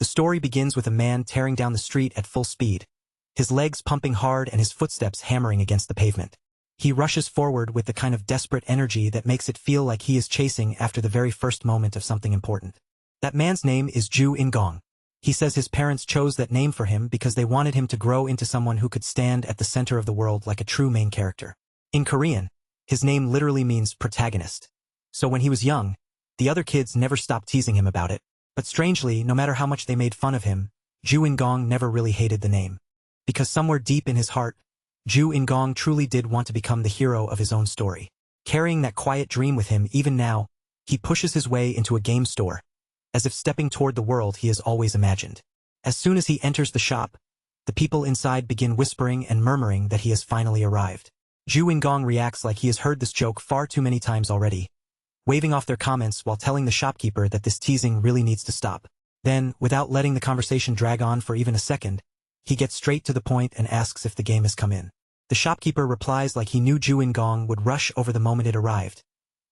The story begins with a man tearing down the street at full speed, his legs pumping hard and his footsteps hammering against the pavement. He rushes forward with the kind of desperate energy that makes it feel like he is chasing after the very first moment of something important. That man's name is Ju In-gong. He says his parents chose that name for him because they wanted him to grow into someone who could stand at the center of the world like a true main character. In Korean, his name literally means protagonist. So when he was young, the other kids never stopped teasing him about it. But strangely, no matter how much they made fun of him, Ju In-gong never really hated the name. Because somewhere deep in his heart, Ju In-gong truly did want to become the hero of his own story. Carrying that quiet dream with him even now, he pushes his way into a game store, as if stepping toward the world he has always imagined. As soon as he enters the shop, the people inside begin whispering and murmuring that he has finally arrived. Ju In-gong reacts like he has heard this joke far too many times already, waving off their comments while telling the shopkeeper that this teasing really needs to stop. Then, without letting the conversation drag on for even a second, he gets straight to the point and asks if the game has come in. The shopkeeper replies like he knew Ju In-gong would rush over the moment it arrived,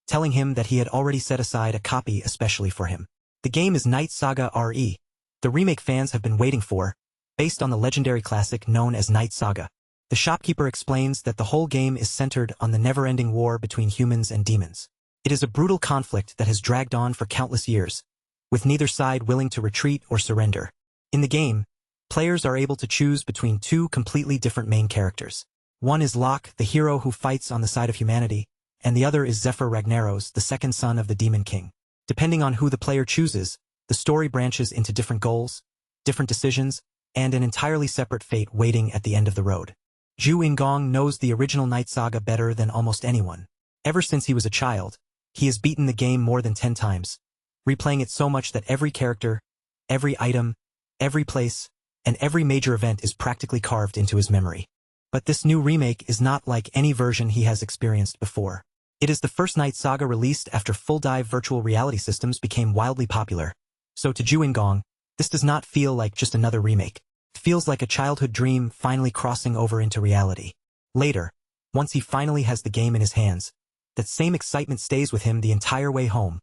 telling him that he had already set aside a copy especially for him. The game is Night Saga RE, the remake fans have been waiting for, based on the legendary classic known as Night Saga. The shopkeeper explains that the whole game is centered on the never-ending war between humans and demons. It is a brutal conflict that has dragged on for countless years, with neither side willing to retreat or surrender. In the game, players are able to choose between two completely different main characters. One is Locke, the hero who fights on the side of humanity, and the other is Zephyr Ragnaros, the second son of the Demon King. Depending on who the player chooses, the story branches into different goals, different decisions, and an entirely separate fate waiting at the end of the road. Ju In-gong knows the original Night Saga better than almost anyone. Ever since he was a child, he has beaten the game more than 10 times, replaying it so much that every character, every item, every place, and every major event is practically carved into his memory. But this new remake is not like any version he has experienced before. It is the first Night Saga released after full-dive virtual reality systems became wildly popular. So to Ju In-gong, this does not feel like just another remake. It feels like a childhood dream finally crossing over into reality. Later, once he finally has the game in his hands, that same excitement stays with him the entire way home,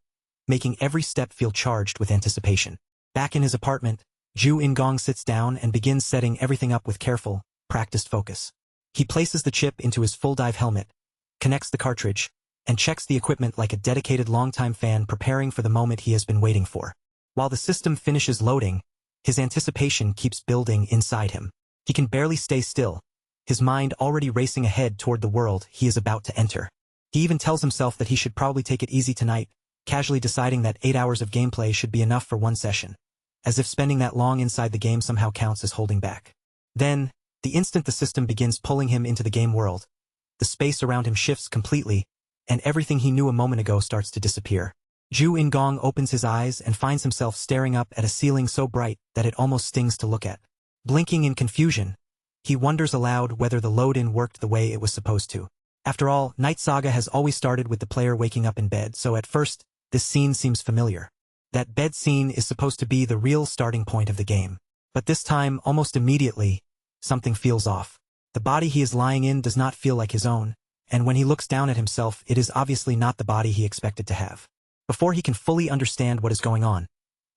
making every step feel charged with anticipation. Back in his apartment, Ju In-gong sits down and begins setting everything up with careful, practiced focus. He places the chip into his full-dive helmet, connects the cartridge, and checks the equipment like a dedicated longtime fan preparing for the moment he has been waiting for. While the system finishes loading, his anticipation keeps building inside him. He can barely stay still, his mind already racing ahead toward the world he is about to enter. He even tells himself that he should probably take it easy tonight, casually deciding that 8 hours of gameplay should be enough for one session, as if spending that long inside the game somehow counts as holding back. Then, the instant the system begins pulling him into the game world, the space around him shifts completely, and everything he knew a moment ago starts to disappear. Ju In-gong opens his eyes and finds himself staring up at a ceiling so bright that it almost stings to look at. Blinking in confusion, he wonders aloud whether the load-in worked the way it was supposed to. After all, Night Saga has always started with the player waking up in bed, so at first, this scene seems familiar. That bed scene is supposed to be the real starting point of the game. But this time, almost immediately, something feels off. The body he is lying in does not feel like his own, and when he looks down at himself, it is obviously not the body he expected to have. Before he can fully understand what is going on,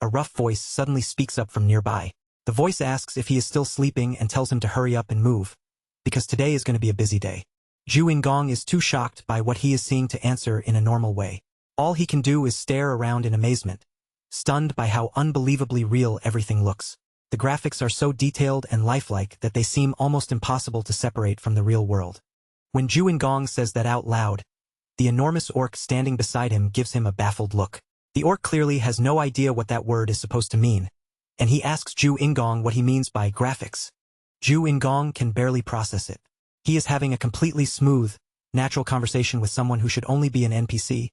a rough voice suddenly speaks up from nearby. The voice asks if he is still sleeping and tells him to hurry up and move, because today is going to be a busy day. Ju In-gong is too shocked by what he is seeing to answer in a normal way. All he can do is stare around in amazement, stunned by how unbelievably real everything looks. The graphics are so detailed and lifelike that they seem almost impossible to separate from the real world. When Ju In-gong says that out loud, the enormous orc standing beside him gives him a baffled look. The orc clearly has no idea what that word is supposed to mean, and he asks Ju In-gong what he means by graphics. Ju In-gong can barely process it. He is having a completely smooth, natural conversation with someone who should only be an NPC,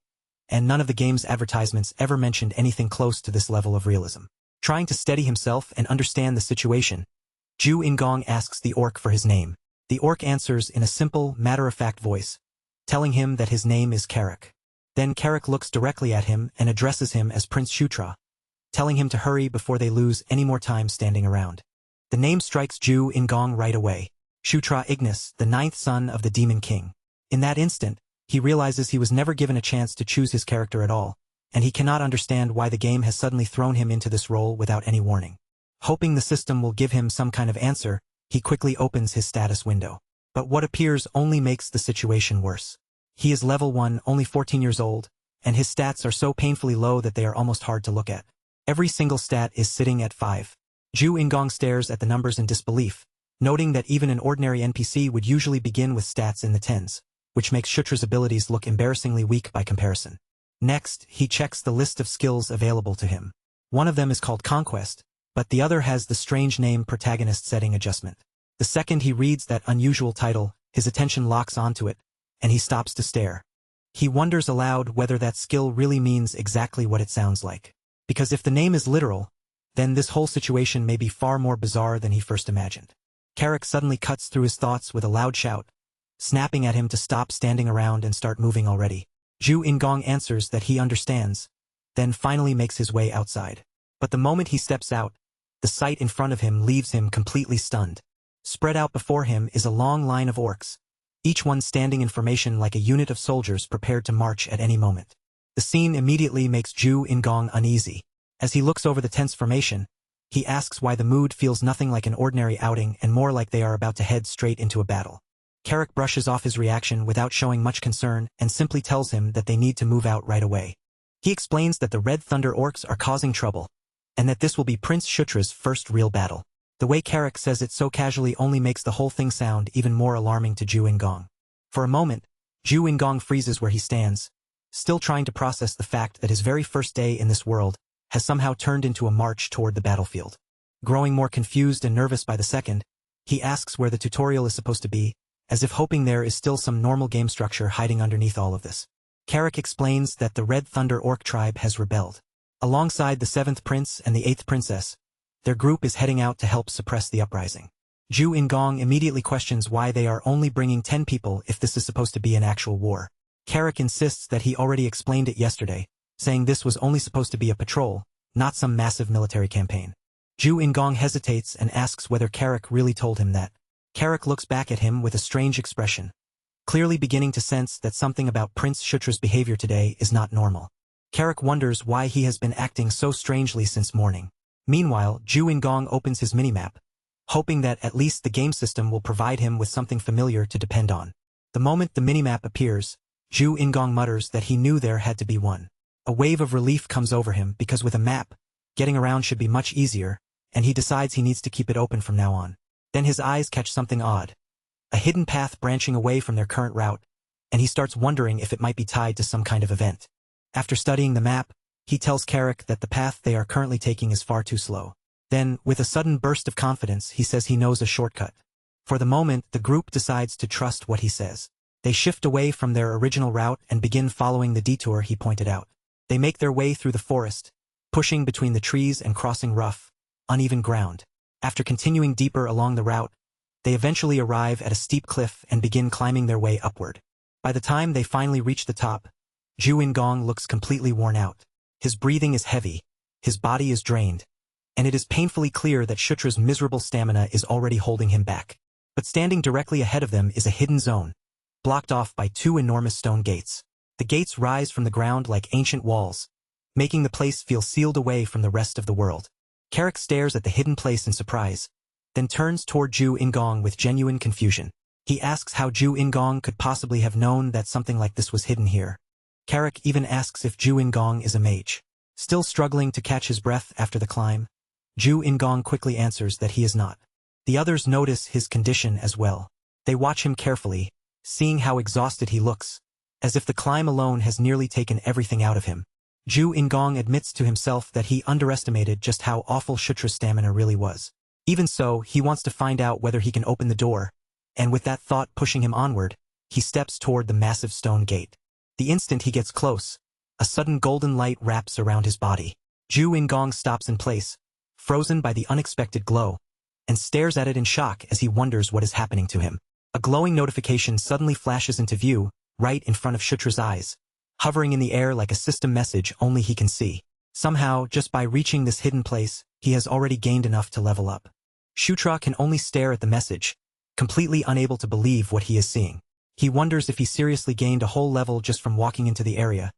and none of the game's advertisements ever mentioned anything close to this level of realism. Trying to steady himself and understand the situation, Ju In-gong asks the orc for his name. The orc answers in a simple, matter-of-fact voice, telling him that his name is Carrick. Then Carrick looks directly at him and addresses him as Prince Shutra, telling him to hurry before they lose any more time standing around. The name strikes Ju In-gong right away. Shutra Ignis, the 9th son of the Demon King. In that instant, he realizes he was never given a chance to choose his character at all, and he cannot understand why the game has suddenly thrown him into this role without any warning. Hoping the system will give him some kind of answer, he quickly opens his status window. But what appears only makes the situation worse. He is level 1, only 14 years old, and his stats are so painfully low that they are almost hard to look at. Every single stat is sitting at 5. Ju Ingong stares at the numbers in disbelief, noting that even an ordinary NPC would usually begin with stats in the tens, which makes Shutra's abilities look embarrassingly weak by comparison. Next, he checks the list of skills available to him. One of them is called Conquest, but the other has the strange name Protagonist Setting Adjustment. The second he reads that unusual title, his attention locks onto it, and he stops to stare. He wonders aloud whether that skill really means exactly what it sounds like. Because if the name is literal, then this whole situation may be far more bizarre than he first imagined. Carrick suddenly cuts through his thoughts with a loud shout, snapping at him to stop standing around and start moving already. Ju Ingong answers that he understands, then finally makes his way outside. But the moment he steps out, the sight in front of him leaves him completely stunned. Spread out before him is a long line of orcs, each one standing in formation like a unit of soldiers prepared to march at any moment. The scene immediately makes Ju Ingong uneasy. As he looks over the tense formation, he asks why the mood feels nothing like an ordinary outing and more like they are about to head straight into a battle. Carrick brushes off his reaction without showing much concern and simply tells him that they need to move out right away. He explains that the Red Thunder orcs are causing trouble, and that this will be Prince Shutra's first real battle. The way Carrick says it so casually only makes the whole thing sound even more alarming to Ju Ingong. For a moment, Ju Ingong freezes where he stands, still trying to process the fact that his very first day in this world has somehow turned into a march toward the battlefield. Growing more confused and nervous by the second, he asks where the tutorial is supposed to be, as if hoping there is still some normal game structure hiding underneath all of this. Carrick explains that the Red Thunder Orc tribe has rebelled. Alongside the 7th prince and the 8th princess, their group is heading out to help suppress the uprising. Ju Ingong immediately questions why they are only bringing 10 people if this is supposed to be an actual war. Carrick insists that he already explained it yesterday, saying this was only supposed to be a patrol, not some massive military campaign. Ju Ingong hesitates and asks whether Carrick really told him that. Carrick looks back at him with a strange expression, clearly beginning to sense that something about Prince Shutra's behavior today is not normal. Carrick wonders why he has been acting so strangely since morning. Meanwhile, Ju Ingong opens his minimap, hoping that at least the game system will provide him with something familiar to depend on. The moment the minimap appears, Ju Ingong mutters that he knew there had to be one. A wave of relief comes over him because with a map, getting around should be much easier, and he decides he needs to keep it open from now on. Then his eyes catch something odd, a hidden path branching away from their current route, and he starts wondering if it might be tied to some kind of event. After studying the map, he tells Carrick that the path they are currently taking is far too slow. Then, with a sudden burst of confidence, he says he knows a shortcut. For the moment, the group decides to trust what he says. They shift away from their original route and begin following the detour he pointed out. They make their way through the forest, pushing between the trees and crossing rough, uneven ground. After continuing deeper along the route, they eventually arrive at a steep cliff and begin climbing their way upward. By the time they finally reach the top, Ju Ingong looks completely worn out. His breathing is heavy, his body is drained, and it is painfully clear that Shutra's miserable stamina is already holding him back. But standing directly ahead of them is a hidden zone, blocked off by 2 enormous stone gates. The gates rise from the ground like ancient walls, making the place feel sealed away from the rest of the world. Carrick stares at the hidden place in surprise, then turns toward Ju Ingong with genuine confusion. He asks how Ju Ingong could possibly have known that something like this was hidden here. Carrick even asks if Ju Ingong is a mage. Still struggling to catch his breath after the climb, Ju Ingong quickly answers that he is not. The others notice his condition as well. They watch him carefully, seeing how exhausted he looks, as if the climb alone has nearly taken everything out of him. Ju Ingong admits to himself that he underestimated just how awful Shutra's stamina really was. Even so, he wants to find out whether he can open the door, and with that thought pushing him onward, he steps toward the massive stone gate. The instant he gets close, a sudden golden light wraps around his body. Ju Ingong stops in place, frozen by the unexpected glow, and stares at it in shock as he wonders what is happening to him. A glowing notification suddenly flashes into view, right in front of Shutra's eyes, hovering in the air like a system message only he can see. Somehow, just by reaching this hidden place, he has already gained enough to level up. Shutra can only stare at the message, completely unable to believe what he is seeing. He wonders if he seriously gained a whole level just from walking into the area,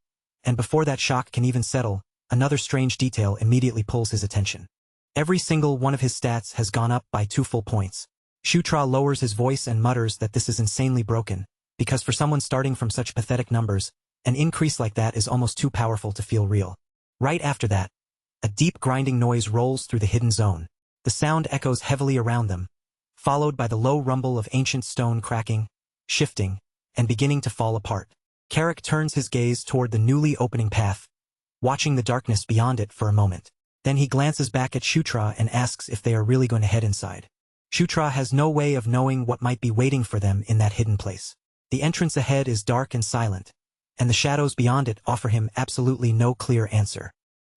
and before that shock can even settle, another strange detail immediately pulls his attention. Every single one of his stats has gone up by 2 full points. Shutra lowers his voice and mutters that this is insanely broken, because for someone starting from such pathetic numbers, an increase like that is almost too powerful to feel real. Right after that, a deep grinding noise rolls through the hidden zone. The sound echoes heavily around them, followed by the low rumble of ancient stone cracking, shifting, and beginning to fall apart. Carrick turns his gaze toward the newly opening path, watching the darkness beyond it for a moment. Then he glances back at Shutra and asks if they are really going to head inside. Shutra has no way of knowing what might be waiting for them in that hidden place. The entrance ahead is dark and silent, and the shadows beyond it offer him absolutely no clear answer.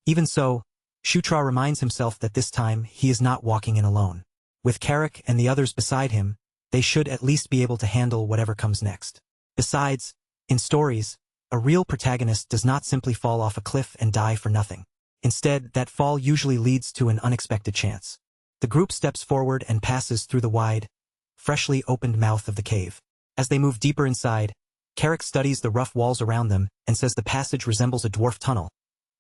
Even so, Shutra reminds himself that this time he is not walking in alone. With Carrick and the others beside him, they should at least be able to handle whatever comes next. Besides, in stories, a real protagonist does not simply fall off a cliff and die for nothing. Instead, that fall usually leads to an unexpected chance. The group steps forward and passes through the wide, freshly opened mouth of the cave. As they move deeper inside, Carrick studies the rough walls around them and says the passage resembles a dwarf tunnel.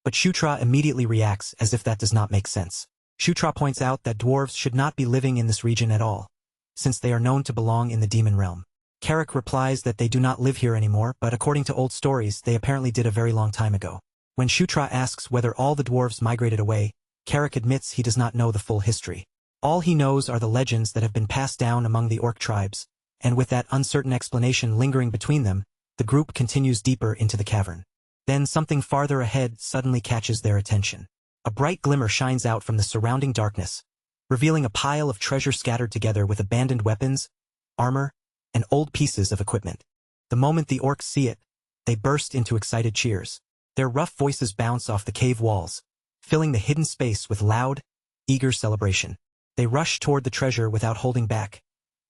But Shutra immediately reacts as if that does not make sense. Shutra points out that dwarves should not be living in this region at all, since they are known to belong in the demon realm. Carrick replies that they do not live here anymore, but according to old stories, they apparently did a very long time ago. When Shutra asks whether all the dwarves migrated away, Carrick admits he does not know the full history. All he knows are the legends that have been passed down among the orc tribes, and with that uncertain explanation lingering between them, the group continues deeper into the cavern. Then something farther ahead suddenly catches their attention. A bright glimmer shines out from the surrounding darkness, revealing a pile of treasure scattered together with abandoned weapons, armor, and old pieces of equipment. The moment the orcs see it, they burst into excited cheers. Their rough voices bounce off the cave walls, filling the hidden space with loud, eager celebration. They rush toward the treasure without holding back,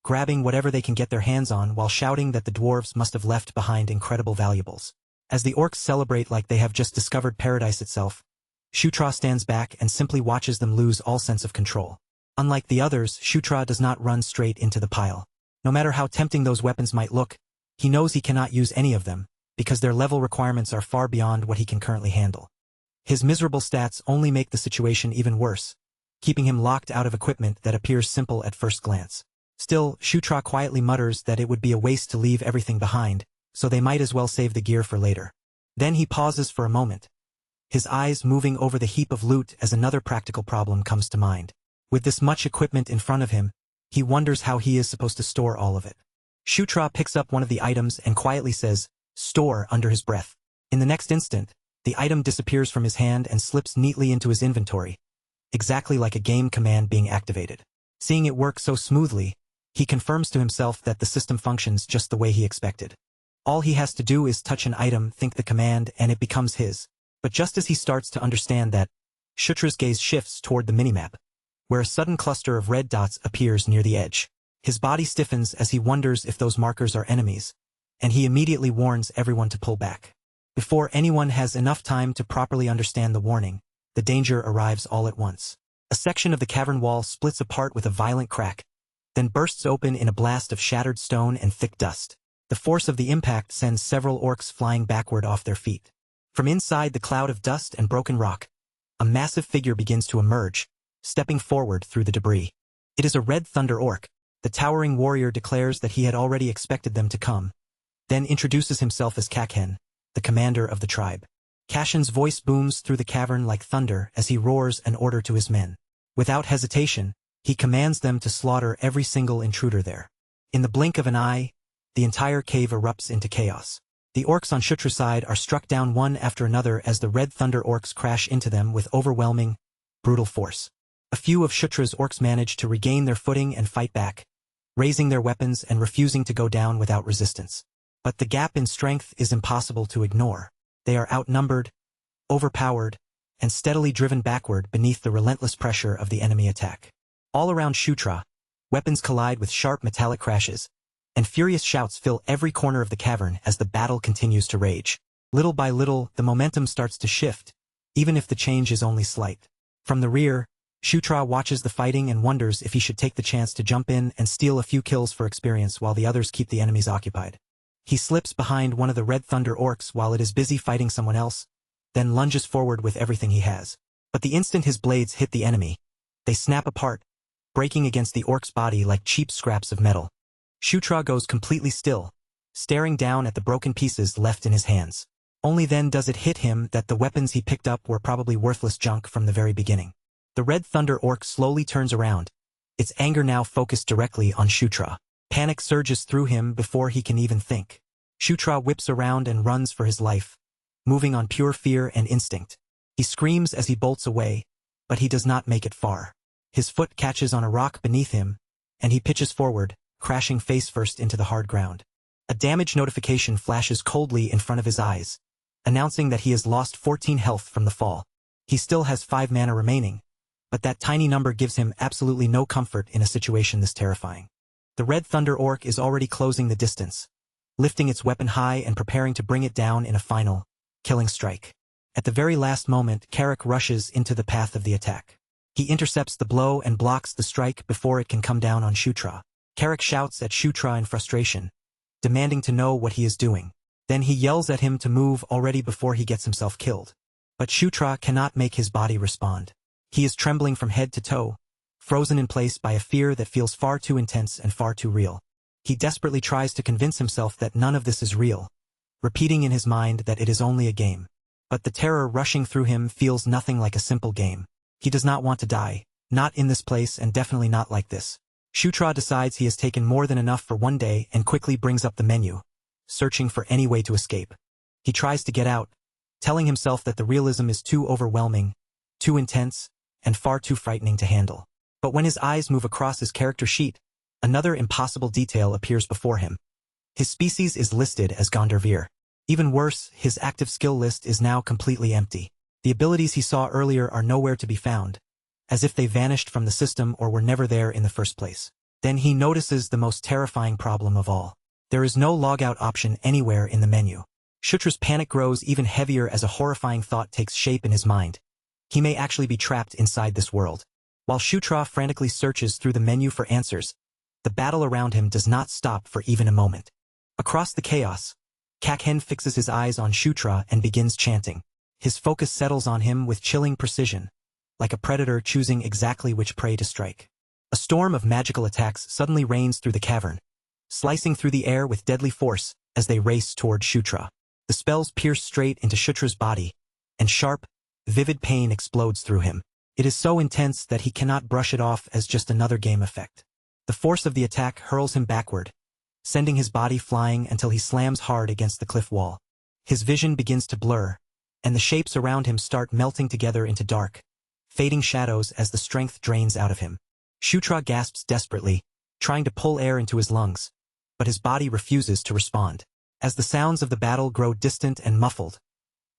grabbing whatever they can get their hands on while shouting that the dwarves must have left behind incredible valuables. As the orcs celebrate like they have just discovered paradise itself, Shutra stands back and simply watches them lose all sense of control. Unlike the others, Shutra does not run straight into the pile. No matter how tempting those weapons might look, he knows he cannot use any of them, because their level requirements are far beyond what he can currently handle. His miserable stats only make the situation even worse, keeping him locked out of equipment that appears simple at first glance. Still, Shutra quietly mutters that it would be a waste to leave everything behind, so they might as well save the gear for later. Then he pauses for a moment, his eyes moving over the heap of loot as another practical problem comes to mind. With this much equipment in front of him, he wonders how he is supposed to store all of it. Shutra picks up one of the items and quietly says, "Store," under his breath. In the next instant, the item disappears from his hand and slips neatly into his inventory, exactly like a game command being activated. Seeing it work so smoothly, he confirms to himself that the system functions just the way he expected. All he has to do is touch an item, think the command, and it becomes his. But just as he starts to understand that, Shutra's gaze shifts toward the minimap, where a sudden cluster of red dots appears near the edge. His body stiffens as he wonders if those markers are enemies, and he immediately warns everyone to pull back. Before anyone has enough time to properly understand the warning, the danger arrives all at once. A section of the cavern wall splits apart with a violent crack, then bursts open in a blast of shattered stone and thick dust. The force of the impact sends several orcs flying backward off their feet. From inside the cloud of dust and broken rock, a massive figure begins to emerge, stepping forward through the debris. It is a red thunder orc. The towering warrior declares that he had already expected them to come, then introduces himself as Kakhen, the commander of the tribe. Kashin's voice booms through the cavern like thunder as he roars an order to his men. Without hesitation, he commands them to slaughter every single intruder there. In the blink of an eye, the entire cave erupts into chaos. The orcs on Shutra's side are struck down one after another as the red thunder orcs crash into them with overwhelming, brutal force. A few of Shutra's orcs manage to regain their footing and fight back, raising their weapons and refusing to go down without resistance. But the gap in strength is impossible to ignore. They are outnumbered, overpowered, and steadily driven backward beneath the relentless pressure of the enemy attack. All around Shutra, weapons collide with sharp metallic crashes, and furious shouts fill every corner of the cavern as the battle continues to rage. Little by little, the momentum starts to shift, even if the change is only slight. From the rear, Shutra watches the fighting and wonders if he should take the chance to jump in and steal a few kills for experience while the others keep the enemies occupied. He slips behind one of the red thunder orcs while it is busy fighting someone else, then lunges forward with everything he has. But the instant his blades hit the enemy, They snap apart, breaking against the orc's body like cheap scraps of metal. Shutra goes completely still, staring down at the broken pieces left in his hands. Only then does it hit him that the weapons he picked up were probably worthless junk from the very beginning. The Red Thunder orc slowly turns around, its anger now focused directly on Shutra. Panic surges through him before he can even think. Shutra whips around and runs for his life, moving on pure fear and instinct. He screams as he bolts away, but he does not make it far. His foot catches on a rock beneath him, and he pitches forward, crashing face first into the hard ground. A damage notification flashes coldly in front of his eyes, announcing that he has lost 14 health from the fall. He still has 5 mana remaining, but that tiny number gives him absolutely no comfort in a situation this terrifying. The Red Thunder orc is already closing the distance, lifting its weapon high and preparing to bring it down in a final, killing strike. At the very last moment, Carrick rushes into the path of the attack. He intercepts the blow and blocks the strike before it can come down on Shutra. Carrick shouts at Shutra in frustration, demanding to know what he is doing. Then he yells at him to move already before he gets himself killed. But Shutra cannot make his body respond. He is trembling from head to toe, frozen in place by a fear that feels far too intense and far too real. He desperately tries to convince himself that none of this is real, repeating in his mind that it is only a game. But the terror rushing through him feels nothing like a simple game. He does not want to die, not in this place and definitely not like this. Shutra decides he has taken more than enough for one day and quickly brings up the menu, searching for any way to escape. He tries to get out, telling himself that the realism is too overwhelming, too intense, and far too frightening to handle. But when his eyes move across his character sheet, another impossible detail appears before him. His species is listed as Gondarvir. Even worse, his active skill list is now completely empty. The abilities he saw earlier are nowhere to be found, as if they vanished from the system or were never there in the first place. Then he notices the most terrifying problem of all. There is no logout option anywhere in the menu. Shutra's panic grows even heavier as a horrifying thought takes shape in his mind. He may actually be trapped inside this world. While Shutra frantically searches through the menu for answers, the battle around him does not stop for even a moment. Across the chaos, Kakhen fixes his eyes on Shutra and begins chanting. His focus settles on him with chilling precision, like a predator choosing exactly which prey to strike. A storm of magical attacks suddenly rains through the cavern, slicing through the air with deadly force as they race toward Shutra. The spells pierce straight into Shutra's body, and sharp, vivid pain explodes through him. It is so intense that he cannot brush it off as just another game effect. The force of the attack hurls him backward, sending his body flying until he slams hard against the cliff wall. His vision begins to blur, and the shapes around him start melting together into dark, fading shadows as the strength drains out of him. Shutra gasps desperately, trying to pull air into his lungs, but his body refuses to respond. As the sounds of the battle grow distant and muffled,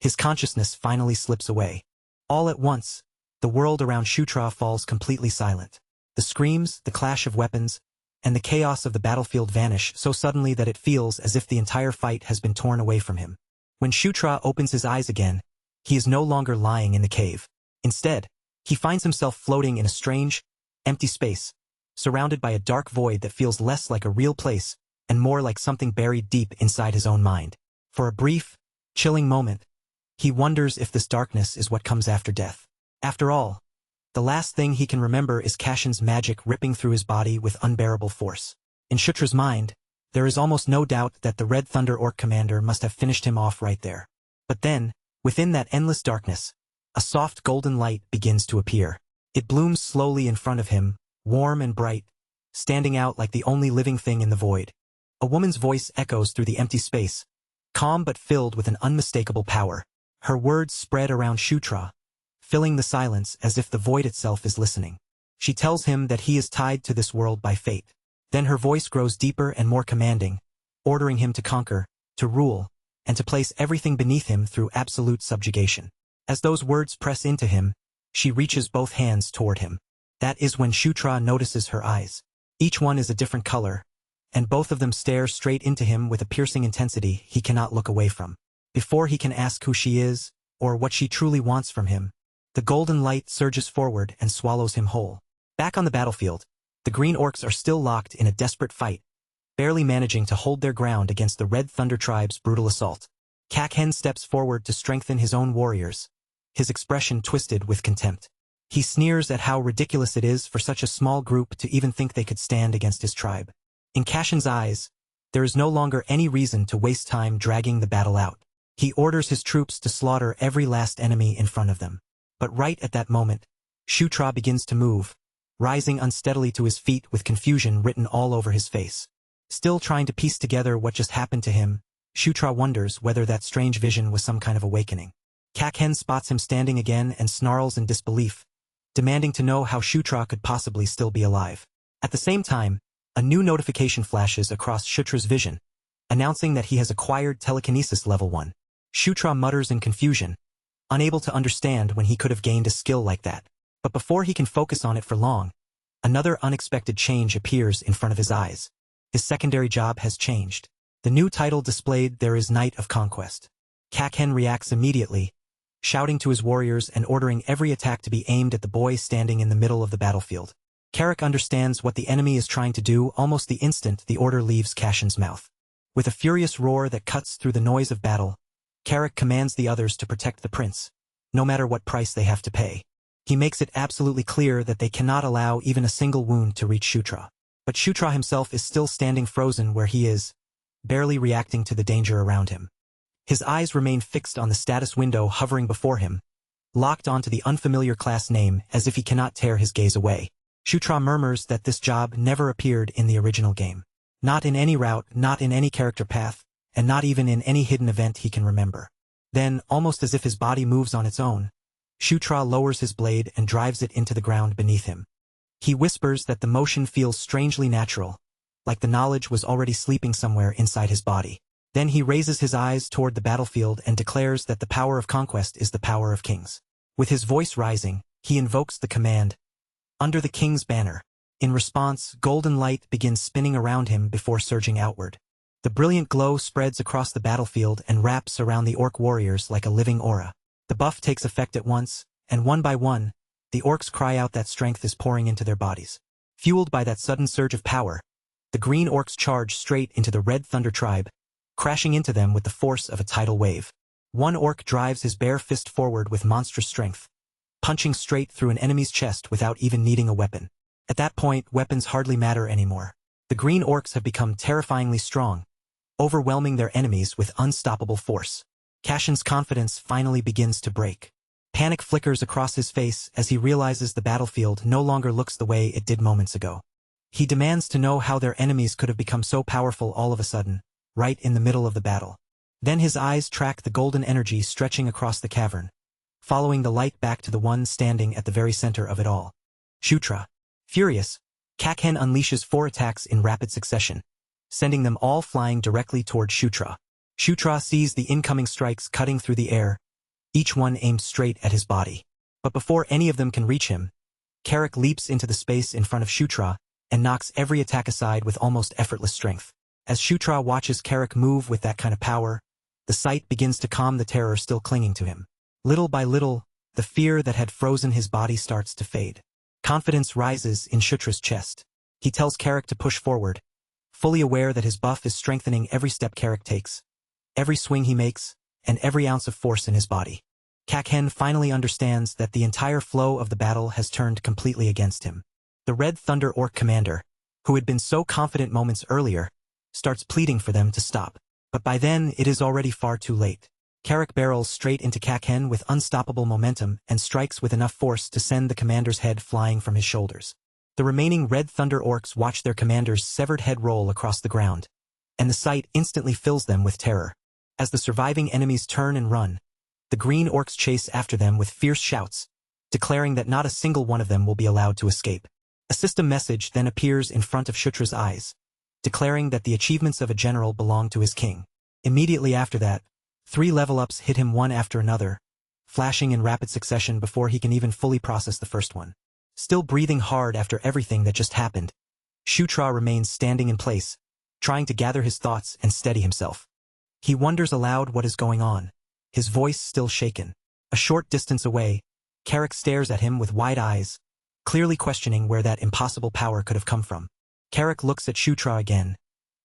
his consciousness finally slips away. All at once, the world around Shutra falls completely silent. The screams, the clash of weapons, and the chaos of the battlefield vanish so suddenly that it feels as if the entire fight has been torn away from him. When Shutra opens his eyes again, he is no longer lying in the cave. Instead, he finds himself floating in a strange, empty space, surrounded by a dark void that feels less like a real place and more like something buried deep inside his own mind. For a brief, chilling moment, he wonders if this darkness is what comes after death. After all, the last thing he can remember is Kashin's magic ripping through his body with unbearable force. In Shutra's mind, there is almost no doubt that the Red Thunder Orc commander must have finished him off right there. But then, within that endless darkness, a soft golden light begins to appear. It blooms slowly in front of him, warm and bright, standing out like the only living thing in the void. A woman's voice echoes through the empty space, calm but filled with an unmistakable power. Her words spread around Shutra, filling the silence as if the void itself is listening. She tells him that he is tied to this world by fate. Then her voice grows deeper and more commanding, ordering him to conquer, to rule, and to place everything beneath him through absolute subjugation. As those words press into him, she reaches both hands toward him. That is when Shutra notices her eyes. Each one is a different color, and both of them stare straight into him with a piercing intensity he cannot look away from. Before he can ask who she is, or what she truly wants from him, the golden light surges forward and swallows him whole. Back on the battlefield, the Green Orcs are still locked in a desperate fight, barely managing to hold their ground against the Red Thunder tribe's brutal assault. Kakhen steps forward to strengthen his own warriors, his expression twisted with contempt. He sneers at how ridiculous it is for such a small group to even think they could stand against his tribe. In Cashin's eyes, there is no longer any reason to waste time dragging the battle out. He orders his troops to slaughter every last enemy in front of them. But right at that moment, Shutra begins to move, rising unsteadily to his feet with confusion written all over his face. Still trying to piece together what just happened to him, Shutra wonders whether that strange vision was some kind of awakening. Kakhen spots him standing again and snarls in disbelief, demanding to know how Shutra could possibly still be alive. At the same time, a new notification flashes across Shutra's vision, announcing that he has acquired telekinesis level 1. Shutra mutters in confusion, unable to understand when he could have gained a skill like that. But before he can focus on it for long, another unexpected change appears in front of his eyes. His secondary job has changed. The new title displayed there is Knight of Conquest. Kakhen reacts immediately, shouting to his warriors and ordering every attack to be aimed at the boy standing in the middle of the battlefield. Carrick understands what the enemy is trying to do almost the instant the order leaves Cashin's mouth. With a furious roar that cuts through the noise of battle, Carrick commands the others to protect the prince, no matter what price they have to pay. He makes it absolutely clear that they cannot allow even a single wound to reach Shutra. But Shutra himself is still standing frozen where he is, barely reacting to the danger around him. His eyes remain fixed on the status window hovering before him, locked onto the unfamiliar class name as if he cannot tear his gaze away. Shutra murmurs that this job never appeared in the original game. Not in any route, not in any character path, and not even in any hidden event he can remember. Then, almost as if his body moves on its own, Shutra lowers his blade and drives it into the ground beneath him. He whispers that the motion feels strangely natural, like the knowledge was already sleeping somewhere inside his body. Then he raises his eyes toward the battlefield and declares that the power of conquest is the power of kings. With his voice rising, he invokes the command, "Under the king's banner." In response, golden light begins spinning around him before surging outward. The brilliant glow spreads across the battlefield and wraps around the orc warriors like a living aura. The buff takes effect at once, and one by one, the orcs cry out that strength is pouring into their bodies. Fueled by that sudden surge of power, the green orcs charge straight into the Red Thunder tribe, crashing into them with the force of a tidal wave. One orc drives his bare fist forward with monstrous strength, punching straight through an enemy's chest without even needing a weapon. At that point, weapons hardly matter anymore. The green orcs have become terrifyingly strong, overwhelming their enemies with unstoppable force. Cashin's confidence finally begins to break. Panic flickers across his face as he realizes the battlefield no longer looks the way it did moments ago. He demands to know how their enemies could have become so powerful all of a sudden, right in the middle of the battle. Then his eyes track the golden energy stretching across the cavern, following the light back to the one standing at the very center of it all. Shutra. Furious, Kakhen unleashes 4 attacks in rapid succession, sending them all flying directly toward Shutra. Shutra sees the incoming strikes cutting through the air, each one aimed straight at his body. But before any of them can reach him, Carrick leaps into the space in front of Shutra and knocks every attack aside with almost effortless strength. As Shutra watches Carrick move with that kind of power, the sight begins to calm the terror still clinging to him. Little by little, the fear that had frozen his body starts to fade. Confidence rises in Shutra's chest. He tells Carrick to push forward, fully aware that his buff is strengthening every step Carrick takes, every swing he makes, and every ounce of force in his body. Kakhen finally understands that the entire flow of the battle has turned completely against him. The Red Thunder Orc commander, who had been so confident moments earlier, starts pleading for them to stop. But by then, it is already far too late. Carrick barrels straight into Kakhen with unstoppable momentum and strikes with enough force to send the commander's head flying from his shoulders. The remaining Red Thunder Orcs watch their commander's severed head roll across the ground, and the sight instantly fills them with terror. As the surviving enemies turn and run, the green orcs chase after them with fierce shouts, declaring that not a single one of them will be allowed to escape. A system message then appears in front of Shutra's eyes, declaring that the achievements of a general belong to his king. Immediately after that, 3 level-ups hit him one after another, flashing in rapid succession before he can even fully process the first one. Still breathing hard after everything that just happened, Shutra remains standing in place, trying to gather his thoughts and steady himself. He wonders aloud what is going on, his voice still shaken. A short distance away, Carrick stares at him with wide eyes, clearly questioning where that impossible power could have come from. Carrick looks at Shutra again,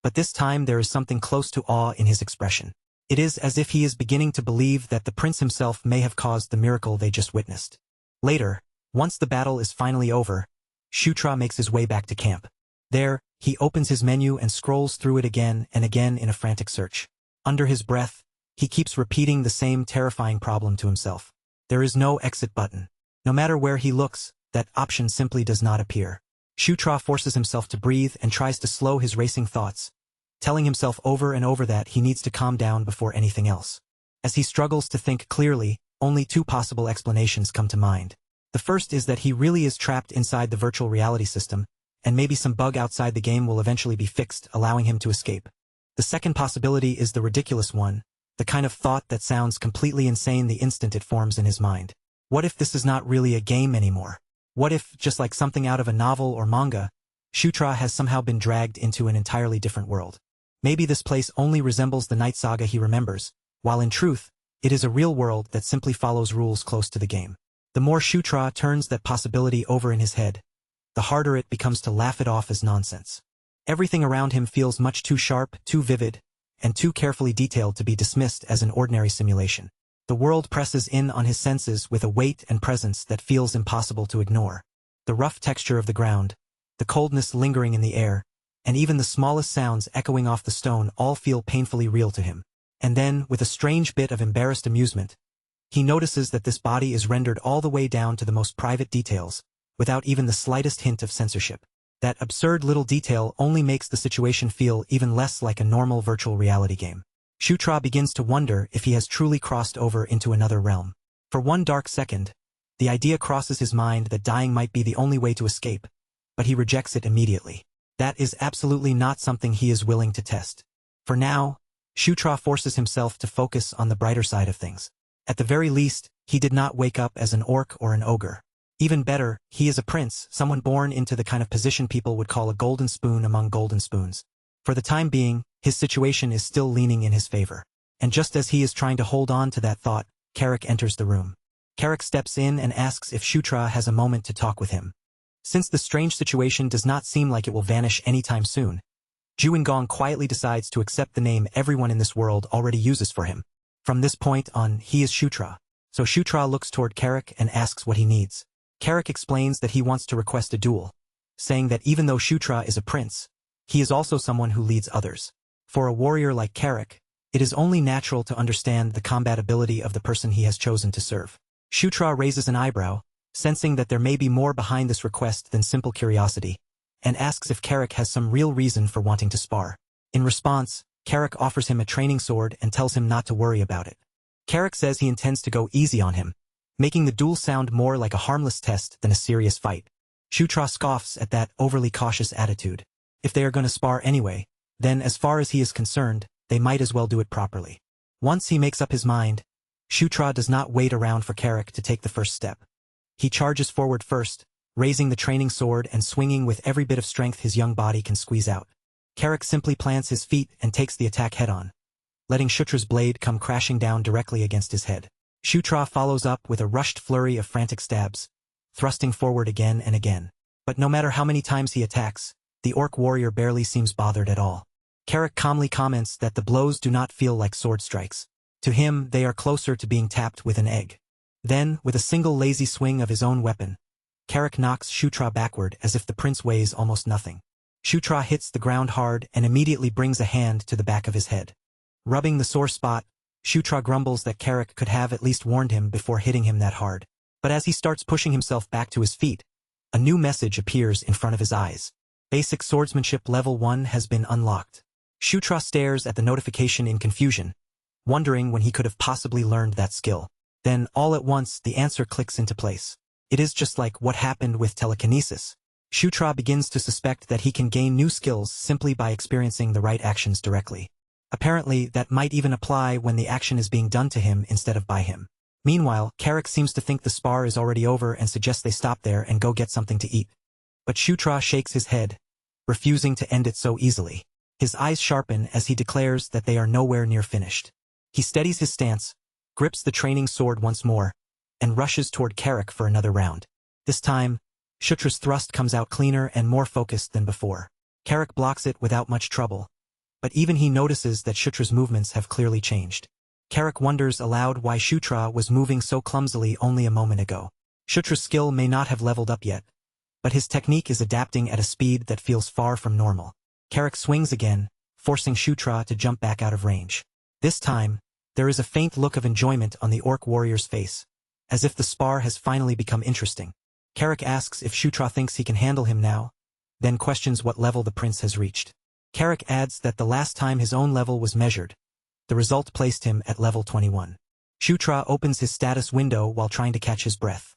but this time there is something close to awe in his expression. It is as if he is beginning to believe that the prince himself may have caused the miracle they just witnessed. Later, Once the battle is finally over, Shutra makes his way back to camp. There, he opens his menu and scrolls through it again and again in a frantic search. Under his breath, he keeps repeating the same terrifying problem to himself. There is no exit button. No matter where he looks, that option simply does not appear. Shutra forces himself to breathe and tries to slow his racing thoughts, telling himself over and over that he needs to calm down before anything else. As he struggles to think clearly, only two possible explanations come to mind. The first is that he really is trapped inside the virtual reality system, and maybe some bug outside the game will eventually be fixed, allowing him to escape. The second possibility is the ridiculous one, the kind of thought that sounds completely insane the instant it forms in his mind. What if this is not really a game anymore? What if, just like something out of a novel or manga, Shutra has somehow been dragged into an entirely different world? Maybe this place only resembles the Night Saga he remembers, while in truth, it is a real world that simply follows rules close to the game. The more Shutra turns that possibility over in his head, the harder it becomes to laugh it off as nonsense. Everything around him feels much too sharp, too vivid, and too carefully detailed to be dismissed as an ordinary simulation. The world presses in on his senses with a weight and presence that feels impossible to ignore. The rough texture of the ground, the coldness lingering in the air, and even the smallest sounds echoing off the stone all feel painfully real to him. And then, with a strange bit of embarrassed amusement, he notices that this body is rendered all the way down to the most private details, without even the slightest hint of censorship. That absurd little detail only makes the situation feel even less like a normal virtual reality game. Shutra begins to wonder if he has truly crossed over into another realm. For one dark second, the idea crosses his mind that dying might be the only way to escape, but he rejects it immediately. That is absolutely not something he is willing to test. For now, Shutra forces himself to focus on the brighter side of things. At the very least, he did not wake up as an orc or an ogre. Even better, he is a prince, someone born into the kind of position people would call a golden spoon among golden spoons. For the time being, his situation is still leaning in his favor. And just as he is trying to hold on to that thought, Carrick enters the room. Carrick steps in and asks if Shutra has a moment to talk with him. Since the strange situation does not seem like it will vanish anytime soon, Juingong quietly decides to accept the name everyone in this world already uses for him. From this point on, he is Shutra. So Shutra looks toward Carrick and asks what he needs. Carrick explains that he wants to request a duel, saying that even though Shutra is a prince, he is also someone who leads others. For a warrior like Carrick, it is only natural to understand the combat ability of the person he has chosen to serve. Shutra raises an eyebrow, sensing that there may be more behind this request than simple curiosity, and asks if Carrick has some real reason for wanting to spar. In response, Carrick offers him a training sword and tells him not to worry about it. Carrick says he intends to go easy on him, making the duel sound more like a harmless test than a serious fight. Shutra scoffs at that overly cautious attitude. If they are going to spar anyway, then as far as he is concerned, they might as well do it properly. Once he makes up his mind, Shutra does not wait around for Carrick to take the first step. He charges forward first, raising the training sword and swinging with every bit of strength his young body can squeeze out. Carrick simply plants his feet and takes the attack head-on, letting Shutra's blade come crashing down directly against his head. Shutra follows up with a rushed flurry of frantic stabs, thrusting forward again and again. But no matter how many times he attacks, the orc warrior barely seems bothered at all. Carrick calmly comments that the blows do not feel like sword strikes. To him, they are closer to being tapped with an egg. Then, with a single lazy swing of his own weapon, Carrick knocks Shutra backward as if the prince weighs almost nothing. Shutra hits the ground hard and immediately brings a hand to the back of his head. Rubbing the sore spot, Shutra grumbles that Carrick could have at least warned him before hitting him that hard. But as he starts pushing himself back to his feet, a new message appears in front of his eyes. Basic Swordsmanship Level 1 has been unlocked. Shutra stares at the notification in confusion, wondering when he could have possibly learned that skill. Then, all at once, the answer clicks into place. It is just like what happened with telekinesis. Shutra begins to suspect that he can gain new skills simply by experiencing the right actions directly. Apparently, that might even apply when the action is being done to him instead of by him. Meanwhile, Carrick seems to think the spar is already over and suggests they stop there and go get something to eat. But Shutra shakes his head, refusing to end it so easily. His eyes sharpen as he declares that they are nowhere near finished. He steadies his stance, grips the training sword once more, and rushes toward Carrick for another round. This time, Shutra's thrust comes out cleaner and more focused than before. Carrick blocks it without much trouble, but even he notices that Shutra's movements have clearly changed. Carrick wonders aloud why Shutra was moving so clumsily only a moment ago. Shutra's skill may not have leveled up yet, but his technique is adapting at a speed that feels far from normal. Carrick swings again, forcing Shutra to jump back out of range. This time, there is a faint look of enjoyment on the orc warrior's face, as if the spar has finally become interesting. Carrick asks if Shutra thinks he can handle him now, then questions what level the prince has reached. Carrick adds that the last time his own level was measured, the result placed him at level 21. Shutra opens his status window while trying to catch his breath.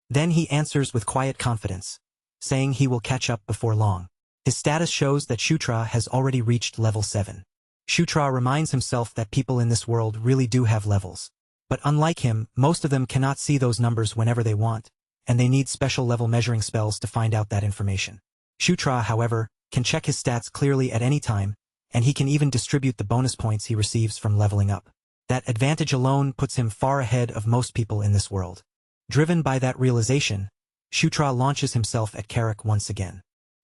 Then he answers with quiet confidence, saying he will catch up before long. His status shows that Shutra has already reached level 7. Shutra reminds himself that people in this world really do have levels. But unlike him, most of them cannot see those numbers whenever they want, and they need special level measuring spells to find out that information. Shutra, however, can check his stats clearly at any time, and he can even distribute the bonus points he receives from leveling up. That advantage alone puts him far ahead of most people in this world. Driven by that realization, Shutra launches himself at Carrick once again.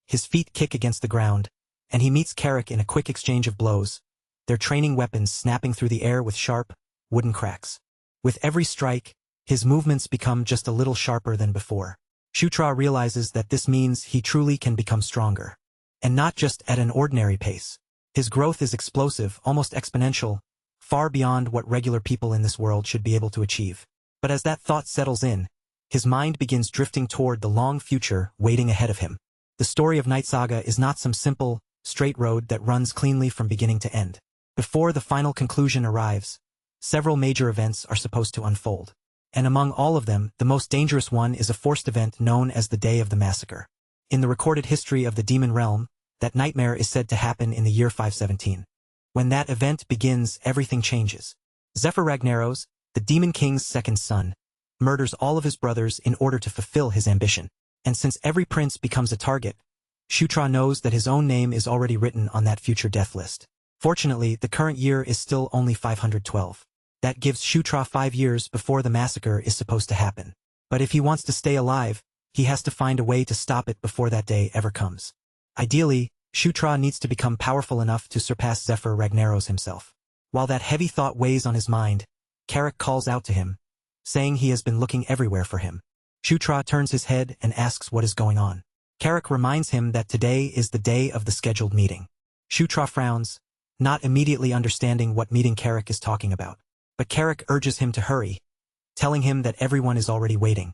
His feet kick against the ground, and he meets Carrick in a quick exchange of blows, their training weapons snapping through the air with sharp, wooden cracks. With every strike, his movements become just a little sharper than before. Shutra realizes that this means he truly can become stronger. And not just at an ordinary pace. His growth is explosive, almost exponential, far beyond what regular people in this world should be able to achieve. But as that thought settles in, his mind begins drifting toward the long future waiting ahead of him. The story of Night Saga is not some simple, straight road that runs cleanly from beginning to end. Before the final conclusion arrives, several major events are supposed to unfold. And among all of them, the most dangerous one is a forced event known as the Day of the Massacre. In the recorded history of the Demon Realm, that nightmare is said to happen in the year 517. When that event begins, everything changes. Zephyr Ragnaros, the Demon King's second son, murders all of his brothers in order to fulfill his ambition. And since every prince becomes a target, Shutra knows that his own name is already written on that future death list. Fortunately, the current year is still only 512. That gives Shutra 5 years before the massacre is supposed to happen. But if he wants to stay alive, he has to find a way to stop it before that day ever comes. Ideally, Shutra needs to become powerful enough to surpass Zephyr Ragnaros himself. While that heavy thought weighs on his mind, Carrick calls out to him, saying he has been looking everywhere for him. Shutra turns his head and asks what is going on. Carrick reminds him that today is the day of the scheduled meeting. Shutra frowns, not immediately understanding what meeting Carrick is talking about. But Carrick urges him to hurry, telling him that everyone is already waiting.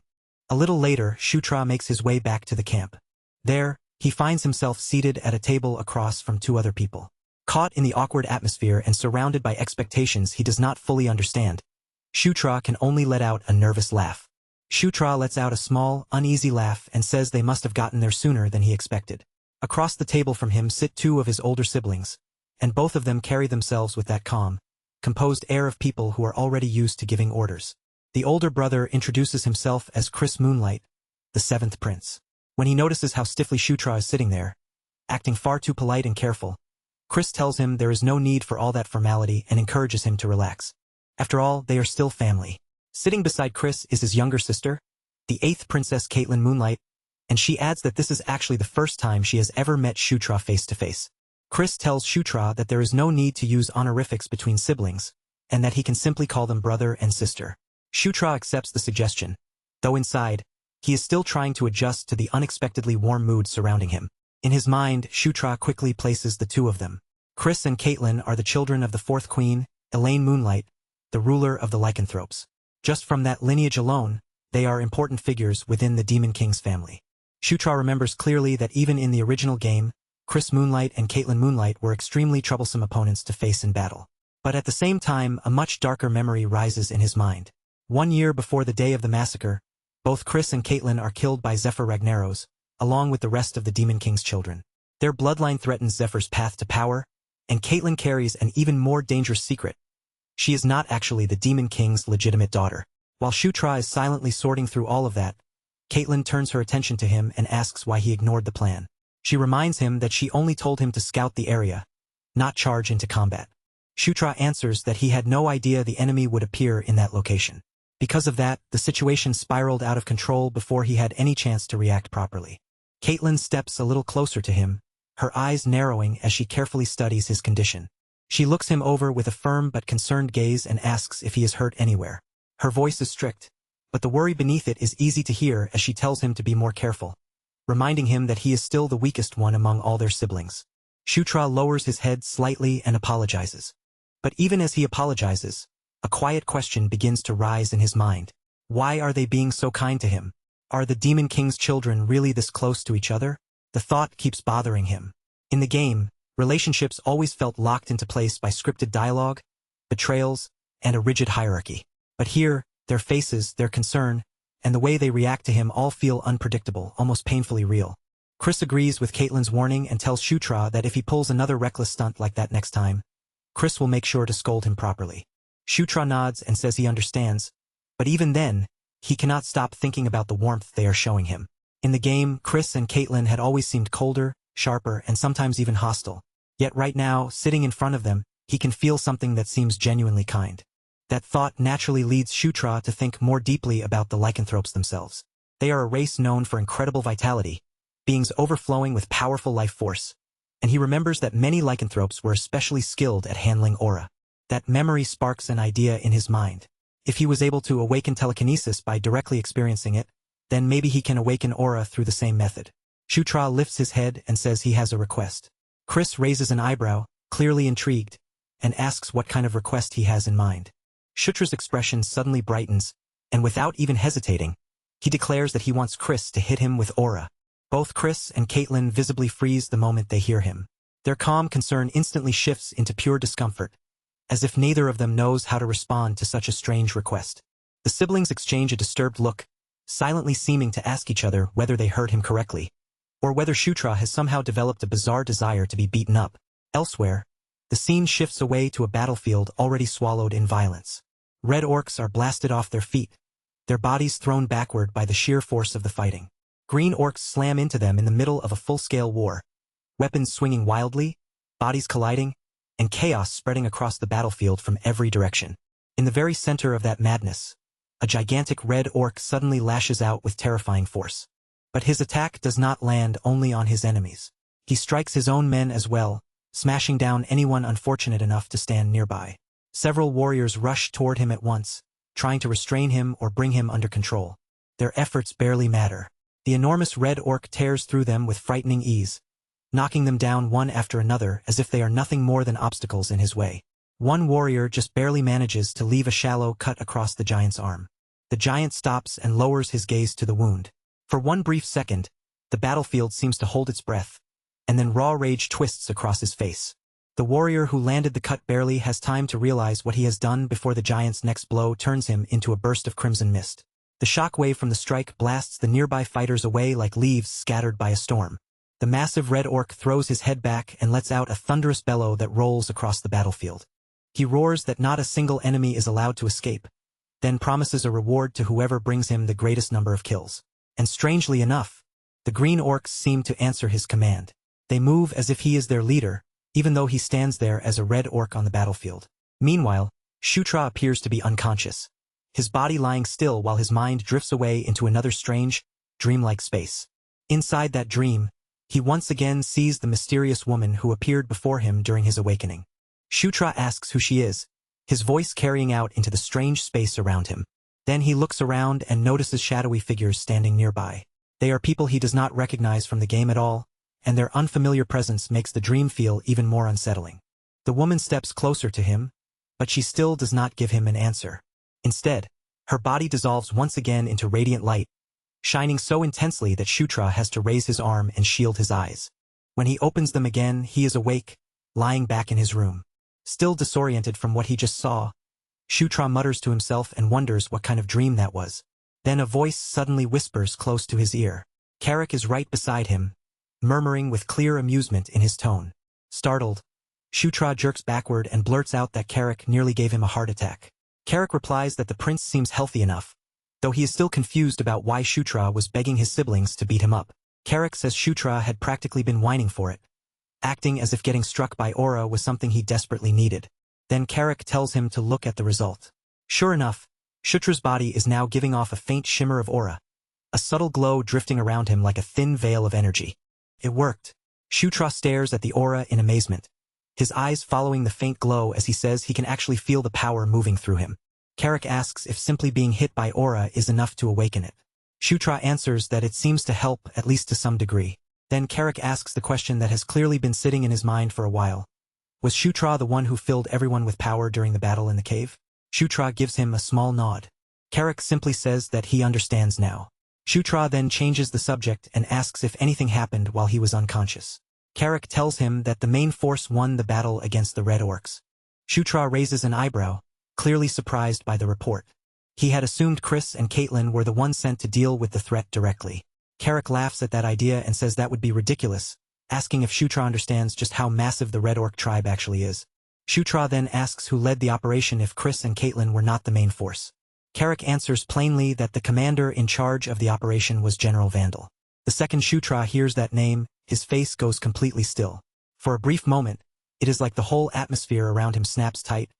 A little later, Shutra makes his way back to the camp. There, he finds himself seated at a table across from 2 other people. Caught in the awkward atmosphere and surrounded by expectations he does not fully understand, Shutra can only let out a nervous laugh. Shutra lets out a small, uneasy laugh and says they must have gotten there sooner than he expected. Across the table from him sit 2 of his older siblings, and both of them carry themselves with that calm, composed air of people who are already used to giving orders. The older brother introduces himself as Chris Moonlight, the 7th prince. When he notices how stiffly Shutra is sitting there, acting far too polite and careful, Chris tells him there is no need for all that formality and encourages him to relax. After all, they are still family. Sitting beside Chris is his younger sister, the 8th princess Caitlin Moonlight, and she adds that this is actually the first time she has ever met Shutra face to face. Chris tells Shutra that there is no need to use honorifics between siblings, and that he can simply call them brother and sister. Shutra accepts the suggestion, though inside, he is still trying to adjust to the unexpectedly warm mood surrounding him. In his mind, Shutra quickly places the 2 of them. Chris and Caitlin are the children of the 4th queen, Elaine Moonlight, the ruler of the lycanthropes. Just from that lineage alone, they are important figures within the Demon King's family. Shutra remembers clearly that even in the original game, Chris Moonlight and Caitlin Moonlight were extremely troublesome opponents to face in battle. But at the same time, a much darker memory rises in his mind. 1 year before the day of the massacre, both Chris and Caitlin are killed by Zephyr Ragnaros, along with the rest of the Demon King's children. Their bloodline threatens Zephyr's path to power, and Caitlin carries an even more dangerous secret. She is not actually the Demon King's legitimate daughter. While Shutra is silently sorting through all of that, Caitlin turns her attention to him and asks why he ignored the plan. She reminds him that she only told him to scout the area, not charge into combat. Shutra answers that he had no idea the enemy would appear in that location. Because of that, the situation spiraled out of control before he had any chance to react properly. Caitlin steps a little closer to him, her eyes narrowing as she carefully studies his condition. She looks him over with a firm but concerned gaze and asks if he is hurt anywhere. Her voice is strict, but the worry beneath it is easy to hear as she tells him to be more careful, reminding him that he is still the weakest one among all their siblings. Shutra lowers his head slightly and apologizes. But even as he apologizes, a quiet question begins to rise in his mind. Why are they being so kind to him? Are the Demon King's children really this close to each other? The thought keeps bothering him. In the game, relationships always felt locked into place by scripted dialogue, betrayals, and a rigid hierarchy. But here, their faces, their concern, and the way they react to him all feel unpredictable, almost painfully real. Chris agrees with Caitlyn's warning and tells Shutra that if he pulls another reckless stunt like that next time, Chris will make sure to scold him properly. Shutra nods and says he understands, but even then, he cannot stop thinking about the warmth they are showing him. In the game, Chris and Caitlyn had always seemed colder, sharper, and sometimes even hostile. Yet right now, sitting in front of them, he can feel something that seems genuinely kind. That thought naturally leads Shutra to think more deeply about the lycanthropes themselves. They are a race known for incredible vitality, beings overflowing with powerful life force, and he remembers that many lycanthropes were especially skilled at handling aura. That memory sparks an idea in his mind. If he was able to awaken telekinesis by directly experiencing it, then maybe he can awaken aura through the same method. Shutra lifts his head and says he has a request. Chris raises an eyebrow, clearly intrigued, and asks what kind of request he has in mind. Shutra's expression suddenly brightens, and without even hesitating, he declares that he wants Chris to hit him with aura. Both Chris and Caitlyn visibly freeze the moment they hear him. Their calm concern instantly shifts into pure discomfort, as if neither of them knows how to respond to such a strange request. The siblings exchange a disturbed look, silently seeming to ask each other whether they heard him correctly, or whether Shutra has somehow developed a bizarre desire to be beaten up. Elsewhere, the scene shifts away to a battlefield already swallowed in violence. Red orcs are blasted off their feet, their bodies thrown backward by the sheer force of the fighting. Green orcs slam into them in the middle of a full-scale war, weapons swinging wildly, bodies colliding, and chaos spreading across the battlefield from every direction. In the very center of that madness, a gigantic red orc suddenly lashes out with terrifying force. But his attack does not land only on his enemies. He strikes his own men as well, smashing down anyone unfortunate enough to stand nearby. Several warriors rush toward him at once, trying to restrain him or bring him under control. Their efforts barely matter. The enormous red orc tears through them with frightening ease, knocking them down one after another as if they are nothing more than obstacles in his way. One warrior just barely manages to leave a shallow cut across the giant's arm. The giant stops and lowers his gaze to the wound. For one brief second, the battlefield seems to hold its breath, and then raw rage twists across his face. The warrior who landed the cut barely has time to realize what he has done before the giant's next blow turns him into a burst of crimson mist. The shockwave from the strike blasts the nearby fighters away like leaves scattered by a storm. The massive red orc throws his head back and lets out a thunderous bellow that rolls across the battlefield. He roars that not a single enemy is allowed to escape, then promises a reward to whoever brings him the greatest number of kills. And strangely enough, the green orcs seem to answer his command. They move as if he is their leader, even though he stands there as a red orc on the battlefield. Meanwhile, Shutra appears to be unconscious, his body lying still while his mind drifts away into another strange, dreamlike space. Inside that dream, he once again sees the mysterious woman who appeared before him during his awakening. Shutra asks who she is, his voice carrying out into the strange space around him. Then he looks around and notices shadowy figures standing nearby. They are people he does not recognize from the game at all, and their unfamiliar presence makes the dream feel even more unsettling. The woman steps closer to him, but she still does not give him an answer. Instead, her body dissolves once again into radiant light, shining so intensely that Shutra has to raise his arm and shield his eyes. When he opens them again, he is awake, lying back in his room. Still disoriented from what he just saw, Shutra mutters to himself and wonders what kind of dream that was. Then a voice suddenly whispers close to his ear. Carrick is right beside him, murmuring with clear amusement in his tone. Startled, Shutra jerks backward and blurts out that Carrick nearly gave him a heart attack. Carrick replies that the prince seems healthy enough, though he is still confused about why Shutra was begging his siblings to beat him up. Carrick says Shutra had practically been whining for it, acting as if getting struck by aura was something he desperately needed. Then Carrick tells him to look at the result. Sure enough, Shutra's body is now giving off a faint shimmer of aura, a subtle glow drifting around him like a thin veil of energy. It worked. Shutra stares at the aura in amazement, his eyes following the faint glow as he says he can actually feel the power moving through him. Carrick asks if simply being hit by aura is enough to awaken it. Shutra answers that it seems to help, at least to some degree. Then Carrick asks the question that has clearly been sitting in his mind for a while. Was Shutra the one who filled everyone with power during the battle in the cave? Shutra gives him a small nod. Carrick simply says that he understands now. Shutra then changes the subject and asks if anything happened while he was unconscious. Carrick tells him that the main force won the battle against the Red Orcs. Shutra raises an eyebrow, clearly surprised by the report. He had assumed Chris and Caitlin were the ones sent to deal with the threat directly. Carrick laughs at that idea and says that would be ridiculous, asking if Shutra understands just how massive the Red Orc tribe actually is. Shutra then asks who led the operation if Chris and Caitlin were not the main force. Carrick answers plainly that the commander in charge of the operation was General Vandal. The second Shutra hears that name, his face goes completely still. For a brief moment, it is like the whole atmosphere around him snaps tight,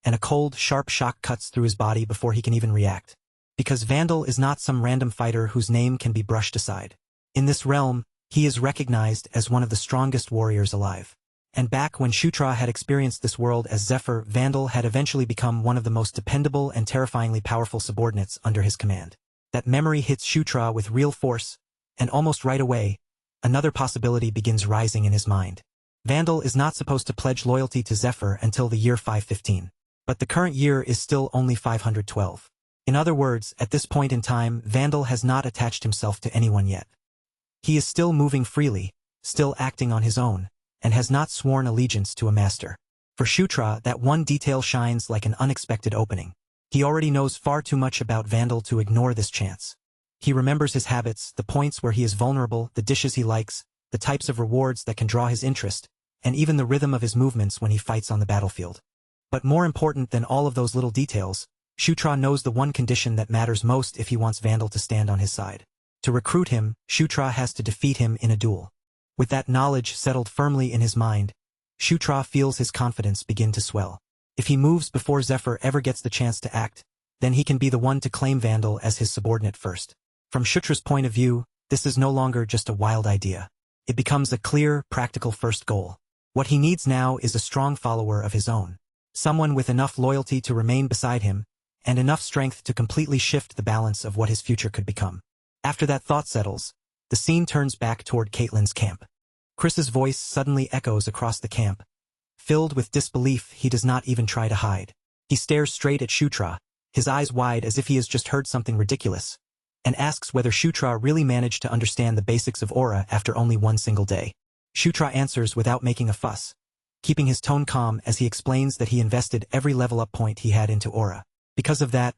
and a cold, sharp shock cuts through his body before he can even react. Because Vandal is not some random fighter whose name can be brushed aside. In this realm, he is recognized as one of the strongest warriors alive. And back when Shutra had experienced this world as Zephyr, Vandal had eventually become one of the most dependable and terrifyingly powerful subordinates under his command. That memory hits Shutra with real force, and almost right away, another possibility begins rising in his mind. Vandal is not supposed to pledge loyalty to Zephyr until the year 515. But the current year is still only 512. In other words, at this point in time, Vandal has not attached himself to anyone yet. He is still moving freely, still acting on his own, and has not sworn allegiance to a master. For Shutra, that one detail shines like an unexpected opening. He already knows far too much about Vandal to ignore this chance. He remembers his habits, the points where he is vulnerable, the dishes he likes, the types of rewards that can draw his interest, and even the rhythm of his movements when he fights on the battlefield. But more important than all of those little details, Shutra knows the one condition that matters most if he wants Vandal to stand on his side. To recruit him, Shutra has to defeat him in a duel. With that knowledge settled firmly in his mind, Shutra feels his confidence begin to swell. If he moves before Zephyr ever gets the chance to act, then he can be the one to claim Vandal as his subordinate first. From Shutra's point of view, this is no longer just a wild idea. It becomes a clear, practical first goal. What he needs now is a strong follower of his own. Someone with enough loyalty to remain beside him, and enough strength to completely shift the balance of what his future could become. After that thought settles, the scene turns back toward Caitlin's camp. Chris's voice suddenly echoes across the camp. Filled with disbelief, he does not even try to hide. He stares straight at Shutra, his eyes wide as if he has just heard something ridiculous, and asks whether Shutra really managed to understand the basics of aura after only one single day. Shutra answers without making a fuss, keeping his tone calm as he explains that he invested every level-up point he had into aura. Because of that,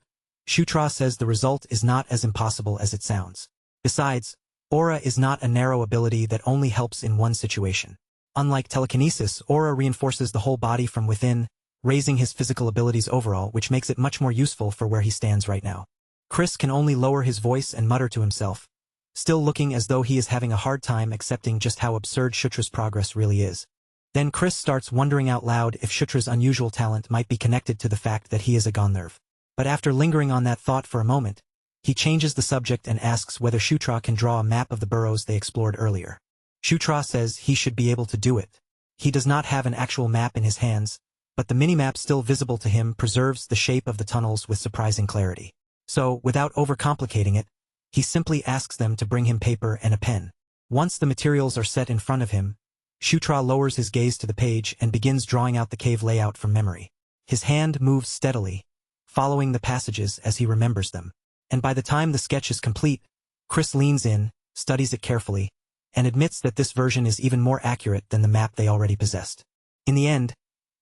Shutra says the result is not as impossible as it sounds. Besides, aura is not a narrow ability that only helps in one situation. Unlike telekinesis, aura reinforces the whole body from within, raising his physical abilities overall, which makes it much more useful for where he stands right now. Chris can only lower his voice and mutter to himself, still looking as though he is having a hard time accepting just how absurd Shutra's progress really is. Then Chris starts wondering out loud if Shutra's unusual talent might be connected to the fact that he is a Gandharv. But after lingering on that thought for a moment, he changes the subject and asks whether Shutra can draw a map of the burrows they explored earlier. Shutra says he should be able to do it. He does not have an actual map in his hands, but the minimap still visible to him preserves the shape of the tunnels with surprising clarity. So, without overcomplicating it, he simply asks them to bring him paper and a pen. Once the materials are set in front of him, Shutra lowers his gaze to the page and begins drawing out the cave layout from memory. His hand moves steadily, following the passages as he remembers them. And by the time the sketch is complete, Chris leans in, studies it carefully, and admits that this version is even more accurate than the map they already possessed. In the end,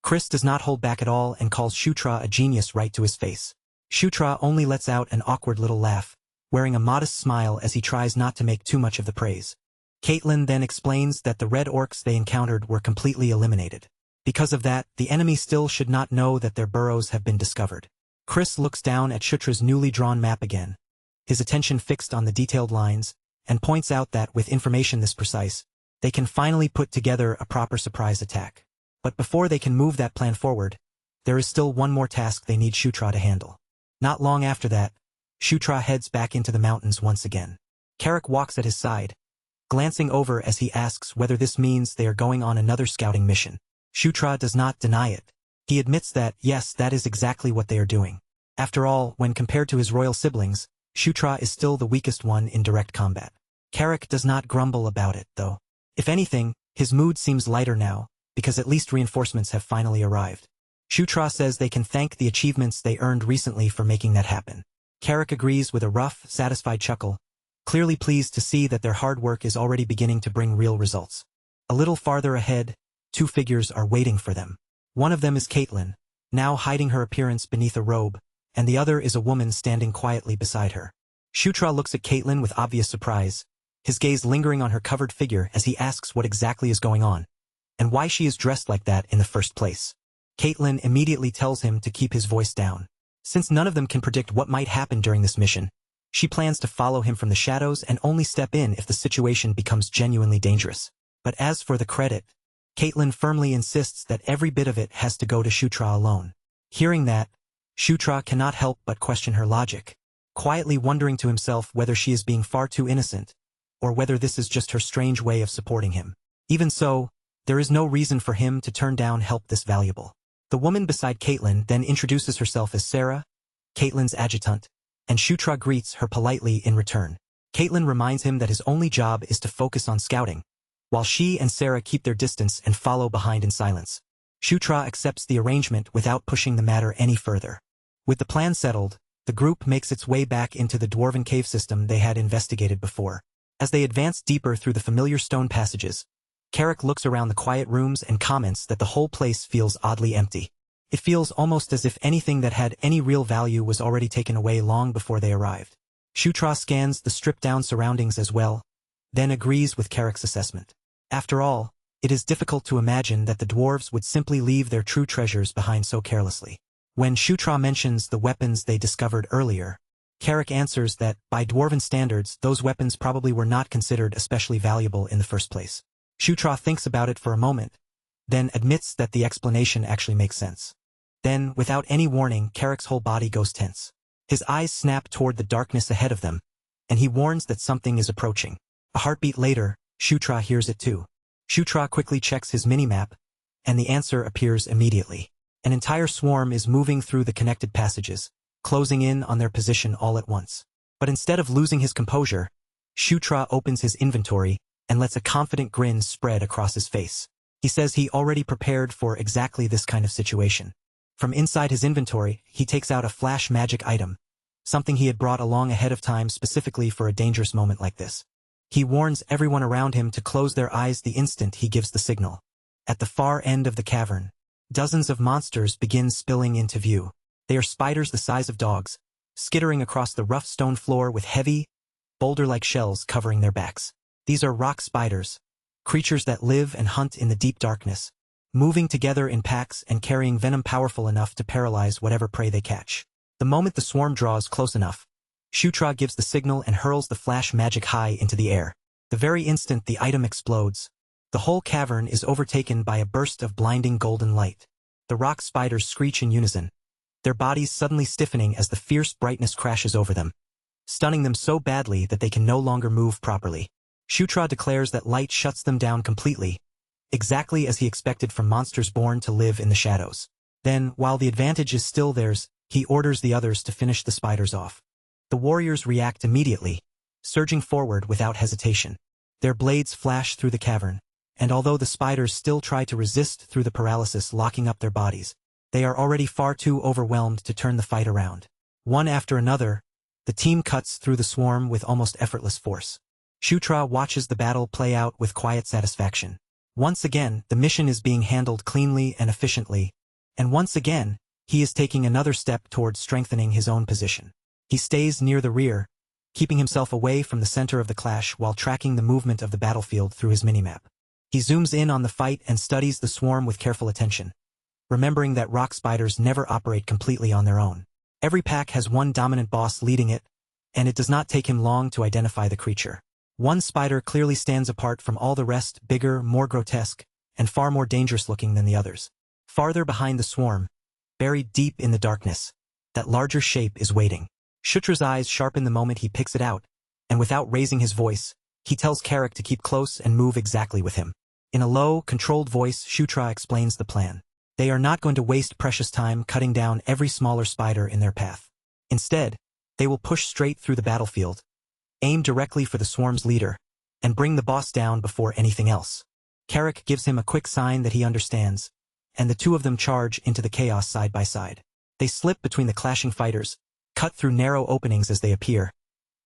Chris does not hold back at all and calls Shutra a genius right to his face. Shutra only lets out an awkward little laugh, wearing a modest smile as he tries not to make too much of the praise. Caitlin then explains that the red orcs they encountered were completely eliminated. Because of that, the enemy still should not know that their burrows have been discovered. Chris looks down at Shutra's newly drawn map again, his attention fixed on the detailed lines, and points out that with information this precise, they can finally put together a proper surprise attack. But before they can move that plan forward, there is still one more task they need Shutra to handle. Not long after that, Shutra heads back into the mountains once again. Carrick walks at his side, glancing over as he asks whether this means they are going on another scouting mission. Shutra does not deny it. He admits that, yes, that is exactly what they are doing. After all, when compared to his royal siblings, Shutra is still the weakest one in direct combat. Carrick does not grumble about it, though. If anything, his mood seems lighter now, because at least reinforcements have finally arrived. Shutra says they can thank the achievements they earned recently for making that happen. Carrick agrees with a rough, satisfied chuckle, clearly pleased to see that their hard work is already beginning to bring real results. A little farther ahead, two figures are waiting for them. One of them is Caitlin, now hiding her appearance beneath a robe, and the other is a woman standing quietly beside her. Shutra looks at Caitlin with obvious surprise, his gaze lingering on her covered figure as he asks what exactly is going on, and why she is dressed like that in the first place. Caitlin immediately tells him to keep his voice down. Since none of them can predict what might happen during this mission, she plans to follow him from the shadows and only step in if the situation becomes genuinely dangerous. But as for the credit, Caitlin firmly insists that every bit of it has to go to Shutra alone. Hearing that, Shutra cannot help but question her logic, quietly wondering to himself whether she is being far too innocent, or whether this is just her strange way of supporting him. Even so, there is no reason for him to turn down help this valuable. The woman beside Caitlin then introduces herself as Sarah, Caitlin's adjutant, and Shutra greets her politely in return. Caitlin reminds him that his only job is to focus on scouting, while she and Sarah keep their distance and follow behind in silence. Shutra accepts the arrangement without pushing the matter any further. With the plan settled, the group makes its way back into the dwarven cave system they had investigated before. As they advance deeper through the familiar stone passages, Carrick looks around the quiet rooms and comments that the whole place feels oddly empty. It feels almost as if anything that had any real value was already taken away long before they arrived. Shutra scans the stripped-down surroundings as well, then agrees with Carrick's assessment. After all, it is difficult to imagine that the dwarves would simply leave their true treasures behind so carelessly. When Shutra mentions the weapons they discovered earlier, Carrick answers that, by dwarven standards, those weapons probably were not considered especially valuable in the first place. Shutra thinks about it for a moment, then admits that the explanation actually makes sense. Then, without any warning, Carrick's whole body goes tense. His eyes snap toward the darkness ahead of them, and he warns that something is approaching. A heartbeat later, Shutra hears it too. Shutra quickly checks his minimap, and the answer appears immediately. An entire swarm is moving through the connected passages, closing in on their position all at once. But instead of losing his composure, Shutra opens his inventory and lets a confident grin spread across his face. He says he already prepared for exactly this kind of situation. From inside his inventory, he takes out a flash magic item, something he had brought along ahead of time specifically for a dangerous moment like this. He warns everyone around him to close their eyes the instant he gives the signal. At the far end of the cavern, dozens of monsters begin spilling into view. They are spiders the size of dogs, skittering across the rough stone floor with heavy, boulder-like shells covering their backs. These are rock spiders, creatures that live and hunt in the deep darkness, moving together in packs and carrying venom powerful enough to paralyze whatever prey they catch. The moment the swarm draws close enough, Shutra gives the signal and hurls the flash magic high into the air. The very instant the item explodes, the whole cavern is overtaken by a burst of blinding golden light. The rock spiders screech in unison, their bodies suddenly stiffening as the fierce brightness crashes over them, stunning them so badly that they can no longer move properly. Shutra declares that light shuts them down completely, exactly as he expected from monsters born to live in the shadows. Then, while the advantage is still theirs, he orders the others to finish the spiders off. The warriors react immediately, surging forward without hesitation. Their blades flash through the cavern, and although the spiders still try to resist through the paralysis locking up their bodies, they are already far too overwhelmed to turn the fight around. One after another, the team cuts through the swarm with almost effortless force. Shutra watches the battle play out with quiet satisfaction. Once again, the mission is being handled cleanly and efficiently, and once again, he is taking another step towards strengthening his own position. He stays near the rear, keeping himself away from the center of the clash while tracking the movement of the battlefield through his minimap. He zooms in on the fight and studies the swarm with careful attention, remembering that rock spiders never operate completely on their own. Every pack has one dominant boss leading it, and it does not take him long to identify the creature. One spider clearly stands apart from all the rest, bigger, more grotesque, and far more dangerous looking than the others. Farther behind the swarm, buried deep in the darkness, that larger shape is waiting. Shutra's eyes sharpen the moment he picks it out, and without raising his voice, he tells Carrick to keep close and move exactly with him. In a low, controlled voice, Shutra explains the plan. They are not going to waste precious time cutting down every smaller spider in their path. Instead, they will push straight through the battlefield, aim directly for the swarm's leader, and bring the boss down before anything else. Carrick gives him a quick sign that he understands, and the two of them charge into the chaos side by side. They slip between the clashing fighters, cut through narrow openings as they appear,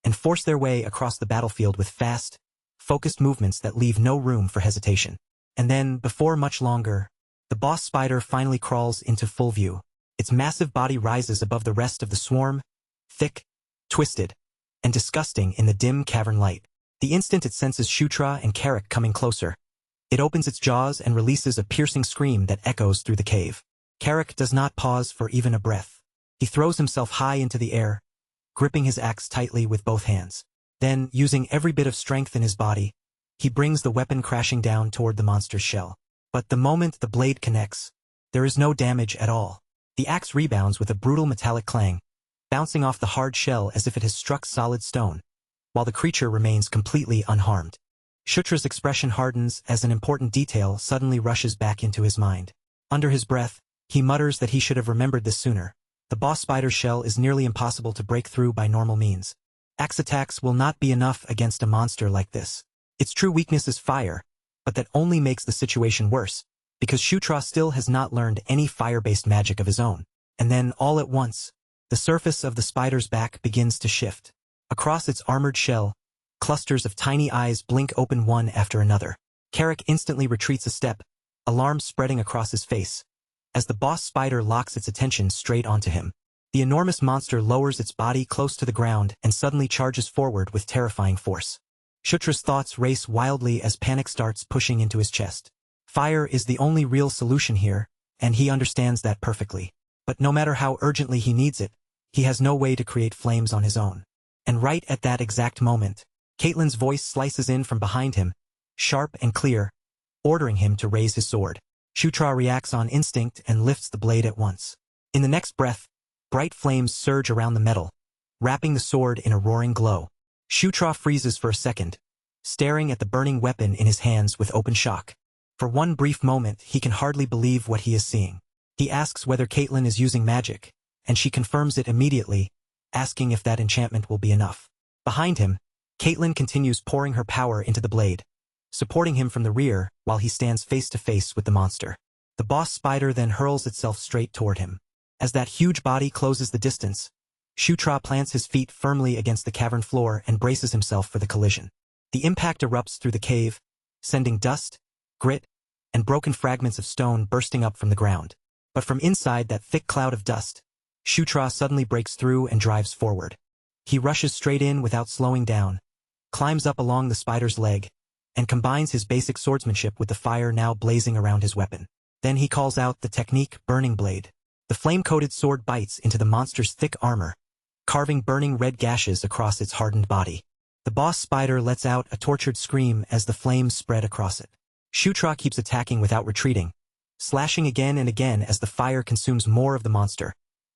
and force their way across the battlefield with fast, focused movements that leave no room for hesitation. And then, before much longer, the boss spider finally crawls into full view. Its massive body rises above the rest of the swarm, thick, twisted, and disgusting in the dim cavern light. The instant it senses Shutra and Carrick coming closer, it opens its jaws and releases a piercing scream that echoes through the cave. Carrick does not pause for even a breath. He throws himself high into the air, gripping his axe tightly with both hands. Then, using every bit of strength in his body, he brings the weapon crashing down toward the monster's shell. But the moment the blade connects, there is no damage at all. The axe rebounds with a brutal metallic clang, bouncing off the hard shell as if it has struck solid stone, while the creature remains completely unharmed. Shutra's expression hardens as an important detail suddenly rushes back into his mind. Under his breath, he mutters that he should have remembered this sooner. The boss spider's shell is nearly impossible to break through by normal means. Axe attacks will not be enough against a monster like this. Its true weakness is fire, but that only makes the situation worse, because Shutra still has not learned any fire-based magic of his own. And then, all at once, the surface of the spider's back begins to shift. Across its armored shell, clusters of tiny eyes blink open one after another. Carrick instantly retreats a step, alarm spreading across his face, as the boss spider locks its attention straight onto him. The enormous monster lowers its body close to the ground and suddenly charges forward with terrifying force. Shutra's thoughts race wildly as panic starts pushing into his chest. Fire is the only real solution here, and he understands that perfectly. But no matter how urgently he needs it, he has no way to create flames on his own. And right at that exact moment, Caitlin's voice slices in from behind him, sharp and clear, ordering him to raise his sword. Shutra reacts on instinct and lifts the blade at once. In the next breath, bright flames surge around the metal, wrapping the sword in a roaring glow. Shutra freezes for a second, staring at the burning weapon in his hands with open shock. For one brief moment, he can hardly believe what he is seeing. He asks whether Caitlin is using magic, and she confirms it immediately, asking if that enchantment will be enough. Behind him, Caitlin continues pouring her power into the blade, supporting him from the rear while he stands face to face with the monster. The boss spider then hurls itself straight toward him. As that huge body closes the distance, Shutra plants his feet firmly against the cavern floor and braces himself for the collision. The impact erupts through the cave, sending dust, grit, and broken fragments of stone bursting up from the ground. But from inside that thick cloud of dust, Shutra suddenly breaks through and drives forward. He rushes straight in without slowing down, climbs up along the spider's leg, and combines his basic swordsmanship with the fire now blazing around his weapon. Then he calls out the technique Burning Blade. The flame-coated sword bites into the monster's thick armor, carving burning red gashes across its hardened body. The boss spider lets out a tortured scream as the flames spread across it. Shutra keeps attacking without retreating, slashing again and again as the fire consumes more of the monster,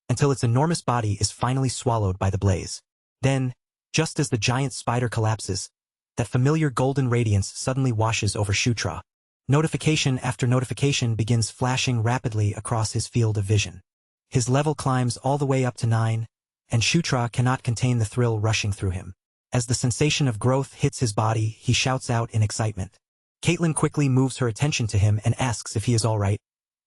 until its enormous body is finally swallowed by the blaze. Then, just as the giant spider collapses, that familiar golden radiance suddenly washes over Shutra. Notification after notification begins flashing rapidly across his field of vision. His level climbs all the way up to 9, and Shutra cannot contain the thrill rushing through him. As the sensation of growth hits his body, he shouts out in excitement. Caitlin quickly moves her attention to him and asks if he is all right,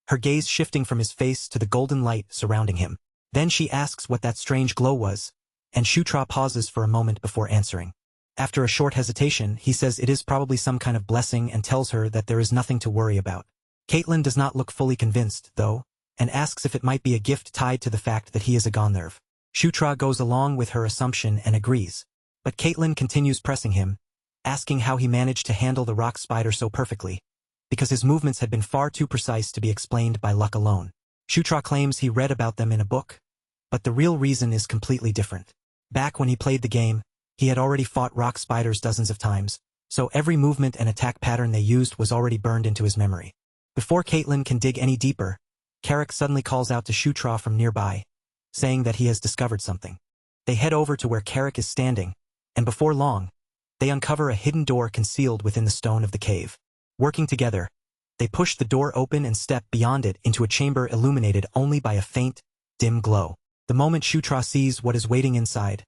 her gaze shifting from his face to the golden light surrounding him. Then she asks what that strange glow was, and Shutra pauses for a moment before answering. After a short hesitation, he says it is probably some kind of blessing and tells her that there is nothing to worry about. Caitlin does not look fully convinced, though, and asks if it might be a gift tied to the fact that he is a Gandharv. Shutra goes along with her assumption and agrees, but Caitlin continues pressing him, asking how he managed to handle the rock spider so perfectly, because his movements had been far too precise to be explained by luck alone. Shutra claims he read about them in a book, but the real reason is completely different. Back when he played the game, he had already fought rock spiders dozens of times, so every movement and attack pattern they used was already burned into his memory. Before Caitlin can dig any deeper, Carrick suddenly calls out to Shutra from nearby, saying that he has discovered something. They head over to where Carrick is standing, and before long, they uncover a hidden door concealed within the stone of the cave. Working together, They push the door open and step beyond it into a chamber illuminated only by a faint, dim glow. The moment Shutra sees what is waiting inside,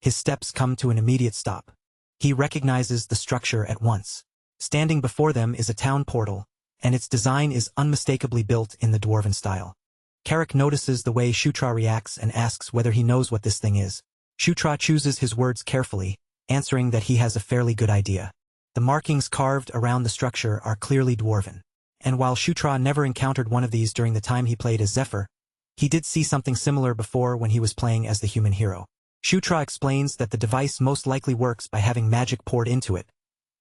his steps come to an immediate stop. He recognizes the structure at once. Standing before them is a town portal, and its design is unmistakably built in the dwarven style. Carrick notices the way Shutra reacts and asks whether he knows what this thing is. Shutra chooses his words carefully, answering that he has a fairly good idea. The markings carved around the structure are clearly dwarven. And while Shutra never encountered one of these during the time he played as Zephyr, he did see something similar before when he was playing as the human hero. Shutra explains that the device most likely works by having magic poured into it,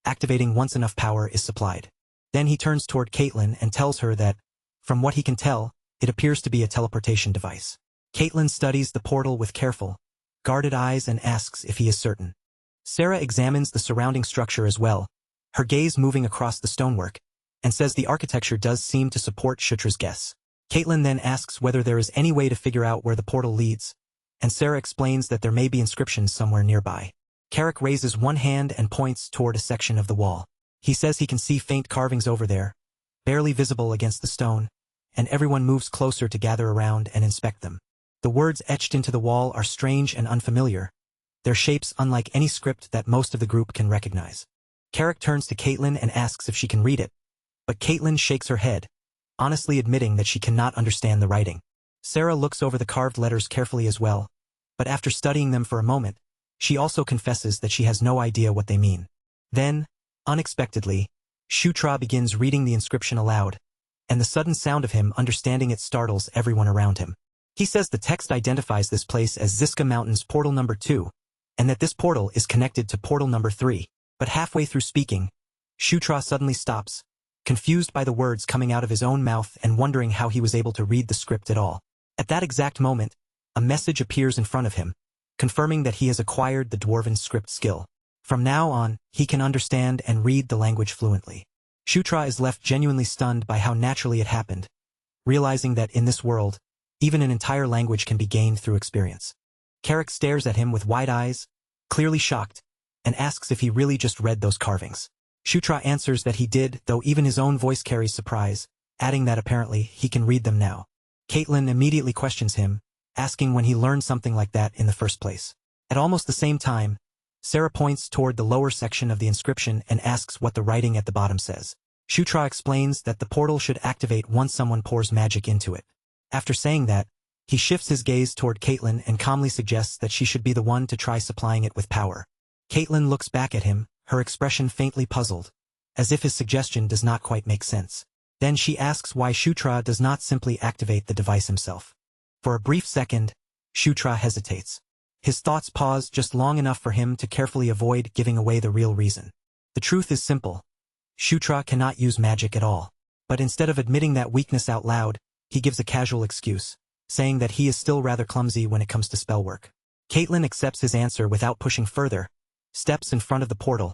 activating once enough power is supplied. Then he turns toward Caitlin and tells her that, from what he can tell, it appears to be a teleportation device. Caitlin studies the portal with careful, guarded eyes and asks if he is certain. Sarah examines the surrounding structure as well, her gaze moving across the stonework, and says the architecture does seem to support Shutra's guess. Caitlin then asks whether there is any way to figure out where the portal leads, and Sarah explains that there may be inscriptions somewhere nearby. Carrick raises one hand and points toward a section of the wall. He says he can see faint carvings over there, barely visible against the stone, and everyone moves closer to gather around and inspect them. The words etched into the wall are strange and unfamiliar, their shapes unlike any script that most of the group can recognize. Carrick turns to Caitlin and asks if she can read it, but Caitlin shakes her head, honestly admitting that she cannot understand the writing. Sarah looks over the carved letters carefully as well, but after studying them for a moment, she also confesses that she has no idea what they mean. Then, unexpectedly, Shutra begins reading the inscription aloud, and the sudden sound of him understanding it startles everyone around him. He says the text identifies this place as Ziska Mountains Portal Number 2, and that this portal is connected to Portal Number 3. But halfway through speaking, Shutra suddenly stops, confused by the words coming out of his own mouth and wondering how he was able to read the script at all. At that exact moment, a message appears in front of him, confirming that he has acquired the dwarven script skill. From now on, he can understand and read the language fluently. Shutra is left genuinely stunned by how naturally it happened, realizing that in this world, even an entire language can be gained through experience. Carrick stares at him with wide eyes, clearly shocked, and asks if he really just read those carvings. Shutra answers that he did, though even his own voice carries surprise, adding that apparently he can read them now. Caitlin immediately questions him, asking when he learned something like that in the first place. At almost the same time, Sarah points toward the lower section of the inscription and asks what the writing at the bottom says. Shutra explains that the portal should activate once someone pours magic into it. After saying that, he shifts his gaze toward Caitlin and calmly suggests that she should be the one to try supplying it with power. Caitlin looks back at him, her expression faintly puzzled, as if his suggestion does not quite make sense. Then she asks why Shutra does not simply activate the device himself. For a brief second, Shutra hesitates. His thoughts pause just long enough for him to carefully avoid giving away the real reason. The truth is simple. Shutra cannot use magic at all. But instead of admitting that weakness out loud, he gives a casual excuse, saying that he is still rather clumsy when it comes to spell work. Caitlin accepts his answer without pushing further, steps in front of the portal,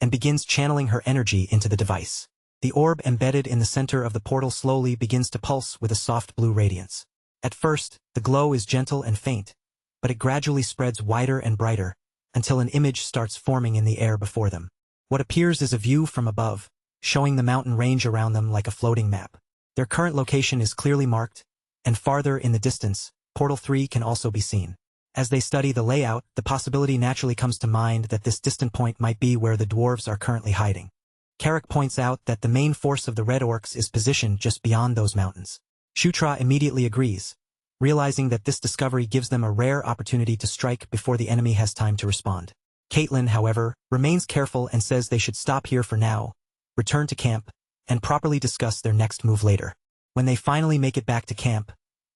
and begins channeling her energy into the device. The orb embedded in the center of the portal slowly begins to pulse with a soft blue radiance. At first, the glow is gentle and faint, but it gradually spreads wider and brighter, until an image starts forming in the air before them. What appears is a view from above, showing the mountain range around them like a floating map. Their current location is clearly marked, and farther in the distance, Portal 3 can also be seen. As they study the layout, the possibility naturally comes to mind that this distant point might be where the dwarves are currently hiding. Carrick points out that the main force of the Red Orcs is positioned just beyond those mountains. Shutra immediately agrees, realizing that this discovery gives them a rare opportunity to strike before the enemy has time to respond. Caitlin, however, remains careful and says they should stop here for now, return to camp, and properly discuss their next move later. When they finally make it back to camp,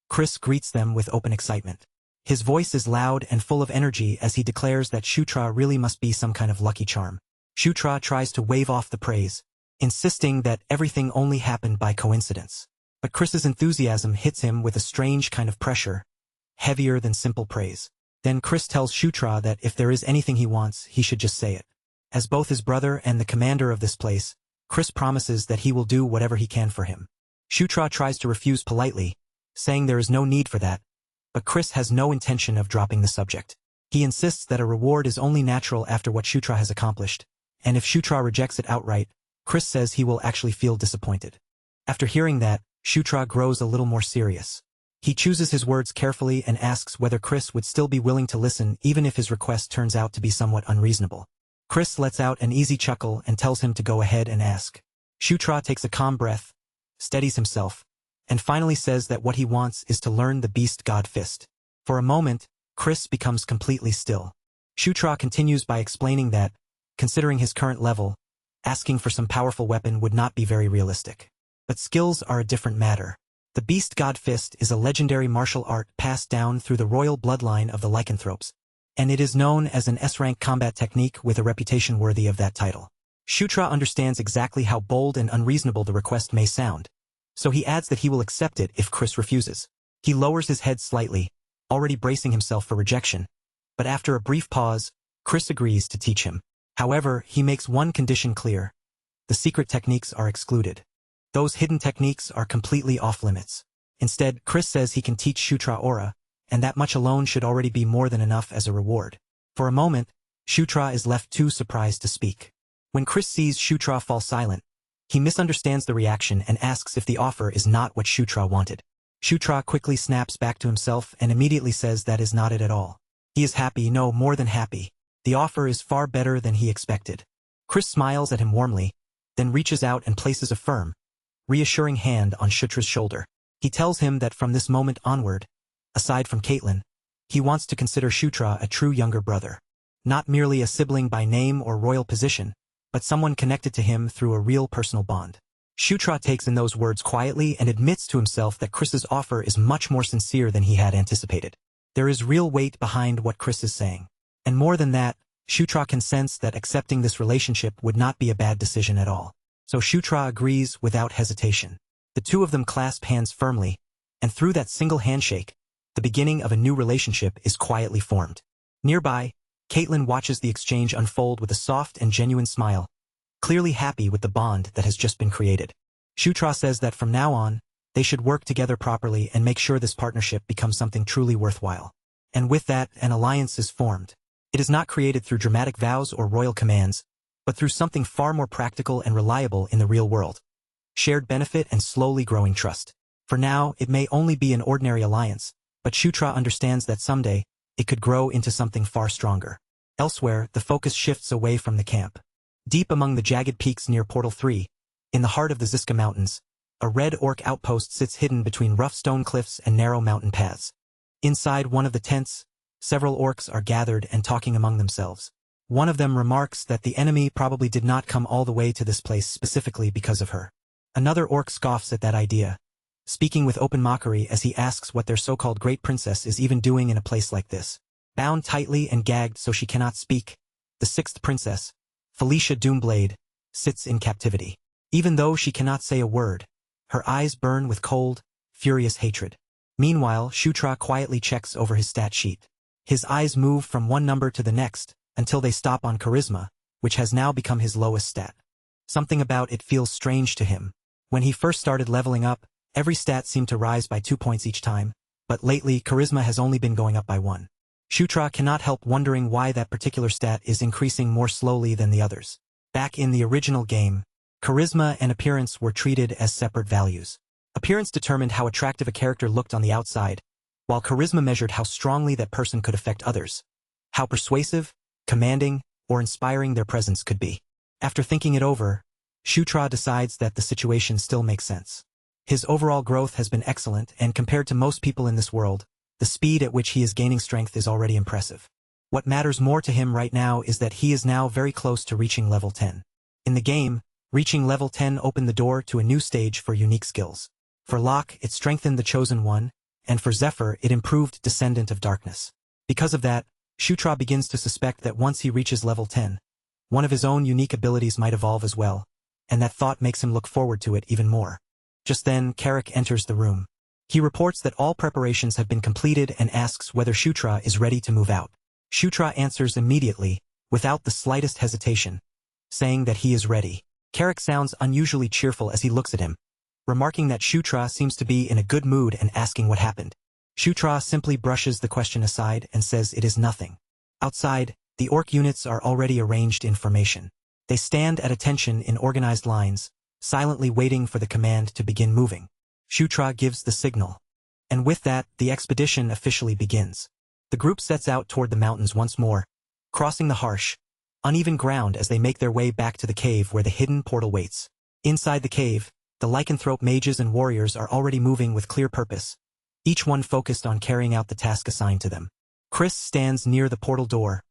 Chris greets them with open excitement. His voice is loud and full of energy as he declares that Shutra really must be some kind of lucky charm. Shutra tries to wave off the praise, insisting that everything only happened by coincidence. But Chris's enthusiasm hits him with a strange kind of pressure, heavier than simple praise. Then Chris tells Shutra that if there is anything he wants, he should just say it. As both his brother and the commander of this place, Chris promises that he will do whatever he can for him. Shutra tries to refuse politely, saying there is no need for that, but Chris has no intention of dropping the subject. He insists that a reward is only natural after what Shutra has accomplished, and if Shutra rejects it outright, Chris says he will actually feel disappointed. After hearing that, Shutra grows a little more serious. He chooses his words carefully and asks whether Chris would still be willing to listen even if his request turns out to be somewhat unreasonable. Chris lets out an easy chuckle and tells him to go ahead and ask. Shutra takes a calm breath, steadies himself, and finally says that what he wants is to learn the beast god fist. For a moment, Chris becomes completely still. Shutra continues by explaining that, considering his current level, asking for some powerful weapon would not be very realistic. But skills are a different matter. The beast god fist is a legendary martial art passed down through the royal bloodline of the lycanthropes, and it is known as an S-rank combat technique with a reputation worthy of that title. Shutra understands exactly how bold and unreasonable the request may sound, so he adds that he will accept it if Chris refuses. He lowers his head slightly, already bracing himself for rejection, but after a brief pause, Chris agrees to teach him. However, he makes one condition clear. The secret techniques are excluded. Those hidden techniques are completely off-limits. Instead, Chris says he can teach Shutra aura, and that much alone should already be more than enough as a reward. For a moment, Shutra is left too surprised to speak. When Chris sees Shutra fall silent, he misunderstands the reaction and asks if the offer is not what Shutra wanted. Shutra quickly snaps back to himself and immediately says that is not it at all. He is happy, no, more than happy. The offer is far better than he expected. Chris smiles at him warmly, then reaches out and places a firm, reassuring hand on Shutra's shoulder. He tells him that from this moment onward, aside from Caitlin, he wants to consider Shutra a true younger brother. Not merely a sibling by name or royal position, but someone connected to him through a real personal bond. Shutra takes in those words quietly and admits to himself that Chris's offer is much more sincere than he had anticipated. There is real weight behind what Chris is saying. And more than that, Shutra can sense that accepting this relationship would not be a bad decision at all. So Shutra agrees without hesitation. The two of them clasp hands firmly, and through that single handshake, the beginning of a new relationship is quietly formed. Nearby, Caitlin watches the exchange unfold with a soft and genuine smile, clearly happy with the bond that has just been created. Shutra says that from now on, they should work together properly and make sure this partnership becomes something truly worthwhile. And with that, an alliance is formed. It is not created through dramatic vows or royal commands, but through something far more practical and reliable in the real world. Shared benefit and slowly growing trust. For now, it may only be an ordinary alliance, but Shutra understands that someday, it could grow into something far stronger. Elsewhere, the focus shifts away from the camp. Deep among the jagged peaks near Portal 3, in the heart of the Ziska Mountains, a red orc outpost sits hidden between rough stone cliffs and narrow mountain paths. Inside one of the tents, several orcs are gathered and talking among themselves. One of them remarks that the enemy probably did not come all the way to this place specifically because of her. Another orc scoffs at that idea, speaking with open mockery as he asks what their so-called great princess is even doing in a place like this. Bound tightly and gagged so she cannot speak, the sixth princess, Felicia Doomblade, sits in captivity. Even though she cannot say a word, her eyes burn with cold, furious hatred. Meanwhile, Shutra quietly checks over his stat sheet. His eyes move from one number to the next, until they stop on charisma, which has now become his lowest stat. Something about it feels strange to him. When he first started leveling up, every stat seemed to rise by 2 points each time, but lately charisma has only been going up by 1. Shutra cannot help wondering why that particular stat is increasing more slowly than the others. Back in the original game, charisma and appearance were treated as separate values. Appearance determined how attractive a character looked on the outside, while charisma measured how strongly that person could affect others, how persuasive, commanding, or inspiring their presence could be. After thinking it over, Shutra decides that the situation still makes sense. His overall growth has been excellent, and compared to most people in this world, the speed at which he is gaining strength is already impressive. What matters more to him right now is that he is now very close to reaching level 10. In the game, reaching level 10 opened the door to a new stage for unique skills. For Locke, it strengthened the Chosen One, and for Zephyr, it improved Descendant of Darkness. Because of that, Shutra begins to suspect that once he reaches level 10, one of his own unique abilities might evolve as well, and that thought makes him look forward to it even more. Just then, Carrick enters the room. He reports that all preparations have been completed and asks whether Shutra is ready to move out. Shutra answers immediately, without the slightest hesitation, saying that he is ready. Carrick sounds unusually cheerful as he looks at him, remarking that Shutra seems to be in a good mood and asking what happened. Shutra simply brushes the question aside and says it is nothing. Outside, the orc units are already arranged in formation. They stand at attention in organized lines, silently waiting for the command to begin moving. Shutra gives the signal. And with that, the expedition officially begins. The group sets out toward the mountains once more, crossing the harsh, uneven ground as they make their way back to the cave where the hidden portal waits. Inside the cave, the lycanthrope mages and warriors are already moving with clear purpose, each one focused on carrying out the task assigned to them. Chris stands near the portal door,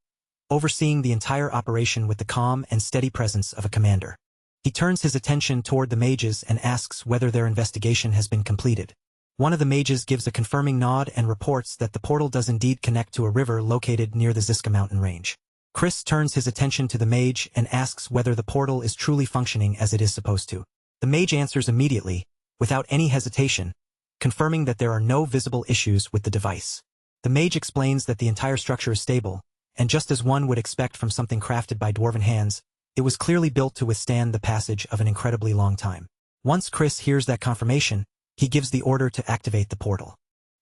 overseeing the entire operation with the calm and steady presence of a commander. He turns his attention toward the mages and asks whether their investigation has been completed. One of the mages gives a confirming nod and reports that the portal does indeed connect to a river located near the Ziska mountain range. Chris turns his attention to the mage and asks whether the portal is truly functioning as it is supposed to. The mage answers immediately, without any hesitation, confirming that there are no visible issues with the device. The mage explains that the entire structure is stable, and just as one would expect from something crafted by dwarven hands, it was clearly built to withstand the passage of an incredibly long time. Once Chris hears that confirmation, he gives the order to activate the portal.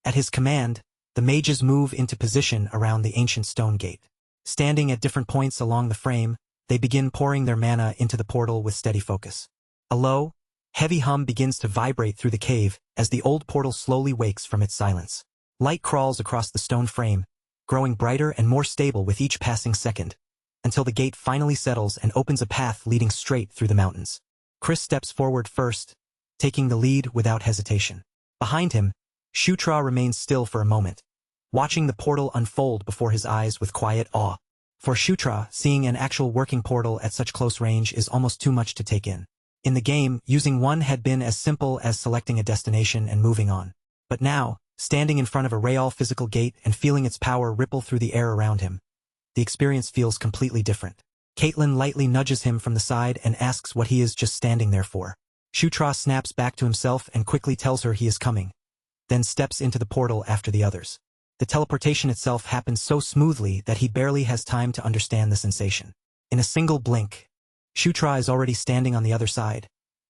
At his command, the mages move into position around the ancient stone gate. Standing at different points along the frame, they begin pouring their mana into the portal with steady focus. A low, heavy hum begins to vibrate through the cave as the old portal slowly wakes from its silence. Light crawls across the stone frame, growing brighter and more stable with each passing second, until the gate finally settles and opens a path leading straight through the mountains. Chris steps forward first, taking the lead without hesitation. Behind him, Shutra remains still for a moment, watching the portal unfold before his eyes with quiet awe. For Shutra, seeing an actual working portal at such close range is almost too much to take in. In the game, using one had been as simple as selecting a destination and moving on. But now, standing in front of a real physical gate and feeling its power ripple through the air around him, the experience feels completely different. Caitlin lightly nudges him from the side and asks what he is just standing there for. Shutra snaps back to himself and quickly tells her he is coming, then steps into the portal after the others. The teleportation itself happens so smoothly that he barely has time to understand the sensation. In a single blink, Shutra is already standing on the other side,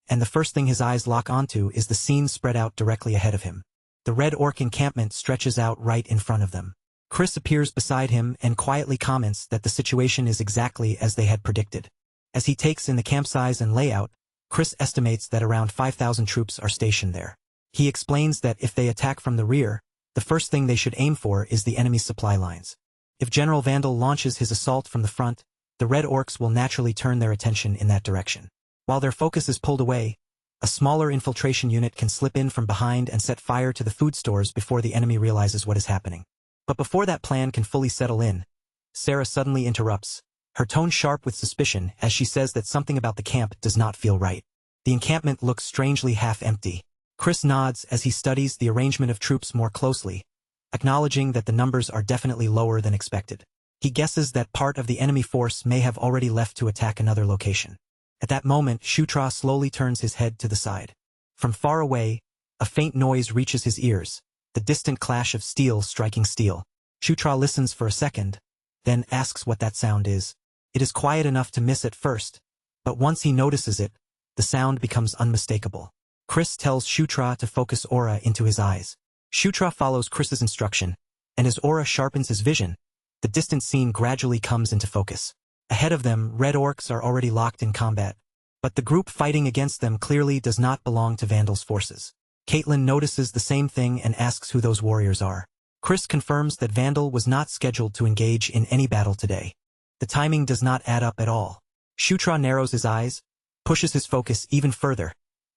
and the first thing his eyes lock onto is the scene spread out directly ahead of him. The Red Orc encampment stretches out right in front of them. Chris appears beside him and quietly comments that the situation is exactly as they had predicted. As he takes in the camp size and layout, Chris estimates that around 5,000 troops are stationed there. He explains that if they attack from the rear, the first thing they should aim for is the enemy's supply lines. If General Vandal launches his assault from the front, the Red Orcs will naturally turn their attention in that direction. While their focus is pulled away, a smaller infiltration unit can slip in from behind and set fire to the food stores before the enemy realizes what is happening. But before that plan can fully settle in, Sarah suddenly interrupts, her tone sharp with suspicion as she says that something about the camp does not feel right. The encampment looks strangely half-empty. Chris nods as he studies the arrangement of troops more closely, acknowledging that the numbers are definitely lower than expected. He guesses that part of the enemy force may have already left to attack another location. At that moment, Shutra slowly turns his head to the side. From far away, a faint noise reaches his ears, the distant clash of steel striking steel. Shutra listens for a second, then asks what that sound is. It is quiet enough to miss at first, but once he notices it, the sound becomes unmistakable. Chris tells Shutra to focus aura into his eyes. Shutra follows Chris's instruction, and as aura sharpens his vision, the distant scene gradually comes into focus. Ahead of them, Red Orcs are already locked in combat, but the group fighting against them clearly does not belong to Vandal's forces. Caitlin notices the same thing and asks who those warriors are. Chris confirms that Vandal was not scheduled to engage in any battle today. The timing does not add up at all. Shutra narrows his eyes, pushes his focus even further,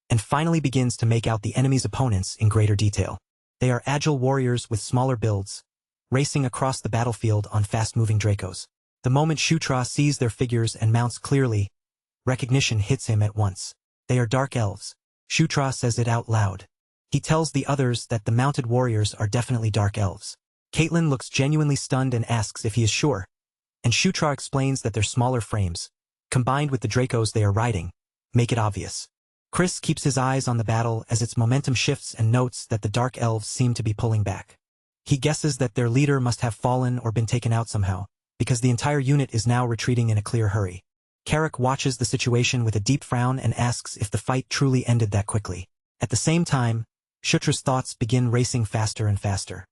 and finally begins to make out the enemy's opponents in greater detail. They are agile warriors with smaller builds, racing across the battlefield on fast-moving Dracos. The moment Shutra sees their figures and mounts clearly, recognition hits him at once. They are dark elves. Shutra says it out loud. He tells the others that the mounted warriors are definitely dark elves. Caitlin looks genuinely stunned and asks if he is sure, and Shutra explains that their smaller frames, combined with the Dracos they are riding, make it obvious. Chris keeps his eyes on the battle as its momentum shifts and notes that the dark elves seem to be pulling back. He guesses that their leader must have fallen or been taken out somehow, because the entire unit is now retreating in a clear hurry. Carrick watches the situation with a deep frown and asks if the fight truly ended that quickly. At the same time, Shutra's thoughts begin racing faster and faster.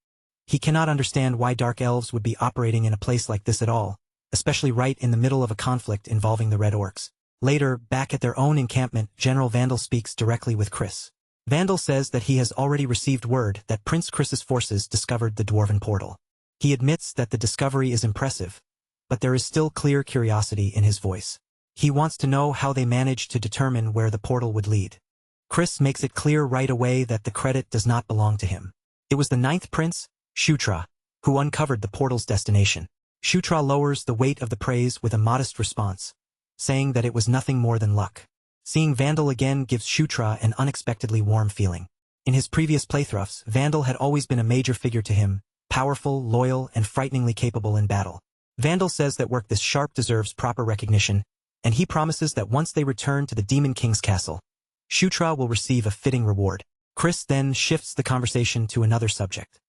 He cannot understand why dark elves would be operating in a place like this at all, especially right in the middle of a conflict involving the Red Orcs. Later, back at their own encampment, General Vandal speaks directly with Chris. Vandal says that he has already received word that Prince Chris's forces discovered the Dwarven portal. He admits that the discovery is impressive, but there is still clear curiosity in his voice. He wants to know how they managed to determine where the portal would lead. Chris makes it clear right away that the credit does not belong to him. It was the 9th Prince, Shutra, who uncovered the portal's destination. Shutra lowers the weight of the praise with a modest response, saying that it was nothing more than luck. Seeing Vandal again gives Shutra an unexpectedly warm feeling. In his previous playthroughs, Vandal had always been a major figure to him, powerful, loyal, and frighteningly capable in battle. Vandal says that work this sharp deserves proper recognition, and he promises that once they return to the Demon King's castle, Shutra will receive a fitting reward. Chris then shifts the conversation to another subject.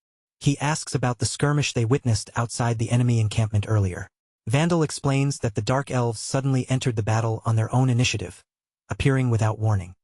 He asks about the skirmish they witnessed outside the enemy encampment earlier. Vandal explains that the Dark Elves suddenly entered the battle on their own initiative, appearing without warning.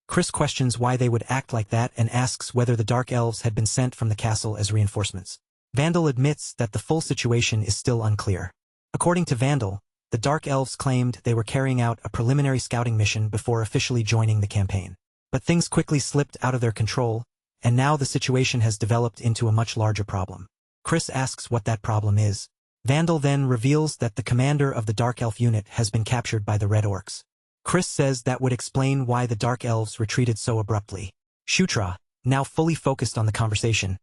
Chris questions why they would act like that and asks whether the Dark Elves had been sent from the castle as reinforcements. Vandal admits that the full situation is still unclear. According to Vandal, the Dark Elves claimed they were carrying out a preliminary scouting mission before officially joining the campaign. But things quickly slipped out of their control, and now the situation has developed into a much larger problem. Chris asks what that problem is. Vandal then reveals that the commander of the Dark Elf unit has been captured by the Red Orcs. Chris says that would explain why the Dark Elves retreated so abruptly. Shutra, now fully focused on the conversation,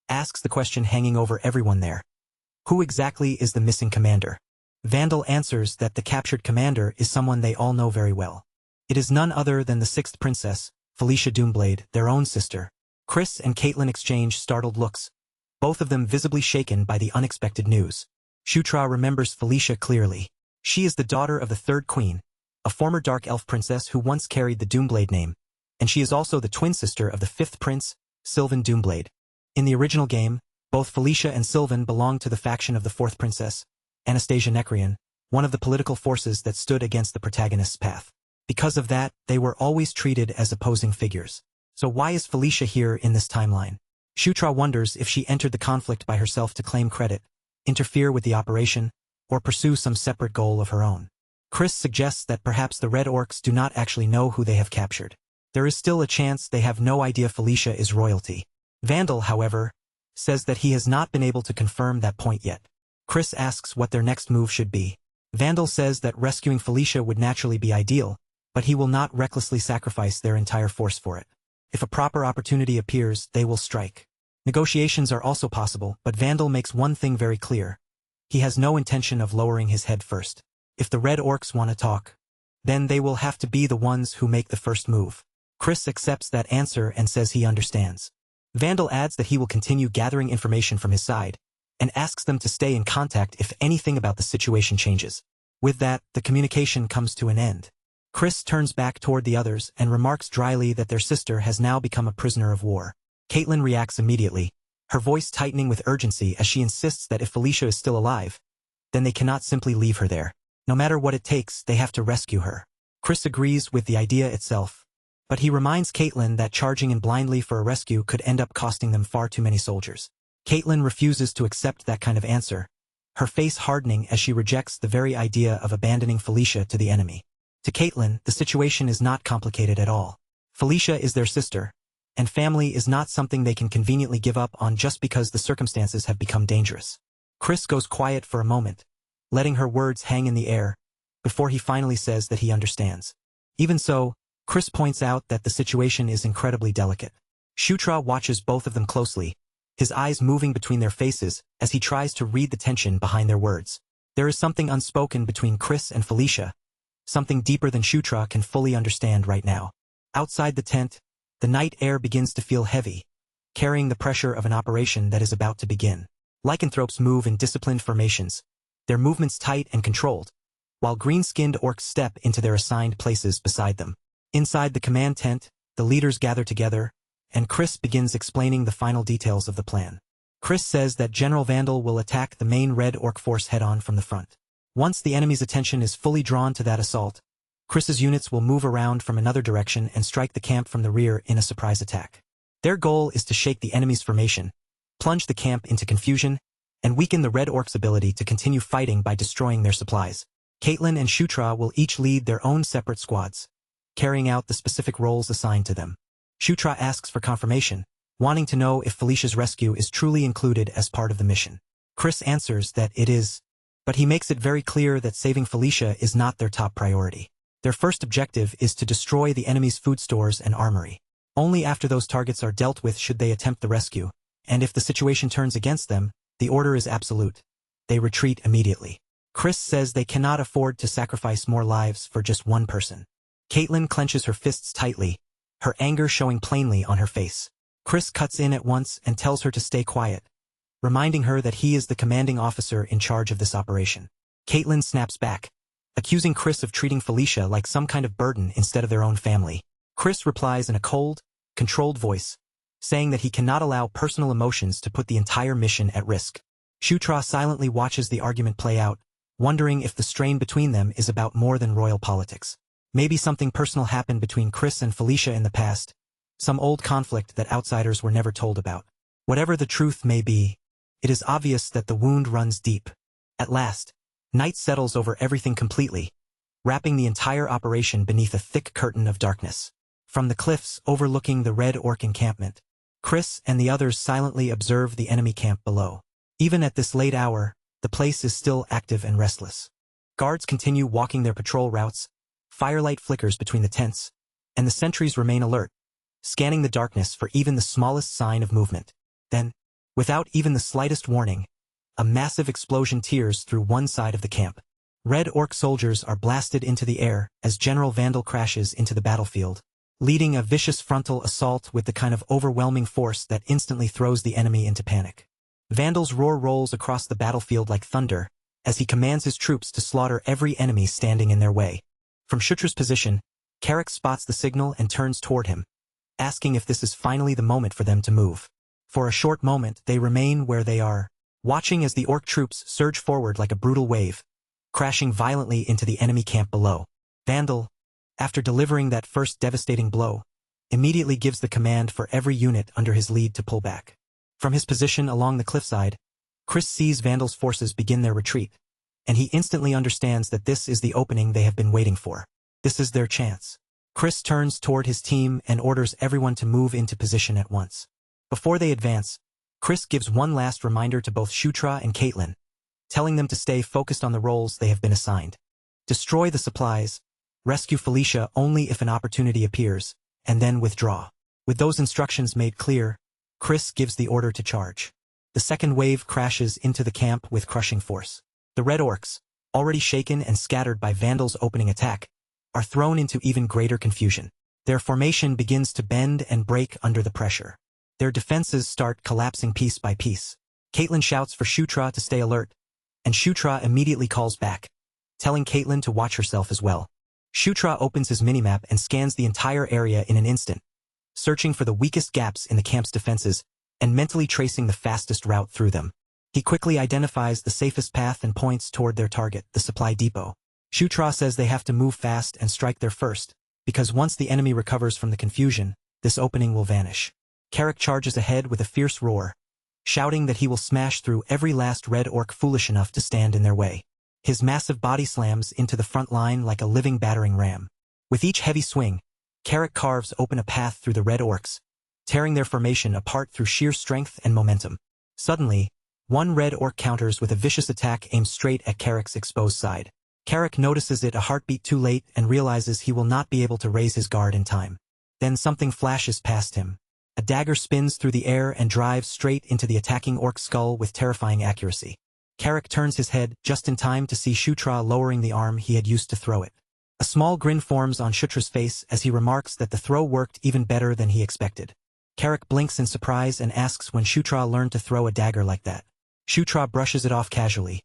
asks the question hanging over everyone there. Who exactly is the missing commander? Vandal answers that the captured commander is someone they all know very well. It is none other than the 6th princess, Felicia Doomblade, their own sister. Chris and Caitlin exchange startled looks, both of them visibly shaken by the unexpected news. Shutra remembers Felicia clearly. She is the daughter of the 3rd Queen, a former Dark Elf princess who once carried the Doomblade name, and she is also the twin sister of the 5th Prince, Sylvan Doomblade. In the original game, both Felicia and Sylvan belonged to the faction of the 4th Princess, Anastasia Necrian, one of the political forces that stood against the protagonist's path. Because of that, they were always treated as opposing figures. So why is Felicia here in this timeline? Shutra wonders if she entered the conflict by herself to claim credit, interfere with the operation, or pursue some separate goal of her own. Chris suggests that perhaps the Red Orcs do not actually know who they have captured. There is still a chance they have no idea Felicia is royalty. Vandal, however, says that he has not been able to confirm that point yet. Chris asks what their next move should be. Vandal says that rescuing Felicia would naturally be ideal, but he will not recklessly sacrifice their entire force for it. If a proper opportunity appears, they will strike. Negotiations are also possible, but Vandal makes one thing very clear. He has no intention of lowering his head first. If the Red Orcs want to talk, then they will have to be the ones who make the first move. Chris accepts that answer and says he understands. Vandal adds that he will continue gathering information from his side, and asks them to stay in contact if anything about the situation changes. With that, the communication comes to an end. Chris turns back toward the others and remarks dryly that their sister has now become a prisoner of war. Caitlin reacts immediately, her voice tightening with urgency as she insists that if Felicia is still alive, then they cannot simply leave her there. No matter what it takes, they have to rescue her. Chris agrees with the idea itself, but he reminds Caitlin that charging in blindly for a rescue could end up costing them far too many soldiers. Caitlin refuses to accept that kind of answer, her face hardening as she rejects the very idea of abandoning Felicia to the enemy. To Caitlin, the situation is not complicated at all. Felicia is their sister, and family is not something they can conveniently give up on just because the circumstances have become dangerous. Chris goes quiet for a moment, letting her words hang in the air, before he finally says that he understands. Even so, Chris points out that the situation is incredibly delicate. Shutra watches both of them closely, his eyes moving between their faces as he tries to read the tension behind their words. There is something unspoken between Chris and Felicia, something deeper than Shutra can fully understand right now. Outside the tent, the night air begins to feel heavy, carrying the pressure of an operation that is about to begin. Lycanthropes move in disciplined formations, their movements tight and controlled, while green-skinned orcs step into their assigned places beside them. Inside the command tent, the leaders gather together, and Chris begins explaining the final details of the plan. Chris says that General Vandal will attack the main Red Orc force head-on from the front. Once the enemy's attention is fully drawn to that assault, Chris's units will move around from another direction and strike the camp from the rear in a surprise attack. Their goal is to shake the enemy's formation, plunge the camp into confusion, and weaken the Red Orc's ability to continue fighting by destroying their supplies. Caitlin and Shutra will each lead their own separate squads, carrying out the specific roles assigned to them. Shutra asks for confirmation, wanting to know if Felicia's rescue is truly included as part of the mission. Chris answers that it is, but he makes it very clear that saving Felicia is not their top priority. Their first objective is to destroy the enemy's food stores and armory. Only after those targets are dealt with should they attempt the rescue, and if the situation turns against them, the order is absolute. They retreat immediately. Chris says they cannot afford to sacrifice more lives for just one person. Caitlin clenches her fists tightly, her anger showing plainly on her face. Chris cuts in at once and tells her to stay quiet, reminding her that he is the commanding officer in charge of this operation. Caitlin snaps back, accusing Chris of treating Felicia like some kind of burden instead of their own family. Chris replies in a cold, controlled voice, saying that he cannot allow personal emotions to put the entire mission at risk. Shutra silently watches the argument play out, wondering if the strain between them is about more than royal politics. Maybe something personal happened between Chris and Felicia in the past, some old conflict that outsiders were never told about. Whatever the truth may be, it is obvious that the wound runs deep. At last, night settles over everything completely, wrapping the entire operation beneath a thick curtain of darkness. From the cliffs overlooking the Red Orc encampment, Chris and the others silently observe the enemy camp below. Even at this late hour, the place is still active and restless. Guards continue walking their patrol routes, firelight flickers between the tents, and the sentries remain alert, scanning the darkness for even the smallest sign of movement. Then, without even the slightest warning, a massive explosion tears through one side of the camp. Red Orc soldiers are blasted into the air as General Vandal crashes into the battlefield, leading a vicious frontal assault with the kind of overwhelming force that instantly throws the enemy into panic. Vandal's roar rolls across the battlefield like thunder, as he commands his troops to slaughter every enemy standing in their way. From Shutra's position, Carrick spots the signal and turns toward him, asking if this is finally the moment for them to move. For a short moment they remain where they are, watching as the Orc troops surge forward like a brutal wave, crashing violently into the enemy camp below. Vandal, after delivering that first devastating blow, immediately gives the command for every unit under his lead to pull back. From his position along the cliffside, Chris sees Vandal's forces begin their retreat, and he instantly understands that this is the opening they have been waiting for. This is their chance. Chris turns toward his team and orders everyone to move into position at once. Before they advance, Chris gives one last reminder to both Shutra and Caitlin, telling them to stay focused on the roles they have been assigned. Destroy the supplies, rescue Felicia only if an opportunity appears, and then withdraw. With those instructions made clear, Chris gives the order to charge. The second wave crashes into the camp with crushing force. The Red Orcs, already shaken and scattered by Vandal's opening attack, are thrown into even greater confusion. Their formation begins to bend and break under the pressure. Their defenses start collapsing piece by piece. Caitlin shouts for Shutra to stay alert, and Shutra immediately calls back, telling Caitlin to watch herself as well. Shutra opens his minimap and scans the entire area in an instant, searching for the weakest gaps in the camp's defenses and mentally tracing the fastest route through them. He quickly identifies the safest path and points toward their target, the supply depot. Shutra says they have to move fast and strike there first, because once the enemy recovers from the confusion, this opening will vanish. Carrick charges ahead with a fierce roar, shouting that he will smash through every last Red Orc foolish enough to stand in their way. His massive body slams into the front line like a living battering ram. With each heavy swing, Carrick carves open a path through the Red Orcs, tearing their formation apart through sheer strength and momentum. Suddenly, one Red Orc counters with a vicious attack aimed straight at Carrick's exposed side. Carrick notices it a heartbeat too late and realizes he will not be able to raise his guard in time. Then something flashes past him. A dagger spins through the air and drives straight into the attacking Orc skull with terrifying accuracy. Carrick turns his head just in time to see Shutra lowering the arm he had used to throw it. A small grin forms on Shutra's face as he remarks that the throw worked even better than he expected. Carrick blinks in surprise and asks when Shutra learned to throw a dagger like that. Shutra brushes it off casually,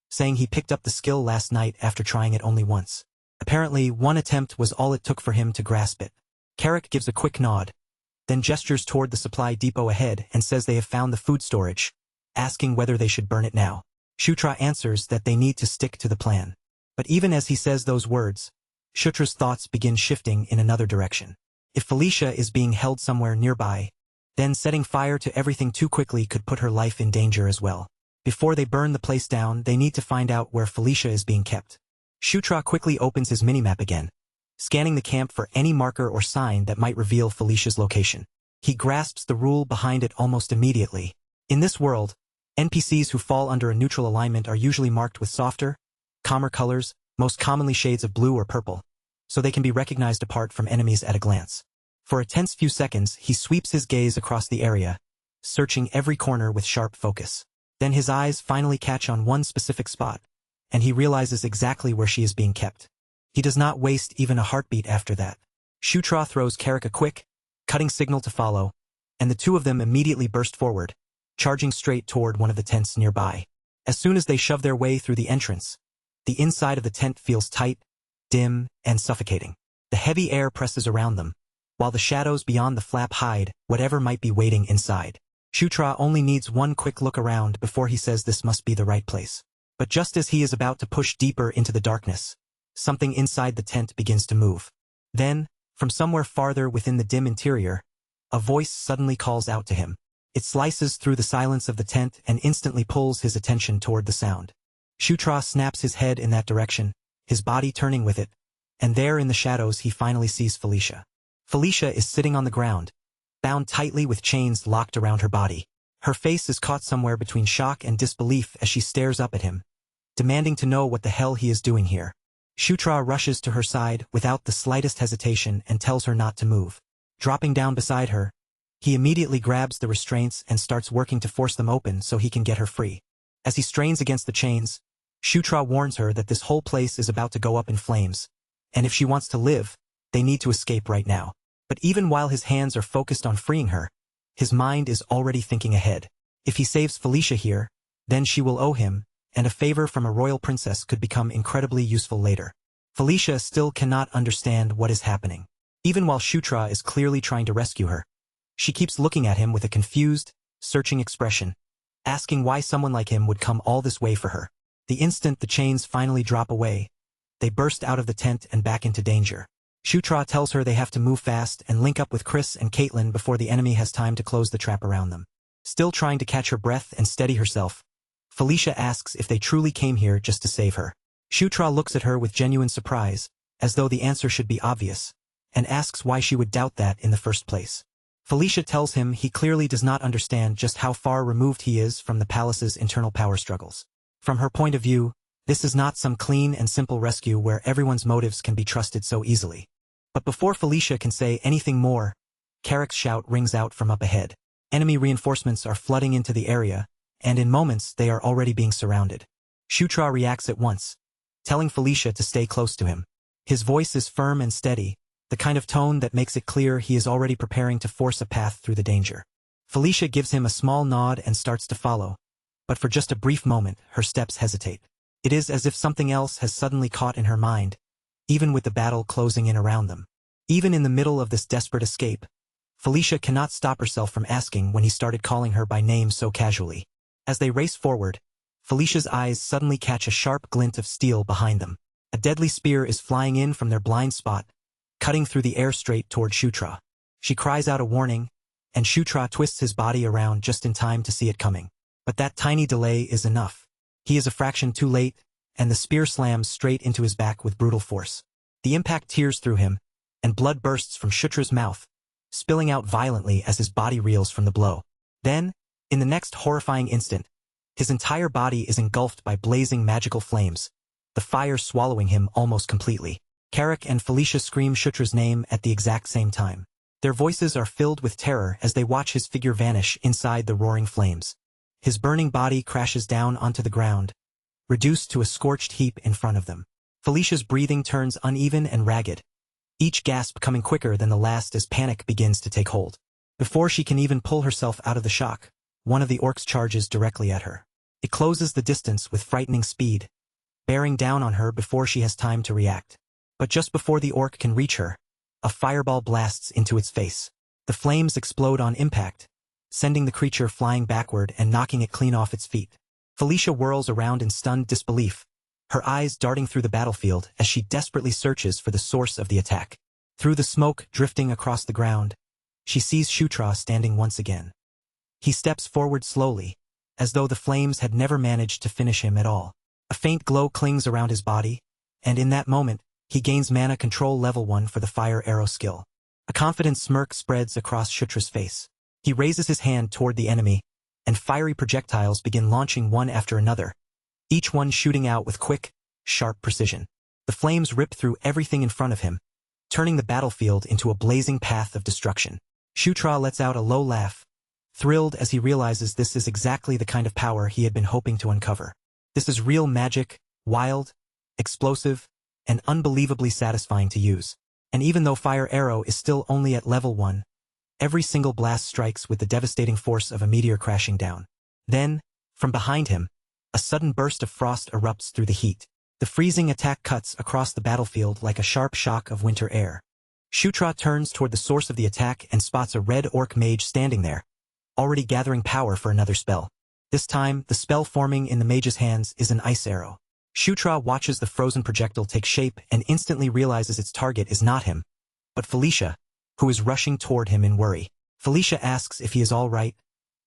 saying he picked up the skill last night after trying it only once. Apparently, one attempt was all it took for him to grasp it. Carrick gives a quick nod, then gestures toward the supply depot ahead and says they have found the food storage, asking whether they should burn it now. Shutra answers that they need to stick to the plan. But even as he says those words, Shutra's thoughts begin shifting in another direction. If Felicia is being held somewhere nearby, then setting fire to everything too quickly could put her life in danger as well. Before they burn the place down, they need to find out where Felicia is being kept. Shutra quickly opens his minimap again, scanning the camp for any marker or sign that might reveal Felicia's location. He grasps the rule behind it almost immediately. In this world, NPCs who fall under a neutral alignment are usually marked with softer, calmer colors, most commonly shades of blue or purple, so they can be recognized apart from enemies at a glance. For a tense few seconds, he sweeps his gaze across the area, searching every corner with sharp focus. Then his eyes finally catch on one specific spot, and he realizes exactly where she is being kept. He does not waste even a heartbeat after that. Shutra throws Carrick a quick, cutting signal to follow, and the two of them immediately burst forward, charging straight toward one of the tents nearby. As soon as they shove their way through the entrance, the inside of the tent feels tight, dim, and suffocating. The heavy air presses around them, while the shadows beyond the flap hide whatever might be waiting inside. Shutra only needs one quick look around before he says this must be the right place. But just as he is about to push deeper into the darkness, something inside the tent begins to move. Then, from somewhere farther within the dim interior, a voice suddenly calls out to him. It slices through the silence of the tent and instantly pulls his attention toward the sound. Shutra snaps his head in that direction, his body turning with it, and there in the shadows he finally sees Felicia. Felicia is sitting on the ground, bound tightly with chains locked around her body. Her face is caught somewhere between shock and disbelief as she stares up at him, demanding to know what the hell he is doing here. Shutra rushes to her side without the slightest hesitation and tells her not to move. Dropping down beside her, he immediately grabs the restraints and starts working to force them open so he can get her free. As he strains against the chains, Shutra warns her that this whole place is about to go up in flames, and if she wants to live, they need to escape right now. But even while his hands are focused on freeing her, his mind is already thinking ahead. If he saves Felicia here, then she will owe him, and a favor from a royal princess could become incredibly useful later. Felicia still cannot understand what is happening. Even while Shutra is clearly trying to rescue her, she keeps looking at him with a confused, searching expression, asking why someone like him would come all this way for her. The instant the chains finally drop away, they burst out of the tent and back into danger. Shutra tells her they have to move fast and link up with Chris and Caitlin before the enemy has time to close the trap around them. Still trying to catch her breath and steady herself, Felicia asks if they truly came here just to save her. Shutra looks at her with genuine surprise, as though the answer should be obvious, and asks why she would doubt that in the first place. Felicia tells him he clearly does not understand just how far removed he is from the palace's internal power struggles. From her point of view, this is not some clean and simple rescue where everyone's motives can be trusted so easily. But before Felicia can say anything more, Carrick's shout rings out from up ahead. Enemy reinforcements are flooding into the area, and in moments they are already being surrounded. Shutra reacts at once, telling Felicia to stay close to him. His voice is firm and steady, the kind of tone that makes it clear he is already preparing to force a path through the danger. Felicia gives him a small nod and starts to follow, but for just a brief moment her steps hesitate. It is as if something else has suddenly caught in her mind, even with the battle closing in around them. Even in the middle of this desperate escape, Felicia cannot stop herself from asking when he started calling her by name so casually. As they race forward, Felicia's eyes suddenly catch a sharp glint of steel behind them. A deadly spear is flying in from their blind spot, cutting through the air straight toward Shutra. She cries out a warning, and Shutra twists his body around just in time to see it coming. But that tiny delay is enough. He is a fraction too late, and the spear slams straight into his back with brutal force. The impact tears through him, and blood bursts from Shutra's mouth, spilling out violently as his body reels from the blow. Then, in the next horrifying instant, his entire body is engulfed by blazing magical flames, the fire swallowing him almost completely. Carrick and Felicia scream Shutra's name at the exact same time. Their voices are filled with terror as they watch his figure vanish inside the roaring flames. His burning body crashes down onto the ground, reduced to a scorched heap in front of them. Felicia's breathing turns uneven and ragged, each gasp coming quicker than the last as panic begins to take hold. Before she can even pull herself out of the shock, one of the orcs charges directly at her. It closes the distance with frightening speed, bearing down on her before she has time to react. But just before the orc can reach her, a fireball blasts into its face. The flames explode on impact, sending the creature flying backward and knocking it clean off its feet. Felicia whirls around in stunned disbelief, her eyes darting through the battlefield as she desperately searches for the source of the attack. Through the smoke drifting across the ground, she sees Shutra standing once again. He steps forward slowly, as though the flames had never managed to finish him at all. A faint glow clings around his body, and in that moment, he gains mana control level 1 for the fire arrow skill. A confident smirk spreads across Shutra's face. He raises his hand toward the enemy, and fiery projectiles begin launching one after another, each one shooting out with quick, sharp precision. The flames rip through everything in front of him, turning the battlefield into a blazing path of destruction. Shutra lets out a low laugh, thrilled as he realizes this is exactly the kind of power he had been hoping to uncover. This is real magic, wild, explosive, and unbelievably satisfying to use. And even though Fire Arrow is still only at level 1, every single blast strikes with the devastating force of a meteor crashing down. Then, from behind him, a sudden burst of frost erupts through the heat. The freezing attack cuts across the battlefield like a sharp shock of winter air. Shutra turns toward the source of the attack and spots a red orc mage standing there, already gathering power for another spell. This time, the spell forming in the mage's hands is an ice arrow. Shutra watches the frozen projectile take shape and instantly realizes its target is not him, but Felicia, who is rushing toward him in worry. Felicia asks if he is all right,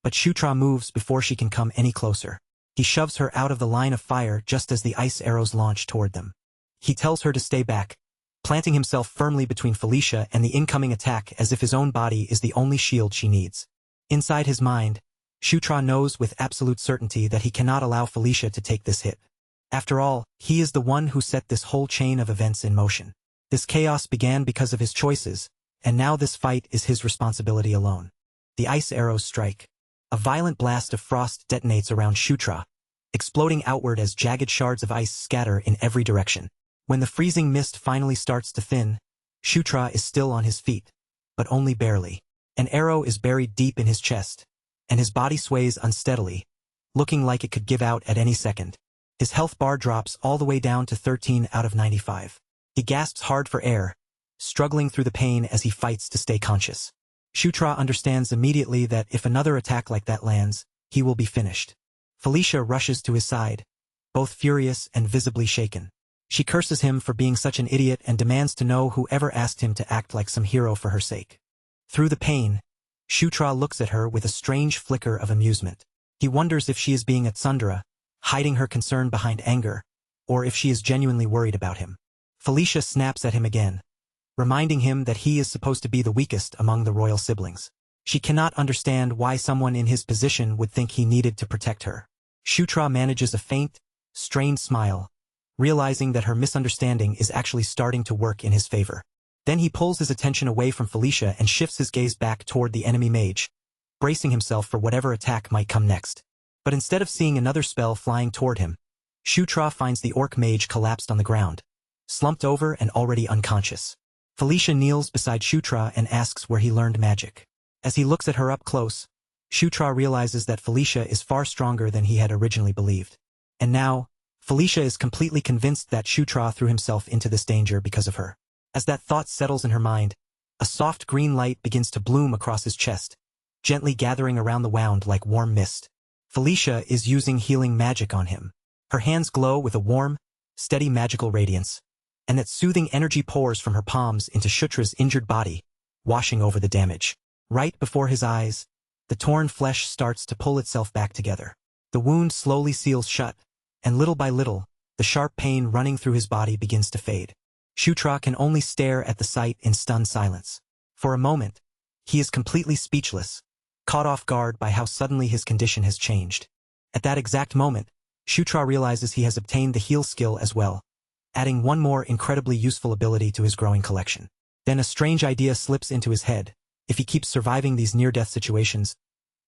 but Shutra moves before she can come any closer. He shoves her out of the line of fire just as the ice arrows launch toward them. He tells her to stay back, planting himself firmly between Felicia and the incoming attack as if his own body is the only shield she needs. Inside his mind, Shutra knows with absolute certainty that he cannot allow Felicia to take this hit. After all, he is the one who set this whole chain of events in motion. This chaos began because of his choices, and now this fight is his responsibility alone. The ice arrows strike. A violent blast of frost detonates around Shutra, exploding outward as jagged shards of ice scatter in every direction. When the freezing mist finally starts to thin, Shutra is still on his feet, but only barely. An arrow is buried deep in his chest, and his body sways unsteadily, looking like it could give out at any second. His health bar drops all the way down to 13 out of 95. He gasps hard for air, struggling through the pain as he fights to stay conscious. Shutra understands immediately that if another attack like that lands, he will be finished. Felicia rushes to his side, both furious and visibly shaken. She curses him for being such an idiot and demands to know whoever asked him to act like some hero for her sake. Through the pain, Shutra looks at her with a strange flicker of amusement. He wonders if she is being a tsundere, hiding her concern behind anger, or if she is genuinely worried about him. Felicia snaps at him again, reminding him that he is supposed to be the weakest among the royal siblings. She cannot understand why someone in his position would think he needed to protect her. Shutra manages a faint, strained smile, realizing that her misunderstanding is actually starting to work in his favor. Then he pulls his attention away from Felicia and shifts his gaze back toward the enemy mage, bracing himself for whatever attack might come next. But instead of seeing another spell flying toward him, Shutra finds the orc mage collapsed on the ground, slumped over and already unconscious. Felicia kneels beside Shutra and asks where he learned magic. As he looks at her up close, Shutra realizes that Felicia is far stronger than he had originally believed. And now, Felicia is completely convinced that Shutra threw himself into this danger because of her. As that thought settles in her mind, a soft green light begins to bloom across his chest, gently gathering around the wound like warm mist. Felicia is using healing magic on him. Her hands glow with a warm, steady magical radiance, and that soothing energy pours from her palms into Shutra's injured body, washing over the damage. Right before his eyes, the torn flesh starts to pull itself back together. The wound slowly seals shut, and little by little, the sharp pain running through his body begins to fade. Shutra can only stare at the sight in stunned silence. For a moment, he is completely speechless, caught off guard by how suddenly his condition has changed. At that exact moment, Shutra realizes he has obtained the heal skill as well, adding one more incredibly useful ability to his growing collection. Then a strange idea slips into his head. If he keeps surviving these near-death situations,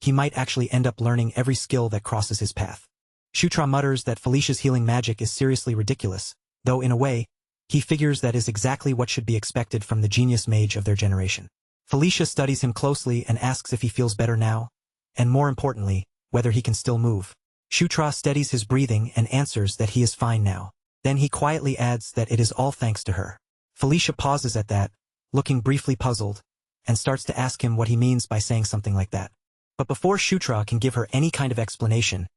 he might actually end up learning every skill that crosses his path. Shutra mutters that Felicia's healing magic is seriously ridiculous, though in a way, he figures that is exactly what should be expected from the genius mage of their generation. Felicia studies him closely and asks if he feels better now, and more importantly, whether he can still move. Shutra steadies his breathing and answers that he is fine now. Then he quietly adds that it is all thanks to her. Felicia pauses at that, looking briefly puzzled, and starts to ask him what he means by saying something like that. But before Shutra can give her any kind of explanation,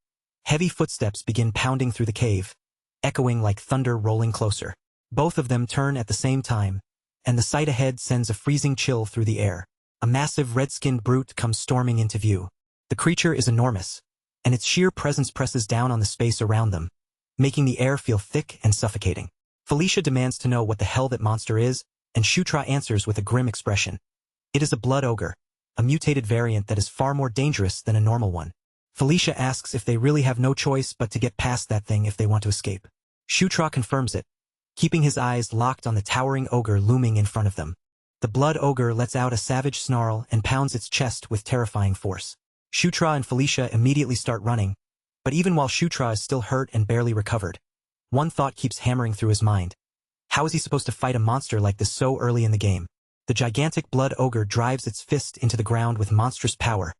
heavy footsteps begin pounding through the cave, echoing like thunder rolling closer. Both of them turn at the same time, and the sight ahead sends a freezing chill through the air. A massive red-skinned brute comes storming into view. The creature is enormous, and its sheer presence presses down on the space around them, making the air feel thick and suffocating. Felicia demands to know what the hell that monster is, and Shutra answers with a grim expression. It is a blood ogre, a mutated variant that is far more dangerous than a normal one. Felicia asks if they really have no choice but to get past that thing if they want to escape. Shutra confirms it, keeping his eyes locked on the towering ogre looming in front of them. The blood ogre lets out a savage snarl and pounds its chest with terrifying force. Shutra and Felicia immediately start running, but even while Shutra is still hurt and barely recovered, one thought keeps hammering through his mind. How is he supposed to fight a monster like this so early in the game? The gigantic blood ogre drives its fist into the ground with monstrous power,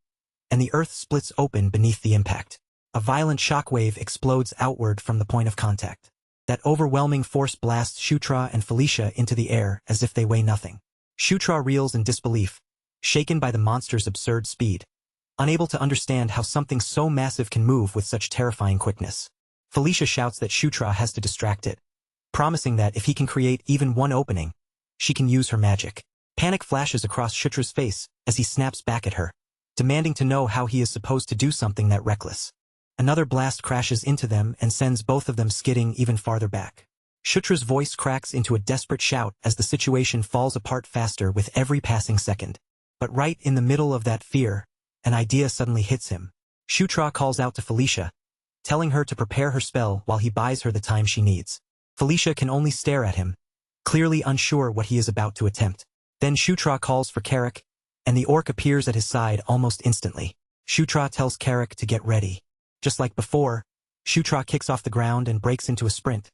and the earth splits open beneath the impact. A violent shockwave explodes outward from the point of contact. That overwhelming force blasts Shutra and Felicia into the air as if they weigh nothing. Shutra reels in disbelief, shaken by the monster's absurd speed, unable to understand how something so massive can move with such terrifying quickness. Felicia shouts that Shutra has to distract it, promising that if he can create even one opening, she can use her magic. Panic flashes across Shutra's face as he snaps back at her, demanding to know how he is supposed to do something that reckless. Another blast crashes into them and sends both of them skidding even farther back. Shutra's voice cracks into a desperate shout as the situation falls apart faster with every passing second. But right in the middle of that fear, an idea suddenly hits him. Shutra calls out to Felicia, telling her to prepare her spell while he buys her the time she needs. Felicia can only stare at him, clearly unsure what he is about to attempt. Then Shutra calls for Carrick, and the orc appears at his side almost instantly. Shutra tells Carrick to get ready. Just like before, Shutra kicks off the ground and breaks into a sprint,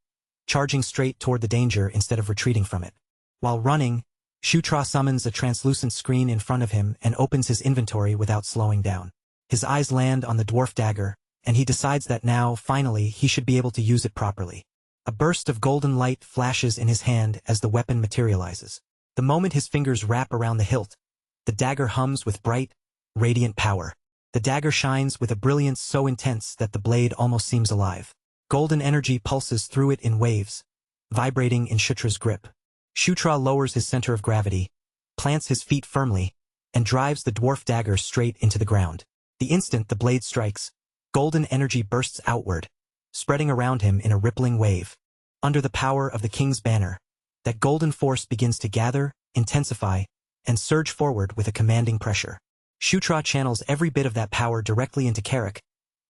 charging straight toward the danger instead of retreating from it. While running, Shutra summons a translucent screen in front of him and opens his inventory without slowing down. His eyes land on the dwarf dagger, and he decides that now, finally, he should be able to use it properly. A burst of golden light flashes in his hand as the weapon materializes. The moment his fingers wrap around the hilt, the dagger hums with bright, radiant power. The dagger shines with a brilliance so intense that the blade almost seems alive. Golden energy pulses through it in waves, vibrating in Shutra's grip. Shutra lowers his center of gravity, plants his feet firmly, and drives the dwarf dagger straight into the ground. The instant the blade strikes, golden energy bursts outward, spreading around him in a rippling wave. Under the power of the king's banner, that golden force begins to gather, intensify, and surge forward with a commanding pressure. Shutra channels every bit of that power directly into Carrick,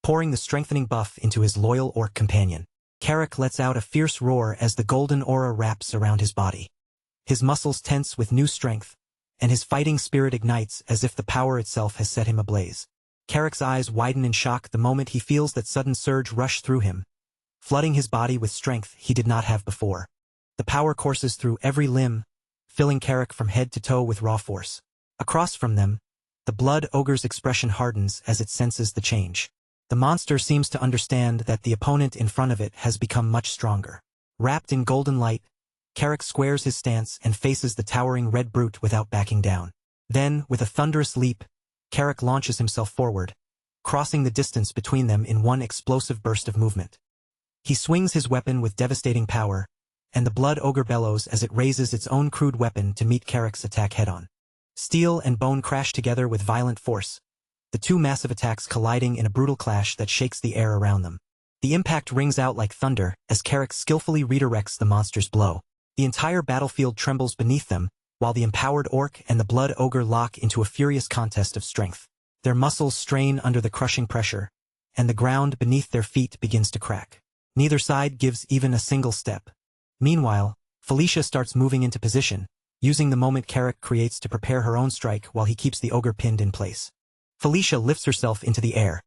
pouring the strengthening buff into his loyal orc companion. Carrick lets out a fierce roar as the golden aura wraps around his body. His muscles tense with new strength, and his fighting spirit ignites as if the power itself has set him ablaze. Carrick's eyes widen in shock the moment he feels that sudden surge rush through him, flooding his body with strength he did not have before. The power courses through every limb, filling Carrick from head to toe with raw force. Across from them, the blood ogre's expression hardens as it senses the change. The monster seems to understand that the opponent in front of it has become much stronger. Wrapped in golden light, Carrick squares his stance and faces the towering red brute without backing down. Then, with a thunderous leap, Carrick launches himself forward, crossing the distance between them in one explosive burst of movement. He swings his weapon with devastating power, and the blood ogre bellows as it raises its own crude weapon to meet Carrick's attack head-on. Steel and bone crash together with violent force, the two massive attacks colliding in a brutal clash that shakes the air around them. The impact rings out like thunder as Carrick skillfully redirects the monster's blow. The entire battlefield trembles beneath them, while the empowered orc and the blood ogre lock into a furious contest of strength. Their muscles strain under the crushing pressure, and the ground beneath their feet begins to crack. Neither side gives even a single step. Meanwhile, Felicia starts moving into position, using the moment Carrick creates to prepare her own strike while he keeps the ogre pinned in place. Felicia lifts herself into the air,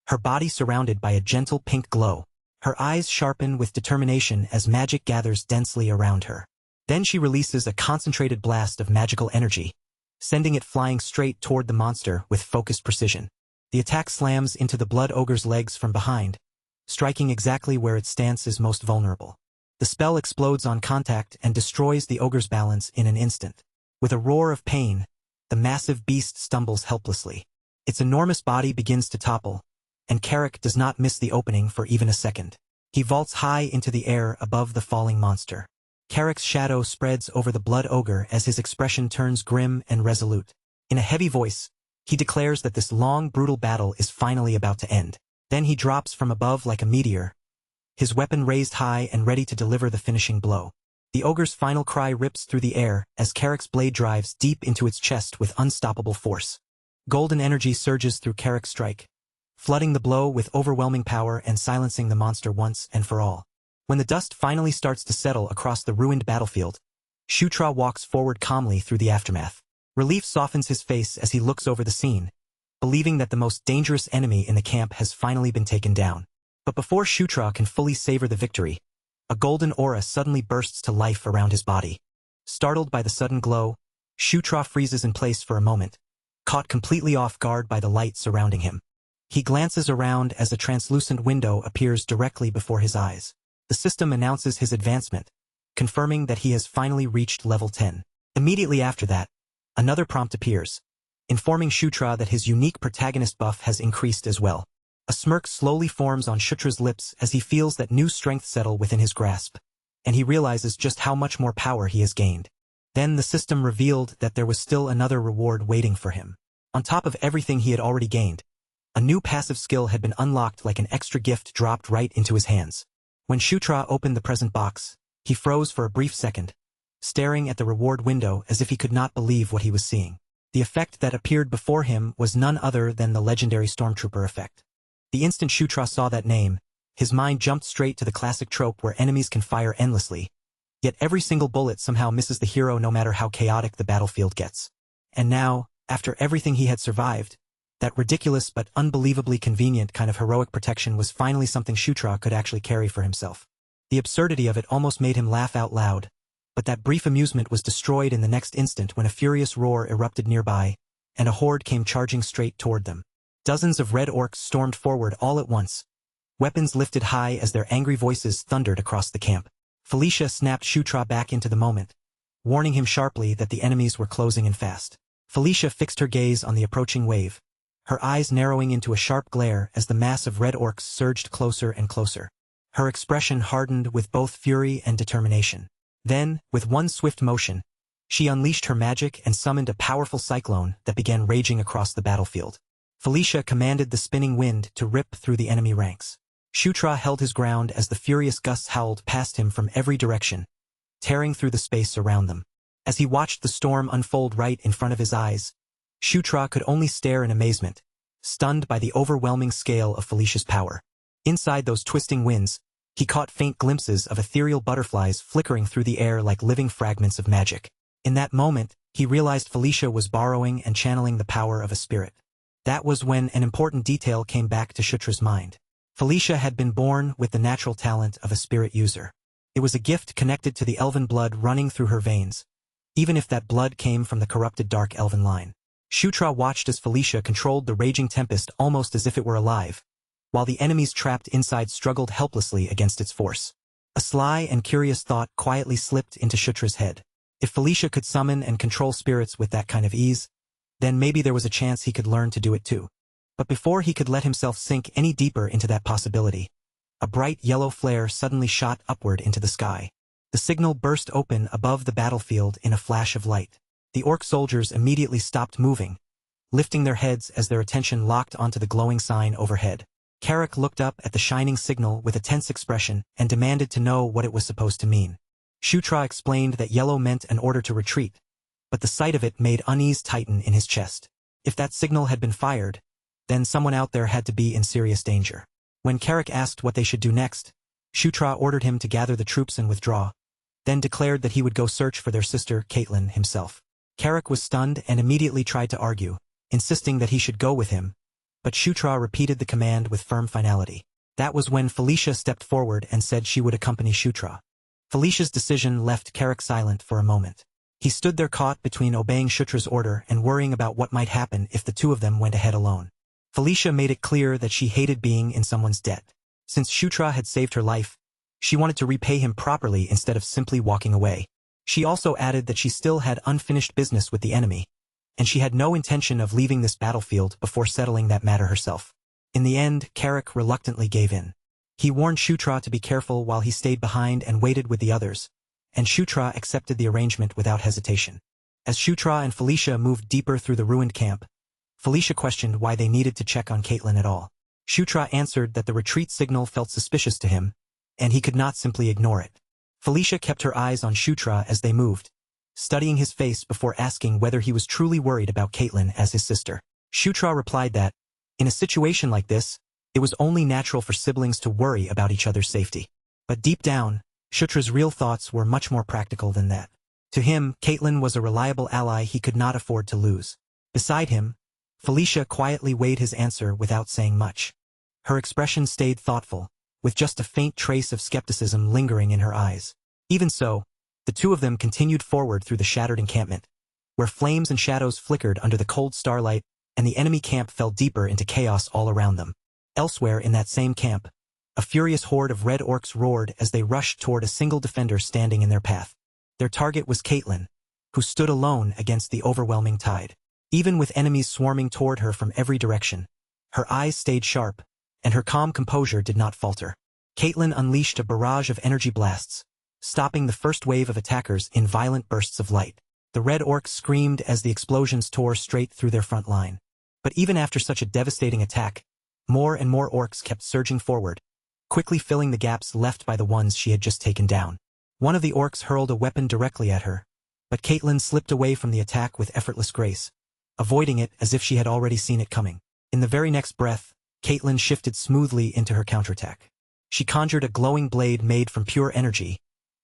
her body surrounded by a gentle pink glow. Her eyes sharpen with determination as magic gathers densely around her. Then she releases a concentrated blast of magical energy, sending it flying straight toward the monster with focused precision. The attack slams into the blood ogre's legs from behind, striking exactly where its stance is most vulnerable. The spell explodes on contact and destroys the ogre's balance in an instant. With a roar of pain, the massive beast stumbles helplessly. Its enormous body begins to topple, and Carrick does not miss the opening for even a second. He vaults high into the air above the falling monster. Carrick's shadow spreads over the blood ogre as his expression turns grim and resolute. In a heavy voice, he declares that this long, brutal battle is finally about to end. Then he drops from above like a meteor, his weapon raised high and ready to deliver the finishing blow. The ogre's final cry rips through the air as Carrick's blade drives deep into its chest with unstoppable force. Golden energy surges through Carrick's strike, flooding the blow with overwhelming power and silencing the monster once and for all. When the dust finally starts to settle across the ruined battlefield, Shutra walks forward calmly through the aftermath. Relief softens his face as he looks over the scene, believing that the most dangerous enemy in the camp has finally been taken down. But before Shutra can fully savor the victory, a golden aura suddenly bursts to life around his body. Startled by the sudden glow, Shutra freezes in place for a moment, caught completely off guard by the light surrounding him. He glances around as a translucent window appears directly before his eyes. The system announces his advancement, confirming that he has finally reached level 10. Immediately after that, another prompt appears, informing Shutra that his unique protagonist buff has increased as well. A smirk slowly forms on Shutra's lips as he feels that new strength settle within his grasp, and he realizes just how much more power he has gained. Then the system revealed that there was still another reward waiting for him. On top of everything he had already gained, a new passive skill had been unlocked like an extra gift dropped right into his hands. When Shutra opened the present box, he froze for a brief second, staring at the reward window as if he could not believe what he was seeing. The effect that appeared before him was none other than the legendary Stormtrooper effect. The instant Shutra saw that name, his mind jumped straight to the classic trope where enemies can fire endlessly, yet every single bullet somehow misses the hero no matter how chaotic the battlefield gets. And now, after everything he had survived, that ridiculous but unbelievably convenient kind of heroic protection was finally something Shutra could actually carry for himself. The absurdity of it almost made him laugh out loud, but that brief amusement was destroyed in the next instant when a furious roar erupted nearby, and a horde came charging straight toward them. Dozens of red orcs stormed forward all at once, weapons lifted high as their angry voices thundered across the camp. Felicia snapped Shutra back into the moment, warning him sharply that the enemies were closing in fast. Felicia fixed her gaze on the approaching wave, her eyes narrowing into a sharp glare as the mass of red orcs surged closer and closer. Her expression hardened with both fury and determination. Then, with one swift motion, she unleashed her magic and summoned a powerful cyclone that began raging across the battlefield. Felicia commanded the spinning wind to rip through the enemy ranks. Shutra held his ground as the furious gusts howled past him from every direction, tearing through the space around them. As he watched the storm unfold right in front of his eyes, Shutra could only stare in amazement, stunned by the overwhelming scale of Felicia's power. Inside those twisting winds, he caught faint glimpses of ethereal butterflies flickering through the air like living fragments of magic. In that moment, he realized Felicia was borrowing and channeling the power of a spirit. That was when an important detail came back to Shutra's mind. Felicia had been born with the natural talent of a spirit user. It was a gift connected to the elven blood running through her veins, even if that blood came from the corrupted dark elven line. Shutra watched as Felicia controlled the raging tempest almost as if it were alive, while the enemies trapped inside struggled helplessly against its force. A sly and curious thought quietly slipped into Shutra's head. If Felicia could summon and control spirits with that kind of ease, then maybe there was a chance he could learn to do it too. But before he could let himself sink any deeper into that possibility, a bright yellow flare suddenly shot upward into the sky. The signal burst open above the battlefield in a flash of light. The orc soldiers immediately stopped moving, lifting their heads as their attention locked onto the glowing sign overhead. Carrick looked up at the shining signal with a tense expression and demanded to know what it was supposed to mean. Shutra explained that yellow meant an order to retreat, but the sight of it made unease tighten in his chest. If that signal had been fired, then someone out there had to be in serious danger. When Carrick asked what they should do next, Shutra ordered him to gather the troops and withdraw, then declared that he would go search for their sister, Caitlin, himself. Carrick was stunned and immediately tried to argue, insisting that he should go with him, but Shutra repeated the command with firm finality. That was when Felicia stepped forward and said she would accompany Shutra. Felicia's decision left Carrick silent for a moment. He stood there caught between obeying Shutra's order and worrying about what might happen if the two of them went ahead alone. Felicia made it clear that she hated being in someone's debt. Since Shutra had saved her life, she wanted to repay him properly instead of simply walking away. She also added that she still had unfinished business with the enemy, and she had no intention of leaving this battlefield before settling that matter herself. In the end, Carrick reluctantly gave in. He warned Shutra to be careful while he stayed behind and waited with the others, and Shutra accepted the arrangement without hesitation. As Shutra and Felicia moved deeper through the ruined camp, Felicia questioned why they needed to check on Caitlin at all. Shutra answered that the retreat signal felt suspicious to him, and he could not simply ignore it. Felicia kept her eyes on Shutra as they moved, studying his face before asking whether he was truly worried about Caitlin as his sister. Shutra replied that, in a situation like this, it was only natural for siblings to worry about each other's safety. But deep down, Shutra's real thoughts were much more practical than that. To him, Caitlin was a reliable ally he could not afford to lose. Beside him, Felicia quietly weighed his answer without saying much. Her expression stayed thoughtful, with just a faint trace of skepticism lingering in her eyes. Even so, the two of them continued forward through the shattered encampment, where flames and shadows flickered under the cold starlight, and the enemy camp fell deeper into chaos all around them. Elsewhere in that same camp, a furious horde of red orcs roared as they rushed toward a single defender standing in their path. Their target was Caitlin, who stood alone against the overwhelming tide. Even with enemies swarming toward her from every direction, her eyes stayed sharp, and her calm composure did not falter. Caitlin unleashed a barrage of energy blasts, stopping the first wave of attackers in violent bursts of light. The red orcs screamed as the explosions tore straight through their front line. But even after such a devastating attack, more and more orcs kept surging forward, quickly filling the gaps left by the ones she had just taken down. One of the orcs hurled a weapon directly at her, but Caitlin slipped away from the attack with effortless grace, avoiding it as if she had already seen it coming. In the very next breath, Caitlin shifted smoothly into her counterattack. She conjured a glowing blade made from pure energy,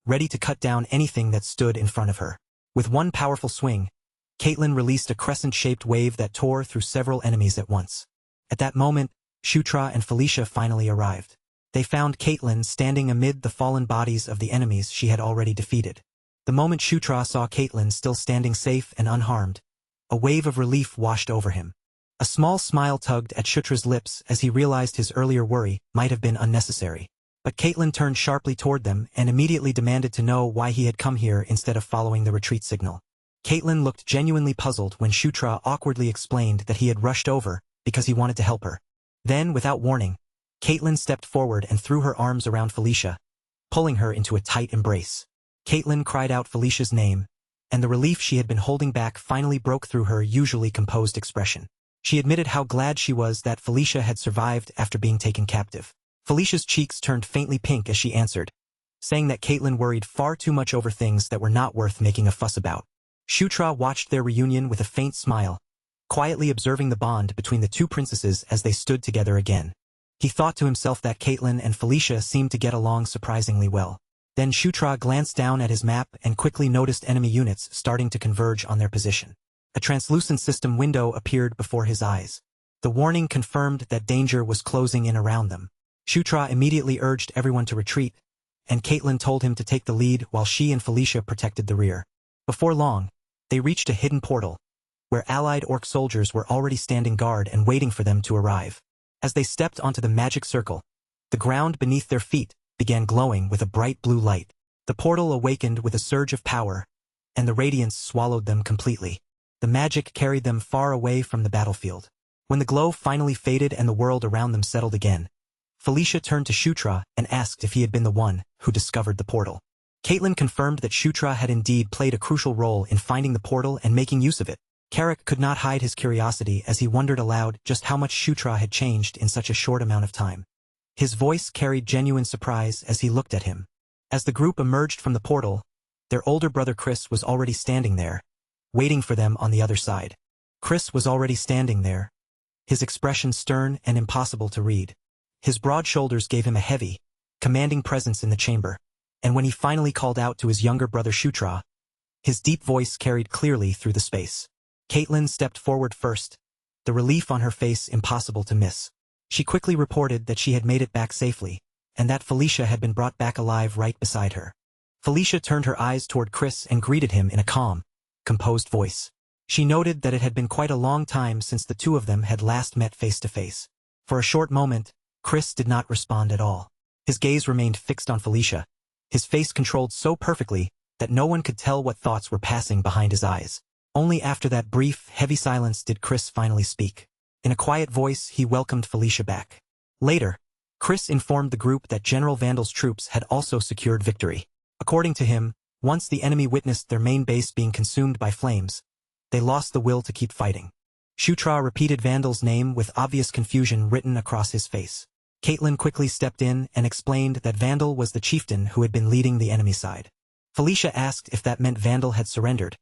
ready to cut down anything that stood in front of her. With one powerful swing, Caitlin released a crescent-shaped wave that tore through several enemies at once. At that moment, Shutra and Felicia finally arrived. They found Caitlin standing amid the fallen bodies of the enemies she had already defeated. The moment Shutra saw Caitlin still standing safe and unharmed, a wave of relief washed over him. A small smile tugged at Shutra's lips as he realized his earlier worry might have been unnecessary. But Caitlin turned sharply toward them and immediately demanded to know why he had come here instead of following the retreat signal. Caitlin looked genuinely puzzled when Shutra awkwardly explained that he had rushed over because he wanted to help her. Then, without warning, Caitlin stepped forward and threw her arms around Felicia, pulling her into a tight embrace. Caitlin cried out Felicia's name, and the relief she had been holding back finally broke through her usually composed expression. She admitted how glad she was that Felicia had survived after being taken captive. Felicia's cheeks turned faintly pink as she answered, saying that Caitlin worried far too much over things that were not worth making a fuss about. Shutra watched their reunion with a faint smile, quietly observing the bond between the two princesses as they stood together again. He thought to himself that Caitlin and Felicia seemed to get along surprisingly well. Then Shutra glanced down at his map and quickly noticed enemy units starting to converge on their position. A translucent system window appeared before his eyes. The warning confirmed that danger was closing in around them. Shutra immediately urged everyone to retreat, and Caitlin told him to take the lead while she and Felicia protected the rear. Before long, they reached a hidden portal, where allied orc soldiers were already standing guard and waiting for them to arrive. As they stepped onto the magic circle, the ground beneath their feet began glowing with a bright blue light. The portal awakened with a surge of power, and the radiance swallowed them completely. The magic carried them far away from the battlefield. When the glow finally faded and the world around them settled again, Felicia turned to Shutra and asked if he had been the one who discovered the portal. Caitlin confirmed that Shutra had indeed played a crucial role in finding the portal and making use of it. Carrick could not hide his curiosity as he wondered aloud just how much Shutra had changed in such a short amount of time. His voice carried genuine surprise as he looked at him. As the group emerged from the portal, their older brother Chris was already standing there, waiting for them on the other side. Chris was already standing there, his expression stern and impossible to read. His broad shoulders gave him a heavy, commanding presence in the chamber, and when he finally called out to his younger brother Shutra, his deep voice carried clearly through the space. Caitlin stepped forward first, the relief on her face impossible to miss. She quickly reported that she had made it back safely, and that Felicia had been brought back alive right beside her. Felicia turned her eyes toward Chris and greeted him in a calm, composed voice. She noted that it had been quite a long time since the two of them had last met face to face. For a short moment, Chris did not respond at all. His gaze remained fixed on Felicia, his face controlled so perfectly that no one could tell what thoughts were passing behind his eyes. Only after that brief, heavy silence did Chris finally speak. In a quiet voice, he welcomed Felicia back. Later, Chris informed the group that General Vandal's troops had also secured victory. According to him, once the enemy witnessed their main base being consumed by flames, they lost the will to keep fighting. Shutra repeated Vandal's name with obvious confusion written across his face. Caitlin quickly stepped in and explained that Vandal was the chieftain who had been leading the enemy side. Felicia asked if that meant Vandal had surrendered,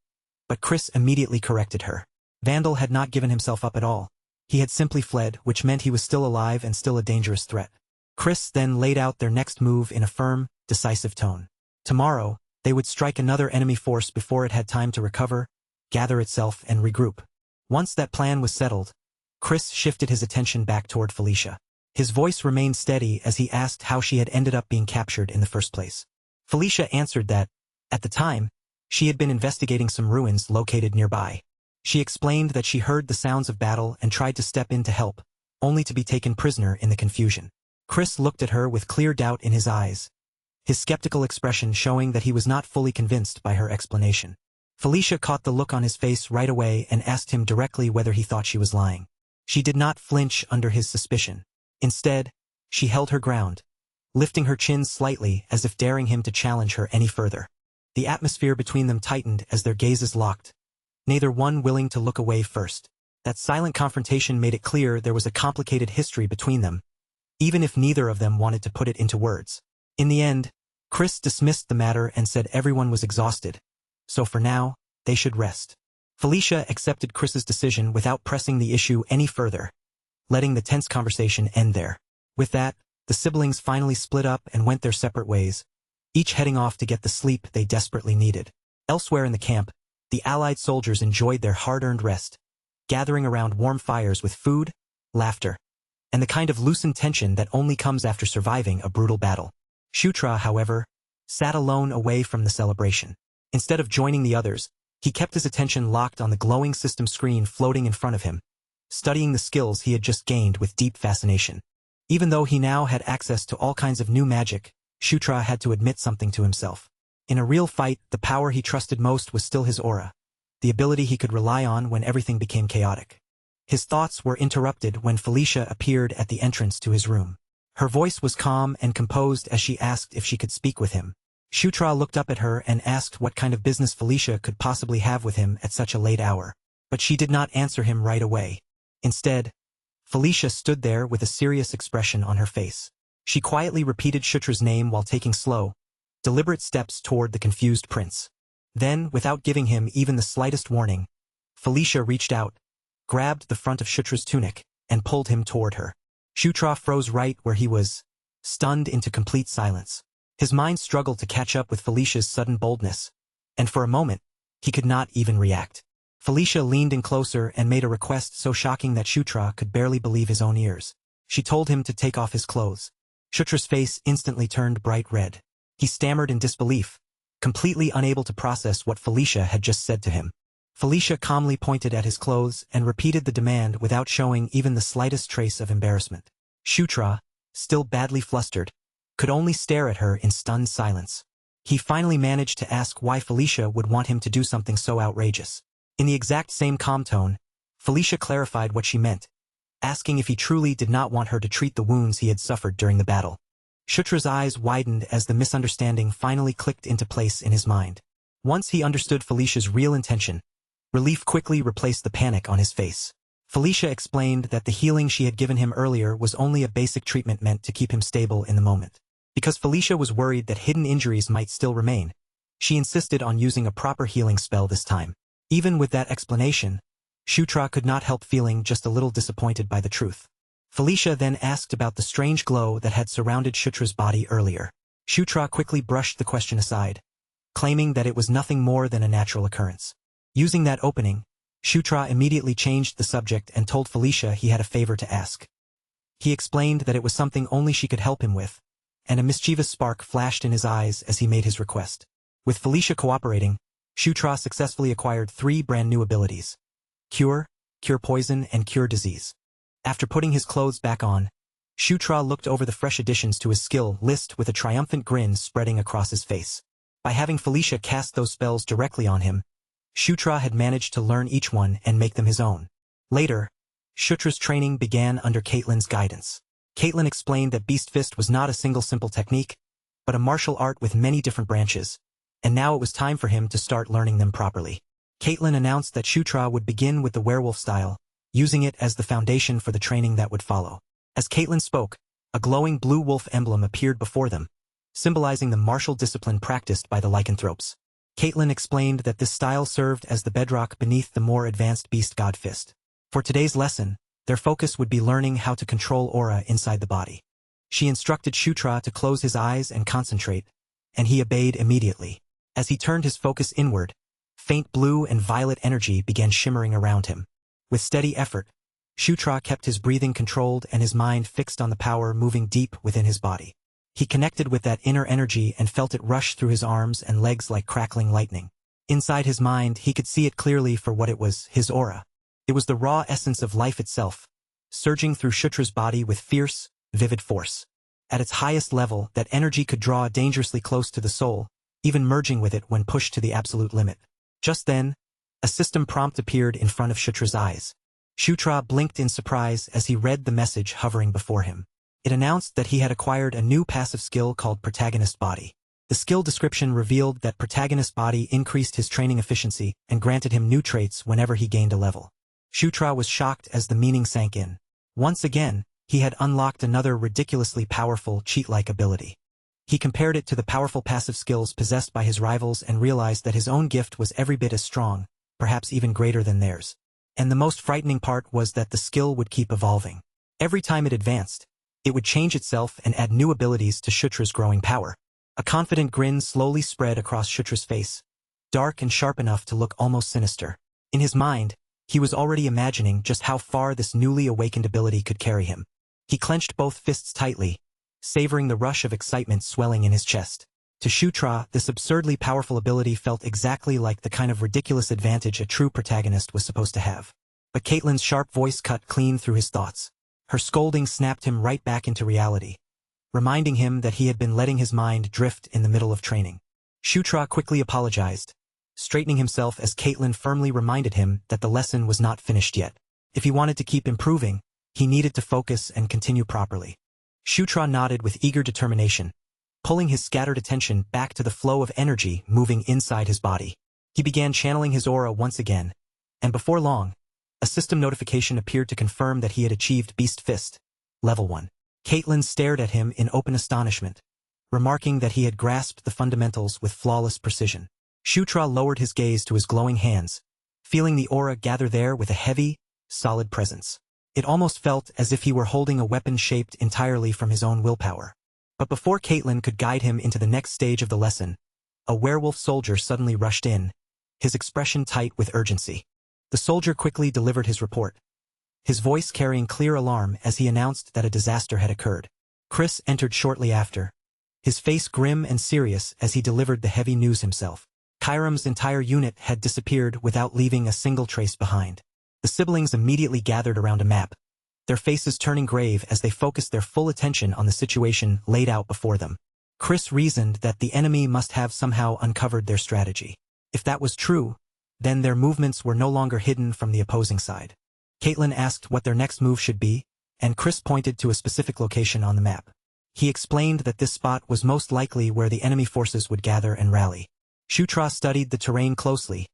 but Chris immediately corrected her. Vandal had not given himself up at all. He had simply fled, which meant he was still alive and still a dangerous threat. Chris then laid out their next move in a firm, decisive tone. Tomorrow, they would strike another enemy force before it had time to recover, gather itself and regroup. Once that plan was settled, Chris shifted his attention back toward Felicia. His voice remained steady as he asked how she had ended up being captured in the first place. Felicia answered that, at the time, she had been investigating some ruins located nearby. She explained that she heard the sounds of battle and tried to step in to help, only to be taken prisoner in the confusion. Chris looked at her with clear doubt in his eyes, his skeptical expression showing that he was not fully convinced by her explanation. Felicia caught the look on his face right away and asked him directly whether he thought she was lying. She did not flinch under his suspicion. Instead, she held her ground, lifting her chin slightly as if daring him to challenge her any further. The atmosphere between them tightened as their gazes locked, neither one willing to look away first. That silent confrontation made it clear there was a complicated history between them, even if neither of them wanted to put it into words. In the end, Chris dismissed the matter and said everyone was exhausted, so for now, they should rest. Felicia accepted Chris's decision without pressing the issue any further, letting the tense conversation end there. With that, the siblings finally split up and went their separate ways, each heading off to get the sleep they desperately needed. Elsewhere in the camp, the Allied soldiers enjoyed their hard-earned rest, gathering around warm fires with food, laughter, and the kind of loosened tension that only comes after surviving a brutal battle. Shutra, however, sat alone away from the celebration. Instead of joining the others, he kept his attention locked on the glowing system screen floating in front of him, studying the skills he had just gained with deep fascination. Even though he now had access to all kinds of new magic, Shutra had to admit something to himself. In a real fight, the power he trusted most was still his aura, the ability he could rely on when everything became chaotic. His thoughts were interrupted when Felicia appeared at the entrance to his room. Her voice was calm and composed as she asked if she could speak with him. Shutra looked up at her and asked what kind of business Felicia could possibly have with him at such a late hour. But she did not answer him right away. Instead, Felicia stood there with a serious expression on her face. She quietly repeated Shutra's name while taking slow, deliberate steps toward the confused prince. Then, without giving him even the slightest warning, Felicia reached out, grabbed the front of Shutra's tunic, and pulled him toward her. Shutra froze right where he was, stunned into complete silence. His mind struggled to catch up with Felicia's sudden boldness, and for a moment, he could not even react. Felicia leaned in closer and made a request so shocking that Shutra could barely believe his own ears. She told him to take off his clothes. Shutra's face instantly turned bright red. He stammered in disbelief, completely unable to process what Felicia had just said to him. Felicia calmly pointed at his clothes and repeated the demand without showing even the slightest trace of embarrassment. Shutra, still badly flustered, could only stare at her in stunned silence. He finally managed to ask why Felicia would want him to do something so outrageous. In the exact same calm tone, Felicia clarified what she meant, asking if he truly did not want her to treat the wounds he had suffered during the battle. Shutra's eyes widened as the misunderstanding finally clicked into place in his mind. Once he understood Felicia's real intention, relief quickly replaced the panic on his face. Felicia explained that the healing she had given him earlier was only a basic treatment meant to keep him stable in the moment. Because Felicia was worried that hidden injuries might still remain, she insisted on using a proper healing spell this time. Even with that explanation, Shutra could not help feeling just a little disappointed by the truth. Felicia then asked about the strange glow that had surrounded Shutra's body earlier. Shutra quickly brushed the question aside, claiming that it was nothing more than a natural occurrence. Using that opening, Shutra immediately changed the subject and told Felicia he had a favor to ask. He explained that it was something only she could help him with, and a mischievous spark flashed in his eyes as he made his request. With Felicia cooperating, Shutra successfully acquired 3 brand new abilities: Cure, Cure Poison, and Cure Disease. After putting his clothes back on, Shutra looked over the fresh additions to his skill list with a triumphant grin spreading across his face. By having Felicia cast those spells directly on him, Shutra had managed to learn each one and make them his own. Later, Shutra's training began under Caitlin's guidance. Caitlin explained that Beast Fist was not a single simple technique, but a martial art with many different branches, and now it was time for him to start learning them properly. Caitlin announced that Shutra would begin with the werewolf style, using it as the foundation for the training that would follow. As Caitlin spoke, a glowing blue wolf emblem appeared before them, symbolizing the martial discipline practiced by the lycanthropes. Caitlin explained that this style served as the bedrock beneath the more advanced beast god fist. For today's lesson, their focus would be learning how to control aura inside the body. She instructed Shutra to close his eyes and concentrate, and he obeyed immediately. As he turned his focus inward, faint blue and violet energy began shimmering around him. With steady effort, Shutra kept his breathing controlled and his mind fixed on the power moving deep within his body. He connected with that inner energy and felt it rush through his arms and legs like crackling lightning. Inside his mind, he could see it clearly for what it was, his aura. It was the raw essence of life itself, surging through Shutra's body with fierce, vivid force. At its highest level, that energy could draw dangerously close to the soul, even merging with it when pushed to the absolute limit. Just then, a system prompt appeared in front of Shutra's eyes. Shutra blinked in surprise as he read the message hovering before him. It announced that he had acquired a new passive skill called Protagonist Body. The skill description revealed that Protagonist Body increased his training efficiency and granted him new traits whenever he gained a level. Shutra was shocked as the meaning sank in. Once again, he had unlocked another ridiculously powerful cheat-like ability. He compared it to the powerful passive skills possessed by his rivals and realized that his own gift was every bit as strong, perhaps even greater than theirs. And the most frightening part was that the skill would keep evolving. Every time it advanced, it would change itself and add new abilities to Shutra's growing power. A confident grin slowly spread across Shutra's face, dark and sharp enough to look almost sinister. In his mind, he was already imagining just how far this newly awakened ability could carry him. He clenched both fists tightly, savoring the rush of excitement swelling in his chest. To Shutra, this absurdly powerful ability felt exactly like the kind of ridiculous advantage a true protagonist was supposed to have. But Caitlin's sharp voice cut clean through his thoughts. Her scolding snapped him right back into reality, reminding him that he had been letting his mind drift in the middle of training. Shutra quickly apologized, straightening himself as Caitlin firmly reminded him that the lesson was not finished yet. If he wanted to keep improving, he needed to focus and continue properly. Shutra nodded with eager determination, pulling his scattered attention back to the flow of energy moving inside his body. He began channeling his aura once again, and before long, a system notification appeared to confirm that he had achieved Beast Fist, Level 1. Caitlin stared at him in open astonishment, remarking that he had grasped the fundamentals with flawless precision. Shutra lowered his gaze to his glowing hands, feeling the aura gather there with a heavy, solid presence. It almost felt as if he were holding a weapon shaped entirely from his own willpower. But before Caitlin could guide him into the next stage of the lesson, a werewolf soldier suddenly rushed in, his expression tight with urgency. The soldier quickly delivered his report, his voice carrying clear alarm as he announced that a disaster had occurred. Chris entered shortly after, his face grim and serious as he delivered the heavy news himself. Kairam's entire unit had disappeared without leaving a single trace behind. The siblings immediately gathered around a map, their faces turning grave as they focused their full attention on the situation laid out before them. Chris reasoned that the enemy must have somehow uncovered their strategy. If that was true, then their movements were no longer hidden from the opposing side. Caitlin asked what their next move should be, and Chris pointed to a specific location on the map. He explained that this spot was most likely where the enemy forces would gather and rally. Shutra studied the terrain closely,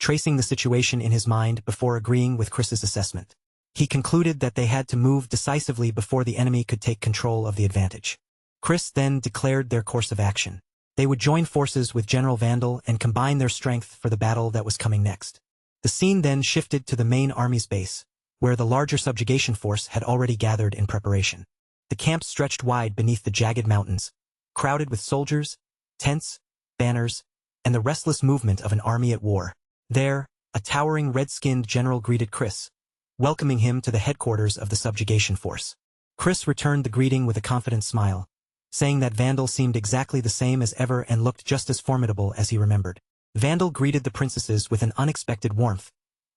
tracing the situation in his mind before agreeing with Chris's assessment. He concluded that they had to move decisively before the enemy could take control of the advantage. Chris then declared their course of action. They would join forces with General Vandal and combine their strength for the battle that was coming next. The scene then shifted to the main army's base, where the larger subjugation force had already gathered in preparation. The camp stretched wide beneath the jagged mountains, crowded with soldiers, tents, banners, and the restless movement of an army at war. There, a towering red-skinned general greeted Chris, welcoming him to the headquarters of the subjugation force. Chris returned the greeting with a confident smile, saying that Vandal seemed exactly the same as ever and looked just as formidable as he remembered. Vandal greeted the princesses with an unexpected warmth,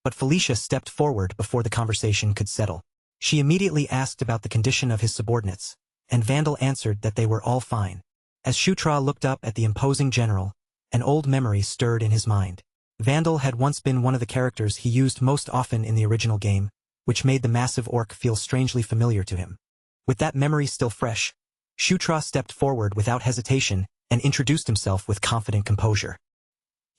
but Felicia stepped forward before the conversation could settle. She immediately asked about the condition of his subordinates, and Vandal answered that they were all fine. As Shutra looked up at the imposing general, an old memory stirred in his mind. Vandal had once been one of the characters he used most often in the original game, which made the massive orc feel strangely familiar to him. With that memory still fresh, Shutra stepped forward without hesitation and introduced himself with confident composure.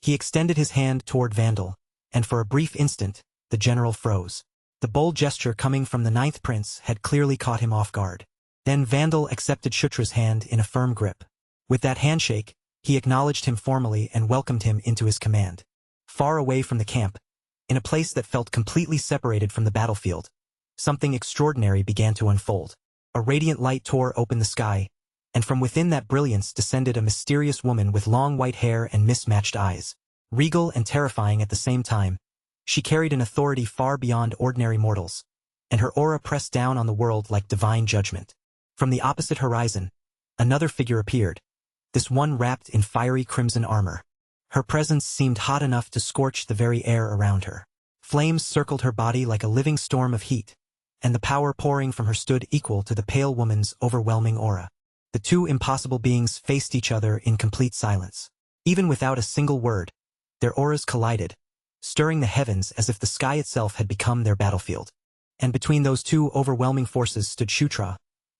He extended his hand toward Vandal, and for a brief instant, the general froze. The bold gesture coming from the ninth prince had clearly caught him off guard. Then Vandal accepted Shutra's hand in a firm grip. With that handshake, he acknowledged him formally and welcomed him into his command. Far away from the camp, in a place that felt completely separated from the battlefield, something extraordinary began to unfold. A radiant light tore open the sky, and from within that brilliance descended a mysterious woman with long white hair and mismatched eyes. Regal and terrifying at the same time, she carried an authority far beyond ordinary mortals, and her aura pressed down on the world like divine judgment. From the opposite horizon, another figure appeared, this one wrapped in fiery crimson armor. Her presence seemed hot enough to scorch the very air around her. Flames circled her body like a living storm of heat, and the power pouring from her stood equal to the pale woman's overwhelming aura. The two impossible beings faced each other in complete silence. Even without a single word, their auras collided, stirring the heavens as if the sky itself had become their battlefield. And between those two overwhelming forces stood Shutra,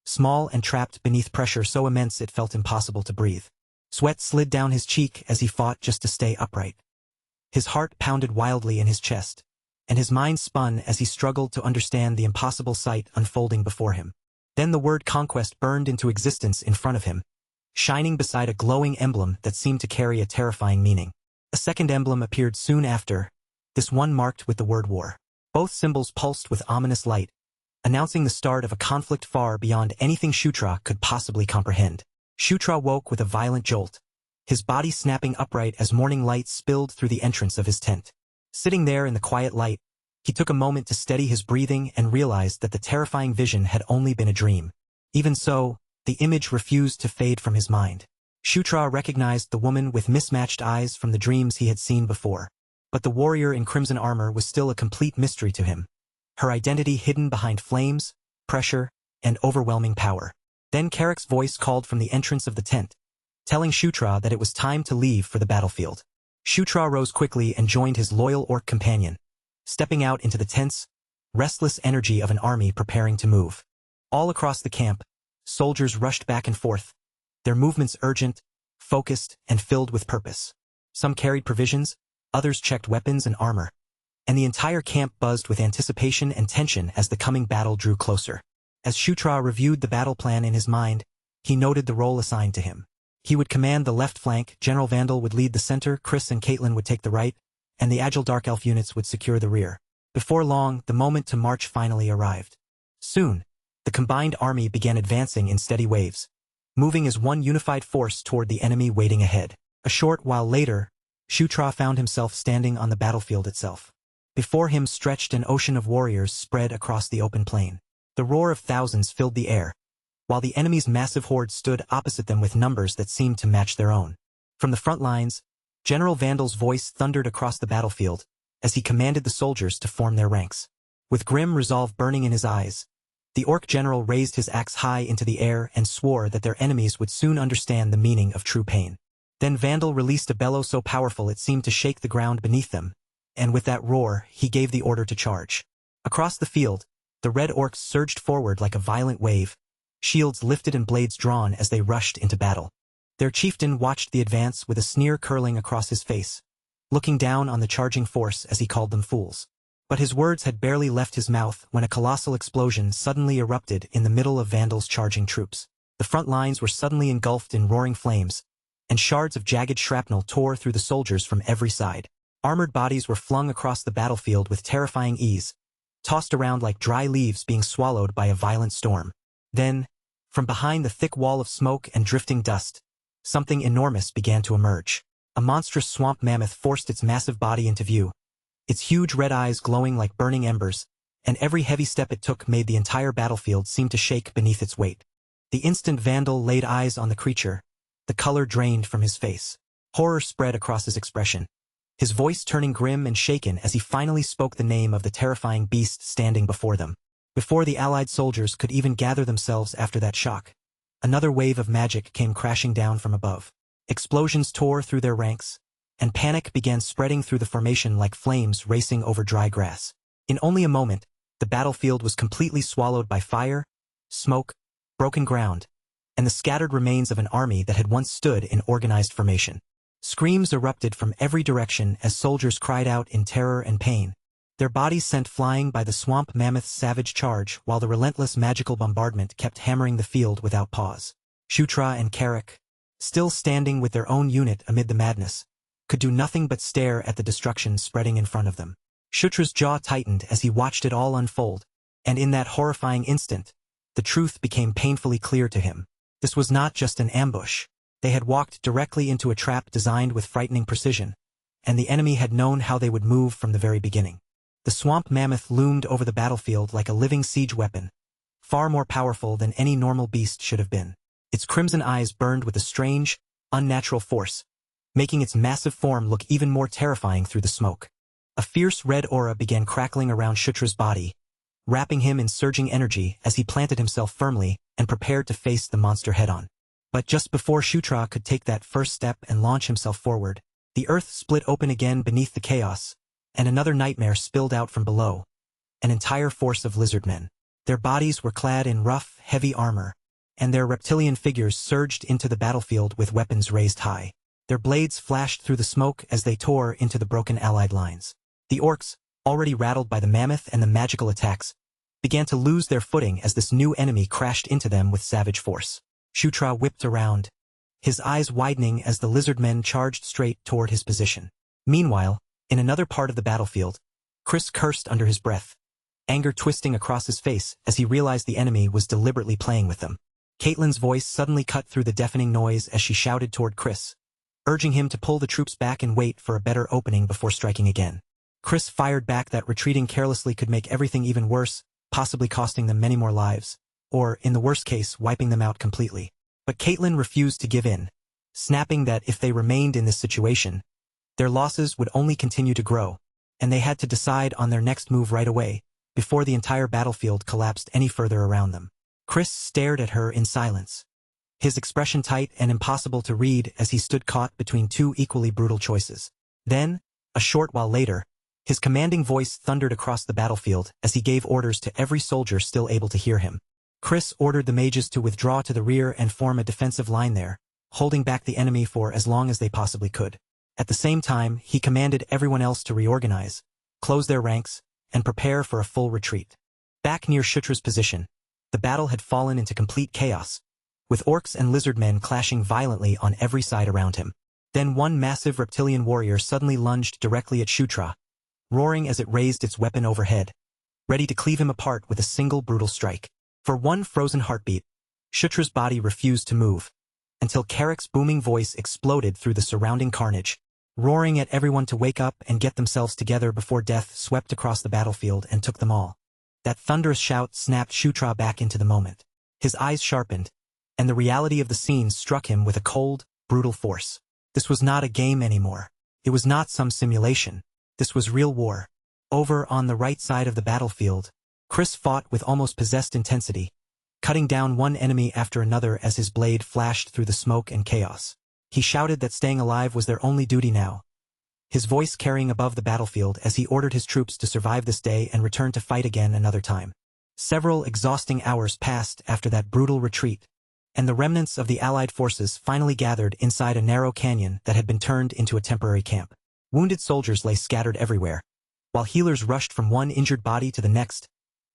small and trapped beneath pressure so immense it felt impossible to breathe. Sweat slid down his cheek as he fought just to stay upright. His heart pounded wildly in his chest, and his mind spun as he struggled to understand the impossible sight unfolding before him. Then the word conquest burned into existence in front of him, shining beside a glowing emblem that seemed to carry a terrifying meaning. A second emblem appeared soon after, this one marked with the word war. Both symbols pulsed with ominous light, announcing the start of a conflict far beyond anything Shutra could possibly comprehend. Shutra woke with a violent jolt, his body snapping upright as morning light spilled through the entrance of his tent. Sitting there in the quiet light, he took a moment to steady his breathing and realized that the terrifying vision had only been a dream. Even so, the image refused to fade from his mind. Shutra recognized the woman with mismatched eyes from the dreams he had seen before. But the warrior in crimson armor was still a complete mystery to him, her identity hidden behind flames, pressure, and overwhelming power. Then Carrick's voice called from the entrance of the tent, telling Shutra that it was time to leave for the battlefield. Shutra rose quickly and joined his loyal orc companion, stepping out into the tense, restless energy of an army preparing to move. All across the camp, soldiers rushed back and forth, their movements urgent, focused, and filled with purpose. Some carried provisions, others checked weapons and armor, and the entire camp buzzed with anticipation and tension as the coming battle drew closer. As Shutra reviewed the battle plan in his mind, he noted the role assigned to him. He would command the left flank, General Vandal would lead the center, Chris and Caitlin would take the right, and the agile Dark Elf units would secure the rear. Before long, the moment to march finally arrived. Soon, the combined army began advancing in steady waves, moving as one unified force toward the enemy waiting ahead. A short while later, Shutra found himself standing on the battlefield itself. Before him stretched an ocean of warriors spread across the open plain. The roar of thousands filled the air, while the enemy's massive horde stood opposite them with numbers that seemed to match their own. From the front lines, General Vandal's voice thundered across the battlefield as he commanded the soldiers to form their ranks. With grim resolve burning in his eyes, the orc general raised his axe high into the air and swore that their enemies would soon understand the meaning of true pain. Then Vandal released a bellow so powerful it seemed to shake the ground beneath them, and with that roar, he gave the order to charge. Across the field, the red orcs surged forward like a violent wave, shields lifted and blades drawn as they rushed into battle. Their chieftain watched the advance with a sneer curling across his face, looking down on the charging force as he called them fools. But his words had barely left his mouth when a colossal explosion suddenly erupted in the middle of Vandal's charging troops. The front lines were suddenly engulfed in roaring flames, and shards of jagged shrapnel tore through the soldiers from every side. Armored bodies were flung across the battlefield with terrifying ease, tossed around like dry leaves being swallowed by a violent storm. Then, from behind the thick wall of smoke and drifting dust, something enormous began to emerge. A monstrous swamp mammoth forced its massive body into view, its huge red eyes glowing like burning embers, and every heavy step it took made the entire battlefield seem to shake beneath its weight. The instant Vandal laid eyes on the creature, the color drained from his face. Horror spread across his expression, his voice turning grim and shaken as he finally spoke the name of the terrifying beast standing before them. Before the allied soldiers could even gather themselves after that shock, another wave of magic came crashing down from above. Explosions tore through their ranks, and panic began spreading through the formation like flames racing over dry grass. In only a moment, the battlefield was completely swallowed by fire, smoke, broken ground, and the scattered remains of an army that had once stood in organized formation. Screams erupted from every direction as soldiers cried out in terror and pain, their bodies sent flying by the swamp mammoth's savage charge while the relentless magical bombardment kept hammering the field without pause. Shutra and Carrick, still standing with their own unit amid the madness, could do nothing but stare at the destruction spreading in front of them. Shutra's jaw tightened as he watched it all unfold, and in that horrifying instant, the truth became painfully clear to him. This was not just an ambush. They had walked directly into a trap designed with frightening precision, and the enemy had known how they would move from the very beginning. The swamp mammoth loomed over the battlefield like a living siege weapon, far more powerful than any normal beast should have been. Its crimson eyes burned with a strange, unnatural force, making its massive form look even more terrifying through the smoke. A fierce red aura began crackling around Shutra's body, wrapping him in surging energy as he planted himself firmly and prepared to face the monster head-on. But just before Shutra could take that first step and launch himself forward, the earth split open again beneath the chaos, and another nightmare spilled out from below, an entire force of lizardmen. Their bodies were clad in rough, heavy armor, and their reptilian figures surged into the battlefield with weapons raised high. Their blades flashed through the smoke as they tore into the broken allied lines. The orcs, already rattled by the mammoth and the magical attacks, began to lose their footing as this new enemy crashed into them with savage force. Shutra whipped around, his eyes widening as the lizardmen charged straight toward his position. Meanwhile, in another part of the battlefield, Chris cursed under his breath, anger twisting across his face as he realized the enemy was deliberately playing with them. Caitlyn's voice suddenly cut through the deafening noise as she shouted toward Chris, urging him to pull the troops back and wait for a better opening before striking again. Chris fired back that retreating carelessly could make everything even worse, possibly costing them many more lives, or, in the worst case, wiping them out completely. But Caitlyn refused to give in, snapping that if they remained in this situation, their losses would only continue to grow, and they had to decide on their next move right away, before the entire battlefield collapsed any further around them. Chris stared at her in silence, his expression tight and impossible to read as he stood caught between two equally brutal choices. Then, a short while later, his commanding voice thundered across the battlefield as he gave orders to every soldier still able to hear him. Chris ordered the mages to withdraw to the rear and form a defensive line there, holding back the enemy for as long as they possibly could. At the same time, he commanded everyone else to reorganize, close their ranks, and prepare for a full retreat. Back near Shutra's position, the battle had fallen into complete chaos, with orcs and lizardmen clashing violently on every side around him. Then one massive reptilian warrior suddenly lunged directly at Shutra, roaring as it raised its weapon overhead, ready to cleave him apart with a single brutal strike. For one frozen heartbeat, Shutra's body refused to move, until Carrick's booming voice exploded through the surrounding carnage, roaring at everyone to wake up and get themselves together before death swept across the battlefield and took them all. That thunderous shout snapped Shutra back into the moment. His eyes sharpened, and the reality of the scene struck him with a cold, brutal force. This was not a game anymore. It was not some simulation. This was real war. Over on the right side of the battlefield, Chris fought with almost possessed intensity, cutting down one enemy after another as his blade flashed through the smoke and chaos. He shouted that staying alive was their only duty now, his voice carrying above the battlefield as he ordered his troops to survive this day and return to fight again another time. Several exhausting hours passed after that brutal retreat, and the remnants of the Allied forces finally gathered inside a narrow canyon that had been turned into a temporary camp. Wounded soldiers lay scattered everywhere, while healers rushed from one injured body to the next,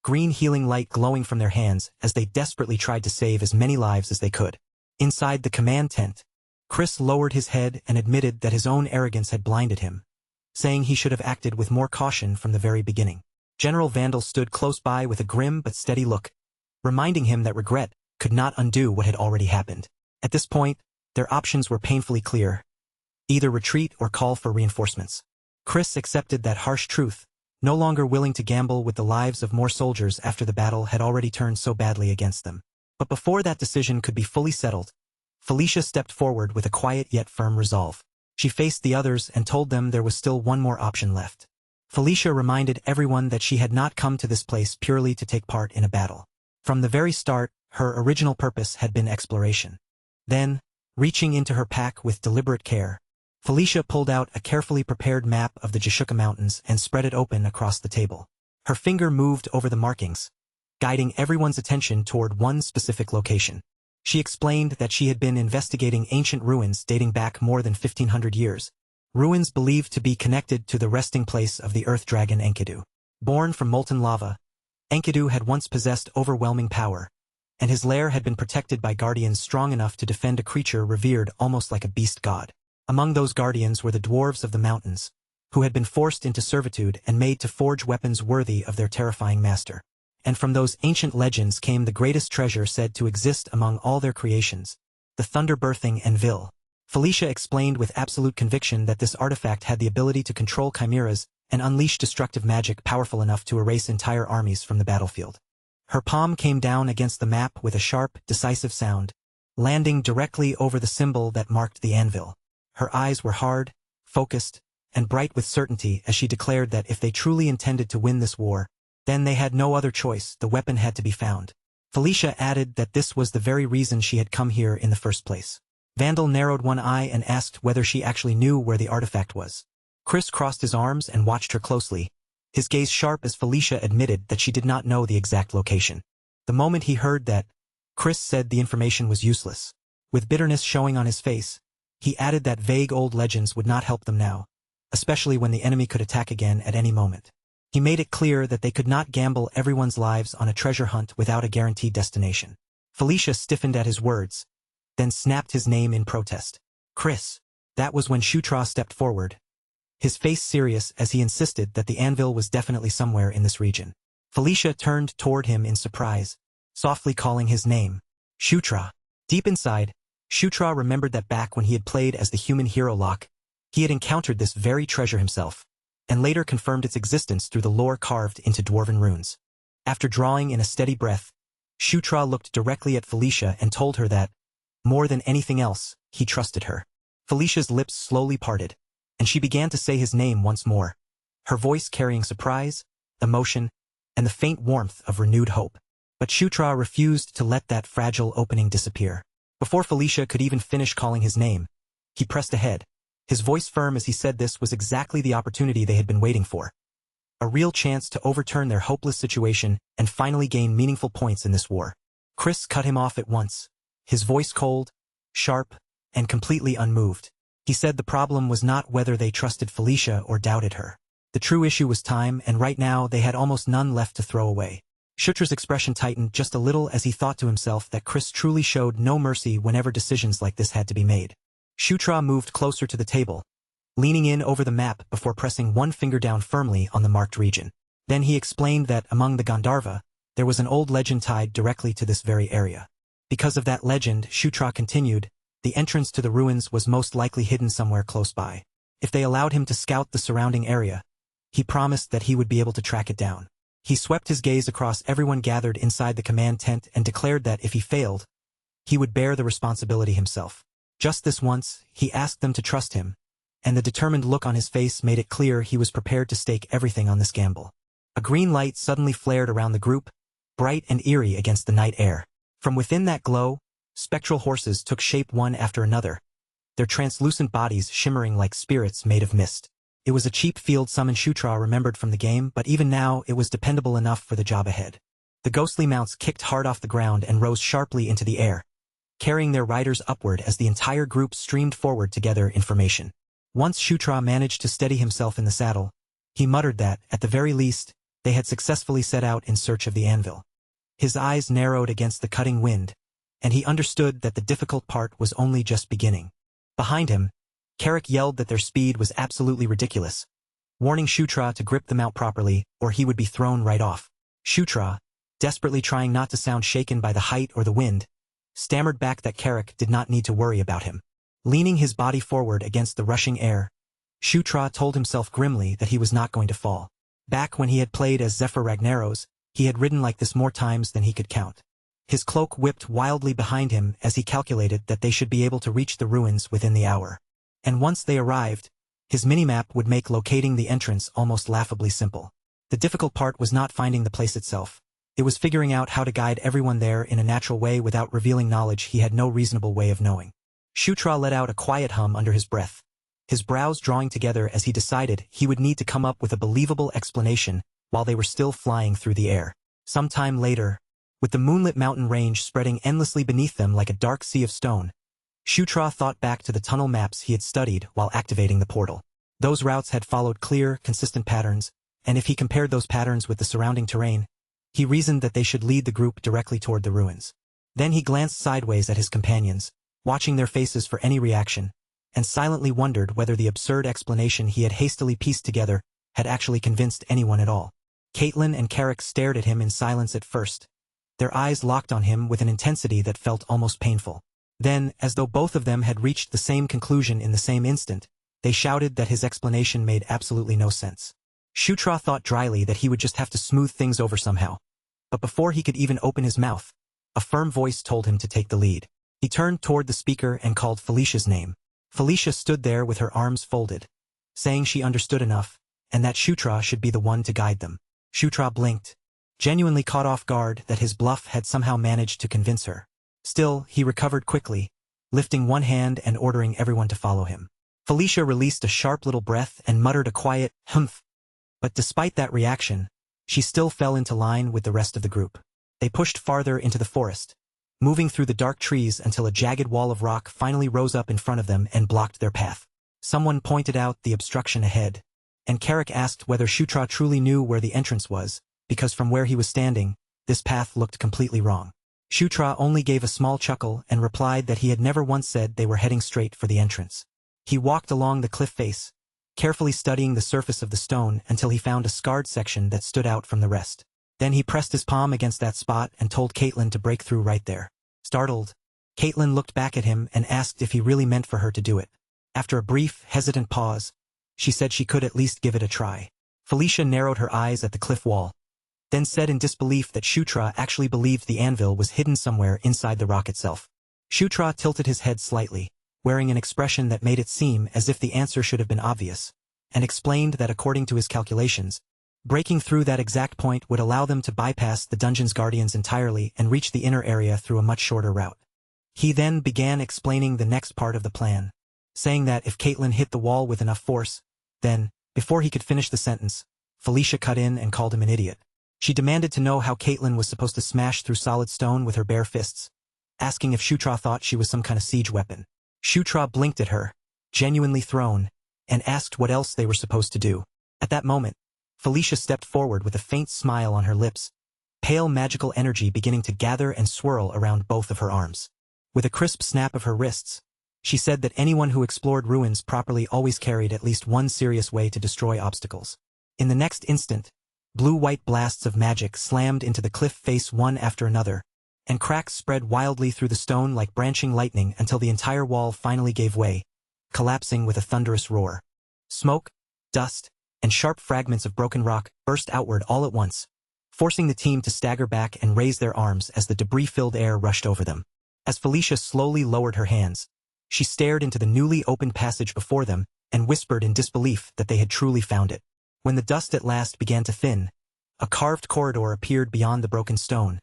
green healing light glowing from their hands as they desperately tried to save as many lives as they could. Inside the command tent, Chris lowered his head and admitted that his own arrogance had blinded him, saying he should have acted with more caution from the very beginning. General Vandal stood close by with a grim but steady look, reminding him that regret could not undo what had already happened. At this point, their options were painfully clear: either retreat or call for reinforcements. Chris accepted that harsh truth, no longer willing to gamble with the lives of more soldiers after the battle had already turned so badly against them. But before that decision could be fully settled, Felicia stepped forward with a quiet yet firm resolve. She faced the others and told them there was still one more option left. Felicia reminded everyone that she had not come to this place purely to take part in a battle. From the very start, her original purpose had been exploration. Then, reaching into her pack with deliberate care, Felicia pulled out a carefully prepared map of the Jishuka Mountains and spread it open across the table. Her finger moved over the markings, guiding everyone's attention toward one specific location. She explained that she had been investigating ancient ruins dating back more than 1,500 years, ruins believed to be connected to the resting place of the earth dragon Enkidu. Born from molten lava, Enkidu had once possessed overwhelming power, and his lair had been protected by guardians strong enough to defend a creature revered almost like a beast god. Among those guardians were the dwarves of the mountains, who had been forced into servitude and made to forge weapons worthy of their terrifying master. And from those ancient legends came the greatest treasure said to exist among all their creations, the thunder-birthing Anvil. Felicia explained with absolute conviction that this artifact had the ability to control chimeras and unleash destructive magic powerful enough to erase entire armies from the battlefield. Her palm came down against the map with a sharp, decisive sound, landing directly over the symbol that marked the anvil. Her eyes were hard, focused, and bright with certainty as she declared that if they truly intended to win this war, then they had no other choice, the weapon had to be found. Felicia added that this was the very reason she had come here in the first place. Vandal narrowed one eye and asked whether she actually knew where the artifact was. Chris crossed his arms and watched her closely, his gaze sharp as Felicia admitted that she did not know the exact location. The moment he heard that, Chris said the information was useless. With bitterness showing on his face, he added that vague old legends would not help them now, especially when the enemy could attack again at any moment. He made it clear that they could not gamble everyone's lives on a treasure hunt without a guaranteed destination. Felicia stiffened at his words, then snapped his name in protest. Chris. That was when Shutra stepped forward, his face serious as he insisted that the anvil was definitely somewhere in this region. Felicia turned toward him in surprise, softly calling his name. Shutra. Deep inside, Shutra remembered that back when he had played as the human hero Locke, he had encountered this very treasure himself, and later confirmed its existence through the lore carved into dwarven runes. After drawing in a steady breath, Shutra looked directly at Felicia and told her that, more than anything else, he trusted her. Felicia's lips slowly parted, and she began to say his name once more, her voice carrying surprise, emotion, and the faint warmth of renewed hope. But Shutra refused to let that fragile opening disappear. Before Felicia could even finish calling his name, he pressed ahead. His voice firm as he said this was exactly the opportunity they had been waiting for. A real chance to overturn their hopeless situation and finally gain meaningful points in this war. Chris cut him off at once, his voice cold, sharp, and completely unmoved. He said the problem was not whether they trusted Felicia or doubted her. The true issue was time, and right now they had almost none left to throw away. Shutra's expression tightened just a little as he thought to himself that Chris truly showed no mercy whenever decisions like this had to be made. Shutra moved closer to the table, leaning in over the map before pressing one finger down firmly on the marked region. Then he explained that among the Gandharva, there was an old legend tied directly to this very area. Because of that legend, Shutra continued, the entrance to the ruins was most likely hidden somewhere close by. If they allowed him to scout the surrounding area, he promised that he would be able to track it down. He swept his gaze across everyone gathered inside the command tent and declared that if he failed, he would bear the responsibility himself. Just this once, he asked them to trust him, and the determined look on his face made it clear he was prepared to stake everything on this gamble. A green light suddenly flared around the group, bright and eerie against the night air. From within that glow, spectral horses took shape one after another, their translucent bodies shimmering like spirits made of mist. It was a cheap field summon Shutra remembered from the game, but even now it was dependable enough for the job ahead. The ghostly mounts kicked hard off the ground and rose sharply into the air, carrying their riders upward as the entire group streamed forward to gather information. Once Shutra managed to steady himself in the saddle, he muttered that, at the very least, they had successfully set out in search of the anvil. His eyes narrowed against the cutting wind, and he understood that the difficult part was only just beginning. Behind him, Carrick yelled that their speed was absolutely ridiculous, warning Shutra to grip the mount properly or he would be thrown right off. Shutra, desperately trying not to sound shaken by the height or the wind, stammered back that Carrick did not need to worry about him. Leaning his body forward against the rushing air, Shutra told himself grimly that he was not going to fall. Back when he had played as Zephyr Ragnaros, he had ridden like this more times than he could count. His cloak whipped wildly behind him as he calculated that they should be able to reach the ruins within the hour. And once they arrived, his minimap would make locating the entrance almost laughably simple. The difficult part was not finding the place itself. It was figuring out how to guide everyone there in a natural way without revealing knowledge he had no reasonable way of knowing. Shutra let out a quiet hum under his breath, his brows drawing together as he decided he would need to come up with a believable explanation while they were still flying through the air. Some time later, with the moonlit mountain range spreading endlessly beneath them like a dark sea of stone, Shutra thought back to the tunnel maps he had studied while activating the portal. Those routes had followed clear, consistent patterns, and if he compared those patterns with the surrounding terrain, he reasoned that they should lead the group directly toward the ruins. Then he glanced sideways at his companions, watching their faces for any reaction, and silently wondered whether the absurd explanation he had hastily pieced together had actually convinced anyone at all. Caitlin and Carrick stared at him in silence at first, their eyes locked on him with an intensity that felt almost painful. Then, as though both of them had reached the same conclusion in the same instant, they shouted that his explanation made absolutely no sense. Shutra thought dryly that he would just have to smooth things over somehow. But before he could even open his mouth, a firm voice told him to take the lead. He turned toward the speaker and called Felicia's name. Felicia stood there with her arms folded, saying she understood enough, and that Shutra should be the one to guide them. Shutra blinked, genuinely caught off guard that his bluff had somehow managed to convince her. Still, he recovered quickly, lifting one hand and ordering everyone to follow him. Felicia released a sharp little breath and muttered a quiet, humph. But despite that reaction, she still fell into line with the rest of the group. They pushed farther into the forest, moving through the dark trees until a jagged wall of rock finally rose up in front of them and blocked their path. Someone pointed out the obstruction ahead, and Carrick asked whether Shutra truly knew where the entrance was, because from where he was standing, this path looked completely wrong. Shutra only gave a small chuckle and replied that he had never once said they were heading straight for the entrance. He walked along the cliff face, carefully studying the surface of the stone until he found a scarred section that stood out from the rest. Then he pressed his palm against that spot and told Caitlin to break through right there. Startled, Caitlin looked back at him and asked if he really meant for her to do it. After a brief, hesitant pause, she said she could at least give it a try. Felicia narrowed her eyes at the cliff wall, then said in disbelief that Shutra actually believed the anvil was hidden somewhere inside the rock itself. Shutra tilted his head slightly, wearing an expression that made it seem as if the answer should have been obvious, and explained that according to his calculations, breaking through that exact point would allow them to bypass the dungeon's guardians entirely and reach the inner area through a much shorter route. He then began explaining the next part of the plan, saying that if Caitlin hit the wall with enough force, then, before he could finish the sentence, Felicia cut in and called him an idiot. She demanded to know how Caitlin was supposed to smash through solid stone with her bare fists, asking if Shutra thought she was some kind of siege weapon. Shutra blinked at her, genuinely thrown, and asked what else they were supposed to do. At that moment, Felicia stepped forward with a faint smile on her lips, pale magical energy beginning to gather and swirl around both of her arms. With a crisp snap of her wrists, she said that anyone who explored ruins properly always carried at least one serious way to destroy obstacles. In the next instant, blue-white blasts of magic slammed into the cliff face one after another, and cracks spread wildly through the stone like branching lightning until the entire wall finally gave way, collapsing with a thunderous roar. Smoke, dust, and sharp fragments of broken rock burst outward all at once, forcing the team to stagger back and raise their arms as the debris-filled air rushed over them. As Felicia slowly lowered her hands, she stared into the newly opened passage before them and whispered in disbelief that they had truly found it. When the dust at last began to thin, a carved corridor appeared beyond the broken stone,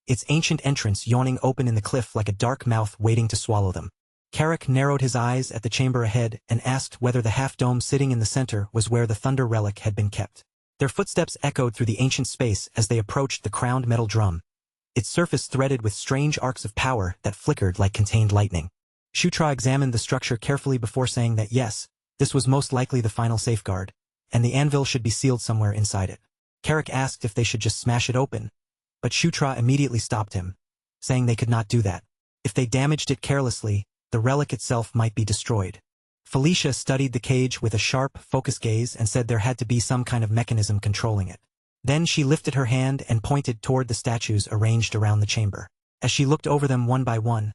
its ancient entrance yawning open in the cliff like a dark mouth waiting to swallow them. Carrick narrowed his eyes at the chamber ahead and asked whether the half-dome sitting in the center was where the thunder relic had been kept. Their footsteps echoed through the ancient space as they approached the crowned metal drum, its surface threaded with strange arcs of power that flickered like contained lightning. Shutra examined the structure carefully before saying that yes, this was most likely the final safeguard, and the anvil should be sealed somewhere inside it. Carrick asked if they should just smash it open, but Shutra immediately stopped him, saying they could not do that. If they damaged it carelessly, the relic itself might be destroyed. Felicia studied the cage with a sharp, focused gaze and said there had to be some kind of mechanism controlling it. Then she lifted her hand and pointed toward the statues arranged around the chamber. As she looked over them one by one,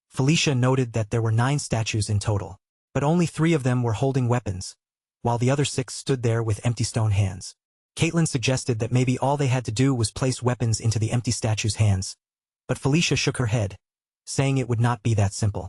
Felicia noted that there were 9 statues in total, but only 3 of them were holding weapons, while the other 6 stood there with empty stone hands. Caitlin suggested that maybe all they had to do was place weapons into the empty statues' hands, but Felicia shook her head, saying it would not be that simple.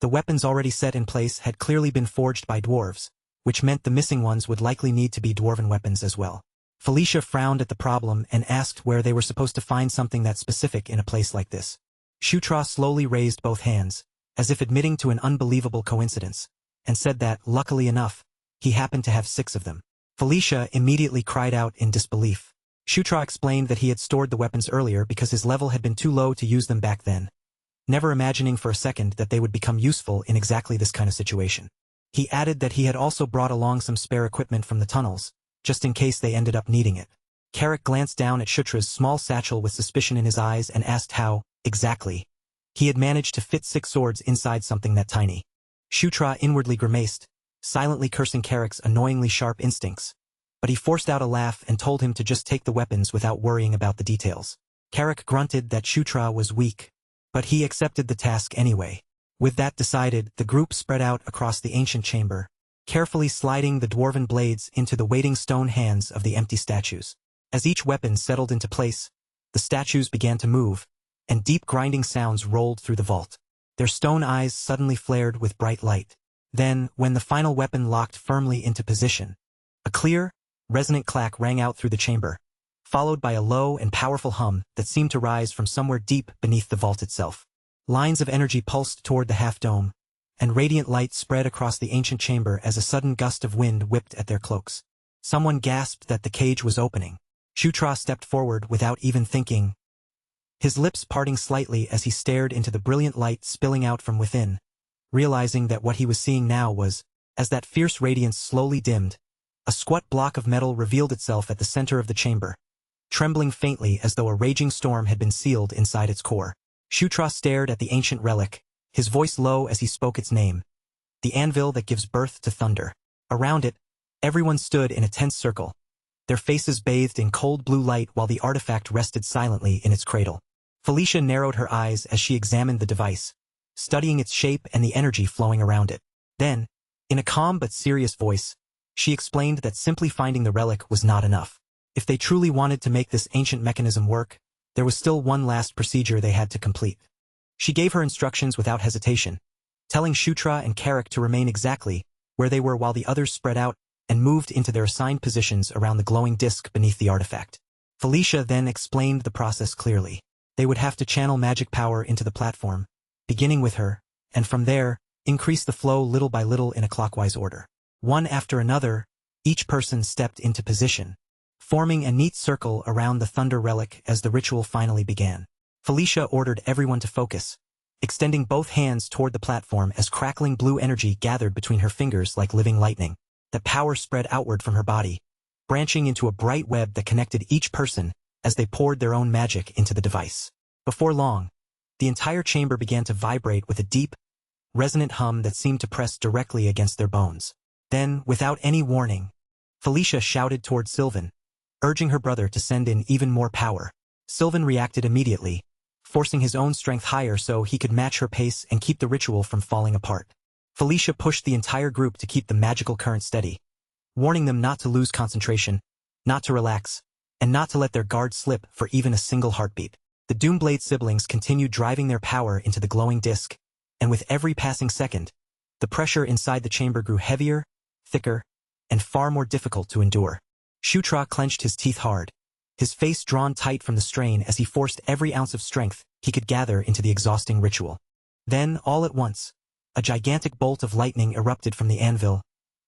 The weapons already set in place had clearly been forged by dwarves, which meant the missing ones would likely need to be dwarven weapons as well. Felicia frowned at the problem and asked where they were supposed to find something that specific in a place like this. Shutra slowly raised both hands, as if admitting to an unbelievable coincidence, and said that, luckily enough, he happened to have 6 of them. Felicia immediately cried out in disbelief. Shutra explained that he had stored the weapons earlier because his level had been too low to use them back then, never imagining for a second that they would become useful in exactly this kind of situation. He added that he had also brought along some spare equipment from the tunnels, just in case they ended up needing it. Carrick glanced down at Shutra's small satchel with suspicion in his eyes and asked how, exactly, he had managed to fit 6 swords inside something that tiny. Shutra inwardly grimaced, silently cursing Carrick's annoyingly sharp instincts. But he forced out a laugh and told him to just take the weapons without worrying about the details. Carrick grunted that Shutra was weak, but he accepted the task anyway. With that decided, the group spread out across the ancient chamber, carefully sliding the dwarven blades into the waiting stone hands of the empty statues. As each weapon settled into place, the statues began to move, and deep grinding sounds rolled through the vault. Their stone eyes suddenly flared with bright light. Then, when the final weapon locked firmly into position, a clear, resonant clack rang out through the chamber, followed by a low and powerful hum that seemed to rise from somewhere deep beneath the vault itself. Lines of energy pulsed toward the half-dome, and radiant light spread across the ancient chamber as a sudden gust of wind whipped at their cloaks. Someone gasped that the cage was opening. Shutra stepped forward without even thinking, his lips parting slightly as he stared into the brilliant light spilling out from within, realizing that what he was seeing now was, as that fierce radiance slowly dimmed, a squat block of metal revealed itself at the center of the chamber, trembling faintly as though a raging storm had been sealed inside its core. Shutra stared at the ancient relic, his voice low as he spoke its name. The anvil that gives birth to thunder. Around it, everyone stood in a tense circle, their faces bathed in cold blue light while the artifact rested silently in its cradle. Felicia narrowed her eyes as she examined the device, studying its shape and the energy flowing around it. Then, in a calm but serious voice, she explained that simply finding the relic was not enough. If they truly wanted to make this ancient mechanism work, there was still one last procedure they had to complete. She gave her instructions without hesitation, telling Shutra and Carrick to remain exactly where they were while the others spread out and moved into their assigned positions around the glowing disc beneath the artifact. Felicia then explained the process clearly. They would have to channel magic power into the platform, beginning with her, and from there, increase the flow little by little in a clockwise order. One after another, each person stepped into position, forming a neat circle around the thunder relic as the ritual finally began. Felicia ordered everyone to focus, extending both hands toward the platform as crackling blue energy gathered between her fingers like living lightning. The power spread outward from her body, branching into a bright web that connected each person as they poured their own magic into the device. Before long, the entire chamber began to vibrate with a deep, resonant hum that seemed to press directly against their bones. Then, without any warning, Felicia shouted toward Sylvan, urging her brother to send in even more power. Sylvan reacted immediately, forcing his own strength higher so he could match her pace and keep the ritual from falling apart. Felicia pushed the entire group to keep the magical current steady, warning them not to lose concentration, not to relax, and not to let their guard slip for even a single heartbeat. The Doomblade siblings continued driving their power into the glowing disc, and with every passing second, the pressure inside the chamber grew heavier, thicker, and far more difficult to endure. Shutra clenched his teeth hard, his face drawn tight from the strain as he forced every ounce of strength he could gather into the exhausting ritual. Then, all at once, a gigantic bolt of lightning erupted from the anvil,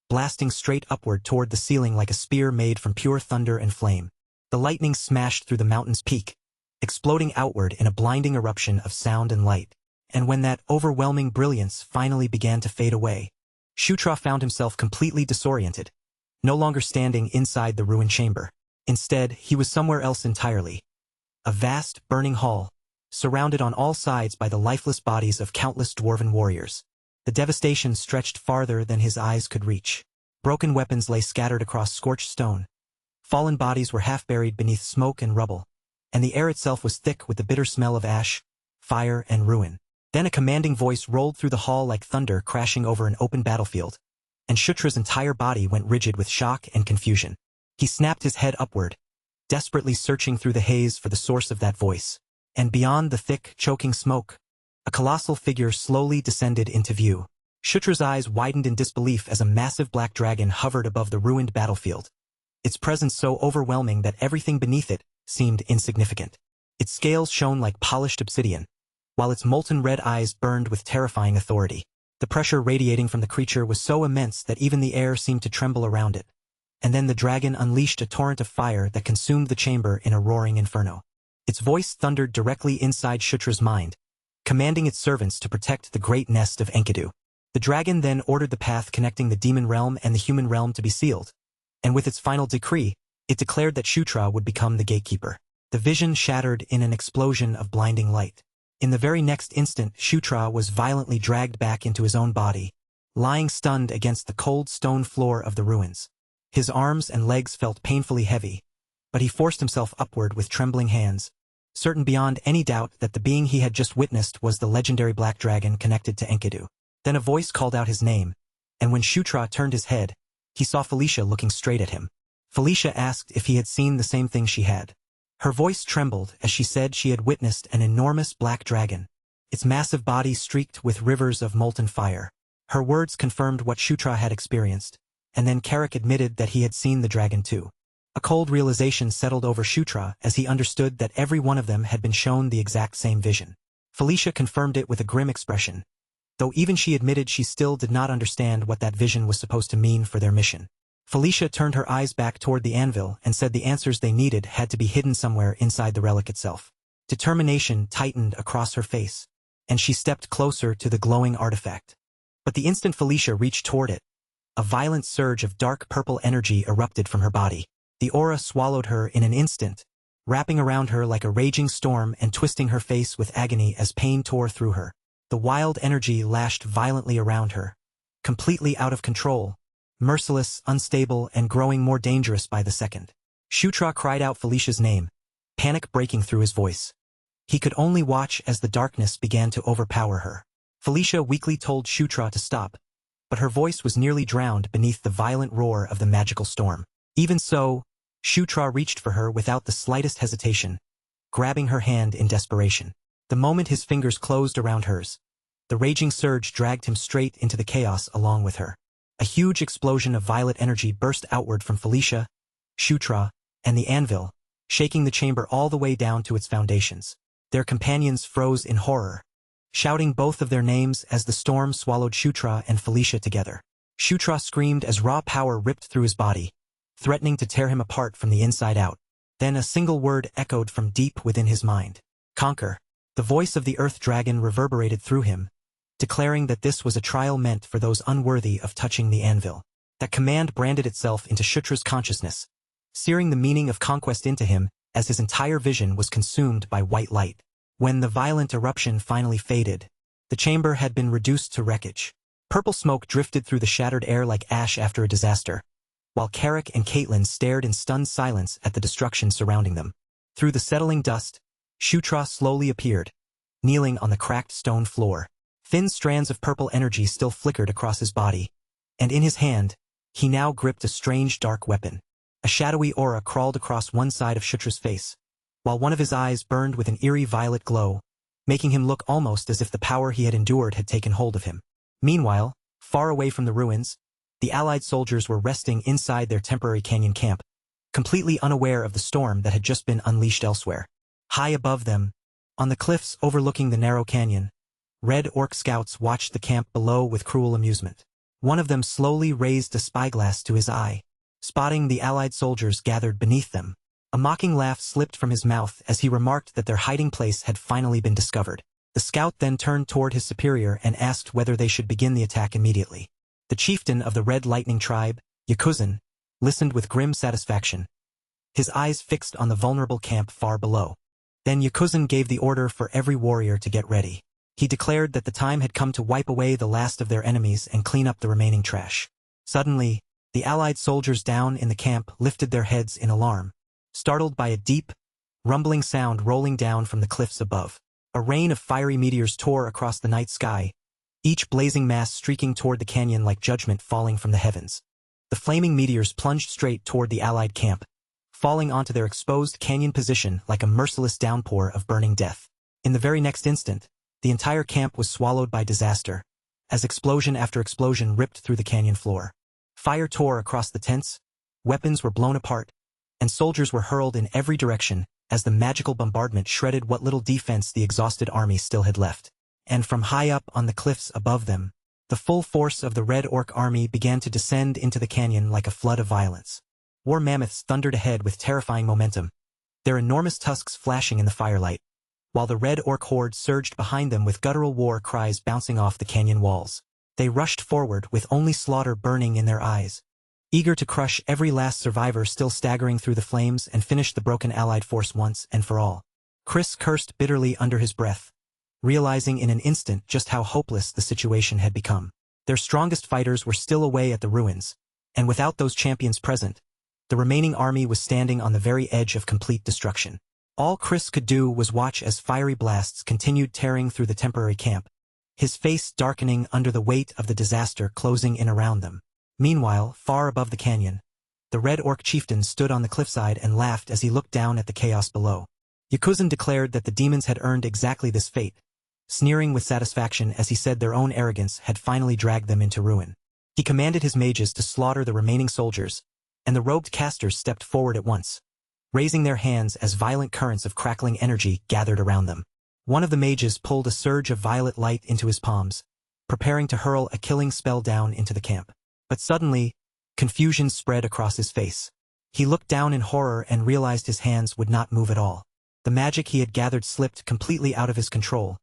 blasting straight upward toward the ceiling like a spear made from pure thunder and flame. The lightning smashed through the mountain's peak, exploding outward in a blinding eruption of sound and light. And when that overwhelming brilliance finally began to fade away, Shutra found himself completely disoriented, no longer standing inside the ruined chamber. Instead, he was somewhere else entirely. A vast, burning hall, surrounded on all sides by the lifeless bodies of countless dwarven warriors. The devastation stretched farther than his eyes could reach. Broken weapons lay scattered across scorched stone. Fallen bodies were half buried beneath smoke and rubble, and the air itself was thick with the bitter smell of ash, fire, and ruin. Then a commanding voice rolled through the hall like thunder crashing over an open battlefield, and Shutra's entire body went rigid with shock and confusion. He snapped his head upward, desperately searching through the haze for the source of that voice. And beyond the thick, choking smoke, a colossal figure slowly descended into view. Shutra's eyes widened in disbelief as a massive black dragon hovered above the ruined battlefield, its presence so overwhelming that everything beneath it seemed insignificant. Its scales shone like polished obsidian, while its molten red eyes burned with terrifying authority. The pressure radiating from the creature was so immense that even the air seemed to tremble around it. And then the dragon unleashed a torrent of fire that consumed the chamber in a roaring inferno. Its voice thundered directly inside Shutra's mind, commanding its servants to protect the great nest of Enkidu. The dragon then ordered the path connecting the demon realm and the human realm to be sealed, and with its final decree, it declared that Shutra would become the gatekeeper. The vision shattered in an explosion of blinding light. In the very next instant, Shutra was violently dragged back into his own body, lying stunned against the cold stone floor of the ruins. His arms and legs felt painfully heavy, but he forced himself upward with trembling hands, certain beyond any doubt that the being he had just witnessed was the legendary black dragon connected to Enkidu. Then a voice called out his name, and when Shutra turned his head, he saw Felicia looking straight at him. Felicia asked if he had seen the same thing she had. Her voice trembled as she said she had witnessed an enormous black dragon, its massive body streaked with rivers of molten fire. Her words confirmed what Shutra had experienced, and then Carrick admitted that he had seen the dragon too. A cold realization settled over Shutra as he understood that every one of them had been shown the exact same vision. Felicia confirmed it with a grim expression, though even she admitted she still did not understand what that vision was supposed to mean for their mission. Felicia turned her eyes back toward the anvil and said the answers they needed had to be hidden somewhere inside the relic itself. Determination tightened across her face, and she stepped closer to the glowing artifact. But the instant Felicia reached toward it, a violent surge of dark purple energy erupted from her body. The aura swallowed her in an instant, wrapping around her like a raging storm and twisting her face with agony as pain tore through her. The wild energy lashed violently around her, completely out of control, merciless, unstable, and growing more dangerous by the second. Shutra cried out Felicia's name, panic breaking through his voice. He could only watch as the darkness began to overpower her. Felicia weakly told Shutra to stop, but her voice was nearly drowned beneath the violent roar of the magical storm. Even so, Shutra reached for her without the slightest hesitation, grabbing her hand in desperation. The moment his fingers closed around hers, the raging surge dragged him straight into the chaos along with her. A huge explosion of violet energy burst outward from Felicia, Shutra, and the anvil, shaking the chamber all the way down to its foundations. Their companions froze in horror, shouting both of their names as the storm swallowed Shutra and Felicia together. Shutra screamed as raw power ripped through his body, threatening to tear him apart from the inside out. Then a single word echoed from deep within his mind. Conquer. The voice of the earth dragon reverberated through him, declaring that this was a trial meant for those unworthy of touching the anvil. That command branded itself into Shutra's consciousness, searing the meaning of conquest into him as his entire vision was consumed by white light. When the violent eruption finally faded, the chamber had been reduced to wreckage. Purple smoke drifted through the shattered air like ash after a disaster, while Carrick and Caitlin stared in stunned silence at the destruction surrounding them. Through the settling dust, Shutra slowly appeared, kneeling on the cracked stone floor. Thin strands of purple energy still flickered across his body, and in his hand, he now gripped a strange dark weapon. A shadowy aura crawled across one side of Shutra's face, while one of his eyes burned with an eerie violet glow, making him look almost as if the power he had endured had taken hold of him. Meanwhile, far away from the ruins, the Allied soldiers were resting inside their temporary canyon camp, completely unaware of the storm that had just been unleashed elsewhere. High above them, on the cliffs overlooking the narrow canyon, Red Orc scouts watched the camp below with cruel amusement. One of them slowly raised a spyglass to his eye, spotting the Allied soldiers gathered beneath them. A mocking laugh slipped from his mouth as he remarked that their hiding place had finally been discovered. The scout then turned toward his superior and asked whether they should begin the attack immediately. The chieftain of the Red Lightning tribe, Yakuzan, listened with grim satisfaction, his eyes fixed on the vulnerable camp far below. Then Yakuzan gave the order for every warrior to get ready. He declared that the time had come to wipe away the last of their enemies and clean up the remaining trash. Suddenly, the Allied soldiers down in the camp lifted their heads in alarm, startled by a deep, rumbling sound rolling down from the cliffs above. A rain of fiery meteors tore across the night sky, each blazing mass streaking toward the canyon like judgment falling from the heavens. The flaming meteors plunged straight toward the Allied camp, falling onto their exposed canyon position like a merciless downpour of burning death. In the very next instant, the entire camp was swallowed by disaster, as explosion after explosion ripped through the canyon floor. Fire tore across the tents, weapons were blown apart, and soldiers were hurled in every direction as the magical bombardment shredded what little defense the exhausted army still had left. And from high up on the cliffs above them, the full force of the Red Orc army began to descend into the canyon like a flood of violence. War mammoths thundered ahead with terrifying momentum, their enormous tusks flashing in the firelight, while the Red Orc horde surged behind them with guttural war cries bouncing off the canyon walls. They rushed forward with only slaughter burning in their eyes, eager to crush every last survivor still staggering through the flames and finish the broken allied force once and for all. Chris cursed bitterly under his breath, realizing in an instant just how hopeless the situation had become. Their strongest fighters were still away at the ruins, and without those champions present, the remaining army was standing on the very edge of complete destruction. All Chris could do was watch as fiery blasts continued tearing through the temporary camp, his face darkening under the weight of the disaster closing in around them. Meanwhile, far above the canyon, the Red Orc chieftain stood on the cliffside and laughed as he looked down at the chaos below. Yakuzan declared that the demons had earned exactly this fate, sneering with satisfaction as he said their own arrogance had finally dragged them into ruin. He commanded his mages to slaughter the remaining soldiers, and the robed casters stepped forward at once, raising their hands as violent currents of crackling energy gathered around them. One of the mages pulled a surge of violet light into his palms, preparing to hurl a killing spell down into the camp. But suddenly, confusion spread across his face. He looked down in horror and realized his hands would not move at all. The magic he had gathered slipped completely out of his control,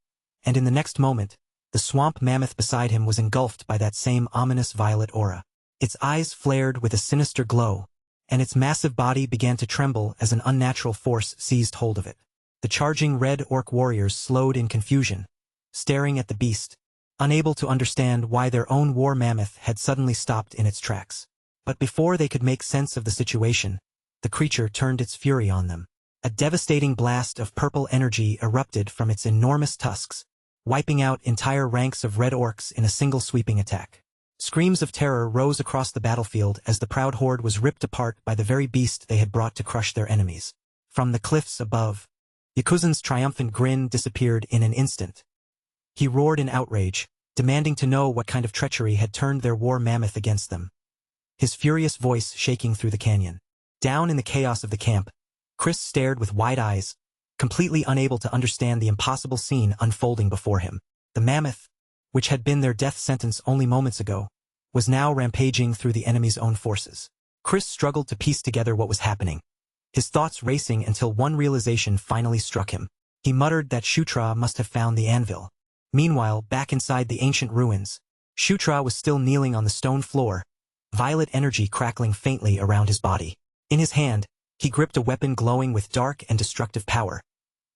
and in the next moment, the swamp mammoth beside him was engulfed by that same ominous violet aura. Its eyes flared with a sinister glow, and its massive body began to tremble as an unnatural force seized hold of it. The charging Red Orc warriors slowed in confusion, staring at the beast, unable to understand why their own war mammoth had suddenly stopped in its tracks. But before they could make sense of the situation, the creature turned its fury on them. A devastating blast of purple energy erupted from its enormous tusks, wiping out entire ranks of Red Orcs in a single sweeping attack. Screams of terror rose across the battlefield as the proud horde was ripped apart by the very beast they had brought to crush their enemies. From the cliffs above, Yakuzan's triumphant grin disappeared in an instant. He roared in outrage, demanding to know what kind of treachery had turned their war mammoth against them, his furious voice shaking through the canyon. Down in the chaos of the camp, Chris stared with wide eyes, completely unable to understand the impossible scene unfolding before him. The mammoth, which had been their death sentence only moments ago, was now rampaging through the enemy's own forces. Chris struggled to piece together what was happening, his thoughts racing until one realization finally struck him. He muttered that Shutra must have found the anvil. Meanwhile, back inside the ancient ruins, Shutra was still kneeling on the stone floor, violet energy crackling faintly around his body. In his hand, he gripped a weapon glowing with dark and destructive power.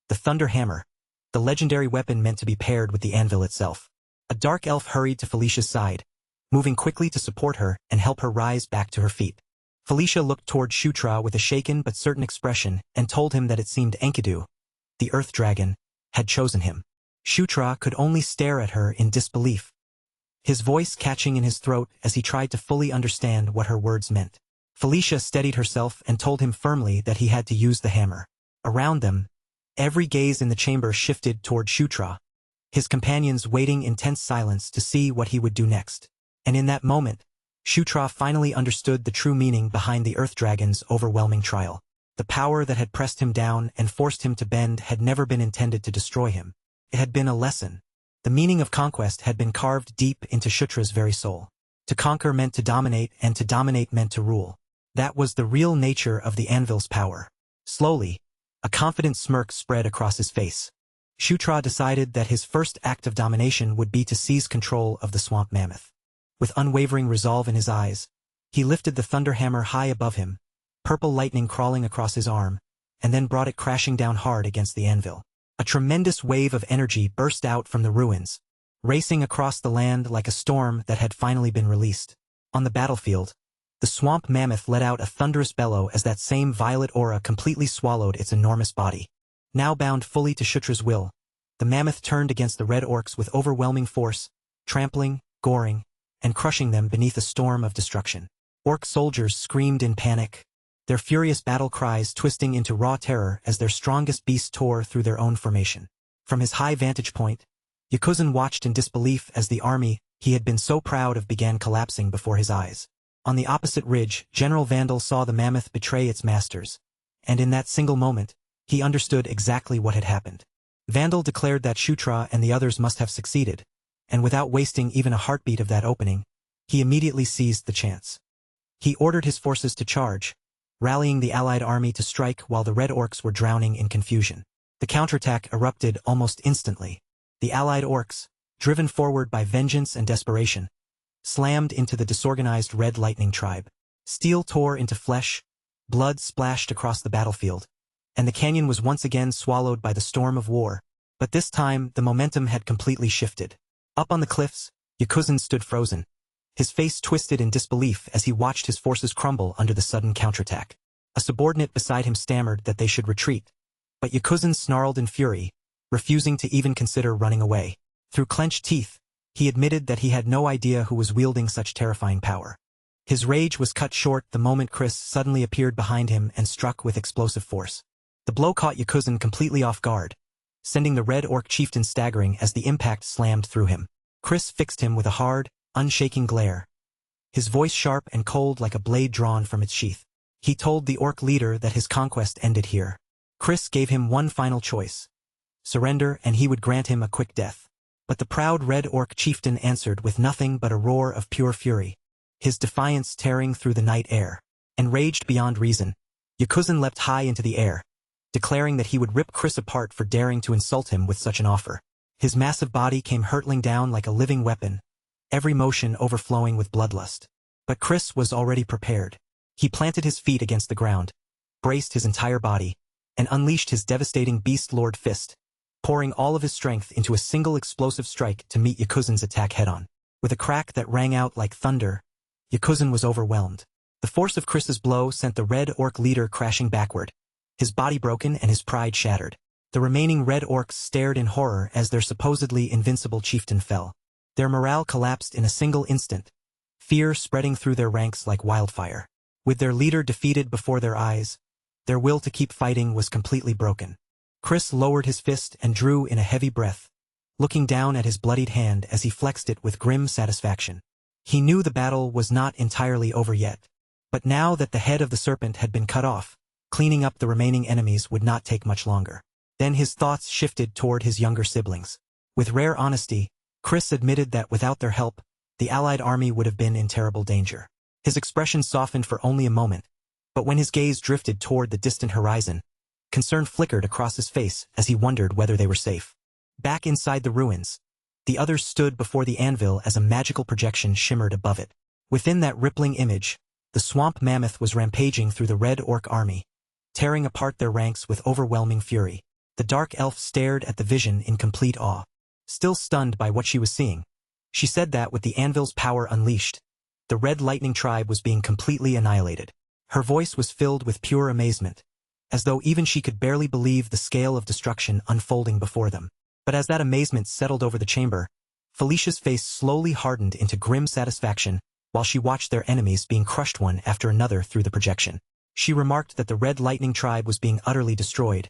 The Thunder Hammer, the legendary weapon meant to be paired with the anvil itself. A dark elf hurried to Felicia's side, moving quickly to support her and help her rise back to her feet. Felicia looked toward Shutra with a shaken but certain expression and told him that it seemed Enkidu, the Earth Dragon, had chosen him. Shutra could only stare at her in disbelief, his voice catching in his throat as he tried to fully understand what her words meant. Felicia steadied herself and told him firmly that he had to use the hammer. Around them, every gaze in the chamber shifted toward Shutra, his companions waiting in tense silence to see what he would do next. And in that moment, Shutra finally understood the true meaning behind the Earth Dragon's overwhelming trial. The power that had pressed him down and forced him to bend had never been intended to destroy him. It had been a lesson. The meaning of conquest had been carved deep into Shutra's very soul. To conquer meant to dominate, and to dominate meant to rule. That was the real nature of the anvil's power. Slowly, a confident smirk spread across his face. Shutra decided that his first act of domination would be to seize control of the swamp mammoth. With unwavering resolve in his eyes, he lifted the thunder hammer high above him, purple lightning crawling across his arm, and then brought it crashing down hard against the anvil. A tremendous wave of energy burst out from the ruins, racing across the land like a storm that had finally been released. On the battlefield, the swamp mammoth let out a thunderous bellow as that same violet aura completely swallowed its enormous body. Now bound fully to Shutra's will, the mammoth turned against the Red Orcs with overwhelming force, trampling, goring, and crushing them beneath a storm of destruction. Orc soldiers screamed in panic, their furious battle cries twisting into raw terror as their strongest beast tore through their own formation. From his high vantage point, Yakuzan watched in disbelief as the army he had been so proud of began collapsing before his eyes. On the opposite ridge, General Vandal saw the mammoth betray its masters, and in that single moment, he understood exactly what had happened. Vandal declared that Shutra and the others must have succeeded, and without wasting even a heartbeat of that opening, he immediately seized the chance. He ordered his forces to charge, rallying the allied army to strike while the Red Orcs were drowning in confusion. The counterattack erupted almost instantly. The allied orcs, driven forward by vengeance and desperation, slammed into the disorganized Red Lightning tribe. Steel tore into flesh, blood splashed across the battlefield, and the canyon was once again swallowed by the storm of war. But this time, the momentum had completely shifted. Up on the cliffs, Yakuzen stood frozen, his face twisted in disbelief as he watched his forces crumble under the sudden counterattack. A subordinate beside him stammered that they should retreat, but Yakuzen snarled in fury, refusing to even consider running away. Through clenched teeth, he admitted that he had no idea who was wielding such terrifying power. His rage was cut short the moment Chris suddenly appeared behind him and struck with explosive force. The blow caught Yakuzen completely off guard, sending the Red Orc chieftain staggering as the impact slammed through him. Chris fixed him with a hard, unshaking glare, his voice sharp and cold like a blade drawn from its sheath. He told the Orc leader that his conquest ended here. Chris gave him one final choice: surrender and he would grant him a quick death. But the proud Red Orc chieftain answered with nothing but a roar of pure fury, his defiance tearing through the night air. Enraged beyond reason, Yakuzen leapt high into the air, declaring that he would rip Chris apart for daring to insult him with such an offer. His massive body came hurtling down like a living weapon, every motion overflowing with bloodlust. But Chris was already prepared. He planted his feet against the ground, braced his entire body, and unleashed his devastating Beast Lord fist, pouring all of his strength into a single explosive strike to meet Yakuzen's attack head-on. With a crack that rang out like thunder, Yakuzen was overwhelmed. The force of Chris's blow sent the Red Orc leader crashing backward, his body broken and his pride shattered. The remaining Red Orcs stared in horror as their supposedly invincible chieftain fell. Their morale collapsed in a single instant, fear spreading through their ranks like wildfire. With their leader defeated before their eyes, their will to keep fighting was completely broken. Chris lowered his fist and drew in a heavy breath, looking down at his bloodied hand as he flexed it with grim satisfaction. He knew the battle was not entirely over yet, but now that the head of the serpent had been cut off, cleaning up the remaining enemies would not take much longer. Then his thoughts shifted toward his younger siblings. With rare honesty, Chris admitted that without their help, the Allied army would have been in terrible danger. His expression softened for only a moment, but when his gaze drifted toward the distant horizon, concern flickered across his face as he wondered whether they were safe. Back inside the ruins, the others stood before the anvil as a magical projection shimmered above it. Within that rippling image, the swamp mammoth was rampaging through the Red Orc army, tearing apart their ranks with overwhelming fury. The dark elf stared at the vision in complete awe. Still stunned by what she was seeing, she said that with the anvil's power unleashed, the Red Lightning tribe was being completely annihilated. Her voice was filled with pure amazement, as though even she could barely believe the scale of destruction unfolding before them. But as that amazement settled over the chamber, Felicia's face slowly hardened into grim satisfaction while she watched their enemies being crushed one after another through the projection. She remarked that the Red Lightning tribe was being utterly destroyed,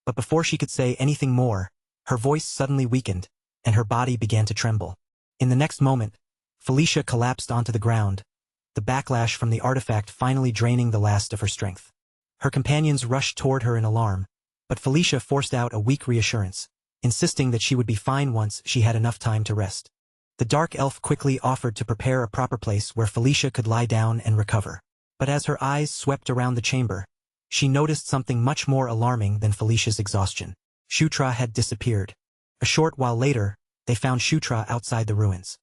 but before she could say anything more, her voice suddenly weakened, and her body began to tremble. In the next moment, Felicia collapsed onto the ground, the backlash from the artifact finally draining the last of her strength. Her companions rushed toward her in alarm, but Felicia forced out a weak reassurance, insisting that she would be fine once she had enough time to rest. The dark elf quickly offered to prepare a proper place where Felicia could lie down and recover. But as her eyes swept around the chamber, she noticed something much more alarming than Felicia's exhaustion. Shutra had disappeared. A short while later, they found Shutra outside the ruins.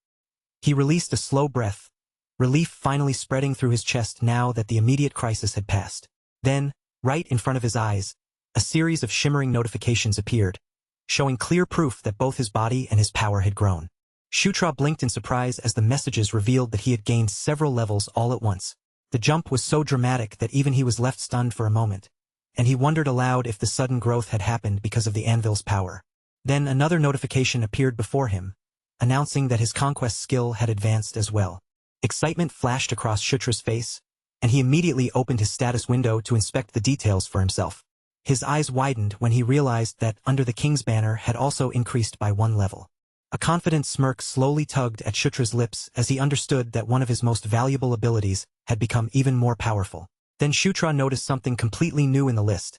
He released a slow breath, relief finally spreading through his chest now that the immediate crisis had passed. Then, right in front of his eyes, a series of shimmering notifications appeared, showing clear proof that both his body and his power had grown. Shutra blinked in surprise as the messages revealed that he had gained several levels all at once. The jump was so dramatic that even he was left stunned for a moment, and he wondered aloud if the sudden growth had happened because of the anvil's power. Then another notification appeared before him, announcing that his conquest skill had advanced as well. Excitement flashed across Shutra's face, and he immediately opened his status window to inspect the details for himself. His eyes widened when he realized that Under the King's banner had also increased by 1 level. A confident smirk slowly tugged at Shutra's lips as he understood that one of his most valuable abilities had become even more powerful. Then Shutra noticed something completely new in the list,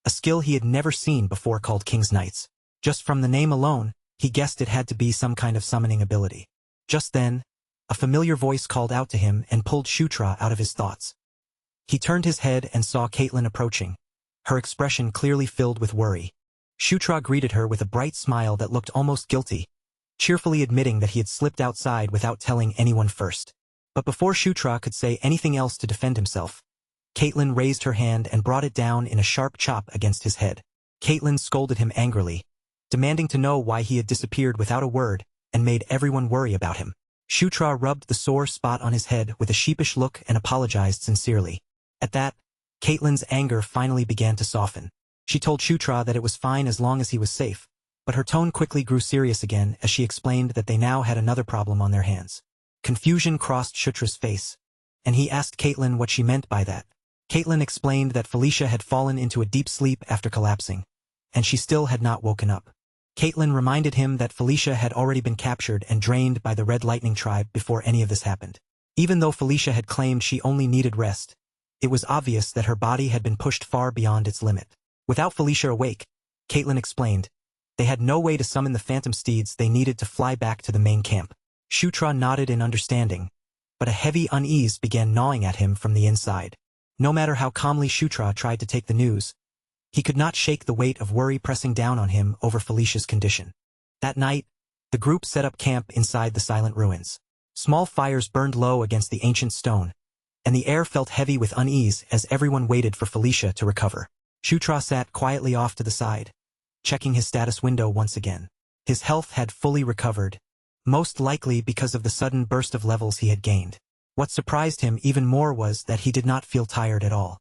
a skill he had never seen before called King's Knights. Just from the name alone, he guessed it had to be some kind of summoning ability. Just then, a familiar voice called out to him and pulled Shutra out of his thoughts. He turned his head and saw Caitlin approaching, her expression clearly filled with worry. Shutra greeted her with a bright smile that looked almost guilty, cheerfully admitting that he had slipped outside without telling anyone first. But before Shutra could say anything else to defend himself, Caitlin raised her hand and brought it down in a sharp chop against his head. Caitlin scolded him angrily, demanding to know why he had disappeared without a word and made everyone worry about him. Shutra rubbed the sore spot on his head with a sheepish look and apologized sincerely. At that, Caitlin's anger finally began to soften. She told Shutra that it was fine as long as he was safe, but her tone quickly grew serious again as she explained that they now had another problem on their hands. Confusion crossed Shutra's face, and he asked Caitlin what she meant by that. Caitlin explained that Felicia had fallen into a deep sleep after collapsing, and she still had not woken up. Caitlin reminded him that Felicia had already been captured and drained by the Red Lightning tribe before any of this happened. Even though Felicia had claimed she only needed rest, it was obvious that her body had been pushed far beyond its limit. Without Felicia awake, Caitlin explained, they had no way to summon the phantom steeds they needed to fly back to the main camp. Shutra nodded in understanding, but a heavy unease began gnawing at him from the inside. No matter how calmly Shutra tried to take the news, he could not shake the weight of worry pressing down on him over Felicia's condition. That night, the group set up camp inside the silent ruins. Small fires burned low against the ancient stone, and the air felt heavy with unease as everyone waited for Felicia to recover. Shutra sat quietly off to the side, checking his status window once again. His health had fully recovered, most likely because of the sudden burst of levels he had gained. What surprised him even more was that he did not feel tired at all.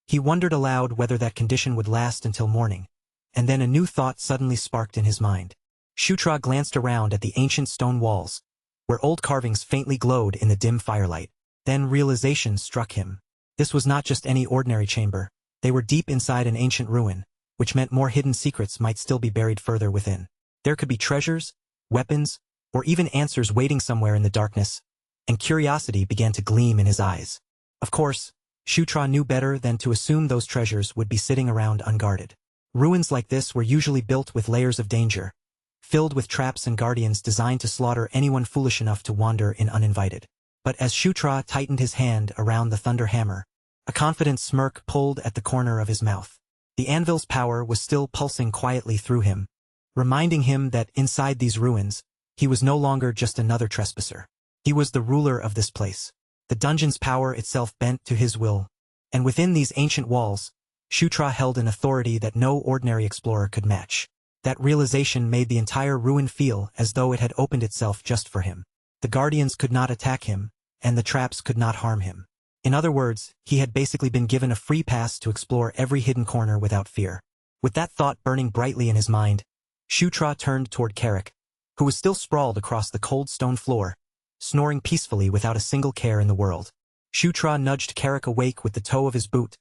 He wondered aloud whether that condition would last until morning, and then a new thought suddenly sparked in his mind. Shutra glanced around at the ancient stone walls, where old carvings faintly glowed in the dim firelight. Then realization struck him. This was not just any ordinary chamber. They were deep inside an ancient ruin, which meant more hidden secrets might still be buried further within. There could be treasures, weapons, or even answers waiting somewhere in the darkness, and curiosity began to gleam in his eyes. Of course, Shutra knew better than to assume those treasures would be sitting around unguarded. Ruins like this were usually built with layers of danger, filled with traps and guardians designed to slaughter anyone foolish enough to wander in uninvited. But as Shutra tightened his hand around the thunder hammer, a confident smirk pulled at the corner of his mouth. The anvil's power was still pulsing quietly through him, reminding him that inside these ruins, he was no longer just another trespasser. He was the ruler of this place. The dungeon's power itself bent to his will, and within these ancient walls, Shutra held an authority that no ordinary explorer could match. That realization made the entire ruin feel as though it had opened itself just for him. The guardians could not attack him, and the traps could not harm him. In other words, he had basically been given a free pass to explore every hidden corner without fear. With that thought burning brightly in his mind, Shutra turned toward Carrick, who was still sprawled across the cold stone floor, snoring peacefully without a single care in the world. Shutra nudged Carrick awake with the toe of his boot,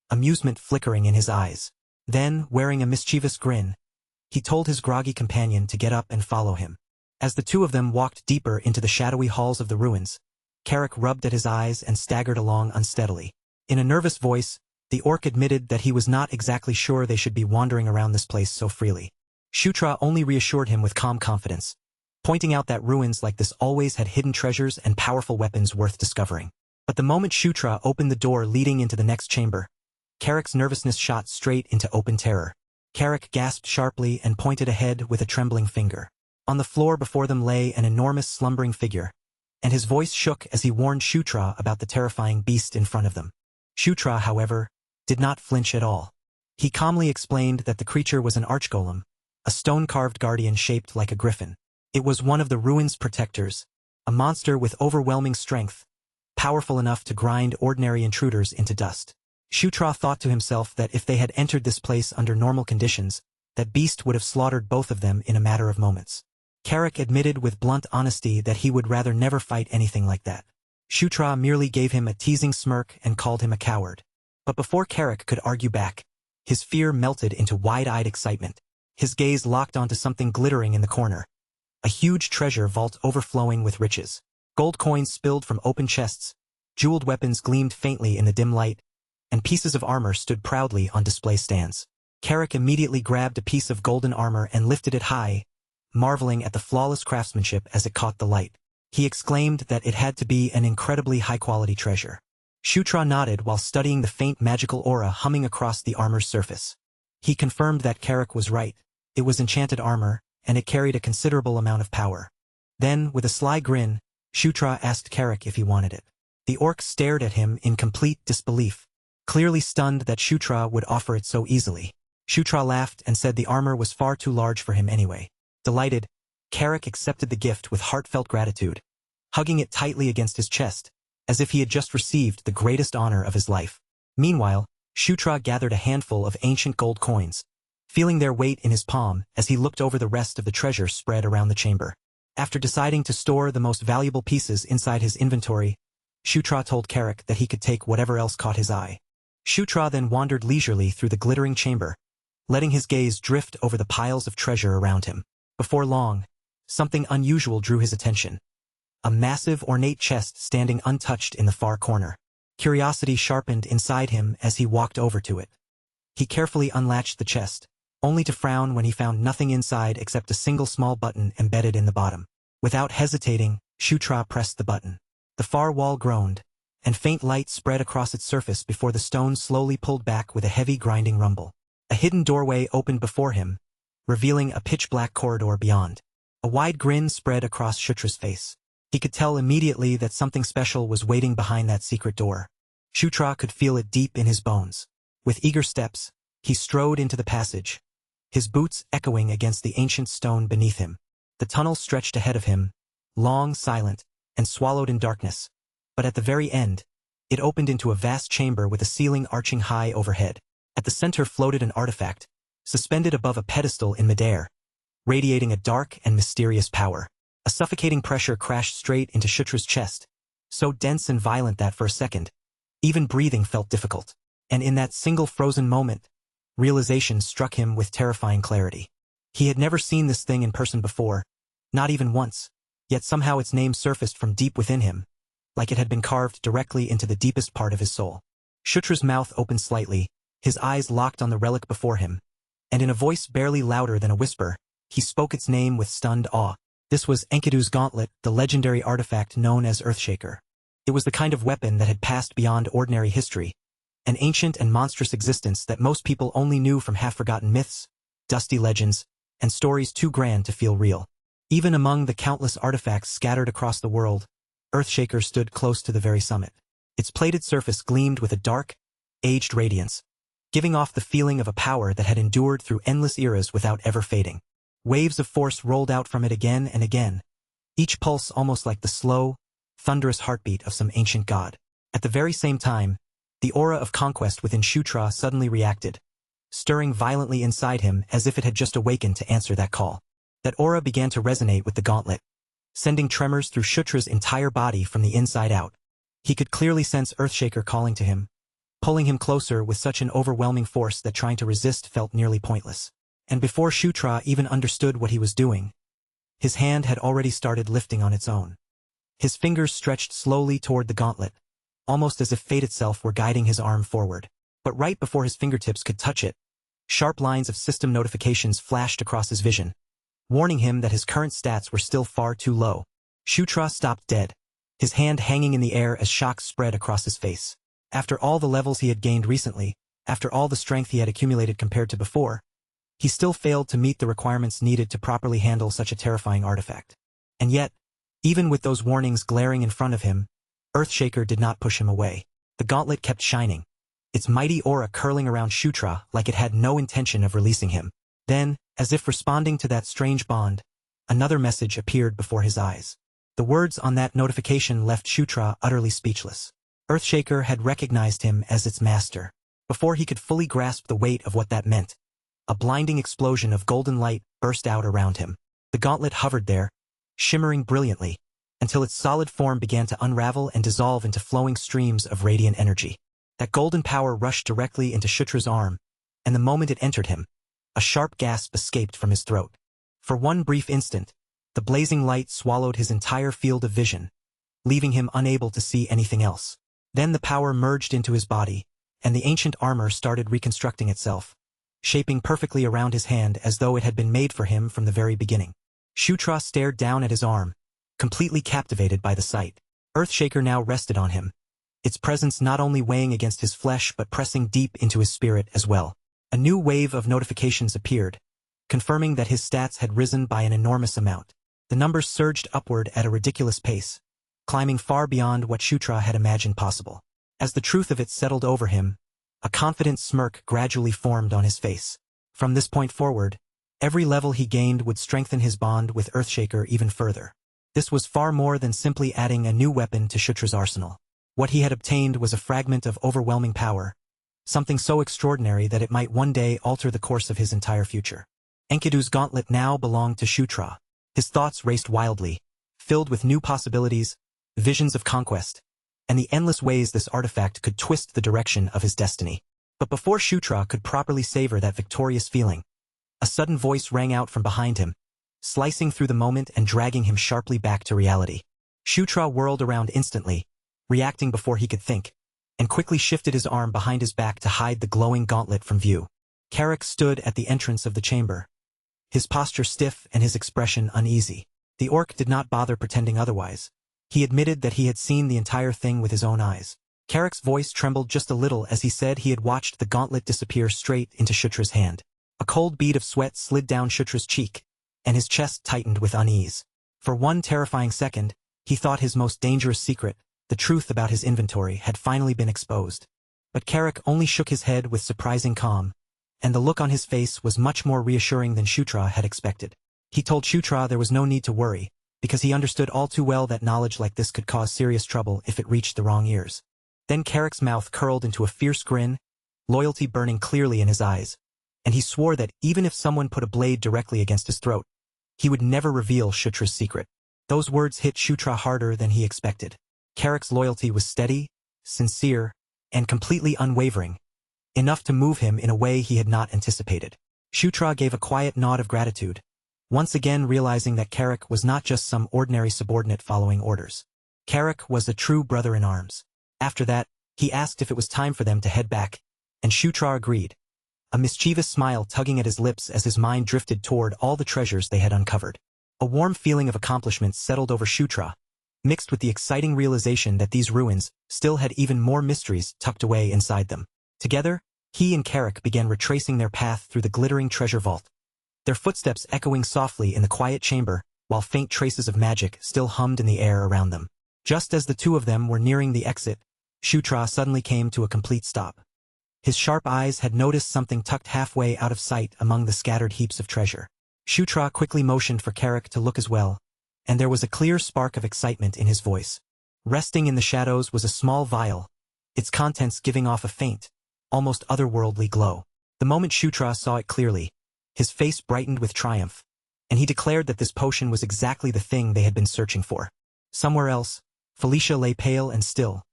amusement flickering in his eyes. Then, wearing a mischievous grin, he told his groggy companion to get up and follow him. As the two of them walked deeper into the shadowy halls of the ruins, Carrick rubbed at his eyes and staggered along unsteadily. In a nervous voice, the orc admitted that he was not exactly sure they should be wandering around this place so freely. Shutra only reassured him with calm confidence, pointing out that ruins like this always had hidden treasures and powerful weapons worth discovering. But the moment Shutra opened the door leading into the next chamber, Carrick's nervousness shot straight into open terror. Carrick gasped sharply and pointed ahead with a trembling finger. On the floor before them lay an enormous slumbering figure, and his voice shook as he warned Shutra about the terrifying beast in front of them. Shutra, however, did not flinch at all. He calmly explained that the creature was an archgolem, a stone-carved guardian shaped like a griffin. It was one of the ruins' protectors, a monster with overwhelming strength, powerful enough to grind ordinary intruders into dust. Shutra thought to himself that if they had entered this place under normal conditions, that beast would have slaughtered both of them in a matter of moments. Carrick admitted with blunt honesty that he would rather never fight anything like that. Shutra merely gave him a teasing smirk and called him a coward. But before Carrick could argue back, his fear melted into wide-eyed excitement. His gaze locked onto something glittering in the corner, a huge treasure vault overflowing with riches. Gold coins spilled from open chests, jeweled weapons gleamed faintly in the dim light, and pieces of armor stood proudly on display stands. Carrick immediately grabbed a piece of golden armor and lifted it high, marveling at the flawless craftsmanship as it caught the light. He exclaimed that it had to be an incredibly high-quality treasure. Shutra nodded while studying the faint magical aura humming across the armor's surface. He confirmed that Carrick was right. It was enchanted armor, and it carried a considerable amount of power. Then, with a sly grin, Shutra asked Carrick if he wanted it. The orc stared at him in complete disbelief, clearly stunned that Shutra would offer it so easily. Shutra laughed and said the armor was far too large for him anyway. Delighted, Carrick accepted the gift with heartfelt gratitude, hugging it tightly against his chest, as if he had just received the greatest honor of his life. Meanwhile, Shutra gathered a handful of ancient gold coins, feeling their weight in his palm as he looked over the rest of the treasure spread around the chamber. After deciding to store the most valuable pieces inside his inventory, Shutra told Carrick that he could take whatever else caught his eye. Shutra then wandered leisurely through the glittering chamber, letting his gaze drift over the piles of treasure around him. Before long, something unusual drew his attention. A massive, ornate chest standing untouched in the far corner. Curiosity sharpened inside him as he walked over to it. He carefully unlatched the chest, only to frown when he found nothing inside except a single small button embedded in the bottom. Without hesitating, Shutra pressed the button. The far wall groaned, and faint light spread across its surface before the stone slowly pulled back with a heavy grinding rumble. A hidden doorway opened before him, revealing a pitch-black corridor beyond. A wide grin spread across Shutra's face. He could tell immediately that something special was waiting behind that secret door. Shutra could feel it deep in his bones. With eager steps, he strode into the passage, his boots echoing against the ancient stone beneath him. The tunnel stretched ahead of him, long, silent, and swallowed in darkness. But at the very end, it opened into a vast chamber with a ceiling arching high overhead. At the center floated an artifact, suspended above a pedestal in midair, radiating a dark and mysterious power. A suffocating pressure crashed straight into Shutra's chest, so dense and violent that for a second, even breathing felt difficult. And in that single frozen moment, realization struck him with terrifying clarity. He had never seen this thing in person before, not even once, yet somehow its name surfaced from deep within him, like it had been carved directly into the deepest part of his soul. Shutra's mouth opened slightly, his eyes locked on the relic before him, and in a voice barely louder than a whisper, he spoke its name with stunned awe. This was Enkidu's gauntlet, the legendary artifact known as Earthshaker. It was the kind of weapon that had passed beyond ordinary history, an ancient and monstrous existence that most people only knew from half-forgotten myths, dusty legends, and stories too grand to feel real. Even among the countless artifacts scattered across the world, Earthshaker stood close to the very summit. Its plated surface gleamed with a dark, aged radiance, giving off the feeling of a power that had endured through endless eras without ever fading. Waves of force rolled out from it again and again, each pulse almost like the slow, thunderous heartbeat of some ancient god. At the very same time, the aura of conquest within Shutra suddenly reacted, stirring violently inside him as if it had just awakened to answer that call. That aura began to resonate with the gauntlet, sending tremors through Shutra's entire body from the inside out. He could clearly sense Earthshaker calling to him, pulling him closer with such an overwhelming force that trying to resist felt nearly pointless. And before Shutra even understood what he was doing, his hand had already started lifting on its own. His fingers stretched slowly toward the gauntlet, almost as if fate itself were guiding his arm forward. But right before his fingertips could touch it, sharp lines of system notifications flashed across his vision, warning him that his current stats were still far too low. Shutra stopped dead, his hand hanging in the air as shock spread across his face. After all the levels he had gained recently, after all the strength he had accumulated compared to before, he still failed to meet the requirements needed to properly handle such a terrifying artifact. And yet, even with those warnings glaring in front of him, Earthshaker did not push him away. The gauntlet kept shining, its mighty aura curling around Shutra like it had no intention of releasing him. Then, as if responding to that strange bond, another message appeared before his eyes. The words on that notification left Shutra utterly speechless. Earthshaker had recognized him as its master. Before he could fully grasp the weight of what that meant, a blinding explosion of golden light burst out around him. The gauntlet hovered there, shimmering brilliantly, until its solid form began to unravel and dissolve into flowing streams of radiant energy. That golden power rushed directly into Shutra's arm, and the moment it entered him, a sharp gasp escaped from his throat. For one brief instant, the blazing light swallowed his entire field of vision, leaving him unable to see anything else. Then the power merged into his body, and the ancient armor started reconstructing itself, shaping perfectly around his hand as though it had been made for him from the very beginning. Shutra stared down at his arm, completely captivated by the sight. Earthshaker now rested on him, its presence not only weighing against his flesh but pressing deep into his spirit as well. A new wave of notifications appeared, confirming that his stats had risen by an enormous amount. The numbers surged upward at a ridiculous pace, climbing far beyond what Shutra had imagined possible. As the truth of it settled over him, a confident smirk gradually formed on his face. From this point forward, every level he gained would strengthen his bond with Earthshaker even further. This was far more than simply adding a new weapon to Shutra's arsenal. What he had obtained was a fragment of overwhelming power, something so extraordinary that it might one day alter the course of his entire future. Enkidu's gauntlet now belonged to Shutra. His thoughts raced wildly, filled with new possibilities, visions of conquest, and the endless ways this artifact could twist the direction of his destiny. But before Shutra could properly savor that victorious feeling, a sudden voice rang out from behind him, slicing through the moment and dragging him sharply back to reality. Shutra whirled around instantly, reacting before he could think, and quickly shifted his arm behind his back to hide the glowing gauntlet from view. Carrick stood at the entrance of the chamber, his posture stiff and his expression uneasy. The orc did not bother pretending otherwise. He admitted that he had seen the entire thing with his own eyes. Carrick's voice trembled just a little as he said he had watched the gauntlet disappear straight into Shutra's hand. A cold bead of sweat slid down Shutra's cheek, and his chest tightened with unease. For one terrifying second, he thought his most dangerous secret, the truth about his inventory, had finally been exposed. But Carrick only shook his head with surprising calm, and the look on his face was much more reassuring than Shutra had expected. He told Shutra there was no need to worry, because he understood all too well that knowledge like this could cause serious trouble if it reached the wrong ears. Then Carrick's mouth curled into a fierce grin, loyalty burning clearly in his eyes, and he swore that even if someone put a blade directly against his throat, he would never reveal Shutra's secret. Those words hit Shutra harder than he expected. Carrick's loyalty was steady, sincere, and completely unwavering, enough to move him in a way he had not anticipated. Shutra gave a quiet nod of gratitude, once again realizing that Carrick was not just some ordinary subordinate following orders. Carrick was a true brother-in-arms. After that, he asked if it was time for them to head back, and Shutra agreed, a mischievous smile tugging at his lips as his mind drifted toward all the treasures they had uncovered. A warm feeling of accomplishment settled over Shutra, mixed with the exciting realization that these ruins still had even more mysteries tucked away inside them. Together, he and Carrick began retracing their path through the glittering treasure vault, their footsteps echoing softly in the quiet chamber, while faint traces of magic still hummed in the air around them. Just as the two of them were nearing the exit, Shutra suddenly came to a complete stop. His sharp eyes had noticed something tucked halfway out of sight among the scattered heaps of treasure. Shutra quickly motioned for Carrick to look as well, and there was a clear spark of excitement in his voice. Resting in the shadows was a small vial, its contents giving off a faint, almost otherworldly glow. The moment Shutra saw it clearly, his face brightened with triumph, and he declared that this potion was exactly the thing they had been searching for. Somewhere else, Felicia lay pale and still,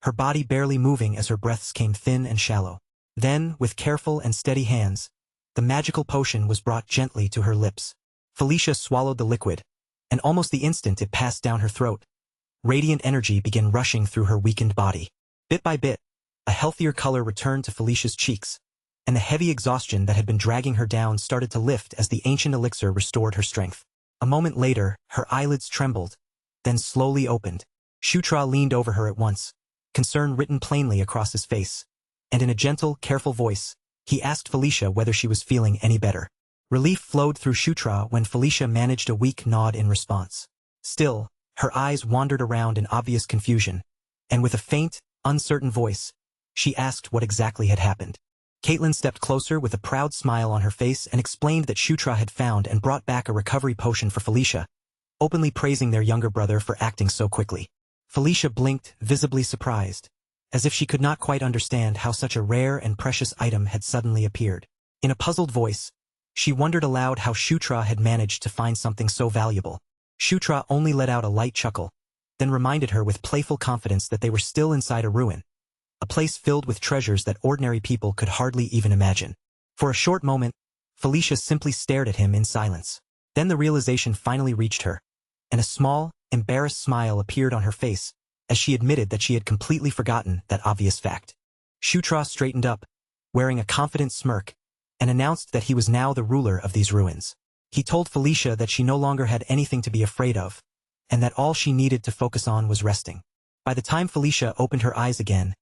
her body barely moving as her breaths came thin and shallow. Then, with careful and steady hands, the magical potion was brought gently to her lips. Felicia swallowed the liquid, and almost the instant it passed down her throat, radiant energy began rushing through her weakened body. Bit by bit, a healthier color returned to Felicia's cheeks, and the heavy exhaustion that had been dragging her down started to lift as the ancient elixir restored her strength. A moment later, her eyelids trembled, then slowly opened. Shutra leaned over her at once, concern written plainly across his face, and in a gentle, careful voice, he asked Felicia whether she was feeling any better. Relief flowed through Shutra when Felicia managed a weak nod in response. Still, her eyes wandered around in obvious confusion, and with a faint, uncertain voice, she asked what exactly had happened. Caitlin stepped closer with a proud smile on her face and explained that Shutra had found and brought back a recovery potion for Felicia, openly praising their younger brother for acting so quickly. Felicia blinked, visibly surprised, as if she could not quite understand how such a rare and precious item had suddenly appeared. In a puzzled voice, she wondered aloud how Shutra had managed to find something so valuable. Shutra only let out a light chuckle, then reminded her with playful confidence that they were still inside a ruin, a place filled with treasures that ordinary people could hardly even imagine. For a short moment, Felicia simply stared at him in silence. Then the realization finally reached her, and a small, embarrassed smile appeared on her face as she admitted that she had completely forgotten that obvious fact. Shutra straightened up, wearing a confident smirk, and announced that he was now the ruler of these ruins. He told Felicia that she no longer had anything to be afraid of, and that all she needed to focus on was resting. By the time Felicia opened her eyes again,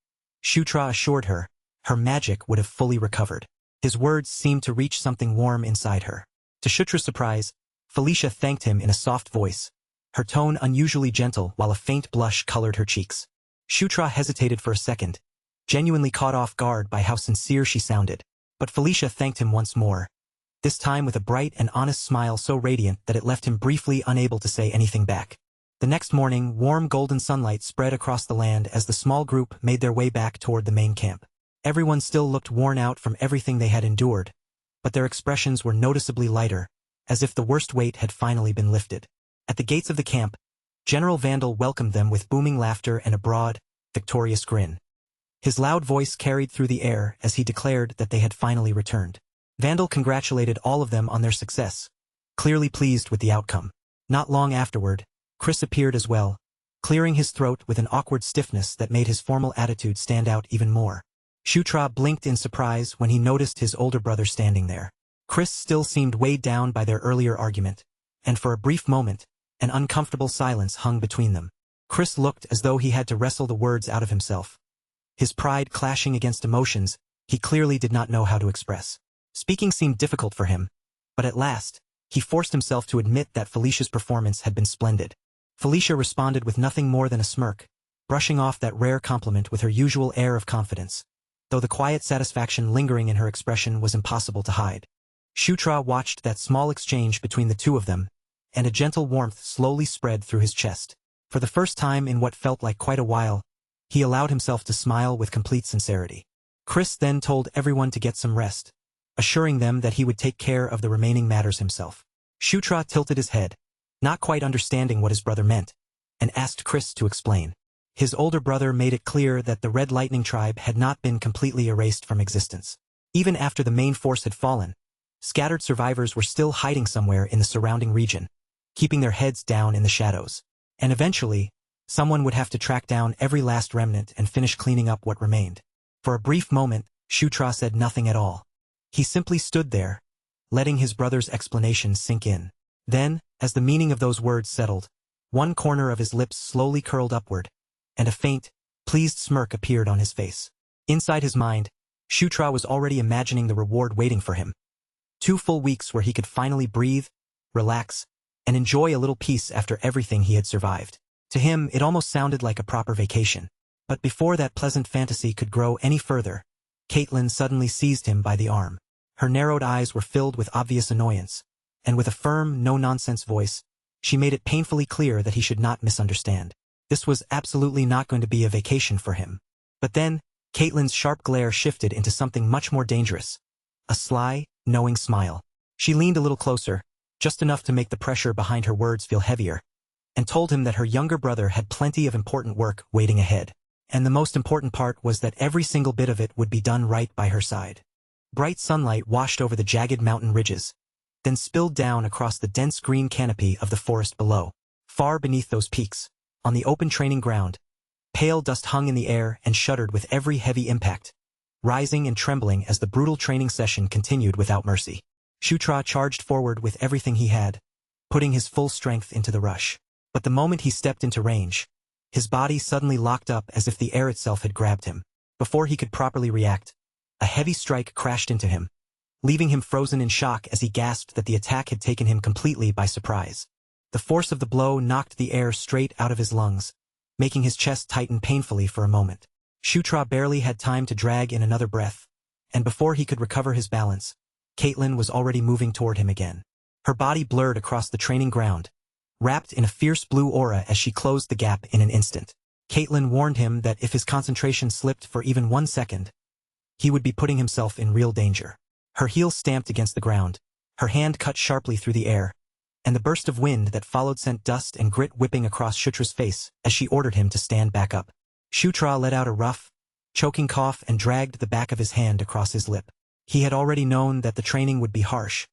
Shutra assured her her magic would have fully recovered. His words seemed to reach something warm inside her. To Shutra's surprise, Felicia thanked him in a soft voice, her tone unusually gentle while a faint blush colored her cheeks. Shutra hesitated for a second, genuinely caught off guard by how sincere she sounded. But Felicia thanked him once more, this time with a bright and honest smile so radiant that it left him briefly unable to say anything back. The next morning, warm golden sunlight spread across the land as the small group made their way back toward the main camp. Everyone still looked worn out from everything they had endured, but their expressions were noticeably lighter, as if the worst weight had finally been lifted. At the gates of the camp, General Vandal welcomed them with booming laughter and a broad, victorious grin. His loud voice carried through the air as he declared that they had finally returned. Vandal congratulated all of them on their success, clearly pleased with the outcome. Not long afterward, Chris appeared as well, clearing his throat with an awkward stiffness that made his formal attitude stand out even more. Shutra blinked in surprise when he noticed his older brother standing there. Chris still seemed weighed down by their earlier argument, and for a brief moment, an uncomfortable silence hung between them. Chris looked as though he had to wrestle the words out of himself. His pride clashing against emotions he clearly did not know how to express. Speaking seemed difficult for him, but at last, he forced himself to admit that Felicia's performance had been splendid. Felicia responded with nothing more than a smirk, brushing off that rare compliment with her usual air of confidence, though the quiet satisfaction lingering in her expression was impossible to hide. Shutra watched that small exchange between the two of them, and a gentle warmth slowly spread through his chest. For the first time in what felt like quite a while, he allowed himself to smile with complete sincerity. Chris then told everyone to get some rest, assuring them that he would take care of the remaining matters himself. Shutra tilted his head, not quite understanding what his brother meant, and asked Chris to explain. His older brother made it clear that the Red Lightning tribe had not been completely erased from existence. Even after the main force had fallen, scattered survivors were still hiding somewhere in the surrounding region, keeping their heads down in the shadows. And eventually, someone would have to track down every last remnant and finish cleaning up what remained. For a brief moment, Shutra said nothing at all. He simply stood there, letting his brother's explanation sink in. Then, as the meaning of those words settled, one corner of his lips slowly curled upward, and a faint, pleased smirk appeared on his face. Inside his mind, Shutra was already imagining the reward waiting for him. 2 full weeks where he could finally breathe, relax, and enjoy a little peace after everything he had survived. To him, it almost sounded like a proper vacation. But before that pleasant fantasy could grow any further, Caitlin suddenly seized him by the arm. Her narrowed eyes were filled with obvious annoyance, and with a firm, no-nonsense voice, she made it painfully clear that he should not misunderstand. This was absolutely not going to be a vacation for him. But then, Caitlin's sharp glare shifted into something much more dangerous. A sly, knowing smile. She leaned a little closer, just enough to make the pressure behind her words feel heavier, and told him that her younger brother had plenty of important work waiting ahead. And the most important part was that every single bit of it would be done right by her side. Bright sunlight washed over the jagged mountain ridges, then spilled down across the dense green canopy of the forest below. Far beneath those peaks, on the open training ground, pale dust hung in the air and shuddered with every heavy impact, rising and trembling as the brutal training session continued without mercy. Shutra charged forward with everything he had, putting his full strength into the rush. But the moment he stepped into range, his body suddenly locked up as if the air itself had grabbed him. Before he could properly react, a heavy strike crashed into him, leaving him frozen in shock as he gasped that the attack had taken him completely by surprise. The force of the blow knocked the air straight out of his lungs, making his chest tighten painfully for a moment. Shutra barely had time to drag in another breath, and before he could recover his balance, Caitlin was already moving toward him again. Her body blurred across the training ground, wrapped in a fierce blue aura as she closed the gap in an instant. Caitlin warned him that if his concentration slipped for even 1 second, he would be putting himself in real danger. Her heel stamped against the ground, her hand cut sharply through the air, and the burst of wind that followed sent dust and grit whipping across Shutra's face as she ordered him to stand back up. Shutra let out a rough, choking cough and dragged the back of his hand across his lip. He had already known that the training would be harsh,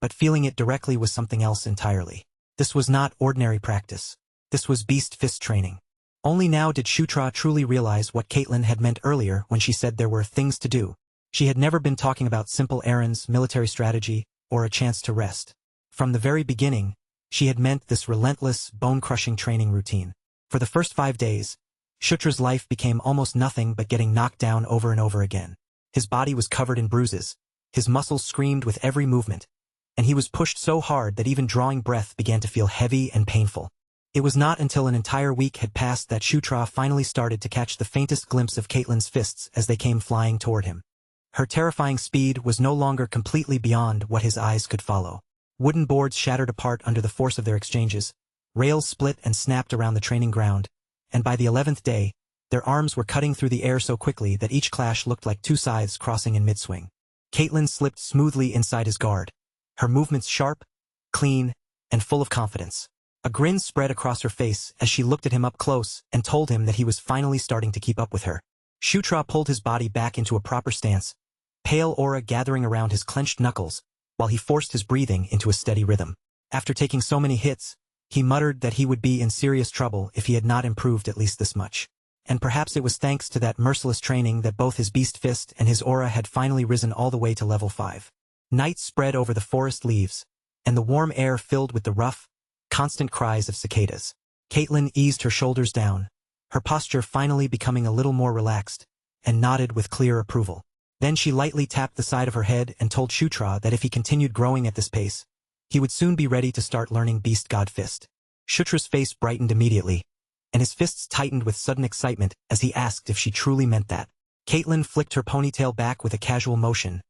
but feeling it directly was something else entirely. This was not ordinary practice. This was beast fist training. Only now did Shutra truly realize what Caitlin had meant earlier when she said there were things to do. She had never been talking about simple errands, military strategy, or a chance to rest. From the very beginning, she had meant this relentless, bone-crushing training routine. For the first 5 days, Shutra's life became almost nothing but getting knocked down over and over again. His body was covered in bruises, his muscles screamed with every movement, and he was pushed so hard that even drawing breath began to feel heavy and painful. It was not until an entire week had passed that Shutra finally started to catch the faintest glimpse of Caitlyn's fists as they came flying toward him. Her terrifying speed was no longer completely beyond what his eyes could follow. Wooden boards shattered apart under the force of their exchanges, rails split and snapped around the training ground, and by the 11th day, their arms were cutting through the air so quickly that each clash looked like two scythes crossing in mid-swing. Caitlyn slipped smoothly inside his guard, her movements sharp, clean, and full of confidence. A grin spread across her face as she looked at him up close and told him that he was finally starting to keep up with her. Shutra pulled his body back into a proper stance, pale aura gathering around his clenched knuckles, while he forced his breathing into a steady rhythm. After taking so many hits, he muttered that he would be in serious trouble if he had not improved at least this much. And perhaps it was thanks to that merciless training that both his beast fist and his aura had finally risen all the way to level 5. Night spread over the forest leaves, and the warm air filled with the rough, constant cries of cicadas. Caitlyn eased her shoulders down, her posture finally becoming a little more relaxed, and nodded with clear approval. Then she lightly tapped the side of her head and told Shutra that if he continued growing at this pace, he would soon be ready to start learning Beast God Fist. Shutra's face brightened immediately, and his fists tightened with sudden excitement as he asked if she truly meant that. Caitlyn flicked her ponytail back with a casual motion,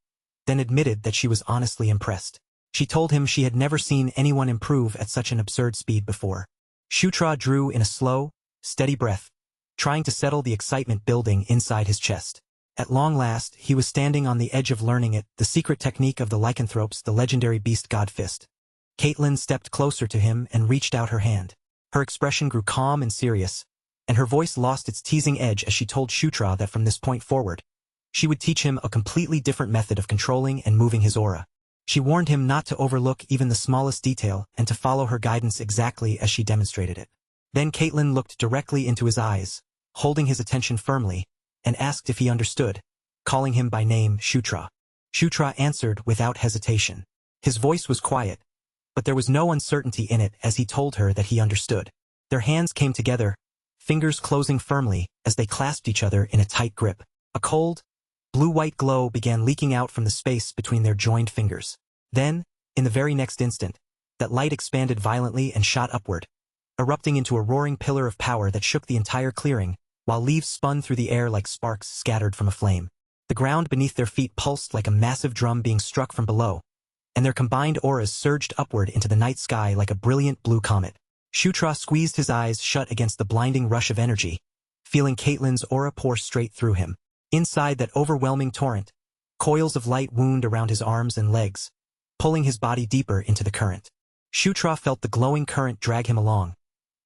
then admitted that she was honestly impressed. She told him she had never seen anyone improve at such an absurd speed before. Shutra drew in a slow, steady breath, trying to settle the excitement building inside his chest. At long last, he was standing on the edge of learning it, the secret technique of the lycanthropes, the legendary Beast God Fist. Caitlyn stepped closer to him and reached out her hand. Her expression grew calm and serious, and her voice lost its teasing edge as she told Shutra that from this point forward, she would teach him a completely different method of controlling and moving his aura. She warned him not to overlook even the smallest detail and to follow her guidance exactly as she demonstrated it. Then Caitlyn looked directly into his eyes, holding his attention firmly, and asked if he understood, calling him by name Shutra. Shutra answered without hesitation. His voice was quiet, but there was no uncertainty in it as he told her that he understood. Their hands came together, fingers closing firmly as they clasped each other in a tight grip. A cold, blue-white glow began leaking out from the space between their joined fingers. Then, in the very next instant, that light expanded violently and shot upward, erupting into a roaring pillar of power that shook the entire clearing, while leaves spun through the air like sparks scattered from a flame. The ground beneath their feet pulsed like a massive drum being struck from below, and their combined auras surged upward into the night sky like a brilliant blue comet. Shutra squeezed his eyes shut against the blinding rush of energy, feeling Caitlyn's aura pour straight through him. Inside that overwhelming torrent, coils of light wound around his arms and legs, pulling his body deeper into the current. Shutra felt the glowing current drag him along,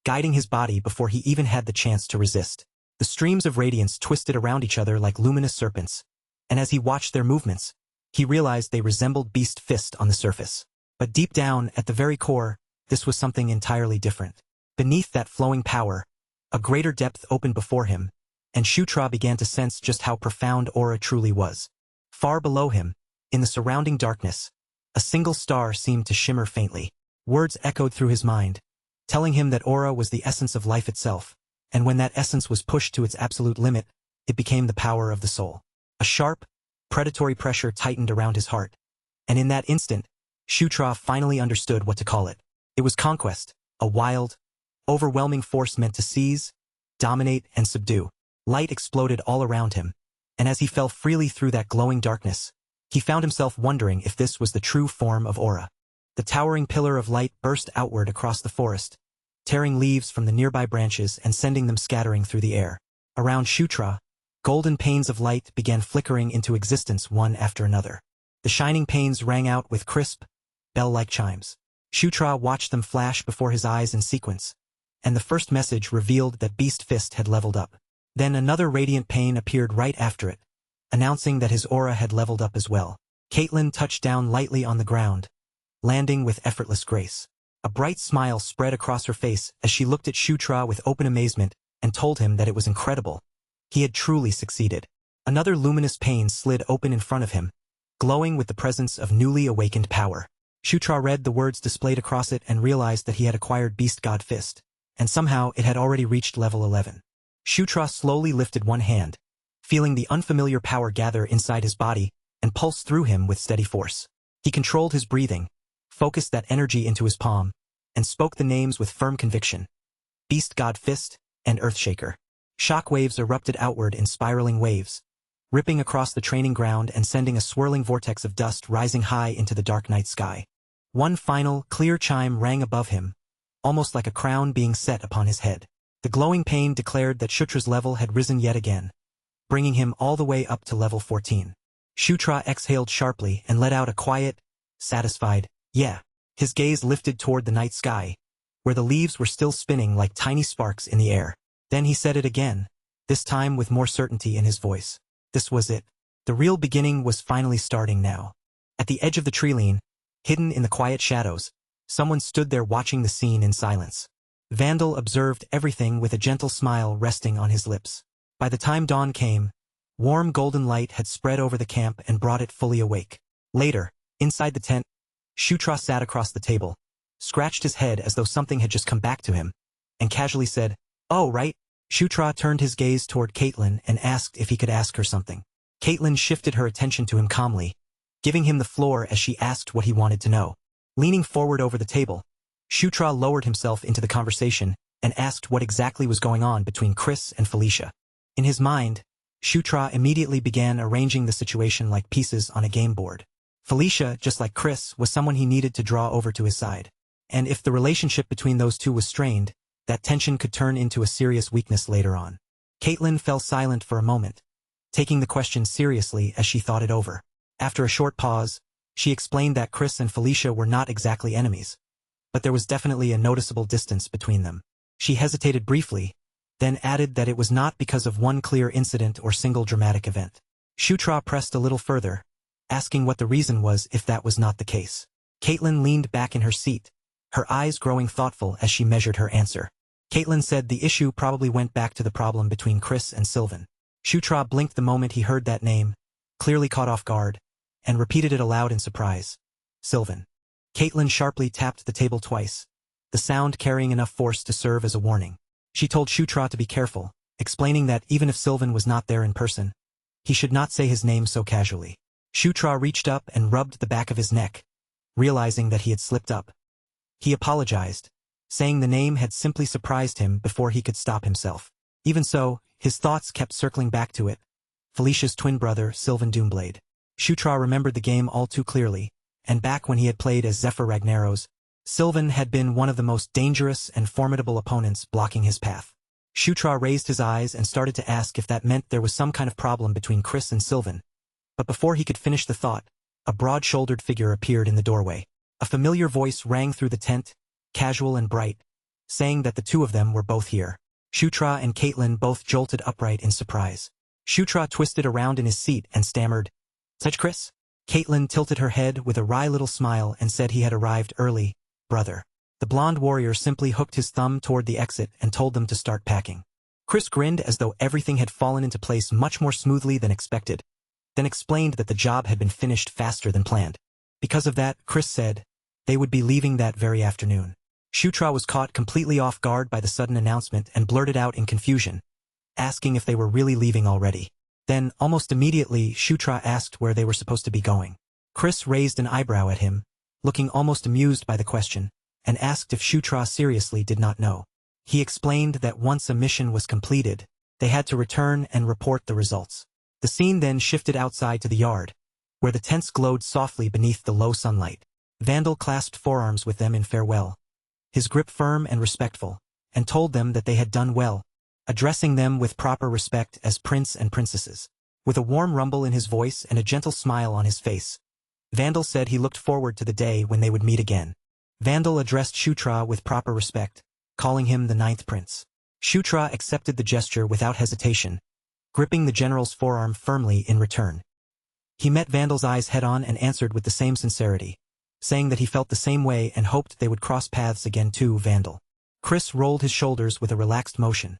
guiding his body before he even had the chance to resist. The streams of radiance twisted around each other like luminous serpents, and as he watched their movements, he realized they resembled Beast Fist on the surface. But deep down, at the very core, this was something entirely different. Beneath that flowing power, a greater depth opened before him, and Shutra began to sense just how profound aura truly was. Far below him, in the surrounding darkness, a single star seemed to shimmer faintly. Words echoed through his mind, telling him that aura was the essence of life itself, and when that essence was pushed to its absolute limit, it became the power of the soul. A sharp, predatory pressure tightened around his heart, and in that instant, Shutra finally understood what to call it. It was conquest, a wild, overwhelming force meant to seize, dominate, and subdue. Light exploded all around him, and as he fell freely through that glowing darkness, he found himself wondering if this was the true form of aura. The towering pillar of light burst outward across the forest, tearing leaves from the nearby branches and sending them scattering through the air. Around Shutra, golden panes of light began flickering into existence one after another. The shining panes rang out with crisp, bell-like chimes. Shutra watched them flash before his eyes in sequence, and the first message revealed that Beast Fist had leveled up. Then another radiant pane appeared right after it, announcing that his aura had leveled up as well. Caitlyn touched down lightly on the ground, landing with effortless grace. A bright smile spread across her face as she looked at Shutra with open amazement and told him that it was incredible. He had truly succeeded. Another luminous pane slid open in front of him, glowing with the presence of newly awakened power. Shutra read the words displayed across it and realized that he had acquired Beast God Fist, and somehow it had already reached level 11. Shutra slowly lifted one hand, feeling the unfamiliar power gather inside his body and pulse through him with steady force. He controlled his breathing, focused that energy into his palm, and spoke the names with firm conviction. Beast God Fist, and Earthshaker. Shock waves erupted outward in spiraling waves, ripping across the training ground and sending a swirling vortex of dust rising high into the dark night sky. One final, clear chime rang above him, almost like a crown being set upon his head. The glowing pane declared that Shutra's level had risen yet again, bringing him all the way up to level 14. Shutra exhaled sharply and let out a quiet, satisfied, yeah. His gaze lifted toward the night sky, where the leaves were still spinning like tiny sparks in the air. Then he said it again, this time with more certainty in his voice. This was it. The real beginning was finally starting now. At the edge of the treeline, hidden in the quiet shadows, someone stood there watching the scene in silence. Vandal observed everything with a gentle smile resting on his lips. By the time dawn came, warm golden light had spread over the camp and brought it fully awake. Later, inside the tent, Shutra sat across the table, scratched his head as though something had just come back to him, and casually said, "Oh, right." Shutra turned his gaze toward Caitlin and asked if he could ask her something. Caitlin shifted her attention to him calmly, giving him the floor as she asked what he wanted to know. Leaning forward over the table, Shutra lowered himself into the conversation and asked what exactly was going on between Chris and Felicia. In his mind, Shutra immediately began arranging the situation like pieces on a game board. Felicia, just like Chris, was someone he needed to draw over to his side. And if the relationship between those two was strained, that tension could turn into a serious weakness later on. Caitlin fell silent for a moment, taking the question seriously as she thought it over. After a short pause, she explained that Chris and Felicia were not exactly enemies, but there was definitely a noticeable distance between them. She hesitated briefly, then added that it was not because of one clear incident or single dramatic event. Shutra pressed a little further, asking what the reason was if that was not the case. Caitlin leaned back in her seat, her eyes growing thoughtful as she measured her answer. Caitlin said the issue probably went back to the problem between Chris and Sylvan. Shutra blinked the moment he heard that name, clearly caught off guard, and repeated it aloud in surprise. Sylvan. Caitlin sharply tapped the table twice, the sound carrying enough force to serve as a warning. She told Shutra to be careful, explaining that even if Sylvan was not there in person, he should not say his name so casually. Shutra reached up and rubbed the back of his neck, realizing that he had slipped up. He apologized, saying the name had simply surprised him before he could stop himself. Even so, his thoughts kept circling back to it. Felicia's twin brother, Sylvan Doomblade. Shutra remembered the game all too clearly, and back when he had played as Zephyr Ragnaros, Sylvan had been one of the most dangerous and formidable opponents blocking his path. Shutra raised his eyes and started to ask if that meant there was some kind of problem between Chris and Sylvan, but before he could finish the thought, a broad-shouldered figure appeared in the doorway. A familiar voice rang through the tent, casual and bright, saying that the two of them were both here. Shutra and Caitlin both jolted upright in surprise. Shutra twisted around in his seat and stammered, "Such Chris?" Caitlin tilted her head with a wry little smile and said he had arrived early, brother. The blonde warrior simply hooked his thumb toward the exit and told them to start packing. Chris grinned as though everything had fallen into place much more smoothly than expected, then explained that the job had been finished faster than planned. Because of that, Chris said, they would be leaving that very afternoon. Shutra was caught completely off guard by the sudden announcement and blurted out in confusion, asking if they were really leaving already. Then, almost immediately, Shutra asked where they were supposed to be going. Chris raised an eyebrow at him, looking almost amused by the question, and asked if Shutra seriously did not know. He explained that once a mission was completed, they had to return and report the results. The scene then shifted outside to the yard, where the tents glowed softly beneath the low sunlight. Vandal clasped forearms with them in farewell, his grip firm and respectful, and told them that they had done well, addressing them with proper respect as prince and princesses. With a warm rumble in his voice and a gentle smile on his face, Vandal said he looked forward to the day when they would meet again. Vandal addressed Shutra with proper respect, calling him the ninth prince. Shutra accepted the gesture without hesitation, gripping the general's forearm firmly in return. He met Vandal's eyes head-on and answered with the same sincerity, saying that he felt the same way and hoped they would cross paths again too. Vandal. Chris rolled his shoulders with a relaxed motion,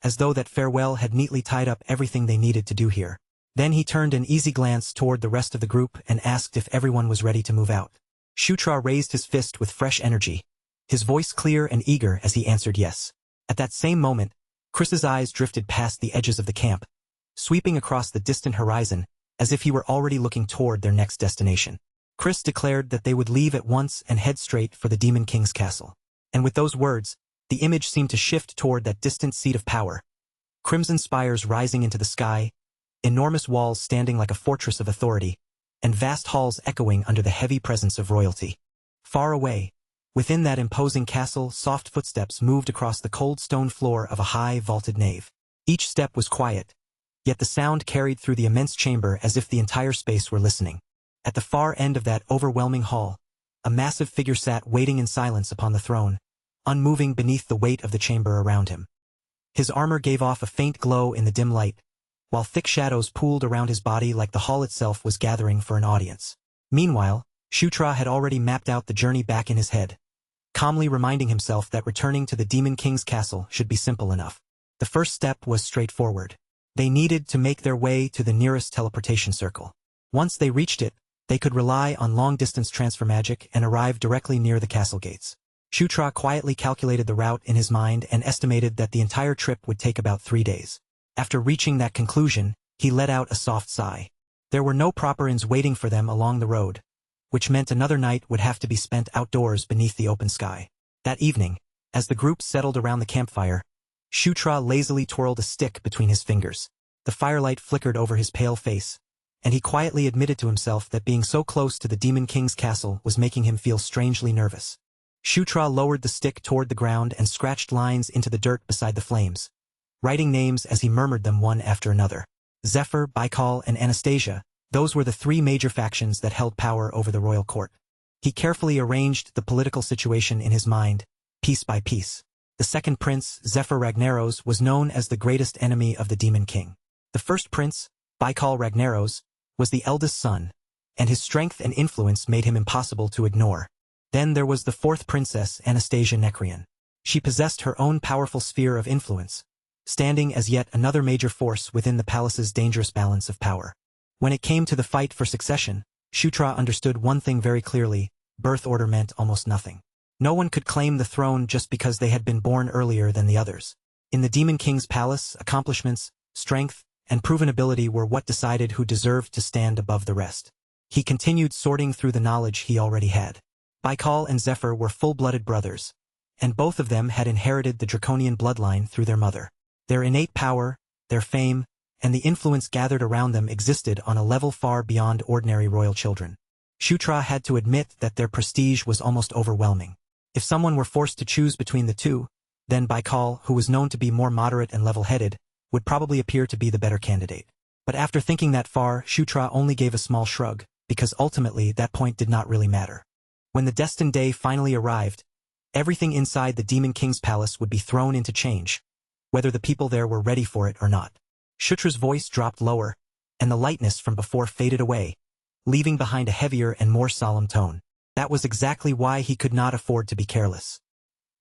as though that farewell had neatly tied up everything they needed to do here. Then he turned an easy glance toward the rest of the group and asked if everyone was ready to move out. Shutra raised his fist with fresh energy, his voice clear and eager as he answered yes. At that same moment, Chris's eyes drifted past the edges of the camp, sweeping across the distant horizon, as if he were already looking toward their next destination. Chris declared that they would leave at once and head straight for the Demon King's castle. And with those words, The image seemed to shift toward that distant seat of power. Crimson spires rising into the sky, enormous walls standing like a fortress of authority, and vast halls echoing under the heavy presence of royalty. Far away, within that imposing castle, soft footsteps moved across the cold stone floor of a high, vaulted nave. Each step was quiet, yet the sound carried through the immense chamber as if the entire space were listening. At the far end of that overwhelming hall, a massive figure sat waiting in silence upon the throne, unmoving beneath the weight of the chamber around him. His armor gave off a faint glow in the dim light, while thick shadows pooled around his body like the hall itself was gathering for an audience. Meanwhile, Shutra had already mapped out the journey back in his head, calmly reminding himself that returning to the Demon King's castle should be simple enough. The first step was straightforward. They needed to make their way to the nearest teleportation circle. Once they reached it, they could rely on long-distance transfer magic and arrive directly near the castle gates. Shutra quietly calculated the route in his mind and estimated that the entire trip would take about 3 days. After reaching that conclusion, he let out a soft sigh. There were no proper inns waiting for them along the road, which meant another night would have to be spent outdoors beneath the open sky. That evening, as the group settled around the campfire, Shutra lazily twirled a stick between his fingers. The firelight flickered over his pale face, and he quietly admitted to himself that being so close to the Demon King's castle was making him feel strangely nervous. Shutra lowered the stick toward the ground and scratched lines into the dirt beside the flames, writing names as he murmured them one after another. Zephyr, Baikal, and Anastasia, those were the 3 major factions that held power over the royal court. He carefully arranged the political situation in his mind, piece by piece. The second prince, Zephyr Ragnaros, was known as the greatest enemy of the Demon King. The first prince, Baikal Ragnaros, was the eldest son, and his strength and influence made him impossible to ignore. Then there was the fourth princess, Anastasia Nekrian. She possessed her own powerful sphere of influence, standing as yet another major force within the palace's dangerous balance of power. When it came to the fight for succession, Shutra understood one thing very clearly: birth order meant almost nothing. No one could claim the throne just because they had been born earlier than the others. In the Demon King's palace, accomplishments, strength, and proven ability were what decided who deserved to stand above the rest. He continued sorting through the knowledge he already had. Baikal and Zephyr were full-blooded brothers, and both of them had inherited the draconian bloodline through their mother. Their innate power, their fame, and the influence gathered around them existed on a level far beyond ordinary royal children. Shutra had to admit that their prestige was almost overwhelming. If someone were forced to choose between the two, then Baikal, who was known to be more moderate and level-headed, would probably appear to be the better candidate. But after thinking that far, Shutra only gave a small shrug, because ultimately that point did not really matter. When the destined day finally arrived, everything inside the Demon King's palace would be thrown into change, whether the people there were ready for it or not. Shutra's voice dropped lower, and the lightness from before faded away, leaving behind a heavier and more solemn tone. That was exactly why he could not afford to be careless.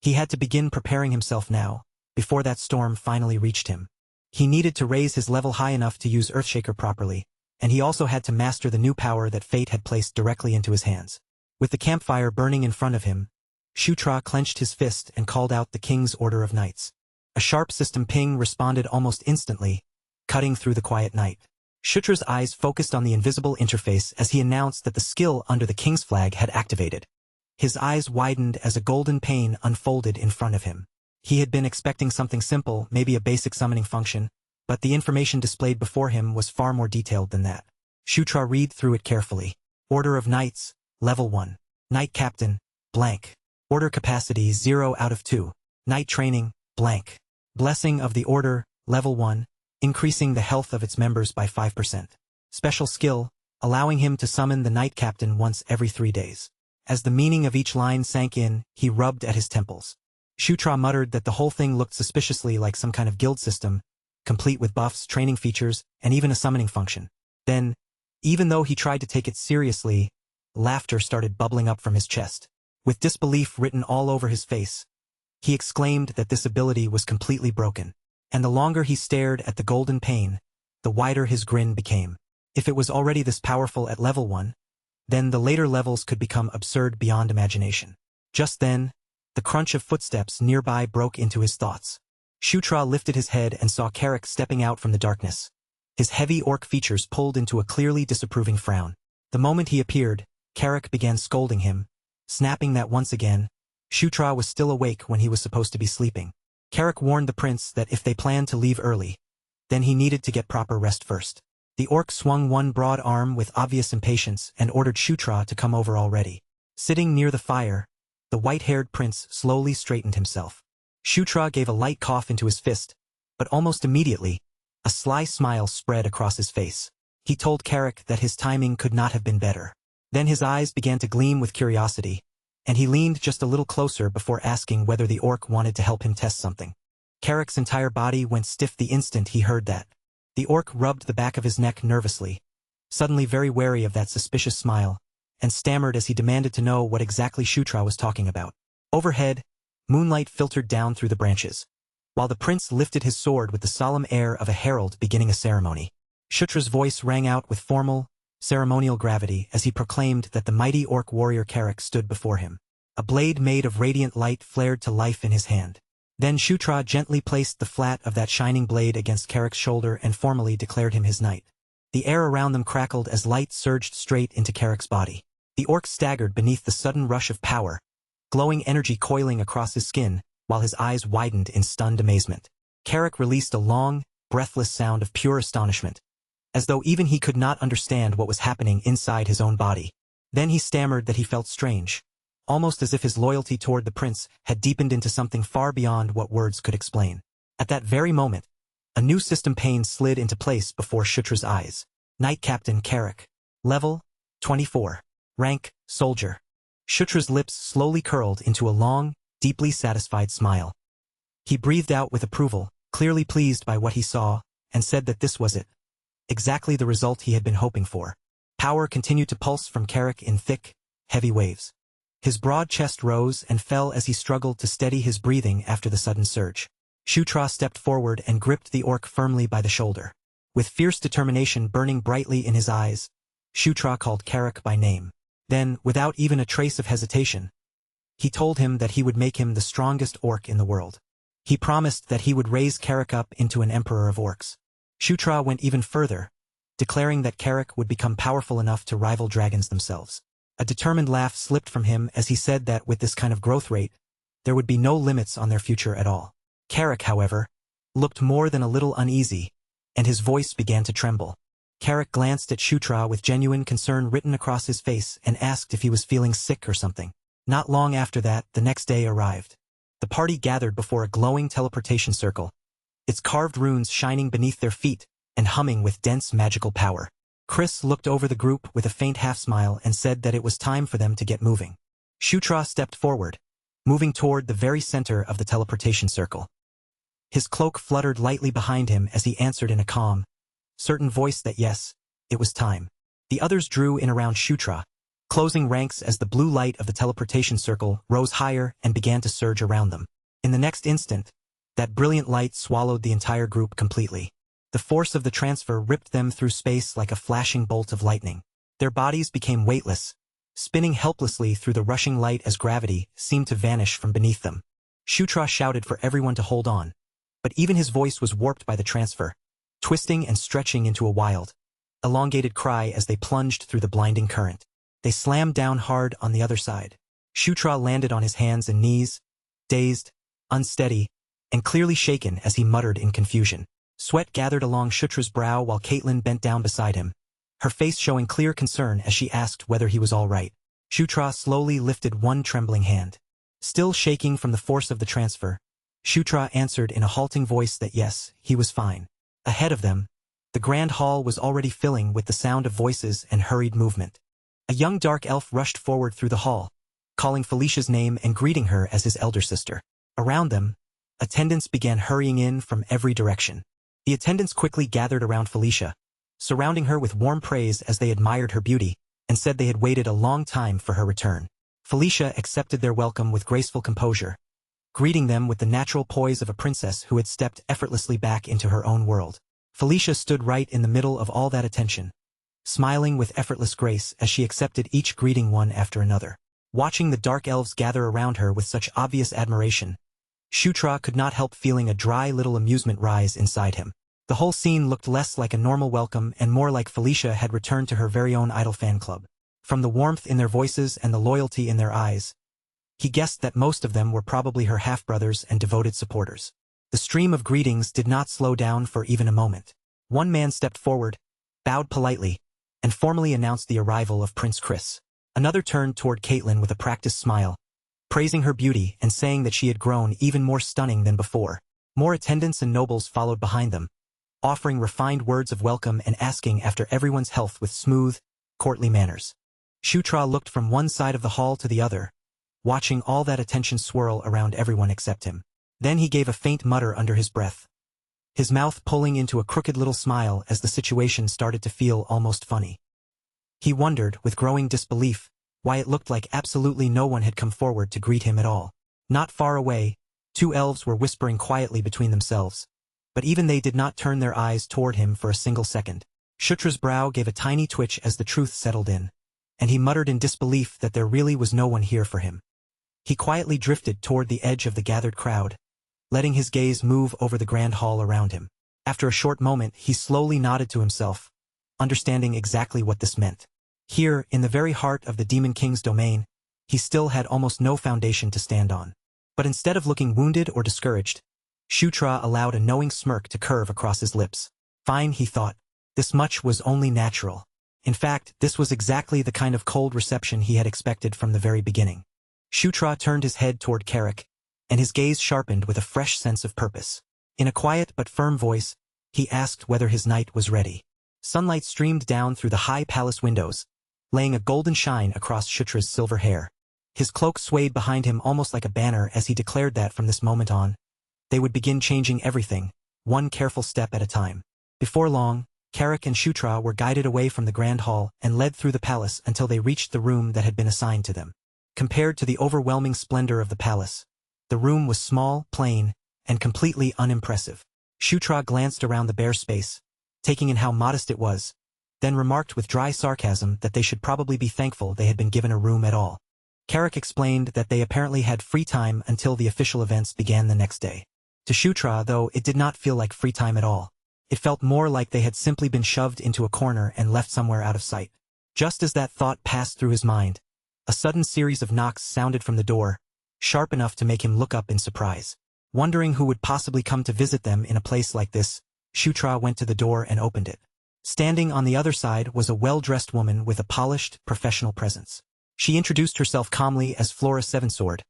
He had to begin preparing himself now, before that storm finally reached him. He needed to raise his level high enough to use Earthshaker properly, and he also had to master the new power that fate had placed directly into his hands. With the campfire burning in front of him, Shutra clenched his fist and called out the King's Order of Knights. A sharp system ping responded almost instantly, cutting through the quiet night. Shutra's eyes focused on the invisible interface as he announced that the skill under the King's flag had activated. His eyes widened as a golden pane unfolded in front of him. He had been expecting something simple, maybe a basic summoning function, but the information displayed before him was far more detailed than that. Shutra read through it carefully. Order of Knights, Level 1. Knight Captain, blank. Order Capacity 0 out of 2. Knight Training, blank. Blessing of the Order, Level 1, increasing the health of its members by 5%. Special Skill, allowing him to summon the Knight Captain once every 3 days. As the meaning of each line sank in, he rubbed at his temples. Shutra muttered that the whole thing looked suspiciously like some kind of guild system, complete with buffs, training features, and even a summoning function. Then, even though he tried to take it seriously, laughter started bubbling up from his chest. With disbelief written all over his face, he exclaimed that this ability was completely broken. And the longer he stared at the golden pane, the wider his grin became. If it was already this powerful at level 1, then the later levels could become absurd beyond imagination. Just then, the crunch of footsteps nearby broke into his thoughts. Shutra lifted his head and saw Carrick stepping out from the darkness. His heavy orc features pulled into a clearly disapproving frown. The moment he appeared, Carrick began scolding him, snapping that once again, Shutra was still awake when he was supposed to be sleeping. Carrick warned the prince that if they planned to leave early, then he needed to get proper rest first. The orc swung one broad arm with obvious impatience and ordered Shutra to come over already. Sitting near the fire, the white-haired prince slowly straightened himself. Shutra gave a light cough into his fist, but almost immediately, a sly smile spread across his face. He told Carrick that his timing could not have been better. Then his eyes began to gleam with curiosity, and he leaned just a little closer before asking whether the orc wanted to help him test something. Carrick's entire body went stiff the instant he heard that. The orc rubbed the back of his neck nervously, suddenly very wary of that suspicious smile, and stammered as he demanded to know what exactly Shutra was talking about. Overhead, moonlight filtered down through the branches, while the prince lifted his sword with the solemn air of a herald beginning a ceremony. Shutra's voice rang out with formal, ceremonial gravity as he proclaimed that the mighty orc warrior Carrick stood before him. A blade made of radiant light flared to life in his hand. Then Shutra gently placed the flat of that shining blade against Carrick's shoulder and formally declared him his knight. The air around them crackled as light surged straight into Carrick's body. The orc staggered beneath the sudden rush of power, glowing energy coiling across his skin, while his eyes widened in stunned amazement. Carrick released a long, breathless sound of pure astonishment, as though even he could not understand what was happening inside his own body. Then he stammered that he felt strange, almost as if his loyalty toward the prince had deepened into something far beyond what words could explain. At that very moment, a new system pane slid into place before Shutra's eyes. Knight Captain Carrick. Level, 24. Rank, Soldier. Shutra's lips slowly curled into a long, deeply satisfied smile. He breathed out with approval, clearly pleased by what he saw, and said that this was it. Exactly the result he had been hoping for. Power continued to pulse from Carrick in thick, heavy waves. His broad chest rose and fell as he struggled to steady his breathing after the sudden surge. Shutra stepped forward and gripped the orc firmly by the shoulder. With fierce determination burning brightly in his eyes, Shutra called Carrick by name. Then, without even a trace of hesitation, he told him that he would make him the strongest orc in the world. He promised that he would raise Carrick up into an emperor of orcs. Shutra went even further, declaring that Carrick would become powerful enough to rival dragons themselves. A determined laugh slipped from him as he said that with this kind of growth rate, there would be no limits on their future at all. Carrick, however, looked more than a little uneasy, and his voice began to tremble. Carrick glanced at Shutra with genuine concern written across his face and asked if he was feeling sick or something. Not long after that, the next day arrived. The party gathered before a glowing teleportation circle, its carved runes shining beneath their feet and humming with dense magical power. Chris looked over the group with a faint half-smile and said that it was time for them to get moving. Shutra stepped forward, moving toward the very center of the teleportation circle. His cloak fluttered lightly behind him as he answered in a calm, certain voice that yes, it was time. The others drew in around Shutra, closing ranks as the blue light of the teleportation circle rose higher and began to surge around them. In the next instant, that brilliant light swallowed the entire group completely. The force of the transfer ripped them through space like a flashing bolt of lightning. Their bodies became weightless, spinning helplessly through the rushing light as gravity seemed to vanish from beneath them. Shutra shouted for everyone to hold on, but even his voice was warped by the transfer, twisting and stretching into a wild, elongated cry as they plunged through the blinding current. They slammed down hard on the other side. Shutra landed on his hands and knees, dazed, unsteady, and clearly shaken as he muttered in confusion. Sweat gathered along Shutra's brow while Caitlin bent down beside him, her face showing clear concern as she asked whether he was all right. Shutra slowly lifted one trembling hand. Still shaking from the force of the transfer, Shutra answered in a halting voice that yes, he was fine. Ahead of them, the grand hall was already filling with the sound of voices and hurried movement. A young dark elf rushed forward through the hall, calling Felicia's name and greeting her as his elder sister. Around them, attendants began hurrying in from every direction. The attendants quickly gathered around Felicia, surrounding her with warm praise as they admired her beauty, and said they had waited a long time for her return. Felicia accepted their welcome with graceful composure, greeting them with the natural poise of a princess who had stepped effortlessly back into her own world. Felicia stood right in the middle of all that attention, smiling with effortless grace as she accepted each greeting one after another. Watching the dark elves gather around her with such obvious admiration, Shutra could not help feeling a dry little amusement rise inside him. The whole scene looked less like a normal welcome and more like Felicia had returned to her very own idol fan club. From the warmth in their voices and the loyalty in their eyes, He guessed that most of them were probably her half-brothers and devoted supporters. The stream of greetings did not slow down for even a moment. One man stepped forward, bowed politely, and formally announced the arrival of Prince Chris. Another turned toward Caitlin with a practiced smile, praising her beauty and saying that she had grown even more stunning than before. More attendants and nobles followed behind them, offering refined words of welcome and asking after everyone's health with smooth, courtly manners. Shutra looked from one side of the hall to the other, watching all that attention swirl around everyone except him. Then he gave a faint mutter under his breath, his mouth pulling into a crooked little smile as the situation started to feel almost funny. He wondered, with growing disbelief, why it looked like absolutely no one had come forward to greet him at all. Not far away, two elves were whispering quietly between themselves, but even they did not turn their eyes toward him for a single second. Shutra's brow gave a tiny twitch as the truth settled in, and he muttered in disbelief that there really was no one here for him. He quietly drifted toward the edge of the gathered crowd, letting his gaze move over the grand hall around him. After a short moment, he slowly nodded to himself, understanding exactly what this meant. Here, in the very heart of the Demon King's domain, he still had almost no foundation to stand on. But instead of looking wounded or discouraged, Shutra allowed a knowing smirk to curve across his lips. Fine, he thought. This much was only natural. In fact, this was exactly the kind of cold reception he had expected from the very beginning. Shutra turned his head toward Carrick, and his gaze sharpened with a fresh sense of purpose. In a quiet but firm voice, he asked whether his knight was ready. Sunlight streamed down through the high palace windows, laying a golden shine across Shutra's silver hair. His cloak swayed behind him almost like a banner as he declared that from this moment on, they would begin changing everything, one careful step at a time. Before long, Carrick and Shutra were guided away from the grand hall and led through the palace until they reached the room that had been assigned to them. Compared to the overwhelming splendor of the palace, the room was small, plain, and completely unimpressive. Shutra glanced around the bare space, taking in how modest it was, then remarked with dry sarcasm that they should probably be thankful they had been given a room at all. Carrick explained that they apparently had free time until the official events began the next day. To Shutra, though, it did not feel like free time at all. It felt more like they had simply been shoved into a corner and left somewhere out of sight. Just as that thought passed through his mind, a sudden series of knocks sounded from the door, sharp enough to make him look up in surprise. Wondering who would possibly come to visit them in a place like this, Shutra went to the door and opened it. Standing on the other side was a well-dressed woman with a polished, professional presence. She introduced herself calmly as Flora Sevensword,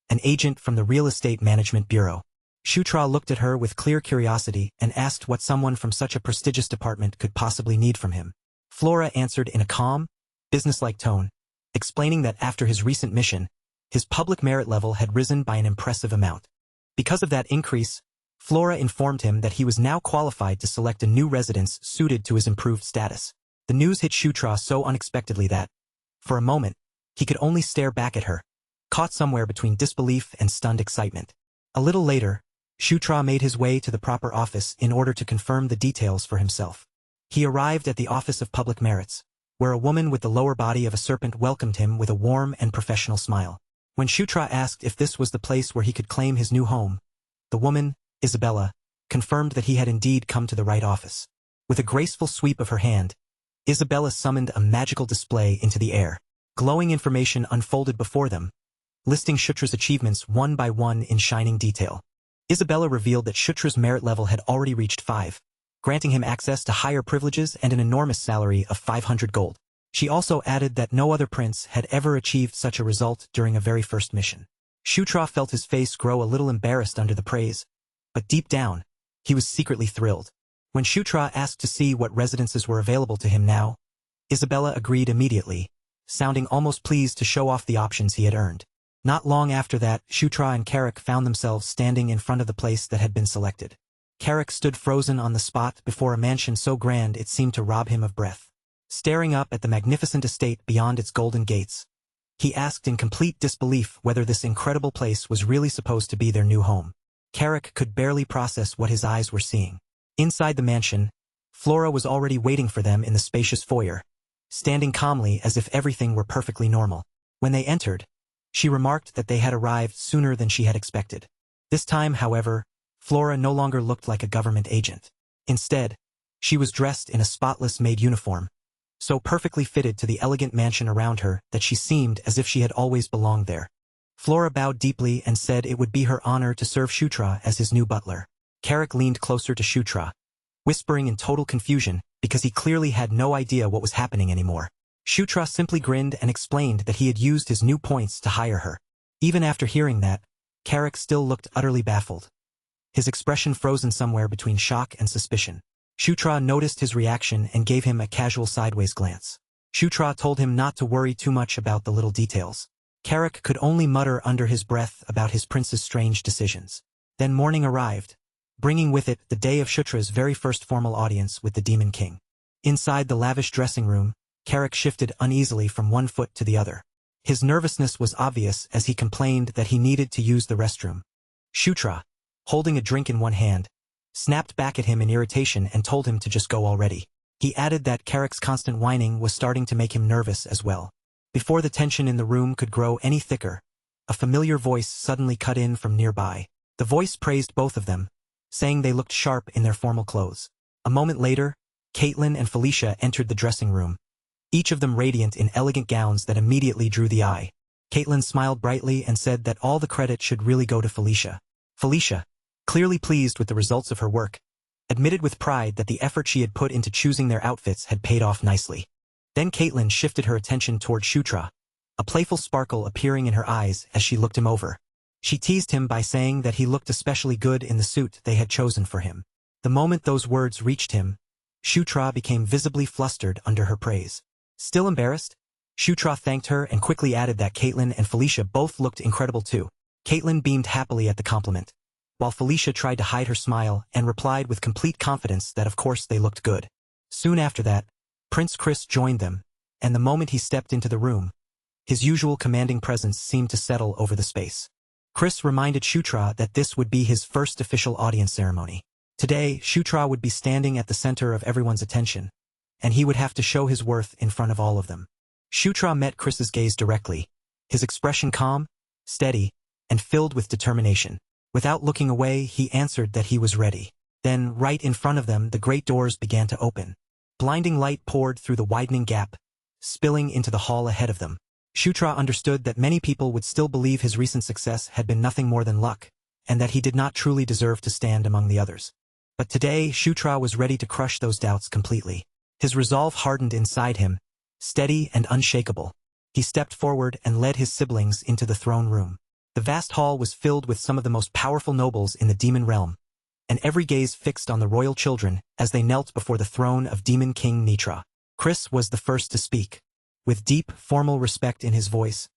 an agent from the Real Estate Management Bureau. Shutra looked at her with clear curiosity and asked what someone from such a prestigious department could possibly need from him. Flora answered in a calm, businesslike tone, explaining that after his recent mission, his public merit level had risen by an impressive amount. Because of that increase, Flora informed him that he was now qualified to select a new residence suited to his improved status. The news hit Shutra so unexpectedly that, for a moment, he could only stare back at her, caught somewhere between disbelief and stunned excitement. A little later, Shutra made his way to the proper office in order to confirm the details for himself. He arrived at the Office of Public Merits, where a woman with the lower body of a serpent welcomed him with a warm and professional smile. When Shutra asked if this was the place where he could claim his new home, the woman, Isabella, confirmed that he had indeed come to the right office. With a graceful sweep of her hand, Isabella summoned a magical display into the air. Glowing information unfolded before them, listing Shutra's achievements one by one in shining detail. Isabella revealed that Shutra's merit level had already reached 5, granting him access to higher privileges and an enormous salary of 500 gold. She also added that no other prince had ever achieved such a result during a very first mission. Shutra felt his face grow a little embarrassed under the praise, but deep down, he was secretly thrilled. When Shutra asked to see what residences were available to him now, Isabella agreed immediately, sounding almost pleased to show off the options he had earned. Not long after that, Shutra and Carrick found themselves standing in front of the place that had been selected. Carrick stood frozen on the spot before a mansion so grand it seemed to rob him of breath. Staring up at the magnificent estate beyond its golden gates, he asked in complete disbelief whether this incredible place was really supposed to be their new home. Carrick could barely process what his eyes were seeing. Inside the mansion, Flora was already waiting for them in the spacious foyer, standing calmly as if everything were perfectly normal. When they entered, she remarked that they had arrived sooner than she had expected. This time, however, Flora no longer looked like a government agent. Instead, she was dressed in a spotless maid uniform, so perfectly fitted to the elegant mansion around her that she seemed as if she had always belonged there. Flora bowed deeply and said it would be her honor to serve Shutra as his new butler. Carrick leaned closer to Shutra, whispering in total confusion because he clearly had no idea what was happening anymore. Shutra simply grinned and explained that he had used his new points to hire her. Even after hearing that, Carrick still looked utterly baffled, his expression frozen somewhere between shock and suspicion. Shutra noticed his reaction and gave him a casual sideways glance. Shutra told him not to worry too much about the little details. Carrick could only mutter under his breath about his prince's strange decisions. Then morning arrived, bringing with it the day of Shutra's very first formal audience with the Demon King. Inside the lavish dressing room, Carrick shifted uneasily from one foot to the other. His nervousness was obvious as he complained that he needed to use the restroom. Shutra, holding a drink in one hand, snapped back at him in irritation and told him to just go already. He added that Carrick's constant whining was starting to make him nervous as well. Before the tension in the room could grow any thicker, a familiar voice suddenly cut in from nearby. The voice praised both of them, saying they looked sharp in their formal clothes. A moment later, Caitlin and Felicia entered the dressing room, each of them radiant in elegant gowns that immediately drew the eye. Caitlin smiled brightly and said that all the credit should really go to Felicia. Felicia, clearly pleased with the results of her work, admitted with pride that the effort she had put into choosing their outfits had paid off nicely. Then Caitlin shifted her attention toward Shutra, a playful sparkle appearing in her eyes as she looked him over. She teased him by saying that he looked especially good in the suit they had chosen for him. The moment those words reached him, Shutra became visibly flustered under her praise. Still embarrassed, Shutra thanked her and quickly added that Caitlin and Felicia both looked incredible too. Caitlin beamed happily at the compliment, while Felicia tried to hide her smile and replied with complete confidence that of course they looked good. Soon after that, Prince Chris joined them, and the moment he stepped into the room, his usual commanding presence seemed to settle over the space. Chris reminded Shutra that this would be his first official audience ceremony. Today, Shutra would be standing at the center of everyone's attention, and he would have to show his worth in front of all of them. Shutra met Chris's gaze directly, his expression calm, steady, and filled with determination. Without looking away, he answered that he was ready. Then, right in front of them, the great doors began to open. Blinding light poured through the widening gap, spilling into the hall ahead of them. Shutra understood that many people would still believe his recent success had been nothing more than luck, and that he did not truly deserve to stand among the others. But today, Shutra was ready to crush those doubts completely. His resolve hardened inside him, steady and unshakable. He stepped forward and led his siblings into the throne room. The vast hall was filled with some of the most powerful nobles in the demon realm, and every gaze fixed on the royal children as they knelt before the throne of Demon King Nitra. Chris was the first to speak. With deep, formal respect in his voice,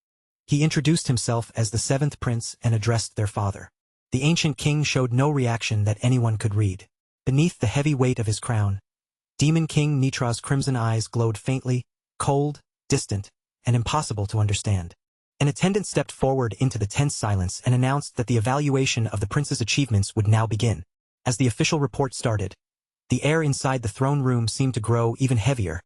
he introduced himself as the seventh prince and addressed their father. The ancient king showed no reaction that anyone could read. Beneath the heavy weight of his crown, Demon King Nitra's crimson eyes glowed faintly, cold, distant, and impossible to understand. An attendant stepped forward into the tense silence and announced that the evaluation of the prince's achievements would now begin. As the official report started, the air inside the throne room seemed to grow even heavier,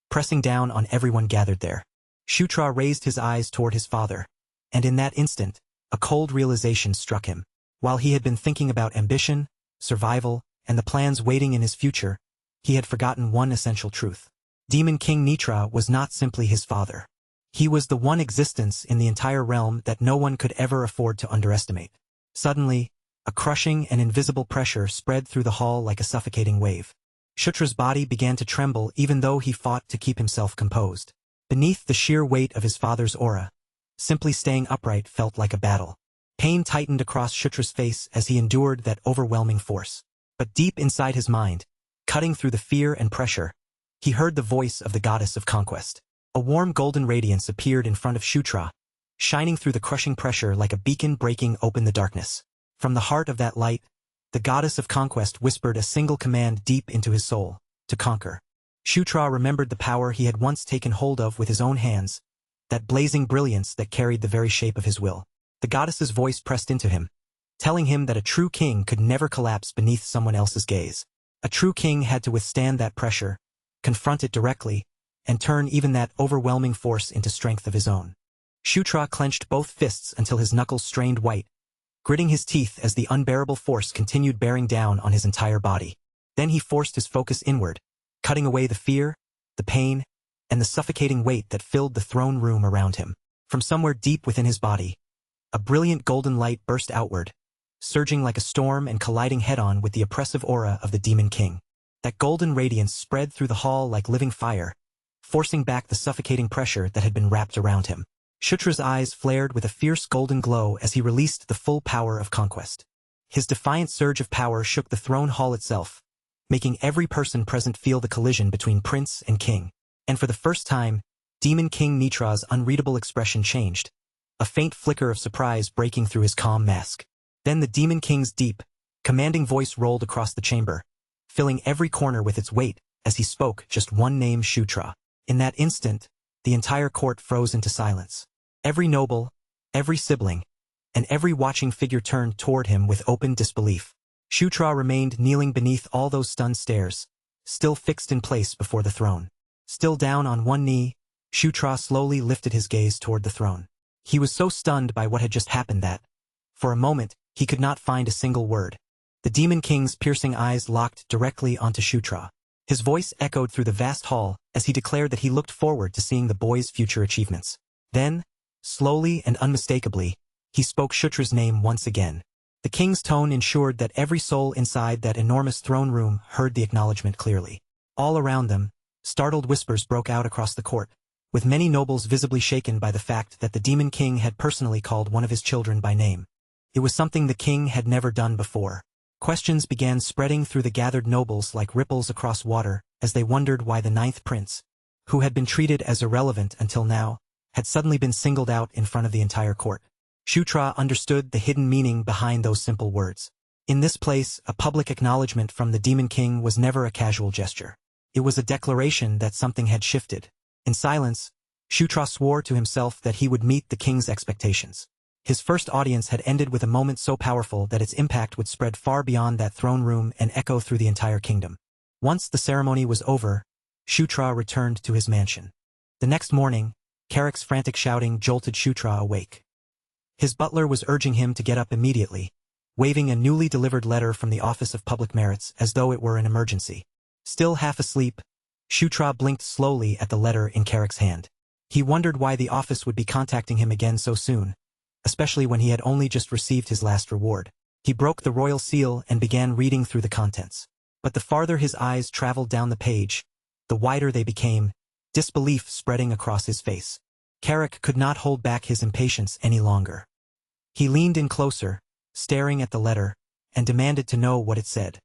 pressing down on everyone gathered there. Shutra raised his eyes toward his father, and in that instant, a cold realization struck him. While he had been thinking about ambition, survival, and the plans waiting in his future, he had forgotten one essential truth. Demon King Nitra was not simply his father. He was the one existence in the entire realm that no one could ever afford to underestimate. Suddenly, a crushing and invisible pressure spread through the hall like a suffocating wave. Shutra's body began to tremble even though he fought to keep himself composed. Beneath the sheer weight of his father's aura, simply staying upright felt like a battle. Pain tightened across Shutra's face as he endured that overwhelming force. But deep inside his mind, cutting through the fear and pressure, he heard the voice of the goddess of conquest. A warm golden radiance appeared in front of Shutra, shining through the crushing pressure like a beacon breaking open the darkness. From the heart of that light, the goddess of conquest whispered a single command deep into his soul: to conquer. Shutra remembered the power he had once taken hold of with his own hands, that blazing brilliance that carried the very shape of his will. The goddess's voice pressed into him, telling him that a true king could never collapse beneath someone else's gaze. A true king had to withstand that pressure, confront it directly, and turn even that overwhelming force into strength of his own. Shutra clenched both fists until his knuckles strained white, gritting his teeth as the unbearable force continued bearing down on his entire body. Then he forced his focus inward, cutting away the fear, the pain, and the suffocating weight that filled the throne room around him. From somewhere deep within his body, A brilliant golden light burst outward, surging like a storm and colliding head-on with the oppressive aura of the Demon King. That golden radiance spread through the hall like living fire, forcing back the suffocating pressure that had been wrapped around him. Shutra's eyes flared with a fierce golden glow as he released the full power of conquest. His defiant surge of power shook the throne hall itself, making every person present feel the collision between prince and king. And for the first time, Demon King Nitra's unreadable expression changed, a faint flicker of surprise breaking through his calm mask. Then the Demon King's deep, commanding voice rolled across the chamber, filling every corner with its weight as he spoke just one name: Shutra. In that instant, the entire court froze into silence. Every noble, every sibling, and every watching figure turned toward him with open disbelief. Shutra remained kneeling beneath all those stunned stares, still fixed in place before the throne. Still down on one knee, Shutra slowly lifted his gaze toward the throne. He was so stunned by what had just happened that, for a moment, he could not find a single word. The Demon King's piercing eyes locked directly onto Shutra. His voice echoed through the vast hall as he declared that he looked forward to seeing the boy's future achievements. Then, slowly and unmistakably, he spoke Shutra's name once again. The king's tone ensured that every soul inside that enormous throne room heard the acknowledgement clearly. All around them, startled whispers broke out across the court, with many nobles visibly shaken by the fact that the Demon King had personally called one of his children by name. It was something the king had never done before. Questions began spreading through the gathered nobles like ripples across water as they wondered why the ninth prince, who had been treated as irrelevant until now, had suddenly been singled out in front of the entire court. Shutra understood the hidden meaning behind those simple words. In this place, a public acknowledgement from the Demon King was never a casual gesture. It was a declaration that something had shifted. In silence, Shutra swore to himself that he would meet the king's expectations. His first audience had ended with a moment so powerful that its impact would spread far beyond that throne room and echo through the entire kingdom. Once the ceremony was over, Shutra returned to his mansion. The next morning, Carrick's frantic shouting jolted Shutra awake. His butler was urging him to get up immediately, waving a newly delivered letter from the Office of Public Merits as though it were an emergency. Still half asleep, Shutra blinked slowly at the letter in Carrick's hand. He wondered why the office would be contacting him again so soon, especially when he had only just received his last reward. He broke the royal seal and began reading through the contents. But the farther his eyes traveled down the page, the wider they became, disbelief spreading across his face. Carrick could not hold back his impatience any longer. He leaned in closer, staring at the letter, and demanded to know what it said.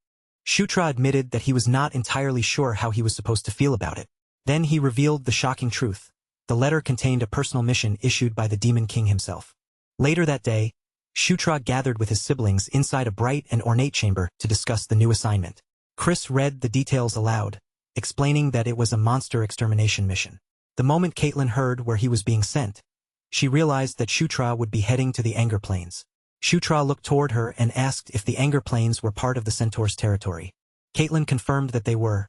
Shutra admitted that he was not entirely sure how he was supposed to feel about it. Then he revealed the shocking truth. The letter contained a personal mission issued by the Demon King himself. Later that day, Shutra gathered with his siblings inside a bright and ornate chamber to discuss the new assignment. Chris read the details aloud, explaining that it was a monster extermination mission. The moment Caitlin heard where he was being sent, she realized that Shutra would be heading to the Anger Plains. Shutra looked toward her and asked if the Anger Plains were part of the Centaur's territory. Caitlin confirmed that they were,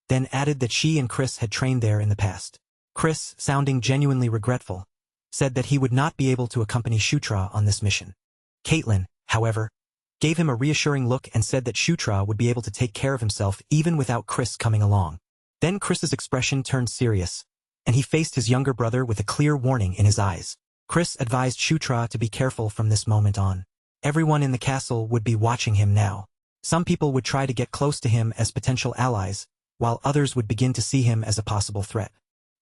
then added that she and Chris had trained there in the past. Chris, sounding genuinely regretful, said that he would not be able to accompany Shutra on this mission. Caitlin, however, gave him a reassuring look and said that Shutra would be able to take care of himself even without Chris coming along. Then Chris's expression turned serious, and he faced his younger brother with a clear warning in his eyes. Chris advised Shutra to be careful from this moment on. Everyone in the castle would be watching him now. Some people would try to get close to him as potential allies, while others would begin to see him as a possible threat.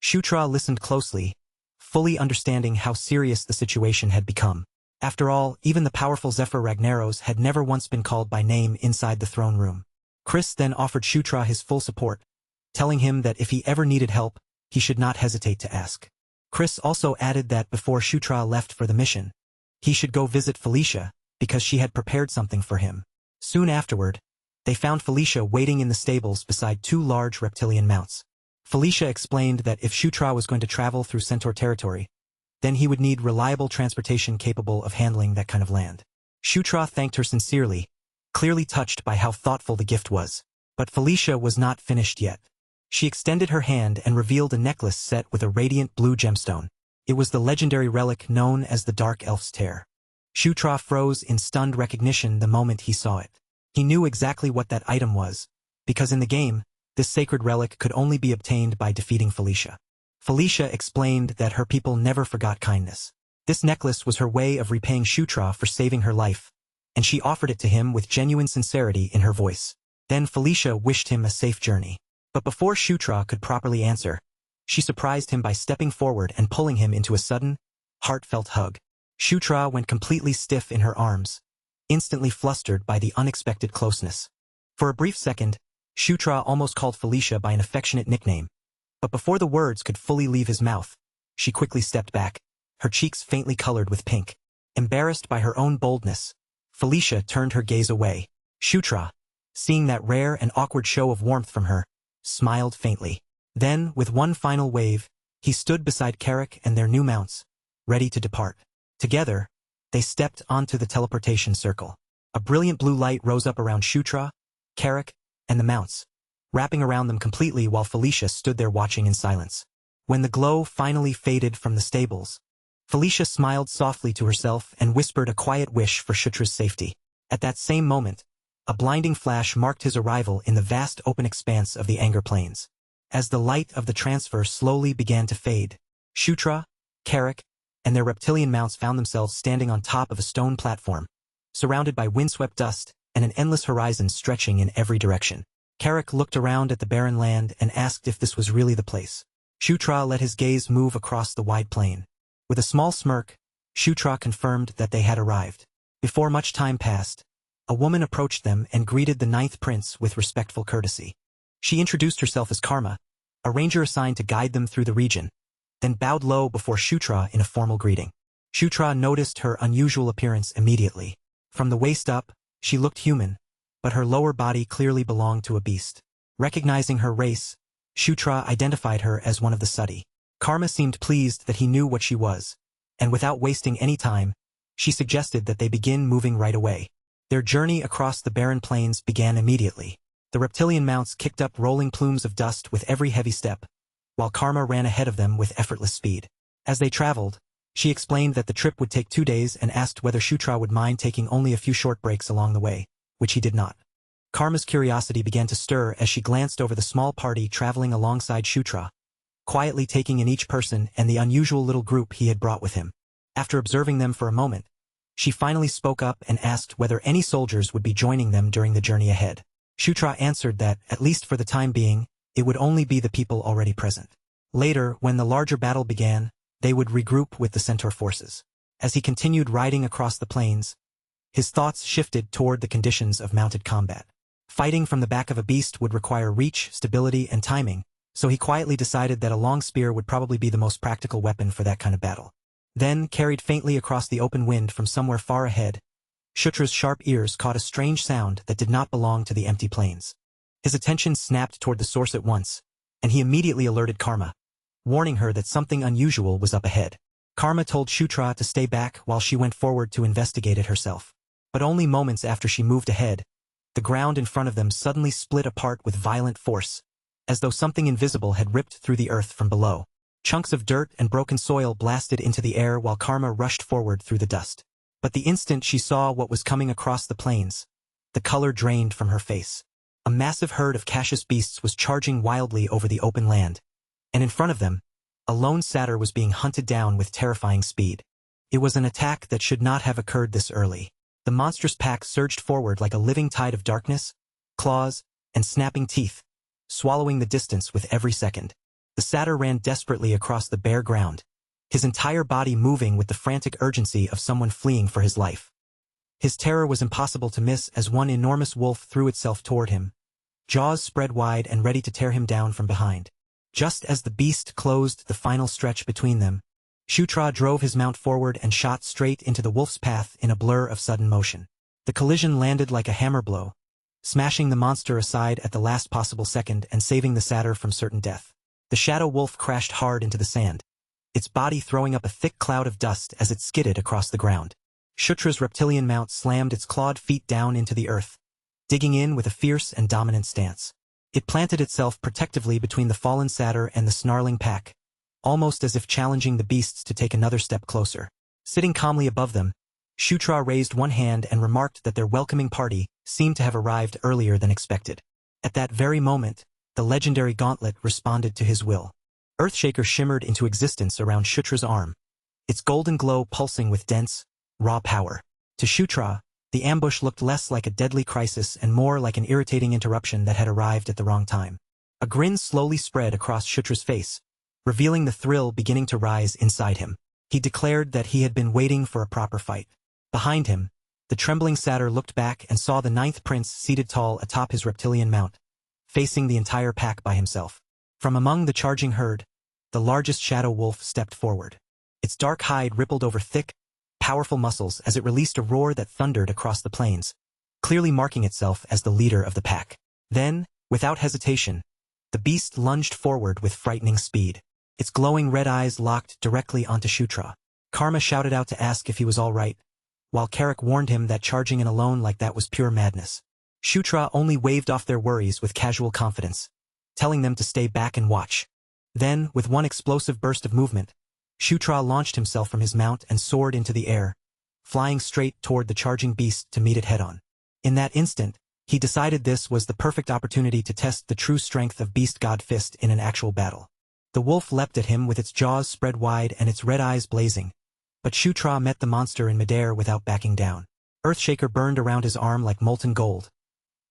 Shutra listened closely, fully understanding how serious the situation had become. After all, even the powerful Zephyr Ragnaros had never once been called by name inside the throne room. Chris then offered Shutra his full support, telling him that if he ever needed help, he should not hesitate to ask. Chris also added that before Shutra left for the mission, he should go visit Felicia, because she had prepared something for him. Soon afterward, they found Felicia waiting in the stables beside two large reptilian mounts. Felicia explained that if Shutra was going to travel through Centaur territory, then he would need reliable transportation capable of handling that kind of land. Shutra thanked her sincerely, clearly touched by how thoughtful the gift was. But Felicia was not finished yet. She extended her hand and revealed a necklace set with a radiant blue gemstone. It was the legendary relic known as the Dark Elf's Tear. Shutra froze in stunned recognition the moment he saw it. He knew exactly what that item was, because in the game, this sacred relic could only be obtained by defeating Felicia. Felicia explained that her people never forgot kindness. This necklace was her way of repaying Shutra for saving her life, and she offered it to him with genuine sincerity in her voice. Then Felicia wished him a safe journey. But before Shutra could properly answer, she surprised him by stepping forward and pulling him into a sudden, heartfelt hug. Shutra went completely stiff in her arms, instantly flustered by the unexpected closeness. For a brief second, Shutra almost called Felicia by an affectionate nickname, but before the words could fully leave his mouth, she quickly stepped back, her cheeks faintly colored with pink. Embarrassed by her own boldness, Felicia turned her gaze away. Shutra, seeing that rare and awkward show of warmth from her, smiled faintly. Then, with one final wave, he stood beside Carrick and their new mounts, ready to depart. Together, they stepped onto the teleportation circle. A brilliant blue light rose up around Shutra, Carrick, and the mounts, wrapping around them completely while Felicia stood there watching in silence. When the glow finally faded from the stables, Felicia smiled softly to herself and whispered a quiet wish for Shutra's safety. At that same moment, a blinding flash marked his arrival in the vast open expanse of the Anger Plains. As the light of the transfer slowly began to fade, Shutra, Carrick, and their reptilian mounts found themselves standing on top of a stone platform, surrounded by windswept dust and an endless horizon stretching in every direction. Carrick looked around at the barren land and asked if this was really the place. Shutra let his gaze move across the wide plain. With a small smirk, Shutra confirmed that they had arrived. Before much time passed, a woman approached them and greeted the ninth prince with respectful courtesy. She introduced herself as Karma, a ranger assigned to guide them through the region, then bowed low before Shutra in a formal greeting. Shutra noticed her unusual appearance immediately. From the waist up, she looked human, but her lower body clearly belonged to a beast. Recognizing her race, Shutra identified her as one of the Sati. Karma seemed pleased that he knew what she was, and without wasting any time, she suggested that they begin moving right away. Their journey across the barren plains began immediately. The reptilian mounts kicked up rolling plumes of dust with every heavy step, while Karma ran ahead of them with effortless speed. As they traveled, she explained that the trip would take 2 days and asked whether Shutra would mind taking only a few short breaks along the way, which he did not. Karma's curiosity began to stir as she glanced over the small party traveling alongside Shutra, quietly taking in each person and the unusual little group he had brought with him. After observing them for a moment, she finally spoke up and asked whether any soldiers would be joining them during the journey ahead. Shutra answered that, at least for the time being, it would only be the people already present. Later, when the larger battle began, they would regroup with the Centaur forces. As he continued riding across the plains, his thoughts shifted toward the conditions of mounted combat. Fighting from the back of a beast would require reach, stability, and timing, so he quietly decided that a long spear would probably be the most practical weapon for that kind of battle. Then, carried faintly across the open wind from somewhere far ahead, Shutra's sharp ears caught a strange sound that did not belong to the empty plains. His attention snapped toward the source at once, and he immediately alerted Karma, warning her that something unusual was up ahead. Karma told Shutra to stay back while she went forward to investigate it herself. But only moments after she moved ahead, the ground in front of them suddenly split apart with violent force, as though something invisible had ripped through the earth from below. Chunks of dirt and broken soil blasted into the air while Karma rushed forward through the dust. But the instant she saw what was coming across the plains, the color drained from her face. A massive herd of Cassius beasts was charging wildly over the open land, and in front of them, a lone satyr was being hunted down with terrifying speed. It was an attack that should not have occurred this early. The monstrous pack surged forward like a living tide of darkness, claws, and snapping teeth, swallowing the distance with every second. The satyr ran desperately across the bare ground, his entire body moving with the frantic urgency of someone fleeing for his life. His terror was impossible to miss as one enormous wolf threw itself toward him, jaws spread wide and ready to tear him down from behind. Just as the beast closed the final stretch between them, Shutra drove his mount forward and shot straight into the wolf's path in a blur of sudden motion. The collision landed like a hammer blow, smashing the monster aside at the last possible second and saving the satyr from certain death. The shadow wolf crashed hard into the sand, its body throwing up a thick cloud of dust as it skidded across the ground. Shutra's reptilian mount slammed its clawed feet down into the earth, digging in with a fierce and dominant stance. It planted itself protectively between the fallen satyr and the snarling pack, almost as if challenging the beasts to take another step closer. Sitting calmly above them, Shutra raised one hand and remarked that their welcoming party seemed to have arrived earlier than expected. At that very moment, the legendary gauntlet responded to his will. Earthshaker shimmered into existence around Shutra's arm, its golden glow pulsing with dense, raw power. To Shutra, the ambush looked less like a deadly crisis and more like an irritating interruption that had arrived at the wrong time. A grin slowly spread across Shutra's face, revealing the thrill beginning to rise inside him. He declared that he had been waiting for a proper fight. Behind him, the trembling satyr looked back and saw the ninth prince seated tall atop his reptilian mount, facing the entire pack by himself. From among the charging herd, the largest shadow wolf stepped forward. Its dark hide rippled over thick, powerful muscles as it released a roar that thundered across the plains, clearly marking itself as the leader of the pack. Then, without hesitation, the beast lunged forward with frightening speed. Its glowing red eyes locked directly onto Shutra. Karma shouted out to ask if he was all right, while Carrick warned him that charging in alone like that was pure madness. Shutra only waved off their worries with casual confidence, telling them to stay back and watch. Then, with one explosive burst of movement, Shutra launched himself from his mount and soared into the air, flying straight toward the charging beast to meet it head-on. In that instant, he decided this was the perfect opportunity to test the true strength of Beast God Fist in an actual battle. The wolf leapt at him with its jaws spread wide and its red eyes blazing, but Shutra met the monster in midair without backing down. Earthshaker burned around his arm like molten gold,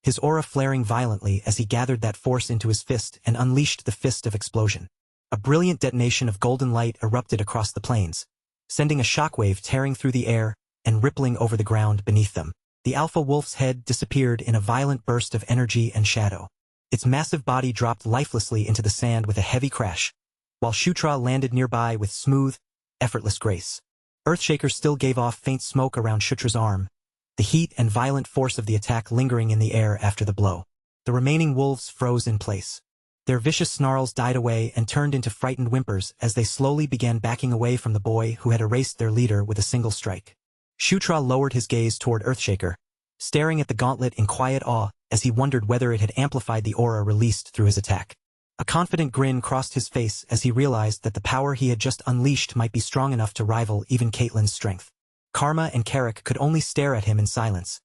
his aura flaring violently as he gathered that force into his fist and unleashed the Fist of Explosion. A brilliant detonation of golden light erupted across the plains, sending a shockwave tearing through the air and rippling over the ground beneath them. The alpha wolf's head disappeared in a violent burst of energy and shadow. Its massive body dropped lifelessly into the sand with a heavy crash, while Shutra landed nearby with smooth, effortless grace. Earthshaker still gave off faint smoke around Shutra's arm, the heat and violent force of the attack lingering in the air after the blow. The remaining wolves froze in place. Their vicious snarls died away and turned into frightened whimpers as they slowly began backing away from the boy who had erased their leader with a single strike. Shutra lowered his gaze toward Earthshaker, staring at the gauntlet in quiet awe as he wondered whether it had amplified the aura released through his attack. A confident grin crossed his face as he realized that the power he had just unleashed might be strong enough to rival even Caitlyn's strength. Karma and Carrick could only stare at him in silence,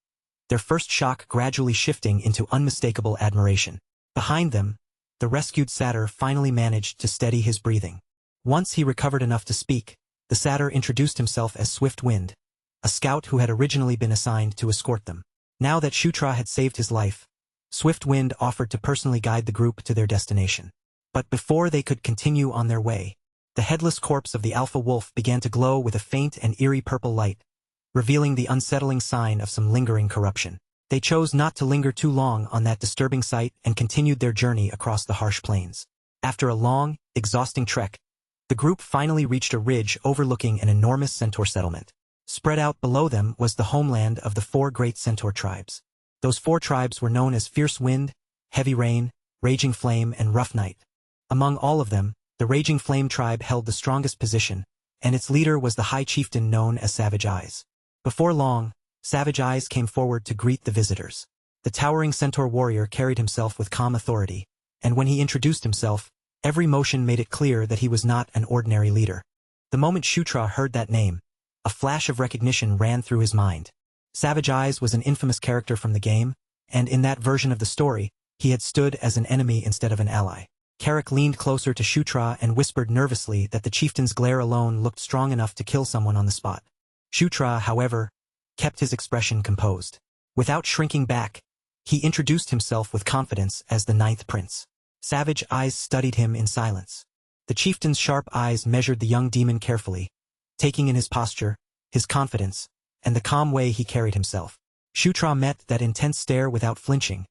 their first shock gradually shifting into unmistakable admiration. Behind them, the rescued satyr finally managed to steady his breathing. Once he recovered enough to speak, the satyr introduced himself as Swift Wind, a scout who had originally been assigned to escort them. Now that Shutra had saved his life, Swift Wind offered to personally guide the group to their destination. But before they could continue on their way, the headless corpse of the alpha wolf began to glow with a faint and eerie purple light, revealing the unsettling sign of some lingering corruption. They chose not to linger too long on that disturbing sight and continued their journey across the harsh plains. After a long, exhausting trek, the group finally reached a ridge overlooking an enormous centaur settlement. Spread out below them was the homeland of the 4 great centaur tribes. Those 4 tribes were known as Fierce Wind, Heavy Rain, Raging Flame, and Rough Night. Among all of them, the Raging Flame tribe held the strongest position, and its leader was the high chieftain known as Savage Eyes. Before long, Savage Eyes came forward to greet the visitors. The towering centaur warrior carried himself with calm authority, and when he introduced himself, every motion made it clear that he was not an ordinary leader. The moment Shutra heard that name, a flash of recognition ran through his mind. Savage Eyes was an infamous character from the game, and in that version of the story, he had stood as an enemy instead of an ally. Carrick leaned closer to Shutra and whispered nervously that the chieftain's glare alone looked strong enough to kill someone on the spot. Shutra, however, kept his expression composed. Without shrinking back, he introduced himself with confidence as the 9th prince. Savage Eyes studied him in silence. The chieftain's sharp eyes measured the young demon carefully, taking in his posture, his confidence, and the calm way he carried himself. Shutra met that intense stare without flinching,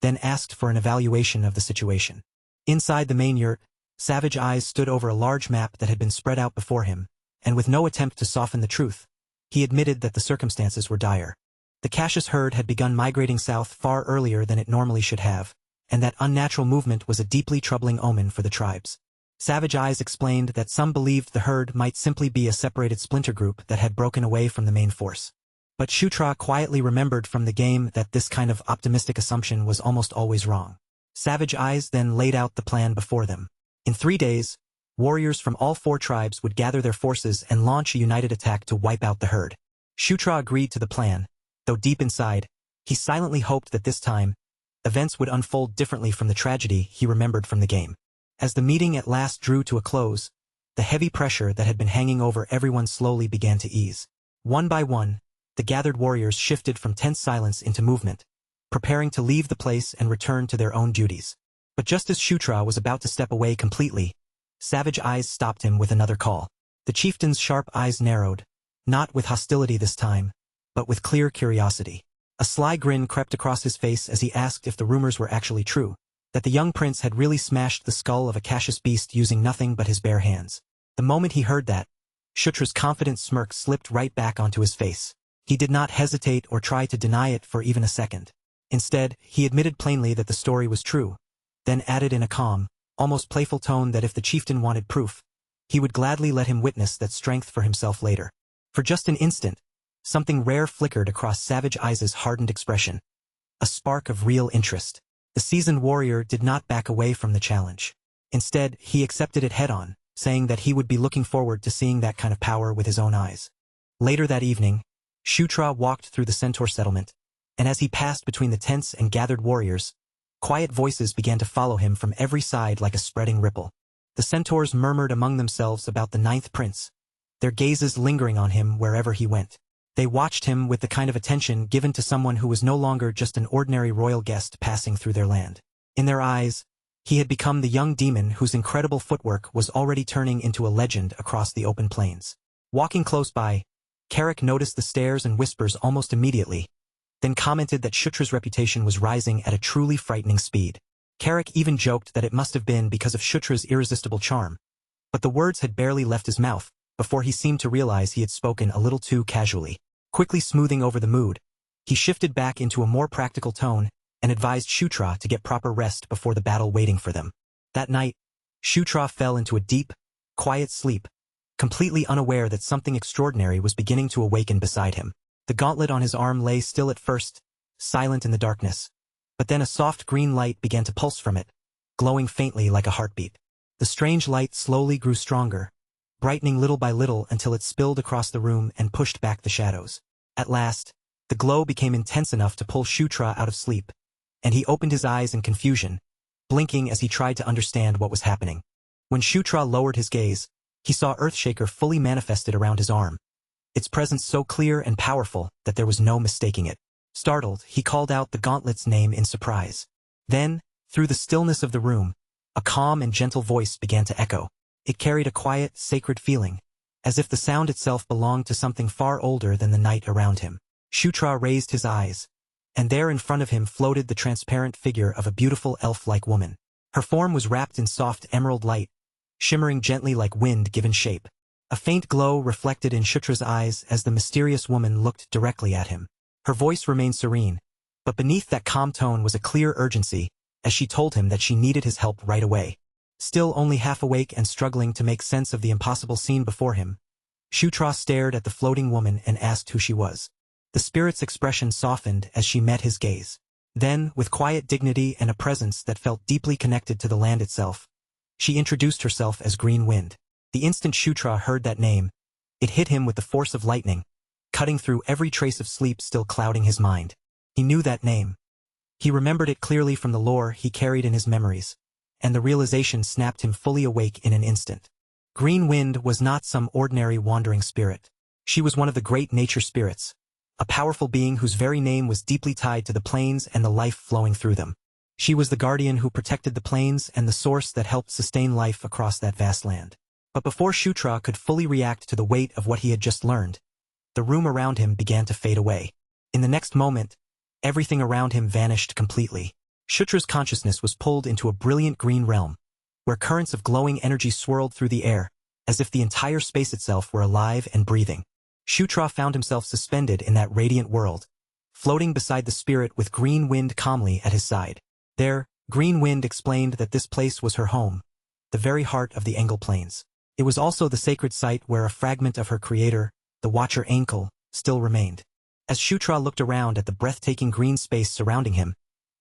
then asked for an evaluation of the situation. Inside the main yurt, Savage Eyes stood over a large map that had been spread out before him, and with no attempt to soften the truth, he admitted that the circumstances were dire. The Cassius herd had begun migrating south far earlier than it normally should have, and that unnatural movement was a deeply troubling omen for the tribes. Savage Eyes explained that some believed the herd might simply be a separated splinter group that had broken away from the main force. But Shutra quietly remembered from the game that this kind of optimistic assumption was almost always wrong. Savage Eyes then laid out the plan before them. In 3 days, warriors from all 4 tribes would gather their forces and launch a united attack to wipe out the herd. Shutra agreed to the plan, though deep inside, he silently hoped that this time, events would unfold differently from the tragedy he remembered from the game. As the meeting at last drew to a close, the heavy pressure that had been hanging over everyone slowly began to ease. One by one, the gathered warriors shifted from tense silence into movement, preparing to leave the place and return to their own duties. But just as Shutra was about to step away completely, Savage Eyes stopped him with another call. The chieftain's sharp eyes narrowed, not with hostility this time, but with clear curiosity. A sly grin crept across his face as he asked if the rumors were actually true, that the young prince had really smashed the skull of a Cassius beast using nothing but his bare hands. The moment he heard that, Shutra's confident smirk slipped right back onto his face. He did not hesitate or try to deny it for even a second. Instead, he admitted plainly that the story was true, then added in a calm, almost playful tone that if the chieftain wanted proof, he would gladly let him witness that strength for himself later. For just an instant, something rare flickered across Savage Eyes' hardened expression. A spark of real interest. The seasoned warrior did not back away from the challenge. Instead, he accepted it head-on, saying that he would be looking forward to seeing that kind of power with his own eyes. Later that evening, Shutra walked through the centaur settlement, and as he passed between the tents and gathered warriors, quiet voices began to follow him from every side like a spreading ripple. The centaurs murmured among themselves about the ninth prince, their gazes lingering on him wherever he went. They watched him with the kind of attention given to someone who was no longer just an ordinary royal guest passing through their land. In their eyes, he had become the young demon whose incredible footwork was already turning into a legend across the open plains. Walking close by, Carrick noticed the stares and whispers almost immediately, then commented that Shutra's reputation was rising at a truly frightening speed. Carrick even joked that it must have been because of Shutra's irresistible charm, but the words had barely left his mouth before he seemed to realize he had spoken a little too casually. Quickly smoothing over the mood, he shifted back into a more practical tone and advised Shutra to get proper rest before the battle waiting for them. That night, Shutra fell into a deep, quiet sleep, completely unaware that something extraordinary was beginning to awaken beside him. The gauntlet on his arm lay still at first, silent in the darkness, but then a soft green light began to pulse from it, glowing faintly like a heartbeat. The strange light slowly grew stronger, brightening little by little until it spilled across the room and pushed back the shadows. At last, the glow became intense enough to pull Shutra out of sleep, and he opened his eyes in confusion, blinking as he tried to understand what was happening. When Shutra lowered his gaze, he saw Earthshaker fully manifested around his arm, its presence so clear and powerful that there was no mistaking it. Startled, he called out the gauntlet's name in surprise. Then, through the stillness of the room, a calm and gentle voice began to echo. It carried a quiet, sacred feeling, as if the sound itself belonged to something far older than the night around him. Shutra raised his eyes, and there in front of him floated the transparent figure of a beautiful elf-like woman. Her form was wrapped in soft emerald light, shimmering gently like wind given shape. A faint glow reflected in Shutra's eyes as the mysterious woman looked directly at him. Her voice remained serene, but beneath that calm tone was a clear urgency, as she told him that she needed his help right away. Still only half awake and struggling to make sense of the impossible scene before him, Shutra stared at the floating woman and asked who she was. The spirit's expression softened as she met his gaze. Then, with quiet dignity and a presence that felt deeply connected to the land itself, she introduced herself as Green Wind. The instant Shutra heard that name, it hit him with the force of lightning, cutting through every trace of sleep still clouding his mind. He knew that name. He remembered it clearly from the lore he carried in his memories, and the realization snapped him fully awake in an instant. Green Wind was not some ordinary wandering spirit. She was one of the great nature spirits, a powerful being whose very name was deeply tied to the plains and the life flowing through them. She was the guardian who protected the plains and the source that helped sustain life across that vast land. But before Shutra could fully react to the weight of what he had just learned, the room around him began to fade away. In the next moment, everything around him vanished completely. Shutra's consciousness was pulled into a brilliant green realm, where currents of glowing energy swirled through the air, as if the entire space itself were alive and breathing. Shutra found himself suspended in that radiant world, floating beside the spirit with Green Wind calmly at his side. There, Green Wind explained that this place was her home, the very heart of the Engel Plains. It was also the sacred site where a fragment of her creator, the Watcher Ankel, still remained. As Shutra looked around at the breathtaking green space surrounding him,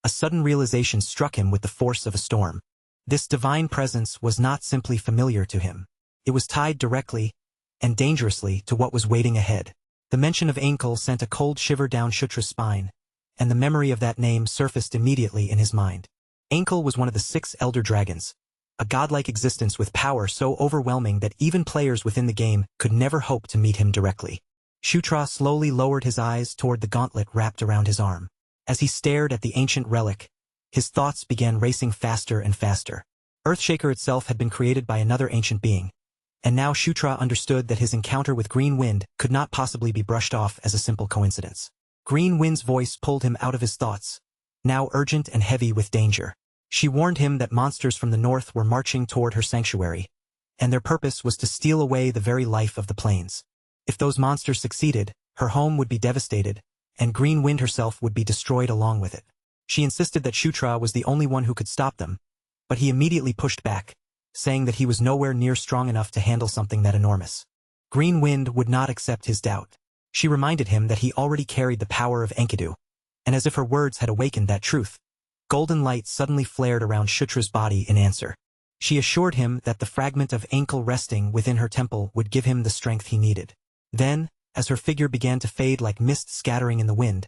a sudden realization struck him with the force of a storm. This divine presence was not simply familiar to him. It was tied directly and dangerously to what was waiting ahead. The mention of Ankel sent a cold shiver down Shutra's spine, and the memory of that name surfaced immediately in his mind. Ankel was one of the 6 elder dragons, a godlike existence with power so overwhelming that even players within the game could never hope to meet him directly. Shutra slowly lowered his eyes toward the gauntlet wrapped around his arm. As he stared at the ancient relic, his thoughts began racing faster and faster. Earthshaker itself had been created by another ancient being, and now Shutra understood that his encounter with Green Wind could not possibly be brushed off as a simple coincidence. Green Wind's voice pulled him out of his thoughts, now urgent and heavy with danger. She warned him that monsters from the north were marching toward her sanctuary, and their purpose was to steal away the very life of the plains. If those monsters succeeded, her home would be devastated, and Green Wind herself would be destroyed along with it. She insisted that Shutra was the only one who could stop them, but he immediately pushed back, saying that he was nowhere near strong enough to handle something that enormous. Green Wind would not accept his doubt. She reminded him that he already carried the power of Enkidu, and as if her words had awakened that truth, golden light suddenly flared around Shutra's body in answer. She assured him that the fragment of ankle resting within her temple would give him the strength he needed. Then, as her figure began to fade like mist scattering in the wind,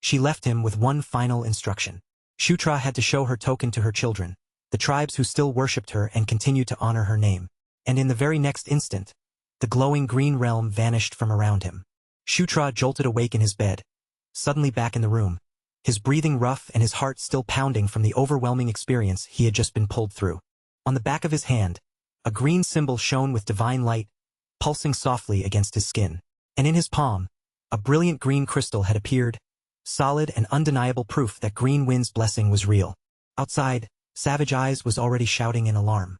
she left him with one final instruction. Shutra had to show her token to her children, the tribes who still worshipped her and continued to honor her name. And in the very next instant, the glowing green realm vanished from around him. Shutra jolted awake in his bed, suddenly back in the room, his breathing rough and his heart still pounding from the overwhelming experience he had just been pulled through. On the back of his hand, a green symbol shone with divine light, pulsing softly against his skin. And in his palm, a brilliant green crystal had appeared, solid and undeniable proof that Green Wind's blessing was real. Outside, Savage Eyes was already shouting in alarm.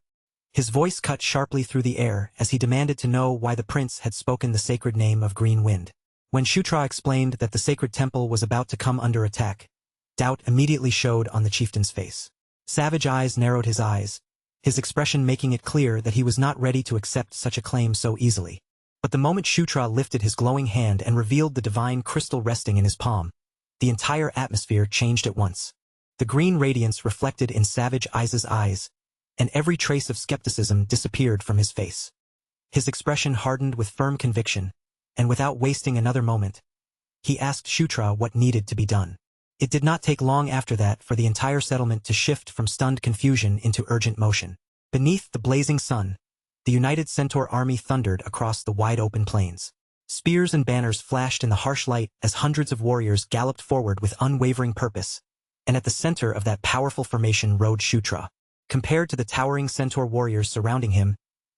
His voice cut sharply through the air as he demanded to know why the prince had spoken the sacred name of Green Wind. When Shutra explained that the sacred temple was about to come under attack, doubt immediately showed on the chieftain's face. Savage Eyes narrowed his eyes, his expression making it clear that he was not ready to accept such a claim so easily. But the moment Shutra lifted his glowing hand and revealed the divine crystal resting in his palm, the entire atmosphere changed at once. The green radiance reflected in Savage Eyes' eyes, and every trace of skepticism disappeared from his face. His expression hardened with firm conviction, and without wasting another moment, he asked Shutra what needed to be done. It did not take long after that for the entire settlement to shift from stunned confusion into urgent motion. Beneath the blazing sun, the United Centaur army thundered across the wide-open plains. Spears and banners flashed in the harsh light as hundreds of warriors galloped forward with unwavering purpose, and at the center of that powerful formation rode Shutra. Compared to the towering Centaur warriors surrounding him,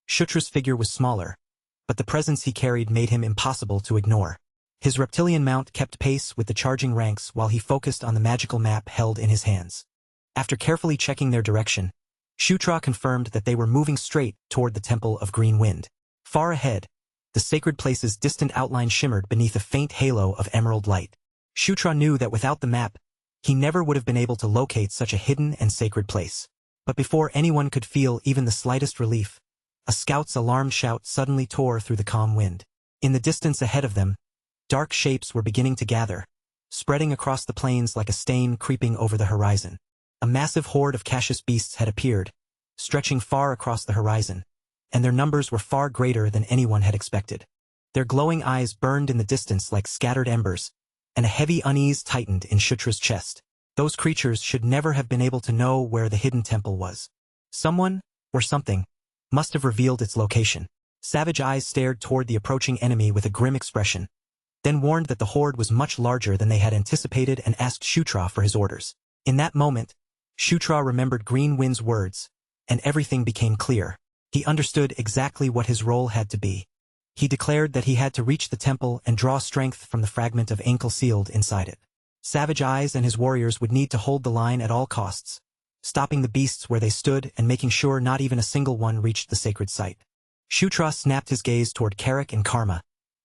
Shutra's figure was smaller, but the presence he carried made him impossible to ignore. His reptilian mount kept pace with the charging ranks while he focused on the magical map held in his hands. After carefully checking their direction, Shutra confirmed that they were moving straight toward the Temple of Green Wind. Far ahead, the sacred place's distant outline shimmered beneath a faint halo of emerald light. Shutra knew that without the map, he never would have been able to locate such a hidden and sacred place. But before anyone could feel even the slightest relief, a scout's alarmed shout suddenly tore through the calm wind. In the distance ahead of them, dark shapes were beginning to gather, spreading across the plains like a stain creeping over the horizon. A massive horde of Cassius beasts had appeared, stretching far across the horizon, and their numbers were far greater than anyone had expected. Their glowing eyes burned in the distance like scattered embers, and a heavy unease tightened in Shutra's chest. Those creatures should never have been able to know where the hidden temple was. Someone, or something, must have revealed its location. Savage Eyes stared toward the approaching enemy with a grim expression, then warned that the horde was much larger than they had anticipated and asked Shutra for his orders. In that moment, Shutra remembered Green Wind's words, and everything became clear. He understood exactly what his role had to be. He declared that he had to reach the temple and draw strength from the fragment of ankle sealed inside it. Savage Eyes and his warriors would need to hold the line at all costs, stopping the beasts where they stood and making sure not even a single one reached the sacred site. Shutra snapped his gaze toward Carrick and Karma,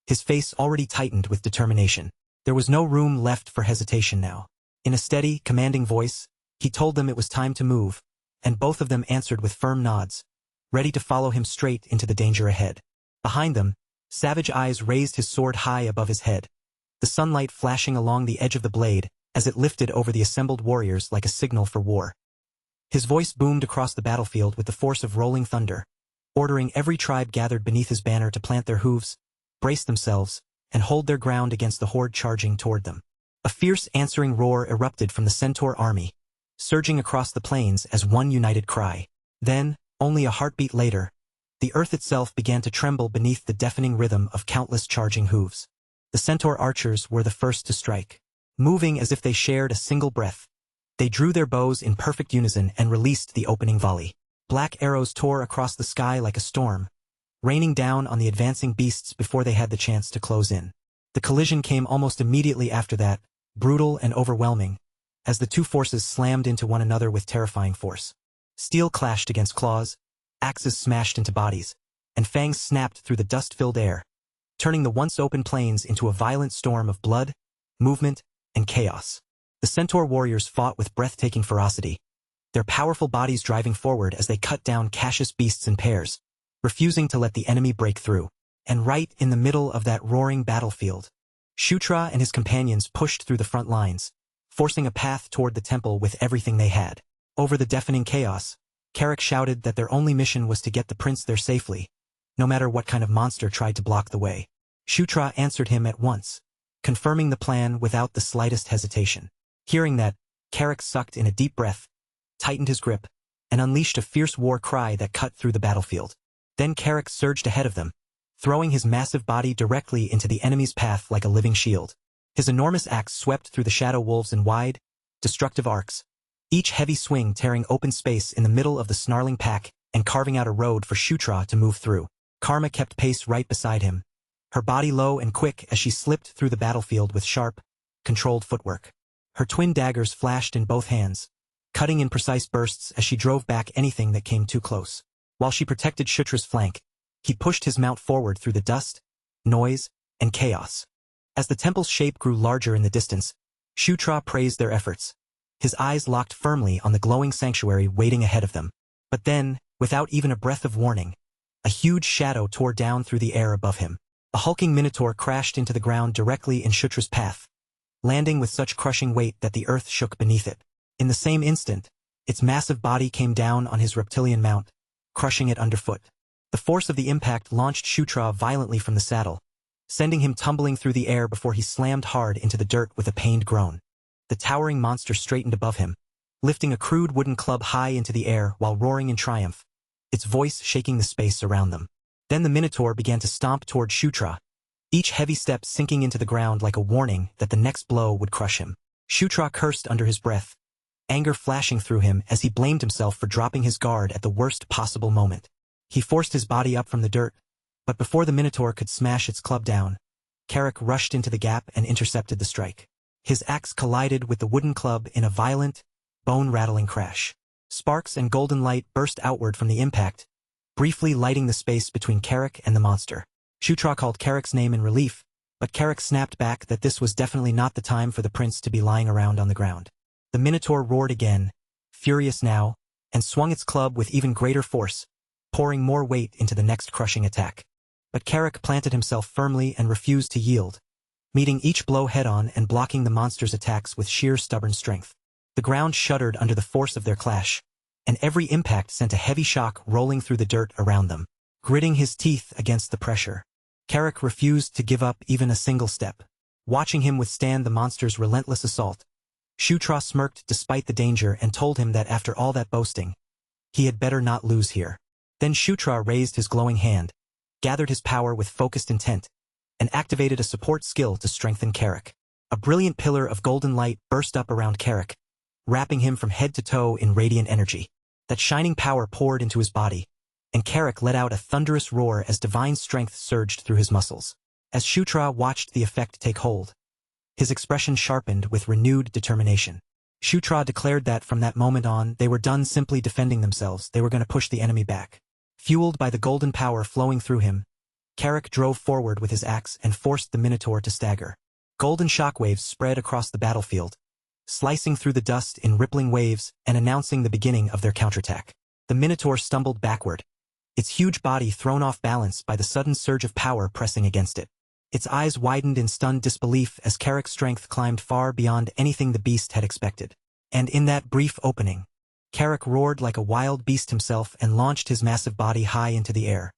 his face already tightened with determination. There was no room left for hesitation now. In a steady, commanding voice, he told them it was time to move, and both of them answered with firm nods, ready to follow him straight into the danger ahead. Behind them, Savage Eyes raised his sword high above his head, the sunlight flashing along the edge of the blade as it lifted over the assembled warriors like a signal for war. His voice boomed across the battlefield with the force of rolling thunder, ordering every tribe gathered beneath his banner to plant their hooves, brace themselves, and hold their ground against the horde charging toward them. A fierce answering roar erupted from the Centaur army, surging across the plains as one united cry. Then, Only a heartbeat later, the earth itself began to tremble beneath the deafening rhythm of countless charging hooves. The centaur archers were the first to strike. Moving as if they shared a single breath, they drew their bows in perfect unison and released the opening volley. Black arrows tore across the sky like a storm, raining down on the advancing beasts before they had the chance to close in. The collision came almost immediately after that, brutal and overwhelming, as the two forces slammed into one another with terrifying force. Steel clashed against claws, axes smashed into bodies, and fangs snapped through the dust-filled air, turning the once open plains into a violent storm of blood, movement, and chaos. The centaur warriors fought with breathtaking ferocity, their powerful bodies driving forward as they cut down cautious beasts in pairs, refusing to let the enemy break through. And right in the middle of that roaring battlefield, Shutra and his companions pushed through the front lines, forcing a path toward the temple with everything they had. Over the deafening chaos, Carrick shouted that their only mission was to get the prince there safely, no matter what kind of monster tried to block the way. Shutra answered him at once, confirming the plan without the slightest hesitation. Hearing that, Carrick sucked in a deep breath, tightened his grip, and unleashed a fierce war cry that cut through the battlefield. Then Carrick surged ahead of them, throwing his massive body directly into the enemy's path like a living shield. His enormous axe swept through the shadow wolves in wide, destructive arcs, each heavy swing tearing open space in the middle of the snarling pack and carving out a road for Shutra to move through. Karma kept pace right beside him, her body low and quick as she slipped through the battlefield with sharp, controlled footwork. Her twin daggers flashed in both hands, cutting in precise bursts as she drove back anything that came too close. While she protected Shutra's flank, he pushed his mount forward through the dust, noise, and chaos. As the temple's shape grew larger in the distance, Shutra praised their efforts, his eyes locked firmly on the glowing sanctuary waiting ahead of them. But then, without even a breath of warning, a huge shadow tore down through the air above him. A hulking minotaur crashed into the ground directly in Shutra's path, landing with such crushing weight that the earth shook beneath it. In the same instant, its massive body came down on his reptilian mount, crushing it underfoot. The force of the impact launched Shutra violently from the saddle, sending him tumbling through the air before he slammed hard into the dirt with a pained groan. The towering monster straightened above him, lifting a crude wooden club high into the air while roaring in triumph, its voice shaking the space around them. Then the minotaur began to stomp toward Shutra, each heavy step sinking into the ground like a warning that the next blow would crush him. Shutra cursed under his breath, anger flashing through him as he blamed himself for dropping his guard at the worst possible moment. He forced his body up from the dirt, but before the minotaur could smash its club down, Carrick rushed into the gap and intercepted the strike. His axe collided with the wooden club in a violent, bone-rattling crash. Sparks and golden light burst outward from the impact, briefly lighting the space between Carrick and the monster. Shutra called Carrick's name in relief, but Carrick snapped back that this was definitely not the time for the prince to be lying around on the ground. The minotaur roared again, furious now, and swung its club with even greater force, pouring more weight into the next crushing attack. But Carrick planted himself firmly and refused to yield, meeting each blow head-on and blocking the monster's attacks with sheer stubborn strength. The ground shuddered under the force of their clash, and every impact sent a heavy shock rolling through the dirt around them. Gritting his teeth against the pressure, Carrick refused to give up even a single step. Watching him withstand the monster's relentless assault, Shutra smirked despite the danger and told him that after all that boasting, he had better not lose here. Then Shutra raised his glowing hand, gathered his power with focused intent, and activated a support skill to strengthen Carrick. A brilliant pillar of golden light burst up around Carrick, wrapping him from head to toe in radiant energy. That shining power poured into his body, and Carrick let out a thunderous roar as divine strength surged through his muscles. As Shutra watched the effect take hold, his expression sharpened with renewed determination. Shutra declared that from that moment on, they were done simply defending themselves, they were going to push the enemy back. Fueled by the golden power flowing through him, Carrick drove forward with his axe and forced the minotaur to stagger. Golden shockwaves spread across the battlefield, slicing through the dust in rippling waves and announcing the beginning of their counterattack. The minotaur stumbled backward, its huge body thrown off balance by the sudden surge of power pressing against it. Its eyes widened in stunned disbelief as Carrick's strength climbed far beyond anything the beast had expected. And in that brief opening, Carrick roared like a wild beast himself and launched his massive body high into the air.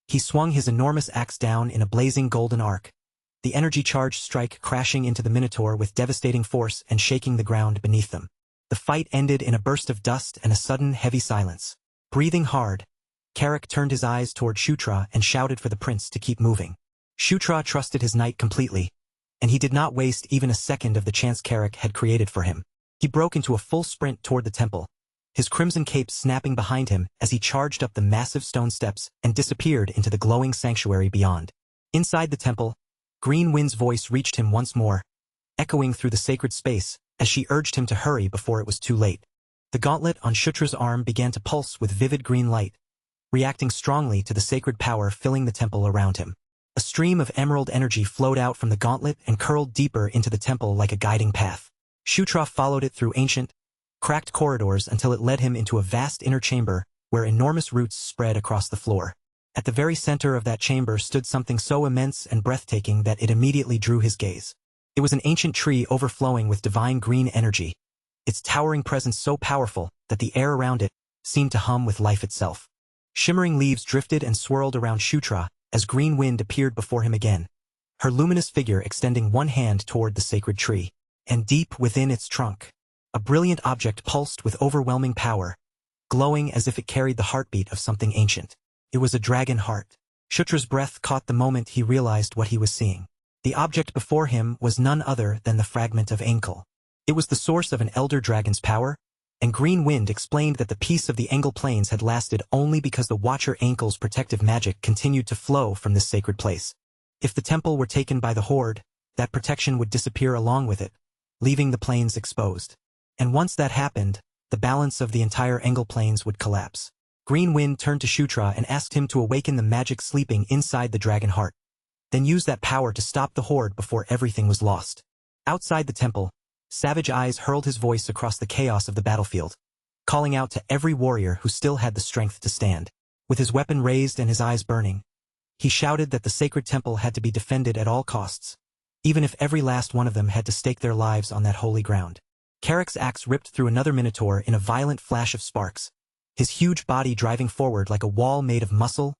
He swung his enormous axe down in a blazing golden arc, the energy-charged strike crashing into the minotaur with devastating force and shaking the ground beneath them. The fight ended in a burst of dust and a sudden heavy silence. Breathing hard, Carrick turned his eyes toward Shutra and shouted for the prince to keep moving. Shutra trusted his knight completely, and he did not waste even a second of the chance Carrick had created for him. He broke into a full sprint toward the temple, his crimson cape snapping behind him as he charged up the massive stone steps and disappeared into the glowing sanctuary beyond. Inside the temple, Green Wind's voice reached him once more, echoing through the sacred space as she urged him to hurry before it was too late. The gauntlet on Shutra's arm began to pulse with vivid green light, reacting strongly to the sacred power filling the temple around him. A stream of emerald energy flowed out from the gauntlet and curled deeper into the temple like a guiding path. Shutra followed it through ancient, cracked corridors until it led him into a vast inner chamber where enormous roots spread across the floor. At the very center of that chamber stood something so immense and breathtaking that it immediately drew his gaze. It was an ancient tree overflowing with divine green energy, its towering presence so powerful that the air around it seemed to hum with life itself. Shimmering leaves drifted and swirled around Shutra as Green Wind appeared before him again, her luminous figure extending one hand toward the sacred tree. And deep within its trunk, a brilliant object pulsed with overwhelming power, glowing as if it carried the heartbeat of something ancient. It was a dragon heart. Shutra's breath caught the moment he realized what he was seeing. The object before him was none other than the fragment of Ankel. It was the source of an elder dragon's power, and Green Wind explained that the peace of the Ankel Plains had lasted only because the Watcher Ankel's protective magic continued to flow from this sacred place. If the temple were taken by the Horde, that protection would disappear along with it, leaving the plains exposed. And once that happened, the balance of the entire Ankel Plains would collapse. Green Wind turned to Shutra and asked him to awaken the magic sleeping inside the dragon heart, then use that power to stop the Horde before everything was lost. Outside the temple, Savage Eyes hurled his voice across the chaos of the battlefield, calling out to every warrior who still had the strength to stand. With his weapon raised and his eyes burning, he shouted that the sacred temple had to be defended at all costs, even if every last one of them had to stake their lives on that holy ground. Carrick's axe ripped through another minotaur in a violent flash of sparks, his huge body driving forward like a wall made of muscle,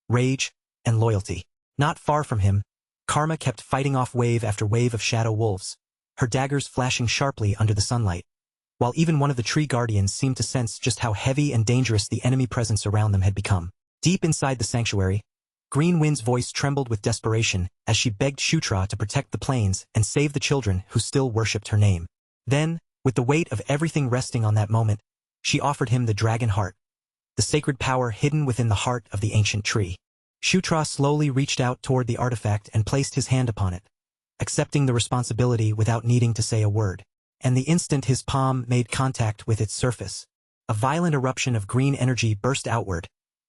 rage, and loyalty. Not far from him, Karma kept fighting off wave after wave of shadow wolves, her daggers flashing sharply under the sunlight, while even one of the tree guardians seemed to sense just how heavy and dangerous the enemy presence around them had become. Deep inside the sanctuary, Green Wind's voice trembled with desperation as she begged Shutra to protect the plains and save the children who still worshipped her name. Then, with the weight of everything resting on that moment, she offered him the dragon heart, the sacred power hidden within the heart of the ancient tree. Shutra slowly reached out toward the artifact and placed his hand upon it, accepting the responsibility without needing to say a word. And the instant his palm made contact with its surface, a violent eruption of green energy burst outward,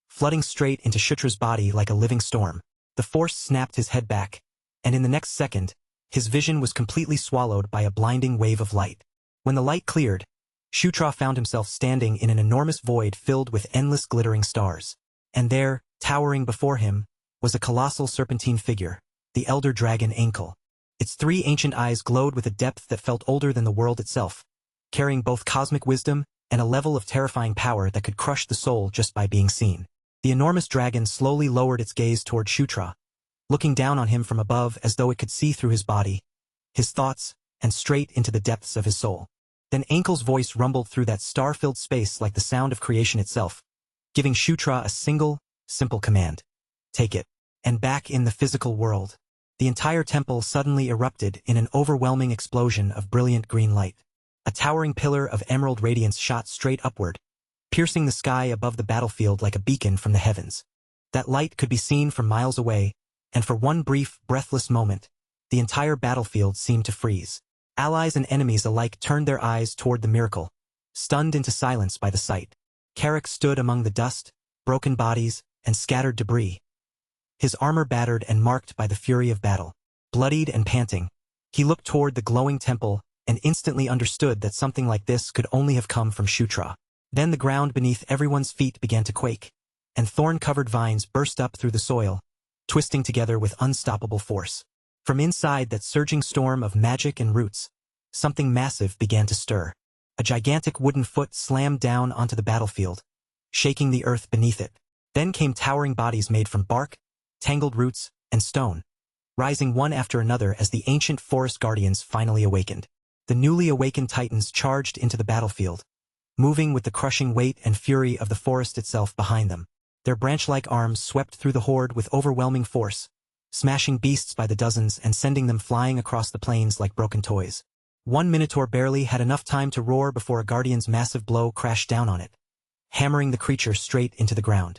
flooding straight into Shutra's body like a living storm. The force snapped his head back, and in the next second, his vision was completely swallowed by a blinding wave of light. When the light cleared, Shutra found himself standing in an enormous void filled with endless glittering stars. And there, towering before him, was a colossal serpentine figure, the elder dragon Ankel. Its three ancient eyes glowed with a depth that felt older than the world itself, carrying both cosmic wisdom and a level of terrifying power that could crush the soul just by being seen. The enormous dragon slowly lowered its gaze toward Shutra, looking down on him from above as though it could see through his body, his thoughts, and straight into the depths of his soul. Then Ankel's voice rumbled through that star-filled space like the sound of creation itself, giving Shutra a single, simple command. Take it. And back in the physical world, the entire temple suddenly erupted in an overwhelming explosion of brilliant green light. A towering pillar of emerald radiance shot straight upward, piercing the sky above the battlefield like a beacon from the heavens. That light could be seen from miles away, and for one brief, breathless moment, the entire battlefield seemed to freeze. Allies and enemies alike turned their eyes toward the miracle, stunned into silence by the sight. Carrick stood among the dust, broken bodies, and scattered debris, his armor battered and marked by the fury of battle. Bloodied and panting, he looked toward the glowing temple and instantly understood that something like this could only have come from Shutra. Then the ground beneath everyone's feet began to quake, and thorn-covered vines burst up through the soil, twisting together with unstoppable force. From inside that surging storm of magic and roots, something massive began to stir. A gigantic wooden foot slammed down onto the battlefield, shaking the earth beneath it. Then came towering bodies made from bark, tangled roots, and stone, rising one after another as the ancient forest guardians finally awakened. The newly awakened titans charged into the battlefield, moving with the crushing weight and fury of the forest itself behind them. Their branch-like arms swept through the horde with overwhelming force, smashing beasts by the dozens and sending them flying across the plains like broken toys. One minotaur barely had enough time to roar before a guardian's massive blow crashed down on it, hammering the creature straight into the ground.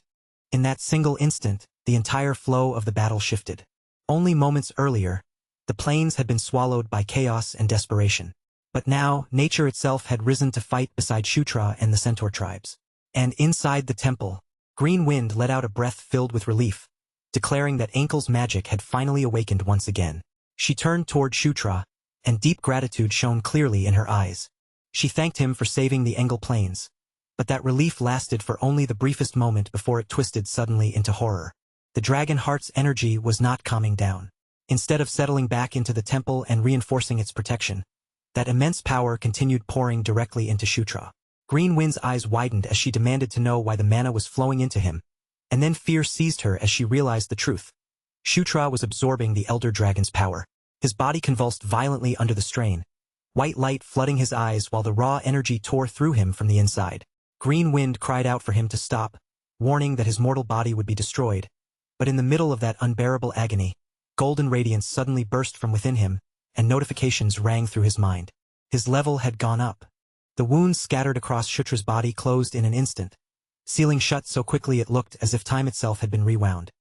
In that single instant, the entire flow of the battle shifted. Only moments earlier, the plains had been swallowed by chaos and desperation. But now, nature itself had risen to fight beside Shutra and the centaur tribes. And inside the temple, Green Wind let out a breath filled with relief, declaring that Ankel's magic had finally awakened once again. She turned toward Shutra, and deep gratitude shone clearly in her eyes. She thanked him for saving the Engel Plains, but that relief lasted for only the briefest moment before it twisted suddenly into horror. The dragon heart's energy was not calming down. Instead of settling back into the temple and reinforcing its protection, that immense power continued pouring directly into Shutra. Green Wind's eyes widened as she demanded to know why the mana was flowing into him, and then fear seized her as she realized the truth. Shutra was absorbing the Elder Dragon's power. His body convulsed violently under the strain, white light flooding his eyes while the raw energy tore through him from the inside. Green Wind cried out for him to stop, warning that his mortal body would be destroyed. But in the middle of that unbearable agony, golden radiance suddenly burst from within him, and notifications rang through his mind. His level had gone up. The wounds scattered across Shutra's body closed in an instant, sealing shut so quickly it looked as if time itself had been rewound.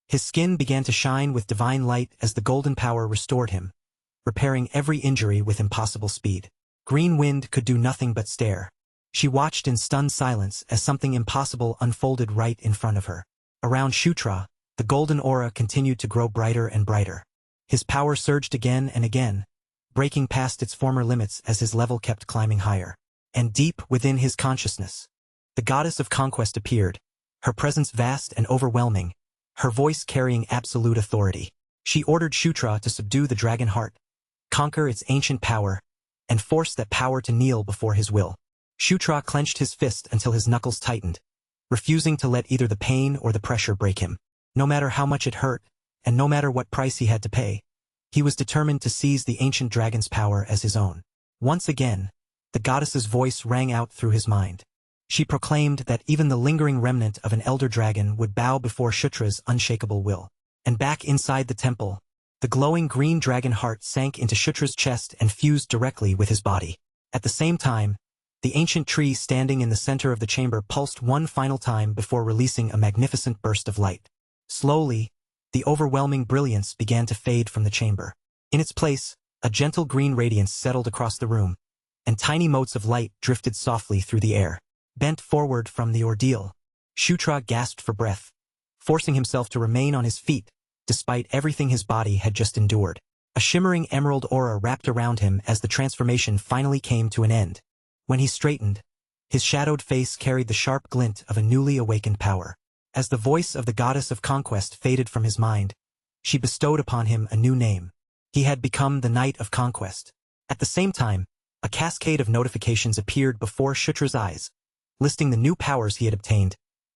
His skin began to shine with divine light as the golden power restored him, repairing every injury with impossible speed. Green Wind could do nothing but stare. She watched in stunned silence as something impossible unfolded right in front of her. Around Shutra, the golden aura continued to grow brighter and brighter. His power surged again and again, breaking past its former limits as his level kept climbing higher. And deep within his consciousness, the goddess of conquest appeared, her presence vast and overwhelming, her voice carrying absolute authority. She ordered Shutra to subdue the dragon heart, conquer its ancient power, and force that power to kneel before his will. Shutra clenched his fist until his knuckles tightened, refusing to let either the pain or the pressure break him. No matter how much it hurt, and no matter what price he had to pay, he was determined to seize the ancient dragon's power as his own. Once again, the goddess's voice rang out through his mind. She proclaimed that even the lingering remnant of an elder dragon would bow before Shutra's unshakable will. And back inside the temple, the glowing green dragon heart sank into Shutra's chest and fused directly with his body. At the same time, the ancient tree standing in the center of the chamber pulsed one final time before releasing a magnificent burst of light. Slowly, the overwhelming brilliance began to fade from the chamber. In its place, a gentle green radiance settled across the room, and tiny motes of light drifted softly through the air. Bent forward from the ordeal, Shutra gasped for breath, forcing himself to remain on his feet, despite everything his body had just endured. A shimmering emerald aura wrapped around him as the transformation finally came to an end. When he straightened, his shadowed face carried the sharp glint of a newly awakened power. As the voice of the goddess of conquest faded from his mind, she bestowed upon him a new name. He had become the Knight of Conquest. At the same time, a cascade of notifications appeared before Shutra's eyes, listing the new powers he had obtained: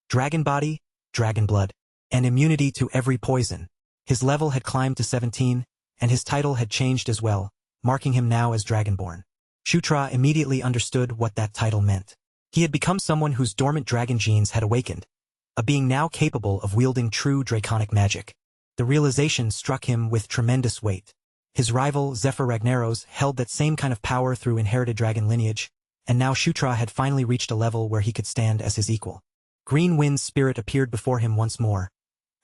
dragon body, dragon blood, and immunity to every poison. His level had climbed to 17, and his title had changed as well, marking him now as Dragonborn. Shutra immediately understood what that title meant. He had become someone whose dormant dragon genes had awakened, a being now capable of wielding true draconic magic. The realization struck him with tremendous weight. His rival, Zephyr Ragnaros, held that same kind of power through inherited dragon lineage, and now Shutra had finally reached a level where he could stand as his equal. Green Wind's spirit appeared before him once more,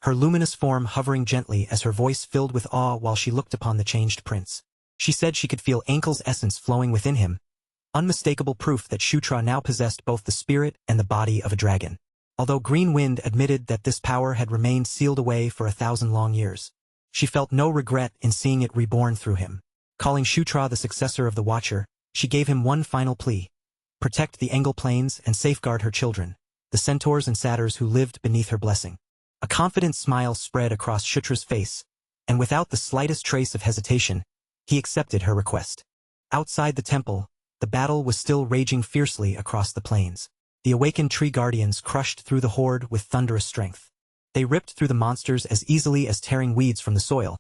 her luminous form hovering gently as her voice filled with awe while she looked upon the changed prince. She said she could feel Ankel's essence flowing within him, unmistakable proof that Shutra now possessed both the spirit and the body of a dragon. Although Green Wind admitted that this power had remained sealed away for 1,000 long years, she felt no regret in seeing it reborn through him. Calling Shutra the successor of the Watcher, she gave him one final plea: protect the Engel Plains and safeguard her children, the centaurs and satyrs who lived beneath her blessing. A confident smile spread across Shutra's face, and without the slightest trace of hesitation, he accepted her request. Outside the temple, the battle was still raging fiercely across the plains. The awakened tree guardians crushed through the horde with thunderous strength. They ripped through the monsters as easily as tearing weeds from the soil.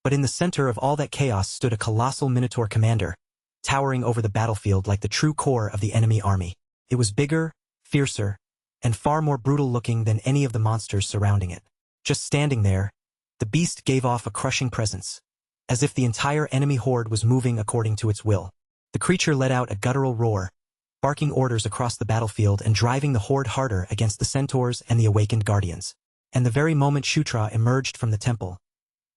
But in the center of all that chaos stood a colossal minotaur commander, towering over the battlefield like the true core of the enemy army. It was bigger, fiercer, and far more brutal-looking than any of the monsters surrounding it. Just standing there, the beast gave off a crushing presence, as if the entire enemy horde was moving according to its will. The creature let out a guttural roar, barking orders across the battlefield and driving the horde harder against the centaurs and the awakened guardians. And the very moment Shutra emerged from the temple,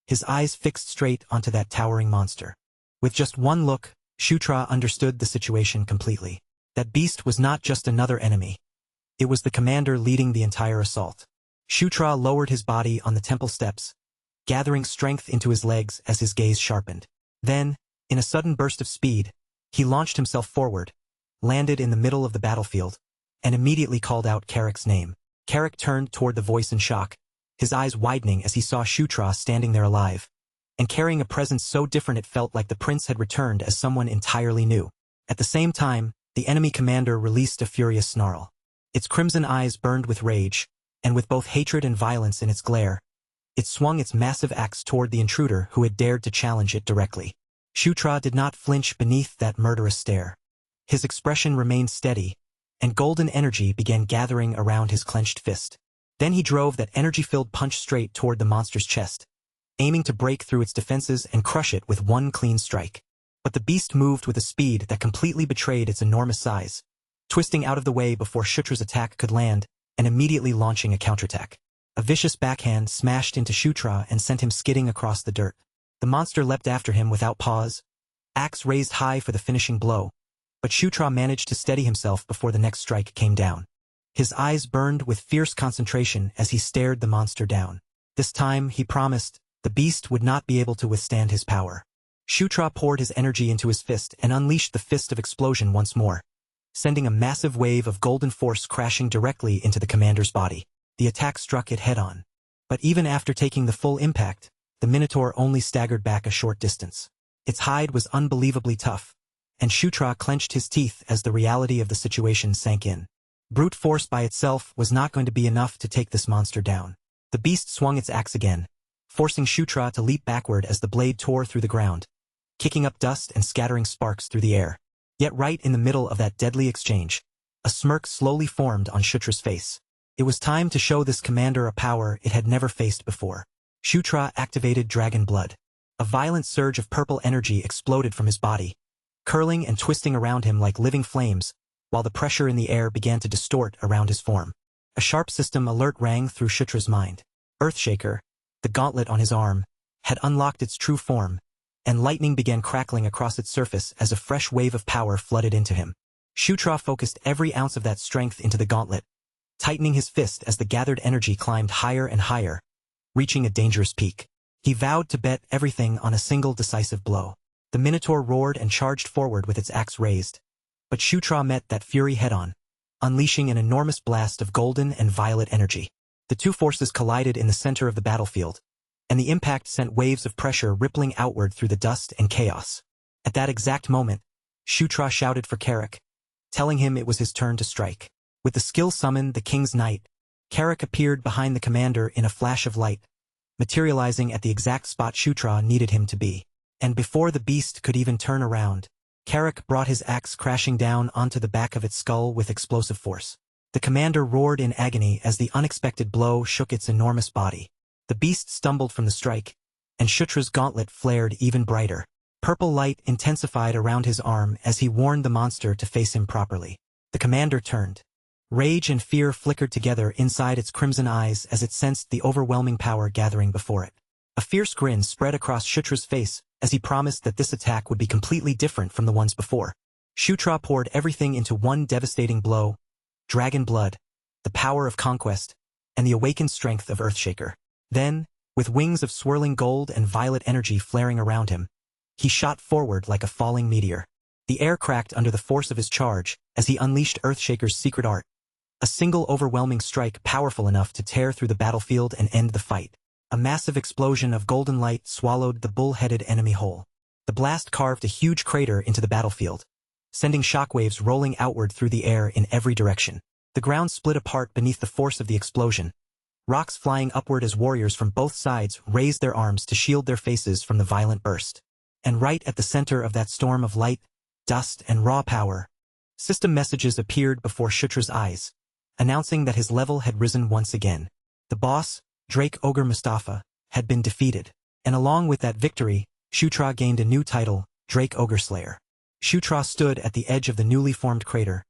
his eyes fixed straight onto that towering monster. With just one look, Shutra understood the situation completely. That beast was not just another enemy. It was the commander leading the entire assault. Shutra lowered his body on the temple steps, gathering strength into his legs as his gaze sharpened. Then, in a sudden burst of speed, he launched himself forward, landed in the middle of the battlefield, and immediately called out Carrick's name. Carrick turned toward the voice in shock, his eyes widening as he saw Shutra standing there alive, and carrying a presence so different it felt like the prince had returned as someone entirely new. At the same time, the enemy commander released a furious snarl. Its crimson eyes burned with rage, and with both hatred and violence in its glare, it swung its massive axe toward the intruder who had dared to challenge it directly. Shutra did not flinch beneath that murderous stare. His expression remained steady, and golden energy began gathering around his clenched fist. Then he drove that energy-filled punch straight toward the monster's chest, aiming to break through its defenses and crush it with one clean strike. But the beast moved with a speed that completely betrayed its enormous size, twisting out of the way before Shutra's attack could land, and immediately launching a counterattack. A vicious backhand smashed into Shutra and sent him skidding across the dirt. The monster leapt after him without pause, axe raised high for the finishing blow, but Shutra managed to steady himself before the next strike came down. His eyes burned with fierce concentration as he stared the monster down. This time, he promised, the beast would not be able to withstand his power. Shutra poured his energy into his fist and unleashed the Fist of Explosion once more, sending a massive wave of golden force crashing directly into the commander's body. The attack struck it head-on. But even after taking the full impact, the Minotaur only staggered back a short distance. Its hide was unbelievably tough, and Shutra clenched his teeth as the reality of the situation sank in. Brute force by itself was not going to be enough to take this monster down. The beast swung its axe again, forcing Shutra to leap backward as the blade tore through the ground, kicking up dust and scattering sparks through the air. Yet right in the middle of that deadly exchange, a smirk slowly formed on Shutra's face. It was time to show this commander a power it had never faced before. Shutra activated Dragon Blood. A violent surge of purple energy exploded from his body, curling and twisting around him like living flames, while the pressure in the air began to distort around his form. A sharp system alert rang through Shutra's mind. Earthshaker, the gauntlet on his arm, had unlocked its true form, and lightning began crackling across its surface as a fresh wave of power flooded into him. Shutra focused every ounce of that strength into the gauntlet, tightening his fist as the gathered energy climbed higher and higher, reaching a dangerous peak. He vowed to bet everything on a single decisive blow. The Minotaur roared and charged forward with its axe raised, but Shutra met that fury head-on, unleashing an enormous blast of golden and violet energy. The two forces collided in the center of the battlefield, and the impact sent waves of pressure rippling outward through the dust and chaos. At that exact moment, Shutra shouted for Carrick, telling him it was his turn to strike. With the skill summoned, the King's Knight, Carrick appeared behind the commander in a flash of light, materializing at the exact spot Shutra needed him to be. And before the beast could even turn around, Carrick brought his axe crashing down onto the back of its skull with explosive force. The commander roared in agony as the unexpected blow shook its enormous body. The beast stumbled from the strike, and Shutra's gauntlet flared even brighter. Purple light intensified around his arm as he warned the monster to face him properly. The commander turned. Rage and fear flickered together inside its crimson eyes as it sensed the overwhelming power gathering before it. A fierce grin spread across Shutra's face as he promised that this attack would be completely different from the ones before. Shutra poured everything into one devastating blow: Dragon Blood, the power of conquest, and the awakened strength of Earthshaker. Then, with wings of swirling gold and violet energy flaring around him, he shot forward like a falling meteor. The air cracked under the force of his charge as he unleashed Earthshaker's secret art, a single overwhelming strike powerful enough to tear through the battlefield and end the fight. A massive explosion of golden light swallowed the bull-headed enemy whole. The blast carved a huge crater into the battlefield, sending shockwaves rolling outward through the air in every direction. The ground split apart beneath the force of the explosion, rocks flying upward as warriors from both sides raised their arms to shield their faces from the violent burst. And right at the center of that storm of light, dust, and raw power, System messages appeared before Shutra's eyes, announcing that his level had risen once again. The boss, Drake Ogre Mustafa, had been defeated, and along with that victory, Shutra gained a new title, Drake Ogre Slayer. Shutra stood at the edge of the newly formed crater,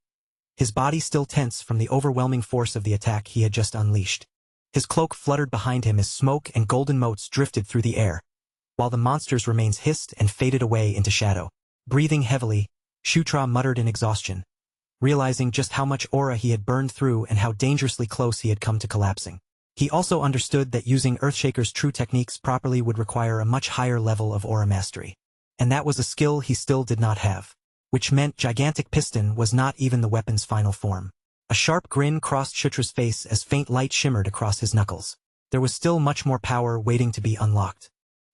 his body still tense from the overwhelming force of the attack he had just unleashed. His cloak fluttered behind him as smoke and golden motes drifted through the air, while the monster's remains hissed and faded away into shadow. Breathing heavily, Shutra muttered in exhaustion, realizing just how much aura he had burned through and how dangerously close he had come to collapsing. He also understood that using Earthshaker's true techniques properly would require a much higher level of aura mastery. And that was a skill he still did not have, which meant Gigantic Piston was not even the weapon's final form. A sharp grin crossed Shutra's face as faint light shimmered across his knuckles. There was still much more power waiting to be unlocked.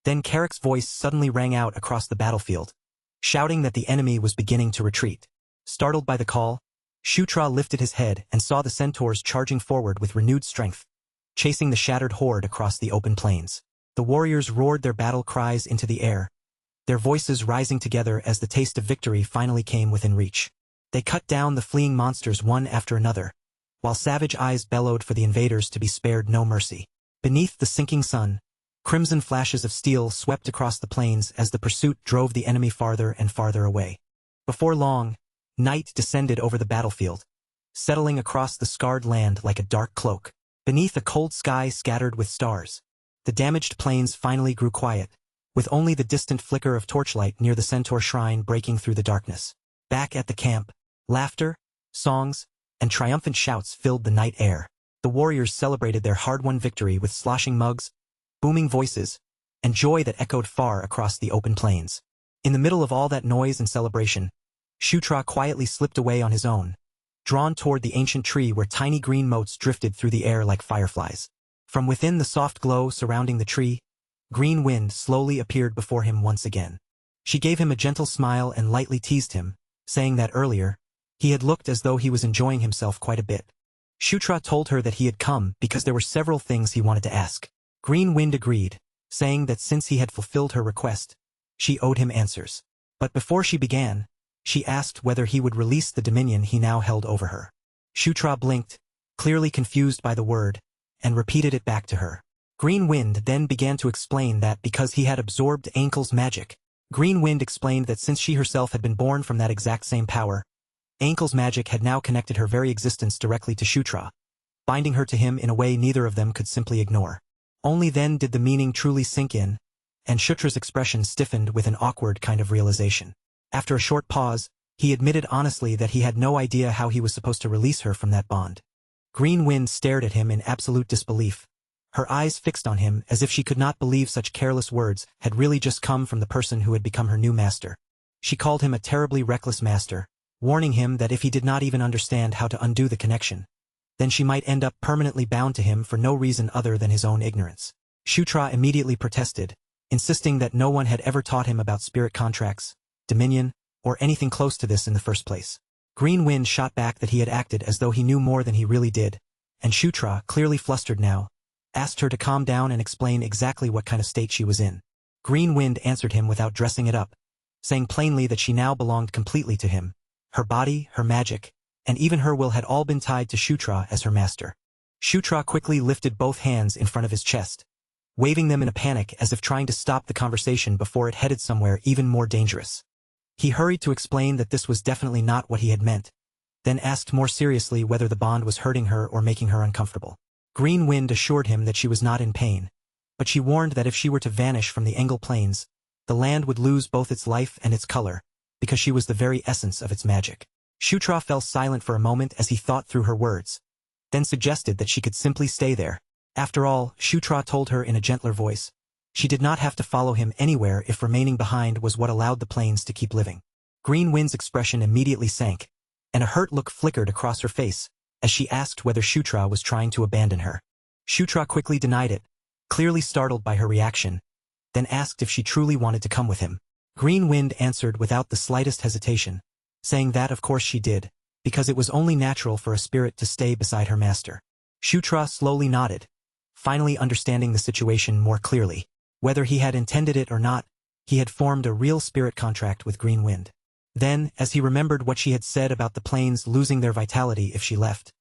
Then Carrick's voice suddenly rang out across the battlefield, shouting that the enemy was beginning to retreat. Startled by the call, Shutra lifted his head and saw the centaurs charging forward with renewed strength, chasing the shattered horde across the open plains. The warriors roared their battle cries into the air, their voices rising together as the taste of victory finally came within reach. They cut down the fleeing monsters one after another, while savage eyes bellowed for the invaders to be spared no mercy. Beneath the sinking sun, crimson flashes of steel swept across the plains as the pursuit drove the enemy farther and farther away. Before long, night descended over the battlefield, settling across the scarred land like a dark cloak. Beneath a cold sky scattered with stars, the damaged plains finally grew quiet, with only the distant flicker of torchlight near the centaur shrine breaking through the darkness. Back at the camp, laughter, songs, and triumphant shouts filled the night air. The warriors celebrated their hard-won victory with sloshing mugs, booming voices, and joy that echoed far across the open plains. In the middle of all that noise and celebration, Shutra quietly slipped away on his own, drawn toward the ancient tree where tiny green motes drifted through the air like fireflies. From within the soft glow surrounding the tree, Green Wind slowly appeared before him once again. She gave him a gentle smile and lightly teased him, saying that earlier, he had looked as though he was enjoying himself quite a bit. Shutra told her that he had come because there were several things he wanted to ask. Green Wind agreed, saying that since he had fulfilled her request, she owed him answers. But before she began, she asked whether he would release the dominion he now held over her. Shutra blinked, clearly confused by the word, and repeated it back to her. Green Wind then began to explain that because he had absorbed Ankel's magic, Green Wind explained that since she herself had been born from that exact same power, Ankel's magic had now connected her very existence directly to Shutra, binding her to him in a way neither of them could simply ignore. Only then did the meaning truly sink in, and Shutra's expression stiffened with an awkward kind of realization. After a short pause, he admitted honestly that he had no idea how he was supposed to release her from that bond. Green Wind stared at him in absolute disbelief, her eyes fixed on him as if she could not believe such careless words had really just come from the person who had become her new master. She called him a terribly reckless master, warning him that if he did not even understand how to undo the connection, then she might end up permanently bound to him for no reason other than his own ignorance. Shutra immediately protested, insisting that no one had ever taught him about spirit contracts, dominion, or anything close to this in the first place. Green Wind shot back that he had acted as though he knew more than he really did, and Shutra, clearly flustered now, asked her to calm down and explain exactly what kind of state she was in. Green Wind answered him without dressing it up, saying plainly that she now belonged completely to him. Her body, her magic, and even her will had all been tied to Shutra as her master. Shutra quickly lifted both hands in front of his chest, waving them in a panic as if trying to stop the conversation before it headed somewhere even more dangerous. He hurried to explain that this was definitely not what he had meant, then asked more seriously whether the bond was hurting her or making her uncomfortable. Green Wind assured him that she was not in pain, but she warned that if she were to vanish from the Engel Plains, the land would lose both its life and its color, because she was the very essence of its magic. Shutra fell silent for a moment as he thought through her words, then suggested that she could simply stay there. After all, Shutra told her in a gentler voice, she did not have to follow him anywhere if remaining behind was what allowed the plains to keep living. Green Wind's expression immediately sank, and a hurt look flickered across her face as she asked whether Shutra was trying to abandon her. Shutra quickly denied it, clearly startled by her reaction, then asked if she truly wanted to come with him. Green Wind answered without the slightest hesitation, saying that of course she did, because it was only natural for a spirit to stay beside her master. Shutra slowly nodded, finally understanding the situation more clearly. Whether he had intended it or not, he had formed a real spirit contract with Green Wind. Then, as he remembered what she had said about the planes losing their vitality if she left,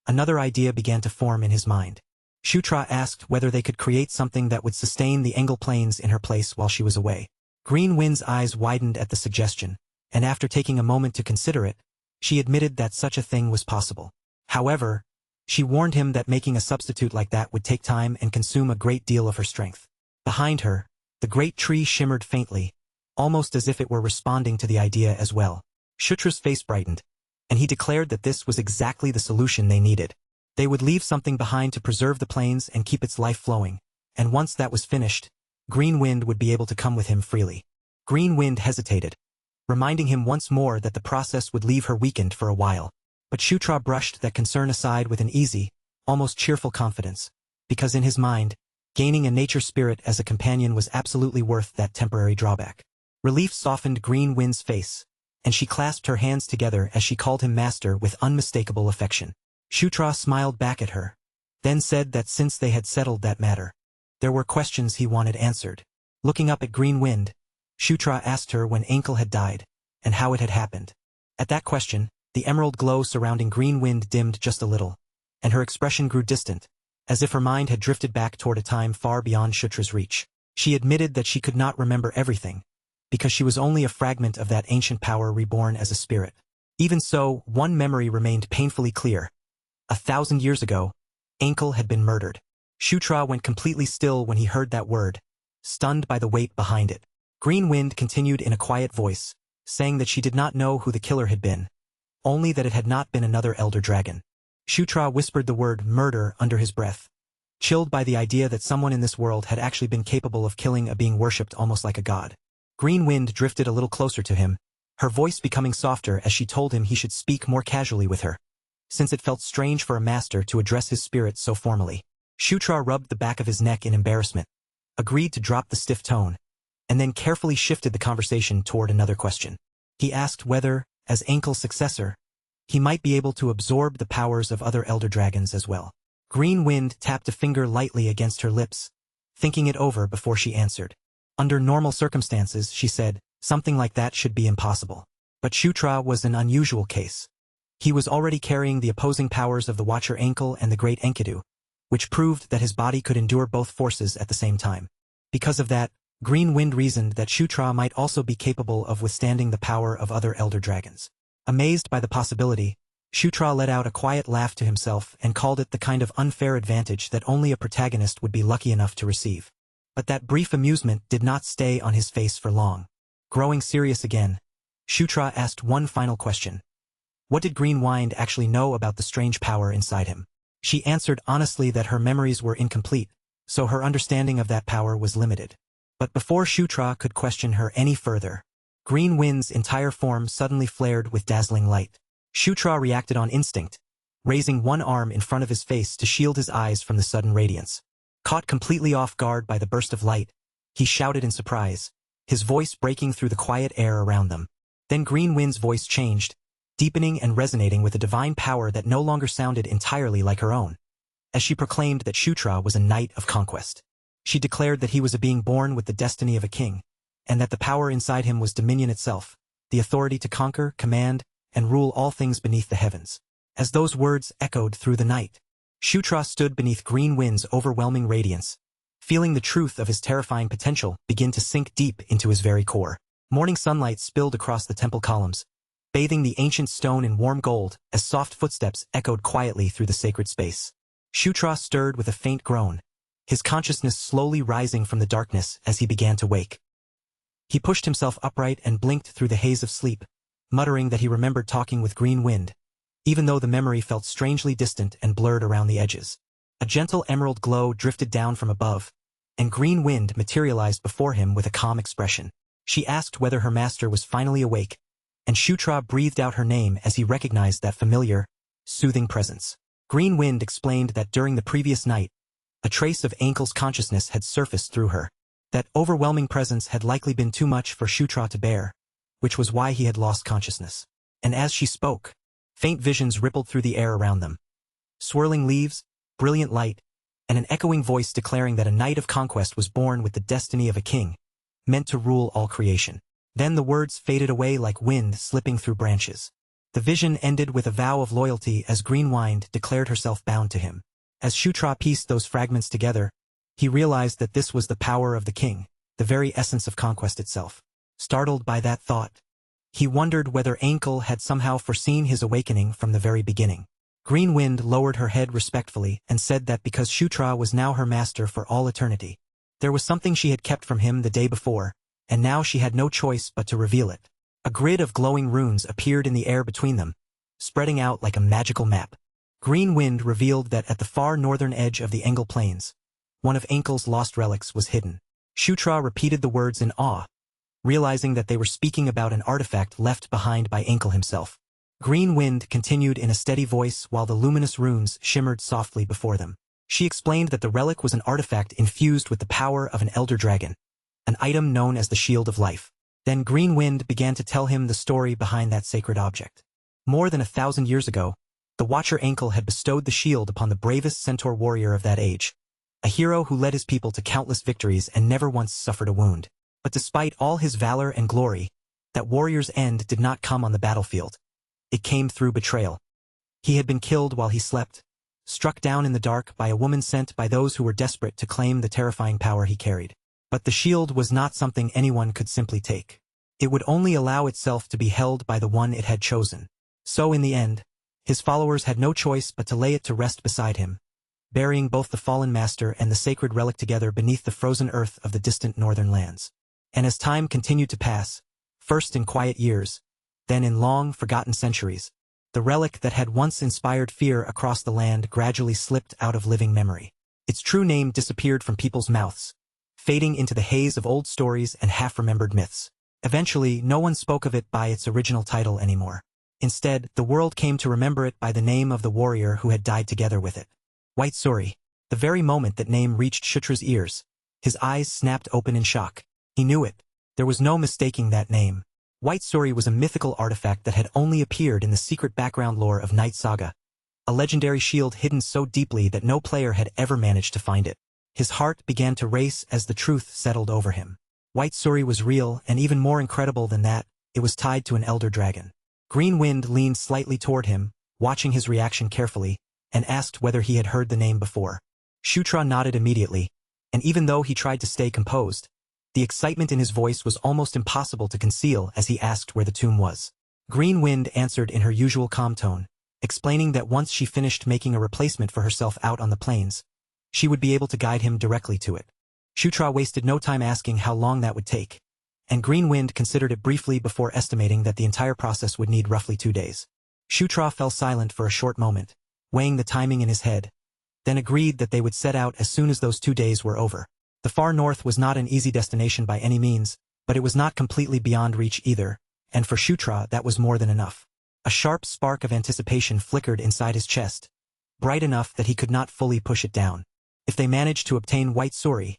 another idea began to form in his mind. Shutra asked whether they could create something that would sustain the Engel planes in her place while she was away. Green Wind's eyes widened at the suggestion, and after taking a moment to consider it, she admitted that such a thing was possible. However, she warned him that making a substitute like that would take time and consume a great deal of her strength. Behind her, the great tree shimmered faintly, almost as if it were responding to the idea as well. Shutra's face brightened, and he declared that this was exactly the solution they needed. They would leave something behind to preserve the plains and keep its life flowing, and once that was finished, Green Wind would be able to come with him freely. Green Wind hesitated, reminding him once more that the process would leave her weakened for a while. But Shutra brushed that concern aside with an easy, almost cheerful confidence, because in his mind, gaining a nature spirit as a companion was absolutely worth that temporary drawback. Relief softened Green Wind's face, and she clasped her hands together as she called him master with unmistakable affection. Shutra smiled back at her, then said that since they had settled that matter, there were questions he wanted answered. Looking up at Green Wind, Shutra asked her when Enkel had died, and how it had happened. At that question, the emerald glow surrounding Green Wind dimmed just a little, and her expression grew distant, as if her mind had drifted back toward a time far beyond Shutra's reach. She admitted that she could not remember everything, because she was only a fragment of that ancient power reborn as a spirit. Even so, one memory remained painfully clear. 1,000 years ago, Enkel had been murdered. Shutra went completely still when he heard that word, stunned by the weight behind it. Green Wind continued in a quiet voice, saying that she did not know who the killer had been, only that it had not been another elder dragon. Shutra whispered the word murder under his breath, chilled by the idea that someone in this world had actually been capable of killing a being worshipped almost like a god. Green Wind drifted a little closer to him, her voice becoming softer as she told him he should speak more casually with her, since it felt strange for a master to address his spirit so formally. Shutra rubbed the back of his neck in embarrassment, agreed to drop the stiff tone, and then carefully shifted the conversation toward another question. He asked whether, as Enkel's successor, he might be able to absorb the powers of other elder dragons as well. Green Wind tapped a finger lightly against her lips, thinking it over before she answered. Under normal circumstances, she said, something like that should be impossible. But Shutra was an unusual case. He was already carrying the opposing powers of the Watcher Enkel and the Great Enkidu, which proved that his body could endure both forces at the same time. Because of that, Green Wind reasoned that Shutra might also be capable of withstanding the power of other elder dragons. Amazed by the possibility, Shutra let out a quiet laugh to himself and called it the kind of unfair advantage that only a protagonist would be lucky enough to receive. But that brief amusement did not stay on his face for long. Growing serious again, Shutra asked one final question. What did Green Wind actually know about the strange power inside him? She answered honestly that her memories were incomplete, so her understanding of that power was limited. But before Shutra could question her any further, Green Wind's entire form suddenly flared with dazzling light. Shutra reacted on instinct, raising one arm in front of his face to shield his eyes from the sudden radiance. Caught completely off guard by the burst of light, he shouted in surprise, his voice breaking through the quiet air around them. Then Green Wind's voice changed, deepening and resonating with a divine power that no longer sounded entirely like her own, as she proclaimed that Shutra was a knight of conquest. She declared that he was a being born with the destiny of a king, and that the power inside him was dominion itself, the authority to conquer, command, and rule all things beneath the heavens. As those words echoed through the night, Shutra stood beneath Green Wind's overwhelming radiance, feeling the truth of his terrifying potential begin to sink deep into his very core. Morning sunlight spilled across the temple columns, bathing the ancient stone in warm gold as soft footsteps echoed quietly through the sacred space. Shutra stirred with a faint groan, his consciousness slowly rising from the darkness as he began to wake. He pushed himself upright and blinked through the haze of sleep, muttering that he remembered talking with Green Wind, even though the memory felt strangely distant and blurred around the edges. A gentle emerald glow drifted down from above, and Green Wind materialized before him with a calm expression. She asked whether her master was finally awake, and Shutra breathed out her name as he recognized that familiar, soothing presence. Green Wind explained that during the previous night, a trace of Enkel's consciousness had surfaced through her. That overwhelming presence had likely been too much for Shutra to bear, which was why he had lost consciousness. And as she spoke, faint visions rippled through the air around them. Swirling leaves, brilliant light, and an echoing voice declaring that a knight of conquest was born with the destiny of a king, meant to rule all creation. Then the words faded away like wind slipping through branches. The vision ended with a vow of loyalty as Greenwind declared herself bound to him. As Shutra pieced those fragments together, he realized that this was the power of the king, the very essence of conquest itself. Startled by that thought, he wondered whether Ainkel had somehow foreseen his awakening from the very beginning. Greenwind lowered her head respectfully and said that because Shutra was now her master for all eternity, there was something she had kept from him the day before, and now she had no choice but to reveal it. A grid of glowing runes appeared in the air between them, spreading out like a magical map. Greenwind revealed that at the far northern edge of the Engel Plains, one of Ainkel's lost relics was hidden. Shutra repeated the words in awe, realizing that they were speaking about an artifact left behind by Ainkel himself. Greenwind continued in a steady voice while the luminous runes shimmered softly before them. She explained that the relic was an artifact infused with the power of an elder dragon, an item known as the Shield of Life. Then Greenwind began to tell him the story behind that sacred object. More than 1,000 years ago, the Watcher Ainkel had bestowed the shield upon the bravest centaur warrior of that age, a hero who led his people to countless victories and never once suffered a wound. But despite all his valor and glory, that warrior's end did not come on the battlefield. It came through betrayal. He had been killed while he slept, struck down in the dark by a woman sent by those who were desperate to claim the terrifying power he carried. But the shield was not something anyone could simply take. It would only allow itself to be held by the one it had chosen. So in the end, his followers had no choice but to lay it to rest beside him, burying both the fallen master and the sacred relic together beneath the frozen earth of the distant northern lands. And as time continued to pass, first in quiet years, then in long, forgotten centuries, the relic that had once inspired fear across the land gradually slipped out of living memory. Its true name disappeared from people's mouths, fading into the haze of old stories and half-remembered myths. Eventually, no one spoke of it by its original title anymore. Instead, the world came to remember it by the name of the warrior who had died together with it. White Suri. The very moment that name reached Shutra's ears, his eyes snapped open in shock. He knew it. There was no mistaking that name. White Suri was a mythical artifact that had only appeared in the secret background lore of Night Saga, a legendary shield hidden so deeply that no player had ever managed to find it. His heart began to race as the truth settled over him. White Suri was real, and even more incredible than that, it was tied to an elder dragon. Greenwind leaned slightly toward him, watching his reaction carefully, and asked whether he had heard the name before. Shutra nodded immediately, and even though he tried to stay composed, the excitement in his voice was almost impossible to conceal as he asked where the tomb was. Greenwind answered in her usual calm tone, explaining that once she finished making a replacement for herself out on the plains, she would be able to guide him directly to it. Shutra wasted no time asking how long that would take, and Greenwind considered it briefly before estimating that the entire process would need roughly 2 days. Shutra fell silent for a short moment, weighing the timing in his head, then agreed that they would set out as soon as those 2 days were over. The far north was not an easy destination by any means, but it was not completely beyond reach either, and for Shutra that was more than enough. A sharp spark of anticipation flickered inside his chest, bright enough that he could not fully push it down. If they managed to obtain White Suri,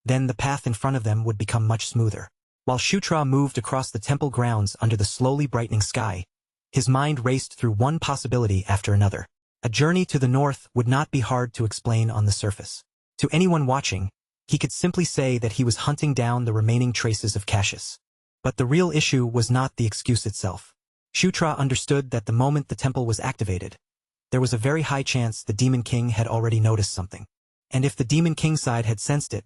then the path in front of them would become much smoother. While Shutra moved across the temple grounds under the slowly brightening sky, his mind raced through one possibility after another. A journey to the north would not be hard to explain on the surface. To anyone watching, he could simply say that he was hunting down the remaining traces of Cassius. But the real issue was not the excuse itself. Shutra understood that the moment the temple was activated, there was a very high chance the Demon King had already noticed something. And if the Demon King side had sensed it,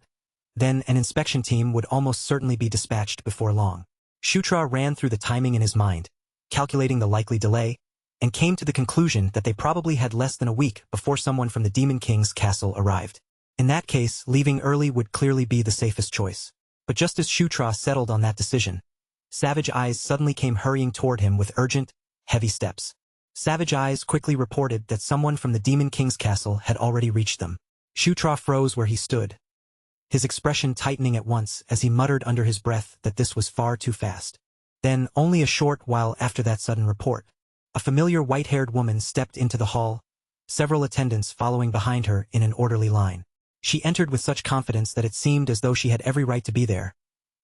then an inspection team would almost certainly be dispatched before long. Shutra ran through the timing in his mind, calculating the likely delay, and came to the conclusion that they probably had less than a week before someone from the Demon King's castle arrived. In that case, leaving early would clearly be the safest choice. But just as Shutra settled on that decision, Savage Eyes suddenly came hurrying toward him with urgent, heavy steps. Savage Eyes quickly reported that someone from the Demon King's castle had already reached them. Shutra froze where he stood, his expression tightening at once as he muttered under his breath that this was far too fast. Then, only a short while after that sudden report, a familiar white-haired woman stepped into the hall, several attendants following behind her in an orderly line. She entered with such confidence that it seemed as though she had every right to be there,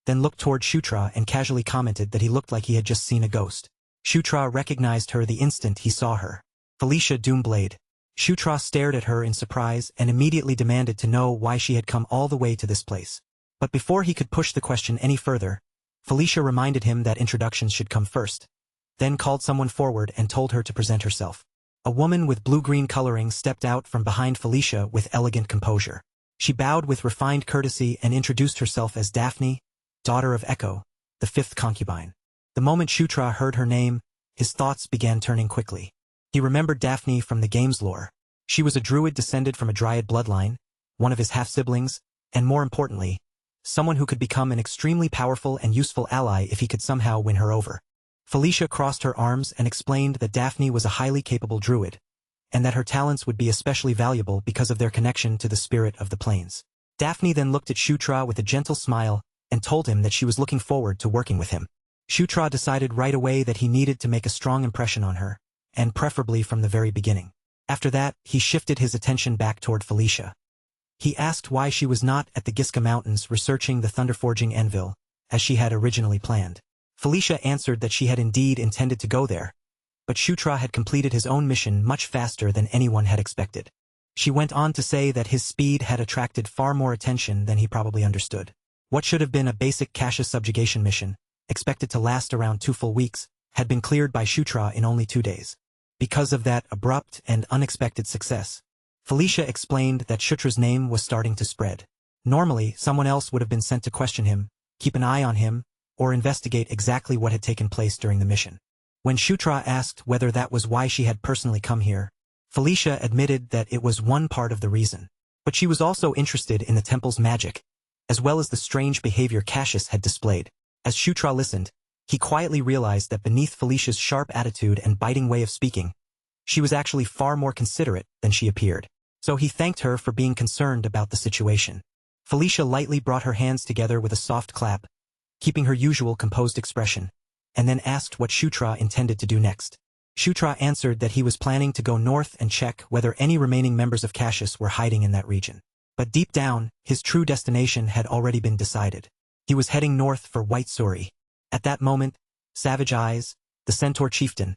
then looked toward Shutra and casually commented that he looked like he had just seen a ghost. Shutra recognized her the instant he saw her. Felicia Doomblade. Shutra stared at her in surprise and immediately demanded to know why she had come all the way to this place. But before he could push the question any further, Felicia reminded him that introductions should come first, then called someone forward and told her to present herself. A woman with blue-green coloring stepped out from behind Felicia with elegant composure. She bowed with refined courtesy and introduced herself as Daphne, daughter of Echo, the fifth concubine. The moment Shutra heard her name, his thoughts began turning quickly. He remembered Daphne from the game's lore. She was a druid descended from a dryad bloodline, one of his half-siblings, and more importantly, someone who could become an extremely powerful and useful ally if he could somehow win her over. Felicia crossed her arms and explained that Daphne was a highly capable druid, and that her talents would be especially valuable because of their connection to the spirit of the plains. Daphne then looked at Shutra with a gentle smile and told him that she was looking forward to working with him. Shutra decided right away that he needed to make a strong impression on her, and preferably from the very beginning. After that, he shifted his attention back toward Felicia. He asked why she was not at the Giska Mountains researching the thunderforging anvil, as she had originally planned. Felicia answered that she had indeed intended to go there, but Shutra had completed his own mission much faster than anyone had expected. She went on to say that his speed had attracted far more attention than he probably understood. What should have been a basic Cassius subjugation mission, expected to last around 2 full weeks, had been cleared by Shutra in only 2 days. Because of that abrupt and unexpected success, Felicia explained that Shutra's name was starting to spread. Normally, someone else would have been sent to question him, keep an eye on him, or investigate exactly what had taken place during the mission. When Shutra asked whether that was why she had personally come here, Felicia admitted that it was one part of the reason. But she was also interested in the temple's magic, as well as the strange behavior Cassius had displayed. As Shutra listened, he quietly realized that beneath Felicia's sharp attitude and biting way of speaking, she was actually far more considerate than she appeared. So he thanked her for being concerned about the situation. Felicia lightly brought her hands together with a soft clap, keeping her usual composed expression, and then asked what Shutra intended to do next. Shutra answered that he was planning to go north and check whether any remaining members of Cassius were hiding in that region. But deep down, his true destination had already been decided. He was heading north for White Suri. At that moment, Savage Eyes, the centaur chieftain,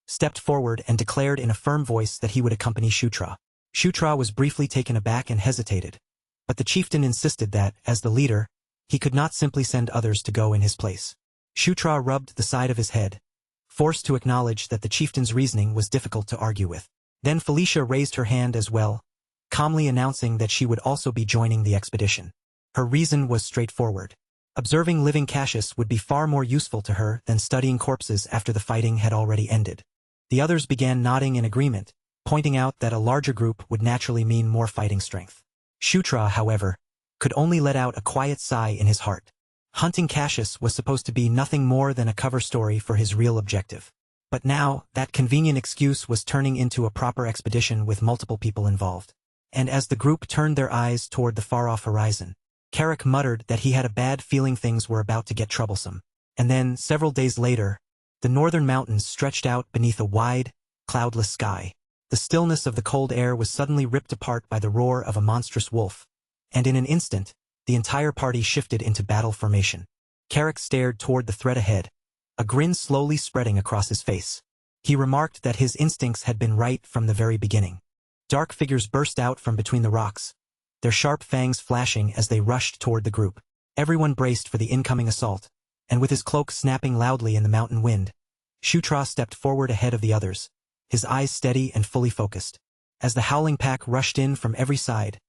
stepped forward and declared in a firm voice that he would accompany Shutra. Shutra was briefly taken aback and hesitated, but the chieftain insisted that, as the leader, he could not simply send others to go in his place. Shutra rubbed the side of his head, forced to acknowledge that the chieftain's reasoning was difficult to argue with. Then Felicia raised her hand as well, calmly announcing that she would also be joining the expedition. Her reason was straightforward. Observing living Cassius would be far more useful to her than studying corpses after the fighting had already ended. The others began nodding in agreement, pointing out that a larger group would naturally mean more fighting strength. Shutra, however, could only let out a quiet sigh in his heart. Hunting Cassius was supposed to be nothing more than a cover story for his real objective. But now, that convenient excuse was turning into a proper expedition with multiple people involved. And as the group turned their eyes toward the far-off horizon, Carrick muttered that he had a bad feeling things were about to get troublesome. And then, several days later, the northern mountains stretched out beneath a wide, cloudless sky. The stillness of the cold air was suddenly ripped apart by the roar of a monstrous wolf, and in an instant, the entire party shifted into battle formation. Carrick stared toward the threat ahead, a grin slowly spreading across his face. He remarked that his instincts had been right from the very beginning. Dark figures burst out from between the rocks, their sharp fangs flashing as they rushed toward the group. Everyone braced for the incoming assault, and with his cloak snapping loudly in the mountain wind, Shutra stepped forward ahead of the others, his eyes steady and fully focused. As the howling pack rushed in from every side,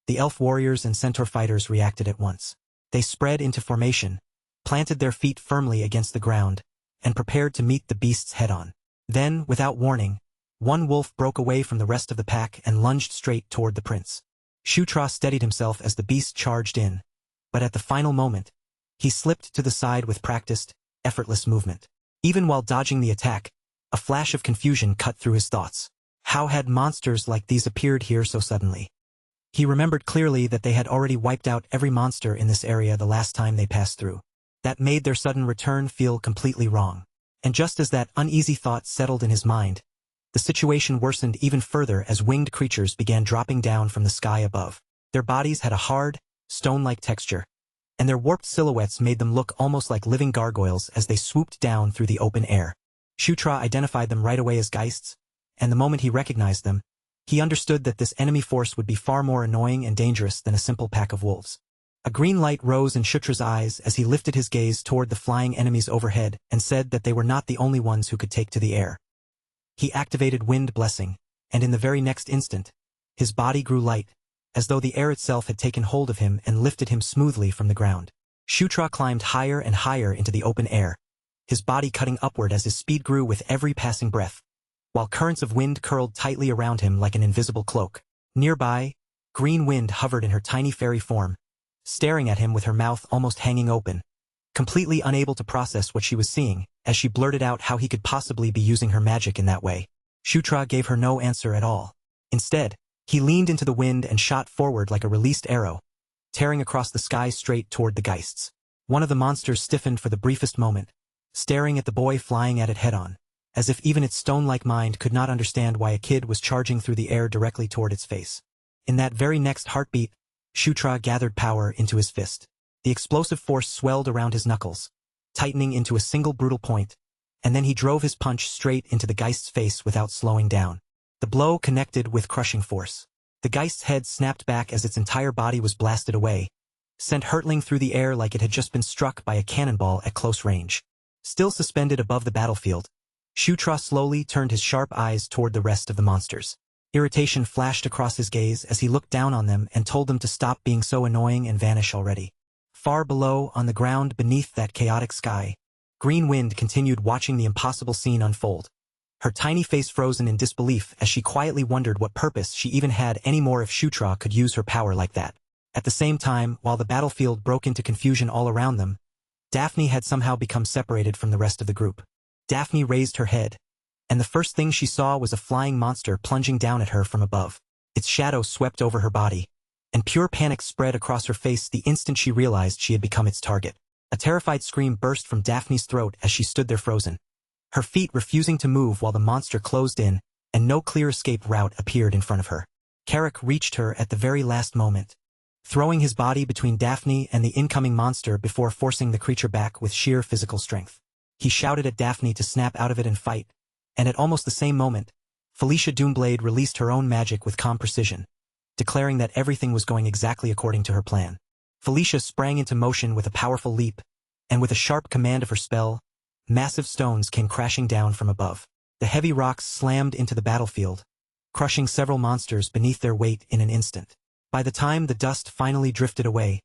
the elf warriors and centaur fighters reacted at once. They spread into formation, planted their feet firmly against the ground, and prepared to meet the beasts head-on. Then, without warning, one wolf broke away from the rest of the pack and lunged straight toward the prince. Shutra steadied himself as the beast charged in, but at the final moment, he slipped to the side with practiced, effortless movement. Even while dodging the attack, a flash of confusion cut through his thoughts. How had monsters like these appeared here so suddenly? He remembered clearly that they had already wiped out every monster in this area the last time they passed through. That made their sudden return feel completely wrong. And just as that uneasy thought settled in his mind, the situation worsened even further as winged creatures began dropping down from the sky above. Their bodies had a hard, stone-like texture, and their warped silhouettes made them look almost like living gargoyles as they swooped down through the open air. Shutra identified them right away as Geists, and the moment he recognized them, he understood that this enemy force would be far more annoying and dangerous than a simple pack of wolves. A green light rose in Shutra's eyes as he lifted his gaze toward the flying enemies overhead and said that they were not the only ones who could take to the air. He activated Wind Blessing, and in the very next instant, his body grew light, as though the air itself had taken hold of him and lifted him smoothly from the ground. Shutra climbed higher and higher into the open air, his body cutting upward as his speed grew with every passing breath, while currents of wind curled tightly around him like an invisible cloak. Nearby, Green Wind hovered in her tiny fairy form, staring at him with her mouth almost hanging open, completely unable to process what she was seeing, as she blurted out how he could possibly be using her magic in that way. Shutra gave her no answer at all. Instead, he leaned into the wind and shot forward like a released arrow, tearing across the sky straight toward the Geists. One of the monsters stiffened for the briefest moment, staring at the boy flying at it head-on, as if even its stone-like mind could not understand why a kid was charging through the air directly toward its face. In that very next heartbeat, Shutra gathered power into his fist. The explosive force swelled around his knuckles, tightening into a single brutal point, and then he drove his punch straight into the Geist's face without slowing down. The blow connected with crushing force. The Geist's head snapped back as its entire body was blasted away, sent hurtling through the air like it had just been struck by a cannonball at close range. Still suspended above the battlefield, Shutra slowly turned his sharp eyes toward the rest of the monsters. Irritation flashed across his gaze as he looked down on them and told them to stop being so annoying and vanish already. Far below, on the ground beneath that chaotic sky, Green Wind continued watching the impossible scene unfold, her tiny face frozen in disbelief as she quietly wondered what purpose she even had anymore if Shutra could use her power like that. At the same time, while the battlefield broke into confusion all around them, Daphne had somehow become separated from the rest of the group. Daphne raised her head, and the first thing she saw was a flying monster plunging down at her from above. Its shadow swept over her body, and pure panic spread across her face the instant she realized she had become its target. A terrified scream burst from Daphne's throat as she stood there frozen, her feet refusing to move while the monster closed in, and no clear escape route appeared in front of her. Carrick reached her at the very last moment, throwing his body between Daphne and the incoming monster before forcing the creature back with sheer physical strength. He shouted at Daphne to snap out of it and fight, and at almost the same moment, Felicia Doomblade released her own magic with calm precision, declaring that everything was going exactly according to her plan. Felicia sprang into motion with a powerful leap, and with a sharp command of her spell, massive stones came crashing down from above. The heavy rocks slammed into the battlefield, crushing several monsters beneath their weight in an instant. By the time the dust finally drifted away,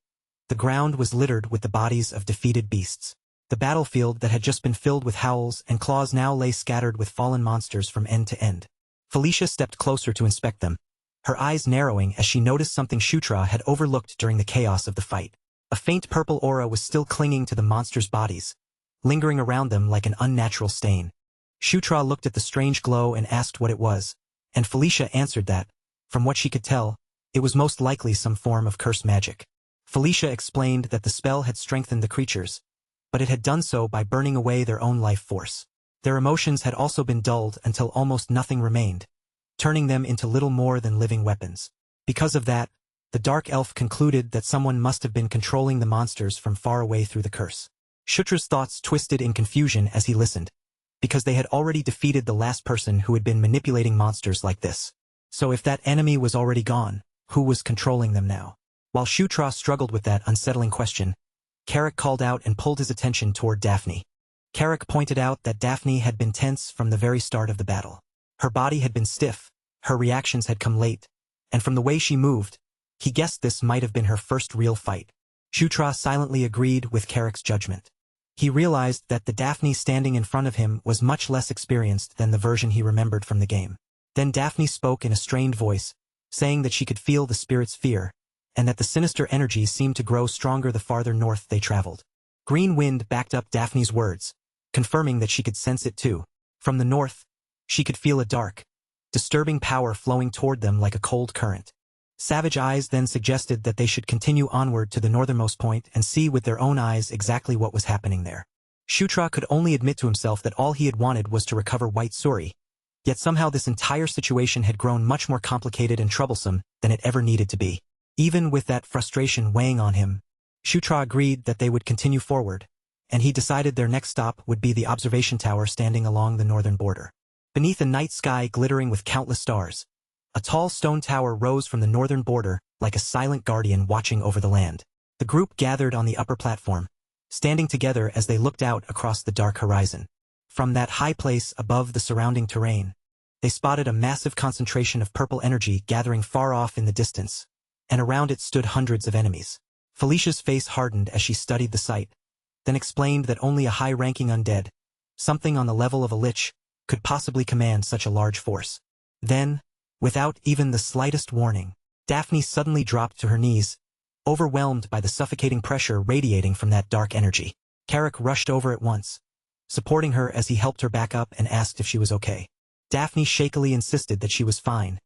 the ground was littered with the bodies of defeated beasts. The battlefield that had just been filled with howls and claws now lay scattered with fallen monsters from end to end. Felicia stepped closer to inspect them, her eyes narrowing as she noticed something Shutra had overlooked during the chaos of the fight. A faint purple aura was still clinging to the monsters' bodies, lingering around them like an unnatural stain. Shutra looked at the strange glow and asked what it was, and Felicia answered that, from what she could tell, it was most likely some form of curse magic. Felicia explained that the spell had strengthened the creatures, but it had done so by burning away their own life force. Their emotions had also been dulled until almost nothing remained, turning them into little more than living weapons. Because of that, the Dark Elf concluded that someone must have been controlling the monsters from far away through the curse. Shutra's thoughts twisted in confusion as he listened, because they had already defeated the last person who had been manipulating monsters like this. So if that enemy was already gone, who was controlling them now? While Shutra struggled with that unsettling question, Carrick called out and pulled his attention toward Daphne. Carrick pointed out that Daphne had been tense from the very start of the battle. Her body had been stiff, her reactions had come late, and from the way she moved, he guessed this might have been her first real fight. Shutra silently agreed with Carrick's judgment. He realized that the Daphne standing in front of him was much less experienced than the version he remembered from the game. Then Daphne spoke in a strained voice, saying that she could feel the spirit's fear, and that the sinister energy seemed to grow stronger the farther north they traveled. Green Wind backed up Daphne's words, confirming that she could sense it too. From the north, she could feel a dark, disturbing power flowing toward them like a cold current. Savage Eyes then suggested that they should continue onward to the northernmost point and see with their own eyes exactly what was happening there. Shutra could only admit to himself that all he had wanted was to recover White Suri, yet somehow this entire situation had grown much more complicated and troublesome than it ever needed to be. Even with that frustration weighing on him, Shutra agreed that they would continue forward, and he decided their next stop would be the observation tower standing along the northern border. Beneath a night sky glittering with countless stars, a tall stone tower rose from the northern border like a silent guardian watching over the land. The group gathered on the upper platform, standing together as they looked out across the dark horizon. From that high place above the surrounding terrain, they spotted a massive concentration of purple energy gathering far off in the distance, and around it stood hundreds of enemies. Felicia's face hardened as she studied the sight, then explained that only a high-ranking undead, something on the level of a lich, could possibly command such a large force. Then, without even the slightest warning, Daphne suddenly dropped to her knees, overwhelmed by the suffocating pressure radiating from that dark energy. Carrick rushed over at once, supporting her as he helped her back up and asked if she was okay. Daphne shakily insisted that she was fine,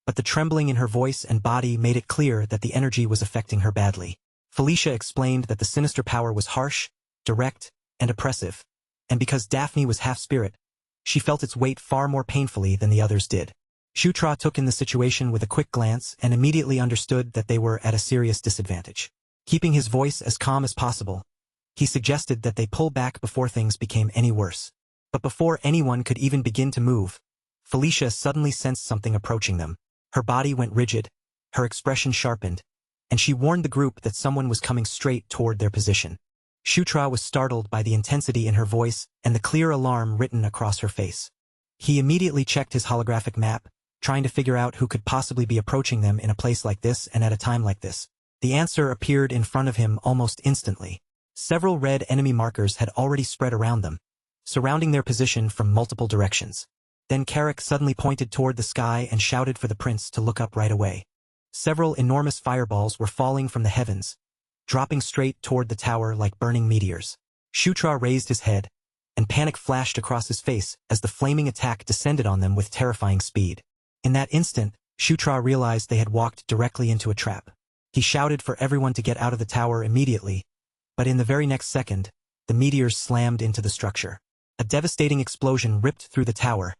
but the trembling in her voice and body made it clear that the energy was affecting her badly. Felicia explained that the sinister power was harsh, direct, and oppressive, and because Daphne was half-spirit, she felt its weight far more painfully than the others did. Shutra took in the situation with a quick glance and immediately understood that they were at a serious disadvantage. Keeping his voice as calm as possible, he suggested that they pull back before things became any worse. But before anyone could even begin to move, Felicia suddenly sensed something approaching them. Her body went rigid, her expression sharpened, and she warned the group that someone was coming straight toward their position. Shutra was startled by the intensity in her voice and the clear alarm written across her face. He immediately checked his holographic map, trying to figure out who could possibly be approaching them in a place like this and at a time like this. The answer appeared in front of him almost instantly. Several red enemy markers had already spread around them, surrounding their position from multiple directions. Then Carrick suddenly pointed toward the sky and shouted for the prince to look up right away. Several enormous fireballs were falling from the heavens, dropping straight toward the tower like burning meteors. Shutra raised his head, and panic flashed across his face as the flaming attack descended on them with terrifying speed. In that instant, Shutra realized they had walked directly into a trap. He shouted for everyone to get out of the tower immediately, but in the very next second, the meteors slammed into the structure. A devastating explosion ripped through the tower,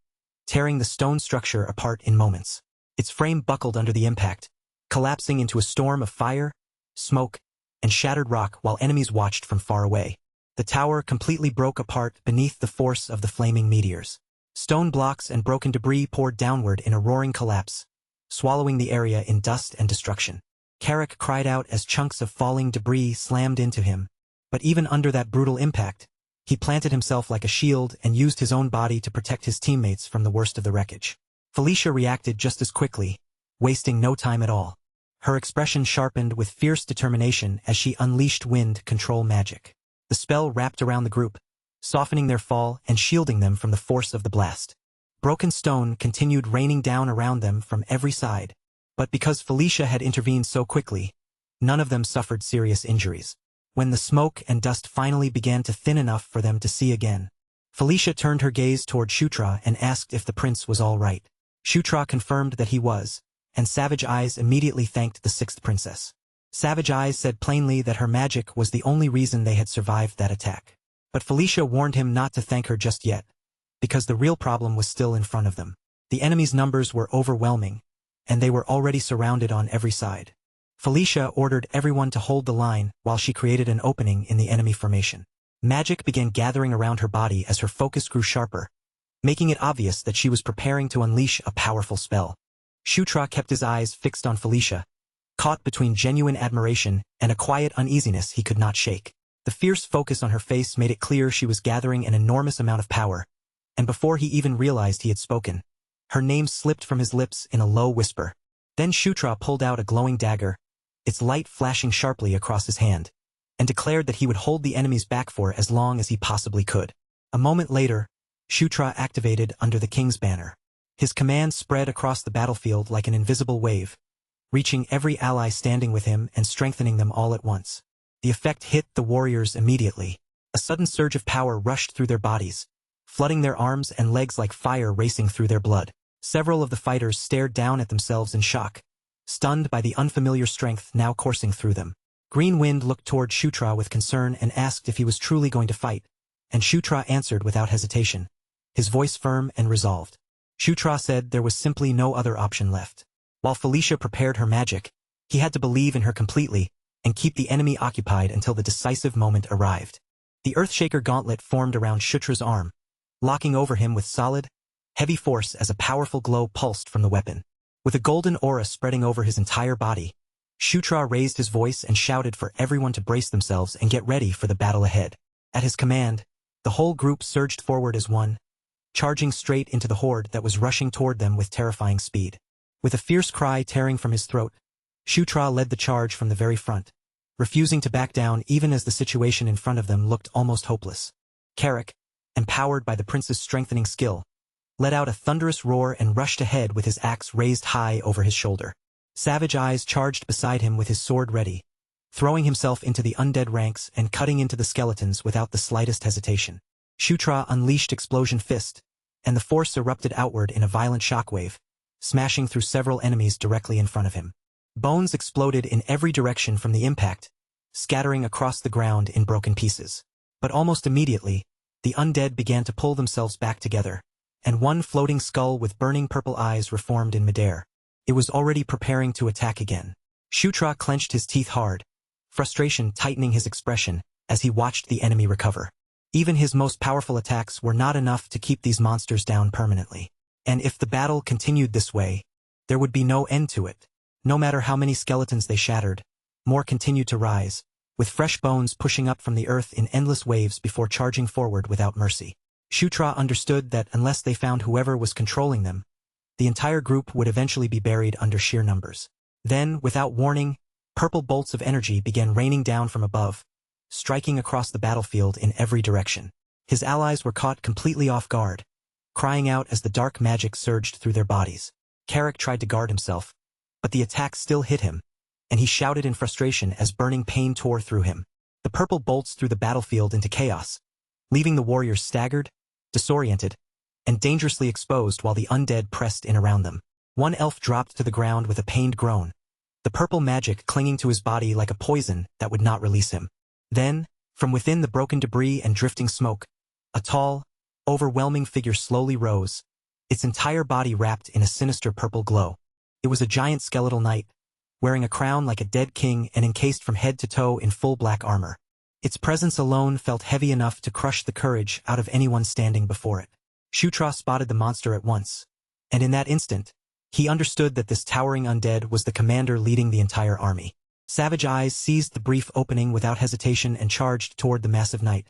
tearing the stone structure apart in moments. Its frame buckled under the impact, collapsing into a storm of fire, smoke, and shattered rock while enemies watched from far away. The tower completely broke apart beneath the force of the flaming meteors. Stone blocks and broken debris poured downward in a roaring collapse, swallowing the area in dust and destruction. Carrick cried out as chunks of falling debris slammed into him, but even under that brutal impact, he planted himself like a shield and used his own body to protect his teammates from the worst of the wreckage. Felicia reacted just as quickly, wasting no time at all. Her expression sharpened with fierce determination as she unleashed wind control magic. The spell wrapped around the group, softening their fall and shielding them from the force of the blast. Broken stone continued raining down around them from every side, but because Felicia had intervened so quickly, none of them suffered serious injuries. When the smoke and dust finally began to thin enough for them to see again, Felicia turned her gaze toward Shutra and asked if the prince was all right. Shutra confirmed that he was, and Savage Eyes immediately thanked the sixth princess. Savage Eyes said plainly that her magic was the only reason they had survived that attack. But Felicia warned him not to thank her just yet, because the real problem was still in front of them. The enemy's numbers were overwhelming, and they were already surrounded on every side. Felicia ordered everyone to hold the line while she created an opening in the enemy formation. Magic began gathering around her body as her focus grew sharper, making it obvious that she was preparing to unleash a powerful spell. Shutra kept his eyes fixed on Felicia, caught between genuine admiration and a quiet uneasiness he could not shake. The fierce focus on her face made it clear she was gathering an enormous amount of power, and before he even realized he had spoken, her name slipped from his lips in a low whisper. Then Shutra pulled out a glowing dagger, its light flashing sharply across his hand, and declared that he would hold the enemies back for as long as he possibly could. A moment later, Shutra activated under the king's banner. His command spread across the battlefield like an invisible wave, reaching every ally standing with him and strengthening them all at once. The effect hit the warriors immediately. A sudden surge of power rushed through their bodies, flooding their arms and legs like fire racing through their blood. Several of the fighters stared down at themselves in shock, stunned by the unfamiliar strength now coursing through them. Green Wind looked toward Shutra with concern and asked if he was truly going to fight, and Shutra answered without hesitation, his voice firm and resolved. Shutra said there was simply no other option left. While Felicia prepared her magic, he had to believe in her completely and keep the enemy occupied until the decisive moment arrived. The Earthshaker gauntlet formed around Shutra's arm, locking over him with solid, heavy force as a powerful glow pulsed from the weapon. With a golden aura spreading over his entire body, Shutra raised his voice and shouted for everyone to brace themselves and get ready for the battle ahead. At his command, the whole group surged forward as one, charging straight into the horde that was rushing toward them with terrifying speed. With a fierce cry tearing from his throat, Shutra led the charge from the very front, refusing to back down even as the situation in front of them looked almost hopeless. Carrick, empowered by the prince's strengthening skill, let out a thunderous roar and rushed ahead with his axe raised high over his shoulder. Savage Eyes charged beside him with his sword ready, throwing himself into the undead ranks and cutting into the skeletons without the slightest hesitation. Shutra unleashed Explosion Fist, and the force erupted outward in a violent shockwave, smashing through several enemies directly in front of him. Bones exploded in every direction from the impact, scattering across the ground in broken pieces. But almost immediately, the undead began to pull themselves back together, and one floating skull with burning purple eyes reformed in midair. It was already preparing to attack again. Shutra clenched his teeth hard, frustration tightening his expression as he watched the enemy recover. Even his most powerful attacks were not enough to keep these monsters down permanently. And if the battle continued this way, there would be no end to it. No matter how many skeletons they shattered, more continued to rise, with fresh bones pushing up from the earth in endless waves before charging forward without mercy. Shutra understood that unless they found whoever was controlling them, the entire group would eventually be buried under sheer numbers. Then, without warning, purple bolts of energy began raining down from above, striking across the battlefield in every direction. His allies were caught completely off guard, crying out as the dark magic surged through their bodies. Carrick tried to guard himself, but the attack still hit him, and he shouted in frustration as burning pain tore through him. The purple bolts threw the battlefield into chaos, leaving the warriors staggered, disoriented, and dangerously exposed while the undead pressed in around them. One elf dropped to the ground with a pained groan, the purple magic clinging to his body like a poison that would not release him. Then, from within the broken debris and drifting smoke, a tall, overwhelming figure slowly rose, its entire body wrapped in a sinister purple glow. It was a giant skeletal knight, wearing a crown like a dead king and encased from head to toe in full black armor. Its presence alone felt heavy enough to crush the courage out of anyone standing before it. Shutra spotted the monster at once, and in that instant, he understood that this towering undead was the commander leading the entire army. Savage Eyes seized the brief opening without hesitation and charged toward the massive knight,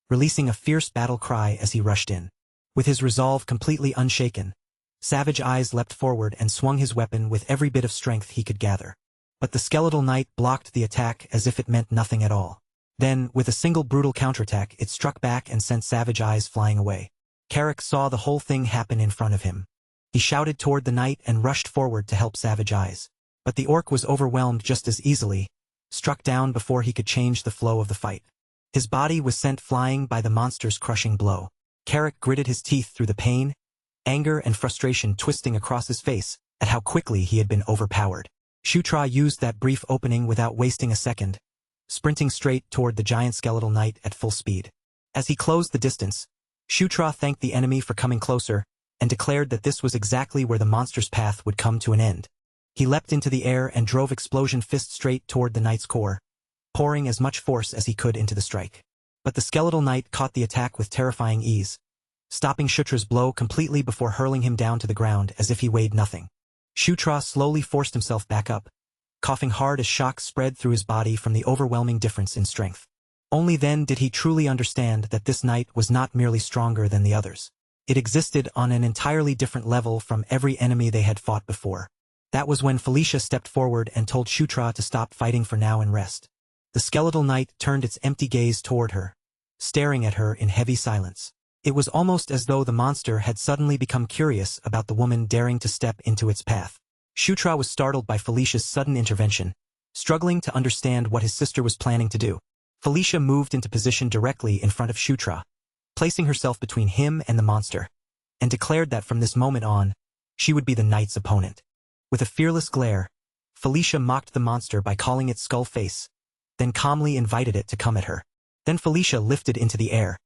releasing a fierce battle cry as he rushed in. With his resolve completely unshaken, Savage Eyes leapt forward and swung his weapon with every bit of strength he could gather. But the skeletal knight blocked the attack as if it meant nothing at all. Then, with a single brutal counterattack, it struck back and sent Savage Eyes flying away. Carrick saw the whole thing happen in front of him. He shouted toward the knight and rushed forward to help Savage Eyes. But the orc was overwhelmed just as easily, struck down before he could change the flow of the fight. His body was sent flying by the monster's crushing blow. Carrick gritted his teeth through the pain, anger and frustration twisting across his face at how quickly he had been overpowered. Shutra used that brief opening without wasting a second, sprinting straight toward the giant skeletal knight at full speed. As he closed the distance, Shutra thanked the enemy for coming closer and declared that this was exactly where the monster's path would come to an end. He leapt into the air and drove Explosion Fist straight toward the knight's core, pouring as much force as he could into the strike. But the skeletal knight caught the attack with terrifying ease, stopping Shutra's blow completely before hurling him down to the ground as if he weighed nothing. Shutra slowly forced himself back up, coughing hard as shock spread through his body from the overwhelming difference in strength. Only then did he truly understand that this knight was not merely stronger than the others. It existed on an entirely different level from every enemy they had fought before. That was when Felicia stepped forward and told Shutra to stop fighting for now and rest. The skeletal knight turned its empty gaze toward her, staring at her in heavy silence. It was almost as though the monster had suddenly become curious about the woman daring to step into its path. Shutra was startled by Felicia's sudden intervention, struggling to understand what his sister was planning to do. Felicia moved into position directly in front of Shutra, placing herself between him and the monster, and declared that from this moment on, she would be the knight's opponent. With a fearless glare, Felicia mocked the monster by calling it Skull Face, then calmly invited it to come at her. Then Felicia lifted into the air,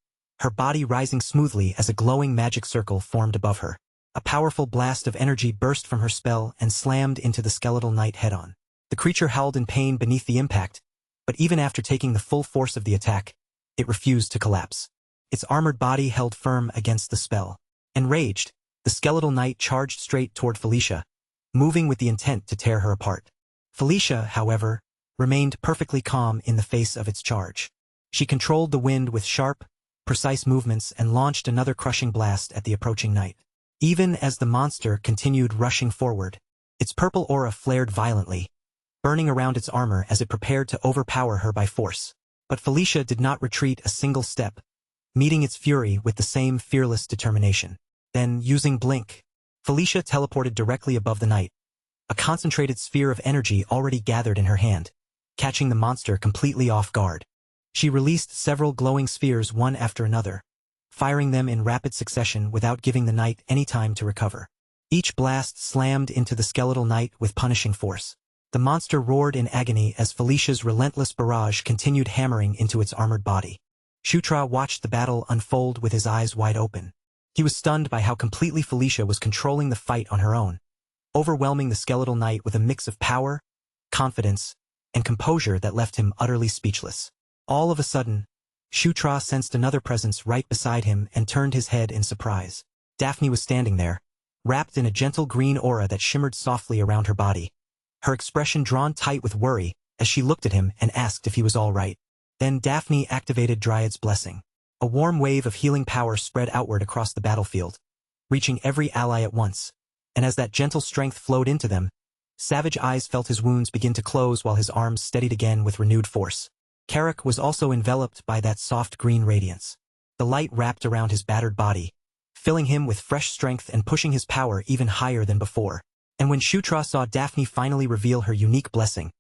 her body rising smoothly as a glowing magic circle formed above her. A powerful blast of energy burst from her spell and slammed into the skeletal knight head-on. The creature howled in pain beneath the impact, but even after taking the full force of the attack, it refused to collapse. Its armored body held firm against the spell. Enraged, the skeletal knight charged straight toward Felicia, moving with the intent to tear her apart. Felicia, however, remained perfectly calm in the face of its charge. She controlled the wind with sharp, precise movements and launched another crushing blast at the approaching knight. Even as the monster continued rushing forward, its purple aura flared violently, burning around its armor as it prepared to overpower her by force. But Felicia did not retreat a single step, meeting its fury with the same fearless determination. Then, using Blink, Felicia teleported directly above the knight, a concentrated sphere of energy already gathered in her hand, catching the monster completely off guard. She released several glowing spheres one after another, firing them in rapid succession without giving the knight any time to recover. Each blast slammed into the skeletal knight with punishing force. The monster roared in agony as Felicia's relentless barrage continued hammering into its armored body. Shutra watched the battle unfold with his eyes wide open. He was stunned by how completely Felicia was controlling the fight on her own, overwhelming the skeletal knight with a mix of power, confidence, and composure that left him utterly speechless. All of a sudden, Shutra sensed another presence right beside him and turned his head in surprise. Daphne was standing there, wrapped in a gentle green aura that shimmered softly around her body, her expression drawn tight with worry as she looked at him and asked if he was all right. Then Daphne activated Dryad's blessing. A warm wave of healing power spread outward across the battlefield, reaching every ally at once, and as that gentle strength flowed into them, Savage Eyes felt his wounds begin to close while his arms steadied again with renewed force. Carrick was also enveloped by that soft green radiance. The light wrapped around his battered body, filling him with fresh strength and pushing his power even higher than before. And when Shutra saw Daphne finally reveal her unique blessing,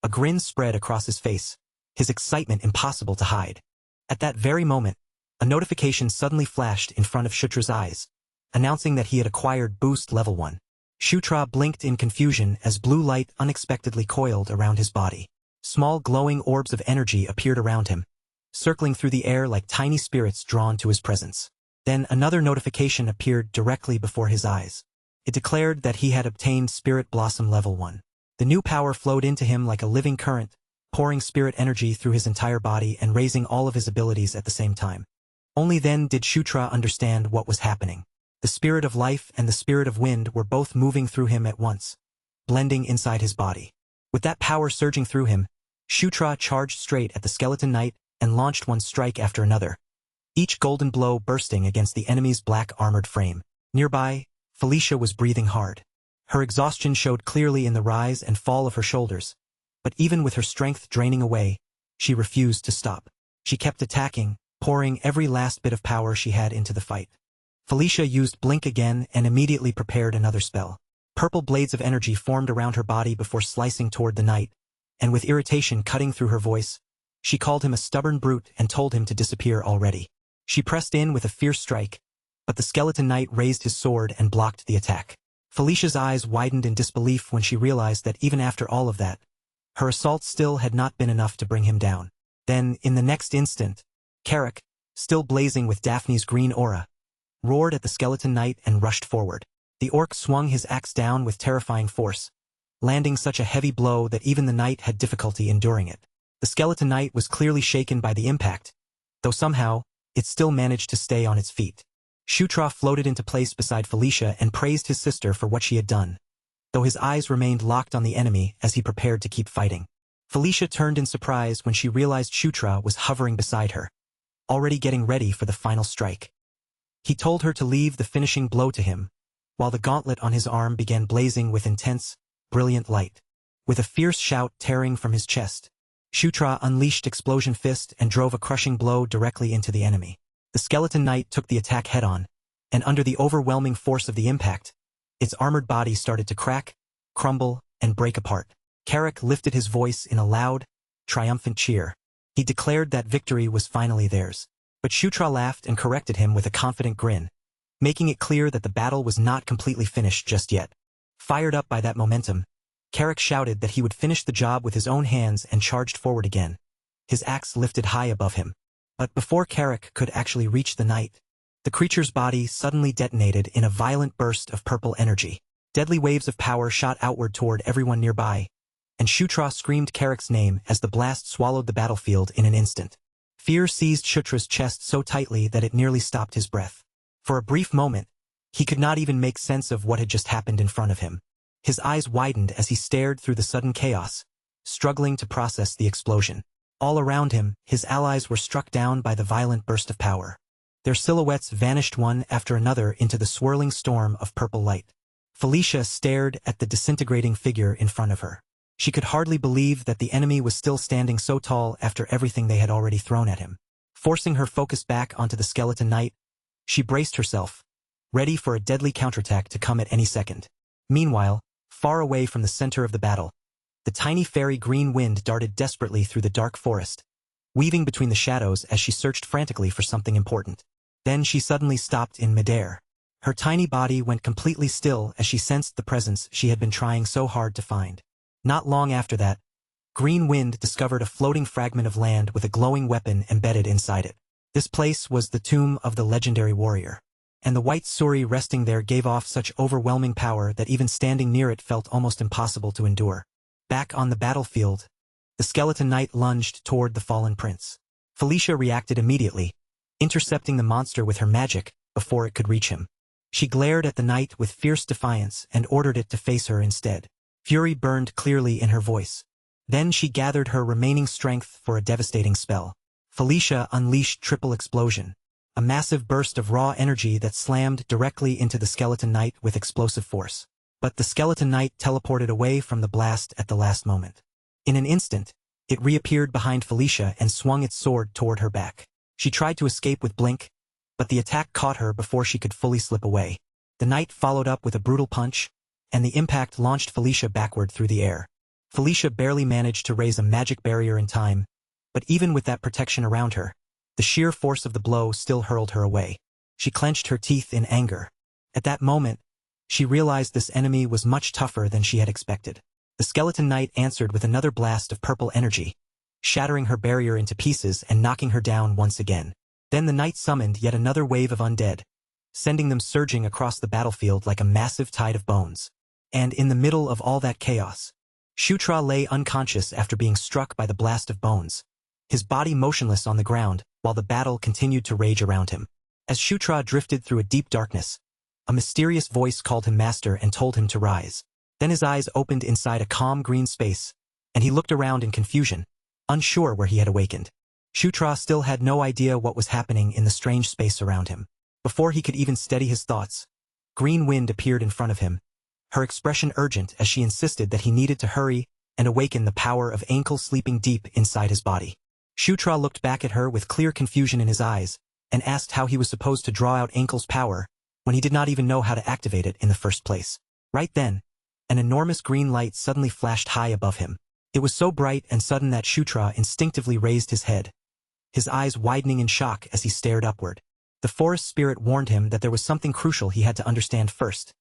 a grin spread across his face, his excitement impossible to hide. At that very moment, a notification suddenly flashed in front of Shutra's eyes, announcing that he had acquired Boost Level 1. Shutra blinked in confusion as blue light unexpectedly coiled around his body. Small glowing orbs of energy appeared around him, circling through the air like tiny spirits drawn to his presence. Then another notification appeared directly before his eyes. It declared that he had obtained Spirit Blossom Level 1. The new power flowed into him like a living current, pouring spirit energy through his entire body and raising all of his abilities at the same time. Only then did Shutra understand what was happening. The spirit of life and the spirit of wind were both moving through him at once, blending inside his body. With that power surging through him, Shutra charged straight at the skeleton knight and launched one strike after another, each golden blow bursting against the enemy's black armored frame. Nearby, Felicia was breathing hard. Her exhaustion showed clearly in the rise and fall of her shoulders, but even with her strength draining away, she refused to stop. She kept attacking, pouring every last bit of power she had into the fight. Felicia used Blink again and immediately prepared another spell. Purple blades of energy formed around her body before slicing toward the knight, and with irritation cutting through her voice, she called him a stubborn brute and told him to disappear already. She pressed in with a fierce strike, but the skeleton knight raised his sword and blocked the attack. Felicia's eyes widened in disbelief when she realized that even after all of that, her assault still had not been enough to bring him down. Then, in the next instant, Carrick, still blazing with Daphne's green aura, roared at the skeleton knight and rushed forward. The orc swung his axe down with terrifying force, landing such a heavy blow that even the knight had difficulty enduring it. The skeleton knight was clearly shaken by the impact, though somehow, it still managed to stay on its feet. Shutra floated into place beside Felicia and praised his sister for what she had done, though his eyes remained locked on the enemy as he prepared to keep fighting. Felicia turned in surprise when she realized Shutra was hovering beside her, already getting ready for the final strike. He told her to leave the finishing blow to him, while the gauntlet on his arm began blazing with intense, brilliant light. With a fierce shout tearing from his chest, Shutra unleashed Explosion Fist and drove a crushing blow directly into the enemy. The skeleton knight took the attack head-on, and under the overwhelming force of the impact, its armored body started to crack, crumble, and break apart. Carrick lifted his voice in a loud, triumphant cheer. He declared that victory was finally theirs. But Shutra laughed and corrected him with a confident grin, making it clear that the battle was not completely finished just yet. Fired up by that momentum, Carrick shouted that he would finish the job with his own hands and charged forward again, his axe lifted high above him. But before Carrick could actually reach the knight, the creature's body suddenly detonated in a violent burst of purple energy. Deadly waves of power shot outward toward everyone nearby, and Shutra screamed Carrick's name as the blast swallowed the battlefield in an instant. Fear seized Shutra's chest so tightly that it nearly stopped his breath. For a brief moment, he could not even make sense of what had just happened in front of him. His eyes widened as he stared through the sudden chaos, struggling to process the explosion. All around him, his allies were struck down by the violent burst of power. Their silhouettes vanished one after another into the swirling storm of purple light. Felicia stared at the disintegrating figure in front of her. She could hardly believe that the enemy was still standing so tall after everything they had already thrown at him. Forcing her focus back onto the skeleton knight, she braced herself, ready for a deadly counterattack to come at any second. Meanwhile, far away from the center of the battle, the tiny fairy Green Wind darted desperately through the dark forest, weaving between the shadows as she searched frantically for something important. Then she suddenly stopped in midair. Her tiny body went completely still as she sensed the presence she had been trying so hard to find. Not long after that, Green Wind discovered a floating fragment of land with a glowing weapon embedded inside it. This place was the tomb of the legendary warrior, and the white Suri resting there gave off such overwhelming power that even standing near it felt almost impossible to endure. Back on the battlefield, the skeleton knight lunged toward the fallen prince. Felicia reacted immediately, intercepting the monster with her magic before it could reach him. She glared at the knight with fierce defiance and ordered it to face her instead. Fury burned clearly in her voice. Then she gathered her remaining strength for a devastating spell. Felicia unleashed Triple Explosion, a massive burst of raw energy that slammed directly into the skeleton knight with explosive force. But the skeleton knight teleported away from the blast at the last moment. In an instant, it reappeared behind Felicia and swung its sword toward her back. She tried to escape with Blink, but the attack caught her before she could fully slip away. The knight followed up with a brutal punch, and the impact launched Felicia backward through the air. Felicia barely managed to raise a magic barrier in time, but even with that protection around her, the sheer force of the blow still hurled her away. She clenched her teeth in anger. At that moment, she realized this enemy was much tougher than she had expected. The skeleton knight answered with another blast of purple energy, shattering her barrier into pieces and knocking her down once again. Then the knight summoned yet another wave of undead, sending them surging across the battlefield like a massive tide of bones. And in the middle of all that chaos, Shutra lay unconscious after being struck by the blast of bones, his body motionless on the ground while the battle continued to rage around him. As Shutra drifted through a deep darkness, a mysterious voice called him master and told him to rise. Then his eyes opened inside a calm green space, and he looked around in confusion, unsure where he had awakened. Shutra still had no idea what was happening in the strange space around him. Before he could even steady his thoughts, Green Wind appeared in front of him, her expression urgent as she insisted that he needed to hurry and awaken the power of Ankle sleeping deep inside his body. Shutra looked back at her with clear confusion in his eyes and asked how he was supposed to draw out Ankle's power when he did not even know how to activate it in the first place. Right then, an enormous green light suddenly flashed high above him. It was so bright and sudden that Shutra instinctively raised his head, his eyes widening in shock as he stared upward. The forest spirit warned him that there was something crucial he had to understand first,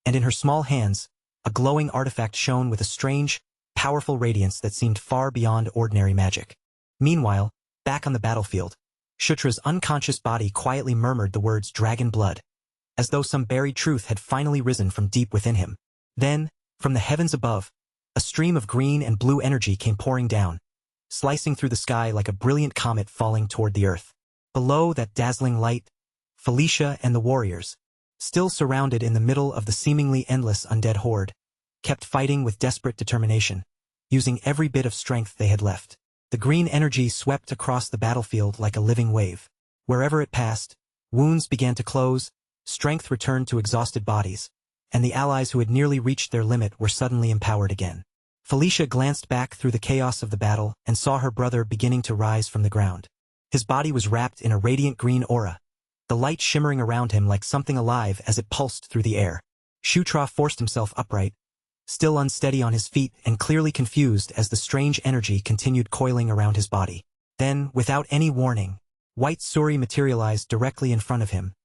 and in her small hands, a glowing artifact shone with a strange, powerful radiance that seemed far beyond ordinary magic. Meanwhile, back on the battlefield, Shutra's unconscious body quietly murmured the words dragon blood, as though some buried truth had finally risen from deep within him. Then, from the heavens above, a stream of green and blue energy came pouring down, slicing through the sky like a brilliant comet falling toward the earth. Below that dazzling light, Felicia and the warriors, still surrounded in the middle of the seemingly endless undead horde, kept fighting with desperate determination, using every bit of strength they had left. The green energy swept across the battlefield like a living wave. Wherever it passed, wounds began to close, strength returned to exhausted bodies, and the allies who had nearly reached their limit were suddenly empowered again. Felicia glanced back through the chaos of the battle and saw her brother beginning to rise from the ground. His body was wrapped in a radiant green aura, the light shimmering around him like something alive as it pulsed through the air. Shutra forced himself upright, still unsteady on his feet and clearly confused as the strange energy continued coiling around his body. Then, without any warning, white Suri materialized directly in front of him,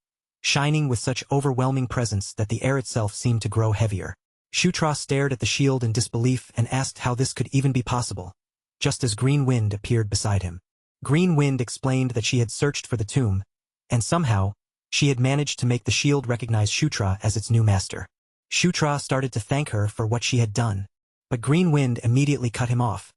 shining with such overwhelming presence that the air itself seemed to grow heavier. Shutra stared at the shield in disbelief and asked how this could even be possible, just as Green Wind appeared beside him. Green Wind explained that she had searched for the tomb, and somehow, she had managed to make the shield recognize Shutra as its new master. Shutra started to thank her for what she had done, but Green Wind immediately cut him off,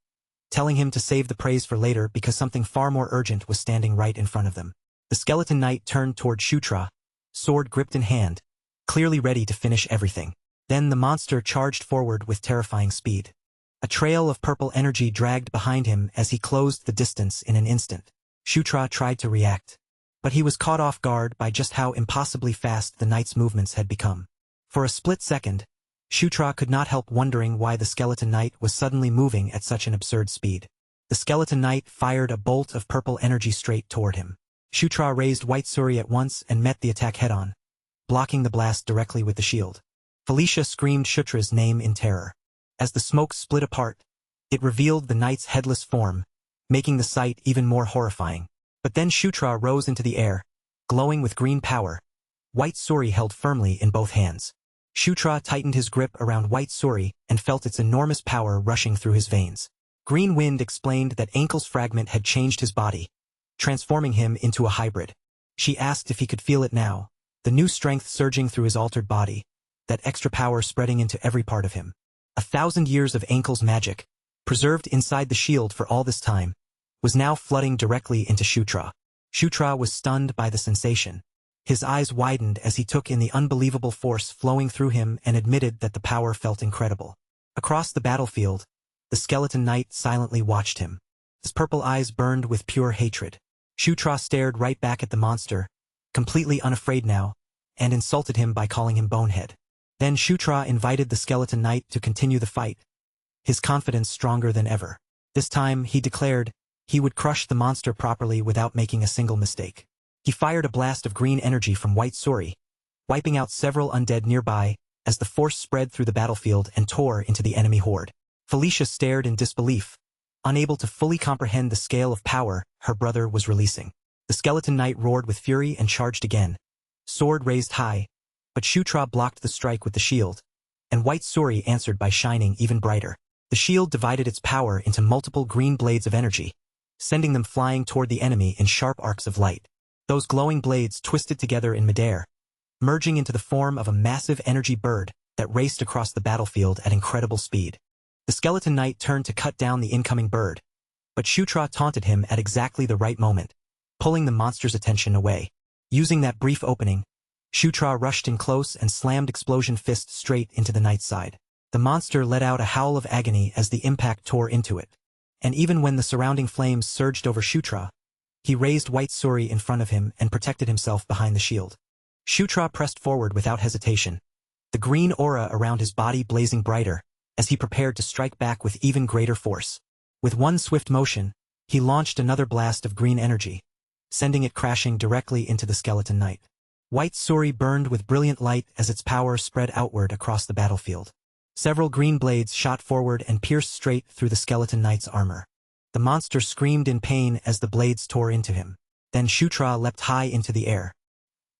telling him to save the praise for later because something far more urgent was standing right in front of them. The skeleton knight turned toward Shutra, sword gripped in hand, clearly ready to finish everything. Then the monster charged forward with terrifying speed. A trail of purple energy dragged behind him as he closed the distance in an instant. Shutra tried to react, but he was caught off guard by just how impossibly fast the knight's movements had become. For a split second, Shutra could not help wondering why the skeleton knight was suddenly moving at such an absurd speed. The skeleton knight fired a bolt of purple energy straight toward him. Shutra raised White Suri at once and met the attack head-on, blocking the blast directly with the shield. Felicia screamed Shutra's name in terror. As the smoke split apart, it revealed the knight's headless form, making the sight even more horrifying. But then Shutra rose into the air, glowing with green power, White Suri held firmly in both hands. Shutra tightened his grip around White Suri and felt its enormous power rushing through his veins. Green Wind explained that Ankle's fragment had changed his body, transforming him into a hybrid. She asked if he could feel it now, the new strength surging through his altered body, that extra power spreading into every part of him. 1,000 years of Ankle's magic, preserved inside the shield for all this time, was now flooding directly into Shutra. Shutra was stunned by the sensation. His eyes widened as he took in the unbelievable force flowing through him and admitted that the power felt incredible. Across the battlefield, the skeleton knight silently watched him. His purple eyes burned with pure hatred. Shutra stared right back at the monster, completely unafraid now, and insulted him by calling him bonehead. Then Shutra invited the skeleton knight to continue the fight, his confidence stronger than ever. This time, he declared, he would crush the monster properly without making a single mistake. He fired a blast of green energy from White Suri, wiping out several undead nearby as the force spread through the battlefield and tore into the enemy horde. Felicia stared in disbelief, unable to fully comprehend the scale of power her brother was releasing. The skeleton knight roared with fury and charged again, sword raised high, but Shutra blocked the strike with the shield, and White Suri answered by shining even brighter. The shield divided its power into multiple green blades of energy, sending them flying toward the enemy in sharp arcs of light. Those glowing blades twisted together in midair, merging into the form of a massive energy bird that raced across the battlefield at incredible speed. The skeleton knight turned to cut down the incoming bird, but Shutra taunted him at exactly the right moment, pulling the monster's attention away. Using that brief opening, Shutra rushed in close and slammed Explosion Fist straight into the knight's side. The monster let out a howl of agony as the impact tore into it, and even when the surrounding flames surged over Shutra, he raised White Suri in front of him and protected himself behind the shield. Shutra pressed forward without hesitation, the green aura around his body blazing brighter, as he prepared to strike back with even greater force. With one swift motion, he launched another blast of green energy, sending it crashing directly into the skeleton knight. White Suri burned with brilliant light as its power spread outward across the battlefield. Several green blades shot forward and pierced straight through the skeleton knight's armor. The monster screamed in pain as the blades tore into him. Then Shutra leapt high into the air.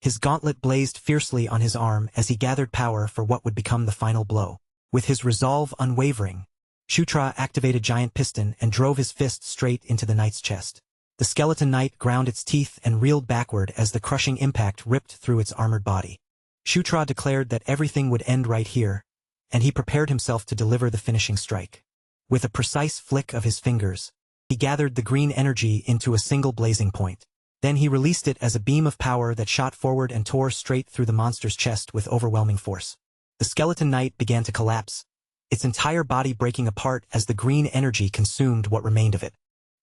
His gauntlet blazed fiercely on his arm as he gathered power for what would become the final blow. With his resolve unwavering, Shutra activated Giant Piston and drove his fist straight into the knight's chest. The skeleton knight ground its teeth and reeled backward as the crushing impact ripped through its armored body. Shutra declared that everything would end right here, and he prepared himself to deliver the finishing strike. With a precise flick of his fingers, he gathered the green energy into a single blazing point. Then he released it as a beam of power that shot forward and tore straight through the monster's chest with overwhelming force. The skeleton knight began to collapse, its entire body breaking apart as the green energy consumed what remained of it.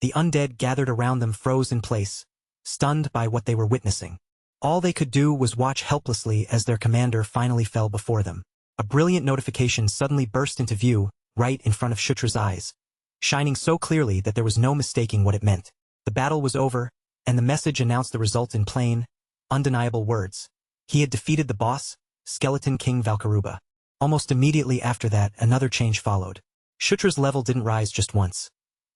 The undead gathered around them froze in place, stunned by what they were witnessing. All they could do was watch helplessly as their commander finally fell before them. A brilliant notification suddenly burst into view, right in front of Shutra's eyes, shining so clearly that there was no mistaking what it meant. The battle was over, and the message announced the result in plain, undeniable words. He had defeated the boss, Skeleton King Valkyruba. Almost immediately after that, another change followed. Shutra's level didn't rise just once.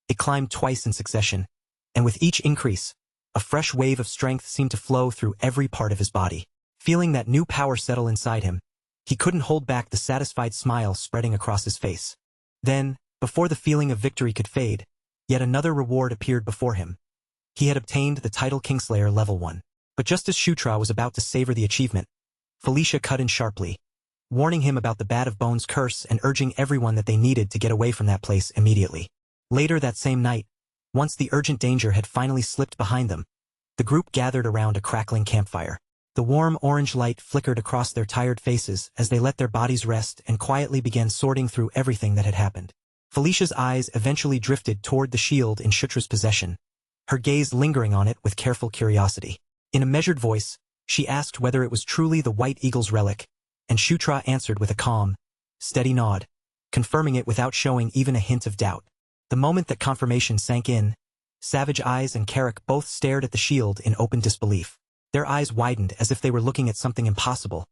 It climbed twice in succession, and with each increase, a fresh wave of strength seemed to flow through every part of his body. Feeling that new power settle inside him, he couldn't hold back the satisfied smile spreading across his face. Then, before the feeling of victory could fade, yet another reward appeared before him. He had obtained the title Kingslayer level 1. But just as Shutra was about to savor the achievement, Felicia cut in sharply, warning him about the Bat of Bones curse and urging everyone that they needed to get away from that place immediately. Later that same night, once the urgent danger had finally slipped behind them, the group gathered around a crackling campfire. The warm orange light flickered across their tired faces as they let their bodies rest and quietly began sorting through everything that had happened. Felicia's eyes eventually drifted toward the shield in Shutra's possession, her gaze lingering on it with careful curiosity. In a measured voice, she asked whether it was truly the White Eagle's relic, and Shutra answered with a calm, steady nod, confirming it without showing even a hint of doubt. The moment that confirmation sank in, Savage Eyes and Carrick both stared at the shield in open disbelief. Their eyes widened as if they were looking at something impossible,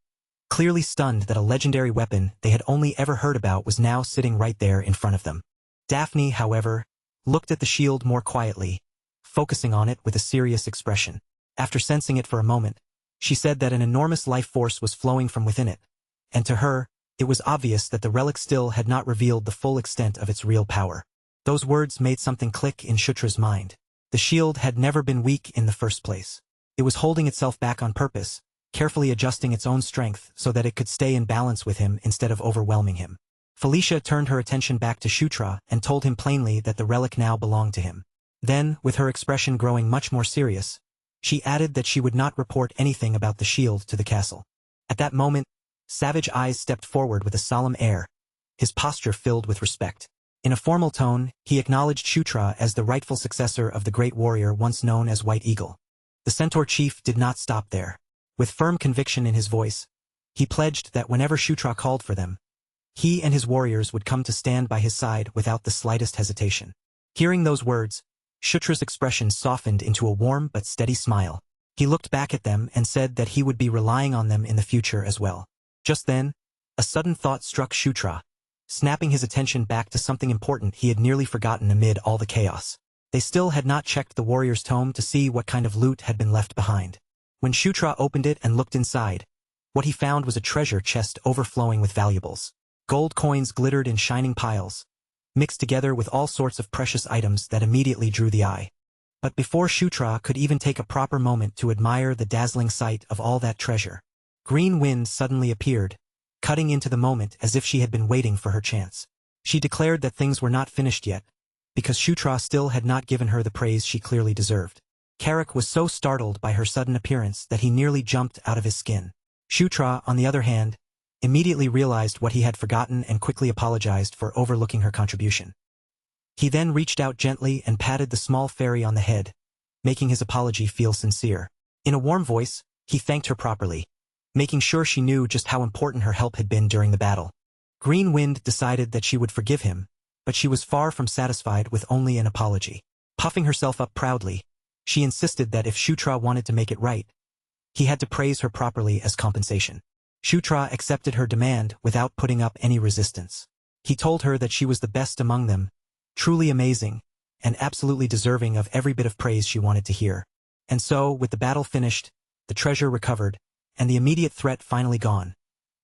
clearly stunned that a legendary weapon they had only ever heard about was now sitting right there in front of them. Daphne, however, looked at the shield more quietly, focusing on it with a serious expression. After sensing it for a moment, she said that an enormous life force was flowing from within it, and to her, it was obvious that the relic still had not revealed the full extent of its real power. Those words made something click in Shutra's mind. The shield had never been weak in the first place. It was holding itself back on purpose, carefully adjusting its own strength so that it could stay in balance with him instead of overwhelming him. Felicia turned her attention back to Shutra and told him plainly that the relic now belonged to him. Then, with her expression growing much more serious, she added that she would not report anything about the shield to the castle. At that moment, Savage Eyes stepped forward with a solemn air, his posture filled with respect. In a formal tone, he acknowledged Shutra as the rightful successor of the great warrior once known as White Eagle. The Centaur chief did not stop there. With firm conviction in his voice, he pledged that whenever Shutra called for them, he and his warriors would come to stand by his side without the slightest hesitation. Hearing those words, Shutra's expression softened into a warm but steady smile. He looked back at them and said that he would be relying on them in the future as well. Just then, a sudden thought struck Shutra, snapping his attention back to something important he had nearly forgotten amid all the chaos. They still had not checked the warrior's tome to see what kind of loot had been left behind. When Shutra opened it and looked inside, what he found was a treasure chest overflowing with valuables. Gold coins glittered in shining piles, mixed together with all sorts of precious items that immediately drew the eye. But before Shutra could even take a proper moment to admire the dazzling sight of all that treasure, Green Wind suddenly appeared, cutting into the moment as if she had been waiting for her chance. She declared that things were not finished yet, because Shutra still had not given her the praise she clearly deserved. Carrick was so startled by her sudden appearance that he nearly jumped out of his skin. Shutra, on the other hand, immediately realized what he had forgotten and quickly apologized for overlooking her contribution. He then reached out gently and patted the small fairy on the head, making his apology feel sincere. In a warm voice, he thanked her properly, making sure she knew just how important her help had been during the battle. Green Wind decided that she would forgive him, but she was far from satisfied with only an apology. Puffing herself up proudly, she insisted that if Shutra wanted to make it right, he had to praise her properly as compensation. Shutra accepted her demand without putting up any resistance. He told her that she was the best among them, truly amazing, and absolutely deserving of every bit of praise she wanted to hear. And so, with the battle finished, the treasure recovered, and the immediate threat finally gone,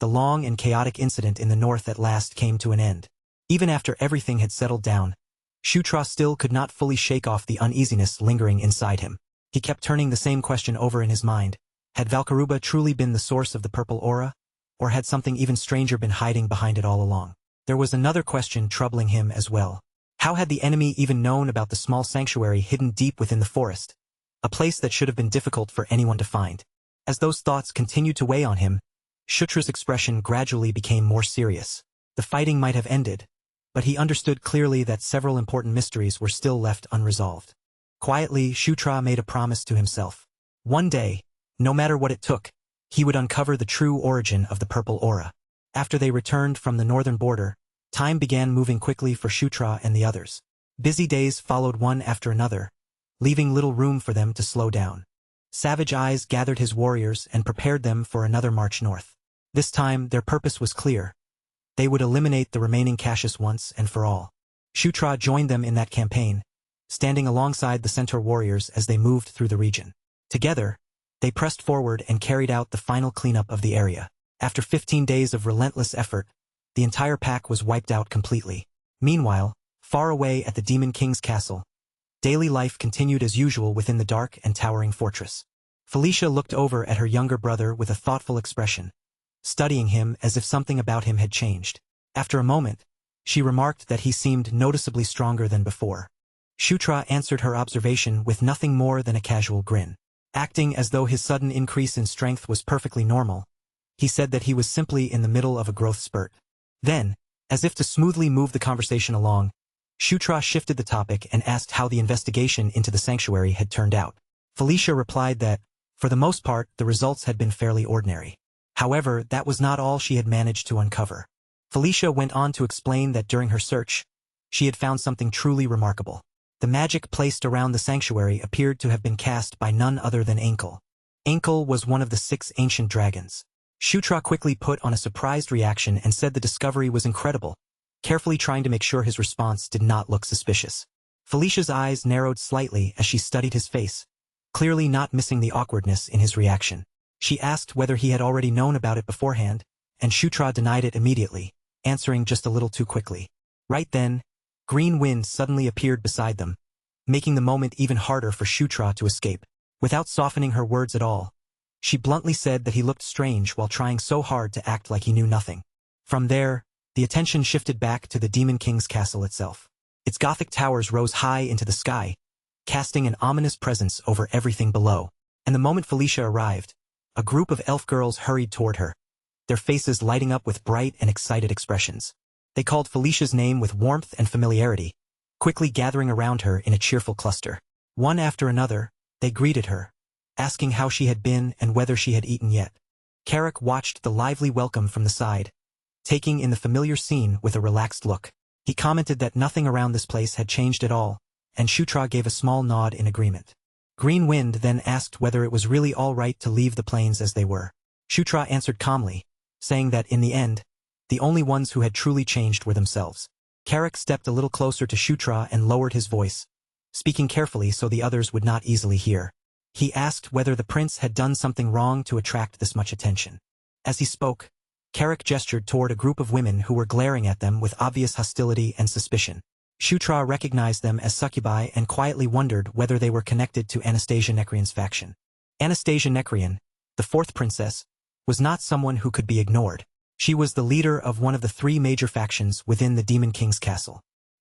the long and chaotic incident in the north at last came to an end. Even after everything had settled down, Shutra still could not fully shake off the uneasiness lingering inside him. He kept turning the same question over in his mind. Had Valkyruba truly been the source of the purple aura, or had something even stranger been hiding behind it all along? There was another question troubling him as well. How had the enemy even known about the small sanctuary hidden deep within the forest, a place that should have been difficult for anyone to find? As those thoughts continued to weigh on him, Shutra's expression gradually became more serious. The fighting might have ended, but he understood clearly that several important mysteries were still left unresolved. Quietly, Shutra made a promise to himself. One day, no matter what it took, he would uncover the true origin of the purple aura. After they returned from the northern border, time began moving quickly for Shutra and the others. Busy days followed one after another, leaving little room for them to slow down. Savage Eyes gathered his warriors and prepared them for another march north. This time, their purpose was clear. They would eliminate the remaining Cassius once and for all. Shutra joined them in that campaign, standing alongside the Centaur warriors as they moved through the region. Together, they pressed forward and carried out the final cleanup of the area. After 15 days of relentless effort, the entire pack was wiped out completely. Meanwhile, far away at the Demon King's castle, daily life continued as usual within the dark and towering fortress. Felicia looked over at her younger brother with a thoughtful expression, studying him as if something about him had changed. After a moment, she remarked that he seemed noticeably stronger than before. Shutra answered her observation with nothing more than a casual grin. Acting as though his sudden increase in strength was perfectly normal, he said that he was simply in the middle of a growth spurt. Then, as if to smoothly move the conversation along, Shutra shifted the topic and asked how the investigation into the sanctuary had turned out. Felicia replied that, for the most part, the results had been fairly ordinary. However, that was not all she had managed to uncover. Felicia went on to explain that during her search, she had found something truly remarkable. The magic placed around the sanctuary appeared to have been cast by none other than Ankel. Ankel was one of the 6 ancient dragons. Shutra quickly put on a surprised reaction and said the discovery was incredible, carefully trying to make sure his response did not look suspicious. Felicia's eyes narrowed slightly as she studied his face, clearly not missing the awkwardness in his reaction. She asked whether he had already known about it beforehand, and Shutra denied it immediately, answering just a little too quickly. Right then, Green Wind suddenly appeared beside them, making the moment even harder for Shutra to escape. Without softening her words at all, she bluntly said that he looked strange while trying so hard to act like he knew nothing. From there, the attention shifted back to the Demon King's castle itself. Its Gothic towers rose high into the sky, casting an ominous presence over everything below. And the moment Felicia arrived, a group of elf girls hurried toward her, their faces lighting up with bright and excited expressions. They called Felicia's name with warmth and familiarity, quickly gathering around her in a cheerful cluster. One after another, they greeted her, asking how she had been and whether she had eaten yet. Carrick watched the lively welcome from the side, taking in the familiar scene with a relaxed look. He commented that nothing around this place had changed at all, and Shutra gave a small nod in agreement. Green Wind then asked whether it was really all right to leave the plains as they were. Shutra answered calmly, saying that in the end, the only ones who had truly changed were themselves. Carrick stepped a little closer to Shutra and lowered his voice, speaking carefully so the others would not easily hear. He asked whether the prince had done something wrong to attract this much attention. As he spoke, Carrick gestured toward a group of women who were glaring at them with obvious hostility and suspicion. Shutra recognized them as succubi and quietly wondered whether they were connected to Anastasia Necrian's faction. Anastasia Necrian, the 4th princess, was not someone who could be ignored. She was the leader of one of the 3 major factions within the Demon King's castle.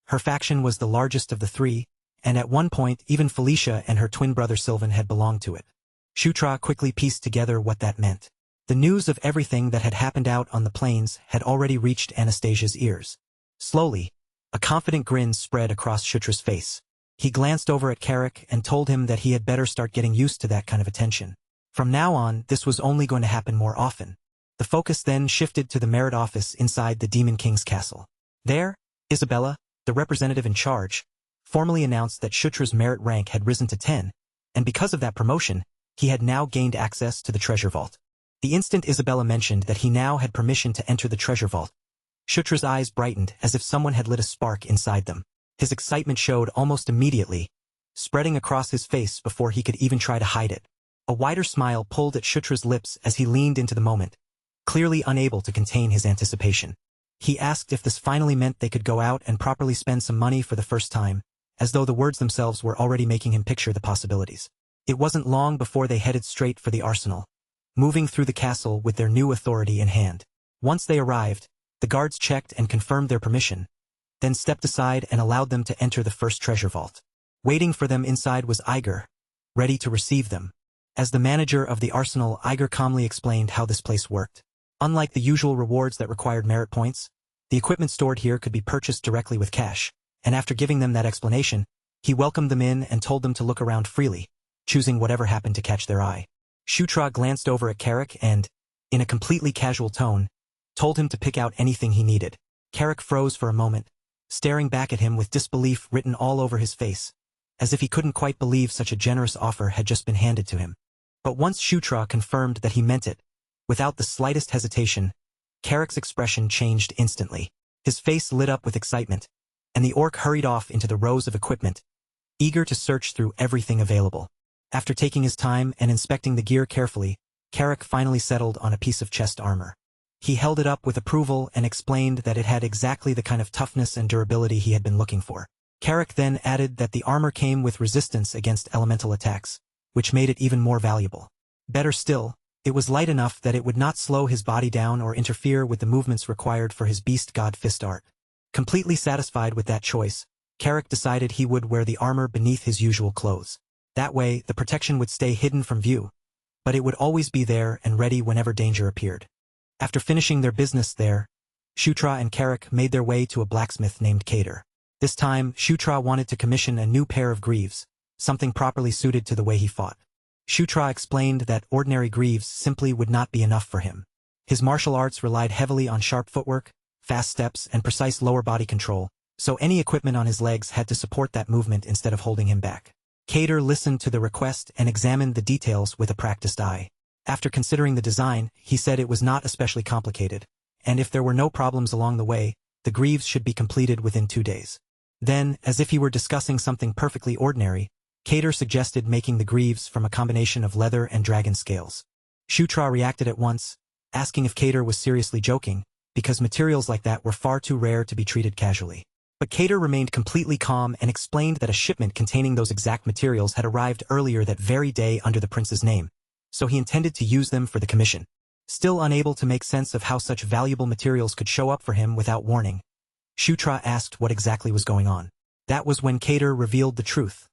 Her faction was the largest of the 3, and at one point even Felicia and her twin brother Sylvan had belonged to it. Shutra quickly pieced together what that meant. The news of everything that had happened out on the plains had already reached Anastasia's ears. Slowly, a confident grin spread across Shutra's face. He glanced over at Carrick and told him that he had better start getting used to that kind of attention. From now on, this was only going to happen more often. The focus then shifted to the merit office inside the Demon King's castle. There, Isabella, the representative in charge, formally announced that Shutra's merit rank had risen to 10, and because of that promotion, he had now gained access to the treasure vault. The instant Isabella mentioned that he now had permission to enter the treasure vault, Shutra's eyes brightened as if someone had lit a spark inside them. His excitement showed almost immediately, spreading across his face before he could even try to hide it. A wider smile pulled at Shutra's lips as he leaned into the moment, clearly unable to contain his anticipation. He asked if this finally meant they could go out and properly spend some money for the first time, as though the words themselves were already making him picture the possibilities. It wasn't long before they headed straight for the arsenal, moving through the castle with their new authority in hand. Once they arrived, the guards checked and confirmed their permission, then stepped aside and allowed them to enter the first treasure vault. Waiting for them inside was Iger, ready to receive them. As the manager of the arsenal, Iger calmly explained how this place worked. Unlike the usual rewards that required merit points, the equipment stored here could be purchased directly with cash, and after giving them that explanation, he welcomed them in and told them to look around freely, choosing whatever happened to catch their eye. Shutra glanced over at Carrick and, in a completely casual tone, told him to pick out anything he needed. Carrick froze for a moment, staring back at him with disbelief written all over his face, as if he couldn't quite believe such a generous offer had just been handed to him. But once Shutra confirmed that he meant it, without the slightest hesitation, Carrick's expression changed instantly. His face lit up with excitement, and the orc hurried off into the rows of equipment, eager to search through everything available. After taking his time and inspecting the gear carefully, Carrick finally settled on a piece of chest armor. He held it up with approval and explained that it had exactly the kind of toughness and durability he had been looking for. Carrick then added that the armor came with resistance against elemental attacks, which made it even more valuable. Better still, it was light enough that it would not slow his body down or interfere with the movements required for his beast god fist art. Completely satisfied with that choice, Carrick decided he would wear the armor beneath his usual clothes. That way, the protection would stay hidden from view, but it would always be there and ready whenever danger appeared. After finishing their business there, Shutra and Carrick made their way to a blacksmith named Cater. This time, Shutra wanted to commission a new pair of greaves, something properly suited to the way he fought. Shutra explained that ordinary greaves simply would not be enough for him. His martial arts relied heavily on sharp footwork, fast steps, and precise lower body control, so any equipment on his legs had to support that movement instead of holding him back. Cater listened to the request and examined the details with a practiced eye. After considering the design, he said it was not especially complicated, and if there were no problems along the way, the greaves should be completed within 2 days. Then, as if he were discussing something perfectly ordinary, Cater suggested making the greaves from a combination of leather and dragon scales. Shutra reacted at once, asking if Cater was seriously joking, because materials like that were far too rare to be treated casually. But Cater remained completely calm and explained that a shipment containing those exact materials had arrived earlier that very day under the prince's name, so he intended to use them for the commission. Still unable to make sense of how such valuable materials could show up for him without warning, Shutra asked what exactly was going on. That was when Cater revealed the truth.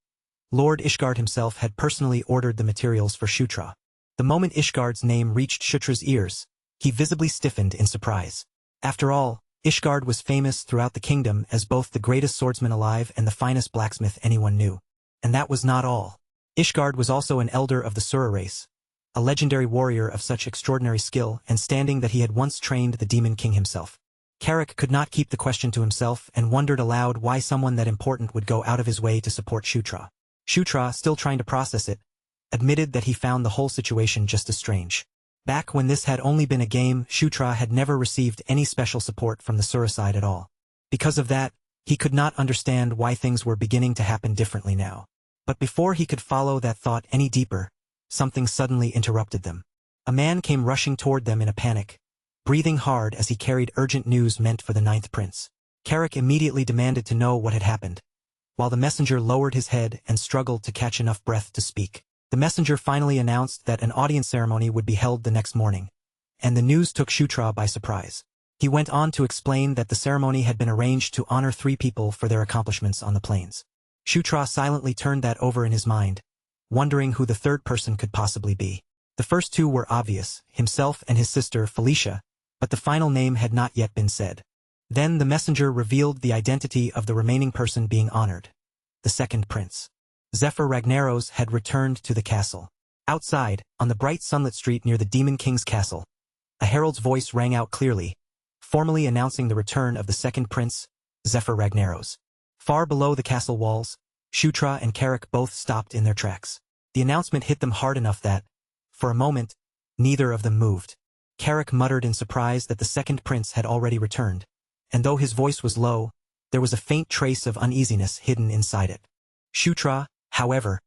Lord Ishgard himself had personally ordered the materials for Shutra. The moment Ishgard's name reached Shutra's ears, he visibly stiffened in surprise. After all, Ishgard was famous throughout the kingdom as both the greatest swordsman alive and the finest blacksmith anyone knew. And that was not all. Ishgard was also an elder of the Sura race, a legendary warrior of such extraordinary skill and standing that he had once trained the Demon King himself. Carrick could not keep the question to himself and wondered aloud why someone that important would go out of his way to support Shutra. Shutra, still trying to process it, admitted that he found the whole situation just as strange. Back when this had only been a game, Shutra had never received any special support from the Sura side at all. Because of that, he could not understand why things were beginning to happen differently now. But before he could follow that thought any deeper, something suddenly interrupted them. A man came rushing toward them in a panic, breathing hard as he carried urgent news meant for the 9th prince. Carrick immediately demanded to know what had happened, while the messenger lowered his head and struggled to catch enough breath to speak. The messenger finally announced that an audience ceremony would be held the next morning, and the news took Shutra by surprise. He went on to explain that the ceremony had been arranged to honor 3 people for their accomplishments on the plains. Shutra silently turned that over in his mind, wondering who the 3rd person could possibly be. The first 2 were obvious, himself and his sister Felicia, but the final name had not yet been said. Then the messenger revealed the identity of the remaining person being honored, the 2nd prince. Zephyr Ragnaros had returned to the castle. Outside, on the bright sunlit street near the Demon King's castle, a herald's voice rang out clearly, formally announcing the return of the 2nd prince, Zephyr Ragnaros. Far below the castle walls, Shutra and Carrick both stopped in their tracks. The announcement hit them hard enough that, for a moment, neither of them moved. Carrick muttered in surprise that the 2nd prince had already returned, and though his voice was low, there was a faint trace of uneasiness hidden inside it. Shutra, however,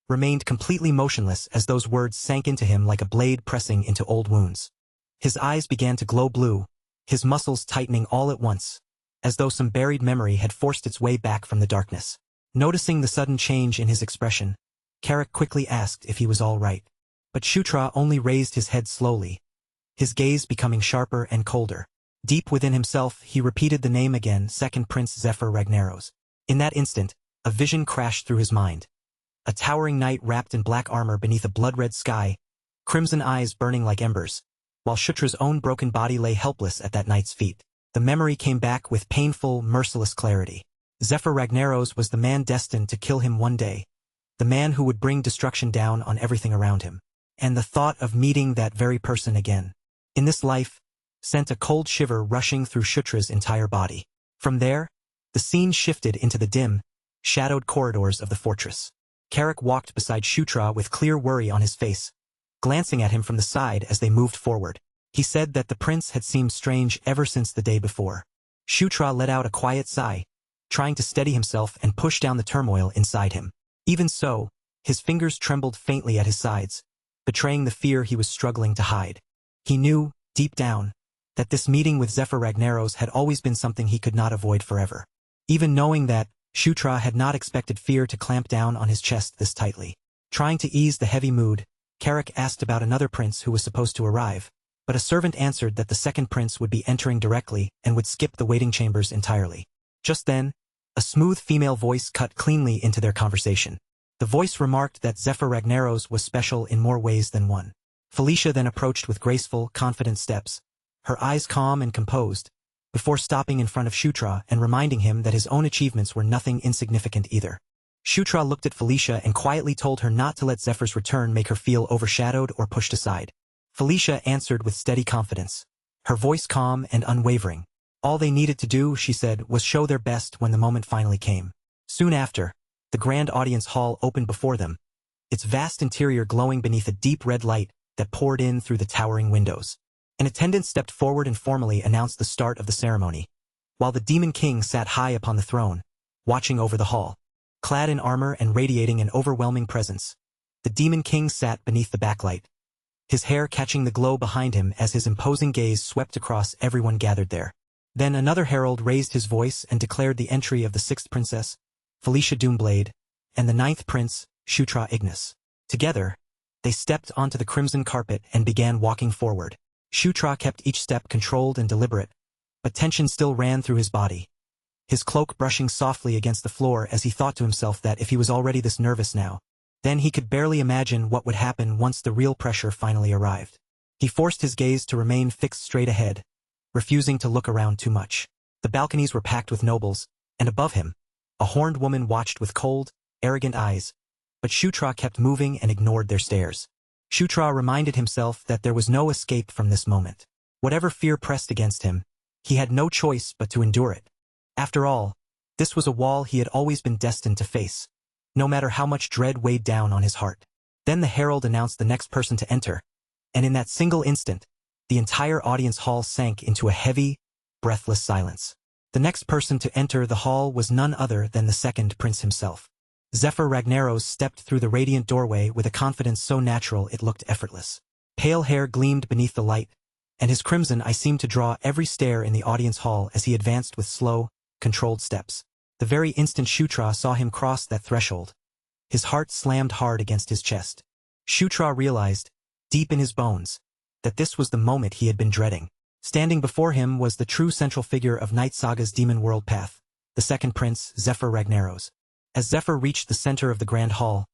remained completely motionless as those words sank into him like a blade pressing into old wounds. His eyes began to glow blue, his muscles tightening all at once, as though some buried memory had forced its way back from the darkness. Noticing the sudden change in his expression, Carrick quickly asked if he was all right. But Shutra only raised his head slowly, his gaze becoming sharper and colder. Deep within himself, he repeated the name again, 2nd Prince Zephyr Ragnaros. In that instant, a vision crashed through his mind. A towering knight wrapped in black armor beneath a blood-red sky, crimson eyes burning like embers, while Shutra's own broken body lay helpless at that knight's feet. The memory came back with painful, merciless clarity. Zephyr Ragnaros was the man destined to kill him one day, the man who would bring destruction down on everything around him. And the thought of meeting that very person again, in this life, sent a cold shiver rushing through Shutra's entire body. From there, the scene shifted into the dim, shadowed corridors of the fortress. Carrick walked beside Shutra with clear worry on his face, glancing at him from the side as they moved forward. He said that the prince had seemed strange ever since the day before. Shutra let out a quiet sigh, trying to steady himself and push down the turmoil inside him. Even so, his fingers trembled faintly at his sides, betraying the fear he was struggling to hide. He knew, deep down, that this meeting with Zephyr Ragnaros had always been something he could not avoid forever. Even knowing that, Shutra had not expected fear to clamp down on his chest this tightly. Trying to ease the heavy mood, Carrick asked about another prince who was supposed to arrive, but a servant answered that the 2nd prince would be entering directly and would skip the waiting chambers entirely. Just then, a smooth female voice cut cleanly into their conversation. The voice remarked that Zephyr Ragnaros was special in more ways than one. Felicia then approached with graceful, confident steps, her eyes calm and composed, before stopping in front of Shutra and reminding him that his own achievements were nothing insignificant either. Shutra looked at Felicia and quietly told her not to let Zephyr's return make her feel overshadowed or pushed aside. Felicia answered with steady confidence, her voice calm and unwavering. All they needed to do, she said, was show their best when the moment finally came. Soon after, the grand audience hall opened before them, its vast interior glowing beneath a deep red light that poured in through the towering windows. An attendant stepped forward and formally announced the start of the ceremony, while the Demon King sat high upon the throne, watching over the hall. Clad in armor and radiating an overwhelming presence, the Demon King sat beneath the backlight, his hair catching the glow behind him as his imposing gaze swept across everyone gathered there. Then another herald raised his voice and declared the entry of the 6th princess, Felicia Doomblade, and the 9th prince, Shutra Ignis. Together, they stepped onto the crimson carpet and began walking forward. Shutra kept each step controlled and deliberate, but tension still ran through his body, his cloak brushing softly against the floor as he thought to himself that if he was already this nervous now, then he could barely imagine what would happen once the real pressure finally arrived. He forced his gaze to remain fixed straight ahead, refusing to look around too much. The balconies were packed with nobles, and above him, a horned woman watched with cold, arrogant eyes, but Shutra kept moving and ignored their stares. Shutra reminded himself that there was no escape from this moment. Whatever fear pressed against him, he had no choice but to endure it. After all, this was a wall he had always been destined to face, no matter how much dread weighed down on his heart. Then the herald announced the next person to enter, and in that single instant, the entire audience hall sank into a heavy, breathless silence. The next person to enter the hall was none other than the 2nd prince himself. Zephyr Ragnaros stepped through the radiant doorway with a confidence so natural it looked effortless. Pale hair gleamed beneath the light, and his crimson eye seemed to draw every stare in the audience hall as he advanced with slow, controlled steps. The very instant Shutra saw him cross that threshold, his heart slammed hard against his chest. Shutra realized, deep in his bones, that this was the moment he had been dreading. Standing before him was the true central figure of Night Saga's Demon World path, the 2nd prince, Zephyr Ragnaros. As Zephyr reached the center of the grand hall,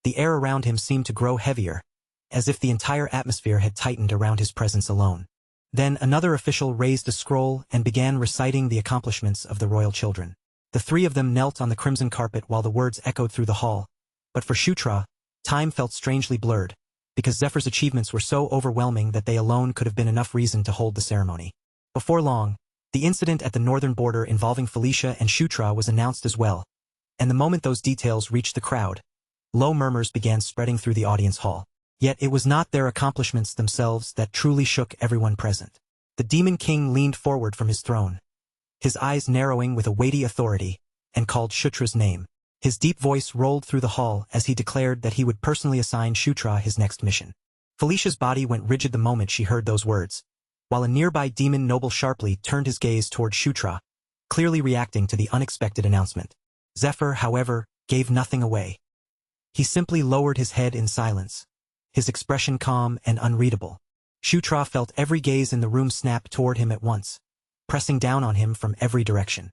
the air around him seemed to grow heavier, as if the entire atmosphere had tightened around his presence alone. Then another official raised a scroll and began reciting the accomplishments of the royal children. The 3 of them knelt on the crimson carpet while the words echoed through the hall, but for Shutra, time felt strangely blurred, because Zephyr's achievements were so overwhelming that they alone could have been enough reason to hold the ceremony. Before long, the incident at the northern border involving Felicia and Shutra was announced as well, and the moment those details reached the crowd, low murmurs began spreading through the audience hall. Yet it was not their accomplishments themselves that truly shook everyone present. The Demon King leaned forward from his throne, his eyes narrowing with a weighty authority, and called Shutra's name. His deep voice rolled through the hall as he declared that he would personally assign Shutra his next mission. Felicia's body went rigid the moment she heard those words, while a nearby demon noble sharply turned his gaze toward Shutra, clearly reacting to the unexpected announcement. Zephyr, however, gave nothing away. He simply lowered his head in silence, his expression calm and unreadable. Shutra felt every gaze in the room snap toward him at once, pressing down on him from every direction.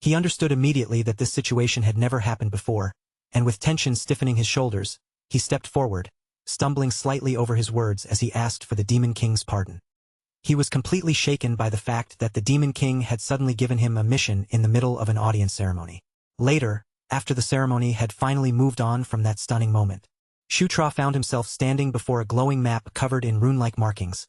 He understood immediately that this situation had never happened before, and with tension stiffening his shoulders, he stepped forward, stumbling slightly over his words as he asked for the Demon King's pardon. He was completely shaken by the fact that the Demon King had suddenly given him a mission in the middle of an audience ceremony. Later, after the ceremony had finally moved on from that stunning moment, Shutra found himself standing before a glowing map covered in rune-like markings,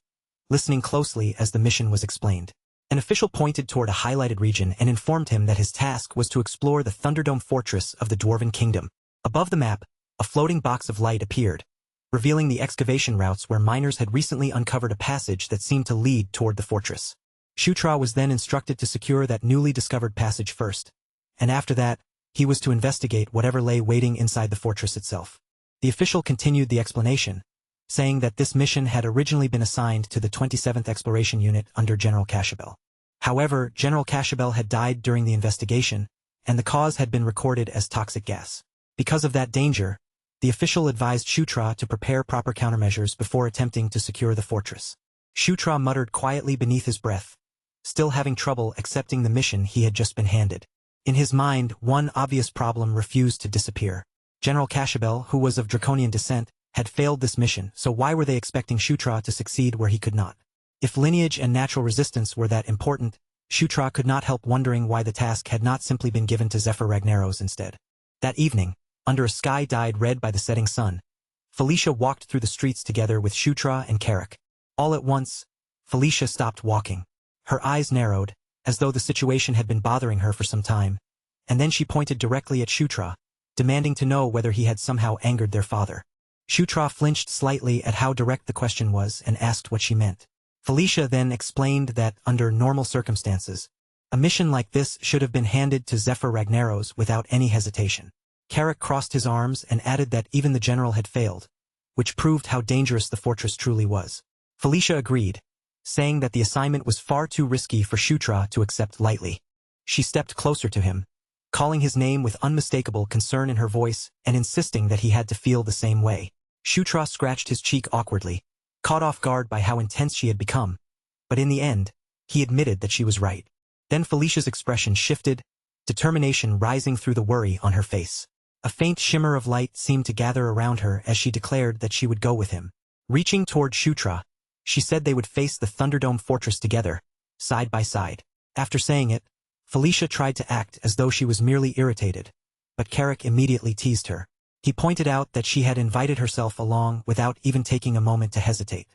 listening closely as the mission was explained. An official pointed toward a highlighted region and informed him that his task was to explore the Thunderdome fortress of the Dwarven Kingdom. Above the map, a floating box of light appeared, revealing the excavation routes where miners had recently uncovered a passage that seemed to lead toward the fortress. Shutra was then instructed to secure that newly discovered passage first, and after that, he was to investigate whatever lay waiting inside the fortress itself. The official continued the explanation, saying that this mission had originally been assigned to the 27th Exploration Unit under General Cashabel. However, General Cashabel had died during the investigation, and the cause had been recorded as toxic gas. Because of that danger, the official advised Shutra to prepare proper countermeasures before attempting to secure the fortress. Shutra muttered quietly beneath his breath, still having trouble accepting the mission he had just been handed. In his mind, one obvious problem refused to disappear. General Kashabel, who was of draconian descent, had failed this mission, so why were they expecting Shutra to succeed where he could not? If lineage and natural resistance were that important, Shutra could not help wondering why the task had not simply been given to Zephyr Ragnaros instead. That evening, under a sky dyed red by the setting sun, Felicia walked through the streets together with Shutra and Carrick. All at once, Felicia stopped walking. Her eyes narrowed, as though the situation had been bothering her for some time, and then she pointed directly at Shutra, demanding to know whether he had somehow angered their father. Shutra flinched slightly at how direct the question was and asked what she meant. Felicia then explained that, under normal circumstances, a mission like this should have been handed to Zephyr Ragnaros without any hesitation. Carrick crossed his arms and added that even the general had failed, which proved how dangerous the fortress truly was. Felicia agreed, saying that the assignment was far too risky for Shutra to accept lightly. She stepped closer to him, calling his name with unmistakable concern in her voice and insisting that he had to feel the same way. Shutra scratched his cheek awkwardly, caught off guard by how intense she had become, but in the end, he admitted that she was right. Then Felicia's expression shifted, determination rising through the worry on her face. A faint shimmer of light seemed to gather around her as she declared that she would go with him. Reaching toward Shutra, she said they would face the Thunderdome fortress together, side by side. After saying it, Felicia tried to act as though she was merely irritated, but Carrick immediately teased her. He pointed out that she had invited herself along without even taking a moment to hesitate.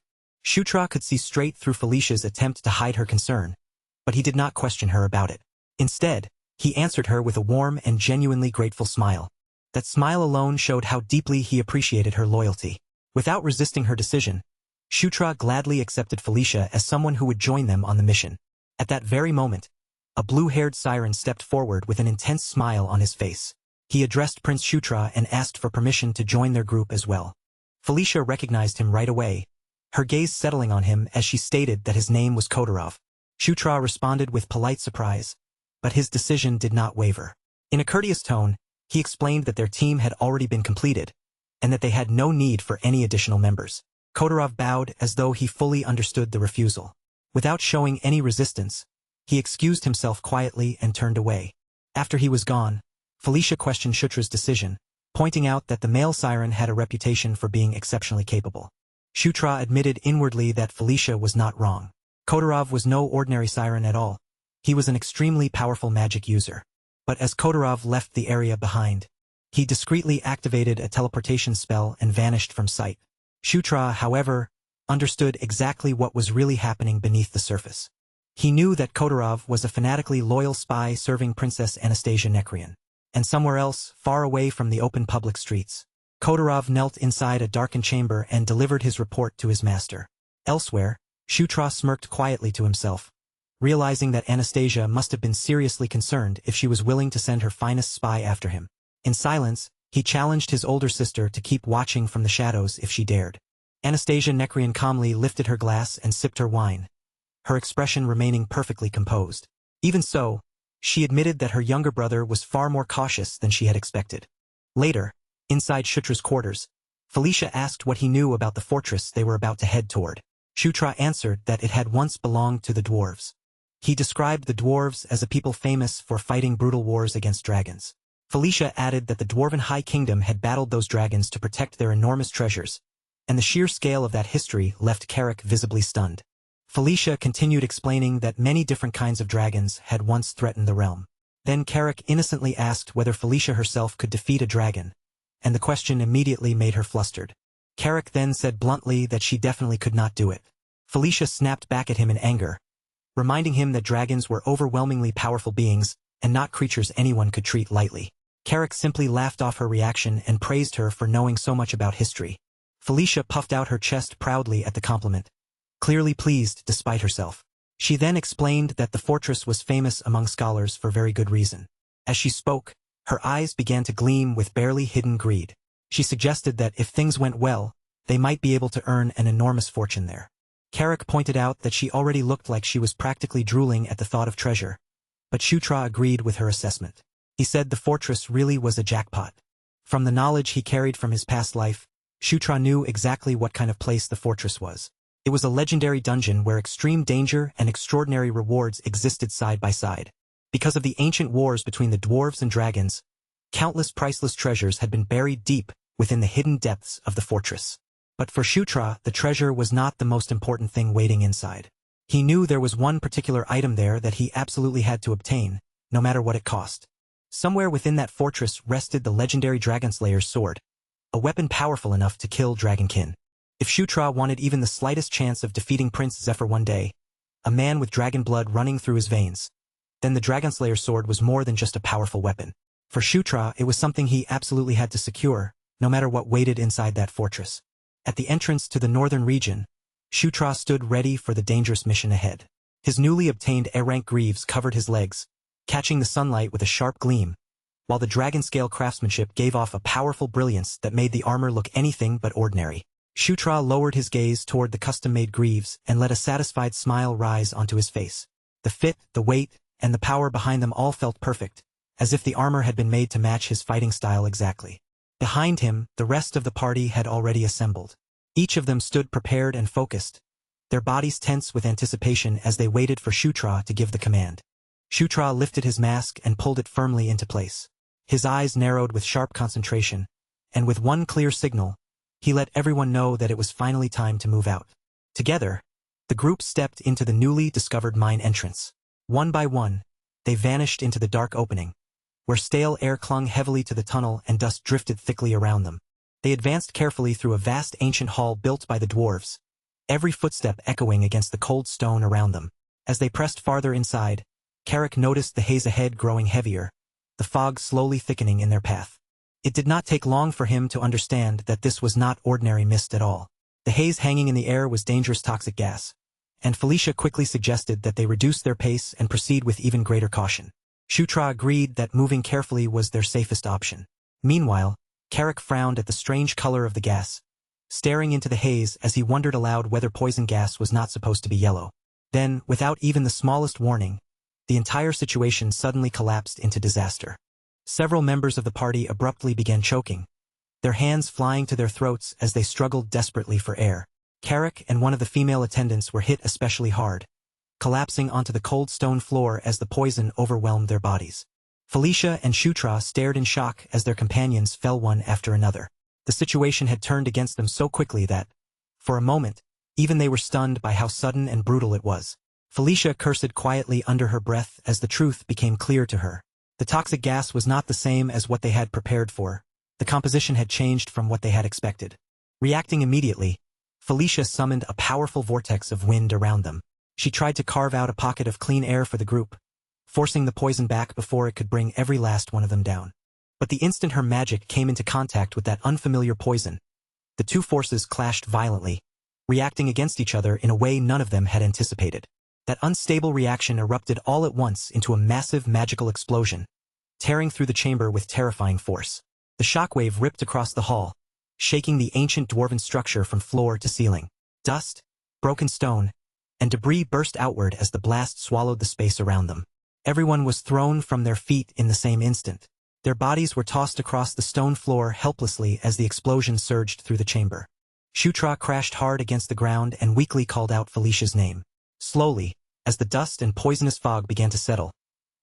Shutra could see straight through Felicia's attempt to hide her concern, but he did not question her about it. Instead, he answered her with a warm and genuinely grateful smile. That smile alone showed how deeply he appreciated her loyalty. Without resisting her decision, Shutra gladly accepted Felicia as someone who would join them on the mission. At that very moment, a blue-haired siren stepped forward with an intense smile on his face. He addressed Prince Shutra and asked for permission to join their group as well. Felicia recognized him right away, her gaze settling on him as she stated that his name was Kotorov. Shutra responded with polite surprise, but his decision did not waver. In a courteous tone, he explained that their team had already been completed, and that they had no need for any additional members. Kotorov bowed as though he fully understood the refusal. Without showing any resistance, he excused himself quietly and turned away. After he was gone, Felicia questioned Shutra's decision, pointing out that the male siren had a reputation for being exceptionally capable. Shutra admitted inwardly that Felicia was not wrong. Kotorov was no ordinary siren at all. He was an extremely powerful magic user. But as Kotorov left the area behind, he discreetly activated a teleportation spell and vanished from sight. Shutra, however, understood exactly what was really happening beneath the surface. He knew that Kotorov was a fanatically loyal spy serving Princess Anastasia Nekrian. And somewhere else, far away from the open public streets, Kotorov knelt inside a darkened chamber and delivered his report to his master. Elsewhere, Shutra smirked quietly to himself, realizing that Anastasia must have been seriously concerned if she was willing to send her finest spy after him. In silence, he challenged his older sister to keep watching from the shadows if she dared. Anastasia Nekrian calmly lifted her glass and sipped her wine, her expression remaining perfectly composed. Even so, she admitted that her younger brother was far more cautious than she had expected. Later, inside Shutra's quarters, Felicia asked what he knew about the fortress they were about to head toward. Shutra answered that it had once belonged to the dwarves. He described the dwarves as a people famous for fighting brutal wars against dragons. Felicia added that the Dwarven High Kingdom had battled those dragons to protect their enormous treasures, and the sheer scale of that history left Carrick visibly stunned. Felicia continued explaining that many different kinds of dragons had once threatened the realm. Then Carrick innocently asked whether Felicia herself could defeat a dragon, and the question immediately made her flustered. Carrick then said bluntly that she definitely could not do it. Felicia snapped back at him in anger, reminding him that dragons were overwhelmingly powerful beings and not creatures anyone could treat lightly. Carrick simply laughed off her reaction and praised her for knowing so much about history. Felicia puffed out her chest proudly at the compliment, clearly pleased despite herself. She then explained that the fortress was famous among scholars for very good reason. As she spoke, her eyes began to gleam with barely hidden greed. She suggested that if things went well, they might be able to earn an enormous fortune there. Carrick pointed out that she already looked like she was practically drooling at the thought of treasure, but Shutra agreed with her assessment. He said the fortress really was a jackpot. From the knowledge he carried from his past life, Shutra knew exactly what kind of place the fortress was. It was a legendary dungeon where extreme danger and extraordinary rewards existed side by side. Because of the ancient wars between the dwarves and dragons, Countless priceless treasures had been buried deep within the hidden depths of the fortress. But for Shutra, the treasure was not the most important thing waiting inside. He knew there was one particular item there that he absolutely had to obtain, no matter what it cost. Somewhere within that fortress rested the legendary Dragonslayer's sword, a weapon powerful enough to kill Dragonkin. If Shutra wanted even the slightest chance of defeating Prince Zephyr one day, a man with dragon blood running through his veins, then the Dragonslayer's sword was more than just a powerful weapon. For Shutra, it was something he absolutely had to secure, no matter what waited inside that fortress. At the entrance to the northern region, Shutra stood ready for the dangerous mission ahead. His newly obtained A-rank greaves covered his legs, catching the sunlight with a sharp gleam, while the dragon-scale craftsmanship gave off a powerful brilliance that made the armor look anything but ordinary. Shutra lowered his gaze toward the custom-made greaves and let a satisfied smile rise onto his face. The fit, the weight, and the power behind them all felt perfect, as if the armor had been made to match his fighting style exactly. Behind him, the rest of the party had already assembled. Each of them stood prepared and focused, their bodies tense with anticipation as they waited for Shutra to give the command. Shutra lifted his mask and pulled it firmly into place. His eyes narrowed with sharp concentration, and with one clear signal, he let everyone know that it was finally time to move out. Together, the group stepped into the newly discovered mine entrance. One by one, they vanished into the dark opening, where stale air clung heavily to the tunnel and dust drifted thickly around them. They advanced carefully through a vast ancient hall built by the dwarves, every footstep echoing against the cold stone around them. As they pressed farther inside, Carrick noticed the haze ahead growing heavier, the fog slowly thickening in their path. It did not take long for him to understand that this was not ordinary mist at all. The haze hanging in the air was dangerous toxic gas, and Felicia quickly suggested that they reduce their pace and proceed with even greater caution. Shutra agreed that moving carefully was their safest option. Meanwhile, Carrick frowned at the strange color of the gas, staring into the haze as he wondered aloud whether poison gas was not supposed to be yellow. Then, without even the smallest warning, the entire situation suddenly collapsed into disaster. Several members of the party abruptly began choking, their hands flying to their throats as they struggled desperately for air. Carrick and one of the female attendants were hit especially hard, collapsing onto the cold stone floor as the poison overwhelmed their bodies. Felicia and Shutra stared in shock as their companions fell one after another. The situation had turned against them so quickly that, for a moment, even they were stunned by how sudden and brutal it was. Felicia cursed quietly under her breath as the truth became clear to her. The toxic gas was not the same as what they had prepared for. The composition had changed from what they had expected. Reacting immediately, Felicia summoned a powerful vortex of wind around them. She tried to carve out a pocket of clean air for the group, forcing the poison back before it could bring every last one of them down. But the instant her magic came into contact with that unfamiliar poison, the two forces clashed violently, reacting against each other in a way none of them had anticipated. That unstable reaction erupted all at once into a massive magical explosion, tearing through the chamber with terrifying force. The shockwave ripped across the hall, shaking the ancient dwarven structure from floor to ceiling. Dust, broken stone, and debris burst outward as the blast swallowed the space around them. Everyone was thrown from their feet in the same instant. Their bodies were tossed across the stone floor helplessly as the explosion surged through the chamber. Shutra crashed hard against the ground and weakly called out Felicia's name. Slowly, as the dust and poisonous fog began to settle,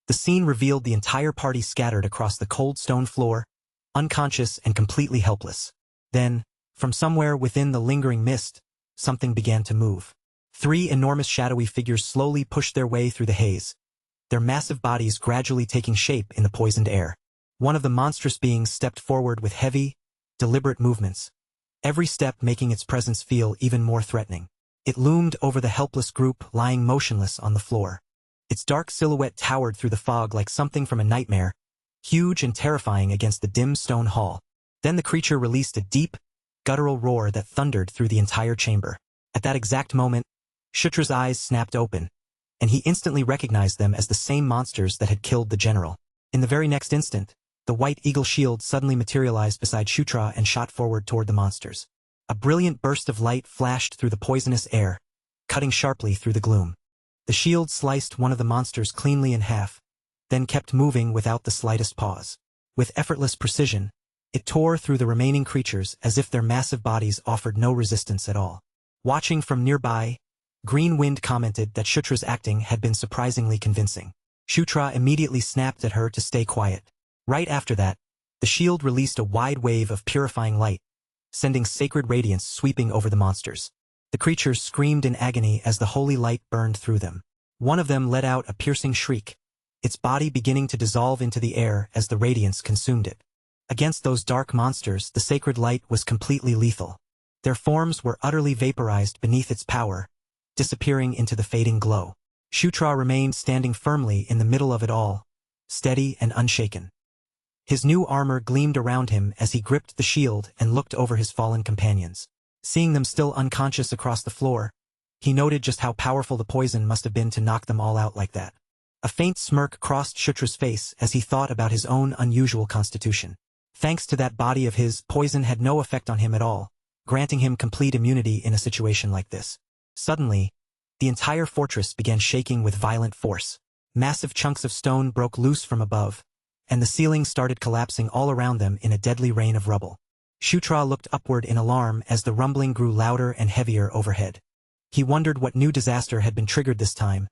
the scene revealed the entire party scattered across the cold stone floor, unconscious and completely helpless. Then, from somewhere within the lingering mist, something began to move. Three enormous shadowy figures slowly pushed their way through the haze, their massive bodies gradually taking shape in the poisoned air. One of the monstrous beings stepped forward with heavy, deliberate movements, every step making its presence feel even more threatening. It loomed over the helpless group lying motionless on the floor. Its dark silhouette towered through the fog like something from a nightmare, huge and terrifying against the dim stone hall. Then the creature released a deep, guttural roar that thundered through the entire chamber. At that exact moment, Shutra's eyes snapped open, and he instantly recognized them as the same monsters that had killed the general. In the very next instant, the white eagle shield suddenly materialized beside Shutra and shot forward toward the monsters. A brilliant burst of light flashed through the poisonous air, cutting sharply through the gloom. The shield sliced one of the monsters cleanly in half, then kept moving without the slightest pause. With effortless precision, it tore through the remaining creatures as if their massive bodies offered no resistance at all. Watching from nearby, Green Wind commented that Shutra's acting had been surprisingly convincing. Shutra immediately snapped at her to stay quiet. Right after that, The shield released a wide wave of purifying light, sending sacred radiance sweeping over the monsters. The creatures screamed in agony as the holy light burned through them. One of them let out a piercing shriek, its body beginning to dissolve into the air as the radiance consumed it. Against those dark monsters, the sacred light was completely lethal. Their forms were utterly vaporized beneath its power, disappearing into the fading glow. Shutra remained standing firmly in the middle of it all, steady and unshaken. His new armor gleamed around him as he gripped the shield and looked over his fallen companions. Seeing them still unconscious across the floor, he noted just how powerful the poison must have been to knock them all out like that. A faint smirk crossed Shutra's face as he thought about his own unusual constitution. Thanks to that body of his, poison had no effect on him at all, granting him complete immunity in a situation like this. Suddenly, the entire fortress began shaking with violent force. Massive chunks of stone broke loose from above, and the ceiling started collapsing all around them in a deadly rain of rubble. Shutra looked upward in alarm as the rumbling grew louder and heavier overhead. He wondered what new disaster had been triggered this time,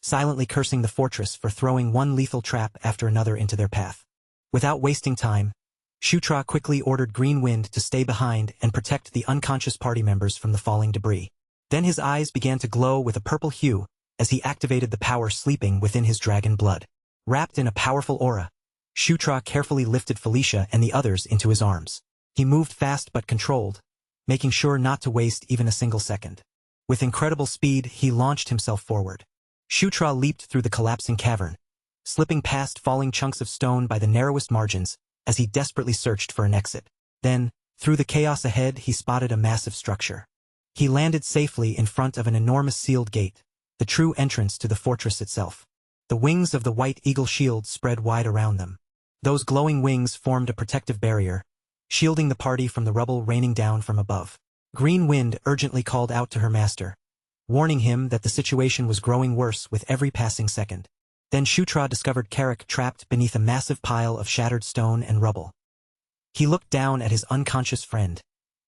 silently cursing the fortress for throwing one lethal trap after another into their path. Without wasting time, Shutra quickly ordered Green Wind to stay behind and protect the unconscious party members from the falling debris. Then his eyes began to glow with a purple hue as he activated the power sleeping within his dragon blood. Wrapped in a powerful aura, Shutra carefully lifted Felicia and the others into his arms. He moved fast but controlled, making sure not to waste even a single second. With incredible speed, he launched himself forward. Shutra leaped through the collapsing cavern, slipping past falling chunks of stone by the narrowest margins as he desperately searched for an exit. Then, through the chaos ahead, he spotted a massive structure. He landed safely in front of an enormous sealed gate, the true entrance to the fortress itself. The wings of the white eagle shield spread wide around them. Those glowing wings formed a protective barrier, shielding the party from the rubble raining down from above. Green Wind urgently called out to her master, warning him that the situation was growing worse with every passing second. Then Shutra discovered Carrick trapped beneath a massive pile of shattered stone and rubble. He looked down at his unconscious friend,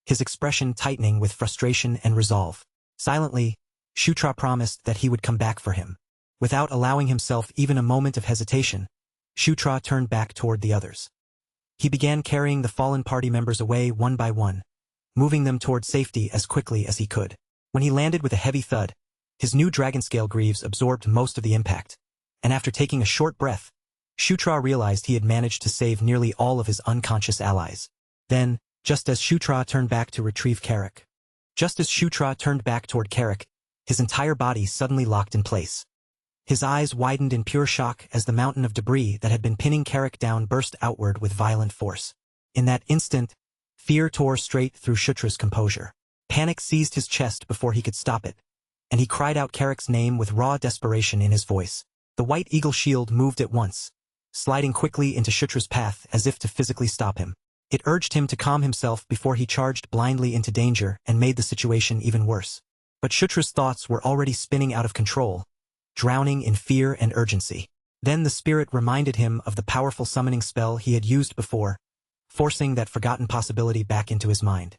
his expression tightening with frustration and resolve. Silently, Shutra promised that he would come back for him. Without allowing himself even a moment of hesitation, Shutra turned back toward the others. He began carrying the fallen party members away one by one, moving them toward safety as quickly as he could. When he landed with a heavy thud, his new dragon scale greaves absorbed most of the impact, and after taking a short breath, Shutra realized he had managed to save nearly all of his unconscious allies. Then, just as Shutra turned back toward Carrick, his entire body suddenly locked in place. His eyes widened in pure shock as the mountain of debris that had been pinning Carrick down burst outward with violent force. In that instant, fear tore straight through Shutra's composure. Panic seized his chest before he could stop it, and he cried out Carrick's name with raw desperation in his voice. The white eagle shield moved at once, sliding quickly into Shutra's path as if to physically stop him. It urged him to calm himself before he charged blindly into danger and made the situation even worse. But Shutra's thoughts were already spinning out of control, drowning in fear and urgency. Then the spirit reminded him of the powerful summoning spell he had used before, forcing that forgotten possibility back into his mind.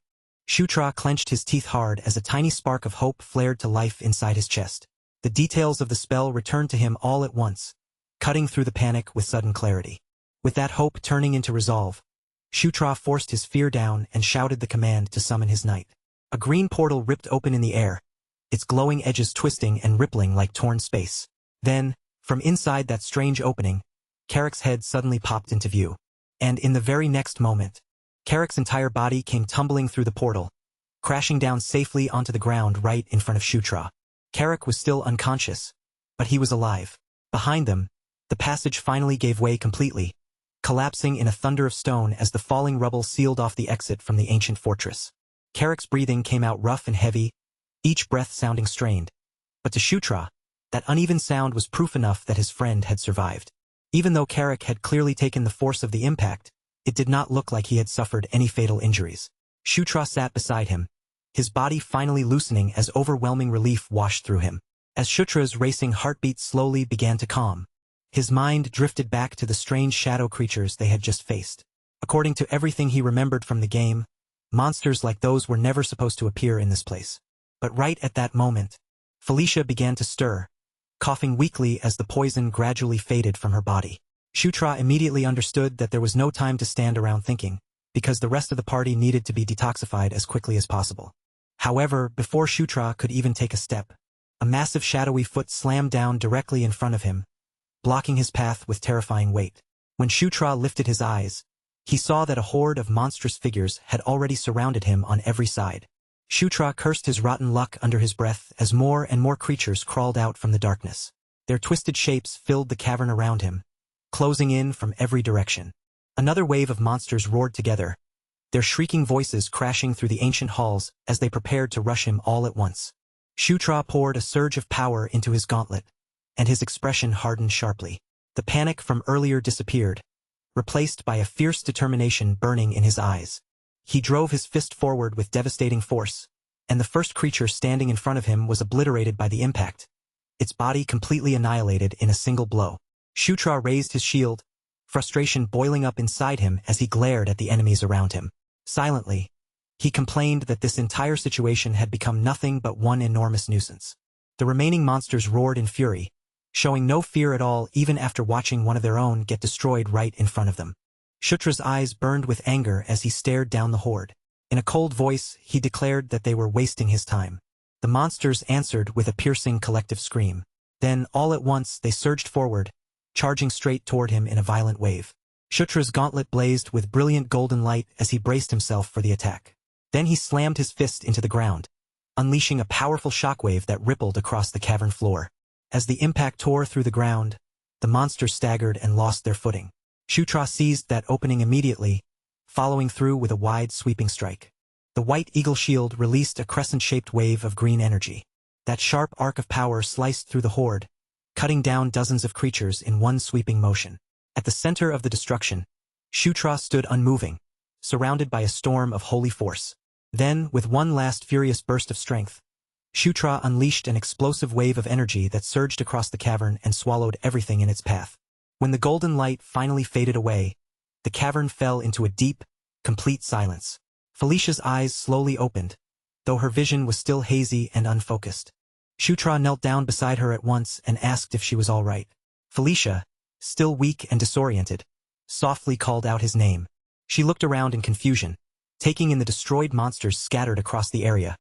Shutra clenched his teeth hard as a tiny spark of hope flared to life inside his chest. The details of the spell returned to him all at once, cutting through the panic with sudden clarity. With that hope turning into resolve, Shutra forced his fear down and shouted the command to summon his knight. A green portal ripped open in the air, its glowing edges twisting and rippling like torn space. Then, from inside that strange opening, Carrick's head suddenly popped into view. And in the very next moment, Carrick's entire body came tumbling through the portal, crashing down safely onto the ground right in front of Shutra. Carrick was still unconscious, but he was alive. Behind them, the passage finally gave way completely, collapsing in a thunder of stone as the falling rubble sealed off the exit from the ancient fortress. Carrick's breathing came out rough and heavy, each breath sounding strained. But to Shutra, that uneven sound was proof enough that his friend had survived. Even though Carrick had clearly taken the force of the impact, it did not look like he had suffered any fatal injuries. Shutra sat beside him, his body finally loosening as overwhelming relief washed through him. As Shutra's racing heartbeat slowly began to calm, his mind drifted back to the strange shadow creatures they had just faced. According to everything he remembered from the game, monsters like those were never supposed to appear in this place. But right at that moment, Felicia began to stir, coughing weakly as the poison gradually faded from her body. Shutra immediately understood that there was no time to stand around thinking, because the rest of the party needed to be detoxified as quickly as possible. However, before Shutra could even take a step, a massive shadowy foot slammed down directly in front of him, blocking his path with terrifying weight. When Shutra lifted his eyes, he saw that a horde of monstrous figures had already surrounded him on every side. Shutra cursed his rotten luck under his breath as more and more creatures crawled out from the darkness. Their twisted shapes filled the cavern around him, closing in from every direction. Another wave of monsters roared together, their shrieking voices crashing through the ancient halls as they prepared to rush him all at once. Shutra poured a surge of power into his gauntlet, and his expression hardened sharply. The panic from earlier disappeared, replaced by a fierce determination burning in his eyes. He drove his fist forward with devastating force, and the first creature standing in front of him was obliterated by the impact, its body completely annihilated in a single blow. Shutra raised his shield, frustration boiling up inside him as he glared at the enemies around him. Silently, he complained that this entire situation had become nothing but one enormous nuisance. The remaining monsters roared in fury, showing no fear at all even after watching one of their own get destroyed right in front of them. Shutra's eyes burned with anger as he stared down the horde. In a cold voice, he declared that they were wasting his time. The monsters answered with a piercing collective scream. Then, all at once, they surged forward, charging straight toward him in a violent wave. Shutra's gauntlet blazed with brilliant golden light as he braced himself for the attack. Then he slammed his fist into the ground, unleashing a powerful shockwave that rippled across the cavern floor. As the impact tore through the ground, the monsters staggered and lost their footing. Shutra seized that opening immediately, following through with a wide sweeping strike. The white eagle shield released a crescent-shaped wave of green energy. That sharp arc of power sliced through the horde, cutting down dozens of creatures in one sweeping motion. At the center of the destruction, Shutra stood unmoving, surrounded by a storm of holy force. Then, with one last furious burst of strength, Shutra unleashed an explosive wave of energy that surged across the cavern and swallowed everything in its path. When the golden light finally faded away, the cavern fell into a deep, complete silence. Felicia's eyes slowly opened, though her vision was still hazy and unfocused. Shutra knelt down beside her at once and asked if she was all right. Felicia, still weak and disoriented, softly called out his name. She looked around in confusion, taking in the destroyed monsters scattered across the area,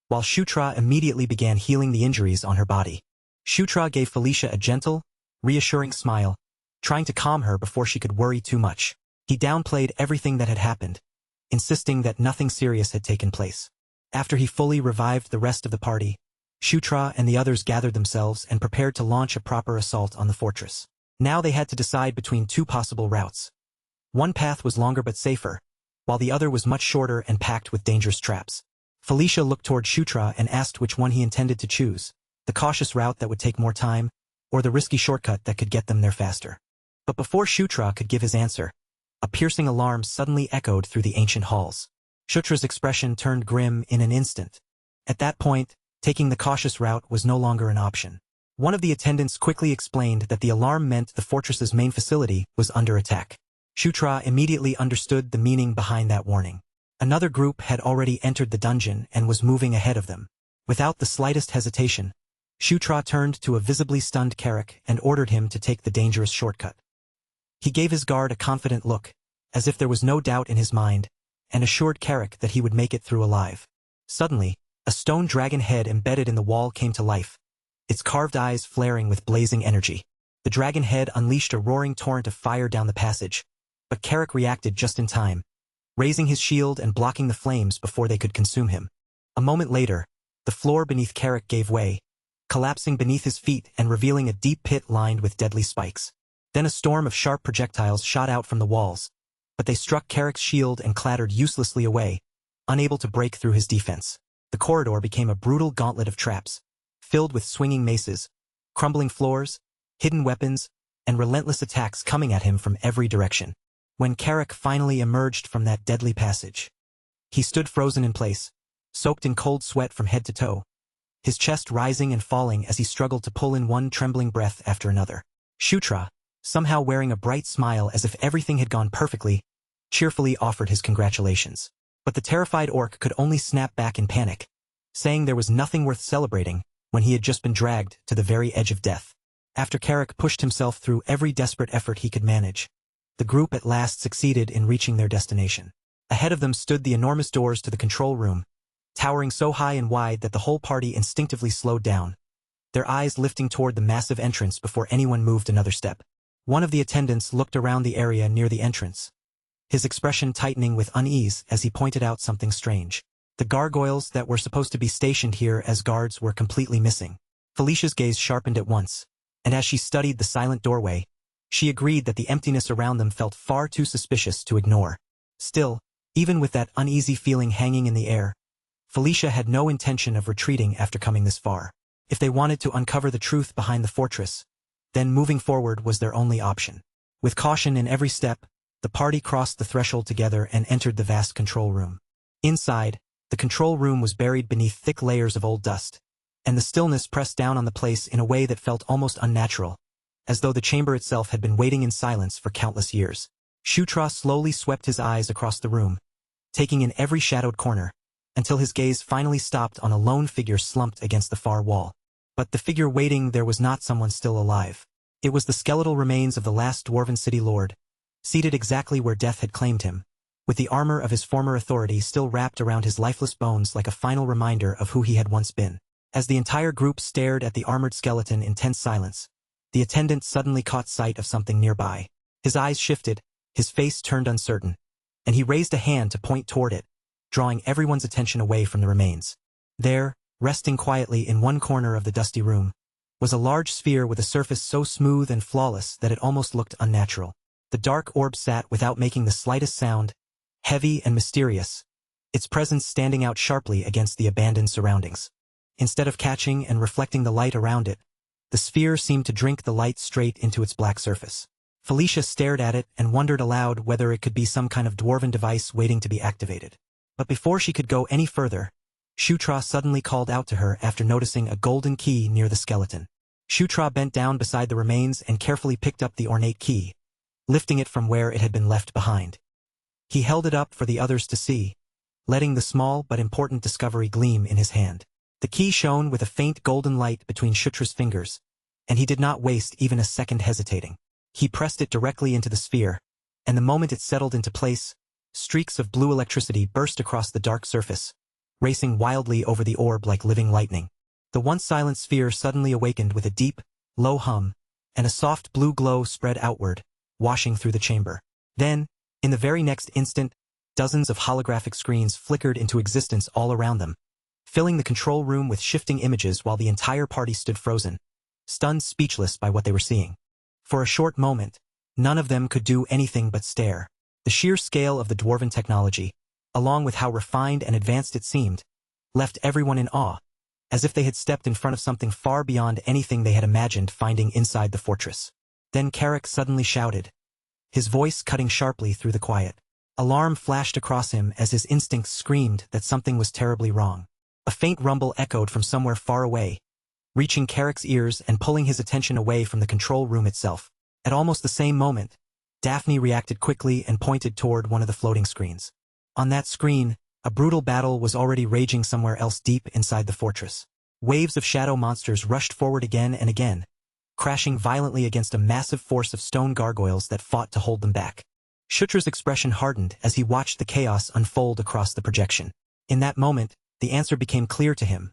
while Shutra immediately began healing the injuries on her body. Shutra gave Felicia a gentle, reassuring smile, trying to calm her before she could worry too much. He downplayed everything that had happened, insisting that nothing serious had taken place. After he fully revived the rest of the party, Shutra and the others gathered themselves and prepared to launch a proper assault on the fortress. Now they had to decide between two possible routes. One path was longer but safer, while the other was much shorter and packed with dangerous traps. Felicia looked toward Shutra and asked which one he intended to choose, the cautious route that would take more time, or the risky shortcut that could get them there faster. But before Shutra could give his answer, a piercing alarm suddenly echoed through the ancient halls. Shutra's expression turned grim in an instant. At that point, taking the cautious route was no longer an option. One of the attendants quickly explained that the alarm meant the fortress's main facility was under attack. Shutra immediately understood the meaning behind that warning. Another group had already entered the dungeon and was moving ahead of them. Without the slightest hesitation, Shutra turned to a visibly stunned Carrick and ordered him to take the dangerous shortcut. He gave his guard a confident look, as if there was no doubt in his mind, and assured Carrick that he would make it through alive. Suddenly, a stone dragon head embedded in the wall came to life, its carved eyes flaring with blazing energy. The dragon head unleashed a roaring torrent of fire down the passage, but Carrick reacted just in time, raising his shield and blocking the flames before they could consume him. A moment later, the floor beneath Carrick gave way, collapsing beneath his feet and revealing a deep pit lined with deadly spikes. Then a storm of sharp projectiles shot out from the walls, but they struck Carrick's shield and clattered uselessly away, unable to break through his defense. The corridor became a brutal gauntlet of traps, filled with swinging maces, crumbling floors, hidden weapons, and relentless attacks coming at him from every direction. When Carrick finally emerged from that deadly passage, he stood frozen in place, soaked in cold sweat from head to toe, his chest rising and falling as he struggled to pull in one trembling breath after another. Shutra, somehow wearing a bright smile as if everything had gone perfectly, cheerfully offered his congratulations. But the terrified orc could only snap back in panic, saying there was nothing worth celebrating when he had just been dragged to the very edge of death. After Carrick pushed himself through every desperate effort he could manage, the group at last succeeded in reaching their destination. Ahead of them stood the enormous doors to the control room, towering so high and wide that the whole party instinctively slowed down, their eyes lifting toward the massive entrance before anyone moved another step. One of the attendants looked around the area near the entrance, his expression tightening with unease as he pointed out something strange. The gargoyles that were supposed to be stationed here as guards were completely missing. Felicia's gaze sharpened at once, and as she studied the silent doorway, she agreed that the emptiness around them felt far too suspicious to ignore. Still, even with that uneasy feeling hanging in the air, Felicia had no intention of retreating after coming this far. If they wanted to uncover the truth behind the fortress, then moving forward was their only option. With caution in every step, the party crossed the threshold together and entered the vast control room. Inside, the control room was buried beneath thick layers of old dust, and the stillness pressed down on the place in a way that felt almost unnatural, as though the chamber itself had been waiting in silence for countless years. Shutra slowly swept his eyes across the room, taking in every shadowed corner, until his gaze finally stopped on a lone figure slumped against the far wall. But the figure waiting there was not someone still alive. It was the skeletal remains of the last dwarven city lord, seated exactly where death had claimed him, with the armor of his former authority still wrapped around his lifeless bones like a final reminder of who he had once been. As the entire group stared at the armored skeleton in tense silence, the attendant suddenly caught sight of something nearby. His eyes shifted, his face turned uncertain, and he raised a hand to point toward it, drawing everyone's attention away from the remains. There, resting quietly in one corner of the dusty room, was a large sphere with a surface so smooth and flawless that it almost looked unnatural. The dark orb sat without making the slightest sound, heavy and mysterious, its presence standing out sharply against the abandoned surroundings. Instead of catching and reflecting the light around it, the sphere seemed to drink the light straight into its black surface. Felicia stared at it and wondered aloud whether it could be some kind of dwarven device waiting to be activated. But before she could go any further, Shutra suddenly called out to her after noticing a golden key near the skeleton. Shutra bent down beside the remains and carefully picked up the ornate key, lifting it from where it had been left behind. He held it up for the others to see, letting the small but important discovery gleam in his hand. The key shone with a faint golden light between Shutra's fingers, and he did not waste even a second hesitating. He pressed it directly into the sphere, and the moment it settled into place, streaks of blue electricity burst across the dark surface, racing wildly over the orb like living lightning. The once silent sphere suddenly awakened with a deep, low hum, and a soft blue glow spread outward, washing through the chamber. Then, in the very next instant, dozens of holographic screens flickered into existence all around them, filling the control room with shifting images while the entire party stood frozen, stunned speechless by what they were seeing. For a short moment, none of them could do anything but stare. The sheer scale of the dwarven technology, along with how refined and advanced it seemed, left everyone in awe, as if they had stepped in front of something far beyond anything they had imagined finding inside the fortress. Then Carrick suddenly shouted, his voice cutting sharply through the quiet. Alarm flashed across him as his instincts screamed that something was terribly wrong. A faint rumble echoed from somewhere far away, reaching Carrick's ears and pulling his attention away from the control room itself. At almost the same moment, Daphne reacted quickly and pointed toward one of the floating screens. On that screen, a brutal battle was already raging somewhere else deep inside the fortress. Waves of shadow monsters rushed forward again and again, crashing violently against a massive force of stone gargoyles that fought to hold them back. Shutra's expression hardened as he watched the chaos unfold across the projection. In that moment, the answer became clear to him.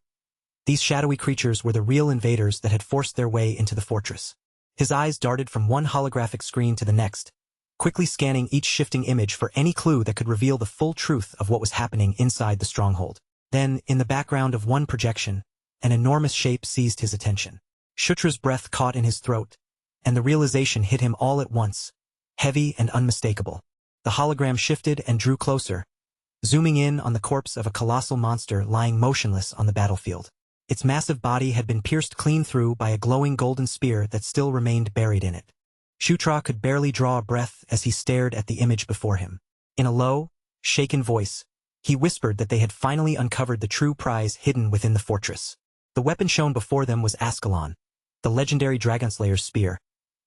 These shadowy creatures were the real invaders that had forced their way into the fortress. His eyes darted from one holographic screen to the next, quickly scanning each shifting image for any clue that could reveal the full truth of what was happening inside the stronghold. Then, in the background of one projection, an enormous shape seized his attention. Shutra's breath caught in his throat, and the realization hit him all at once, heavy and unmistakable. The hologram shifted and drew closer, zooming in on the corpse of a colossal monster lying motionless on the battlefield. Its massive body had been pierced clean through by a glowing golden spear that still remained buried in it. Shutra could barely draw a breath as he stared at the image before him. In a low, shaken voice, he whispered that they had finally uncovered the true prize hidden within the fortress. The weapon shown before them was Ascalon, the legendary Dragonslayer's spear,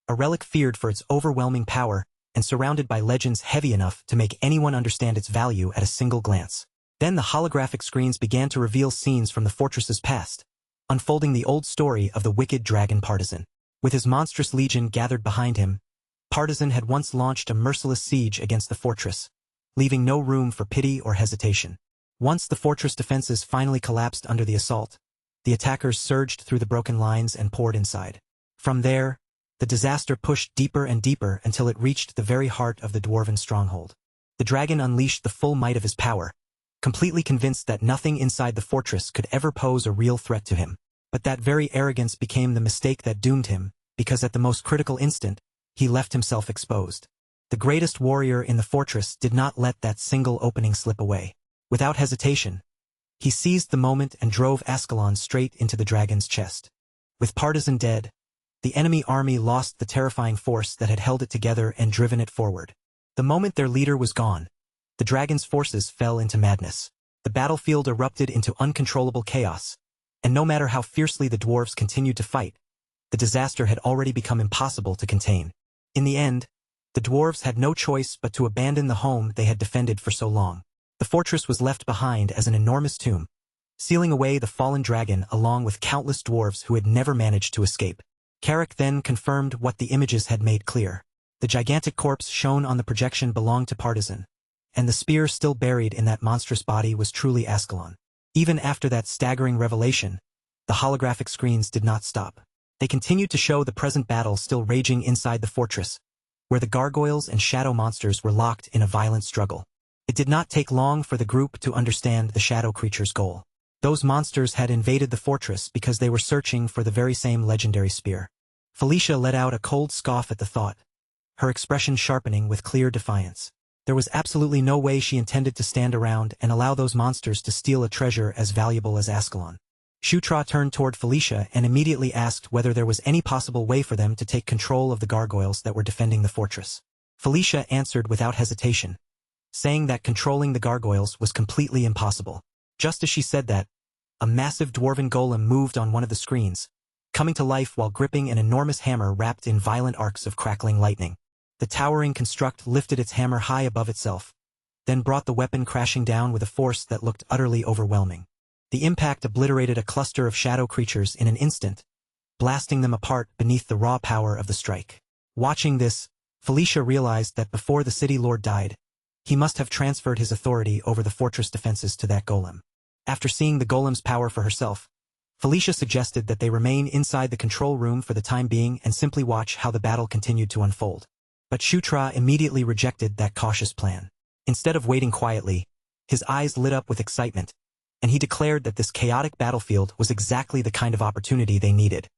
a relic feared for its overwhelming power and surrounded by legends heavy enough to make anyone understand its value at a single glance. Then the holographic screens began to reveal scenes from the fortress's past, unfolding the old story of the wicked dragon partisan. With his monstrous legion gathered behind him, Partisan had once launched a merciless siege against the fortress, leaving no room for pity or hesitation. Once the fortress defenses finally collapsed under the assault, the attackers surged through the broken lines and poured inside. From there, the disaster pushed deeper and deeper until it reached the very heart of the dwarven stronghold. The dragon unleashed the full might of his power, completely convinced that nothing inside the fortress could ever pose a real threat to him. But that very arrogance became the mistake that doomed him, because at the most critical instant, he left himself exposed. The greatest warrior in the fortress did not let that single opening slip away. Without hesitation, he seized the moment and drove Ascalon straight into the dragon's chest. With Partisan dead, the enemy army lost the terrifying force that had held it together and driven it forward. The moment their leader was gone, the dragon's forces fell into madness. The battlefield erupted into uncontrollable chaos, and no matter how fiercely the dwarves continued to fight, the disaster had already become impossible to contain. In the end, the dwarves had no choice but to abandon the home they had defended for so long. The fortress was left behind as an enormous tomb, sealing away the fallen dragon along with countless dwarves who had never managed to escape. Carrick then confirmed what the images had made clear. The gigantic corpse shown on the projection belonged to Partisan, and the spear still buried in that monstrous body was truly Ascalon. Even after that staggering revelation, the holographic screens did not stop. They continued to show the present battle still raging inside the fortress, where the gargoyles and shadow monsters were locked in a violent struggle. It did not take long for the group to understand the shadow creature's goal. Those monsters had invaded the fortress because they were searching for the very same legendary spear. Felicia let out a cold scoff at the thought, her expression sharpening with clear defiance. There was absolutely no way she intended to stand around and allow those monsters to steal a treasure as valuable as Ascalon. Shutra turned toward Felicia and immediately asked whether there was any possible way for them to take control of the gargoyles that were defending the fortress. Felicia answered without hesitation, saying that controlling the gargoyles was completely impossible. Just as she said that, a massive dwarven golem moved on one of the screens, coming to life while gripping an enormous hammer wrapped in violent arcs of crackling lightning. The towering construct lifted its hammer high above itself, then brought the weapon crashing down with a force that looked utterly overwhelming. The impact obliterated a cluster of shadow creatures in an instant, blasting them apart beneath the raw power of the strike. Watching this, Felicia realized that before the city lord died, he must have transferred his authority over the fortress defenses to that golem. After seeing the golem's power for herself, Felicia suggested that they remain inside the control room for the time being and simply watch how the battle continued to unfold. But Shutra immediately rejected that cautious plan. Instead of waiting quietly, his eyes lit up with excitement, and he declared that this chaotic battlefield was exactly the kind of opportunity they needed.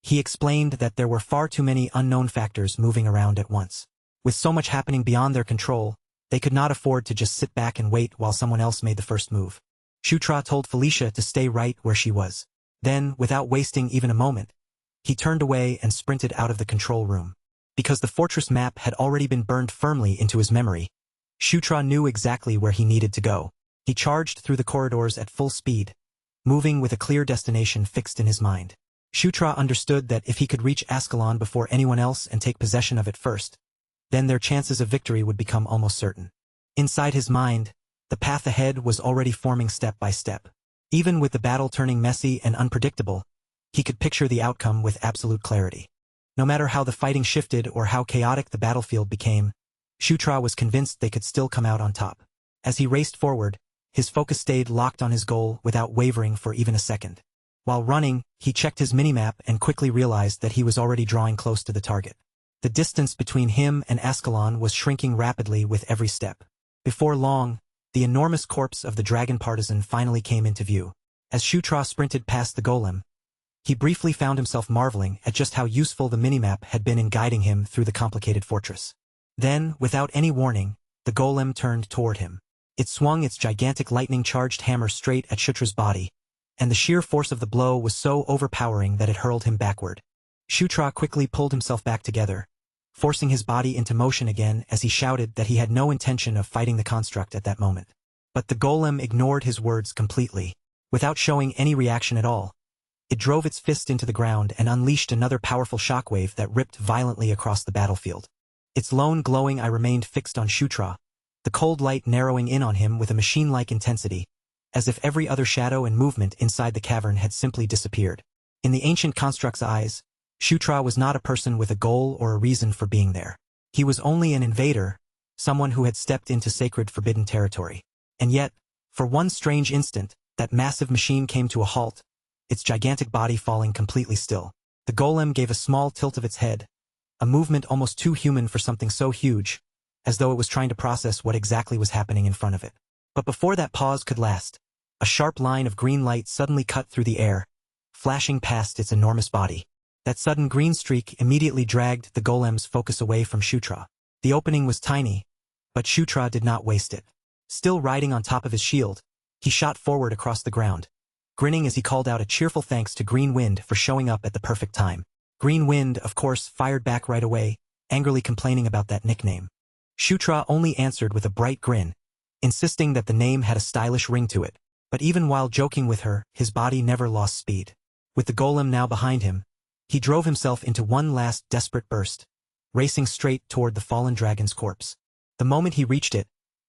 He explained that there were far too many unknown factors moving around at once. With so much happening beyond their control, they could not afford to just sit back and wait while someone else made the first move. Shutra told Felicia to stay right where she was. Then, without wasting even a moment, he turned away and sprinted out of the control room. Because the fortress map had already been burned firmly into his memory, Shutra knew exactly where he needed to go. He charged through the corridors at full speed, moving with a clear destination fixed in his mind. Shutra understood that if he could reach Ascalon before anyone else and take possession of it first, then their chances of victory would become almost certain. Inside his mind, the path ahead was already forming step by step. Even with the battle turning messy and unpredictable, he could picture the outcome with absolute clarity. No matter how the fighting shifted or how chaotic the battlefield became, Shutra was convinced they could still come out on top. As he raced forward, his focus stayed locked on his goal without wavering for even a second. While running, he checked his minimap and quickly realized that he was already drawing close to the target. The distance between him and Ascalon was shrinking rapidly with every step. Before long, the enormous corpse of the dragon partisan finally came into view. As Shutra sprinted past the golem, he briefly found himself marveling at just how useful the minimap had been in guiding him through the complicated fortress. Then, without any warning, the golem turned toward him. It swung its gigantic lightning-charged hammer straight at Shutra's body, and the sheer force of the blow was so overpowering that it hurled him backward. Shutra quickly pulled himself back together, forcing his body into motion again as he shouted that he had no intention of fighting the construct at that moment. But the golem ignored his words completely. Without showing any reaction at all, it drove its fist into the ground and unleashed another powerful shockwave that ripped violently across the battlefield. Its lone glowing eye remained fixed on Shutra, the cold light narrowing in on him with a machine-like intensity, as if every other shadow and movement inside the cavern had simply disappeared. In the ancient construct's eyes, Shutra was not a person with a goal or a reason for being there. He was only an invader, someone who had stepped into sacred forbidden territory. And yet, for one strange instant, that massive machine came to a halt, its gigantic body falling completely still. The golem gave a small tilt of its head, a movement almost too human for something so huge, as though it was trying to process what exactly was happening in front of it. But before that pause could last, a sharp line of green light suddenly cut through the air, flashing past its enormous body. That sudden green streak immediately dragged the golem's focus away from Shutra. The opening was tiny, but Shutra did not waste it. Still riding on top of his shield, he shot forward across the ground, grinning as he called out a cheerful thanks to Green Wind for showing up at the perfect time. Green Wind, of course, fired back right away, angrily complaining about that nickname. Shutra only answered with a bright grin, insisting that the name had a stylish ring to it. But even while joking with her, his body never lost speed. With the golem now behind him, he drove himself into one last desperate burst, racing straight toward the fallen dragon's corpse. The moment he reached it,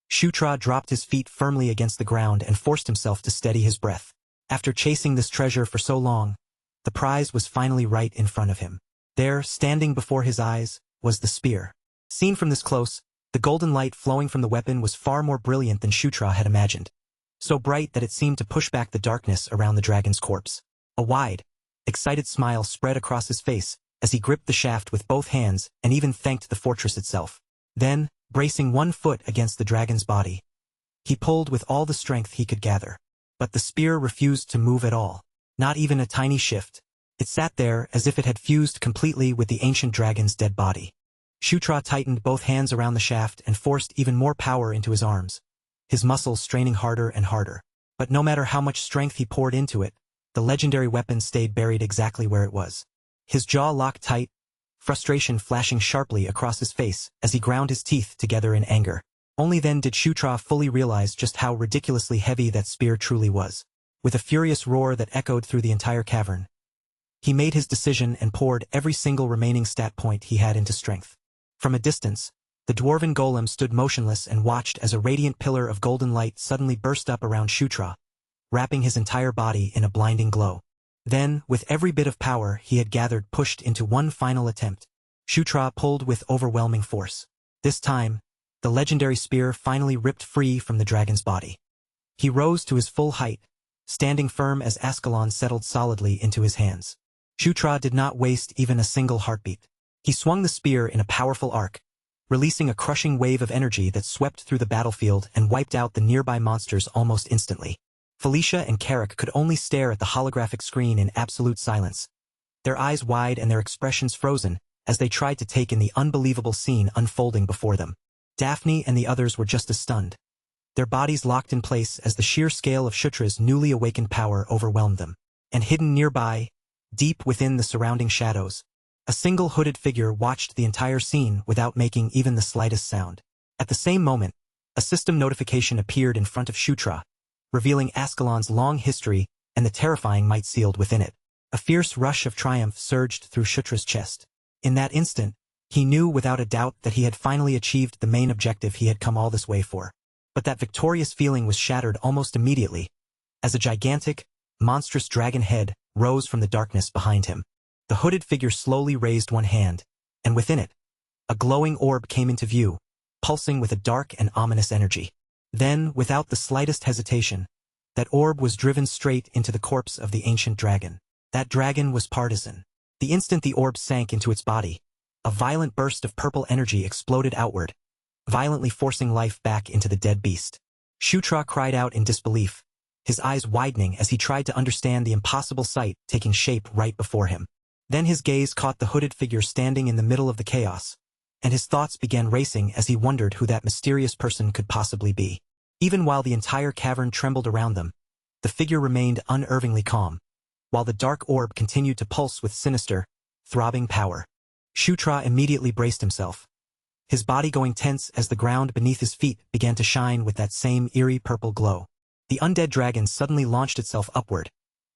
Shutra dropped his feet firmly against the ground and forced himself to steady his breath. After chasing this treasure for so long, the prize was finally right in front of him. There, standing before his eyes, was the spear. Seen from this close, the golden light flowing from the weapon was far more brilliant than Shutra had imagined. So bright that it seemed to push back the darkness around the dragon's corpse. A wide, excited smile spread across his face as he gripped the shaft with both hands and even thanked the fortress itself. Then, bracing one foot against the dragon's body, he pulled with all the strength he could gather. But the spear refused to move at all. Not even a tiny shift. It sat there as if it had fused completely with the ancient dragon's dead body. Shutra tightened both hands around the shaft and forced even more power into his arms, his muscles straining harder and harder. But no matter how much strength he poured into it, the legendary weapon stayed buried exactly where it was. His jaw locked tight, frustration flashing sharply across his face as he ground his teeth together in anger. Only then did Shutra fully realize just how ridiculously heavy that spear truly was. With a furious roar that echoed through the entire cavern, he made his decision and poured every single remaining stat point he had into strength. From a distance, the dwarven golem stood motionless and watched as a radiant pillar of golden light suddenly burst up around Shutra, wrapping his entire body in a blinding glow. Then, with every bit of power he had gathered pushed into one final attempt, Shutra pulled with overwhelming force. This time, the legendary spear finally ripped free from the dragon's body. He rose to his full height, standing firm as Ascalon settled solidly into his hands. Shutra did not waste even a single heartbeat. He swung the spear in a powerful arc, releasing a crushing wave of energy that swept through the battlefield and wiped out the nearby monsters almost instantly. Felicia and Carrick could only stare at the holographic screen in absolute silence, their eyes wide and their expressions frozen as they tried to take in the unbelievable scene unfolding before them. Daphne and the others were just as stunned, their bodies locked in place as the sheer scale of Shutra's newly awakened power overwhelmed them. And hidden nearby, deep within the surrounding shadows, a single hooded figure watched the entire scene without making even the slightest sound. At the same moment, a system notification appeared in front of Shutra, revealing Ascalon's long history and the terrifying might sealed within it. A fierce rush of triumph surged through Shutra's chest. In that instant, he knew without a doubt that he had finally achieved the main objective he had come all this way for. But that victorious feeling was shattered almost immediately, as a gigantic, monstrous dragon head rose from the darkness behind him. The hooded figure slowly raised one hand, and within it, a glowing orb came into view, pulsing with a dark and ominous energy. Then, without the slightest hesitation, that orb was driven straight into the corpse of the ancient dragon. That dragon was Partisan. The instant the orb sank into its body, a violent burst of purple energy exploded outward, violently forcing life back into the dead beast. Shutra cried out in disbelief, his eyes widening as he tried to understand the impossible sight taking shape right before him. Then his gaze caught the hooded figure standing in the middle of the chaos, and his thoughts began racing as he wondered who that mysterious person could possibly be. Even while the entire cavern trembled around them, the figure remained unerringly calm, while the dark orb continued to pulse with sinister, throbbing power. Shutra immediately braced himself, his body going tense as the ground beneath his feet began to shine with that same eerie purple glow. The undead dragon suddenly launched itself upward,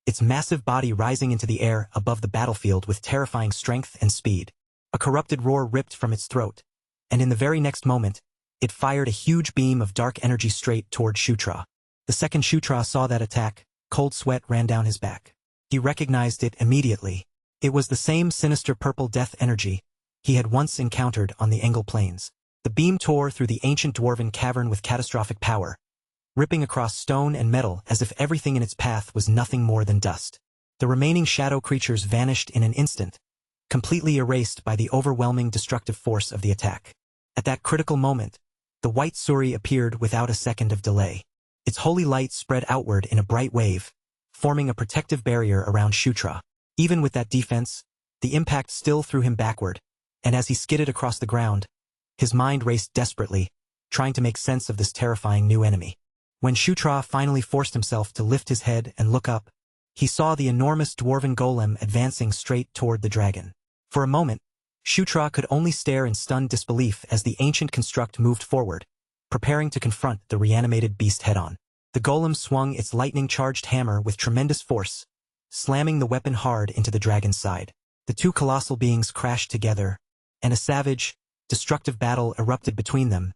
its massive body rising into the air above the battlefield with terrifying strength and speed. A corrupted roar ripped from its throat, and in the very next moment, it fired a huge beam of dark energy straight toward Shutra. The second Shutra saw that attack, cold sweat ran down his back. He recognized it immediately. It was the same sinister purple death energy he had once encountered on the Engel Plains. The beam tore through the ancient dwarven cavern with catastrophic power, ripping across stone and metal as if everything in its path was nothing more than dust. The remaining shadow creatures vanished in an instant, completely erased by the overwhelming destructive force of the attack. At that critical moment, the white Suri appeared without a second of delay. Its holy light spread outward in a bright wave, forming a protective barrier around Shutra. Even with that defense, the impact still threw him backward, and as he skidded across the ground, his mind raced desperately, trying to make sense of this terrifying new enemy. When Shutra finally forced himself to lift his head and look up, he saw the enormous dwarven golem advancing straight toward the dragon. For a moment, Shutra could only stare in stunned disbelief as the ancient construct moved forward, preparing to confront the reanimated beast head-on. The golem swung its lightning-charged hammer with tremendous force, slamming the weapon hard into the dragon's side. The two colossal beings crashed together, and a savage, destructive battle erupted between them,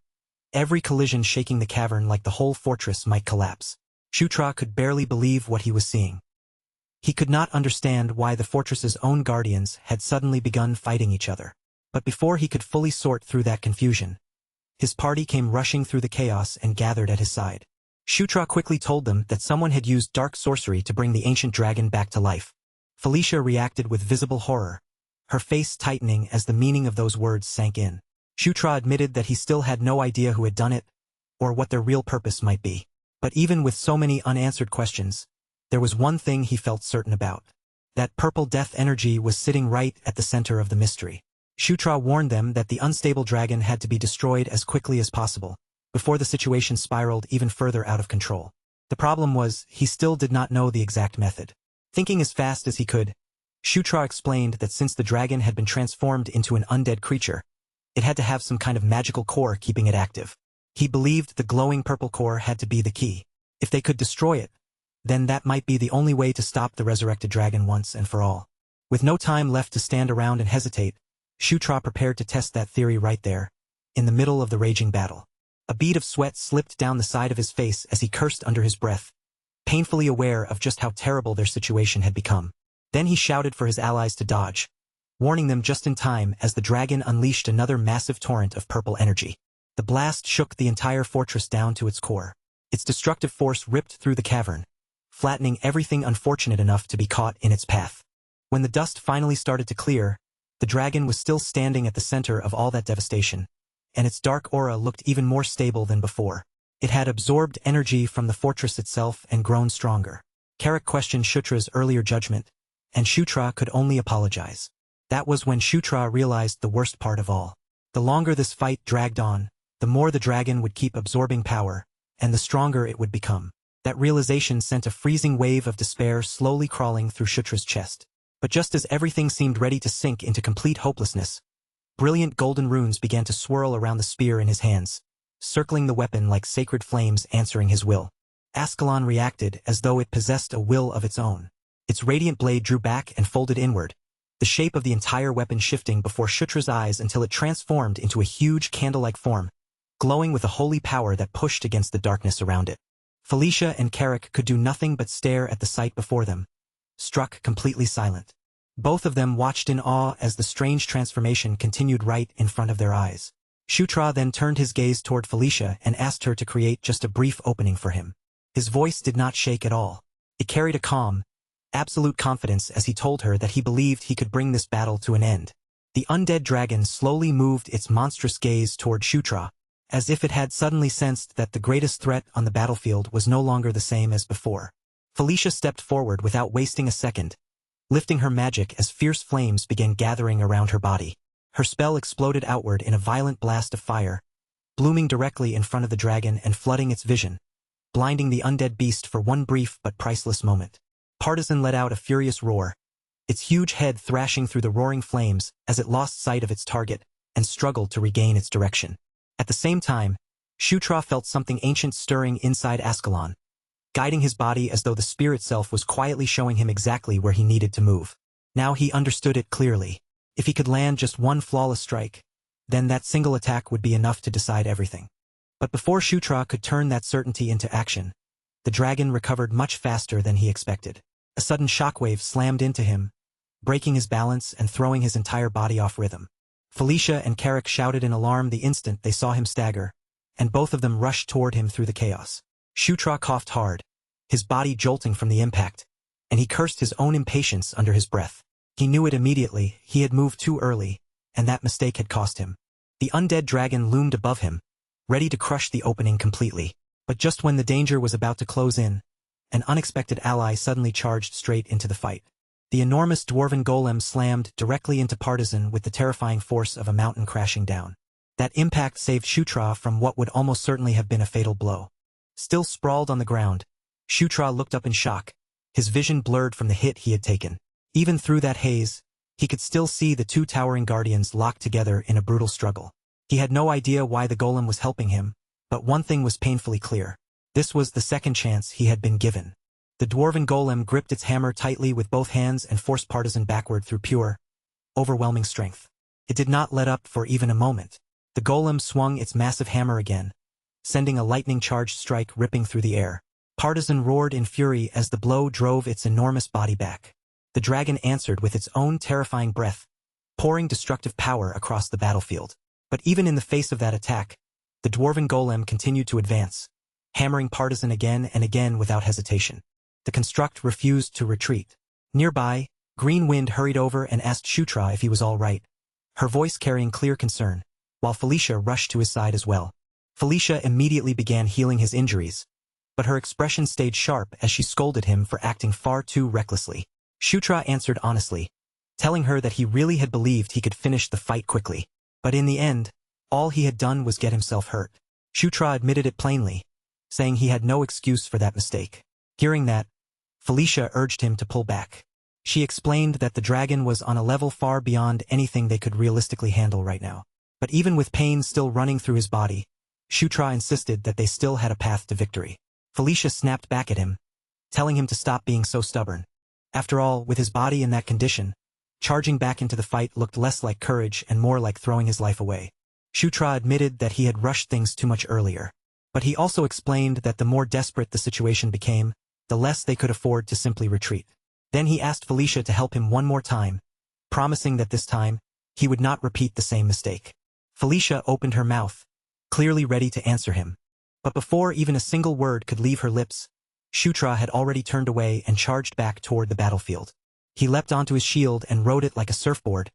every collision shaking the cavern like the whole fortress might collapse. Shutra could barely believe what he was seeing. He could not understand why the fortress's own guardians had suddenly begun fighting each other. But before he could fully sort through that confusion, his party came rushing through the chaos and gathered at his side. Shutra quickly told them that someone had used dark sorcery to bring the ancient dragon back to life. Felicia reacted with visible horror, her face tightening as the meaning of those words sank in. Shutra admitted that he still had no idea who had done it, or what their real purpose might be. But even with so many unanswered questions, there was one thing he felt certain about. That purple death energy was sitting right at the center of the mystery. Shutra warned them that the unstable dragon had to be destroyed as quickly as possible, before the situation spiraled even further out of control. The problem was, he still did not know the exact method. Thinking as fast as he could, Shutra explained that since the dragon had been transformed into an undead creature, it had to have some kind of magical core keeping it active. He believed the glowing purple core had to be the key. If they could destroy it, then that might be the only way to stop the resurrected dragon once and for all. With no time left to stand around and hesitate, Shutra prepared to test that theory right there, in the middle of the raging battle. A bead of sweat slipped down the side of his face as he cursed under his breath, painfully aware of just how terrible their situation had become. Then he shouted for his allies to dodge, warning them just in time as the dragon unleashed another massive torrent of purple energy. The blast shook the entire fortress down to its core. Its destructive force ripped through the cavern, flattening everything unfortunate enough to be caught in its path. When the dust finally started to clear, the dragon was still standing at the center of all that devastation, and its dark aura looked even more stable than before. It had absorbed energy from the fortress itself and grown stronger. Carrick questioned Shutra's earlier judgment, and Shutra could only apologize. That was when Shutra realized the worst part of all. The longer this fight dragged on, the more the dragon would keep absorbing power, and the stronger it would become. That realization sent a freezing wave of despair slowly crawling through Shutra's chest. But just as everything seemed ready to sink into complete hopelessness, brilliant golden runes began to swirl around the spear in his hands, circling the weapon like sacred flames answering his will. Ascalon reacted as though it possessed a will of its own. Its radiant blade drew back and folded inward, the shape of the entire weapon shifting before Shutra's eyes until it transformed into a huge candle-like form, glowing with a holy power that pushed against the darkness around it. Felicia and Carrick could do nothing but stare at the sight before them, struck completely silent. Both of them watched in awe as the strange transformation continued right in front of their eyes. Shutra then turned his gaze toward Felicia and asked her to create just a brief opening for him. His voice did not shake at all. It carried a calm, absolute confidence as he told her that he believed he could bring this battle to an end. The undead dragon slowly moved its monstrous gaze toward Shutra, as if it had suddenly sensed that the greatest threat on the battlefield was no longer the same as before. Felicia stepped forward without wasting a second, lifting her magic as fierce flames began gathering around her body. Her spell exploded outward in a violent blast of fire, blooming directly in front of the dragon and flooding its vision, blinding the undead beast for one brief but priceless moment. Partisan let out a furious roar, its huge head thrashing through the roaring flames as it lost sight of its target and struggled to regain its direction. At the same time, Shutra felt something ancient stirring inside Ascalon, guiding his body as though the spear itself was quietly showing him exactly where he needed to move. Now he understood it clearly. If he could land just one flawless strike, then that single attack would be enough to decide everything. But before Shutra could turn that certainty into action, the dragon recovered much faster than he expected. A sudden shockwave slammed into him, breaking his balance and throwing his entire body off rhythm. Felicia and Carrick shouted in alarm the instant they saw him stagger, and both of them rushed toward him through the chaos. Shutra coughed hard, his body jolting from the impact, and he cursed his own impatience under his breath. He knew it immediately. He had moved too early, and that mistake had cost him. The undead dragon loomed above him, ready to crush the opening completely. But just when the danger was about to close in, an unexpected ally suddenly charged straight into the fight. The enormous dwarven golem slammed directly into Partisan with the terrifying force of a mountain crashing down. That impact saved Shutra from what would almost certainly have been a fatal blow. Still sprawled on the ground, Shutra looked up in shock, his vision blurred from the hit he had taken. Even through that haze, he could still see the two towering guardians locked together in a brutal struggle. He had no idea why the golem was helping him, but one thing was painfully clear. This was the second chance he had been given. The dwarven golem gripped its hammer tightly with both hands and forced Partisan backward through pure, overwhelming strength. It did not let up for even a moment. The golem swung its massive hammer again, sending a lightning-charged strike ripping through the air. Partisan roared in fury as the blow drove its enormous body back. The dragon answered with its own terrifying breath, pouring destructive power across the battlefield. But even in the face of that attack, the dwarven golem continued to advance, hammering Partisan again and again without hesitation. The construct refused to retreat. Nearby, Green Wind hurried over and asked Shutra if he was all right, her voice carrying clear concern, while Felicia rushed to his side as well. Felicia immediately began healing his injuries, but her expression stayed sharp as she scolded him for acting far too recklessly. Shutra answered honestly, telling her that he really had believed he could finish the fight quickly. But in the end, all he had done was get himself hurt. Shutra admitted it plainly, saying he had no excuse for that mistake. Hearing that, Felicia urged him to pull back. She explained that the dragon was on a level far beyond anything they could realistically handle right now. But even with pain still running through his body, Shutra insisted that they still had a path to victory. Felicia snapped back at him, telling him to stop being so stubborn. After all, with his body in that condition, charging back into the fight looked less like courage and more like throwing his life away. Shutra admitted that he had rushed things too much earlier. But he also explained that the more desperate the situation became, the less they could afford to simply retreat. Then he asked Felicia to help him one more time, promising that this time, he would not repeat the same mistake. Felicia opened her mouth, clearly ready to answer him. But before even a single word could leave her lips, Shutra had already turned away and charged back toward the battlefield. He leapt onto his shield and rode it like a surfboard,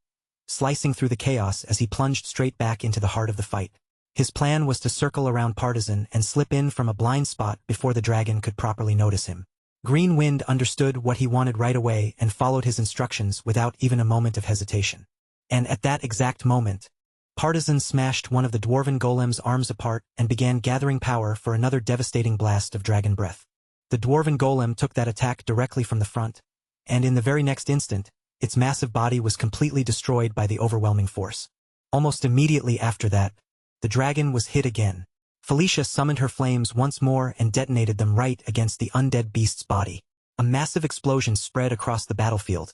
slicing through the chaos as he plunged straight back into the heart of the fight. His plan was to circle around Partisan and slip in from a blind spot before the dragon could properly notice him. Green Wind understood what he wanted right away and followed his instructions without even a moment of hesitation. And at that exact moment, Partisan smashed one of the dwarven golem's arms apart and began gathering power for another devastating blast of dragon breath. The dwarven golem took that attack directly from the front, and in the very next instant, its massive body was completely destroyed by the overwhelming force. Almost immediately after that, the dragon was hit again. Felicia summoned her flames once more and detonated them right against the undead beast's body. A massive explosion spread across the battlefield,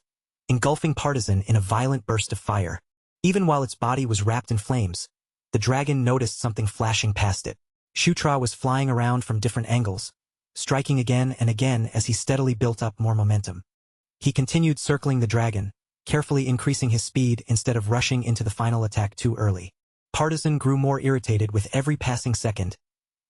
engulfing Partisan in a violent burst of fire. Even while its body was wrapped in flames, the dragon noticed something flashing past it. Shutra was flying around from different angles, striking again and again as he steadily built up more momentum. He continued circling the dragon, carefully increasing his speed instead of rushing into the final attack too early. Partisan grew more irritated with every passing second,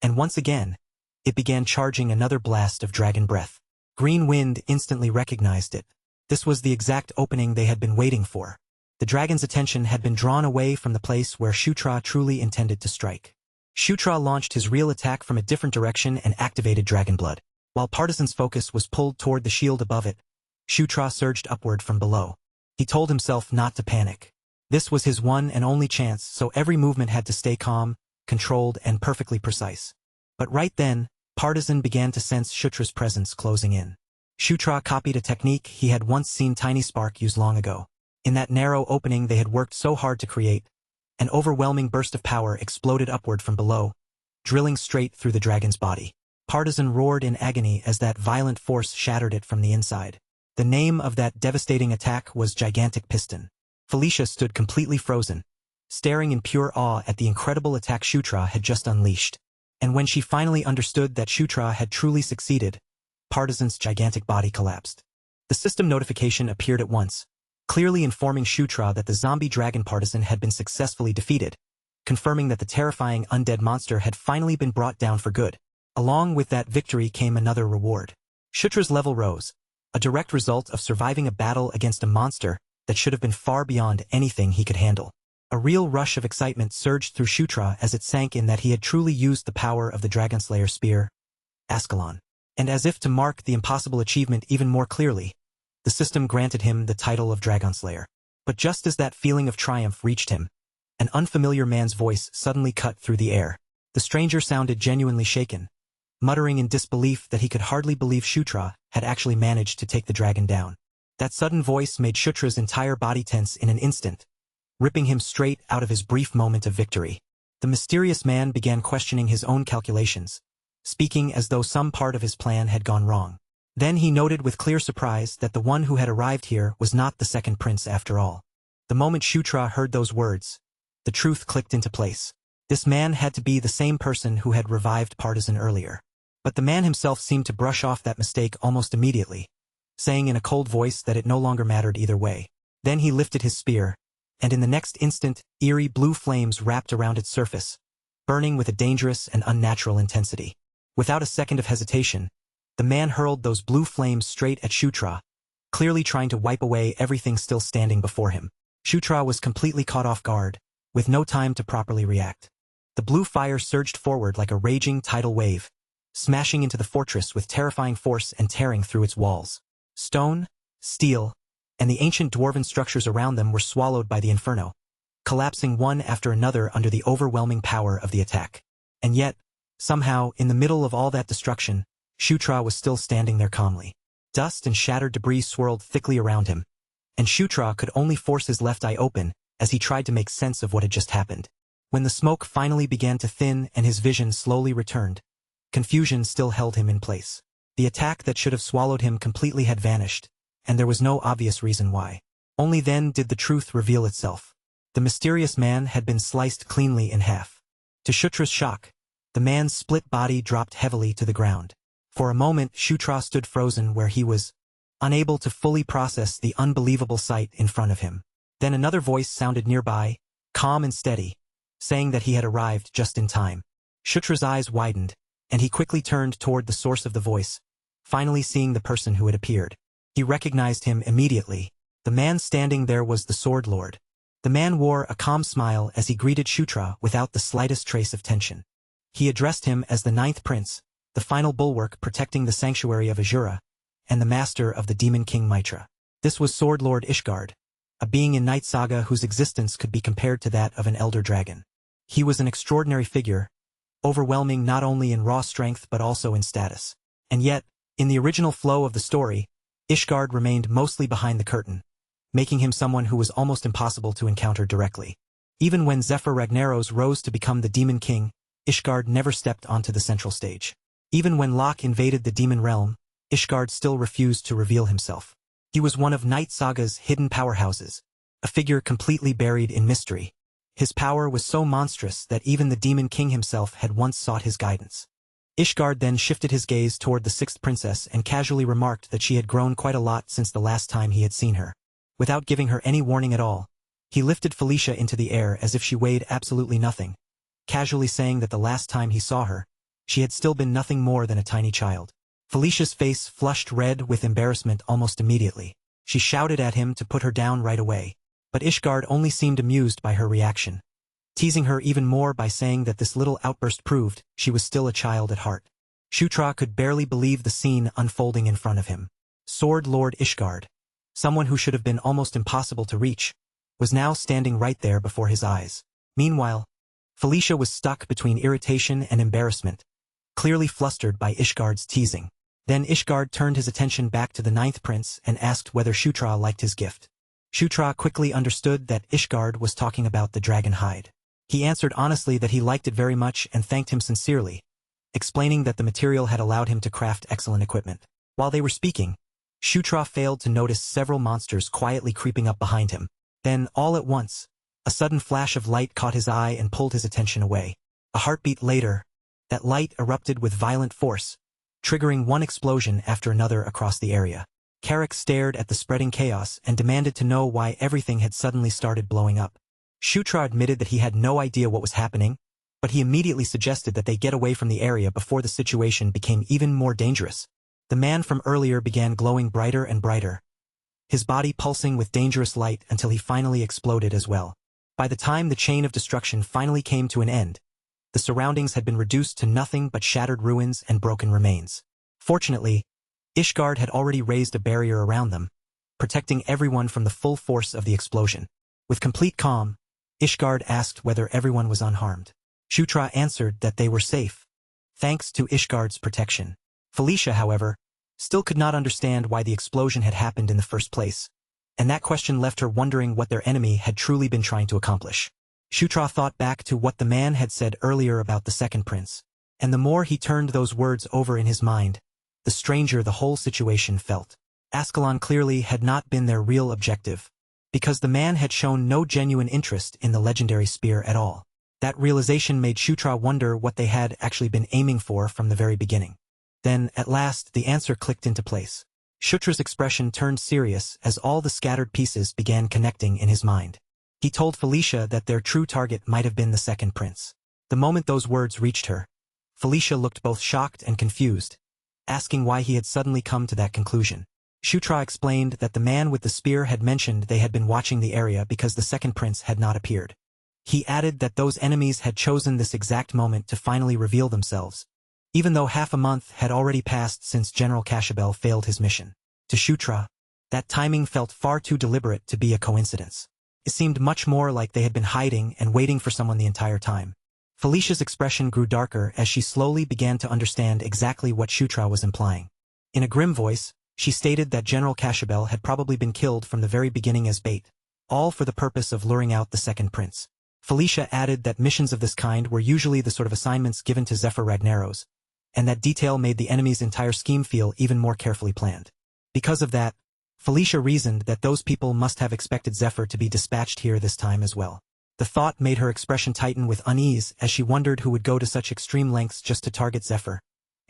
and once again, it began charging another blast of dragon breath. Green Wind instantly recognized it. This was the exact opening they had been waiting for. The dragon's attention had been drawn away from the place where Shutra truly intended to strike. Shutra launched his real attack from a different direction and activated Dragon Blood. While Partisan's focus was pulled toward the shield above it, Shutra surged upward from below. He told himself not to panic. This was his one and only chance, so every movement had to stay calm, controlled, and perfectly precise. But right then, Partisan began to sense Shutra's presence closing in. Shutra copied a technique he had once seen Tiny Spark use long ago. In that narrow opening they had worked so hard to create, an overwhelming burst of power exploded upward from below, drilling straight through the dragon's body. Partisan roared in agony as that violent force shattered it from the inside. The name of that devastating attack was Gigantic Piston. Felicia stood completely frozen, staring in pure awe at the incredible attack Shutra had just unleashed. And when she finally understood that Shutra had truly succeeded, Partisan's gigantic body collapsed. The system notification appeared at once, clearly informing Shutra that the zombie dragon partisan had been successfully defeated, confirming that the terrifying undead monster had finally been brought down for good. Along with that victory came another reward. Shutra's level rose, a direct result of surviving a battle against a monster that should have been far beyond anything he could handle. A real rush of excitement surged through Shutra as it sank in that he had truly used the power of the Dragonslayer spear, Ascalon. And as if to mark the impossible achievement even more clearly, the system granted him the title of Dragonslayer. But just as that feeling of triumph reached him, an unfamiliar man's voice suddenly cut through the air. The stranger sounded genuinely shaken, muttering in disbelief that he could hardly believe Shutra had actually managed to take the dragon down. That sudden voice made Shutra's entire body tense in an instant, ripping him straight out of his brief moment of victory. The mysterious man began questioning his own calculations, speaking as though some part of his plan had gone wrong. Then he noted with clear surprise that the one who had arrived here was not the second prince after all. The moment Shutra heard those words, the truth clicked into place. This man had to be the same person who had revived Partisan earlier. But the man himself seemed to brush off that mistake almost immediately, saying in a cold voice that it no longer mattered either way. Then he lifted his spear, and in the next instant, eerie blue flames wrapped around its surface, burning with a dangerous and unnatural intensity. Without a second of hesitation, the man hurled those blue flames straight at Shutra, clearly trying to wipe away everything still standing before him. Shutra was completely caught off guard, with no time to properly react. The blue fire surged forward like a raging tidal wave, smashing into the fortress with terrifying force and tearing through its walls. Stone, steel, and the ancient dwarven structures around them were swallowed by the inferno, collapsing one after another under the overwhelming power of the attack. And yet, somehow, in the middle of all that destruction, Shutra was still standing there calmly. Dust and shattered debris swirled thickly around him, and Shutra could only force his left eye open as he tried to make sense of what had just happened. When the smoke finally began to thin and his vision slowly returned, confusion still held him in place. The attack that should have swallowed him completely had vanished, and there was no obvious reason why. Only then did the truth reveal itself. The mysterious man had been sliced cleanly in half. To Shutra's shock, the man's split body dropped heavily to the ground. For a moment, Shutra stood frozen where he was, unable to fully process the unbelievable sight in front of him. Then another voice sounded nearby, calm and steady, saying that he had arrived just in time. Shutra's eyes widened, and he quickly turned toward the source of the voice, finally seeing the person who had appeared. He recognized him immediately. The man standing there was the Sword Lord. The man wore a calm smile as he greeted Shutra without the slightest trace of tension. He addressed him as the Ninth Prince, the final bulwark protecting the sanctuary of Azura, and the master of the Demon King Mitra. This was Sword Lord Ishgard, a being in Night Saga whose existence could be compared to that of an elder dragon. He was an extraordinary figure, overwhelming not only in raw strength but also in status. And yet, in the original flow of the story, Ishgard remained mostly behind the curtain, making him someone who was almost impossible to encounter directly. Even when Zephyr Ragnaros rose to become the Demon King, Ishgard never stepped onto the central stage. Even when Locke invaded the demon realm, Ishgard still refused to reveal himself. He was one of Night Saga's hidden powerhouses, a figure completely buried in mystery. His power was so monstrous that even the Demon King himself had once sought his guidance. Ishgard then shifted his gaze toward the sixth princess and casually remarked that she had grown quite a lot since the last time he had seen her. Without giving her any warning at all, he lifted Felicia into the air as if she weighed absolutely nothing, casually saying that the last time he saw her, she had still been nothing more than a tiny child. Felicia's face flushed red with embarrassment almost immediately. She shouted at him to put her down right away, but Ishgard only seemed amused by her reaction, teasing her even more by saying that this little outburst proved she was still a child at heart. Shutra could barely believe the scene unfolding in front of him. Sword Lord Ishgard, someone who should have been almost impossible to reach, was now standing right there before his eyes. Meanwhile, Felicia was stuck between irritation and embarrassment, clearly flustered by Ishgard's teasing. Then Ishgard turned his attention back to the Ninth Prince and asked whether Shutra liked his gift. Shutra quickly understood that Ishgard was talking about the dragon hide. He answered honestly that he liked it very much and thanked him sincerely, explaining that the material had allowed him to craft excellent equipment. While they were speaking, Shutra failed to notice several monsters quietly creeping up behind him. Then, all at once, a sudden flash of light caught his eye and pulled his attention away. A heartbeat later, that light erupted with violent force, triggering one explosion after another across the area. Carrick stared at the spreading chaos and demanded to know why everything had suddenly started blowing up. Shutra admitted that he had no idea what was happening, but he immediately suggested that they get away from the area before the situation became even more dangerous. The man from earlier began glowing brighter and brighter, his body pulsing with dangerous light until he finally exploded as well. By the time the chain of destruction finally came to an end, the surroundings had been reduced to nothing but shattered ruins and broken remains. Fortunately, Ishgard had already raised a barrier around them, protecting everyone from the full force of the explosion. With complete calm, Ishgard asked whether everyone was unharmed. Shutra answered that they were safe, thanks to Ishgard's protection. Felicia, however, still could not understand why the explosion had happened in the first place, and that question left her wondering what their enemy had truly been trying to accomplish. Shutra thought back to what the man had said earlier about the second prince, and the more he turned those words over in his mind, the stranger the whole situation felt. Ascalon clearly had not been their real objective, because the man had shown no genuine interest in the legendary spear at all. That realization made Shutra wonder what they had actually been aiming for from the very beginning. Then, at last, the answer clicked into place. Shutra's expression turned serious as all the scattered pieces began connecting in his mind. He told Felicia that their true target might have been the second prince. The moment those words reached her, Felicia looked both shocked and confused, asking why he had suddenly come to that conclusion. Shutra explained that the man with the spear had mentioned they had been watching the area because the second prince had not appeared. He added that those enemies had chosen this exact moment to finally reveal themselves, even though half a month had already passed since General Kashabel failed his mission. To Shutra, that timing felt far too deliberate to be a coincidence. It seemed much more like they had been hiding and waiting for someone the entire time. Felicia's expression grew darker as she slowly began to understand exactly what Shutra was implying. In a grim voice, she stated that General Kashabel had probably been killed from the very beginning as bait, all for the purpose of luring out the second prince. Felicia added that missions of this kind were usually the sort of assignments given to Zephyr Ragnaros, and that detail made the enemy's entire scheme feel even more carefully planned. Because of that, Felicia reasoned that those people must have expected Zephyr to be dispatched here this time as well. The thought made her expression tighten with unease as she wondered who would go to such extreme lengths just to target Zephyr,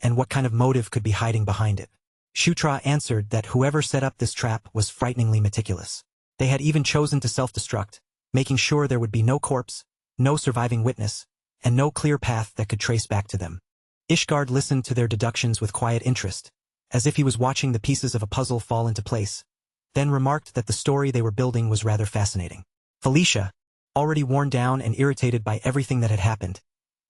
and what kind of motive could be hiding behind it. Shutra answered that whoever set up this trap was frighteningly meticulous. They had even chosen to self-destruct, making sure there would be no corpse, no surviving witness, and no clear path that could trace back to them. Ishgard listened to their deductions with quiet interest, as if he was watching the pieces of a puzzle fall into place, then remarked that the story they were building was rather fascinating. Felicia, already worn down and irritated by everything that had happened,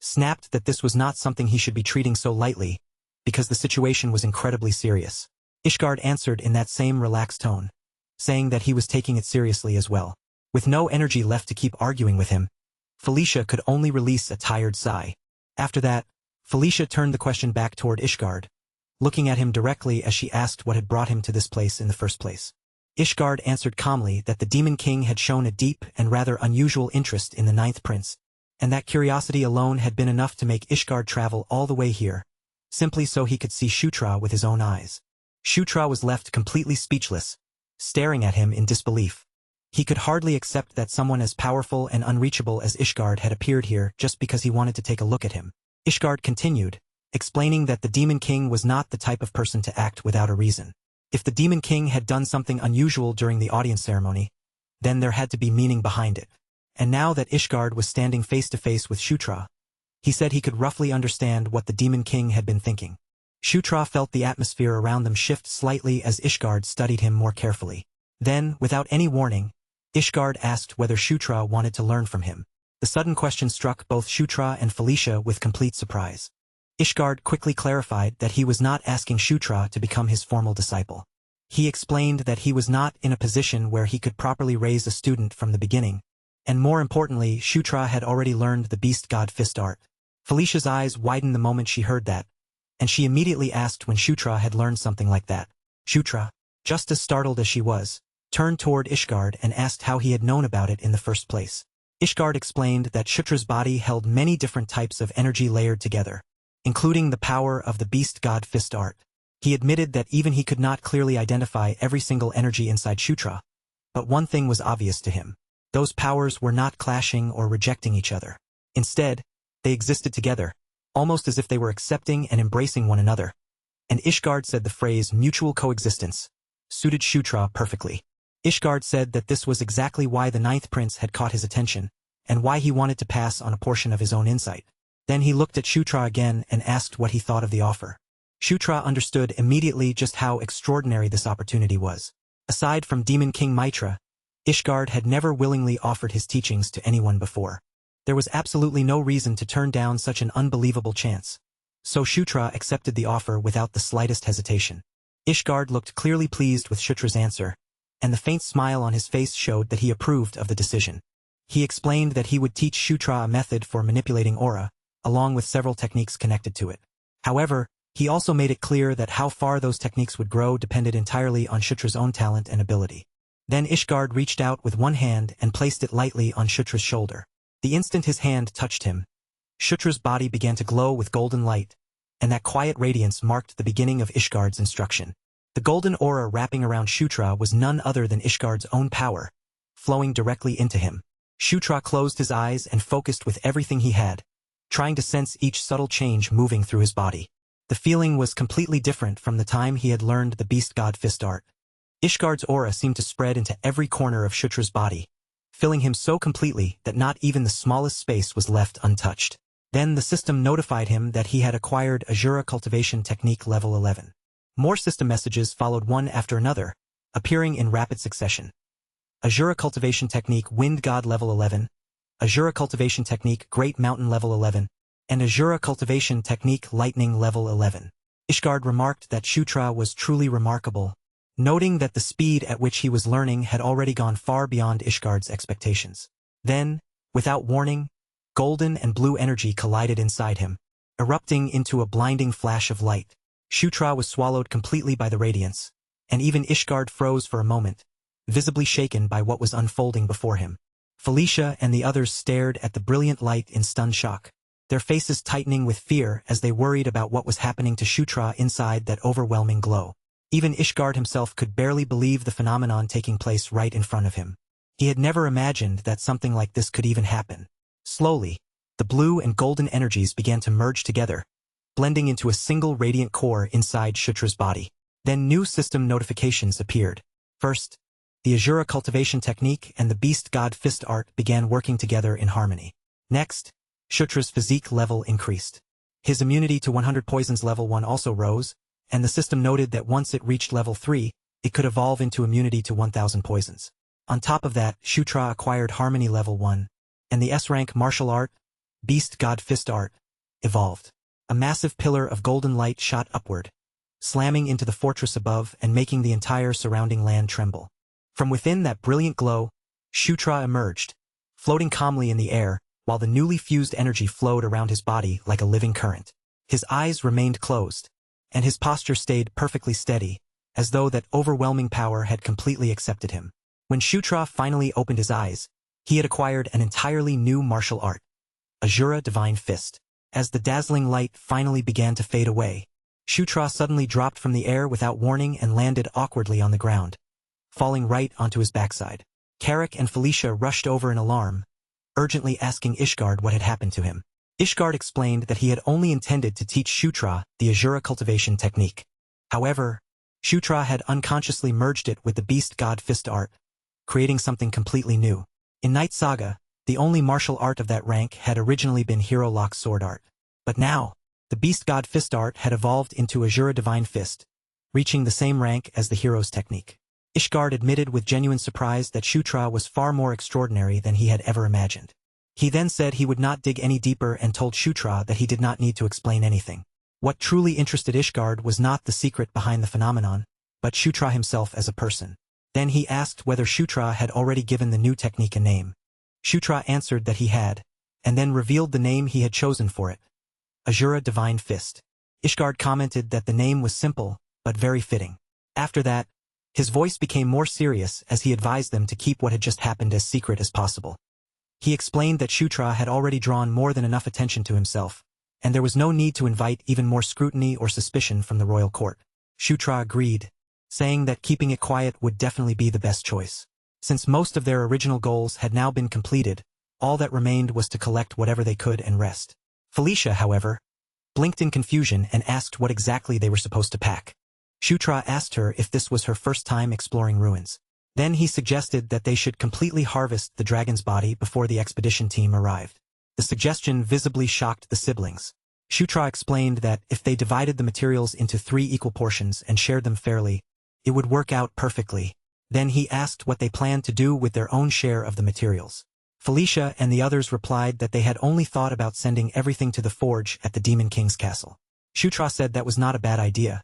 snapped that this was not something he should be treating so lightly, because the situation was incredibly serious. Ishgard answered in that same relaxed tone, saying that he was taking it seriously as well. With no energy left to keep arguing with him, Felicia could only release a tired sigh. After that, Felicia turned the question back toward Ishgard, looking at him directly as she asked what had brought him to this place in the first place. Ishgard answered calmly that the Demon King had shown a deep and rather unusual interest in the ninth prince, and that curiosity alone had been enough to make Ishgard travel all the way here, simply so he could see Shutra with his own eyes. Shutra was left completely speechless, staring at him in disbelief. He could hardly accept that someone as powerful and unreachable as Ishgard had appeared here just because he wanted to take a look at him. Ishgard continued, explaining that the Demon King was not the type of person to act without a reason. If the Demon King had done something unusual during the audience ceremony, then there had to be meaning behind it. And now that Ishgard was standing face to face with Shutra, he said he could roughly understand what the Demon King had been thinking. Shutra felt the atmosphere around them shift slightly as Ishgard studied him more carefully. Then, without any warning, Ishgard asked whether Shutra wanted to learn from him. The sudden question struck both Shutra and Felicia with complete surprise. Ishgard quickly clarified that he was not asking Shutra to become his formal disciple. He explained that he was not in a position where he could properly raise a student from the beginning, and more importantly, Shutra had already learned the Beast God Fist art. Felicia's eyes widened the moment she heard that, and she immediately asked when Shutra had learned something like that. Shutra, just as startled as she was, turned toward Ishgard and asked how he had known about it in the first place. Ishgard explained that Shutra's body held many different types of energy layered together, including the power of the Beast God Fist art. He admitted that even he could not clearly identify every single energy inside Shutra, but one thing was obvious to him. Those powers were not clashing or rejecting each other. Instead, they existed together, almost as if they were accepting and embracing one another. And Ishgard said the phrase mutual coexistence, suited Shutra perfectly. Ishgard said that this was exactly why the ninth prince had caught his attention, and why he wanted to pass on a portion of his own insight. Then he looked at Shutra again and asked what he thought of the offer. Shutra understood immediately just how extraordinary this opportunity was. Aside from Demon King Mitra, Ishgard had never willingly offered his teachings to anyone before. There was absolutely no reason to turn down such an unbelievable chance. So Shutra accepted the offer without the slightest hesitation. Ishgard looked clearly pleased with Shutra's answer, and the faint smile on his face showed that he approved of the decision. He explained that he would teach Shutra a method for manipulating aura, along with several techniques connected to it. However, he also made it clear that how far those techniques would grow depended entirely on Shutra's own talent and ability. Then Ishgard reached out with one hand and placed it lightly on Shutra's shoulder. The instant his hand touched him, Shutra's body began to glow with golden light, and that quiet radiance marked the beginning of Ishgard's instruction. The golden aura wrapping around Shutra was none other than Ishgard's own power, flowing directly into him. Shutra closed his eyes and focused with everything he had, trying to sense each subtle change moving through his body. The feeling was completely different from the time he had learned the Beast God Fist art. Ishgard's aura seemed to spread into every corner of Shutra's body, filling him so completely that not even the smallest space was left untouched. Then the system notified him that he had acquired Azura Cultivation Technique Level 11. More system messages followed one after another, appearing in rapid succession. Azura Cultivation Technique Wind God Level 11, Azura Cultivation Technique Great Mountain Level 11, and Azura Cultivation Technique Lightning Level 11. Ishgard remarked that Shutra was truly remarkable, noting that the speed at which he was learning had already gone far beyond Ishgard's expectations. Then, without warning, golden and blue energy collided inside him, erupting into a blinding flash of light. Shutra was swallowed completely by the radiance, and even Ishgard froze for a moment, visibly shaken by what was unfolding before him. Felicia and the others stared at the brilliant light in stunned shock, their faces tightening with fear as they worried about what was happening to Shutra inside that overwhelming glow. Even Ishgard himself could barely believe the phenomenon taking place right in front of him. He had never imagined that something like this could even happen. Slowly, the blue and golden energies began to merge together, blending into a single radiant core inside Shutra's body. Then new system notifications appeared. First, the Azura Cultivation Technique and the Beast God Fist art began working together in harmony. Next, Shutra's physique level increased. His immunity to 100 poisons level 1 also rose, and the system noted that once it reached level 3, it could evolve into immunity to 1000 poisons. On top of that, Shutra acquired Harmony level 1, and the S-rank martial art, Beast God Fist art, evolved. A massive pillar of golden light shot upward, slamming into the fortress above and making the entire surrounding land tremble. From within that brilliant glow, Shutra emerged, floating calmly in the air, while the newly fused energy flowed around his body like a living current. His eyes remained closed, and his posture stayed perfectly steady, as though that overwhelming power had completely accepted him. When Shutra finally opened his eyes, he had acquired an entirely new martial art, Azura Divine Fist. As the dazzling light finally began to fade away, Shutra suddenly dropped from the air without warning and landed awkwardly on the ground, falling right onto his backside. Carrick and Felicia rushed over in alarm, urgently asking Ishgard what had happened to him. Ishgard explained that he had only intended to teach Shutra the Azura Cultivation Technique. However, Shutra had unconsciously merged it with the Beast God Fist art, creating something completely new. In Night Saga, the only martial art of that rank had originally been Hero Lock sword art. But now, the Beast God Fist art had evolved into Azura Divine Fist, reaching the same rank as the hero's technique. Ishgard admitted with genuine surprise that Shutra was far more extraordinary than he had ever imagined. He then said he would not dig any deeper and told Shutra that he did not need to explain anything. What truly interested Ishgard was not the secret behind the phenomenon, but Shutra himself as a person. Then he asked whether Shutra had already given the new technique a name. Shutra answered that he had, and then revealed the name he had chosen for it, Azura Divine Fist. Ishgard commented that the name was simple, but very fitting. After that, his voice became more serious as he advised them to keep what had just happened as secret as possible. He explained that Shutra had already drawn more than enough attention to himself, and there was no need to invite even more scrutiny or suspicion from the royal court. Shutra agreed, saying that keeping it quiet would definitely be the best choice. Since most of their original goals had now been completed, all that remained was to collect whatever they could and rest. Felicia, however, blinked in confusion and asked what exactly they were supposed to pack. Shutra asked her if this was her first time exploring ruins. Then he suggested that they should completely harvest the dragon's body before the expedition team arrived. The suggestion visibly shocked the siblings. Shutra explained that if they divided the materials into 3 equal portions and shared them fairly, it would work out perfectly. Then he asked what they planned to do with their own share of the materials. Felicia and the others replied that they had only thought about sending everything to the forge at the Demon King's castle. Shutra said that was not a bad idea,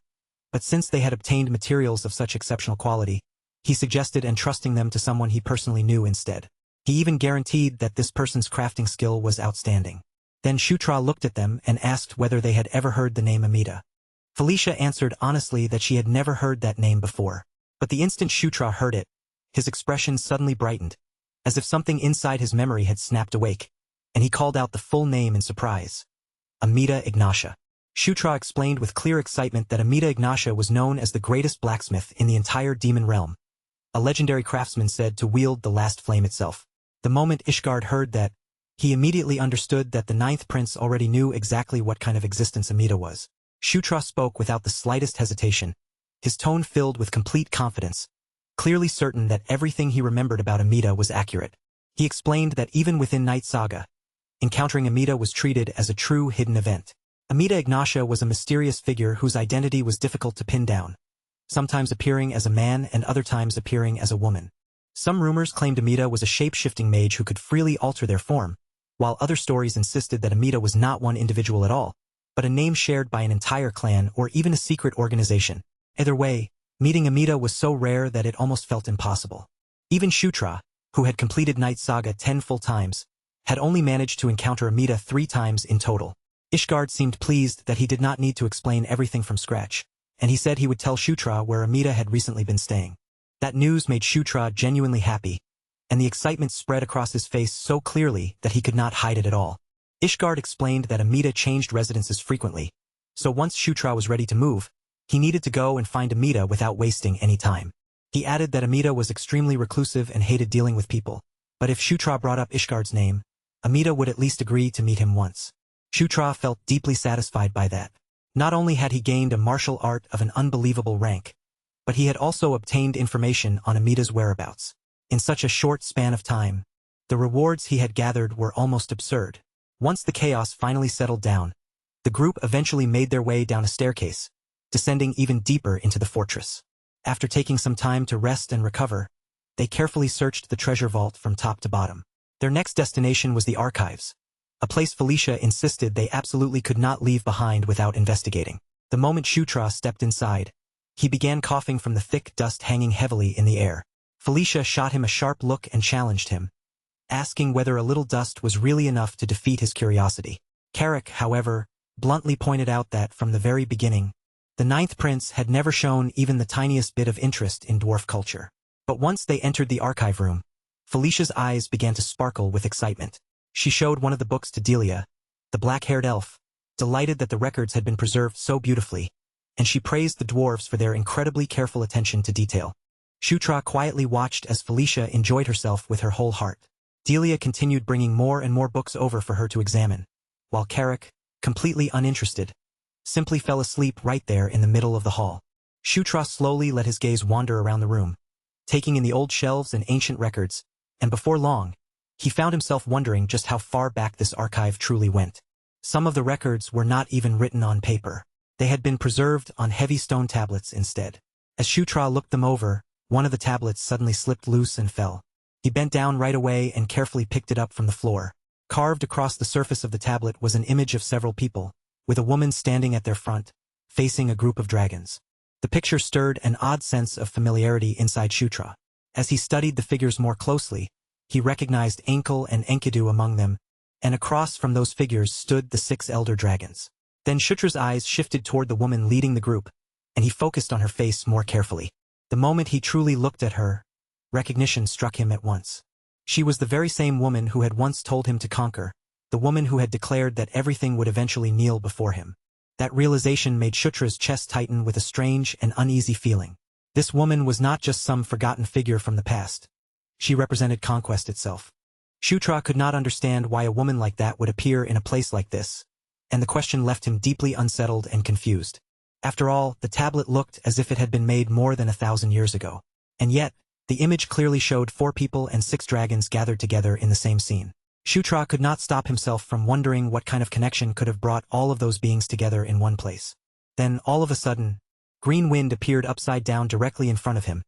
but since they had obtained materials of such exceptional quality, he suggested entrusting them to someone he personally knew instead. He even guaranteed that this person's crafting skill was outstanding. Then Shutra looked at them and asked whether they had ever heard the name Amida. Felicia answered honestly that she had never heard that name before. But the instant Shutra heard it, his expression suddenly brightened, as if something inside his memory had snapped awake, and he called out the full name in surprise. Amida Ignatia. Shutra explained with clear excitement that Amida Ignatia was known as the greatest blacksmith in the entire demon realm, a legendary craftsman said to wield the last flame itself. The moment Ishgard heard that, he immediately understood that the 9th prince already knew exactly what kind of existence Amida was. Shutra spoke without the slightest hesitation, his tone filled with complete confidence, clearly certain that everything he remembered about Amida was accurate. He explained that even within Night Saga, encountering Amida was treated as a true hidden event. Amida Ignatia was a mysterious figure whose identity was difficult to pin down, sometimes appearing as a man and other times appearing as a woman. Some rumors claimed Amida was a shape-shifting mage who could freely alter their form, while other stories insisted that Amida was not one individual at all, but a name shared by an entire clan or even a secret organization. Either way, meeting Amida was so rare that it almost felt impossible. Even Shutra, who had completed Night Saga 10 full times, had only managed to encounter Amida 3 times in total. Ishgard seemed pleased that he did not need to explain everything from scratch, and he said he would tell Shutra where Amida had recently been staying. That news made Shutra genuinely happy, and the excitement spread across his face so clearly that he could not hide it at all. Ishgard explained that Amida changed residences frequently, so once Shutra was ready to move, he needed to go and find Amida without wasting any time. He added that Amida was extremely reclusive and hated dealing with people, but if Shutra brought up Ishgard's name, Amida would at least agree to meet him once. Shutra felt deeply satisfied by that. Not only had he gained a martial art of an unbelievable rank, but he had also obtained information on Amida's whereabouts. In such a short span of time, the rewards he had gathered were almost absurd. Once the chaos finally settled down, the group eventually made their way down a staircase, descending even deeper into the fortress. After taking some time to rest and recover, they carefully searched the treasure vault from top to bottom. Their next destination was the archives, a place Felicia insisted they absolutely could not leave behind without investigating. The moment Shutra stepped inside, he began coughing from the thick dust hanging heavily in the air. Felicia shot him a sharp look and challenged him, asking whether a little dust was really enough to defeat his curiosity. Carrick, however, bluntly pointed out that, from the very beginning, the 9th prince had never shown even the tiniest bit of interest in dwarf culture. But once they entered the archive room, Felicia's eyes began to sparkle with excitement. She showed one of the books to Delia, the black-haired elf, delighted that the records had been preserved so beautifully, and she praised the dwarves for their incredibly careful attention to detail. Shutra quietly watched as Felicia enjoyed herself with her whole heart. Delia continued bringing more and more books over for her to examine, while Carrick, completely uninterested, simply fell asleep right there in the middle of the hall. Shutra slowly let his gaze wander around the room, taking in the old shelves and ancient records, and before long, he found himself wondering just how far back this archive truly went. Some of the records were not even written on paper. They had been preserved on heavy stone tablets instead. As Shutra looked them over, one of the tablets suddenly slipped loose and fell. He bent down right away and carefully picked it up from the floor. Carved across the surface of the tablet was an image of several people, with a woman standing at their front, facing a group of dragons. The picture stirred an odd sense of familiarity inside Shutra. As he studied the figures more closely, he recognized Enkel and Enkidu among them, and across from those figures stood the 6 elder dragons. Then Shutra's eyes shifted toward the woman leading the group, and he focused on her face more carefully. The moment he truly looked at her, recognition struck him at once. She was the very same woman who had once told him to conquer, the woman who had declared that everything would eventually kneel before him. That realization made Shutra's chest tighten with a strange and uneasy feeling. This woman was not just some forgotten figure from the past. She represented conquest itself. Shutra could not understand why a woman like that would appear in a place like this, and the question left him deeply unsettled and confused. After all, the tablet looked as if it had been made more than 1,000 years ago. And yet, the image clearly showed 4 people and 6 dragons gathered together in the same scene. Shutra could not stop himself from wondering what kind of connection could have brought all of those beings together in one place. Then, all of a sudden, green wind appeared upside down directly in front of him,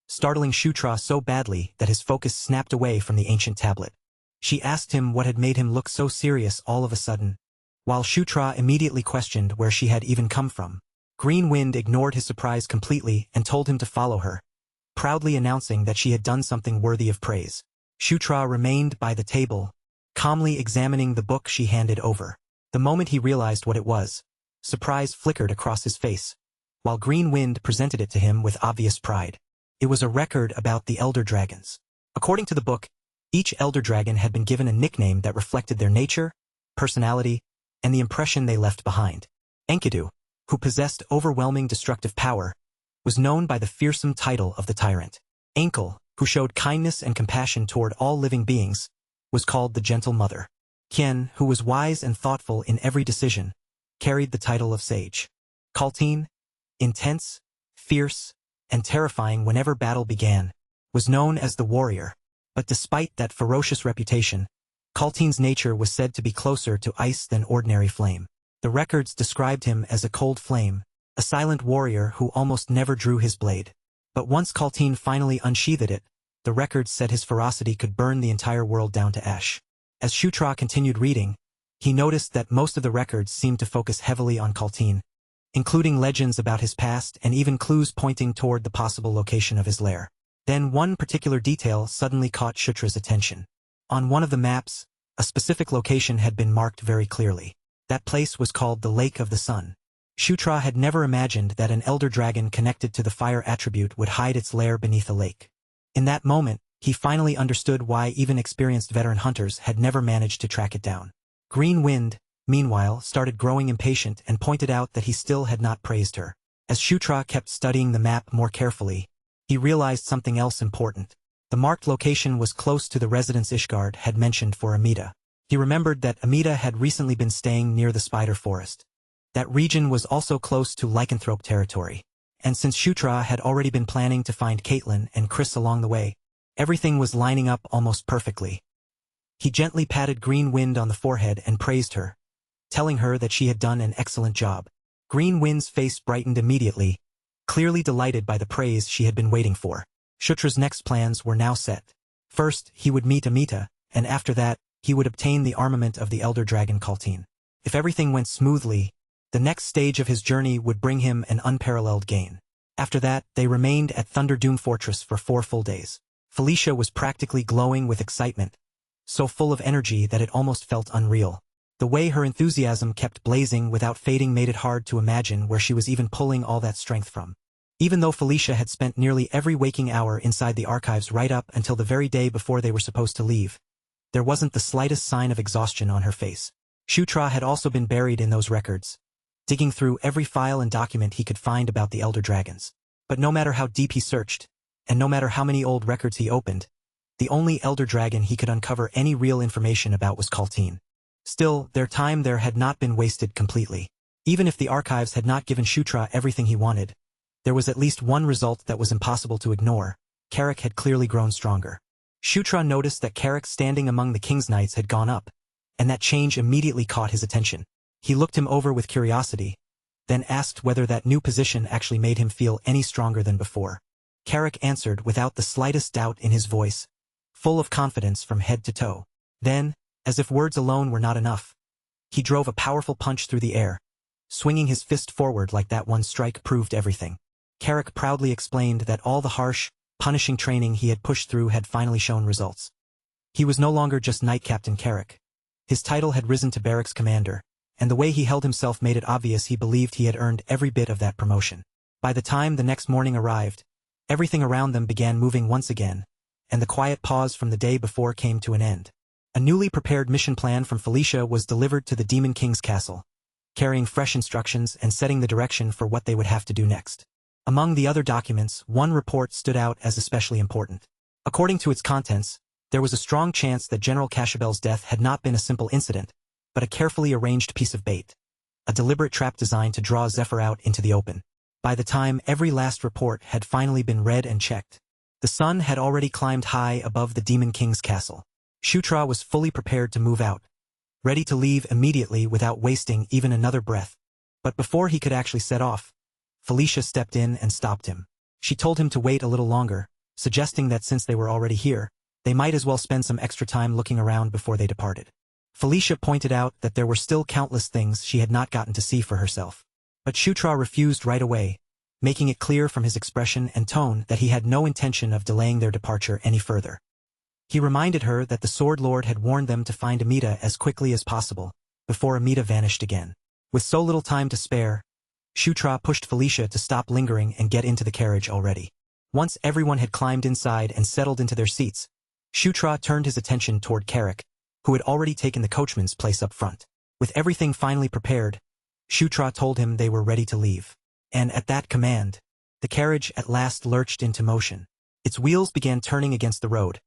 startling Shutra so badly that his focus snapped away from the ancient tablet. She asked him what had made him look so serious all of a sudden, while Shutra immediately questioned where she had even come from. Green Wind ignored his surprise completely and told him to follow her, proudly announcing that she had done something worthy of praise. Shutra remained by the table, calmly examining the book she handed over. The moment he realized what it was, surprise flickered across his face, while Green Wind presented it to him with obvious pride. It was a record about the Elder Dragons. According to the book, each Elder Dragon had been given a nickname that reflected their nature, personality, and the impression they left behind. Enkidu, who possessed overwhelming destructive power, was known by the fearsome title of the Tyrant. Enkel, who showed kindness and compassion toward all living beings, was called the Gentle Mother. Kien, who was wise and thoughtful in every decision, carried the title of Sage. Kaltine, intense, fierce, and terrifying whenever battle began, was known as the Warrior. But despite that ferocious reputation, Kaltine's nature was said to be closer to ice than ordinary flame. The records described him as a cold flame, a silent warrior who almost never drew his blade. But once Kaltine finally unsheathed it, the records said his ferocity could burn the entire world down to ash. As Shutra continued reading, he noticed that most of the records seemed to focus heavily on Kaltine, including legends about his past and even clues pointing toward the possible location of his lair. Then one particular detail suddenly caught Shutra's attention. On one of the maps, a specific location had been marked very clearly. That place was called the Lake of the Sun. Shutra had never imagined that an elder dragon connected to the fire attribute would hide its lair beneath a lake. In that moment, he finally understood why even experienced veteran hunters had never managed to track it down. Green Wind, meanwhile, started growing impatient and pointed out that he still had not praised her. As Shutra kept studying the map more carefully, he realized something else important. The marked location was close to the residence Ishgard had mentioned for Amida. He remembered that Amida had recently been staying near the Spider Forest. That region was also close to lycanthrope territory. And since Shutra had already been planning to find Caitlin and Chris along the way, everything was lining up almost perfectly. He gently patted Green Wind on the forehead and praised her, telling her that she had done an excellent job. Green Wind's face brightened immediately, clearly delighted by the praise she had been waiting for. Shutra's next plans were now set. First, he would meet Amita, and after that, he would obtain the armament of the Elder Dragon Kaltine. If everything went smoothly, the next stage of his journey would bring him an unparalleled gain. After that, they remained at Thunderdoom Fortress for 4 full days. Felicia was practically glowing with excitement, so full of energy that it almost felt unreal. The way her enthusiasm kept blazing without fading made it hard to imagine where she was even pulling all that strength from. Even though Felicia had spent nearly every waking hour inside the archives right up until the very day before they were supposed to leave, there wasn't the slightest sign of exhaustion on her face. Shutra had also been buried in those records, digging through every file and document he could find about the Elder Dragons. But no matter how deep he searched, and no matter how many old records he opened, the only Elder Dragon he could uncover any real information about was Kaltine. Still, their time there had not been wasted completely. Even if the archives had not given Shutra everything he wanted, there was at least one result that was impossible to ignore. Carrick had clearly grown stronger. Shutra noticed that Carrick standing among the King's Knights had gone up, and that change immediately caught his attention. He looked him over with curiosity, then asked whether that new position actually made him feel any stronger than before. Carrick answered without the slightest doubt in his voice, full of confidence from head to toe. Then, as if words alone were not enough, he drove a powerful punch through the air, swinging his fist forward like that one strike proved everything. Carrick proudly explained that all the harsh, punishing training he had pushed through had finally shown results. He was no longer just Knight Captain Carrick. His title had risen to Barracks Commander, and the way he held himself made it obvious he believed he had earned every bit of that promotion. By the time the next morning arrived, everything around them began moving once again, and the quiet pause from the day before came to an end. A newly prepared mission plan from Felicia was delivered to the Demon King's castle, carrying fresh instructions and setting the direction for what they would have to do next. Among the other documents, one report stood out as especially important. According to its contents, there was a strong chance that General Cashabel's death had not been a simple incident, but a carefully arranged piece of bait. a deliberate trap designed to draw Zephyr out into the open. By the time every last report had finally been read and checked, the sun had already climbed high above the Demon King's castle. Shutra was fully prepared to move out, ready to leave immediately without wasting even another breath. But before he could actually set off, Felicia stepped in and stopped him. She told him to wait a little longer, suggesting that since they were already here, they might as well spend some extra time looking around before they departed. Felicia pointed out that there were still countless things she had not gotten to see for herself. But Shutra refused right away, making it clear from his expression and tone that he had no intention of delaying their departure any further. He reminded her that the Sword Lord had warned them to find Amita as quickly as possible, before Amita vanished again. With so little time to spare, Shutra pushed Felicia to stop lingering and get into the carriage already. Once everyone had climbed inside and settled into their seats, Shutra turned his attention toward Carrick, who had already taken the coachman's place up front. With everything finally prepared, Shutra told him they were ready to leave. And at that command, the carriage at last lurched into motion. Its wheels began turning against the road,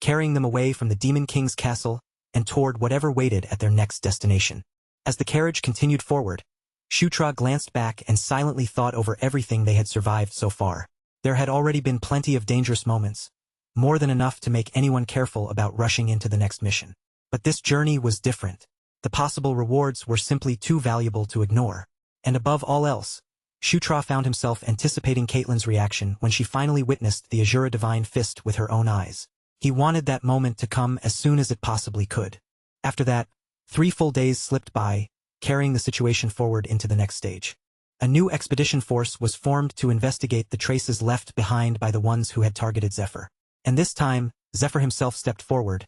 carrying them away from the Demon King's castle and toward whatever waited at their next destination. As the carriage continued forward, Shutra glanced back and silently thought over everything they had survived so far. There had already been plenty of dangerous moments, more than enough to make anyone careful about rushing into the next mission. But this journey was different. The possible rewards were simply too valuable to ignore. And above all else, Shutra found himself anticipating Caitlyn's reaction when she finally witnessed the Azura Divine Fist with her own eyes. He wanted that moment to come as soon as it possibly could. After that, 3 full days slipped by, carrying the situation forward into the next stage. A new expedition force was formed to investigate the traces left behind by the ones who had targeted Zephyr. And this time, Zephyr himself stepped forward,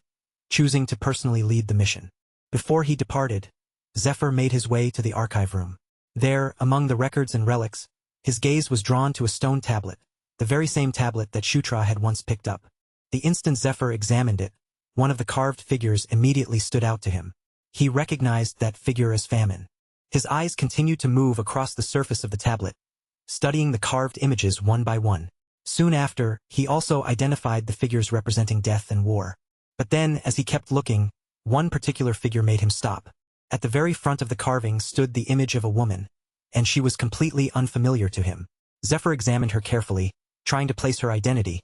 choosing to personally lead the mission. Before he departed, Zephyr made his way to the archive room. There, among the records and relics, his gaze was drawn to a stone tablet, the very same tablet that Shutra had once picked up. The instant Zephyr examined it, one of the carved figures immediately stood out to him. He recognized that figure as Famine. His eyes continued to move across the surface of the tablet, studying the carved images one by one. Soon after, he also identified the figures representing death and war. But then, as he kept looking, one particular figure made him stop. At the very front of the carving stood the image of a woman, and she was completely unfamiliar to him. Zephyr examined her carefully, trying to place her identity,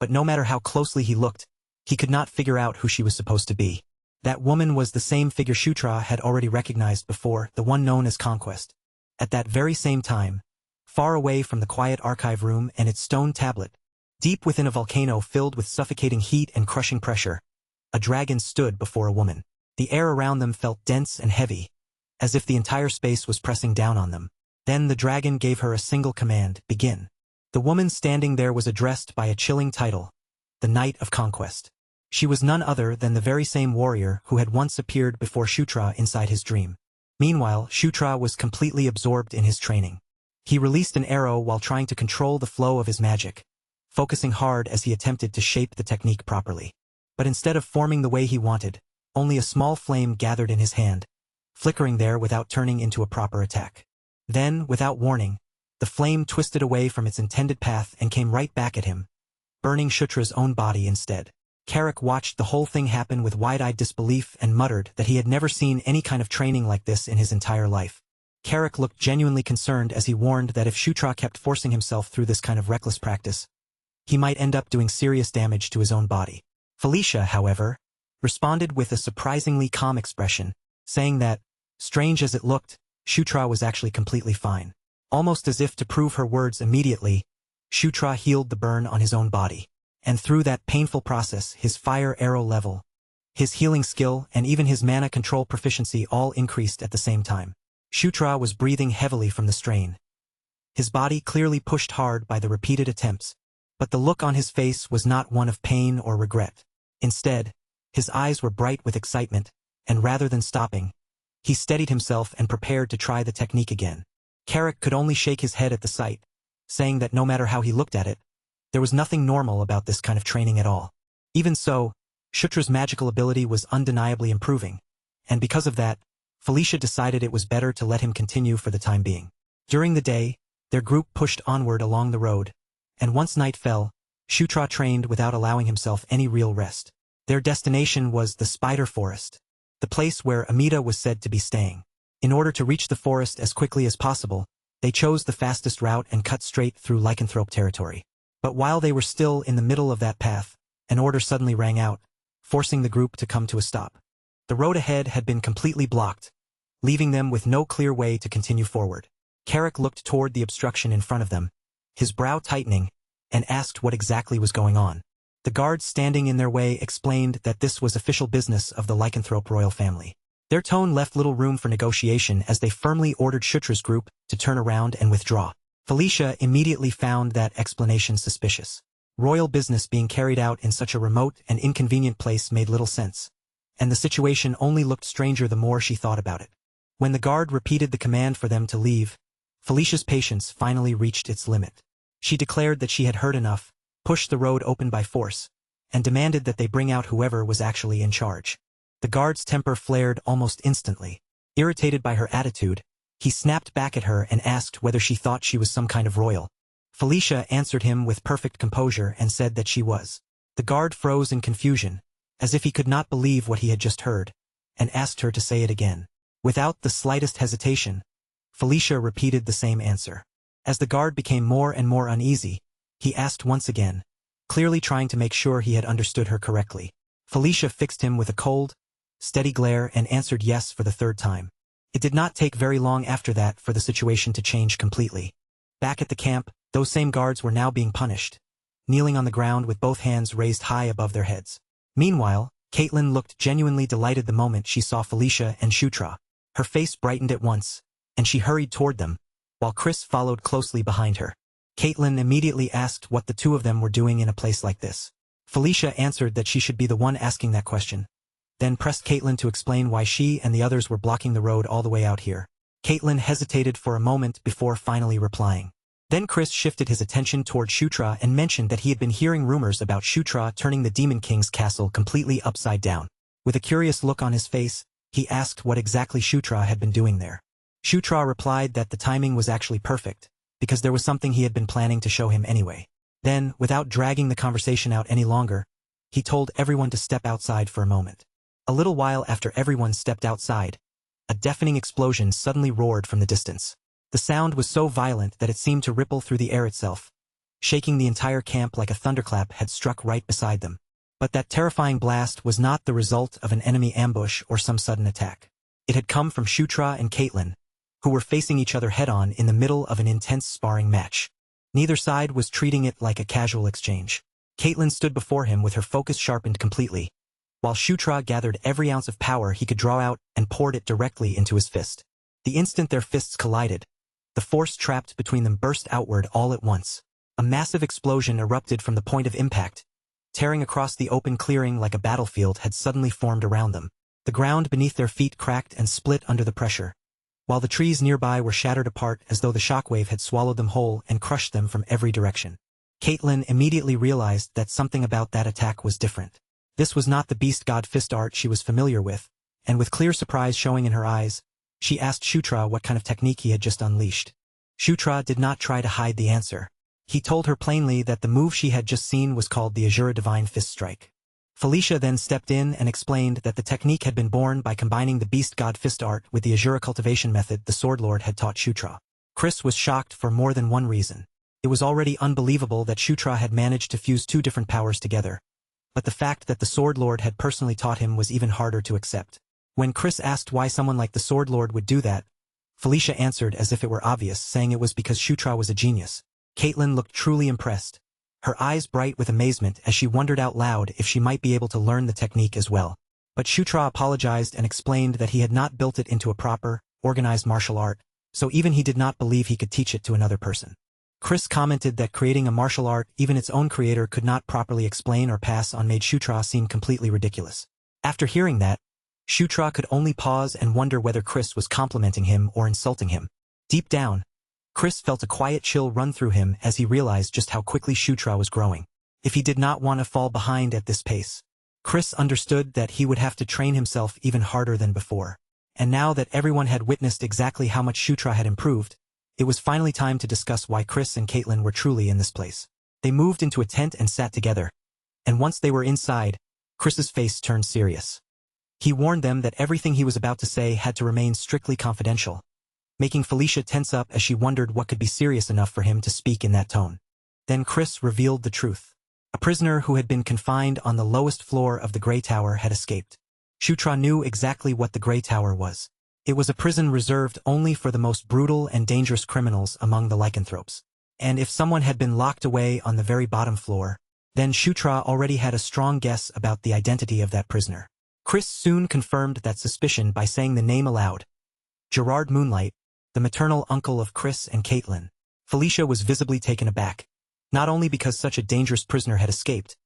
but no matter how closely he looked, he could not figure out who she was supposed to be. That woman was the same figure Shutra had already recognized before, the one known as Conquest. At that very same time, far away from the quiet archive room and its stone tablet, deep within a volcano filled with suffocating heat and crushing pressure, a dragon stood before a woman. The air around them felt dense and heavy, as if the entire space was pressing down on them. Then the dragon gave her a single command: begin. The woman standing there was addressed by a chilling title, the Knight of Conquest. She was none other than the very same warrior who had once appeared before Shutra inside his dream. Meanwhile, Shutra was completely absorbed in his training. He released an arrow while trying to control the flow of his magic, focusing hard as he attempted to shape the technique properly. But instead of forming the way he wanted, only a small flame gathered in his hand, flickering there without turning into a proper attack. Then, without warning, the flame twisted away from its intended path and came right back at him, burning Shutra's own body instead. Carrick watched the whole thing happen with wide-eyed disbelief and muttered that he had never seen any kind of training like this in his entire life. Carrick looked genuinely concerned as he warned that if Shutra kept forcing himself through this kind of reckless practice, he might end up doing serious damage to his own body. Felicia, however, responded with a surprisingly calm expression, saying that, strange as it looked, Shutra was actually completely fine. Almost as if to prove her words immediately, Shutra healed the burn on his own body. And through that painful process, his fire arrow level, his healing skill, and even his mana control proficiency all increased at the same time. Shutra was breathing heavily from the strain. His body clearly pushed hard by the repeated attempts, but the look on his face was not one of pain or regret. Instead, his eyes were bright with excitement, and rather than stopping, he steadied himself and prepared to try the technique again. Carrick could only shake his head at the sight, saying that no matter how he looked at it, there was nothing normal about this kind of training at all. Even so, Shutra's magical ability was undeniably improving, and because of that, Felicia decided it was better to let him continue for the time being. During the day, their group pushed onward along the road, and once night fell, Shutra trained without allowing himself any real rest. Their destination was the Spider Forest, the place where Amita was said to be staying. In order to reach the forest as quickly as possible, they chose the fastest route and cut straight through lycanthrope territory. But while they were still in the middle of that path, an order suddenly rang out, forcing the group to come to a stop. The road ahead had been completely blocked, leaving them with no clear way to continue forward. Carrick looked toward the obstruction in front of them, his brow tightening, and asked what exactly was going on. The guards standing in their way explained that this was official business of the lycanthrope royal family. Their tone left little room for negotiation as they firmly ordered Shutra's group to turn around and withdraw. Felicia immediately found that explanation suspicious. Royal business being carried out in such a remote and inconvenient place made little sense, and the situation only looked stranger the more she thought about it. When the guard repeated the command for them to leave, Felicia's patience finally reached its limit. She declared that she had heard enough, pushed the road open by force, and demanded that they bring out whoever was actually in charge. The guard's temper flared almost instantly. Irritated by her attitude, he snapped back at her and asked whether she thought she was some kind of royal. Felicia answered him with perfect composure and said that she was. The guard froze in confusion, as if he could not believe what he had just heard, and asked her to say it again. Without the slightest hesitation, Felicia repeated the same answer. As the guard became more and more uneasy, he asked once again, clearly trying to make sure he had understood her correctly. Felicia fixed him with a cold, steady glare and answered yes for the third time. It did not take very long after that for the situation to change completely. Back at the camp, those same guards were now being punished, kneeling on the ground with both hands raised high above their heads. Meanwhile, Caitlin looked genuinely delighted the moment she saw Felicia and Shutra. Her face brightened at once, and she hurried toward them, while Chris followed closely behind her. Caitlin immediately asked what the two of them were doing in a place like this. Felicia answered that she should be the one asking that question, then pressed Caitlin to explain why she and the others were blocking the road all the way out here. Caitlin hesitated for a moment before finally replying. Then Chris shifted his attention toward Shutra and mentioned that he had been hearing rumors about Shutra turning the Demon King's castle completely upside down. With a curious look on his face, he asked what exactly Shutra had been doing there. Shutra replied that the timing was actually perfect, because there was something he had been planning to show him anyway. Then, without dragging the conversation out any longer, he told everyone to step outside for a moment. A little while after everyone stepped outside, a deafening explosion suddenly roared from the distance. The sound was so violent that it seemed to ripple through the air itself, shaking the entire camp like a thunderclap had struck right beside them. But that terrifying blast was not the result of an enemy ambush or some sudden attack. It had come from Shutra and Caitlin, who were facing each other head-on in the middle of an intense sparring match. Neither side was treating it like a casual exchange. Caitlin stood before him with her focus sharpened completely, while Shutra gathered every ounce of power he could draw out and poured it directly into his fist. The instant their fists collided, the force trapped between them burst outward all at once. A massive explosion erupted from the point of impact, tearing across the open clearing like a battlefield had suddenly formed around them. The ground beneath their feet cracked and split under the pressure, while the trees nearby were shattered apart as though the shockwave had swallowed them whole and crushed them from every direction. Caitlin immediately realized that something about that attack was different. This was not the beast god fist art she was familiar with, and with clear surprise showing in her eyes, she asked Shutra what kind of technique he had just unleashed. Shutra did not try to hide the answer. He told her plainly that the move she had just seen was called the Azura Divine Fist Strike. Felicia then stepped in and explained that the technique had been born by combining the beast god fist art with the Azura cultivation method the Sword Lord had taught Shutra. Chris was shocked for more than one reason. It was already unbelievable that Shutra had managed to fuse two different powers together, but the fact that the Sword Lord had personally taught him was even harder to accept. When Chris asked why someone like the Sword Lord would do that, Felicia answered as if it were obvious, saying it was because Shutra was a genius. Caitlin looked truly impressed, her eyes bright with amazement as she wondered out loud if she might be able to learn the technique as well. But Shutra apologized and explained that he had not built it into a proper, organized martial art, so even he did not believe he could teach it to another person. Chris commented that creating a martial art even its own creator could not properly explain or pass on made Shutra seem completely ridiculous. After hearing that, Shutra could only pause and wonder whether Chris was complimenting him or insulting him. Deep down, Chris felt a quiet chill run through him as he realized just how quickly Shutra was growing. If he did not want to fall behind at this pace, Chris understood that he would have to train himself even harder than before. And now that everyone had witnessed exactly how much Shutra had improved, it was finally time to discuss why Chris and Caitlin were truly in this place. They moved into a tent and sat together, and once they were inside, Chris's face turned serious. He warned them that everything he was about to say had to remain strictly confidential, making Felicia tense up as she wondered what could be serious enough for him to speak in that tone. Then Chris revealed the truth. A prisoner who had been confined on the lowest floor of the Grey Tower had escaped. Shutra knew exactly what the Grey Tower was. It was a prison reserved only for the most brutal and dangerous criminals among the lycanthropes. And if someone had been locked away on the very bottom floor, then Shutra already had a strong guess about the identity of that prisoner. Chris soon confirmed that suspicion by saying the name aloud. Gerard Moonlight, the maternal uncle of Chris and Caitlin. Felicia was visibly taken aback, not only because such a dangerous prisoner had escaped,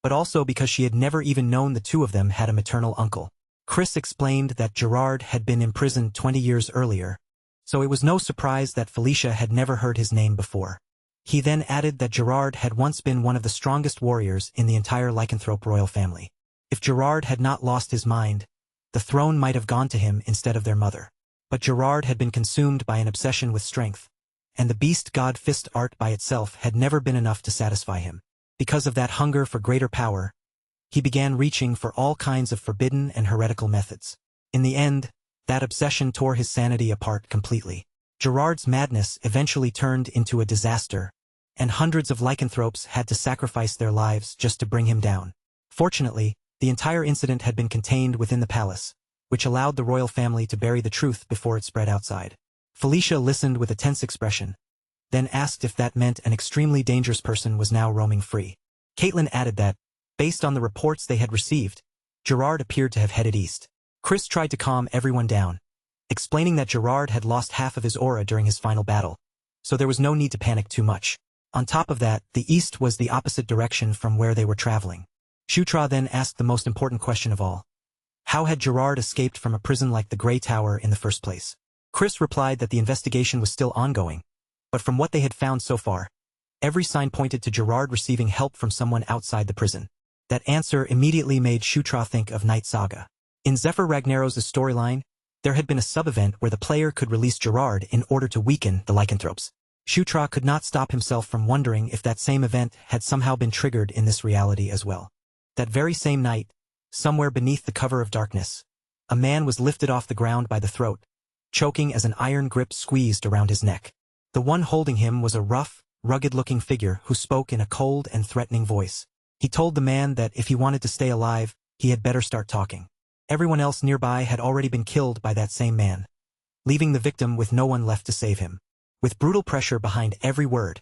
but also because she had never even known the two of them had a maternal uncle. Chris explained that Gerard had been imprisoned 20 years earlier, so it was no surprise that Felicia had never heard his name before. He then added that Gerard had once been one of the strongest warriors in the entire lycanthrope royal family. If Gerard had not lost his mind, the throne might have gone to him instead of their mother. But Gerard had been consumed by an obsession with strength, and the beast god fist art by itself had never been enough to satisfy him. Because of that hunger for greater power, he began reaching for all kinds of forbidden and heretical methods. In the end, that obsession tore his sanity apart completely. Gerard's madness eventually turned into a disaster, and hundreds of lycanthropes had to sacrifice their lives just to bring him down. Fortunately, the entire incident had been contained within the palace, which allowed the royal family to bury the truth before it spread outside. Felicia listened with a tense expression, then asked if that meant an extremely dangerous person was now roaming free. Caitlin added that, based on the reports they had received, Gerard appeared to have headed east. Chris tried to calm everyone down, explaining that Gerard had lost half of his aura during his final battle, so there was no need to panic too much. On top of that, the east was the opposite direction from where they were traveling. Shutra then asked the most important question of all. How had Gerard escaped from a prison like the Grey Tower in the first place? Chris replied that the investigation was still ongoing, but from what they had found so far, every sign pointed to Gerard receiving help from someone outside the prison. That answer immediately made Shutra think of Night Saga. In Zephyr Ragnaros's storyline, there had been a sub-event where the player could release Gerard in order to weaken the lycanthropes. Shutra could not stop himself from wondering if that same event had somehow been triggered in this reality as well. That very same night, somewhere beneath the cover of darkness, a man was lifted off the ground by the throat, choking as an iron grip squeezed around his neck. The one holding him was a rough, rugged-looking figure who spoke in a cold and threatening voice. He told the man that if he wanted to stay alive, he had better start talking. Everyone else nearby had already been killed by that same man, leaving the victim with no one left to save him. With brutal pressure behind every word,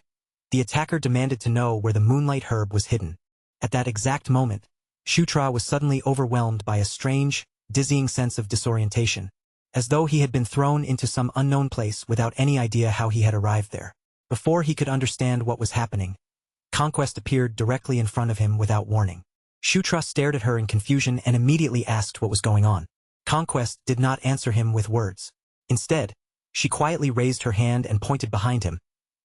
the attacker demanded to know where the moonlight herb was hidden. At that exact moment, Shutra was suddenly overwhelmed by a strange, dizzying sense of disorientation, as though he had been thrown into some unknown place without any idea how he had arrived there. Before he could understand what was happening, Conquest appeared directly in front of him without warning. Shutra stared at her in confusion and immediately asked what was going on. Conquest did not answer him with words. Instead, she quietly raised her hand and pointed behind him,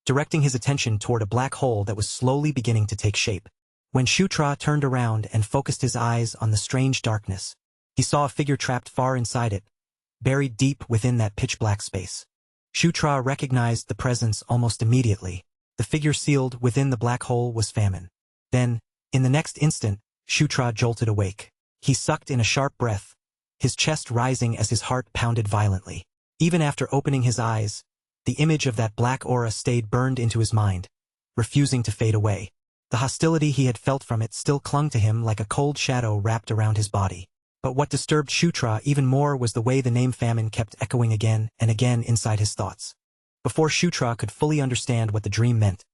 directing his attention toward a black hole that was slowly beginning to take shape. When Shutra turned around and focused his eyes on the strange darkness, he saw a figure trapped far inside it, buried deep within that pitch-black space. Shutra recognized the presence almost immediately. The figure sealed within the black hole was famine. Then, in the next instant, Shutra jolted awake. He sucked in a sharp breath, his chest rising as his heart pounded violently. Even after opening his eyes, the image of that black aura stayed burned into his mind, refusing to fade away. The hostility he had felt from it still clung to him like a cold shadow wrapped around his body. But what disturbed Shutra even more was the way the name famine kept echoing again and again inside his thoughts. Before Shutra could fully understand what the dream meant,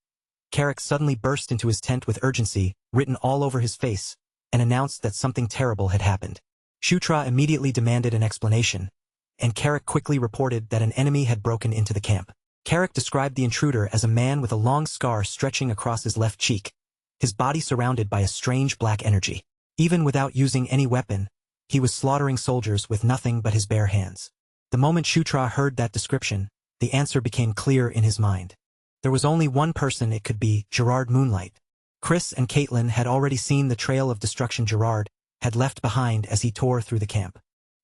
Carrick suddenly burst into his tent with urgency, written all over his face, and announced that something terrible had happened. Shutra immediately demanded an explanation, and Carrick quickly reported that an enemy had broken into the camp. Carrick described the intruder as a man with a long scar stretching across his left cheek, his body surrounded by a strange black energy. Even without using any weapon, he was slaughtering soldiers with nothing but his bare hands. The moment Shutra heard that description, the answer became clear in his mind. There was only one person it could be, Gerard Moonlight. Chris and Caitlin had already seen the trail of destruction Gerard had left behind as he tore through the camp.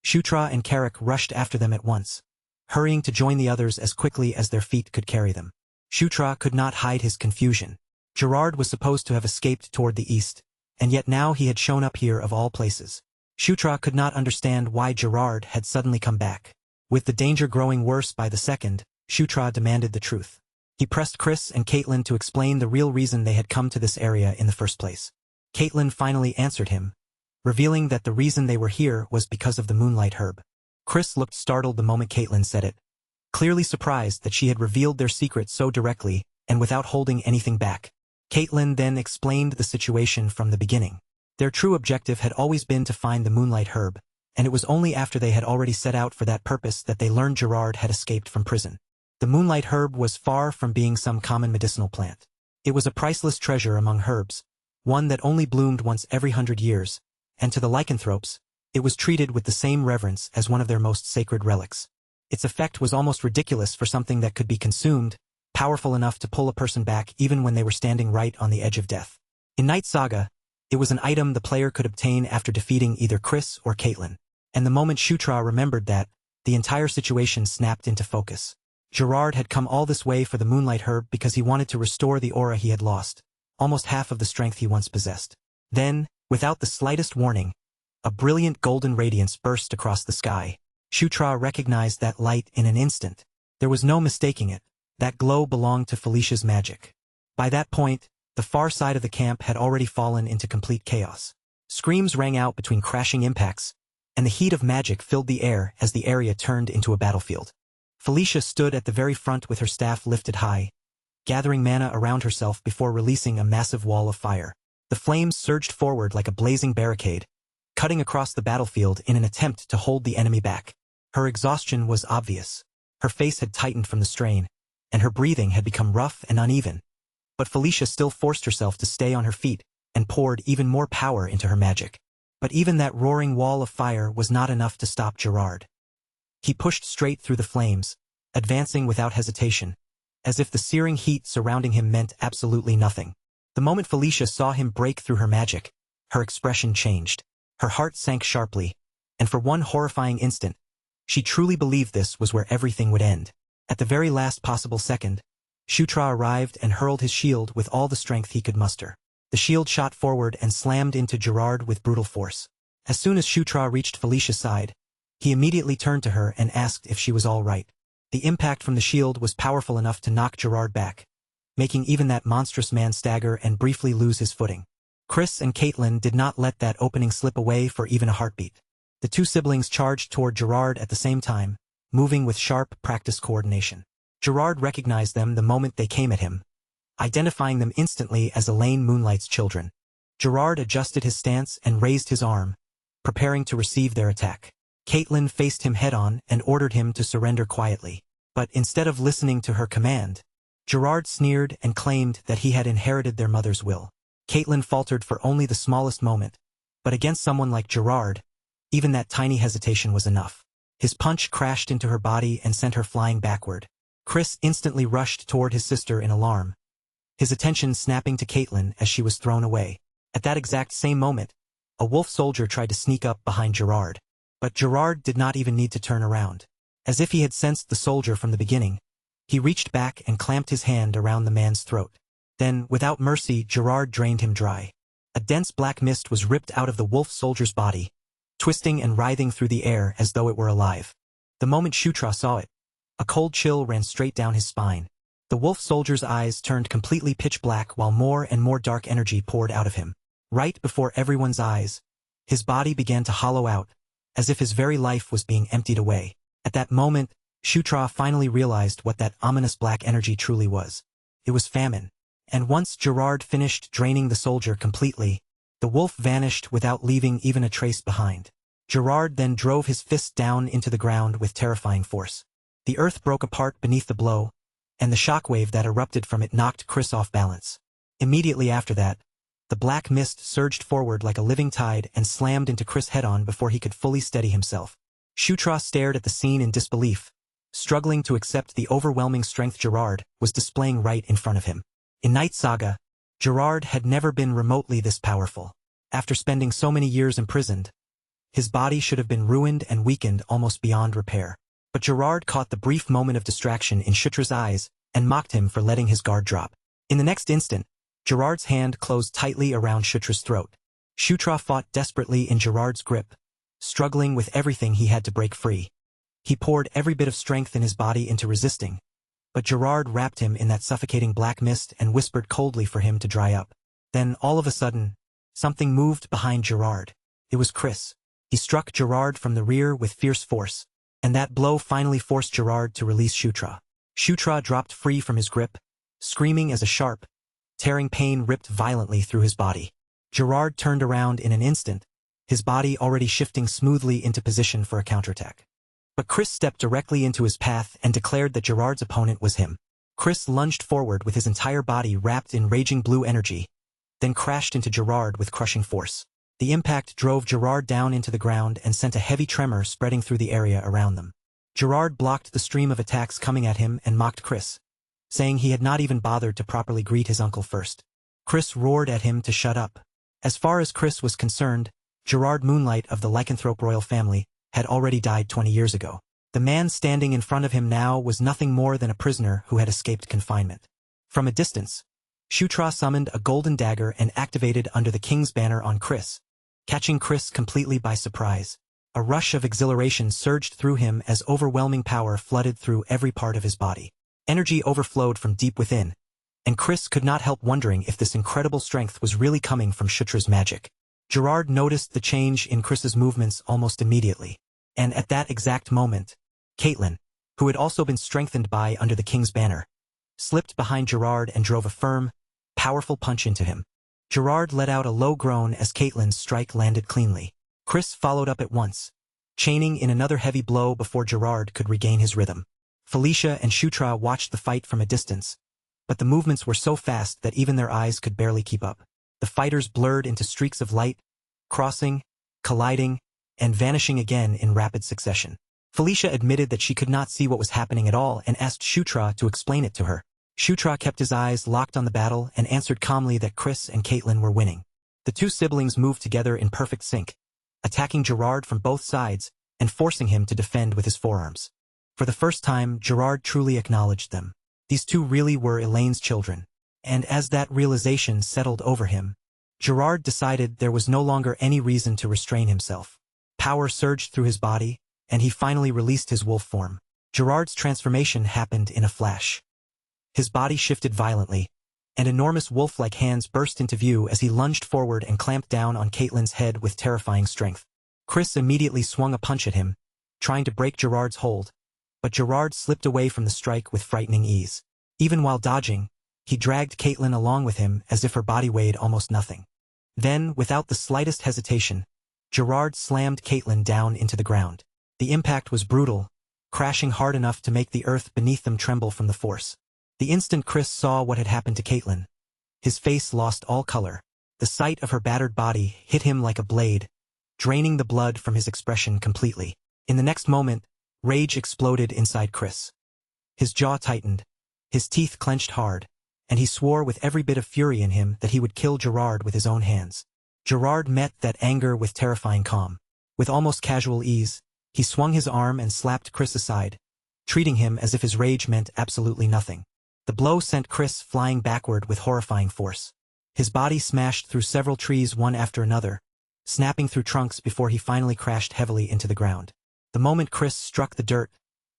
Shutra and Carrick rushed after them at once, hurrying to join the others as quickly as their feet could carry them. Shutra could not hide his confusion. Gerard was supposed to have escaped toward the east, and yet now he had shown up here of all places. Shutra could not understand why Gerard had suddenly come back. With the danger growing worse by the second, Shutra demanded the truth. He pressed Chris and Caitlin to explain the real reason they had come to this area in the first place. Caitlin finally answered him, revealing that the reason they were here was because of the moonlight herb. Chris looked startled the moment Caitlin said it, clearly surprised that she had revealed their secret so directly and without holding anything back. Caitlin then explained the situation from the beginning. Their true objective had always been to find the moonlight herb, and it was only after they had already set out for that purpose that they learned Gerard had escaped from prison. The moonlight herb was far from being some common medicinal plant. It was a priceless treasure among herbs, one that only bloomed once every 100 years, and to the lycanthropes, it was treated with the same reverence as one of their most sacred relics. Its effect was almost ridiculous for something that could be consumed, powerful enough to pull a person back even when they were standing right on the edge of death. In Night Saga, it was an item the player could obtain after defeating either Chris or Caitlin, and the moment Shutra remembered that, the entire situation snapped into focus. Gerard had come all this way for the moonlight herb because he wanted to restore the aura he had lost, almost half of the strength he once possessed. Then, without the slightest warning, a brilliant golden radiance burst across the sky. Shutra recognized that light in an instant. There was no mistaking it. That glow belonged to Felicia's magic. By that point, the far side of the camp had already fallen into complete chaos. Screams rang out between crashing impacts, and the heat of magic filled the air as the area turned into a battlefield. Felicia stood at the very front with her staff lifted high, gathering mana around herself before releasing a massive wall of fire. The flames surged forward like a blazing barricade, cutting across the battlefield in an attempt to hold the enemy back. Her exhaustion was obvious. Her face had tightened from the strain, and her breathing had become rough and uneven. But Felicia still forced herself to stay on her feet and poured even more power into her magic. But even that roaring wall of fire was not enough to stop Gerard. He pushed straight through the flames, advancing without hesitation, as if the searing heat surrounding him meant absolutely nothing. The moment Felicia saw him break through her magic, her expression changed. Her heart sank sharply, and for one horrifying instant, she truly believed this was where everything would end. At the very last possible second, Shutra arrived and hurled his shield with all the strength he could muster. The shield shot forward and slammed into Gerard with brutal force. As soon as Shutra reached Felicia's side, he immediately turned to her and asked if she was all right. The impact from the shield was powerful enough to knock Gerard back, making even that monstrous man stagger and briefly lose his footing. Chris and Caitlin did not let that opening slip away for even a heartbeat. The two siblings charged toward Gerard at the same time, moving with sharp, practiced coordination. Gerard recognized them the moment they came at him, identifying them instantly as Elaine Moonlight's children. Gerard adjusted his stance and raised his arm, preparing to receive their attack. Caitlin faced him head-on and ordered him to surrender quietly. But instead of listening to her command, Gerard sneered and claimed that he had inherited their mother's will. Caitlin faltered for only the smallest moment, but against someone like Gerard, even that tiny hesitation was enough. His punch crashed into her body and sent her flying backward. Chris instantly rushed toward his sister in alarm, his attention snapping to Caitlin as she was thrown away. At that exact same moment, a wolf soldier tried to sneak up behind Gerard, but Gerard did not even need to turn around. As if he had sensed the soldier from the beginning, he reached back and clamped his hand around the man's throat. Then, without mercy, Gerard drained him dry. A dense black mist was ripped out of the wolf soldier's body, twisting and writhing through the air as though it were alive. The moment Shutra saw it, a cold chill ran straight down his spine. The wolf soldier's eyes turned completely pitch black while more and more dark energy poured out of him. Right before everyone's eyes, his body began to hollow out, as if his very life was being emptied away. At that moment, Shutra finally realized what that ominous black energy truly was. It was famine. And once Gerard finished draining the soldier completely, the wolf vanished without leaving even a trace behind. Gerard then drove his fist down into the ground with terrifying force. The earth broke apart beneath the blow, and the shockwave that erupted from it knocked Chris off balance. Immediately after that, the black mist surged forward like a living tide and slammed into Chris head-on before he could fully steady himself. Shutra stared at the scene in disbelief, struggling to accept the overwhelming strength Gerard was displaying right in front of him. In Night Saga, Gerard had never been remotely this powerful. After spending so many years imprisoned, his body should have been ruined and weakened almost beyond repair. But Gerard caught the brief moment of distraction in Shutra's eyes and mocked him for letting his guard drop. In the next instant, Gerard's hand closed tightly around Shutra's throat. Shutra fought desperately in Gerard's grip, struggling with everything he had to break free. He poured every bit of strength in his body into resisting, but Gerard wrapped him in that suffocating black mist and whispered coldly for him to dry up. Then, all of a sudden, something moved behind Gerard. It was Chris. He struck Gerard from the rear with fierce force, and that blow finally forced Gerard to release Shutra. Shutra dropped free from his grip, screaming as a sharp, tearing pain ripped violently through his body. Gerard turned around in an instant, his body already shifting smoothly into position for a counterattack. But Chris stepped directly into his path and declared that Gerard's opponent was him. Chris lunged forward with his entire body wrapped in raging blue energy, then crashed into Gerard with crushing force. The impact drove Gerard down into the ground and sent a heavy tremor spreading through the area around them. Gerard blocked the stream of attacks coming at him and mocked Chris, saying he had not even bothered to properly greet his uncle first. Chris roared at him to shut up. As far as Chris was concerned, Gerard Moonlight of the lycanthrope royal family had already died 20 years ago. The man standing in front of him now was nothing more than a prisoner who had escaped confinement. From a distance, Shutra summoned a golden dagger and activated under the king's banner on Chris, catching Chris completely by surprise. A rush of exhilaration surged through him as overwhelming power flooded through every part of his body. Energy overflowed from deep within, and Chris could not help wondering if this incredible strength was really coming from Shutra's magic. Gerard noticed the change in Chris's movements almost immediately. And at that exact moment, Caitlin, who had also been strengthened by under the king's banner, slipped behind Gerard and drove a firm, powerful punch into him. Gerard let out a low groan as Caitlin's strike landed cleanly. Chris followed up at once, chaining in another heavy blow before Gerard could regain his rhythm. Felicia and Shutra watched the fight from a distance, but the movements were so fast that even their eyes could barely keep up. The fighters blurred into streaks of light, crossing, colliding, and vanishing again in rapid succession. Felicia admitted that she could not see what was happening at all and asked Shutra to explain it to her. Shutra kept his eyes locked on the battle and answered calmly that Chris and Caitlin were winning. The two siblings moved together in perfect sync, attacking Gerard from both sides and forcing him to defend with his forearms. For the first time, Gerard truly acknowledged them. These two really were Elaine's children, and as that realization settled over him, Gerard decided there was no longer any reason to restrain himself. Power surged through his body, and he finally released his wolf form. Gerard's transformation happened in a flash. His body shifted violently, and enormous wolf-like hands burst into view as he lunged forward and clamped down on Caitlin's head with terrifying strength. Chris immediately swung a punch at him, trying to break Gerard's hold, but Gerard slipped away from the strike with frightening ease. Even while dodging, he dragged Caitlin along with him as if her body weighed almost nothing. Then, without the slightest hesitation, Gerard slammed Caitlin down into the ground. The impact was brutal, crashing hard enough to make the earth beneath them tremble from the force. The instant Chris saw what had happened to Caitlin, his face lost all color. The sight of her battered body hit him like a blade, draining the blood from his expression completely. In the next moment, rage exploded inside Chris. His jaw tightened, his teeth clenched hard, and he swore with every bit of fury in him that he would kill Gerard with his own hands. Gerard met that anger with terrifying calm. With almost casual ease, he swung his arm and slapped Chris aside, treating him as if his rage meant absolutely nothing. The blow sent Chris flying backward with horrifying force. His body smashed through several trees one after another, snapping through trunks before he finally crashed heavily into the ground. The moment Chris struck the dirt,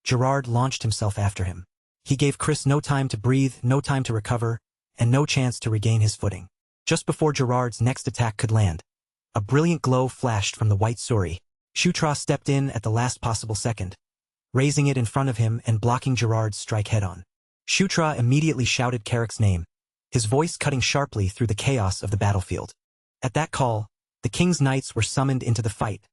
Gerard launched himself after him. He gave Chris no time to breathe, no time to recover, and no chance to regain his footing. Just before Gerard's next attack could land, a brilliant glow flashed from the white suri. Shutra stepped in at the last possible second, raising it in front of him and blocking Gerard's strike head-on. Shutra immediately shouted Carrick's name, his voice cutting sharply through the chaos of the battlefield. At that call, the king's knights were summoned into the fight,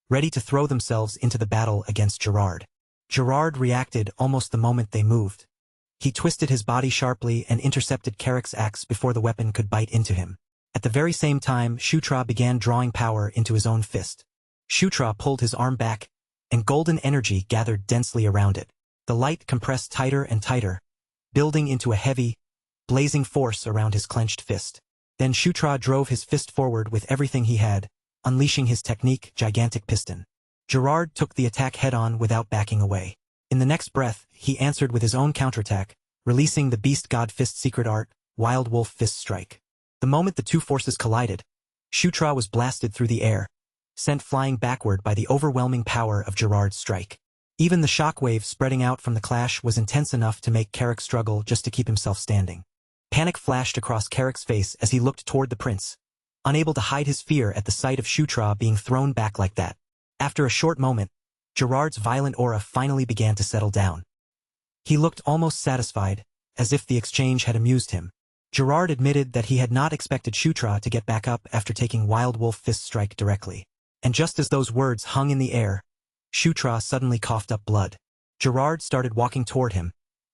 ready to throw themselves into the battle against Gerard. Gerard reacted almost the moment they moved. He twisted his body sharply and intercepted Carrick's axe before the weapon could bite into him. At the very same time, Shutra began drawing power into his own fist. Shutra pulled his arm back, and golden energy gathered densely around it. The light compressed tighter and tighter, building into a heavy, blazing force around his clenched fist. Then Shutra drove his fist forward with everything he had, unleashing his technique, Gigantic Piston. Gerard took the attack head-on without backing away. In the next breath, he answered with his own counterattack, releasing the Beast God Fist secret art, Wild Wolf Fist Strike. The moment the two forces collided, Shutra was blasted through the air, sent flying backward by the overwhelming power of Gerard's strike. Even the shockwave spreading out from the clash was intense enough to make Carrick struggle just to keep himself standing. Panic flashed across Carrick's face as he looked toward the prince, unable to hide his fear at the sight of Shutra being thrown back like that. After a short moment, Gerard's violent aura finally began to settle down. He looked almost satisfied, as if the exchange had amused him. Gerard admitted that he had not expected Shutra to get back up after taking Wild Wolf Fist strike directly. And just as those words hung in the air, Shutra suddenly coughed up blood. Gerard started walking toward him,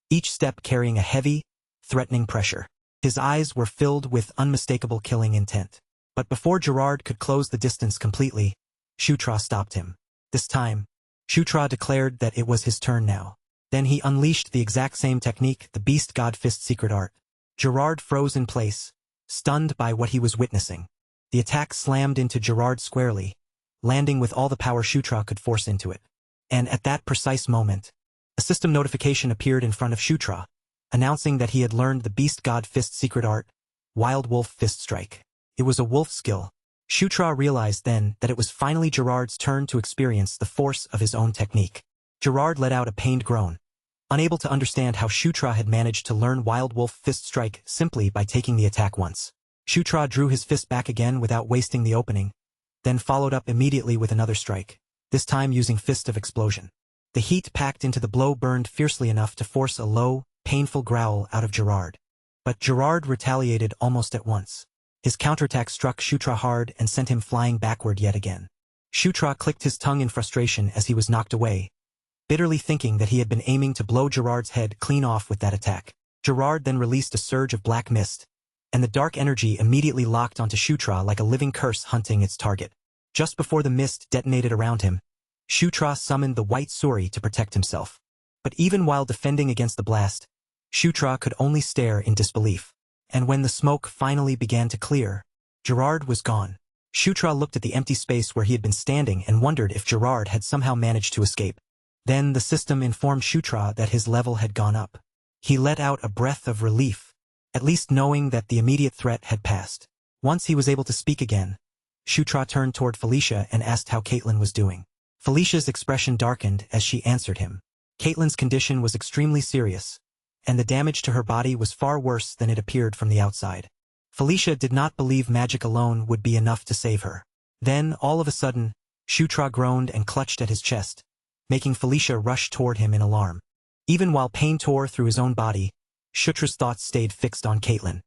each step carrying a heavy, threatening pressure. His eyes were filled with unmistakable killing intent. But before Gerard could close the distance completely, Shutra stopped him. This time, Shutra declared that it was his turn now. Then he unleashed the exact same technique, the Beast God Fist secret art. Gerard froze in place, stunned by what he was witnessing. The attack slammed into Gerard squarely, landing with all the power Shutra could force into it. And at that precise moment, a system notification appeared in front of Shutra, announcing that he had learned the Beast God Fist secret art, Wild Wolf Fist Strike. It was a wolf skill. Shutra realized then that it was finally Gerard's turn to experience the force of his own technique. Gerard let out a pained groan, unable to understand how Shutra had managed to learn Wild Wolf Fist Strike simply by taking the attack once. Shutra drew his fist back again without wasting the opening, then followed up immediately with another strike, this time using Fist of Explosion. The heat packed into the blow burned fiercely enough to force a low, painful growl out of Gerard. But Gerard retaliated almost at once. His counterattack struck Shutra hard and sent him flying backward yet again. Shutra clicked his tongue in frustration as he was knocked away, bitterly thinking that he had been aiming to blow Gerard's head clean off with that attack. Gerard then released a surge of black mist, and the dark energy immediately locked onto Shutra like a living curse hunting its target. Just before the mist detonated around him, Shutra summoned the White Suri to protect himself. But even while defending against the blast, Shutra could only stare in disbelief. And when the smoke finally began to clear, Gerard was gone. Shutra looked at the empty space where he had been standing and wondered if Gerard had somehow managed to escape. Then the system informed Shutra that his level had gone up. He let out a breath of relief, at least knowing that the immediate threat had passed. Once he was able to speak again, Shutra turned toward Felicia and asked how Caitlin was doing. Felicia's expression darkened as she answered him. Caitlin's condition was extremely serious, and the damage to her body was far worse than it appeared from the outside. Felicia did not believe magic alone would be enough to save her. Then, all of a sudden, Shutra groaned and clutched at his chest, making Felicia rush toward him in alarm. Even while pain tore through his own body, Shutra's thoughts stayed fixed on Caitlin.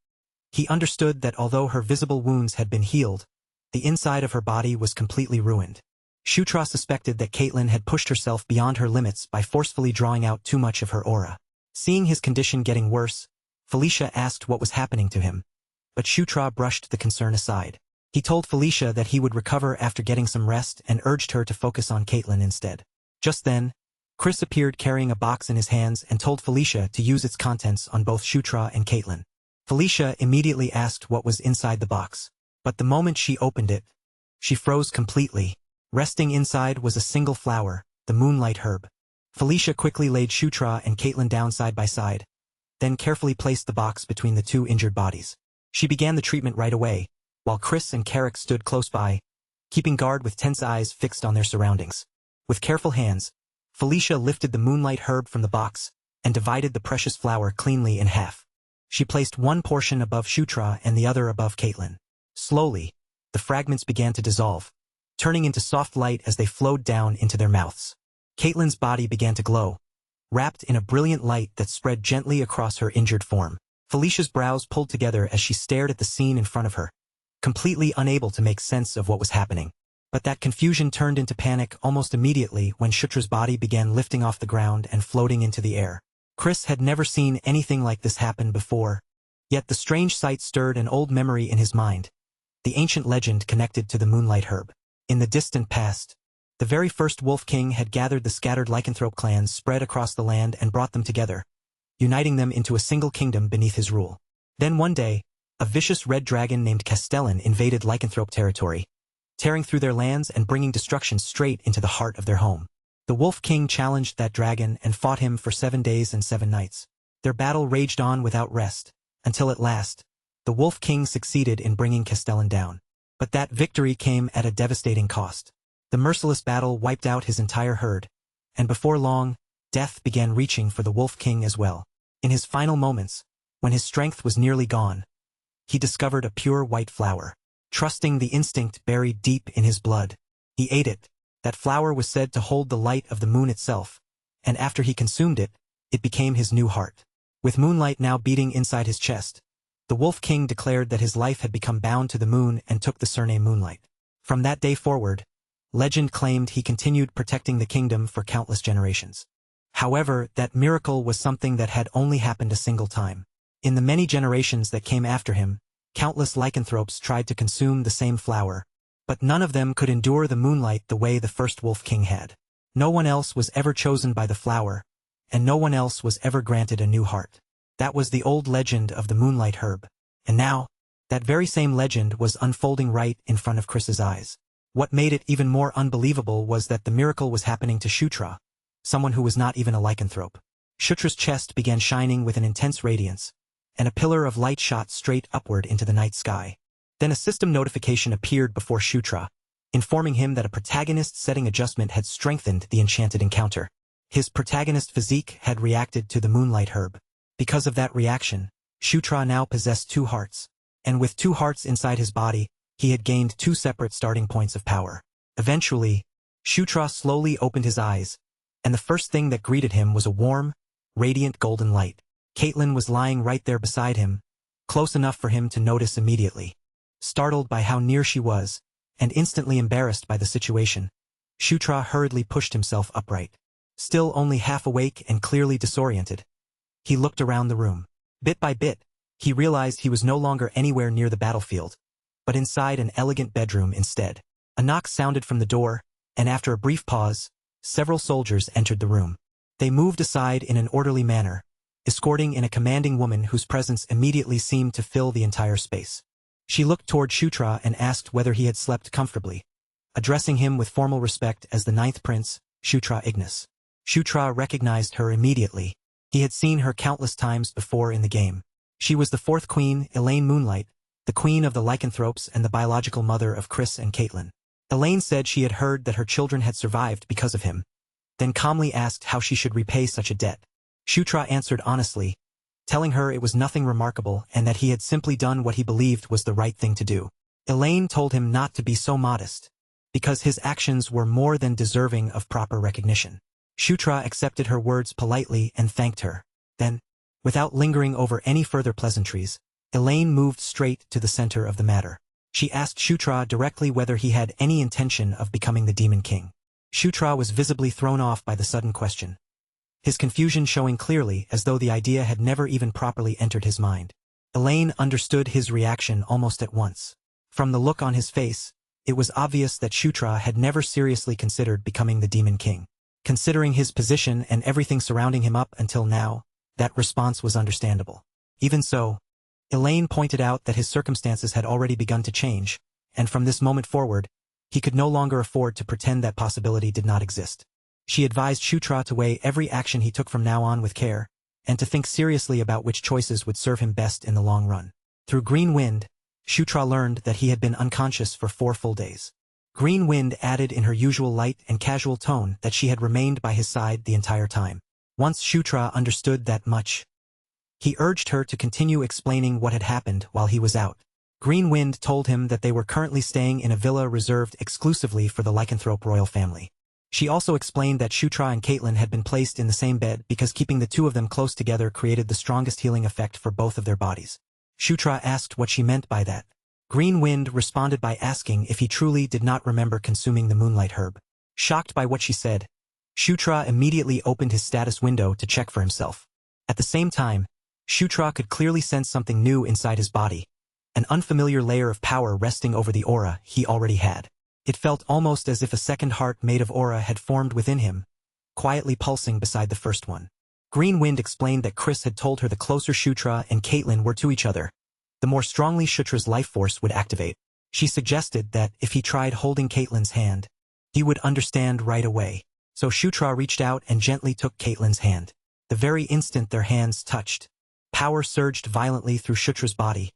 He understood that although her visible wounds had been healed, the inside of her body was completely ruined. Shutra suspected that Caitlin had pushed herself beyond her limits by forcefully drawing out too much of her aura. Seeing his condition getting worse, Felicia asked what was happening to him, but Shutra brushed the concern aside. He told Felicia that he would recover after getting some rest and urged her to focus on Caitlin instead. Just then, Chris appeared carrying a box in his hands and told Felicia to use its contents on both Shutra and Caitlin. Felicia immediately asked what was inside the box, but the moment she opened it, she froze completely. Resting inside was a single flower, the Moonlight Herb. Felicia quickly laid Shutra and Caitlin down side by side, then carefully placed the box between the two injured bodies. She began the treatment right away, while Chris and Carrick stood close by, keeping guard with tense eyes fixed on their surroundings. With careful hands, Felicia lifted the Moonlight Herb from the box and divided the precious flower cleanly in half. She placed one portion above Shutra and the other above Caitlin. Slowly, the fragments began to dissolve, turning into soft light as they flowed down into their mouths. Caitlin's body began to glow, wrapped in a brilliant light that spread gently across her injured form. Felicia's brows pulled together as she stared at the scene in front of her, completely unable to make sense of what was happening. But that confusion turned into panic almost immediately when Shutra's body began lifting off the ground and floating into the air. Chris had never seen anything like this happen before, yet the strange sight stirred an old memory in his mind, the ancient legend connected to the Moonlight Herb. In the distant past, the very first Wolf King had gathered the scattered lycanthrope clans spread across the land and brought them together, uniting them into a single kingdom beneath his rule. Then one day, a vicious red dragon named Castellan invaded lycanthrope territory, tearing through their lands and bringing destruction straight into the heart of their home. The Wolf King challenged that dragon and fought him for 7 days and 7 nights. Their battle raged on without rest, until at last, the Wolf King succeeded in bringing Castellan down. But that victory came at a devastating cost. The merciless battle wiped out his entire herd, and before long, death began reaching for the Wolf King as well. In his final moments, when his strength was nearly gone, he discovered a pure white flower. Trusting the instinct buried deep in his blood, he ate it. That flower was said to hold the light of the moon itself, and after he consumed it, it became his new heart. With moonlight now beating inside his chest, the Wolf King declared that his life had become bound to the moon and took the surname Moonlight. From that day forward, legend claimed he continued protecting the kingdom for countless generations. However, that miracle was something that had only happened a single time. In the many generations that came after him, countless lycanthropes tried to consume the same flower, but none of them could endure the moonlight the way the first Wolf King had. No one else was ever chosen by the flower, and no one else was ever granted a new heart. That was the old legend of the Moonlight Herb. And now, that very same legend was unfolding right in front of Chris's eyes. What made it even more unbelievable was that the miracle was happening to Shutra, someone who was not even a lycanthrope. Shutra's chest began shining with an intense radiance, and a pillar of light shot straight upward into the night sky. Then a system notification appeared before Shutra, informing him that a protagonist setting adjustment had strengthened the enchanted encounter. His protagonist physique had reacted to the Moonlight Herb. Because of that reaction, Shutra now possessed 2 hearts, and with 2 hearts inside his body, he had gained 2 separate starting points of power. Eventually, Shutra slowly opened his eyes, and the first thing that greeted him was a warm, radiant golden light. Caitlin was lying right there beside him, close enough for him to notice immediately. Startled by how near she was, and instantly embarrassed by the situation, Shutra hurriedly pushed himself upright. Still only half awake and clearly disoriented, he looked around the room. Bit by bit, he realized he was no longer anywhere near the battlefield, but inside an elegant bedroom instead. A knock sounded from the door, and after a brief pause, several soldiers entered the room. They moved aside in an orderly manner, escorting in a commanding woman whose presence immediately seemed to fill the entire space. She looked toward Shutra and asked whether he had slept comfortably, addressing him with formal respect as the 9th prince, Shutra Ignis. Shutra recognized her immediately. He had seen her countless times before in the game. She was the 4th queen, Elaine Moonlight, the queen of the lycanthropes and the biological mother of Chris and Caitlin. Elaine said she had heard that her children had survived because of him, then calmly asked how she should repay such a debt. Shutra answered honestly, telling her it was nothing remarkable and that he had simply done what he believed was the right thing to do. Elaine told him not to be so modest, because his actions were more than deserving of proper recognition. Shutra accepted her words politely and thanked her. Then, without lingering over any further pleasantries, Elaine moved straight to the center of the matter. She asked Shutra directly whether he had any intention of becoming the Demon King. Shutra was visibly thrown off by the sudden question, his confusion showing clearly as though the idea had never even properly entered his mind. Elaine understood his reaction almost at once. From the look on his face, it was obvious that Shutra had never seriously considered becoming the Demon King. Considering his position and everything surrounding him up until now, that response was understandable. Even so, Elaine pointed out that his circumstances had already begun to change, and from this moment forward, he could no longer afford to pretend that possibility did not exist. She advised Shutra to weigh every action he took from now on with care, and to think seriously about which choices would serve him best in the long run. Through Green Wind, Shutra learned that he had been unconscious for 4 full days. Green Wind added in her usual light and casual tone that she had remained by his side the entire time. Once Shutra understood that much, he urged her to continue explaining what had happened while he was out. Green Wind told him that they were currently staying in a villa reserved exclusively for the lycanthrope royal family. She also explained that Shutra and Caitlin had been placed in the same bed because keeping the 2 of them close together created the strongest healing effect for both of their bodies. Shutra asked what she meant by that. Green Wind responded by asking if he truly did not remember consuming the Moonlight Herb. Shocked by what she said, Shutra immediately opened his status window to check for himself. At the same time, Shutra could clearly sense something new inside his body, an unfamiliar layer of power resting over the aura he already had. It felt almost as if a second heart made of aura had formed within him, quietly pulsing beside the first one. Green Wind explained that Chris had told her the closer Shutra and Caitlin were to each other, the more strongly Shutra's life force would activate. She suggested that if he tried holding Caitlin's hand, he would understand right away. So Shutra reached out and gently took Caitlin's hand. The very instant their hands touched, power surged violently through Shutra's body,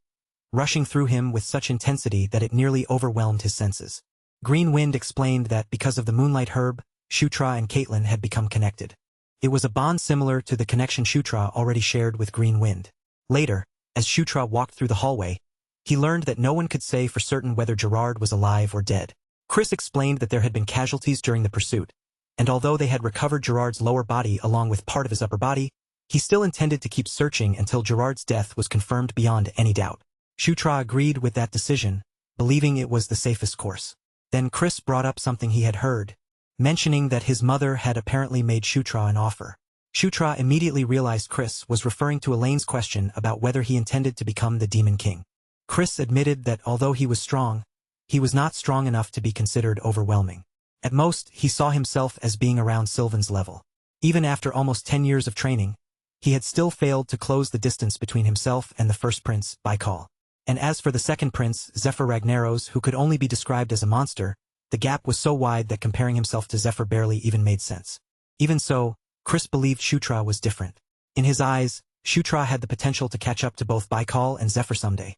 rushing through him with such intensity that it nearly overwhelmed his senses. Green Wind explained that because of the moonlight herb, Shutra and Caitlin had become connected. It was a bond similar to the connection Shutra already shared with Green Wind. Later, as Shutra walked through the hallway, he learned that no one could say for certain whether Gerard was alive or dead. Chris explained that there had been casualties during the pursuit, and although they had recovered Gerard's lower body along with part of his upper body, he still intended to keep searching until Gerard's death was confirmed beyond any doubt. Shutra agreed with that decision, believing it was the safest course. Then Chris brought up something he had heard, mentioning that his mother had apparently made Shutra an offer. Shutra immediately realized Chris was referring to Elaine's question about whether he intended to become the Demon King. Chris admitted that although he was strong, he was not strong enough to be considered overwhelming. At most, he saw himself as being around Sylvan's level. Even after almost 10 years of training, he had still failed to close the distance between himself and the first prince, Baikal. And as for the second prince, Zephyr Ragnaros, who could only be described as a monster, the gap was so wide that comparing himself to Zephyr barely even made sense. Even so, Chris believed Shutra was different. In his eyes, Shutra had the potential to catch up to both Baikal and Zephyr someday,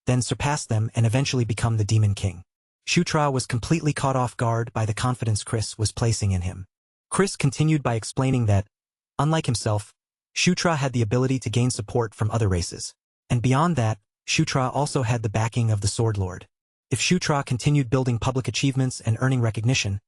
then surpass them and eventually become the Demon King. Shutra was completely caught off guard by the confidence Chris was placing in him. Chris continued by explaining that, unlike himself, Shutra had the ability to gain support from other races. And beyond that, Shutra also had the backing of the Sword Lord. If Shutra continued building public achievements and earning recognition,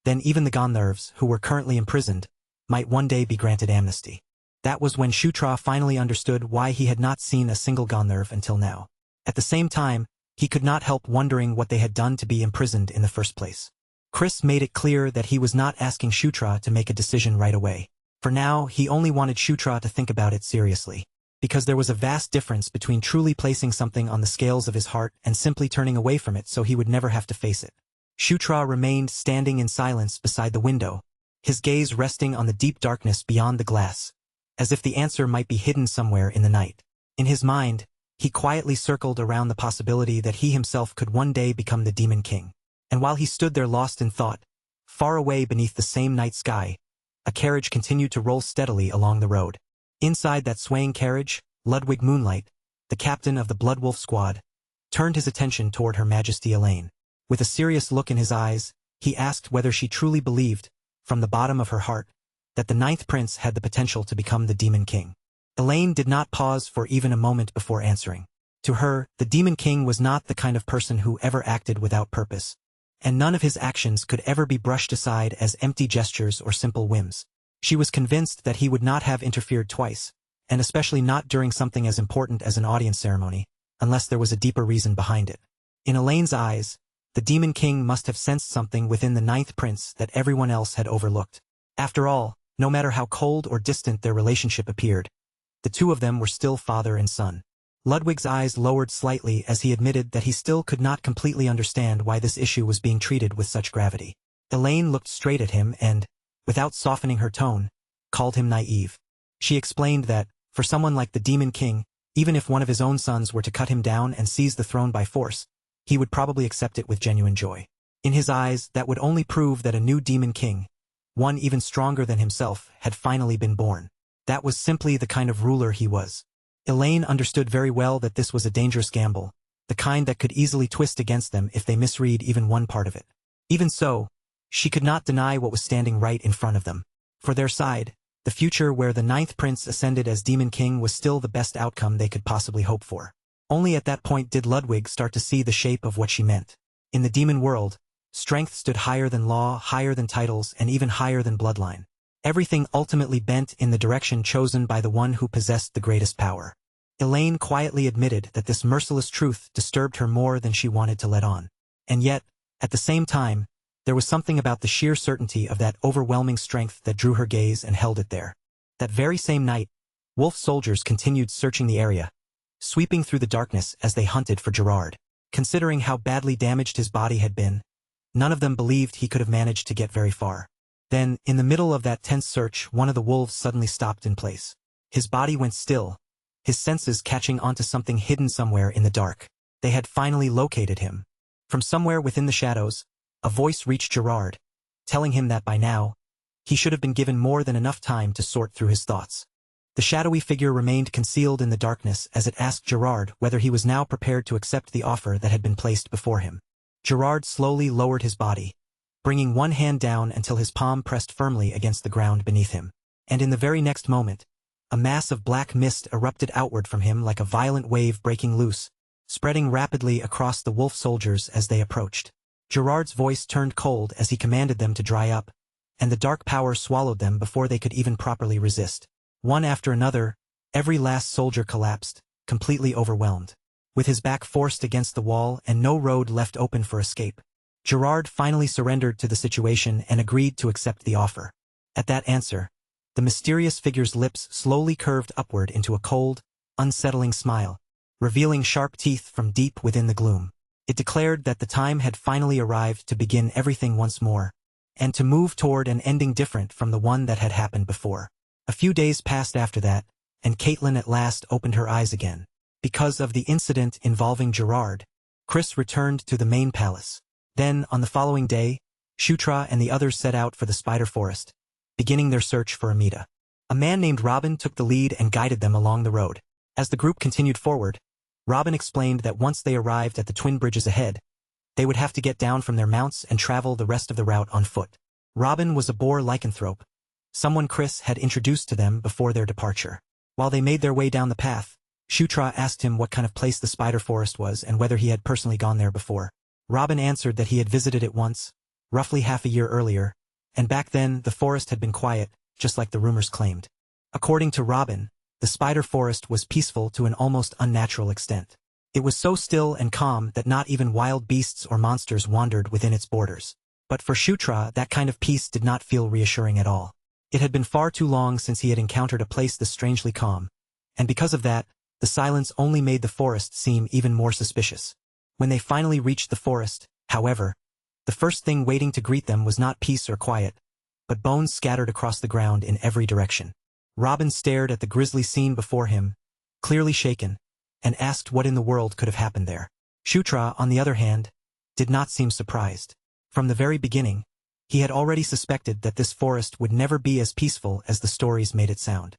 then even the Gandharvs, who were currently imprisoned, might one day be granted amnesty. That was when Shutra finally understood why he had not seen a single Gandharv until now. At the same time, he could not help wondering what they had done to be imprisoned in the first place. Chris made it clear that he was not asking Shutra to make a decision right away. For now, he only wanted Shutra to think about it seriously, because there was a vast difference between truly placing something on the scales of his heart and simply turning away from it so he would never have to face it. Shutra remained standing in silence beside the window, his gaze resting on the deep darkness beyond the glass, as if the answer might be hidden somewhere in the night. In his mind, he quietly circled around the possibility that he himself could one day become the Demon King. And while he stood there lost in thought, far away beneath the same night sky, a carriage continued to roll steadily along the road. Inside that swaying carriage, Ludwig Moonlight, the captain of the Bloodwolf squad, turned his attention toward Her Majesty Elaine. With a serious look in his eyes, he asked whether she truly believed, from the bottom of her heart, that the ninth prince had the potential to become the Demon King. Elaine did not pause for even a moment before answering. To her, the Demon King was not the kind of person who ever acted without purpose, and none of his actions could ever be brushed aside as empty gestures or simple whims. She was convinced that he would not have interfered twice, and especially not during something as important as an audience ceremony, unless there was a deeper reason behind it. In Elaine's eyes, the Demon King must have sensed something within the ninth prince that everyone else had overlooked. After all, no matter how cold or distant their relationship appeared, the two of them were still father and son. Ludwig's eyes lowered slightly as he admitted that he still could not completely understand why this issue was being treated with such gravity. Elaine looked straight at him and, without softening her tone, called him naive. She explained that, for someone like the Demon King, even if one of his own sons were to cut him down and seize the throne by force, he would probably accept it with genuine joy. In his eyes, that would only prove that a new Demon King, one even stronger than himself, had finally been born. That was simply the kind of ruler he was. Elaine understood very well that this was a dangerous gamble, the kind that could easily twist against them if they misread even one part of it. Even so, she could not deny what was standing right in front of them. For their side, the future where the ninth prince ascended as Demon King was still the best outcome they could possibly hope for. Only at that point did Ludwig start to see the shape of what she meant. In the demon world, strength stood higher than law, higher than titles, and even higher than bloodline. Everything ultimately bent in the direction chosen by the one who possessed the greatest power. Elaine quietly admitted that this merciless truth disturbed her more than she wanted to let on. And yet, at the same time, there was something about the sheer certainty of that overwhelming strength that drew her gaze and held it there. That very same night, Wolf soldiers continued searching the area, sweeping through the darkness as they hunted for Gerard. Considering how badly damaged his body had been, none of them believed he could have managed to get very far. Then, in the middle of that tense search, one of the wolves suddenly stopped in place. His body went still, his senses catching onto something hidden somewhere in the dark. They had finally located him. From somewhere within the shadows, a voice reached Gerard, telling him that by now, he should have been given more than enough time to sort through his thoughts. The shadowy figure remained concealed in the darkness as it asked Gerard whether he was now prepared to accept the offer that had been placed before him. Gerard slowly lowered his body, bringing one hand down until his palm pressed firmly against the ground beneath him. And in the very next moment, a mass of black mist erupted outward from him like a violent wave breaking loose, spreading rapidly across the wolf soldiers as they approached. Gerard's voice turned cold as he commanded them to dry up, and the dark power swallowed them before they could even properly resist. One after another, every last soldier collapsed, completely overwhelmed. With his back forced against the wall and no road left open for escape, Gerard finally surrendered to the situation and agreed to accept the offer. At that answer, the mysterious figure's lips slowly curved upward into a cold, unsettling smile, revealing sharp teeth from deep within the gloom. It declared that the time had finally arrived to begin everything once more, and to move toward an ending different from the one that had happened before. A few days passed after that, and Caitlin at last opened her eyes again. Because of the incident involving Gerard, Chris returned to the main palace. Then, on the following day, Shutra and the others set out for the spider forest, beginning their search for Amita. A man named Robin took the lead and guided them along the road. As the group continued forward, Robin explained that once they arrived at the twin bridges ahead, they would have to get down from their mounts and travel the rest of the route on foot. Robin was a boar lycanthrope, someone Chris had introduced to them before their departure. While they made their way down the path, Shutra asked him what kind of place the spider forest was and whether he had personally gone there before. Robin answered that he had visited it once, roughly half a year earlier, and back then the forest had been quiet, just like the rumors claimed. According to Robin, the spider forest was peaceful to an almost unnatural extent. It was so still and calm that not even wild beasts or monsters wandered within its borders. But for Shutra, that kind of peace did not feel reassuring at all. It had been far too long since he had encountered a place this strangely calm, and because of that, the silence only made the forest seem even more suspicious. When they finally reached the forest, however, the first thing waiting to greet them was not peace or quiet, but bones scattered across the ground in every direction. Robin stared at the grisly scene before him, clearly shaken, and asked what in the world could have happened there. Shutra, on the other hand, did not seem surprised. From the very beginning, he had already suspected that this forest would never be as peaceful as the stories made it sound.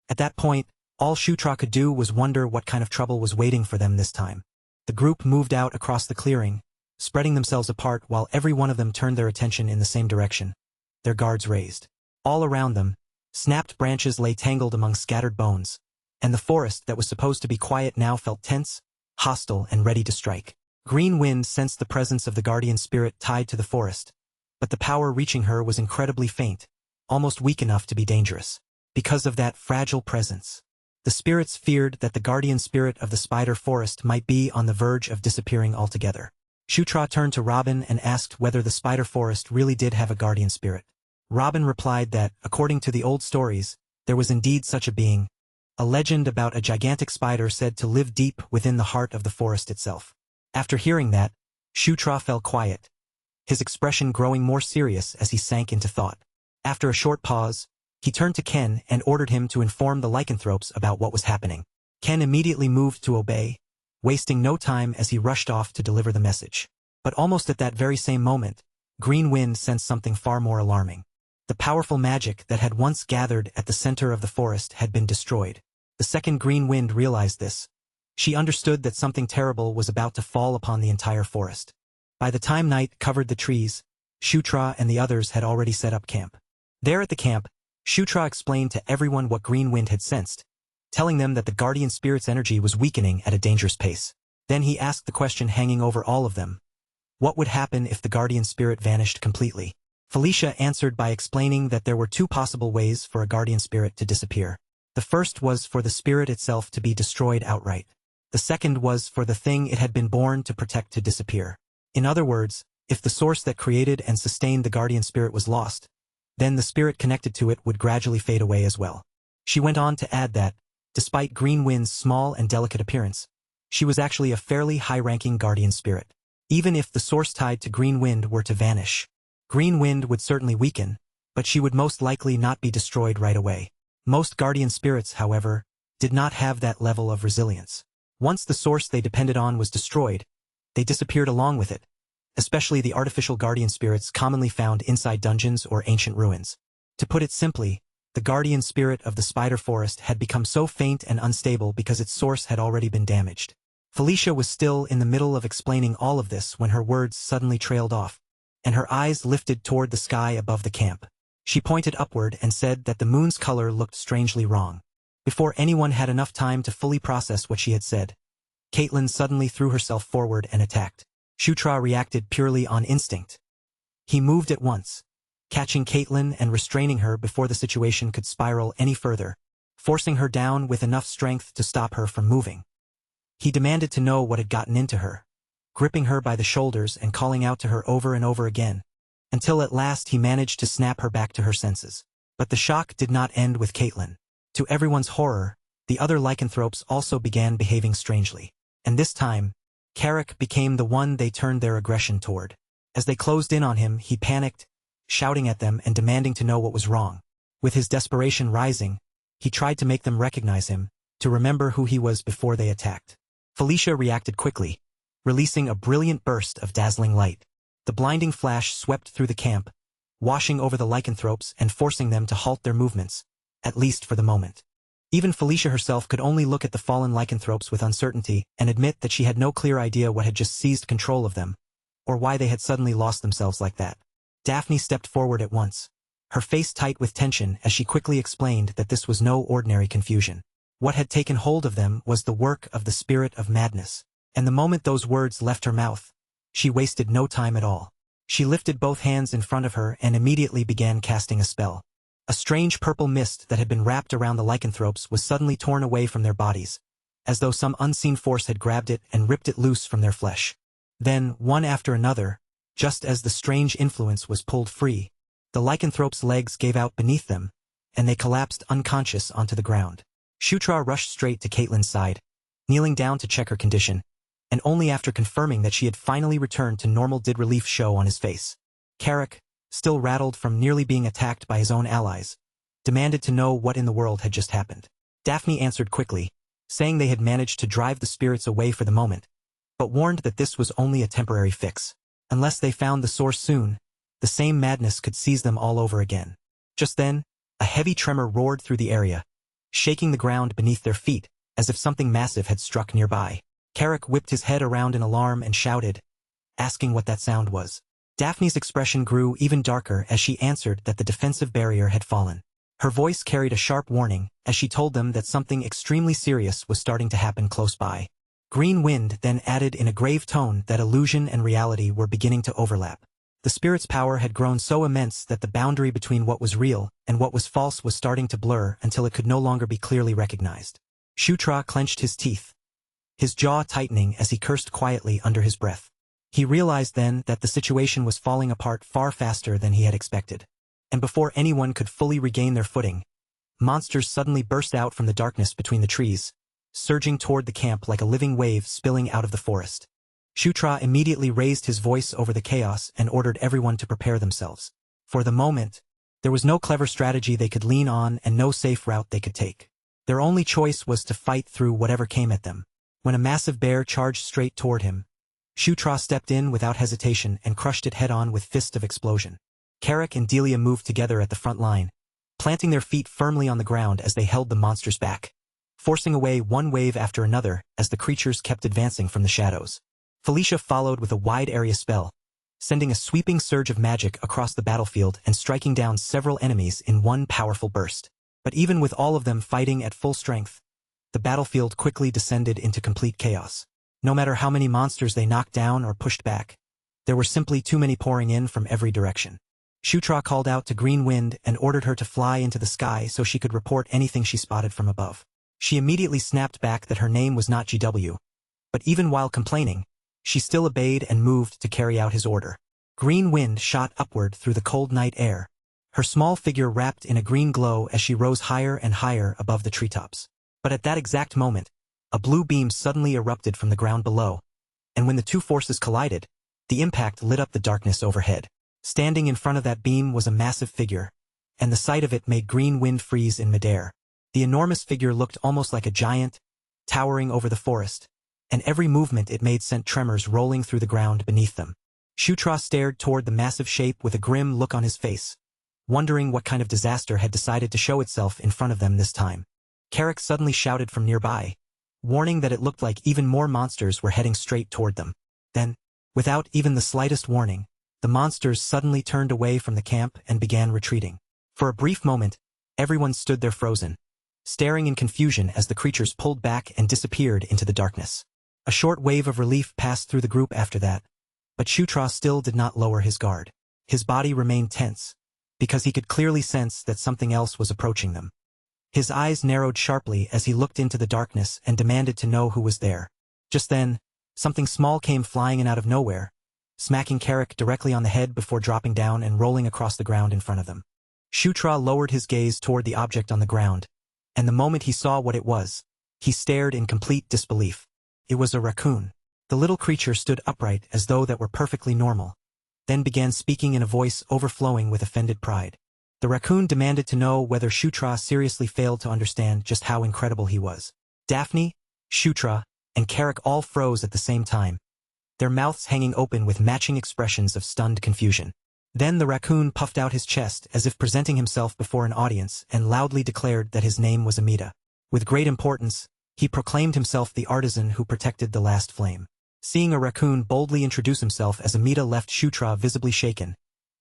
At that point, all Shutra could do was wonder what kind of trouble was waiting for them this time. The group moved out across the clearing, spreading themselves apart while every one of them turned their attention in the same direction, their guards raised. All around them, snapped branches lay tangled among scattered bones, and the forest that was supposed to be quiet now felt tense, hostile, and ready to strike. Green Wind sensed the presence of the guardian spirit tied to the forest, but the power reaching her was incredibly faint, almost weak enough to be dangerous. Because of that fragile presence, the spirits feared that the guardian spirit of the spider forest might be on the verge of disappearing altogether. Shutra turned to Robin and asked whether the spider forest really did have a guardian spirit. Robin replied that, according to the old stories, there was indeed such a being, a legend about a gigantic spider said to live deep within the heart of the forest itself. After hearing that, Shutra fell quiet, his expression growing more serious as he sank into thought. After a short pause, he turned to Ken and ordered him to inform the lycanthropes about what was happening. Ken immediately moved to obey, wasting no time as he rushed off to deliver the message. But almost at that very same moment, Green Wind sensed something far more alarming. The powerful magic that had once gathered at the center of the forest had been destroyed. The second Green Wind realized this, she understood that something terrible was about to fall upon the entire forest. By the time night covered the trees, Shutra and the others had already set up camp. There at the camp, Shutra explained to everyone what Green Wind had sensed, telling them that the guardian spirit's energy was weakening at a dangerous pace. Then he asked the question hanging over all of them. What would happen if the guardian spirit vanished completely? Felicia answered by explaining that there were two possible ways for a guardian spirit to disappear. The first was for the spirit itself to be destroyed outright. The second was for the thing it had been born to protect to disappear. In other words, if the source that created and sustained the guardian spirit was lost, then the spirit connected to it would gradually fade away as well. She went on to add that, despite Green Wind's small and delicate appearance, she was actually a fairly high-ranking guardian spirit. Even if the source tied to Green Wind were to vanish, Green Wind would certainly weaken, but she would most likely not be destroyed right away. Most guardian spirits, however, did not have that level of resilience. Once the source they depended on was destroyed, they disappeared along with it, especially the artificial guardian spirits commonly found inside dungeons or ancient ruins. To put it simply, The guardian spirit of the spider forest had become so faint and unstable because its source had already been damaged. Felicia was still in the middle of explaining all of this when her words suddenly trailed off, and her eyes lifted toward the sky above the camp. She pointed upward and said that the moon's color looked strangely wrong. Before anyone had enough time to fully process what she had said, Caitlin suddenly threw herself forward and attacked. Shutra reacted purely on instinct. He moved at once, catching Caitlin and restraining her before the situation could spiral any further, forcing her down with enough strength to stop her from moving. He demanded to know what had gotten into her, gripping her by the shoulders and calling out to her over and over again, until at last he managed to snap her back to her senses. But the shock did not end with Caitlin. To everyone's horror, the other lycanthropes also began behaving strangely. And this time, Carrick became the one they turned their aggression toward. As they closed in on him, he panicked, shouting at them and demanding to know what was wrong. With his desperation rising, he tried to make them recognize him, to remember who he was before they attacked. Felicia reacted quickly, releasing a brilliant burst of dazzling light. The blinding flash swept through the camp, washing over the lycanthropes and forcing them to halt their movements, at least for the moment. Even Felicia herself could only look at the fallen lycanthropes with uncertainty and admit that she had no clear idea what had just seized control of them, or why they had suddenly lost themselves like that. Daphne stepped forward at once, her face tight with tension as she quickly explained that this was no ordinary confusion. What had taken hold of them was the work of the spirit of madness, and the moment those words left her mouth, she wasted no time at all. She lifted both hands in front of her and immediately began casting a spell. A strange purple mist that had been wrapped around the lycanthropes was suddenly torn away from their bodies, as though some unseen force had grabbed it and ripped it loose from their flesh. Then, one after another, just as the strange influence was pulled free, the lycanthropes' legs gave out beneath them, and they collapsed unconscious onto the ground. Shutra rushed straight to Caitlin's side, kneeling down to check her condition, and only after confirming that she had finally returned to normal did relief show on his face. Carrick, still rattled from nearly being attacked by his own allies, demanded to know what in the world had just happened. Daphne answered quickly, saying they had managed to drive the spirits away for the moment, but warned that this was only a temporary fix. Unless they found the source soon, the same madness could seize them all over again. Just then, a heavy tremor roared through the area, shaking the ground beneath their feet, as if something massive had struck nearby. Carrick whipped his head around in alarm and shouted, asking what that sound was. Daphne's expression grew even darker as she answered that the defensive barrier had fallen. Her voice carried a sharp warning as she told them that something extremely serious was starting to happen close by. Green Wind then added in a grave tone that illusion and reality were beginning to overlap. The spirit's power had grown so immense that the boundary between what was real and what was false was starting to blur until it could no longer be clearly recognized. Shutra clenched his teeth, his jaw tightening as he cursed quietly under his breath. He realized then that the situation was falling apart far faster than he had expected. And before anyone could fully regain their footing, monsters suddenly burst out from the darkness between the trees, surging toward the camp like a living wave spilling out of the forest. Shutra immediately raised his voice over the chaos and ordered everyone to prepare themselves. For the moment, there was no clever strategy they could lean on and no safe route they could take. Their only choice was to fight through whatever came at them. When a massive bear charged straight toward him, Shutra stepped in without hesitation and crushed it head-on with Fist of Explosion. Carrick and Delia moved together at the front line, planting their feet firmly on the ground as they held the monsters back, forcing away one wave after another as the creatures kept advancing from the shadows. Felicia followed with a wide-area spell, sending a sweeping surge of magic across the battlefield and striking down several enemies in one powerful burst. But even with all of them fighting at full strength, the battlefield quickly descended into complete chaos. No matter how many monsters they knocked down or pushed back, there were simply too many pouring in from every direction. Shutra called out to Green Wind and ordered her to fly into the sky so she could report anything she spotted from above. She immediately snapped back that her name was not GW, but even while complaining, she still obeyed and moved to carry out his order. Green Wind shot upward through the cold night air, her small figure wrapped in a green glow as she rose higher and higher above the treetops. But at that exact moment, a blue beam suddenly erupted from the ground below, and when the two forces collided, the impact lit up the darkness overhead. Standing in front of that beam was a massive figure, and the sight of it made Green Wind freeze in midair. The enormous figure looked almost like a giant, towering over the forest, and every movement it made sent tremors rolling through the ground beneath them. Shutra stared toward the massive shape with a grim look on his face, wondering what kind of disaster had decided to show itself in front of them this time. Carrick suddenly shouted from nearby, warning that it looked like even more monsters were heading straight toward them. Then, without even the slightest warning, the monsters suddenly turned away from the camp and began retreating. For a brief moment, everyone stood there frozen, staring in confusion as the creatures pulled back and disappeared into the darkness. A short wave of relief passed through the group after that, but Shutra still did not lower his guard. His body remained tense, because he could clearly sense that something else was approaching them. His eyes narrowed sharply as he looked into the darkness and demanded to know who was there. Just then, something small came flying in out of nowhere, smacking Carrick directly on the head before dropping down and rolling across the ground in front of them. Shutra lowered his gaze toward the object on the ground, and the moment he saw what it was, he stared in complete disbelief. It was a raccoon. The little creature stood upright as though that were perfectly normal, then began speaking in a voice overflowing with offended pride. The raccoon demanded to know whether Shutra seriously failed to understand just how incredible he was. Daphne, Shutra, and Carrick all froze at the same time, their mouths hanging open with matching expressions of stunned confusion. Then the raccoon puffed out his chest as if presenting himself before an audience and loudly declared that his name was Amida. With great importance, he proclaimed himself the artisan who protected the last flame. Seeing a raccoon boldly introduce himself as Amida left Shutra visibly shaken,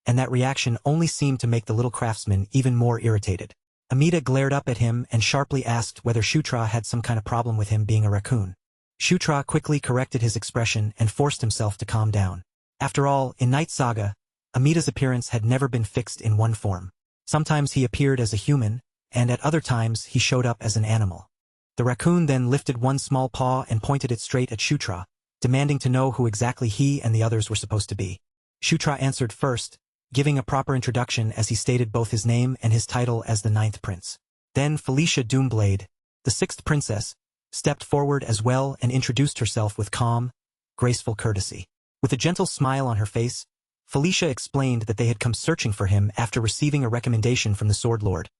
and that reaction only seemed to make the little craftsman even more irritated. Amida glared up at him and sharply asked whether Shutra had some kind of problem with him being a raccoon. Shutra quickly corrected his expression and forced himself to calm down. After all, in Night Saga, Amida's appearance had never been fixed in one form. Sometimes he appeared as a human, and at other times he showed up as an animal. The raccoon then lifted one small paw and pointed it straight at Shutra, demanding to know who exactly he and the others were supposed to be. Shutra answered first, giving a proper introduction as he stated both his name and his title as the 9th prince. Then Felicia Doomblade, the 6th princess, stepped forward as well and introduced herself with calm, graceful courtesy. With a gentle smile on her face, Felicia explained that they had come searching for him after receiving a recommendation from the Sword Lord,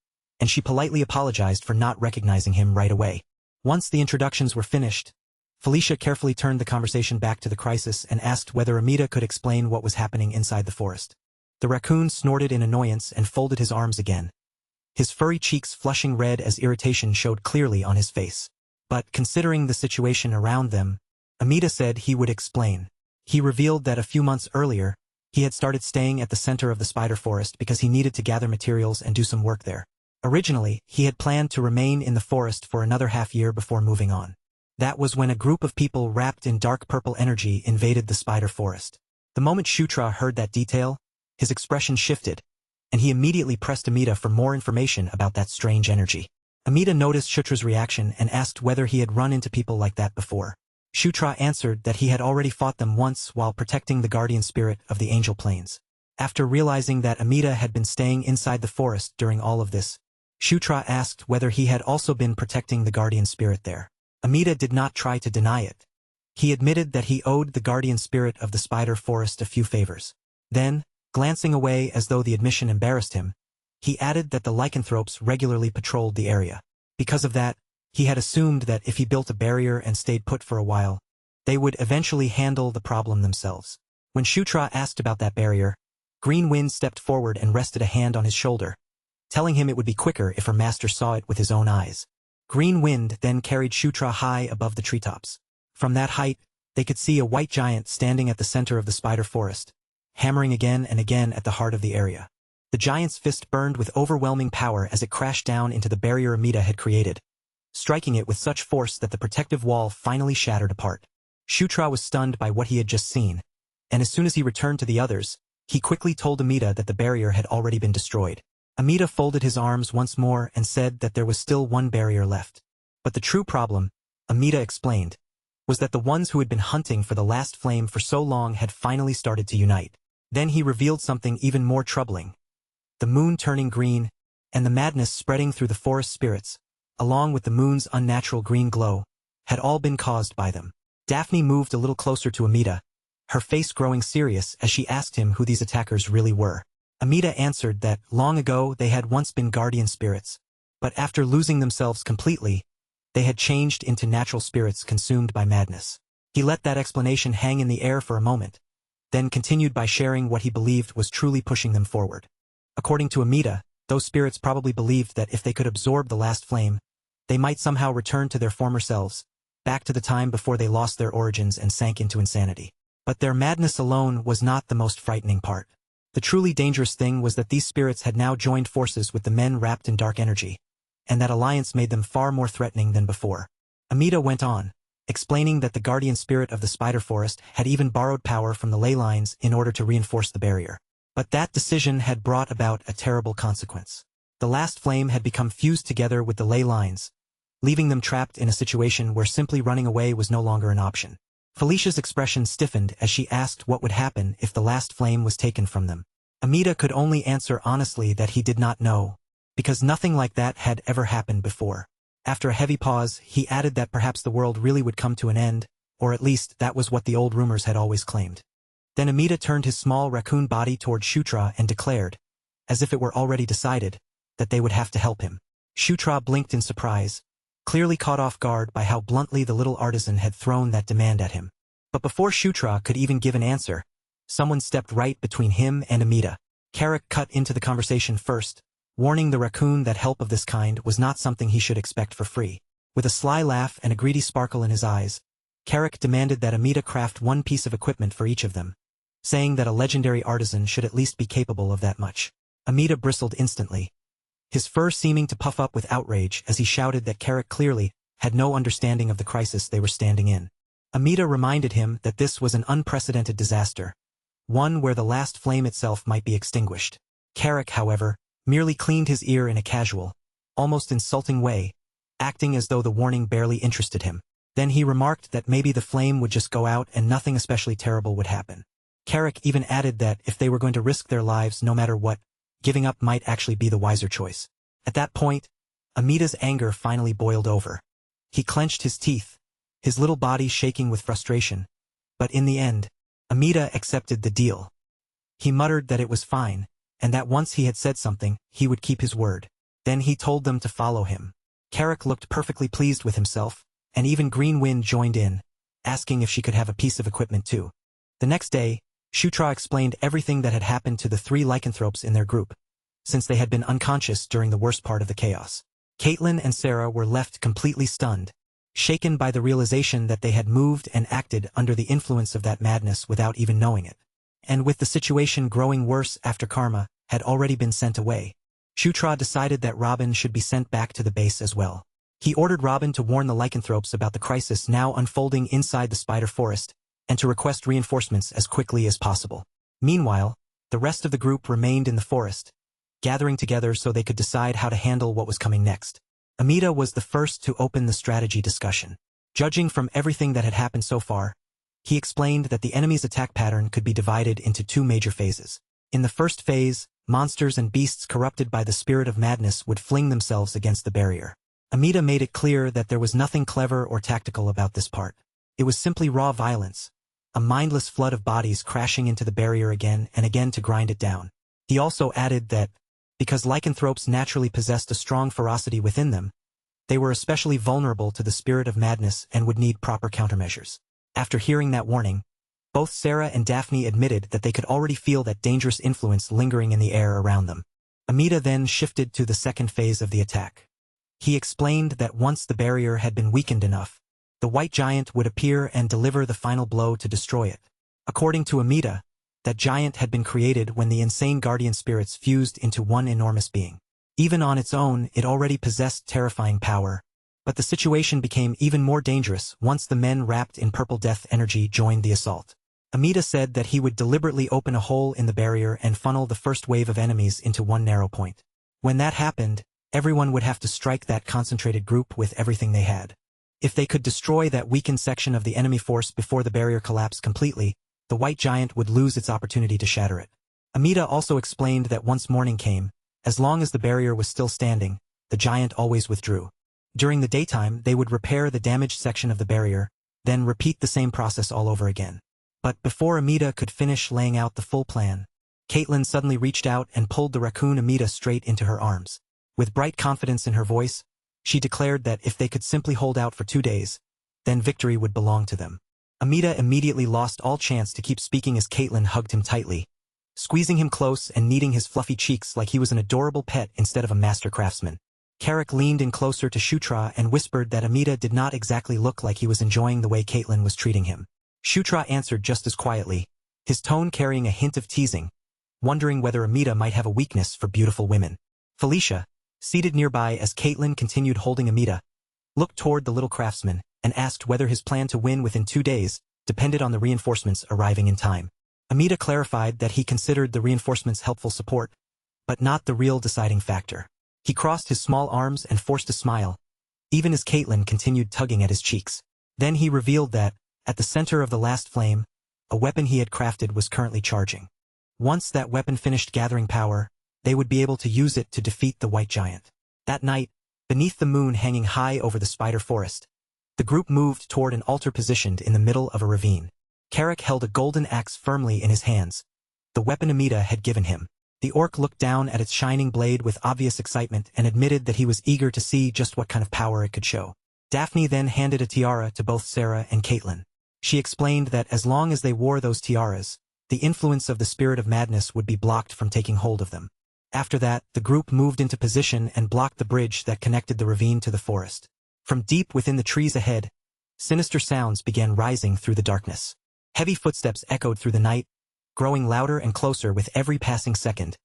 and she politely apologized for not recognizing him right away. Once the introductions were finished, Felicia carefully turned the conversation back to the crisis and asked whether Amida could explain what was happening inside the forest. The raccoon snorted in annoyance and folded his arms again, his furry cheeks flushing red as irritation showed clearly on his face. But considering the situation around them, Amida said he would explain. He revealed that a few months earlier, he had started staying at the center of the spider forest because he needed to gather materials and do some work there. Originally, he had planned to remain in the forest for another half-year before moving on. That was when a group of people wrapped in dark purple energy invaded the spider forest. The moment Shutra heard that detail, his expression shifted, and he immediately pressed Amida for more information about that strange energy. Amida noticed Shutra's reaction and asked whether he had run into people like that before. Shutra answered that he had already fought them once while protecting the guardian spirit of the angel plains. After realizing that Amida had been staying inside the forest during all of this, Shutra asked whether he had also been protecting the guardian spirit there. Amida did not try to deny it. He admitted that he owed the guardian spirit of the spider forest a few favors. Then, glancing away as though the admission embarrassed him, he added that the lycanthropes regularly patrolled the area. Because of that, he had assumed that if he built a barrier and stayed put for a while, they would eventually handle the problem themselves. When Shutra asked about that barrier, Green Wind stepped forward and rested a hand on his shoulder, telling him it would be quicker if her master saw it with his own eyes. Green Wind then carried Shutra high above the treetops. From that height, they could see a white giant standing at the center of the spider forest, hammering again and again at the heart of the area. The giant's fist burned with overwhelming power as it crashed down into the barrier Amida had created, striking it with such force that the protective wall finally shattered apart. Shutra was stunned by what he had just seen, and as soon as he returned to the others, he quickly told Amida that the barrier had already been destroyed. Amida folded his arms once more and said that there was still one barrier left. But the true problem, Amida explained, was that the ones who had been hunting for the last flame for so long had finally started to unite. Then he revealed something even more troubling. The moon turning green, and the madness spreading through the forest spirits, along with the moon's unnatural green glow, had all been caused by them. Daphne moved a little closer to Amida, her face growing serious as she asked him who these attackers really were. Amida answered that long ago they had once been guardian spirits, but after losing themselves completely, they had changed into natural spirits consumed by madness. He let that explanation hang in the air for a moment, then continued by sharing what he believed was truly pushing them forward. According to Amida, those spirits probably believed that if they could absorb the last flame, they might somehow return to their former selves, back to the time before they lost their origins and sank into insanity. But their madness alone was not the most frightening part. The truly dangerous thing was that these spirits had now joined forces with the men wrapped in dark energy, and that alliance made them far more threatening than before. Amida went on, explaining that the guardian spirit of the spider forest had even borrowed power from the ley lines in order to reinforce the barrier. But that decision had brought about a terrible consequence. The last flame had become fused together with the ley lines, leaving them trapped in a situation where simply running away was no longer an option. Felicia's expression stiffened as she asked what would happen if the last flame was taken from them. Amida could only answer honestly that he did not know, because nothing like that had ever happened before. After a heavy pause, he added that perhaps the world really would come to an end, or at least that was what the old rumors had always claimed. Then Amida turned his small raccoon body toward Shutra and declared, as if it were already decided, that they would have to help him. Shutra blinked in surprise, clearly caught off guard by how bluntly the little artisan had thrown that demand at him. But before Shutra could even give an answer, someone stepped right between him and Amida. Carrick cut into the conversation first, warning the raccoon that help of this kind was not something he should expect for free. With a sly laugh and a greedy sparkle in his eyes, Carrick demanded that Amida craft one piece of equipment for each of them, saying that a legendary artisan should at least be capable of that much. Amida bristled instantly, his fur seeming to puff up with outrage as he shouted that Carrick clearly had no understanding of the crisis they were standing in. Amida reminded him that this was an unprecedented disaster, one where the last flame itself might be extinguished. Carrick, however, merely cleaned his ear in a casual, almost insulting way, acting as though the warning barely interested him. Then he remarked that maybe the flame would just go out and nothing especially terrible would happen. Carrick even added that if they were going to risk their lives no matter what, giving up might actually be the wiser choice. At that point, Amida's anger finally boiled over. He clenched his teeth, his little body shaking with frustration. But in the end, Amida accepted the deal. He muttered that it was fine, and that once he had said something, he would keep his word. Then he told them to follow him. Carrick looked perfectly pleased with himself, and even Green Wind joined in, asking if she could have a piece of equipment too. The next day, Shutra explained everything that had happened to the three lycanthropes in their group, since they had been unconscious during the worst part of the chaos. Caitlin and Sarah were left completely stunned, shaken by the realization that they had moved and acted under the influence of that madness without even knowing it. And with the situation growing worse after Karma had already been sent away, Shutra decided that Robin should be sent back to the base as well. He ordered Robin to warn the lycanthropes about the crisis now unfolding inside the spider forest, and to request reinforcements as quickly as possible. Meanwhile, the rest of the group remained in the forest, gathering together so they could decide how to handle what was coming next. Amida was the first to open the strategy discussion. Judging from everything that had happened so far, he explained that the enemy's attack pattern could be divided into two major phases. In the first phase, monsters and beasts corrupted by the spirit of madness would fling themselves against the barrier. Amida made it clear that there was nothing clever or tactical about this part. It was simply raw violence, a mindless flood of bodies crashing into the barrier again and again to grind it down. He also added that, because lycanthropes naturally possessed a strong ferocity within them, they were especially vulnerable to the spirit of madness and would need proper countermeasures. After hearing that warning, both Sarah and Daphne admitted that they could already feel that dangerous influence lingering in the air around them. Amida then shifted to the second phase of the attack. He explained that once the barrier had been weakened enough, the white giant would appear and deliver the final blow to destroy it. According to Amida, that giant had been created when the insane guardian spirits fused into one enormous being. Even on its own, it already possessed terrifying power, but the situation became even more dangerous once the men wrapped in purple death energy joined the assault. Amida said that he would deliberately open a hole in the barrier and funnel the first wave of enemies into one narrow point. When that happened, everyone would have to strike that concentrated group with everything they had. If they could destroy that weakened section of the enemy force before the barrier collapsed completely, the white giant would lose its opportunity to shatter it. Amida also explained that once morning came, as long as the barrier was still standing, the giant always withdrew. During the daytime, they would repair the damaged section of the barrier, then repeat the same process all over again. But before Amida could finish laying out the full plan, Caitlin suddenly reached out and pulled the raccoon Amida straight into her arms. With bright confidence in her voice, she declared that if they could simply hold out for 2 days, then victory would belong to them. Amida immediately lost all chance to keep speaking as Caitlin hugged him tightly, squeezing him close and kneading his fluffy cheeks like he was an adorable pet instead of a master craftsman. Carrick leaned in closer to Shutra and whispered that Amita did not exactly look like he was enjoying the way Caitlin was treating him. Shutra answered just as quietly, his tone carrying a hint of teasing, wondering whether Amita might have a weakness for beautiful women. Felicia, seated nearby as Caitlin continued holding Amita, looked toward the little craftsman and asked whether his plan to win within 2 days depended on the reinforcements arriving in time. Amita clarified that he considered the reinforcements helpful support, but not the real deciding factor. He crossed his small arms and forced a smile, even as Caitlin continued tugging at his cheeks. Then he revealed that, at the center of the last flame, a weapon he had crafted was currently charging. Once that weapon finished gathering power, they would be able to use it to defeat the White Giant. That night, beneath the moon hanging high over the spider forest, the group moved toward an altar positioned in the middle of a ravine. Carrick held a golden axe firmly in his hands, the weapon Amita had given him. The orc looked down at its shining blade with obvious excitement and admitted that he was eager to see just what kind of power it could show. Daphne then handed a tiara to both Sarah and Caitlin. She explained that as long as they wore those tiaras, the influence of the spirit of madness would be blocked from taking hold of them. After that, the group moved into position and blocked the bridge that connected the ravine to the forest. From deep within the trees ahead, sinister sounds began rising through the darkness. Heavy footsteps echoed through the night, growing louder and closer with every passing second,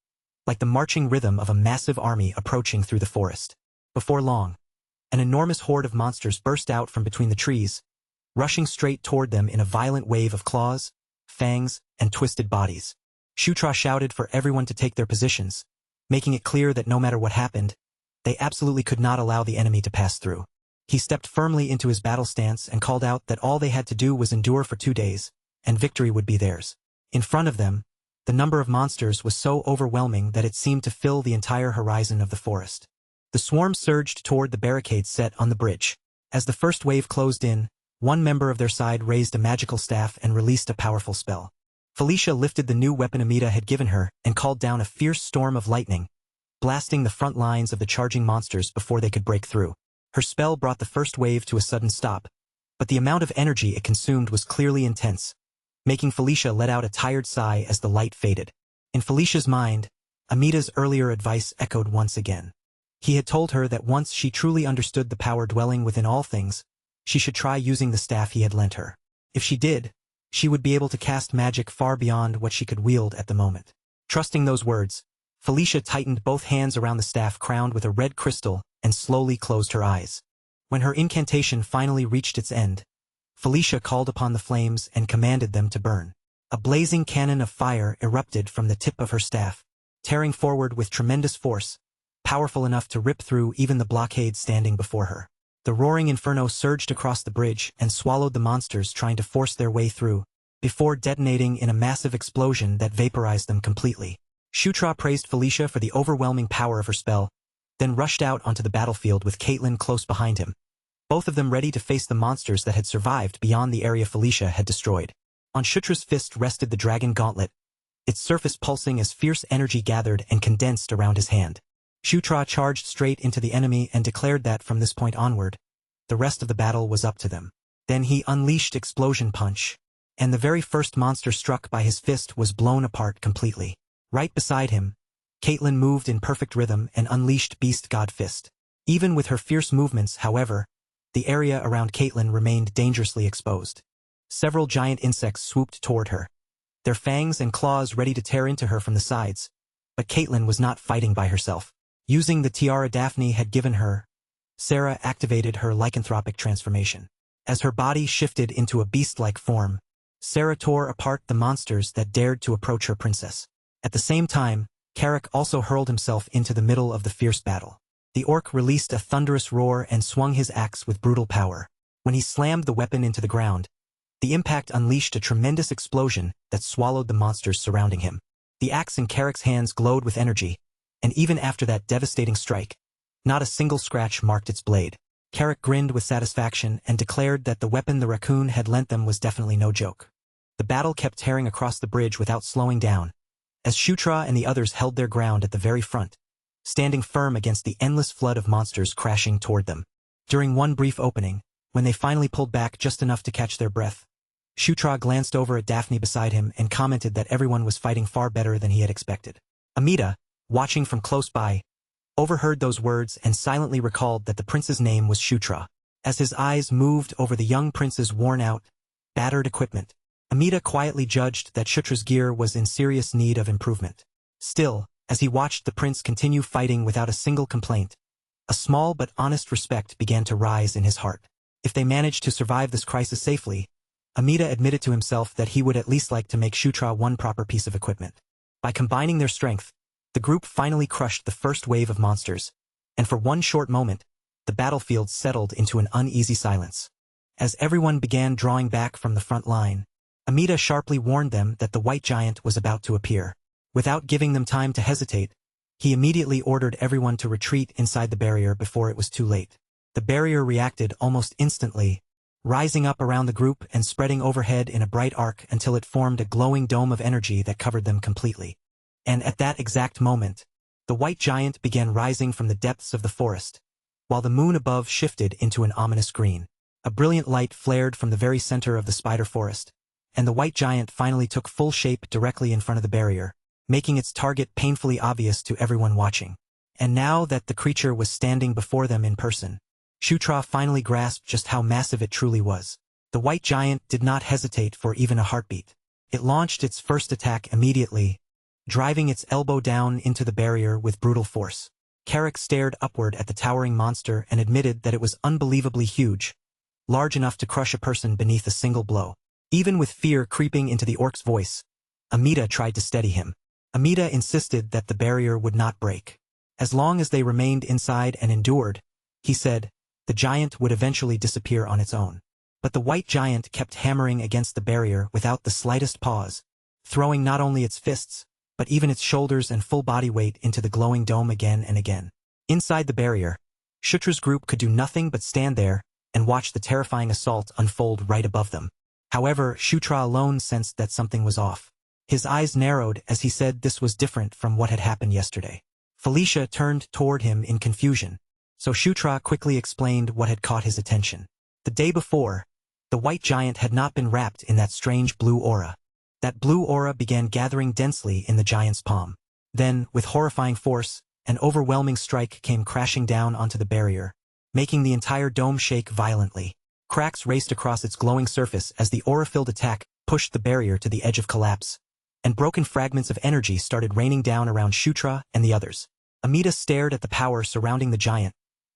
like the marching rhythm of a massive army approaching through the forest. Before long, an enormous horde of monsters burst out from between the trees, rushing straight toward them in a violent wave of claws, fangs, and twisted bodies. Shutra shouted for everyone to take their positions, making it clear that no matter what happened, they absolutely could not allow the enemy to pass through. He stepped firmly into his battle stance and called out that all they had to do was endure for 2 days, and victory would be theirs. In front of them, the number of monsters was so overwhelming that it seemed to fill the entire horizon of the forest. The swarm surged toward the barricades set on the bridge. As the first wave closed in, one member of their side raised a magical staff and released a powerful spell. Felicia lifted the new weapon Amita had given her and called down a fierce storm of lightning, blasting the front lines of the charging monsters before they could break through. Her spell brought the first wave to a sudden stop, but the amount of energy it consumed was clearly intense, making Felicia let out a tired sigh as the light faded. In Felicia's mind, Amita's earlier advice echoed once again. He had told her that once she truly understood the power dwelling within all things, she should try using the staff he had lent her. If she did, she would be able to cast magic far beyond what she could wield at the moment. Trusting those words, Felicia tightened both hands around the staff crowned with a red crystal and slowly closed her eyes. When her incantation finally reached its end, Felicia called upon the flames and commanded them to burn. A blazing cannon of fire erupted from the tip of her staff, tearing forward with tremendous force, powerful enough to rip through even the blockade standing before her. The roaring inferno surged across the bridge and swallowed the monsters trying to force their way through, before detonating in a massive explosion that vaporized them completely. Shutra praised Felicia for the overwhelming power of her spell, then rushed out onto the battlefield with Caitlin close behind him, both of them ready to face the monsters that had survived beyond the area Felicia had destroyed. On Shutra's fist rested the dragon gauntlet, its surface pulsing as fierce energy gathered and condensed around his hand. Shutra charged straight into the enemy and declared that from this point onward, the rest of the battle was up to them. Then he unleashed Explosion Punch, and the very first monster struck by his fist was blown apart completely. Right beside him, Caitlin moved in perfect rhythm and unleashed Beast God Fist. Even with her fierce movements, however, the area around Caitlin remained dangerously exposed. Several giant insects swooped toward her, their fangs and claws ready to tear into her from the sides, but Caitlin was not fighting by herself. Using the tiara Daphne had given her, Sarah activated her lycanthropic transformation. As her body shifted into a beast-like form, Sarah tore apart the monsters that dared to approach her princess. At the same time, Carrick also hurled himself into the middle of the fierce battle. The orc released a thunderous roar and swung his axe with brutal power. When he slammed the weapon into the ground, the impact unleashed a tremendous explosion that swallowed the monsters surrounding him. The axe in Carrick's hands glowed with energy, and even after that devastating strike, not a single scratch marked its blade. Carrick grinned with satisfaction and declared that the weapon the raccoon had lent them was definitely no joke. The battle kept tearing across the bridge without slowing down, as Shutra and the others held their ground at the very front, standing firm against the endless flood of monsters crashing toward them. During one brief opening, when they finally pulled back just enough to catch their breath, Shutra glanced over at Daphne beside him and commented that everyone was fighting far better than he had expected. Amida, watching from close by, overheard those words and silently recalled that the prince's name was Shutra. As his eyes moved over the young prince's worn-out, battered equipment, Amida quietly judged that Shutra's gear was in serious need of improvement. Still, as he watched the prince continue fighting without a single complaint, a small but honest respect began to rise in his heart. If they managed to survive this crisis safely, Amida admitted to himself that he would at least like to make Shutra one proper piece of equipment. By combining their strength, the group finally crushed the first wave of monsters, and for one short moment, the battlefield settled into an uneasy silence. As everyone began drawing back from the front line, Amida sharply warned them that the white giant was about to appear. Without giving them time to hesitate, he immediately ordered everyone to retreat inside the barrier before it was too late. The barrier reacted almost instantly, rising up around the group and spreading overhead in a bright arc until it formed a glowing dome of energy that covered them completely. And at that exact moment, the white giant began rising from the depths of the forest, while the moon above shifted into an ominous green. A brilliant light flared from the very center of the spider forest, and the white giant finally took full shape directly in front of the barrier, making its target painfully obvious to everyone watching. And now that the creature was standing before them in person, Shutra finally grasped just how massive it truly was. The white giant did not hesitate for even a heartbeat. It launched its first attack immediately, driving its elbow down into the barrier with brutal force. Carrick stared upward at the towering monster and admitted that it was unbelievably huge, large enough to crush a person beneath a single blow. Even with fear creeping into the orc's voice, Amida tried to steady him. Amida insisted that the barrier would not break. As long as they remained inside and endured, he said, the giant would eventually disappear on its own. But the white giant kept hammering against the barrier without the slightest pause, throwing not only its fists, but even its shoulders and full body weight into the glowing dome again and again. Inside the barrier, Shutra's group could do nothing but stand there and watch the terrifying assault unfold right above them. However, Shutra alone sensed that something was off. His eyes narrowed as he said this was different from what had happened yesterday. Felicia turned toward him in confusion, so Shutra quickly explained what had caught his attention. The day before, the white giant had not been wrapped in that strange blue aura. That blue aura began gathering densely in the giant's palm. Then, with horrifying force, an overwhelming strike came crashing down onto the barrier, making the entire dome shake violently. Cracks raced across its glowing surface as the aura-filled attack pushed the barrier to the edge of collapse, and broken fragments of energy started raining down around Shutra and the others. Amida stared at the power surrounding the giant,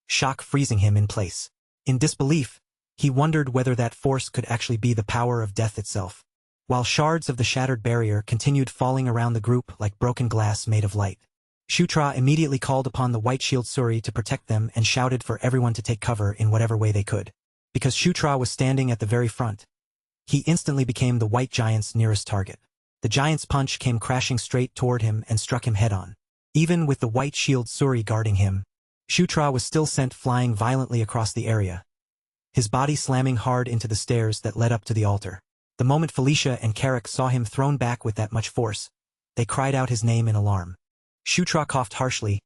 shock freezing him in place. In disbelief, he wondered whether that force could actually be the power of death itself. While shards of the shattered barrier continued falling around the group like broken glass made of light, Shutra immediately called upon the White Shield Suri to protect them and shouted for everyone to take cover in whatever way they could. Because Shutra was standing at the very front, he instantly became the white giant's nearest target. The giant's punch came crashing straight toward him and struck him head-on. Even with the White Shield Suri guarding him, Shutra was still sent flying violently across the area, his body slamming hard into the stairs that led up to the altar. The moment Felicia and Carrick saw him thrown back with that much force, they cried out his name in alarm. Shutra coughed harshly,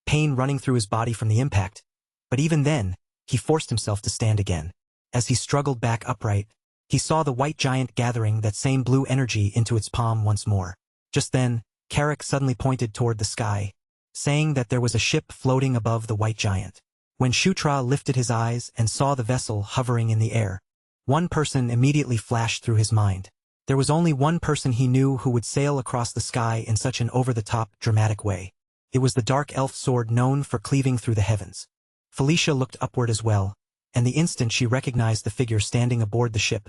pain running through his body from the impact, but even then, he forced himself to stand again. As he struggled back upright, he saw the white giant gathering that same blue energy into its palm once more. Just then, Carrick suddenly pointed toward the sky, saying that there was a ship floating above the white giant. When Shutra lifted his eyes and saw the vessel hovering in the air, one person immediately flashed through his mind. There was only one person he knew who would sail across the sky in such an over-the-top, dramatic way. It was the dark elf sword known for cleaving through the heavens. Felicia looked upward as well, and the instant she recognized the figure standing aboard the ship,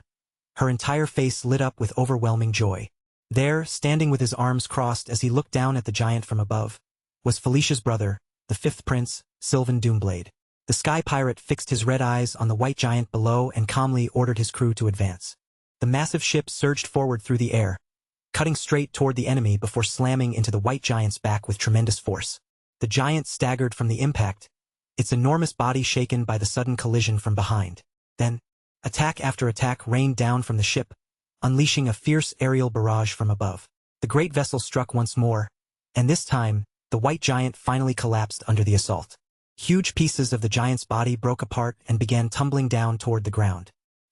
her entire face lit up with overwhelming joy. There, standing with his arms crossed as he looked down at the giant from above, was Felicia's brother, the fifth prince, Sylvan Doomblade. The sky pirate fixed his red eyes on the white giant below and calmly ordered his crew to advance. The massive ship surged forward through the air, cutting straight toward the enemy before slamming into the white giant's back with tremendous force. The giant staggered from the impact, its enormous body shaken by the sudden collision from behind. Then, attack after attack rained down from the ship, unleashing a fierce aerial barrage from above. The great vessel struck once more, and this time, the white giant finally collapsed under the assault. Huge pieces of the giant's body broke apart and began tumbling down toward the ground.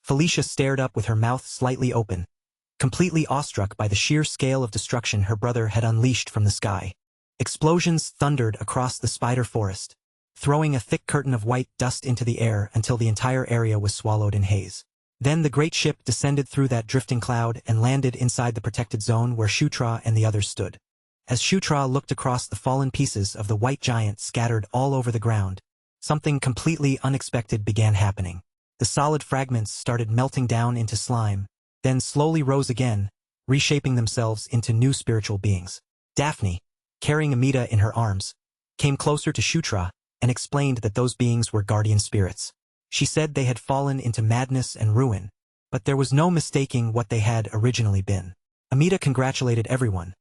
Felicia stared up with her mouth slightly open, completely awestruck by the sheer scale of destruction her brother had unleashed from the sky. Explosions thundered across the spider forest, throwing a thick curtain of white dust into the air until the entire area was swallowed in haze. Then the great ship descended through that drifting cloud and landed inside the protected zone where Shutra and the others stood. As Shutra looked across the fallen pieces of the white giant scattered all over the ground, something completely unexpected began happening. The solid fragments started melting down into slime, then slowly rose again, reshaping themselves into new spiritual beings. Daphne, carrying Amita in her arms, came closer to Shutra and explained that those beings were guardian spirits. She said they had fallen into madness and ruin, but there was no mistaking what they had originally been. Amita congratulated everyone,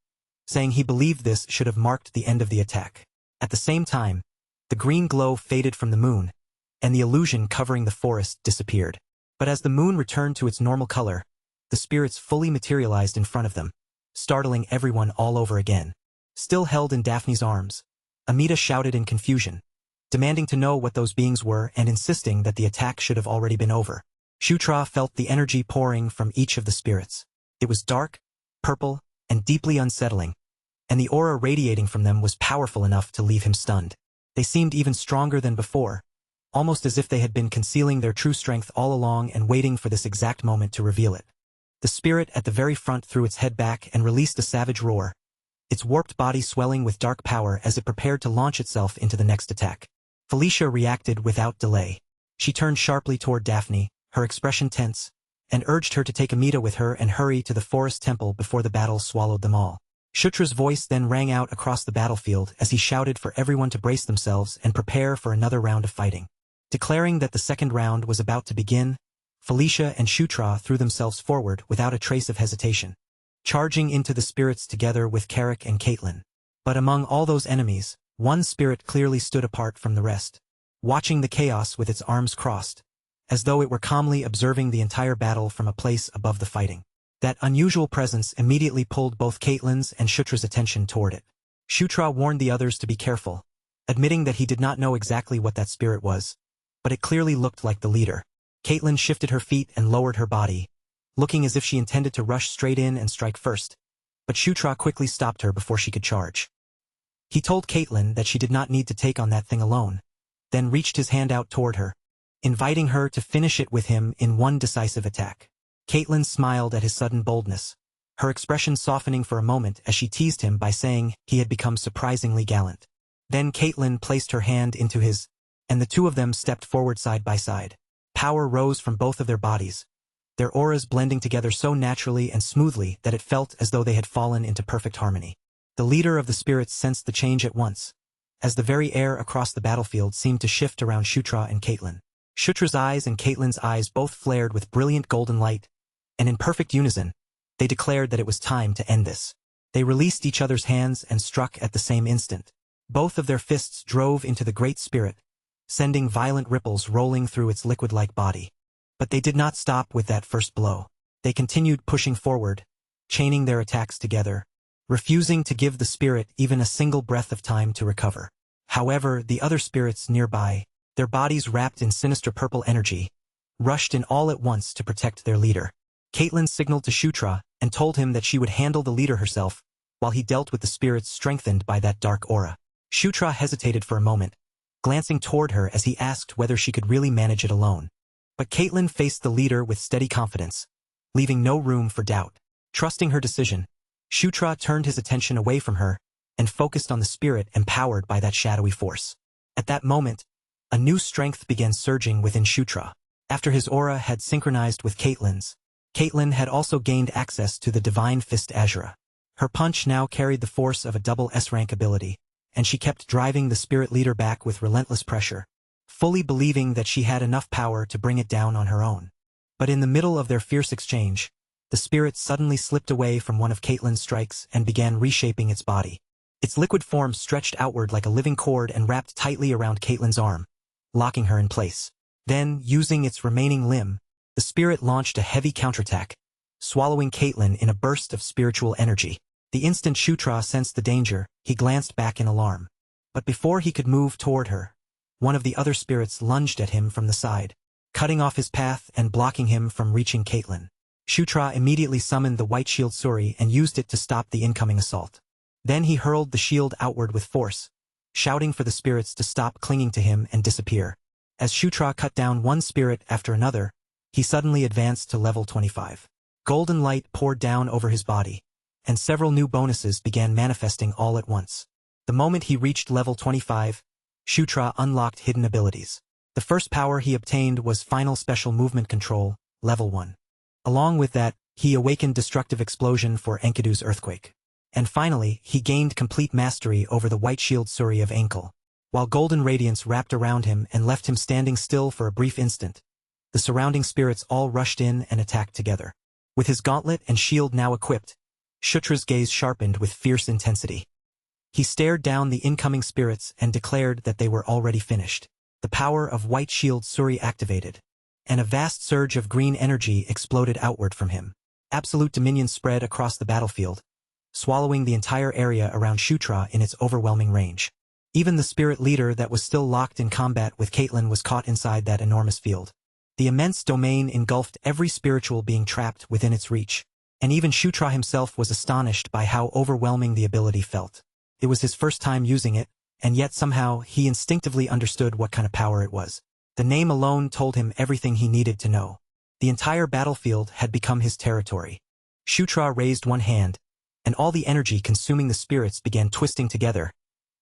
saying he believed this should have marked the end of the attack. At the same time, the green glow faded from the moon, and the illusion covering the forest disappeared. But as the moon returned to its normal color, the spirits fully materialized in front of them, startling everyone all over again. Still held in Daphne's arms, Amita shouted in confusion, demanding to know what those beings were and insisting that the attack should have already been over. Shutra felt the energy pouring from each of the spirits. It was dark, purple, and deeply unsettling, and the aura radiating from them was powerful enough to leave him stunned. They seemed even stronger than before, almost as if they had been concealing their true strength all along and waiting for this exact moment to reveal it. The spirit at the very front threw its head back and released a savage roar, its warped body swelling with dark power as it prepared to launch itself into the next attack. Felicia reacted without delay. She turned sharply toward Daphne, her expression tense, and urged her to take Amita with her and hurry to the forest temple before the battle swallowed them all. Shutra's voice then rang out across the battlefield as he shouted for everyone to brace themselves and prepare for another round of fighting. Declaring that the second round was about to begin, Felicia and Shutra threw themselves forward without a trace of hesitation, charging into the spirits together with Carrick and Caitlin. But among all those enemies, one spirit clearly stood apart from the rest, watching the chaos with its arms crossed, as though it were calmly observing the entire battle from a place above the fighting. That unusual presence immediately pulled both Caitlin's and Shutra's attention toward it. Shutra warned the others to be careful, admitting that he did not know exactly what that spirit was, but it clearly looked like the leader. Caitlin shifted her feet and lowered her body, looking as if she intended to rush straight in and strike first, but Shutra quickly stopped her before she could charge. He told Caitlin that she did not need to take on that thing alone, then reached his hand out toward her, inviting her to finish it with him in one decisive attack. Caitlin smiled at his sudden boldness, her expression softening for a moment as she teased him by saying he had become surprisingly gallant. Then Caitlin placed her hand into his, and the two of them stepped forward side by side. Power rose from both of their bodies, their auras blending together so naturally and smoothly that it felt as though they had fallen into perfect harmony. The leader of the spirits sensed the change at once, as the very air across the battlefield seemed to shift around Shutra and Caitlin. Shutra's eyes and Caitlin's eyes both flared with brilliant golden light, and in perfect unison, they declared that it was time to end this. They released each other's hands and struck at the same instant. Both of their fists drove into the great spirit, sending violent ripples rolling through its liquid-like body. But they did not stop with that first blow. They continued pushing forward, chaining their attacks together, refusing to give the spirit even a single breath of time to recover. However, the other spirits nearby, their bodies wrapped in sinister purple energy, rushed in all at once to protect their leader. Caitlin signaled to Shutra and told him that she would handle the leader herself, while he dealt with the spirits strengthened by that dark aura. Shutra hesitated for a moment, glancing toward her as he asked whether she could really manage it alone. But Caitlin faced the leader with steady confidence, leaving no room for doubt. Trusting her decision, Shutra turned his attention away from her and focused on the spirit empowered by that shadowy force. At that moment, a new strength began surging within Shutra. After his aura had synchronized with Caitlin's, Caitlin had also gained access to the Divine Fist Azura. Her punch now carried the force of a double S-rank ability, and she kept driving the spirit leader back with relentless pressure, fully believing that she had enough power to bring it down on her own. But in the middle of their fierce exchange, the spirit suddenly slipped away from one of Caitlin's strikes and began reshaping its body. Its liquid form stretched outward like a living cord and wrapped tightly around Caitlin's arm, locking her in place. Then, using its remaining limb, the spirit launched a heavy counterattack, swallowing Caitlin in a burst of spiritual energy. The instant Shutra sensed the danger, he glanced back in alarm. But before he could move toward her, one of the other spirits lunged at him from the side, cutting off his path and blocking him from reaching Caitlin. Shutra immediately summoned the white shield Suri and used it to stop the incoming assault. Then he hurled the shield outward with force, shouting for the spirits to stop clinging to him and disappear. As Shutra cut down one spirit after another, he suddenly advanced to level 25. Golden light poured down over his body, and several new bonuses began manifesting all at once. The moment he reached level 25, Shutra unlocked hidden abilities. The first power he obtained was Final Special Movement Control, level 1. Along with that, he awakened Destructive Explosion for Enkidu's Earthquake. And finally, he gained complete mastery over the White Shield Suri of Ankle. While golden radiance wrapped around him and left him standing still for a brief instant, the surrounding spirits all rushed in and attacked together. With his gauntlet and shield now equipped, Shutra's gaze sharpened with fierce intensity. He stared down the incoming spirits and declared that they were already finished. The power of White Shield Suri activated, and a vast surge of green energy exploded outward from him. Absolute dominion spread across the battlefield, swallowing the entire area around Shutra in its overwhelming range. Even the spirit leader that was still locked in combat with Caitlin was caught inside that enormous field. The immense domain engulfed every spiritual being trapped within its reach, and even Shutra himself was astonished by how overwhelming the ability felt. It was his first time using it, and yet somehow he instinctively understood what kind of power it was. The name alone told him everything he needed to know. The entire battlefield had become his territory. Shutra raised one hand, and all the energy consuming the spirits began twisting together,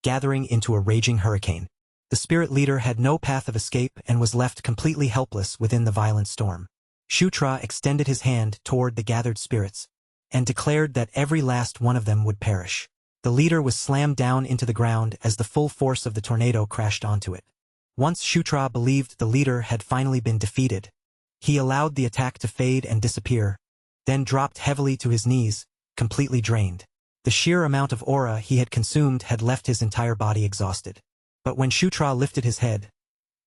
gathering into a raging hurricane. The spirit leader had no path of escape and was left completely helpless within the violent storm. Shutra extended his hand toward the gathered spirits, and declared that every last one of them would perish. The leader was slammed down into the ground as the full force of the tornado crashed onto it. Once Shutra believed the leader had finally been defeated, he allowed the attack to fade and disappear, then dropped heavily to his knees, completely drained. The sheer amount of aura he had consumed had left his entire body exhausted. But when Shutra lifted his head,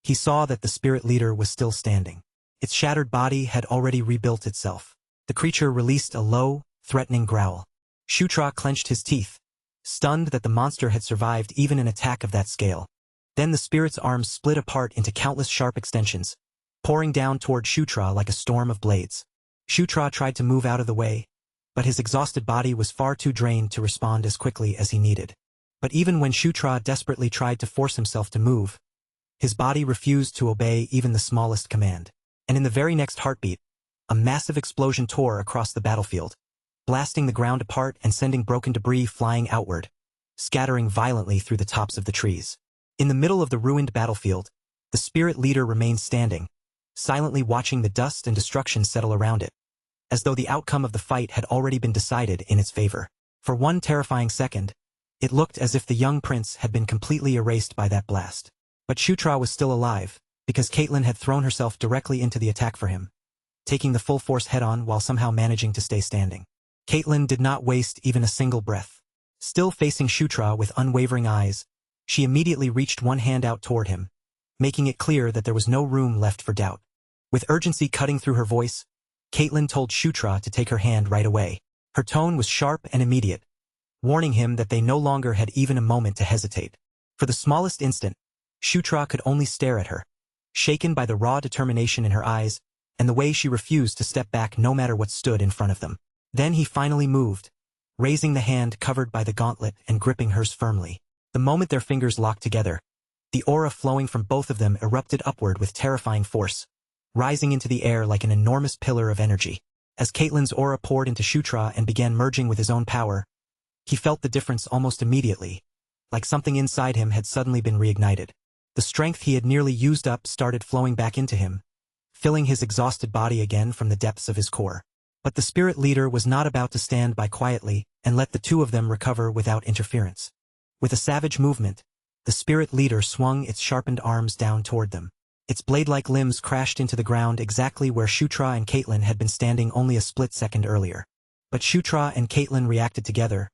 he saw that the spirit leader was still standing. Its shattered body had already rebuilt itself. The creature released a low, threatening growl. Shutra clenched his teeth, stunned that the monster had survived even an attack of that scale. Then the spirit's arms split apart into countless sharp extensions, pouring down toward Shutra like a storm of blades. Shutra tried to move out of the way, but his exhausted body was far too drained to respond as quickly as he needed. But even when Shutra desperately tried to force himself to move, his body refused to obey even the smallest command. And in the very next heartbeat, a massive explosion tore across the battlefield, blasting the ground apart and sending broken debris flying outward, scattering violently through the tops of the trees. In the middle of the ruined battlefield, the spirit leader remained standing, silently watching the dust and destruction settle around it, as though the outcome of the fight had already been decided in its favor. For one terrifying second, it looked as if the young prince had been completely erased by that blast. But Shutra was still alive, because Caitlin had thrown herself directly into the attack for him, taking the full force head-on while somehow managing to stay standing. Caitlin did not waste even a single breath. Still facing Shutra with unwavering eyes, she immediately reached one hand out toward him, making it clear that there was no room left for doubt. With urgency cutting through her voice, Caitlin told Shutra to take her hand right away. Her tone was sharp and immediate, warning him that they no longer had even a moment to hesitate. For the smallest instant, Shutra could only stare at her, shaken by the raw determination in her eyes and the way she refused to step back no matter what stood in front of them. Then he finally moved, raising the hand covered by the gauntlet and gripping hers firmly. The moment their fingers locked together, the aura flowing from both of them erupted upward with terrifying force, rising into the air like an enormous pillar of energy. As Caitlin's aura poured into Shutra and began merging with his own power, he felt the difference almost immediately, like something inside him had suddenly been reignited. The strength he had nearly used up started flowing back into him, filling his exhausted body again from the depths of his core. But the spirit leader was not about to stand by quietly and let the two of them recover without interference. With a savage movement, the spirit leader swung its sharpened arms down toward them. Its blade-like limbs crashed into the ground exactly where Shutra and Caitlin had been standing only a split second earlier. But Shutra and Caitlin reacted together,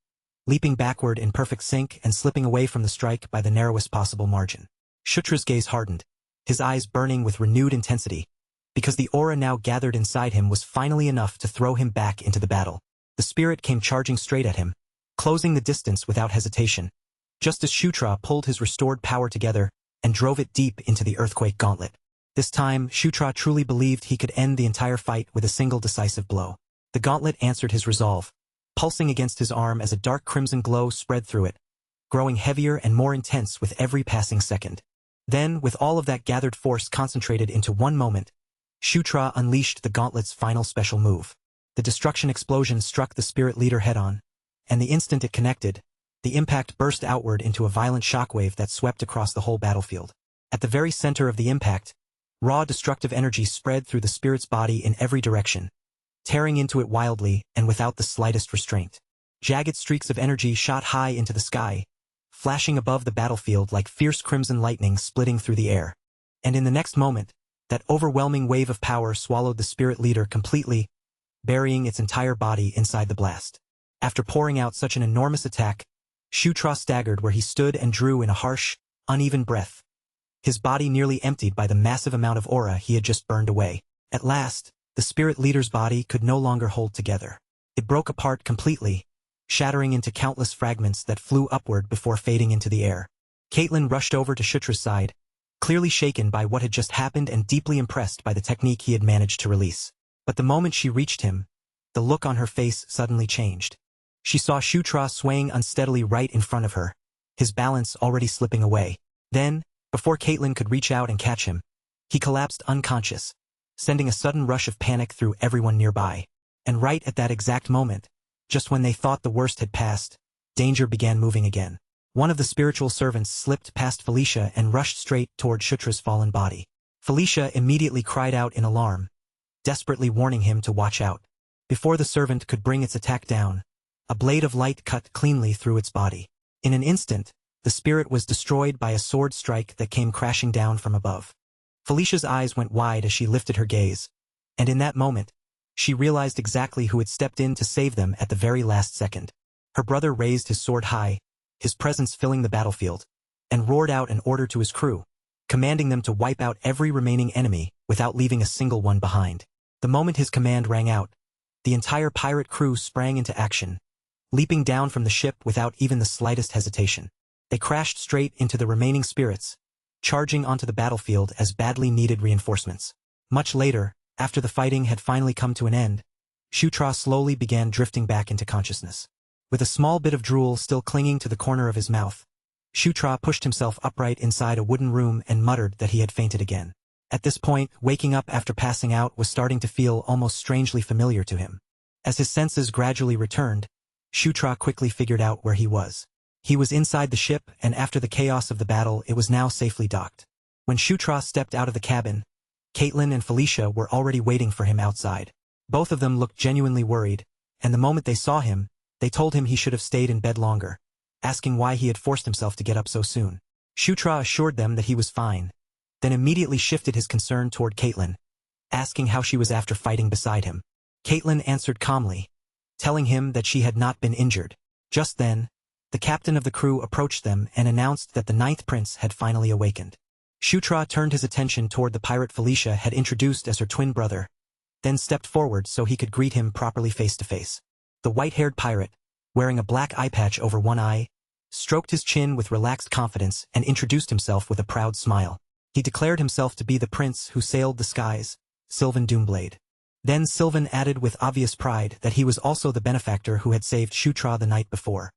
leaping backward in perfect sync and slipping away from the strike by the narrowest possible margin. Shutra's gaze hardened, his eyes burning with renewed intensity, because the aura now gathered inside him was finally enough to throw him back into the battle. The spirit came charging straight at him, closing the distance without hesitation, just as Shutra pulled his restored power together and drove it deep into the earthquake gauntlet. This time, Shutra truly believed he could end the entire fight with a single decisive blow. The gauntlet answered his resolve, pulsing against his arm as a dark crimson glow spread through it, growing heavier and more intense with every passing second. Then, with all of that gathered force concentrated into one moment, Shutra unleashed the gauntlet's final special move. The destruction explosion struck the spirit leader head-on, and the instant it connected, the impact burst outward into a violent shockwave that swept across the whole battlefield. At the very center of the impact, raw destructive energy spread through the spirit's body in every direction, tearing into it wildly and without the slightest restraint. Jagged streaks of energy shot high into the sky, flashing above the battlefield like fierce crimson lightning splitting through the air. And in the next moment, that overwhelming wave of power swallowed the spirit leader completely, burying its entire body inside the blast. After pouring out such an enormous attack, Shutra staggered where he stood and drew in a harsh, uneven breath, his body nearly emptied by the massive amount of aura he had just burned away. At last, the spirit leader's body could no longer hold together. It broke apart completely, shattering into countless fragments that flew upward before fading into the air. Caitlin rushed over to Shutra's side, clearly shaken by what had just happened and deeply impressed by the technique he had managed to release. But the moment she reached him, the look on her face suddenly changed. She saw Shutra swaying unsteadily right in front of her, his balance already slipping away. Then, before Caitlin could reach out and catch him, he collapsed unconscious, sending a sudden rush of panic through everyone nearby. And right at that exact moment, just when they thought the worst had passed, danger began moving again. One of the spiritual servants slipped past Felicia and rushed straight toward Shutra's fallen body. Felicia immediately cried out in alarm, desperately warning him to watch out. Before the servant could bring its attack down, a blade of light cut cleanly through its body. In an instant, the spirit was destroyed by a sword strike that came crashing down from above. Felicia's eyes went wide as she lifted her gaze, and in that moment, she realized exactly who had stepped in to save them at the very last second. Her brother raised his sword high, his presence filling the battlefield, and roared out an order to his crew, commanding them to wipe out every remaining enemy without leaving a single one behind. The moment his command rang out, the entire pirate crew sprang into action, leaping down from the ship without even the slightest hesitation. They crashed straight into the remaining spirits, charging onto the battlefield as badly needed reinforcements. Much later, after the fighting had finally come to an end, Shutra slowly began drifting back into consciousness. With a small bit of drool still clinging to the corner of his mouth, Shutra pushed himself upright inside a wooden room and muttered that he had fainted again. At this point, waking up after passing out was starting to feel almost strangely familiar to him. As his senses gradually returned, Shutra quickly figured out where he was. He was inside the ship, and after the chaos of the battle, it was now safely docked. When Shutra stepped out of the cabin, Caitlin and Felicia were already waiting for him outside. Both of them looked genuinely worried, and the moment they saw him, they told him he should have stayed in bed longer, asking why he had forced himself to get up so soon. Shutra assured them that he was fine, then immediately shifted his concern toward Caitlin, asking how she was after fighting beside him. Caitlin answered calmly, telling him that she had not been injured. Just then, the captain of the crew approached them and announced that the ninth prince had finally awakened. Shutra turned his attention toward the pirate Felicia had introduced as her twin brother, then stepped forward so he could greet him properly face to face. The white-haired pirate, wearing a black eye patch over one eye, stroked his chin with relaxed confidence and introduced himself with a proud smile. He declared himself to be the prince who sailed the skies, Sylvan Doomblade. Then Sylvan added with obvious pride that he was also the benefactor who had saved Shutra the night before.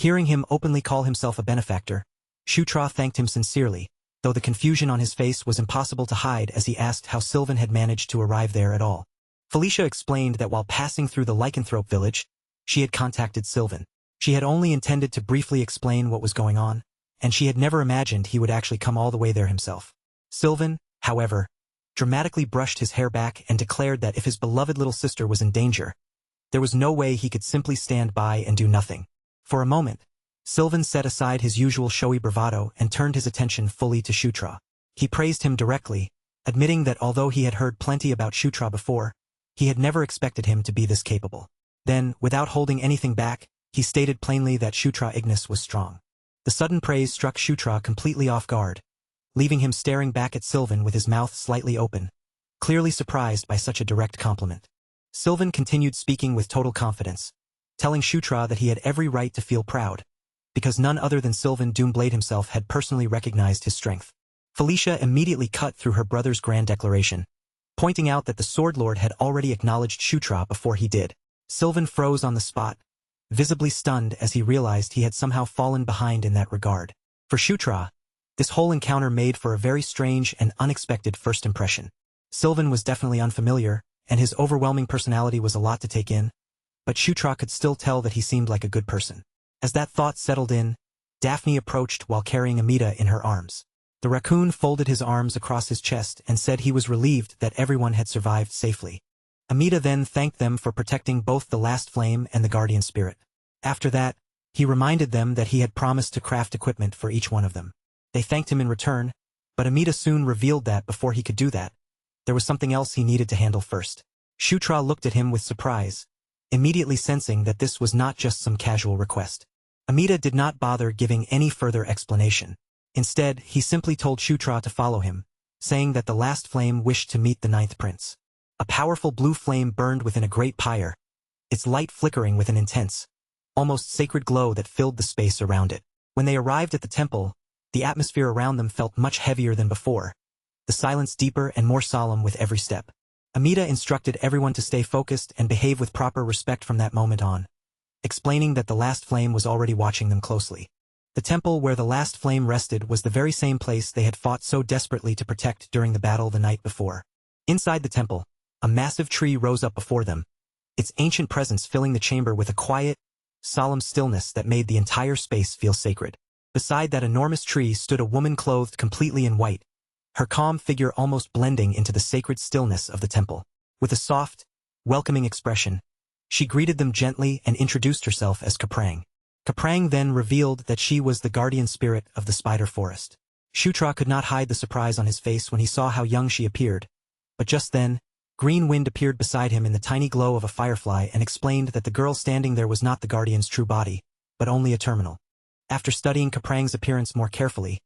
Hearing him openly call himself a benefactor, Shutra thanked him sincerely, though the confusion on his face was impossible to hide as he asked how Sylvan had managed to arrive there at all. Felicia explained that while passing through the lycanthrope village, she had contacted Sylvan. She had only intended to briefly explain what was going on, and she had never imagined he would actually come all the way there himself. Sylvan, however, dramatically brushed his hair back and declared that if his beloved little sister was in danger, there was no way he could simply stand by and do nothing. For a moment, Sylvan set aside his usual showy bravado and turned his attention fully to Shutra. He praised him directly, admitting that although he had heard plenty about Shutra before, he had never expected him to be this capable. Then, without holding anything back, he stated plainly that Shutra Ignis was strong. The sudden praise struck Shutra completely off guard, leaving him staring back at Sylvan with his mouth slightly open, clearly surprised by such a direct compliment. Sylvan continued speaking with total confidence, telling Shutra that he had every right to feel proud, because none other than Sylvan Doomblade himself had personally recognized his strength. Felicia immediately cut through her brother's grand declaration, pointing out that the Sword Lord had already acknowledged Shutra before he did. Sylvan froze on the spot, visibly stunned as he realized he had somehow fallen behind in that regard. For Shutra, this whole encounter made for a very strange and unexpected first impression. Sylvan was definitely unfamiliar, and his overwhelming personality was a lot to take in, but Shutra could still tell that he seemed like a good person. As that thought settled in, Daphne approached while carrying Amita in her arms. The raccoon folded his arms across his chest and said he was relieved that everyone had survived safely. Amita then thanked them for protecting both the last flame and the guardian spirit. After that, he reminded them that he had promised to craft equipment for each one of them. They thanked him in return, but Amita soon revealed that before he could do that, there was something else he needed to handle first. Shutra looked at him with surprise, immediately sensing that this was not just some casual request. Amita did not bother giving any further explanation. Instead, he simply told Shutra to follow him, saying that the last flame wished to meet the ninth prince. A powerful blue flame burned within a great pyre, its light flickering with an intense, almost sacred glow that filled the space around it. When they arrived at the temple, the atmosphere around them felt much heavier than before, the silence deeper and more solemn with every step. Amita instructed everyone to stay focused and behave with proper respect from that moment on, explaining that the last flame was already watching them closely. The temple where the last flame rested was the very same place they had fought so desperately to protect during the battle the night before. Inside the temple, a massive tree rose up before them, its ancient presence filling the chamber with a quiet, solemn stillness that made the entire space feel sacred. Beside that enormous tree stood a woman clothed completely in white, her calm figure almost blending into the sacred stillness of the temple. With a soft, welcoming expression, she greeted them gently and introduced herself as Kaprang. Kaprang then revealed that she was the guardian spirit of the spider forest. Shutra could not hide the surprise on his face when he saw how young she appeared, but just then, Green Wind appeared beside him in the tiny glow of a firefly and explained that the girl standing there was not the guardian's true body, but only a terminal. After studying Kaprang's appearance more carefully,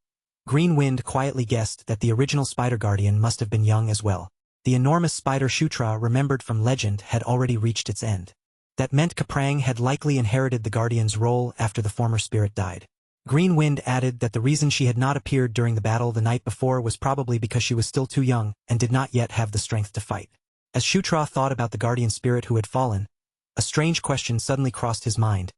Green Wind quietly guessed that the original spider guardian must have been young as well. The enormous spider Shutra remembered from legend had already reached its end. That meant Kaprang had likely inherited the guardian's role after the former spirit died. Green Wind added that the reason she had not appeared during the battle the night before was probably because she was still too young and did not yet have the strength to fight. As Shutra thought about the guardian spirit who had fallen, a strange question suddenly crossed his mind,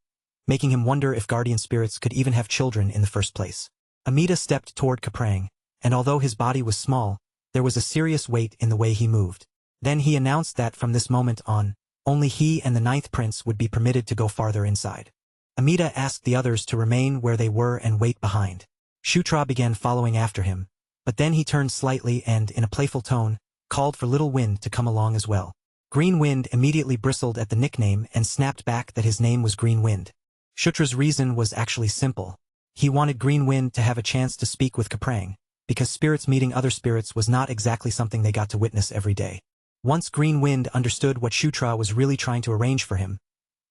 making him wonder if guardian spirits could even have children in the first place. Amita stepped toward Kaprang, and although his body was small, there was a serious weight in the way he moved. Then he announced that from this moment on, only he and the ninth prince would be permitted to go farther inside. Amita asked the others to remain where they were and wait behind. Shutra began following after him, but then he turned slightly and, in a playful tone, called for Little Wind to come along as well. Green Wind immediately bristled at the nickname and snapped back that his name was Green Wind. Shutra's reason was actually simple. He wanted Green Wind to have a chance to speak with Kaprang, because spirits meeting other spirits was not exactly something they got to witness every day. Once Green Wind understood what Shutra was really trying to arrange for him,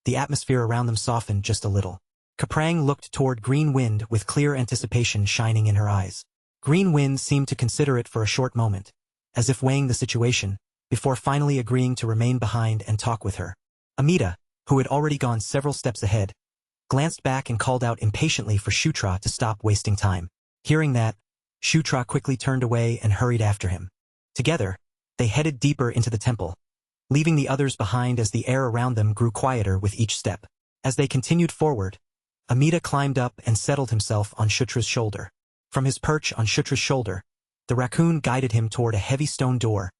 the atmosphere around them softened just a little. Kaprang looked toward Green Wind with clear anticipation shining in her eyes. Green Wind seemed to consider it for a short moment, as if weighing the situation, before finally agreeing to remain behind and talk with her. Amita, who had already gone several steps ahead, glanced back and called out impatiently for Shutra to stop wasting time. Hearing that, Shutra quickly turned away and hurried after him. Together, they headed deeper into the temple, leaving the others behind as the air around them grew quieter with each step. As they continued forward, Amita climbed up and settled himself on Shutra's shoulder. From his perch on Shutra's shoulder, the raccoon guided him toward a heavy stone door,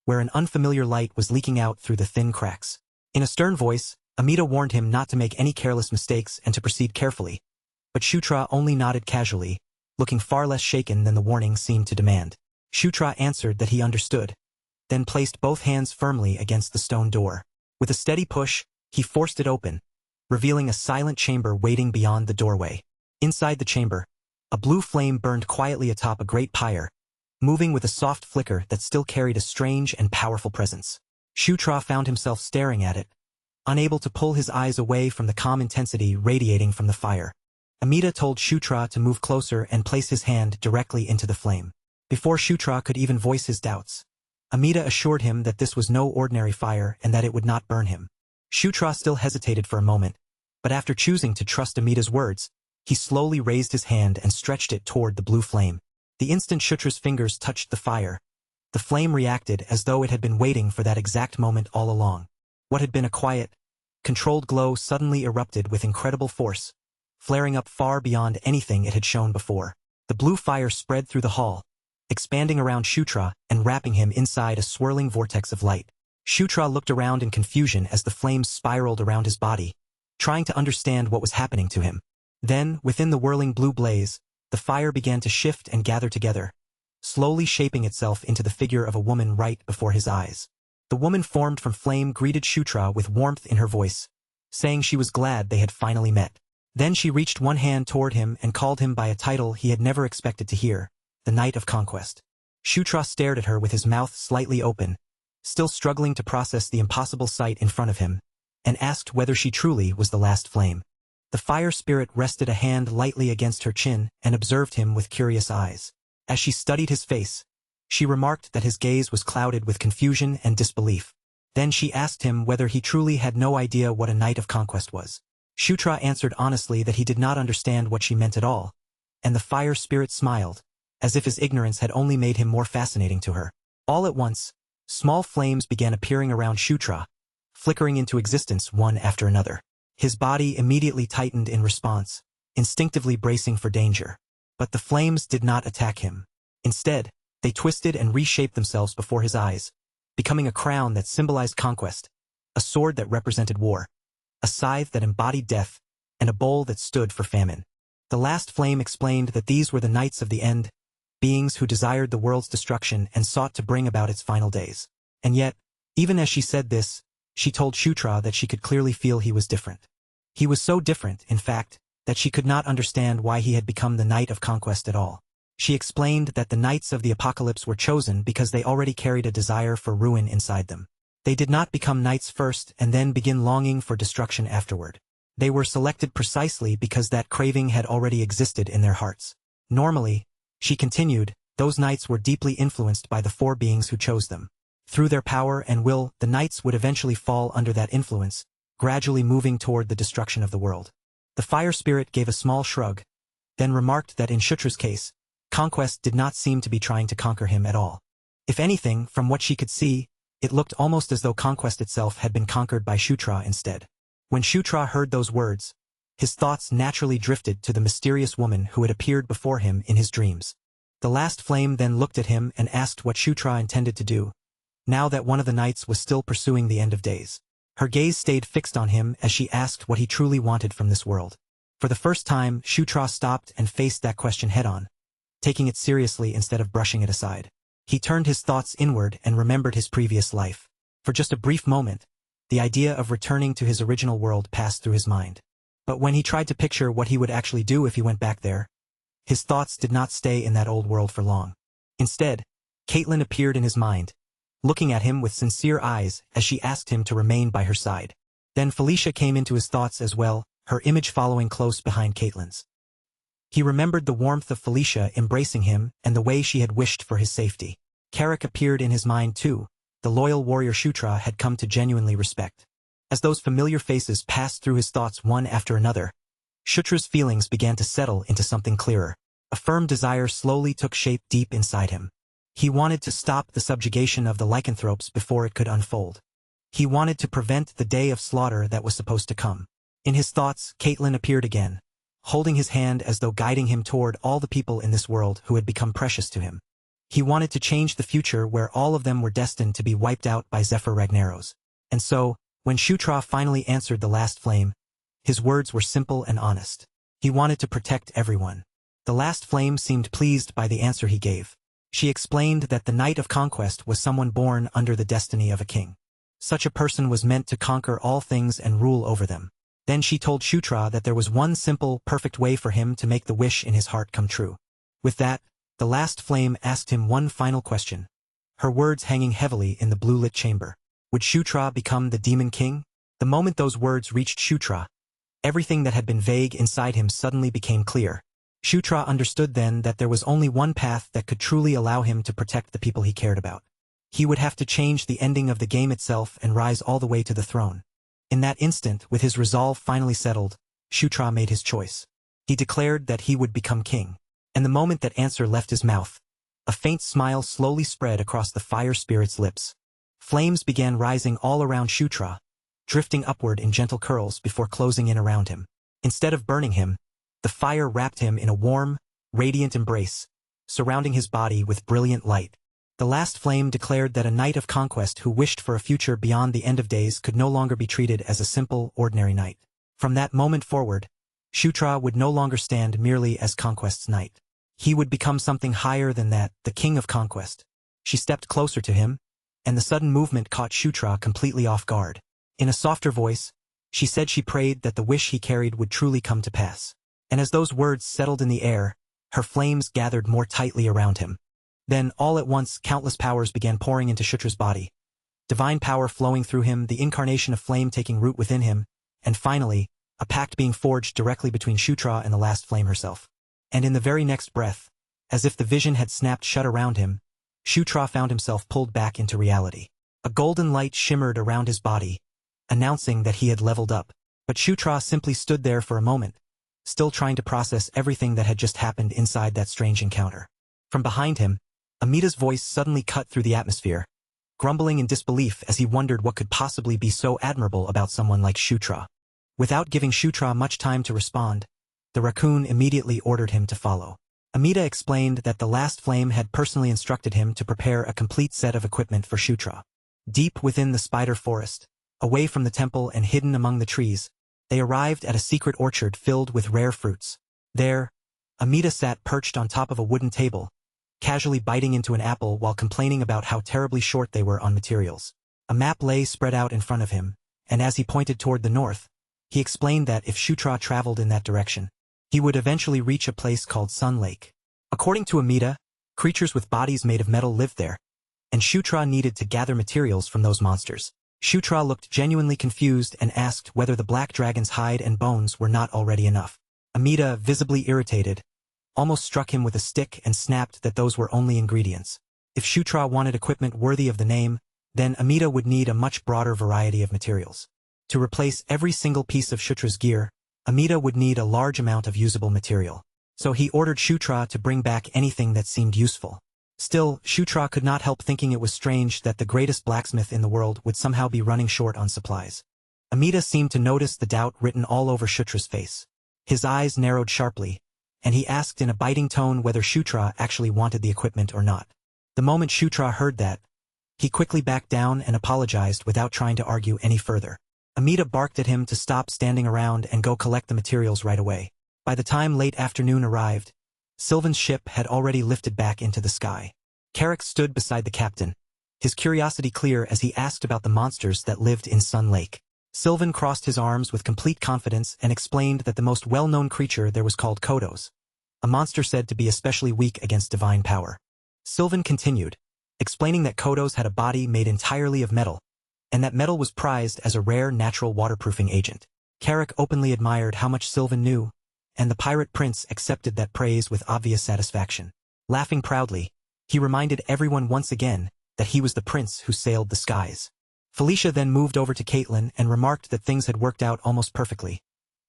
where an unfamiliar light was leaking out through the thin cracks. In a stern voice, Amita warned him not to make any careless mistakes and to proceed carefully, but Shutra only nodded casually, looking far less shaken than the warning seemed to demand. Shutra answered that he understood, then placed both hands firmly against the stone door. With a steady push, he forced it open, revealing a silent chamber waiting beyond the doorway. Inside the chamber, a blue flame burned quietly atop a great pyre, moving with a soft flicker that still carried a strange and powerful presence. Shutra found himself staring at it, unable to pull his eyes away from the calm intensity radiating from the fire. Amita told Shutra to move closer and place his hand directly into the flame. Before Shutra could even voice his doubts, Amita assured him that this was no ordinary fire and that it would not burn him. Shutra still hesitated for a moment, but after choosing to trust Amita's words, he slowly raised his hand and stretched it toward the blue flame. The instant Shutra's fingers touched the fire, the flame reacted as though it had been waiting for that exact moment all along. What had been a quiet, controlled glow suddenly erupted with incredible force, flaring up far beyond anything it had shown before. The blue fire spread through the hall, expanding around Shutra and wrapping him inside a swirling vortex of light. Shutra looked around in confusion as the flames spiraled around his body, trying to understand what was happening to him. Then, within the whirling blue blaze, the fire began to shift and gather together, slowly shaping itself into the figure of a woman right before his eyes. The woman formed from flame greeted Shutra with warmth in her voice, saying she was glad they had finally met. Then she reached one hand toward him and called him by a title he had never expected to hear, the Knight of Conquest. Shutra stared at her with his mouth slightly open, still struggling to process the impossible sight in front of him, and asked whether she truly was the last flame. The fire spirit rested a hand lightly against her chin and observed him with curious eyes. As she studied his face, she remarked that his gaze was clouded with confusion and disbelief. Then she asked him whether he truly had no idea what a Knight of Conquest was. Shutra answered honestly that he did not understand what she meant at all, and the fire spirit smiled, as if his ignorance had only made him more fascinating to her. All at once, small flames began appearing around Shutra, flickering into existence one after another. His body immediately tightened in response, instinctively bracing for danger. But the flames did not attack him. Instead, they twisted and reshaped themselves before his eyes, becoming a crown that symbolized conquest, a sword that represented war, a scythe that embodied death, and a bowl that stood for famine. The last flame explained that these were the Knights of the End, beings who desired the world's destruction and sought to bring about its final days. And yet, even as she said this, she told Shutra that she could clearly feel he was different. He was so different, in fact, that she could not understand why he had become the Knight of Conquest at all. She explained that the Knights of the Apocalypse were chosen because they already carried a desire for ruin inside them. They did not become knights first and then begin longing for destruction afterward. They were selected precisely because that craving had already existed in their hearts. Normally, she continued, those knights were deeply influenced by the four beings who chose them. Through their power and will, the knights would eventually fall under that influence, gradually moving toward the destruction of the world. The fire spirit gave a small shrug, then remarked that in Shutra's case, conquest did not seem to be trying to conquer him at all. If anything, from what she could see, it looked almost as though conquest itself had been conquered by Shutra instead. When Shutra heard those words, his thoughts naturally drifted to the mysterious woman who had appeared before him in his dreams. The last flame then looked at him and asked what Shutra intended to do, now that one of the knights was still pursuing the end of days. Her gaze stayed fixed on him as she asked what he truly wanted from this world. For the first time, Shutra stopped and faced that question head-on, taking it seriously instead of brushing it aside. He turned his thoughts inward and remembered his previous life. For just a brief moment, the idea of returning to his original world passed through his mind. But when he tried to picture what he would actually do if he went back there, his thoughts did not stay in that old world for long. Instead, Caitlin appeared in his mind, looking at him with sincere eyes as she asked him to remain by her side. Then Felicia came into his thoughts as well, her image following close behind Caitlin's. He remembered the warmth of Felicia embracing him and the way she had wished for his safety. Carrick appeared in his mind too, the loyal warrior Shutra had come to genuinely respect. As those familiar faces passed through his thoughts one after another, Shutra's feelings began to settle into something clearer. A firm desire slowly took shape deep inside him. He wanted to stop the subjugation of the lycanthropes before it could unfold. He wanted to prevent the day of slaughter that was supposed to come. In his thoughts, Caitlin appeared again, holding his hand as though guiding him toward all the people in this world who had become precious to him. He wanted to change the future where all of them were destined to be wiped out by Zephyr Ragnaros. And so, when Shutra finally answered the last flame, his words were simple and honest. He wanted to protect everyone. The last flame seemed pleased by the answer he gave. She explained that the Knight of Conquest was someone born under the destiny of a king. Such a person was meant to conquer all things and rule over them. Then she told Shutra that there was one simple, perfect way for him to make the wish in his heart come true. With that, the last flame asked him one final question, her words hanging heavily in the blue-lit chamber. Would Shutra become the Demon King? The moment those words reached Shutra, everything that had been vague inside him suddenly became clear. Shutra understood then that there was only one path that could truly allow him to protect the people he cared about. He would have to change the ending of the game itself and rise all the way to the throne. In that instant, with his resolve finally settled, Shutra made his choice. He declared that he would become king. And the moment that answer left his mouth, a faint smile slowly spread across the fire spirit's lips. Flames began rising all around Shutra, drifting upward in gentle curls before closing in around him. Instead of burning him, the fire wrapped him in a warm, radiant embrace, surrounding his body with brilliant light. The last flame declared that a knight of conquest who wished for a future beyond the end of days could no longer be treated as a simple, ordinary knight. From that moment forward, Shutra would no longer stand merely as conquest's knight. He would become something higher than that, the king of conquest. She stepped closer to him, and the sudden movement caught Shutra completely off guard. In a softer voice, she said she prayed that the wish he carried would truly come to pass. And as those words settled in the air, her flames gathered more tightly around him. Then, all at once, countless powers began pouring into Shutra's body. Divine power flowing through him, the incarnation of flame taking root within him, and finally, a pact being forged directly between Shutra and the last flame herself. And in the very next breath, as if the vision had snapped shut around him, Shutra found himself pulled back into reality. A golden light shimmered around his body, announcing that he had leveled up. But Shutra simply stood there for a moment, still trying to process everything that had just happened inside that strange encounter. From behind him, Amita's voice suddenly cut through the atmosphere, grumbling in disbelief as he wondered what could possibly be so admirable about someone like Shutra. Without giving Shutra much time to respond, the raccoon immediately ordered him to follow. Amita explained that the last flame had personally instructed him to prepare a complete set of equipment for Shutra. Deep within the spider forest, away from the temple and hidden among the trees, they arrived at a secret orchard filled with rare fruits. There, Amita sat perched on top of a wooden table, casually biting into an apple while complaining about how terribly short they were on materials. A map lay spread out in front of him, and as he pointed toward the north, he explained that if Shutra traveled in that direction, he would eventually reach a place called Sun Lake. According to Amita, creatures with bodies made of metal lived there, and Shutra needed to gather materials from those monsters. Shutra looked genuinely confused and asked whether the black dragon's hide and bones were not already enough. Amita, visibly irritated, almost struck him with a stick and snapped that those were only ingredients. If Shutra wanted equipment worthy of the name, then Amita would need a much broader variety of materials. To replace every single piece of Shutra's gear, Amita would need a large amount of usable material. So he ordered Shutra to bring back anything that seemed useful. Still, Shutra could not help thinking it was strange that the greatest blacksmith in the world would somehow be running short on supplies. Amita seemed to notice the doubt written all over Shutra's face. His eyes narrowed sharply, and he asked in a biting tone whether Shutra actually wanted the equipment or not. The moment Shutra heard that, he quickly backed down and apologized without trying to argue any further. Amita barked at him to stop standing around and go collect the materials right away. By the time late afternoon arrived, Sylvan's ship had already lifted back into the sky. Carrick stood beside the captain, his curiosity clear as he asked about the monsters that lived in Sun Lake. Sylvan crossed his arms with complete confidence and explained that the most well-known creature there was called Kodos, a monster said to be especially weak against divine power. Sylvan continued, explaining that Kodos had a body made entirely of metal, and that metal was prized as a rare natural waterproofing agent. Carrick openly admired how much Sylvan knew, and the pirate prince accepted that praise with obvious satisfaction. Laughing proudly, he reminded everyone once again that he was the prince who sailed the skies. Felicia then moved over to Caitlin and remarked that things had worked out almost perfectly,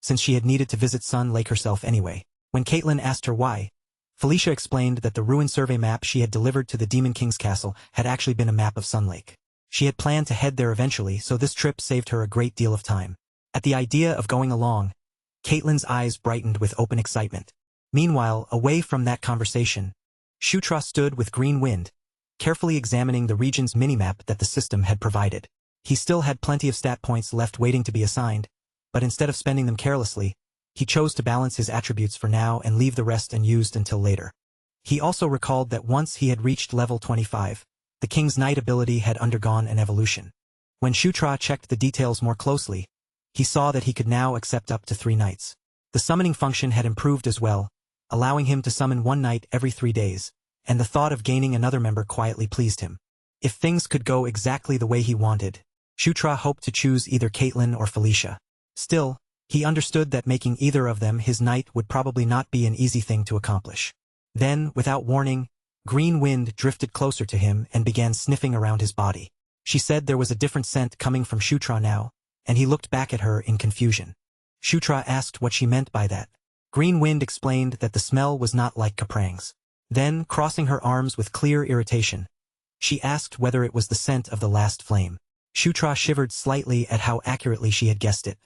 since she had needed to visit Sun Lake herself anyway. When Caitlin asked her why, Felicia explained that the ruin survey map she had delivered to the Demon King's castle had actually been a map of Sun Lake. She had planned to head there eventually, so this trip saved her a great deal of time. At the idea of going along, Caitlin's eyes brightened with open excitement. Meanwhile, away from that conversation, Shutra stood with Green Wind, carefully examining the region's minimap that the system had provided. He still had plenty of stat points left waiting to be assigned, but instead of spending them carelessly, he chose to balance his attributes for now and leave the rest unused until later. He also recalled that once he had reached level 25, the King's Knight ability had undergone an evolution. When Shutra checked the details more closely, he saw that he could now accept up to 3 knights. The summoning function had improved as well, allowing him to summon 1 knight every 3 days, and the thought of gaining another member quietly pleased him. If things could go exactly the way he wanted, Shutra hoped to choose either Caitlin or Felicia. Still, he understood that making either of them his knight would probably not be an easy thing to accomplish. Then, without warning, Green Wind drifted closer to him and began sniffing around his body. She said there was a different scent coming from Shutra now, and he looked back at her in confusion. Shutra asked what she meant by that, Green Wind explained that the smell was not like Kaprang's. Then, crossing her arms with clear irritation, she asked whether it was the scent of the last flame. Shutra shivered slightly at how accurately she had guessed it.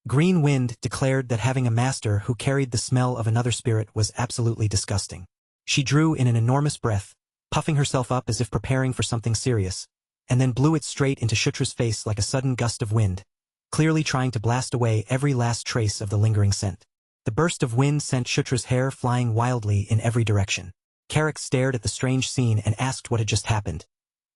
Green Wind declared that having a master who carried the smell of another spirit was absolutely disgusting. She drew in an enormous breath, puffing herself up as if preparing for something serious, and then blew it straight into Shutra's face like a sudden gust of wind, clearly trying to blast away every last trace of the lingering scent. The burst of wind sent Shutra's hair flying wildly in every direction. Carrick stared at the strange scene and asked what had just happened,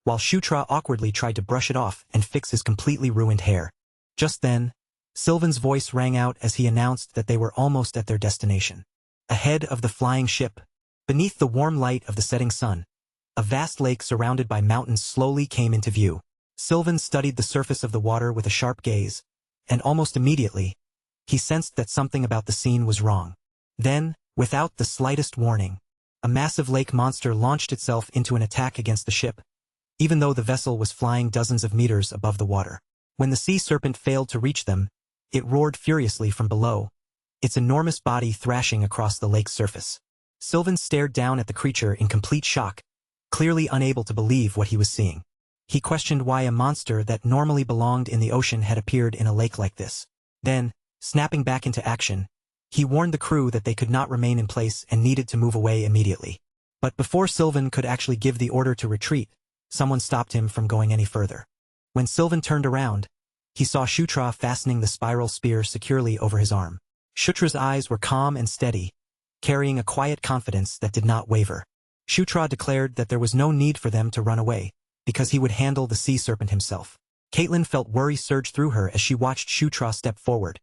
while Shutra awkwardly tried to brush it off and fix his completely ruined hair. Just then, Sylvan's voice rang out as he announced that they were almost at their destination. Ahead of the flying ship, beneath the warm light of the setting sun, a vast lake surrounded by mountains slowly came into view. Sylvan studied the surface of the water with a sharp gaze, and almost immediately, he sensed that something about the scene was wrong. Then, without the slightest warning, a massive lake monster launched itself into an attack against the ship, even though the vessel was flying dozens of meters above the water. When the sea serpent failed to reach them, it roared furiously from below, its enormous body thrashing across the lake's surface. Sylvan stared down at the creature in complete shock, clearly unable to believe what he was seeing. He questioned why a monster that normally belonged in the ocean had appeared in a lake like this. Then, snapping back into action, he warned the crew that they could not remain in place and needed to move away immediately. But before Sylvan could actually give the order to retreat, someone stopped him from going any further. When Sylvan turned around, he saw Shutra fastening the spiral spear securely over his arm. Shutra's eyes were calm and steady, carrying a quiet confidence that did not waver. Shutra declared that there was no need for them to run away, because he would handle the sea serpent himself. Caitlin felt worry surge through her as she watched Shutra step forward,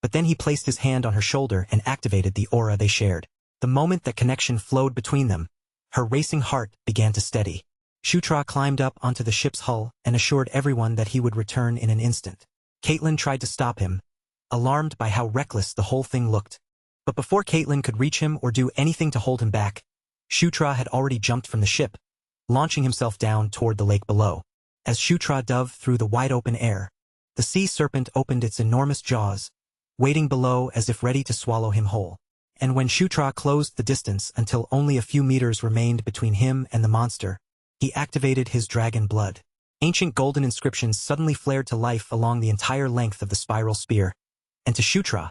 but then he placed his hand on her shoulder and activated the aura they shared. The moment that connection flowed between them, her racing heart began to steady. Shutra climbed up onto the ship's hull and assured everyone that he would return in an instant. Caitlin tried to stop him, alarmed by how reckless the whole thing looked. But before Caitlin could reach him or do anything to hold him back, Shutra had already jumped from the ship, launching himself down toward the lake below. As Shutra dove through the wide-open air, the sea serpent opened its enormous jaws, waiting below as if ready to swallow him whole. And when Shutra closed the distance until only a few meters remained between him and the monster, he activated his dragon blood. Ancient golden inscriptions suddenly flared to life along the entire length of the spiral spear, and to Shutra,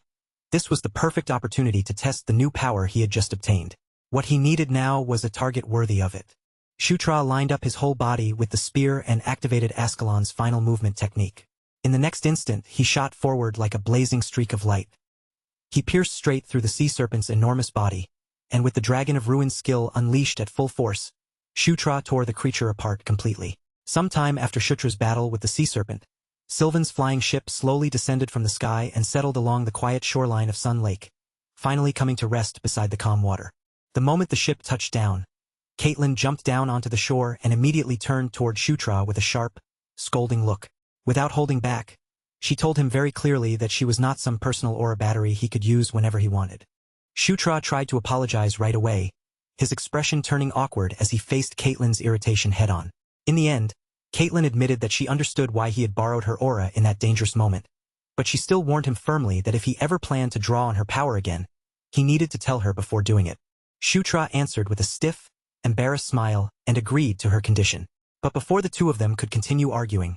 this was the perfect opportunity to test the new power he had just obtained. What he needed now was a target worthy of it. Shutra lined up his whole body with the spear and activated Ascalon's final movement technique. In the next instant, he shot forward like a blazing streak of light. He pierced straight through the sea serpent's enormous body, and with the Dragon of Ruin's skill unleashed at full force, Shutra tore the creature apart completely. Sometime after Shutra's battle with the sea serpent, Sylvan's flying ship slowly descended from the sky and settled along the quiet shoreline of Sun Lake, finally coming to rest beside the calm water. The moment the ship touched down, Caitlin jumped down onto the shore and immediately turned toward Shutra with a sharp, scolding look. Without holding back, she told him very clearly that she was not some personal aura battery he could use whenever he wanted. Shutra tried to apologize right away, his expression turning awkward as he faced Caitlin's irritation head-on. In the end, Caitlin admitted that she understood why he had borrowed her aura in that dangerous moment, but she still warned him firmly that if he ever planned to draw on her power again, he needed to tell her before doing it. Shutra answered with a stiff, embarrassed smile and agreed to her condition. But before the two of them could continue arguing,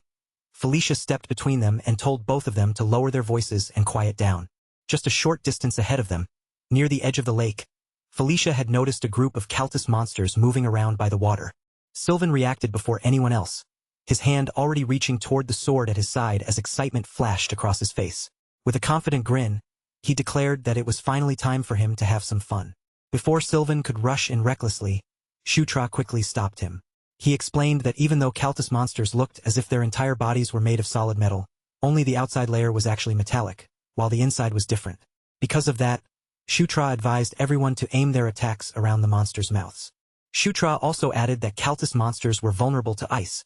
Felicia stepped between them and told both of them to lower their voices and quiet down. Just a short distance ahead of them, near the edge of the lake, Felicia had noticed a group of Caltus monsters moving around by the water. Sylvan reacted before anyone else, his hand already reaching toward the sword at his side as excitement flashed across his face. With a confident grin, he declared that it was finally time for him to have some fun. Before Sylvan could rush in recklessly, Shutra quickly stopped him. He explained that even though Caltus monsters looked as if their entire bodies were made of solid metal, only the outside layer was actually metallic, while the inside was different. Because of that, Shutra advised everyone to aim their attacks around the monsters' mouths. Shutra also added that Caltus monsters were vulnerable to ice,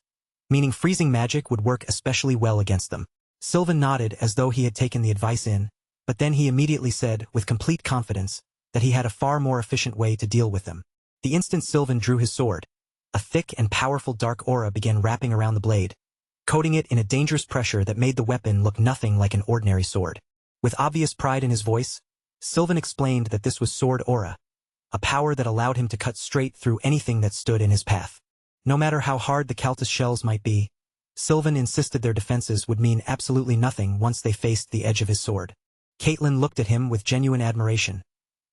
meaning freezing magic would work especially well against them. Sylvan nodded as though he had taken the advice in, but then he immediately said, with complete confidence, that he had a far more efficient way to deal with them. The instant Sylvan drew his sword, a thick and powerful dark aura began wrapping around the blade, coating it in a dangerous pressure that made the weapon look nothing like an ordinary sword. With obvious pride in his voice, Sylvan explained that this was Sword Aura, a power that allowed him to cut straight through anything that stood in his path. No matter how hard the Caltus shells might be, Sylvan insisted their defenses would mean absolutely nothing once they faced the edge of his sword. Caitlin looked at him with genuine admiration,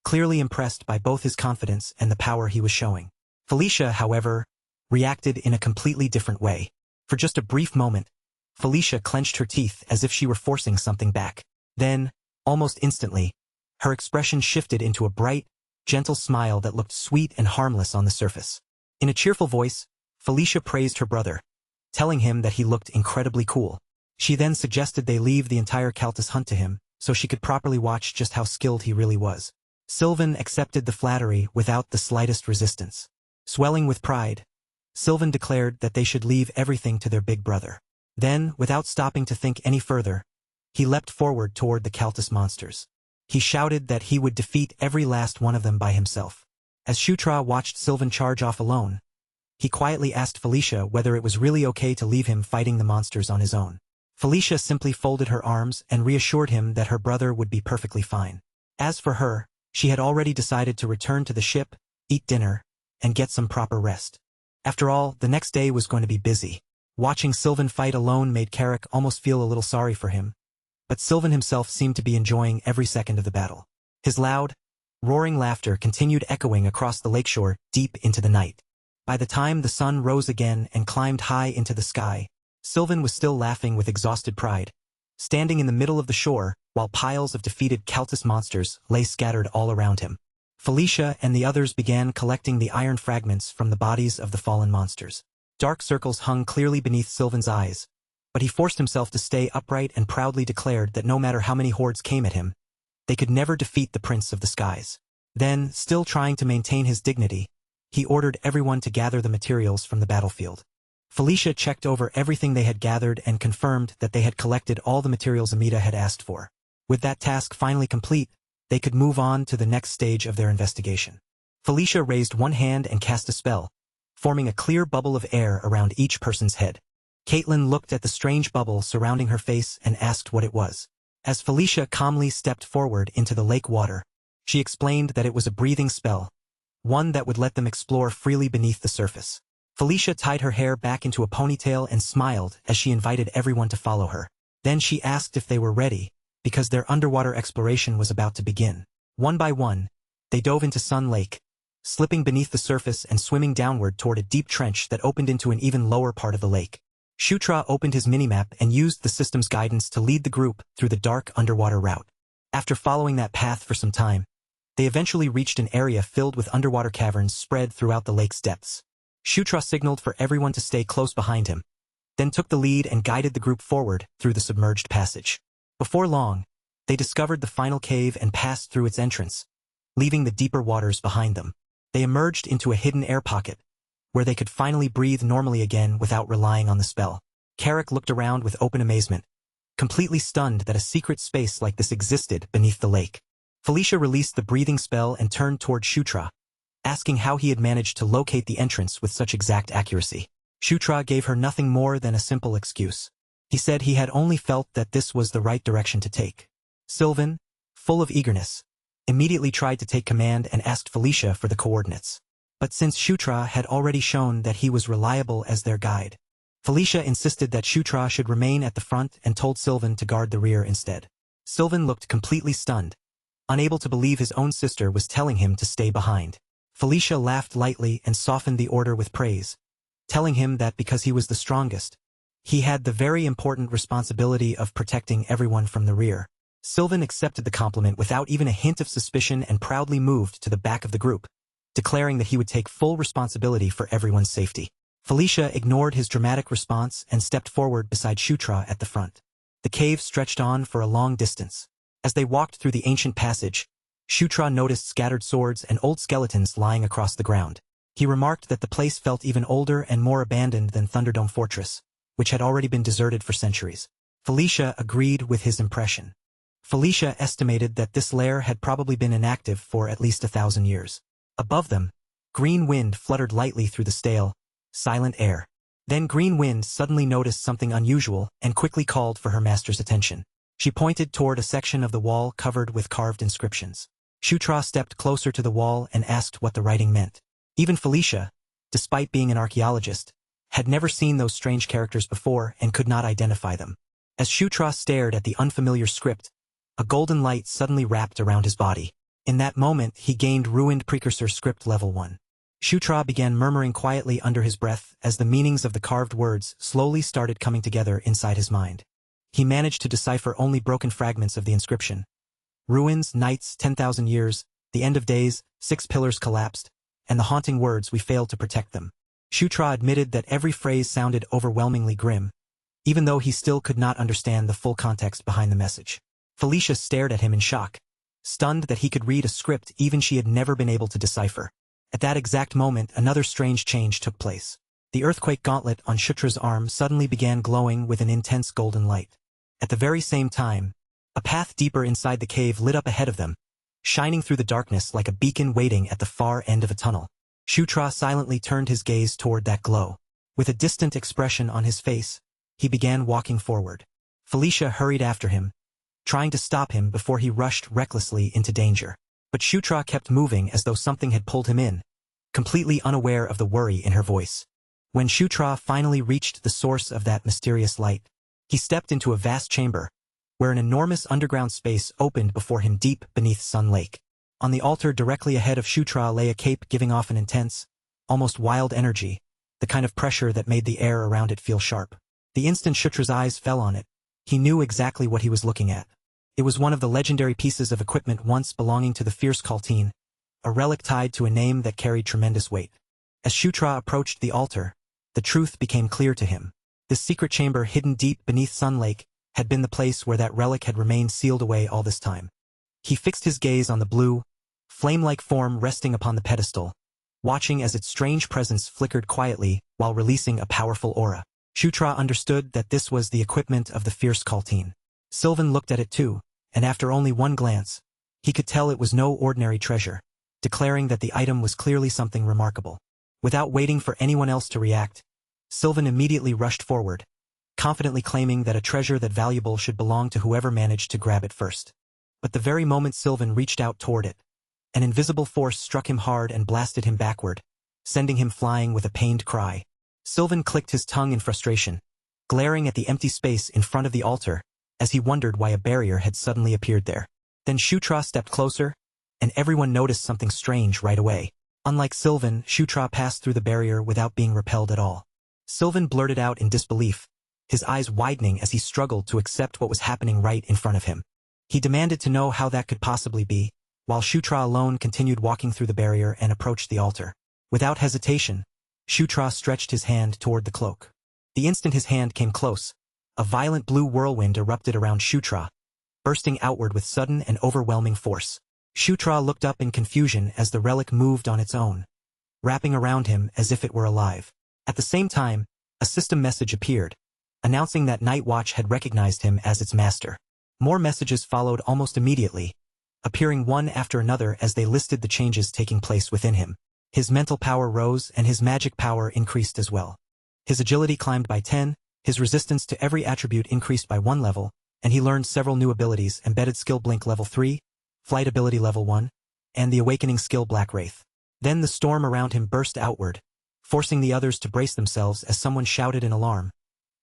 clearly impressed by both his confidence and the power he was showing. Felicia, however, reacted in a completely different way. For just a brief moment, Felicia clenched her teeth as if she were forcing something back. Then, almost instantly, her expression shifted into a bright, gentle smile that looked sweet and harmless on the surface. In a cheerful voice, Felicia praised her brother, telling him that he looked incredibly cool. She then suggested they leave the entire Caltus hunt to him, so she could properly watch just how skilled he really was. Sylvan accepted the flattery without the slightest resistance. Swelling with pride, Sylvan declared that they should leave everything to their big brother. Then, without stopping to think any further, he leapt forward toward the Caltus monsters. He shouted that he would defeat every last one of them by himself. As Shutra watched Sylvan charge off alone, he quietly asked Felicia whether it was really okay to leave him fighting the monsters on his own. Felicia simply folded her arms and reassured him that her brother would be perfectly fine. As for her, she had already decided to return to the ship, eat dinner, and get some proper rest. After all, the next day was going to be busy. Watching Sylvan fight alone made Carrick almost feel a little sorry for him, but Sylvan himself seemed to be enjoying every second of the battle. His loud, roaring laughter continued echoing across the lakeshore deep into the night. By the time the sun rose again and climbed high into the sky, Sylvan was still laughing with exhausted pride, standing in the middle of the shore while piles of defeated Caltus monsters lay scattered all around him. Felicia and the others began collecting the iron fragments from the bodies of the fallen monsters. Dark circles hung clearly beneath Sylvan's eyes, but he forced himself to stay upright and proudly declared that no matter how many hordes came at him, they could never defeat the Prince of the Skies. Then, still trying to maintain his dignity, he ordered everyone to gather the materials from the battlefield. Felicia checked over everything they had gathered and confirmed that they had collected all the materials Amita had asked for. With that task finally complete, they could move on to the next stage of their investigation. Felicia raised one hand and cast a spell, forming a clear bubble of air around each person's head. Caitlin looked at the strange bubble surrounding her face and asked what it was. As Felicia calmly stepped forward into the lake water, she explained that it was a breathing spell, one that would let them explore freely beneath the surface. Felicia tied her hair back into a ponytail and smiled as she invited everyone to follow her. Then she asked if they were ready, because their underwater exploration was about to begin. One by one, they dove into Sun Lake, slipping beneath the surface and swimming downward toward a deep trench that opened into an even lower part of the lake. Shutra opened his minimap and used the system's guidance to lead the group through the dark underwater route. After following that path for some time, they eventually reached an area filled with underwater caverns spread throughout the lake's depths. Shutra signaled for everyone to stay close behind him, then took the lead and guided the group forward through the submerged passage. Before long, they discovered the final cave and passed through its entrance, leaving the deeper waters behind them. They emerged into a hidden air pocket, where they could finally breathe normally again without relying on the spell. Carrick looked around with open amazement, completely stunned that a secret space like this existed beneath the lake. Felicia released the breathing spell and turned toward Shutra, asking how he had managed to locate the entrance with such exact accuracy. Shutra gave her nothing more than a simple excuse. He said he had only felt that this was the right direction to take. Sylvan, full of eagerness, immediately tried to take command and asked Felicia for the coordinates. But since Shutra had already shown that he was reliable as their guide, Felicia insisted that Shutra should remain at the front and told Sylvan to guard the rear instead. Sylvan looked completely stunned, unable to believe his own sister was telling him to stay behind. Felicia laughed lightly and softened the order with praise, telling him that because he was the strongest, he had the very important responsibility of protecting everyone from the rear. Sylvan accepted the compliment without even a hint of suspicion and proudly moved to the back of the group, declaring that he would take full responsibility for everyone's safety. Felicia ignored his dramatic response and stepped forward beside Shutra at the front. The cave stretched on for a long distance. As they walked through the ancient passage, Shutra noticed scattered swords and old skeletons lying across the ground. He remarked that the place felt even older and more abandoned than Thunderdome Fortress, which had already been deserted for centuries. Felicia agreed with his impression. Felicia estimated that this lair had probably been inactive for at least 1,000 years. Above them, Green Wind fluttered lightly through the stale, silent air. Then Green Wind suddenly noticed something unusual and quickly called for her master's attention. She pointed toward a section of the wall covered with carved inscriptions. Shutra stepped closer to the wall and asked what the writing meant. Even Felicia, despite being an archaeologist, had never seen those strange characters before and could not identify them. As Shutra stared at the unfamiliar script, a golden light suddenly wrapped around his body. In that moment, he gained Ruined Precursor Script Level 1. Shutra began murmuring quietly under his breath as the meanings of the carved words slowly started coming together inside his mind. He managed to decipher only broken fragments of the inscription. Ruins, nights, 10,000 years, the end of days, 6 pillars collapsed, and the haunting words we failed to protect them. Shutra admitted that every phrase sounded overwhelmingly grim, even though he still could not understand the full context behind the message. Felicia stared at him in shock, stunned that he could read a script even she had never been able to decipher. At that exact moment, another strange change took place. The earthquake gauntlet on Shutra's arm suddenly began glowing with an intense golden light. At the very same time, a path deeper inside the cave lit up ahead of them, shining through the darkness like a beacon waiting at the far end of a tunnel. Shutra silently turned his gaze toward that glow. With a distant expression on his face, he began walking forward. Felicia hurried after him, trying to stop him before he rushed recklessly into danger. But Shutra kept moving as though something had pulled him in, completely unaware of the worry in her voice. When Shutra finally reached the source of that mysterious light, he stepped into a vast chamber, where an enormous underground space opened before him deep beneath Sun Lake. On the altar directly ahead of Shutra lay a cape giving off an intense, almost wild energy, the kind of pressure that made the air around it feel sharp. The instant Shutra's eyes fell on it, he knew exactly what he was looking at. It was one of the legendary pieces of equipment once belonging to the Fierce Kaltine, a relic tied to a name that carried tremendous weight. As Shutra approached the altar, the truth became clear to him. This secret chamber hidden deep beneath Sun Lake had been the place where that relic had remained sealed away all this time. He fixed his gaze on the blue, flame-like form resting upon the pedestal, watching as its strange presence flickered quietly while releasing a powerful aura. Shutra understood that this was the equipment of the Fierce Kaltine. Sylvan looked at it too, and after only one glance, he could tell it was no ordinary treasure, declaring that the item was clearly something remarkable. Without waiting for anyone else to react, Sylvan immediately rushed forward, confidently claiming that a treasure that valuable should belong to whoever managed to grab it first. But the very moment Sylvan reached out toward it, an invisible force struck him hard and blasted him backward, sending him flying with a pained cry. Sylvan clicked his tongue in frustration, glaring at the empty space in front of the altar, as he wondered why a barrier had suddenly appeared there. Then Shutra stepped closer, and everyone noticed something strange right away. Unlike Sylvan, Shutra passed through the barrier without being repelled at all. Sylvan blurted out in disbelief, his eyes widening as he struggled to accept what was happening right in front of him. He demanded to know how that could possibly be, while Shutra alone continued walking through the barrier and approached the altar. Without hesitation, Shutra stretched his hand toward the cloak. The instant his hand came close, a violent blue whirlwind erupted around Shutra, bursting outward with sudden and overwhelming force. Shutra looked up in confusion as the relic moved on its own, wrapping around him as if it were alive. At the same time, a system message appeared, announcing that Night Watch had recognized him as its master. More messages followed almost immediately, appearing one after another as they listed the changes taking place within him. His mental power rose and his magic power increased as well. His agility climbed by 10, his resistance to every attribute increased by 1 level, and he learned several new abilities: Embedded Skill Blink Level 3, Flight Ability Level 1, and the Awakening Skill Black Wraith. Then the storm around him burst outward, forcing the others to brace themselves as someone shouted in alarm,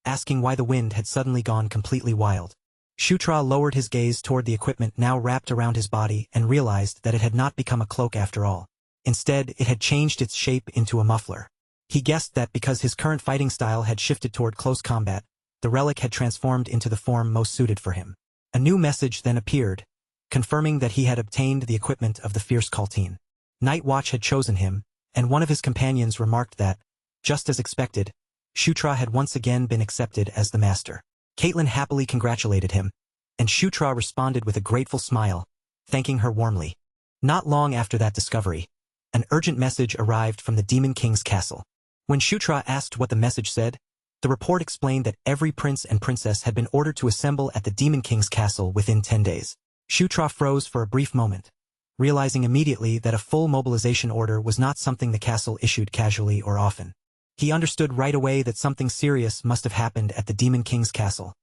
asking why the wind had suddenly gone completely wild. Shutra lowered his gaze toward the equipment now wrapped around his body and realized that it had not become a cloak after all. Instead, it had changed its shape into a muffler. He guessed that because his current fighting style had shifted toward close combat, the relic had transformed into the form most suited for him. A new message then appeared, confirming that he had obtained the equipment of the Fierce Kaltine. Night Watch had chosen him, and one of his companions remarked that, just as expected, Shutra had once again been accepted as the master. Caitlin happily congratulated him, and Shutra responded with a grateful smile, thanking her warmly. Not long after that discovery, an urgent message arrived from the Demon King's castle. When Shutra asked what the message said, the report explained that every prince and princess had been ordered to assemble at the Demon King's castle within 10 days. Shutra froze for a brief moment, realizing immediately that a full mobilization order was not something the castle issued casually or often. He understood right away that something serious must have happened at the Demon King's castle,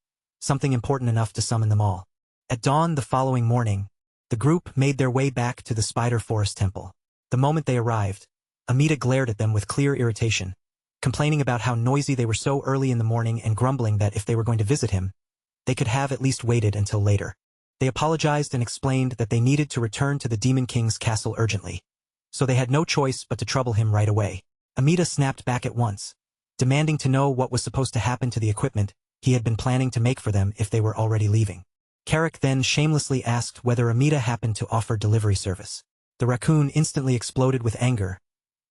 something important enough to summon them all. At dawn the following morning, the group made their way back to the Spider Forest Temple. The moment they arrived, Amida glared at them with clear irritation, complaining about how noisy they were so early in the morning and grumbling that if they were going to visit him, they could have at least waited until later. They apologized and explained that they needed to return to the Demon King's castle urgently, so they had no choice but to trouble him right away. Amida snapped back at once, demanding to know what was supposed to happen to the equipment he had been planning to make for them if they were already leaving. Carrick then shamelessly asked whether Amida happened to offer delivery service. The raccoon instantly exploded with anger,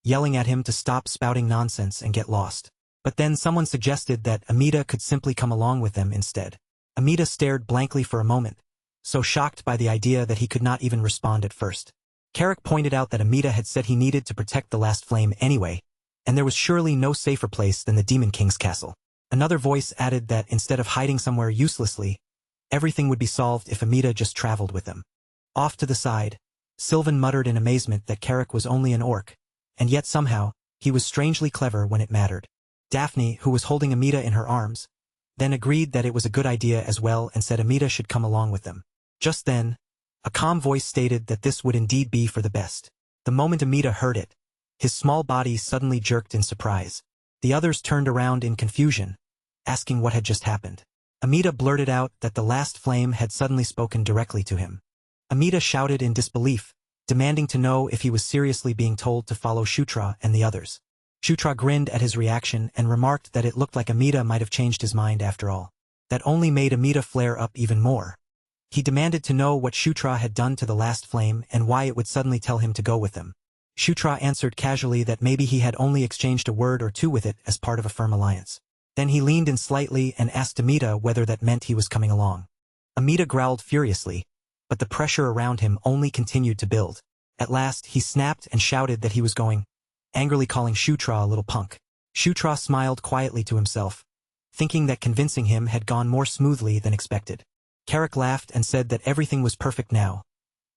yelling at him to stop spouting nonsense and get lost. But then someone suggested that Amida could simply come along with them instead. Amida stared blankly for a moment, so shocked by the idea that he could not even respond at first. Carrick pointed out that Amida had said he needed to protect the last flame anyway, and there was surely no safer place than the Demon King's castle. Another voice added that instead of hiding somewhere uselessly, everything would be solved if Amida just traveled with them. Off to the side, Sylvan muttered in amazement that Carrick was only an orc, and yet somehow, he was strangely clever when it mattered. Daphne, who was holding Amida in her arms, then agreed that it was a good idea as well and said Amida should come along with them. Just then, a calm voice stated that this would indeed be for the best. The moment Amida heard it, his small body suddenly jerked in surprise. The others turned around in confusion, asking what had just happened. Amida blurted out that the last flame had suddenly spoken directly to him. Amida shouted in disbelief, demanding to know if he was seriously being told to follow Shutra and the others. Shutra grinned at his reaction and remarked that it looked like Amida might have changed his mind after all. That only made Amida flare up even more. He demanded to know what Shutra had done to the last flame and why it would suddenly tell him to go with them. Shutra answered casually that maybe he had only exchanged a word or two with it as part of a firm alliance. Then he leaned in slightly and asked Amida whether that meant he was coming along. Amida growled furiously, but the pressure around him only continued to build. At last, he snapped and shouted that he was going, angrily calling Shutra a little punk. Shutra smiled quietly to himself, thinking that convincing him had gone more smoothly than expected. Carrick laughed and said that everything was perfect now,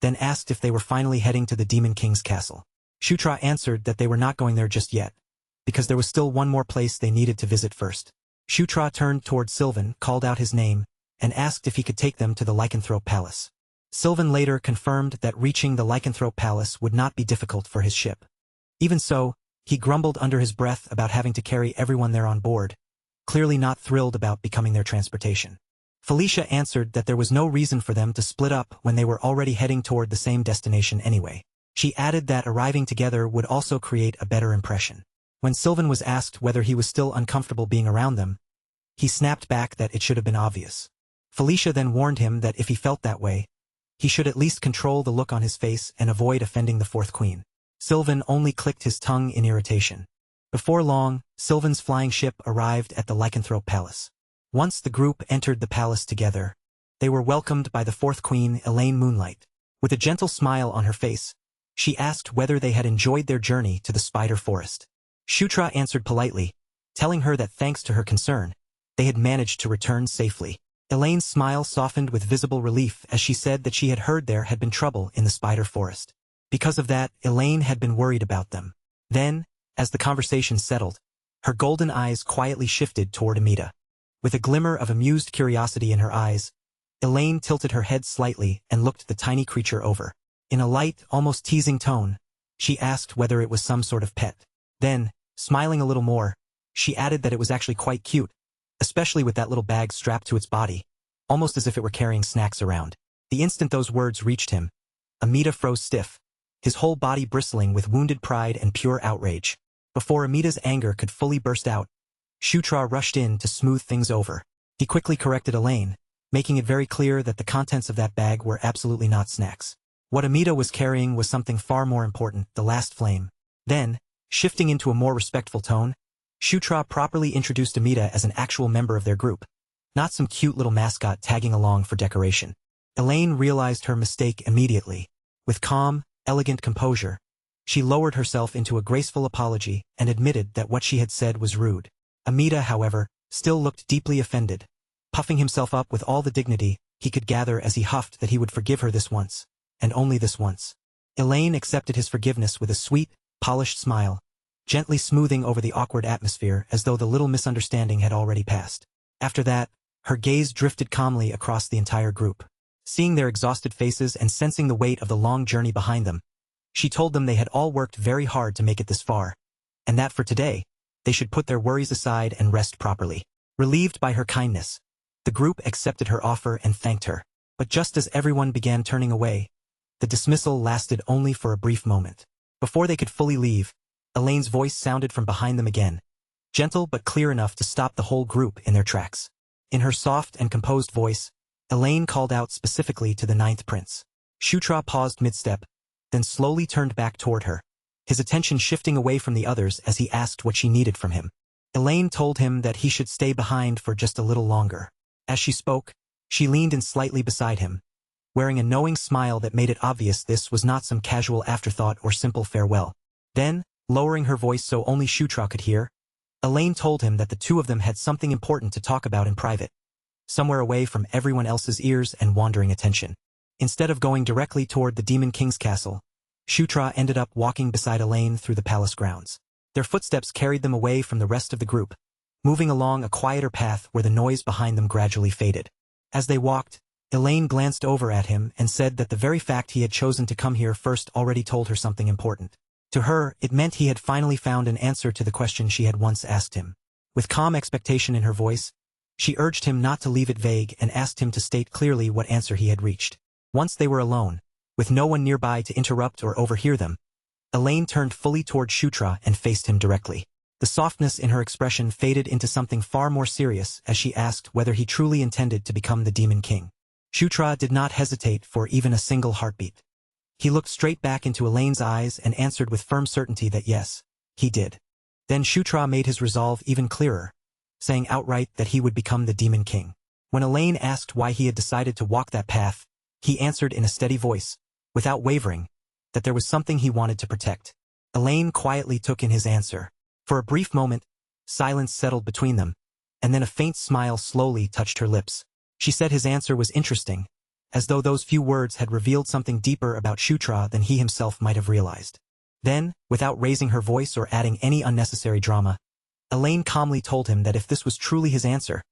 then asked if they were finally heading to the Demon King's castle. Shutra answered that they were not going there just yet, because there was still one more place they needed to visit first. Shutra turned toward Sylvan, called out his name, and asked if he could take them to the Lycanthrope Palace. Sylvan later confirmed that reaching the Lycanthrope Palace would not be difficult for his ship. Even so, he grumbled under his breath about having to carry everyone there on board, clearly not thrilled about becoming their transportation. Felicia answered that there was no reason for them to split up when they were already heading toward the same destination anyway. She added that arriving together would also create a better impression. When Sylvan was asked whether he was still uncomfortable being around them, he snapped back that it should have been obvious. Felicia then warned him that if he felt that way, he should at least control the look on his face and avoid offending the fourth queen. Sylvan only clicked his tongue in irritation. Before long, Sylvan's flying ship arrived at the Lycanthrope Palace. Once the group entered the palace together, they were welcomed by the fourth queen, Elaine Moonlight. With a gentle smile on her face, she asked whether they had enjoyed their journey to the Spider Forest. Shutra answered politely, telling her that thanks to her concern, they had managed to return safely. Elaine's smile softened with visible relief as she said that she had heard there had been trouble in the Spider Forest. Because of that, Elaine had been worried about them. Then, as the conversation settled, her golden eyes quietly shifted toward Amida. With a glimmer of amused curiosity in her eyes, Elaine tilted her head slightly and looked the tiny creature over. In a light, almost teasing tone, she asked whether it was some sort of pet. Then, smiling a little more, she added that it was actually quite cute, especially with that little bag strapped to its body, almost as if it were carrying snacks around. The instant those words reached him, Amida froze stiff, his whole body bristling with wounded pride and pure outrage. Before Amida's anger could fully burst out, Shutra rushed in to smooth things over. He quickly corrected Elaine, making it very clear that the contents of that bag were absolutely not snacks. What Amida was carrying was something far more important, the last flame. Then, shifting into a more respectful tone, Shutra properly introduced Amida as an actual member of their group, not some cute little mascot tagging along for decoration. Elaine realized her mistake immediately. With calm, elegant composure, she lowered herself into a graceful apology and admitted that what she had said was rude. Amida, however, still looked deeply offended, puffing himself up with all the dignity he could gather as he huffed that he would forgive her this once, and only this once. Elaine accepted his forgiveness with a sweet, polished smile, gently smoothing over the awkward atmosphere as though the little misunderstanding had already passed. After that, Her gaze drifted calmly across the entire group. Seeing their exhausted faces and sensing the weight of the long journey behind them, she told them they had all worked very hard to make it this far, and that for today, they should put their worries aside and rest properly. Relieved by her kindness, the group accepted her offer and thanked her. But just as everyone began turning away, the dismissal lasted only for a brief moment. Before they could fully leave, Elaine's voice sounded from behind them again, gentle but clear enough to stop the whole group in their tracks. In her soft and composed voice, Elaine called out specifically to the ninth prince. Shutra paused mid-step, then slowly turned back toward her, his attention shifting away from the others as he asked what she needed from him. Elaine told him that he should stay behind for just a little longer. As she spoke, she leaned in slightly beside him, wearing a knowing smile that made it obvious this was not some casual afterthought or simple farewell. Then, lowering her voice so only Shutra could hear, Elaine told him that the two of them had something important to talk about in private, somewhere away from everyone else's ears and wandering attention. Instead of going directly toward the Demon King's castle, Shutra ended up walking beside Elaine through the palace grounds. Their footsteps carried them away from the rest of the group, moving along a quieter path where the noise behind them gradually faded. As they walked, Elaine glanced over at him and said that the very fact he had chosen to come here first already told her something important. To her, it meant he had finally found an answer to the question she had once asked him. With calm expectation in her voice, she urged him not to leave it vague and asked him to state clearly what answer he had reached. Once they were alone, with no one nearby to interrupt or overhear them, Elaine turned fully toward Shutra and faced him directly. The softness in her expression faded into something far more serious as she asked whether he truly intended to become the Demon King. Shutra did not hesitate for even a single heartbeat. He looked straight back into Elaine's eyes and answered with firm certainty that yes, he did. Then Shutra made his resolve even clearer, saying outright that he would become the Demon King. When Elaine asked why he had decided to walk that path, he answered in a steady voice, without wavering, that there was something he wanted to protect. Elaine quietly took in his answer. For a brief moment, silence settled between them, and then a faint smile slowly touched her lips. She said his answer was interesting, as though those few words had revealed something deeper about Shutra than he himself might have realized. Then, without raising her voice or adding any unnecessary drama, Elaine calmly told him that if this was truly his answer,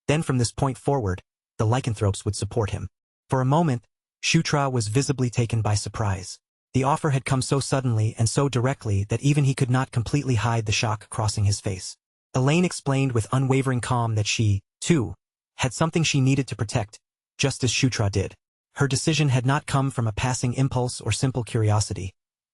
then from this point forward, the lycanthropes would support him. For a moment, Shutra was visibly taken by surprise. The offer had come so suddenly and so directly that even he could not completely hide the shock crossing his face. Elaine explained with unwavering calm that she, too, had something she needed to protect, just as Shutra did. Her decision had not come from a passing impulse or simple curiosity,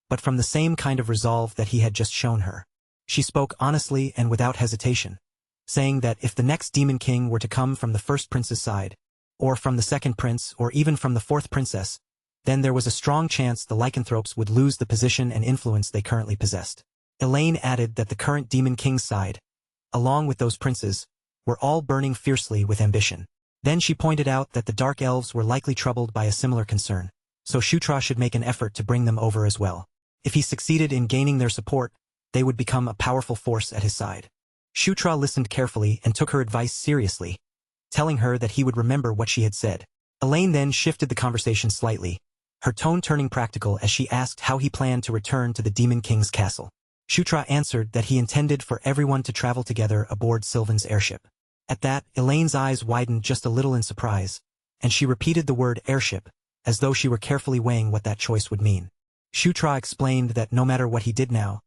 but from the same kind of resolve that he had just shown her. She spoke honestly and without hesitation, saying that if the next Demon King were to come from the first prince's side, or from the second prince, or even from the fourth princess, then there was a strong chance the lycanthropes would lose the position and influence they currently possessed. Elaine added that the current Demon King's side, along with those princes, were all burning fiercely with ambition. Then she pointed out that the Dark Elves were likely troubled by a similar concern, so Shutra should make an effort to bring them over as well. If he succeeded in gaining their support, they would become a powerful force at his side. Shutra listened carefully and took her advice seriously, telling her that he would remember what she had said. Elaine then shifted the conversation slightly, her tone turning practical as she asked how he planned to return to the Demon King's castle. Shutra answered that he intended for everyone to travel together aboard Sylvan's airship. At that, Elaine's eyes widened just a little in surprise, and she repeated the word airship, as though she were carefully weighing what that choice would mean. Shutra explained that no matter what he did now,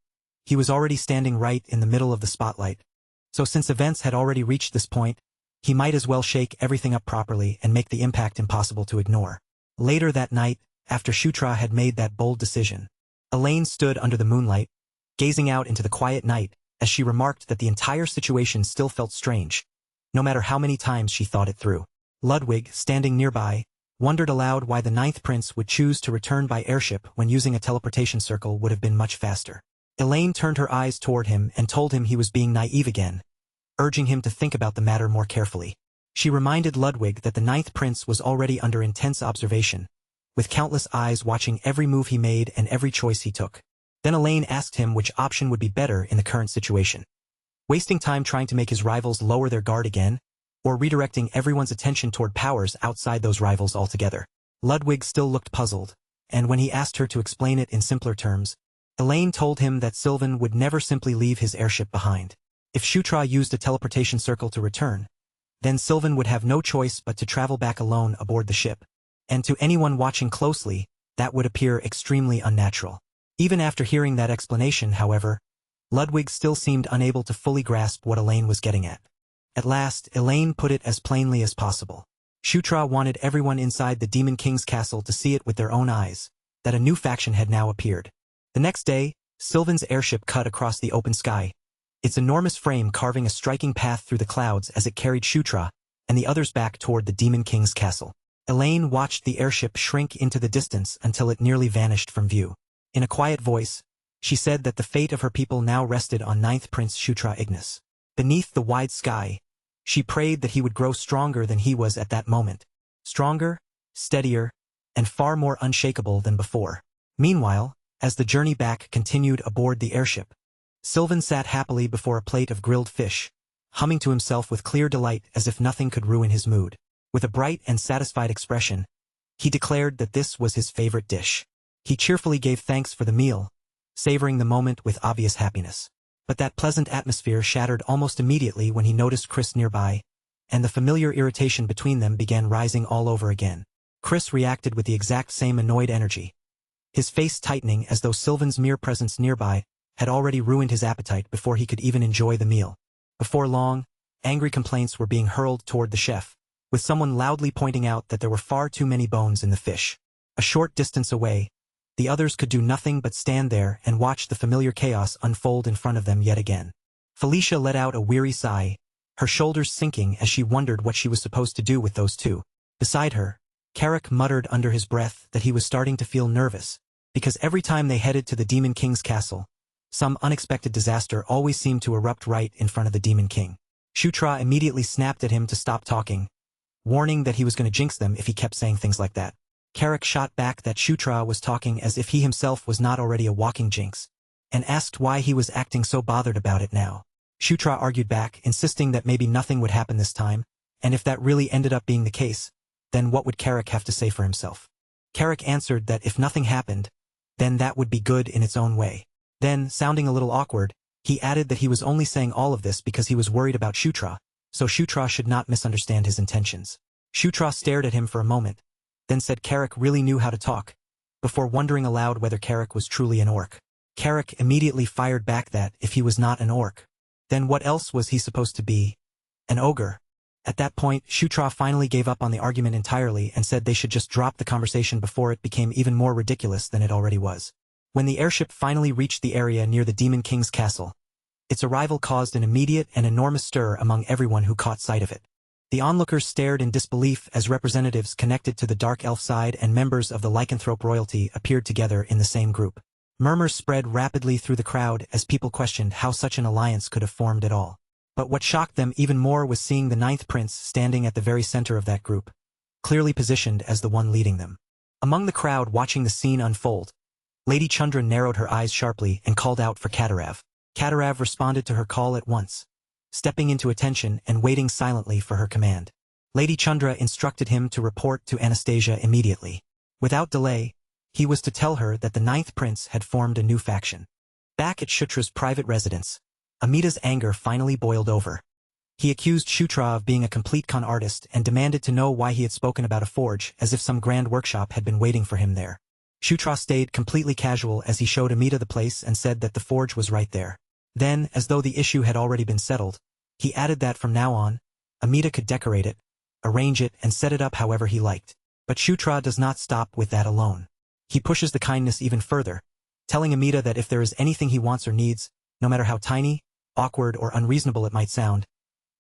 he was already standing right in the middle of the spotlight. So since events had already reached this point, he might as well shake everything up properly and make the impact impossible to ignore. Later that night, after Shutra had made that bold decision, Elaine stood under the moonlight, gazing out into the quiet night, as she remarked that the entire situation still felt strange, no matter how many times she thought it through. Ludwig, standing nearby, wondered aloud why the ninth prince would choose to return by airship when using a teleportation circle would have been much faster. Elaine turned her eyes toward him and told him he was being naive again, urging him to think about the matter more carefully. She reminded Ludwig that the ninth prince was already under intense observation, with countless eyes watching every move he made and every choice he took. Then Elaine asked him which option would be better in the current situation. Wasting time trying to make his rivals lower their guard again, or redirecting everyone's attention toward powers outside those rivals altogether. Ludwig still looked puzzled, and when he asked her to explain it in simpler terms, Elaine told him that Sylvan would never simply leave his airship behind. If Shutra used a teleportation circle to return, then Sylvan would have no choice but to travel back alone aboard the ship. And to anyone watching closely, that would appear extremely unnatural. Even after hearing that explanation, however, Ludwig still seemed unable to fully grasp what Elaine was getting at. At last, Elaine put it as plainly as possible. Shutra wanted everyone inside the Demon King's castle to see it with their own eyes, that a new faction had now appeared. The next day, Sylvan's airship cut across the open sky, its enormous frame carving a striking path through the clouds as it carried Shutra and the others back toward the Demon King's castle. Elaine watched the airship shrink into the distance until it nearly vanished from view. In a quiet voice, she said that the fate of her people now rested on Ninth Prince Shutra Ignis. Beneath the wide sky, she prayed that he would grow stronger than he was at that moment. Stronger, steadier, and far more unshakable than before. Meanwhile, as the journey back continued aboard the airship, Sylvan sat happily before a plate of grilled fish, humming to himself with clear delight as if nothing could ruin his mood. With a bright and satisfied expression, he declared that this was his favorite dish. He cheerfully gave thanks for the meal, savoring the moment with obvious happiness. But that pleasant atmosphere shattered almost immediately when he noticed Chris nearby, and the familiar irritation between them began rising all over again. Chris reacted with the exact same annoyed energy, his face tightening as though Sylvan's mere presence nearby had already ruined his appetite before he could even enjoy the meal. Before long, angry complaints were being hurled toward the chef, with someone loudly pointing out that there were far too many bones in the fish. A short distance away, the others could do nothing but stand there and watch the familiar chaos unfold in front of them yet again. Felicia let out a weary sigh, her shoulders sinking as she wondered what she was supposed to do with those two. Beside her, Carrick muttered under his breath that he was starting to feel nervous, because every time they headed to the Demon King's castle, some unexpected disaster always seemed to erupt right in front of the Demon King. Shutra immediately snapped at him to stop talking, warning that he was going to jinx them if he kept saying things like that. Carrick shot back that Shutra was talking as if he himself was not already a walking jinx, and asked why he was acting so bothered about it now. Shutra argued back, insisting that maybe nothing would happen this time, and if that really ended up being the case, then what would Carrick have to say for himself? Carrick answered that if nothing happened, then that would be good in its own way. Then, sounding a little awkward, he added that he was only saying all of this because he was worried about Shutra, so Shutra should not misunderstand his intentions. Shutra stared at him for a moment, then said Carrick really knew how to talk, before wondering aloud whether Carrick was truly an orc. Carrick immediately fired back that if he was not an orc, then what else was he supposed to be? An ogre. At that point, Shutra finally gave up on the argument entirely and said they should just drop the conversation before it became even more ridiculous than it already was. When the airship finally reached the area near the Demon King's castle, its arrival caused an immediate and enormous stir among everyone who caught sight of it. The onlookers stared in disbelief as representatives connected to the Dark Elf side and members of the lycanthrope royalty appeared together in the same group. Murmurs spread rapidly through the crowd as people questioned how such an alliance could have formed at all. But what shocked them even more was seeing the Ninth Prince standing at the very center of that group, clearly positioned as the one leading them. Among the crowd watching the scene unfold, Lady Chandra narrowed her eyes sharply and called out for Katarav. Katarav responded to her call at once, stepping into attention and waiting silently for her command. Lady Chandra instructed him to report to Anastasia immediately. Without delay, he was to tell her that the Ninth Prince had formed a new faction. Back at Shutra's private residence, Amita's anger finally boiled over. He accused Shutra of being a complete con artist and demanded to know why he had spoken about a forge as if some grand workshop had been waiting for him there. Shutra stayed completely casual as he showed Amita the place and said that the forge was right there. Then, as though the issue had already been settled, he added that from now on, Amita could decorate it, arrange it, and set it up however he liked. But Shutra does not stop with that alone. He pushes the kindness even further, telling Amita that if there is anything he wants or needs, no matter how tiny, awkward, or unreasonable it might sound,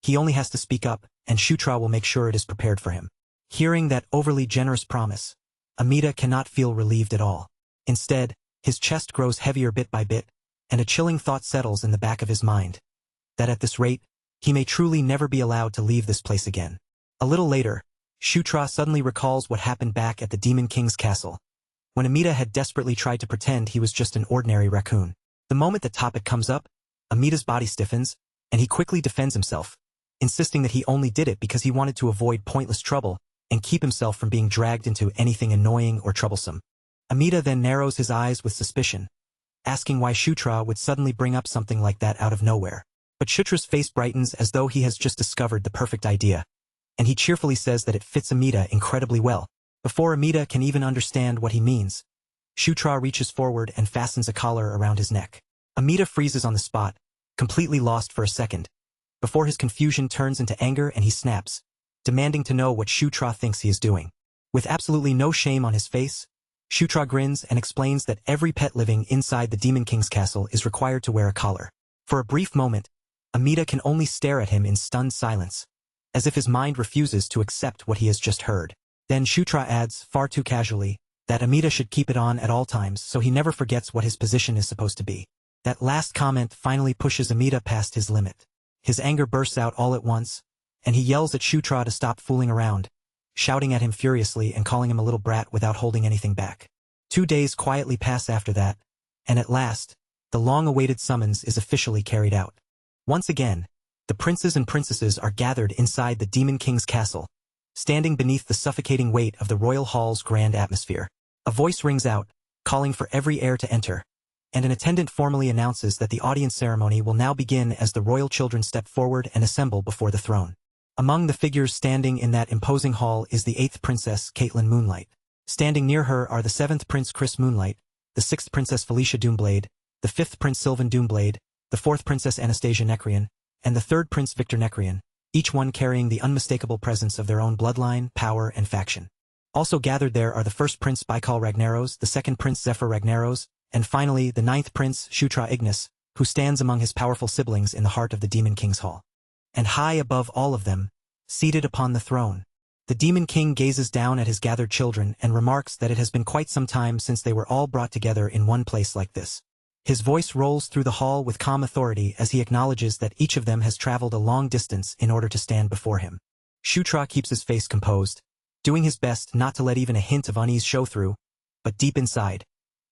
he only has to speak up, and Shutra will make sure it is prepared for him. Hearing that overly generous promise, Amita cannot feel relieved at all. Instead, his chest grows heavier bit by bit, and a chilling thought settles in the back of his mind, that at this rate, he may truly never be allowed to leave this place again. A little later, Shutra suddenly recalls what happened back at the Demon King's castle, when Amita had desperately tried to pretend he was just an ordinary raccoon. The moment the topic comes up, Amita's body stiffens, and he quickly defends himself, insisting that he only did it because he wanted to avoid pointless trouble and keep himself from being dragged into anything annoying or troublesome. Amita then narrows his eyes with suspicion, asking why Shutra would suddenly bring up something like that out of nowhere. But Shutra's face brightens as though he has just discovered the perfect idea. and he cheerfully says that it fits Amida incredibly well. Before Amida can even understand what he means, Shutra reaches forward and fastens a collar around his neck. Amida freezes on the spot, completely lost for a second, before his confusion turns into anger and he snaps, demanding to know what Shutra thinks he is doing. With absolutely no shame on his face, Shutra grins and explains that every pet living inside the Demon King's castle is required to wear a collar. For a brief moment, Amida can only stare at him in stunned silence, as if his mind refuses to accept what he has just heard. Then Shutra adds, far too casually, that Amida should keep it on at all times so he never forgets what his position is supposed to be. That last comment finally pushes Amida past his limit. His anger bursts out all at once, and he yells at Shutra to stop fooling around, shouting at him furiously and calling him a little brat without holding anything back. 2 days quietly pass after that, and at last, the long-awaited summons is officially carried out. Once again, the princes and princesses are gathered inside the Demon King's castle, standing beneath the suffocating weight of the royal hall's grand atmosphere. A voice rings out, calling for every heir to enter, and an attendant formally announces that the audience ceremony will now begin as the royal children step forward and assemble before the throne. Among the figures standing in that imposing hall is the 8th Princess Caitlin Moonlight. Standing near her are the 7th Prince Chris Moonlight, the 6th Princess Felicia Doomblade, the 5th Prince Sylvan Doomblade, the 4th Princess Anastasia Necrian, and the 3rd Prince Victor Necrian, each one carrying the unmistakable presence of their own bloodline, power, and faction. Also gathered there are the 1st Prince Baikal Ragnaros, the 2nd Prince Zephyr Ragnaros, and finally the 9th Prince Shutra Ignis, who stands among his powerful siblings in the heart of the Demon King's hall. And high above all of them, seated upon the throne, the Demon King gazes down at his gathered children and remarks that it has been quite some time since they were all brought together in one place like this. His voice rolls through the hall with calm authority as he acknowledges that each of them has traveled a long distance in order to stand before him. Shutra keeps his face composed, doing his best not to let even a hint of unease show through, but deep inside,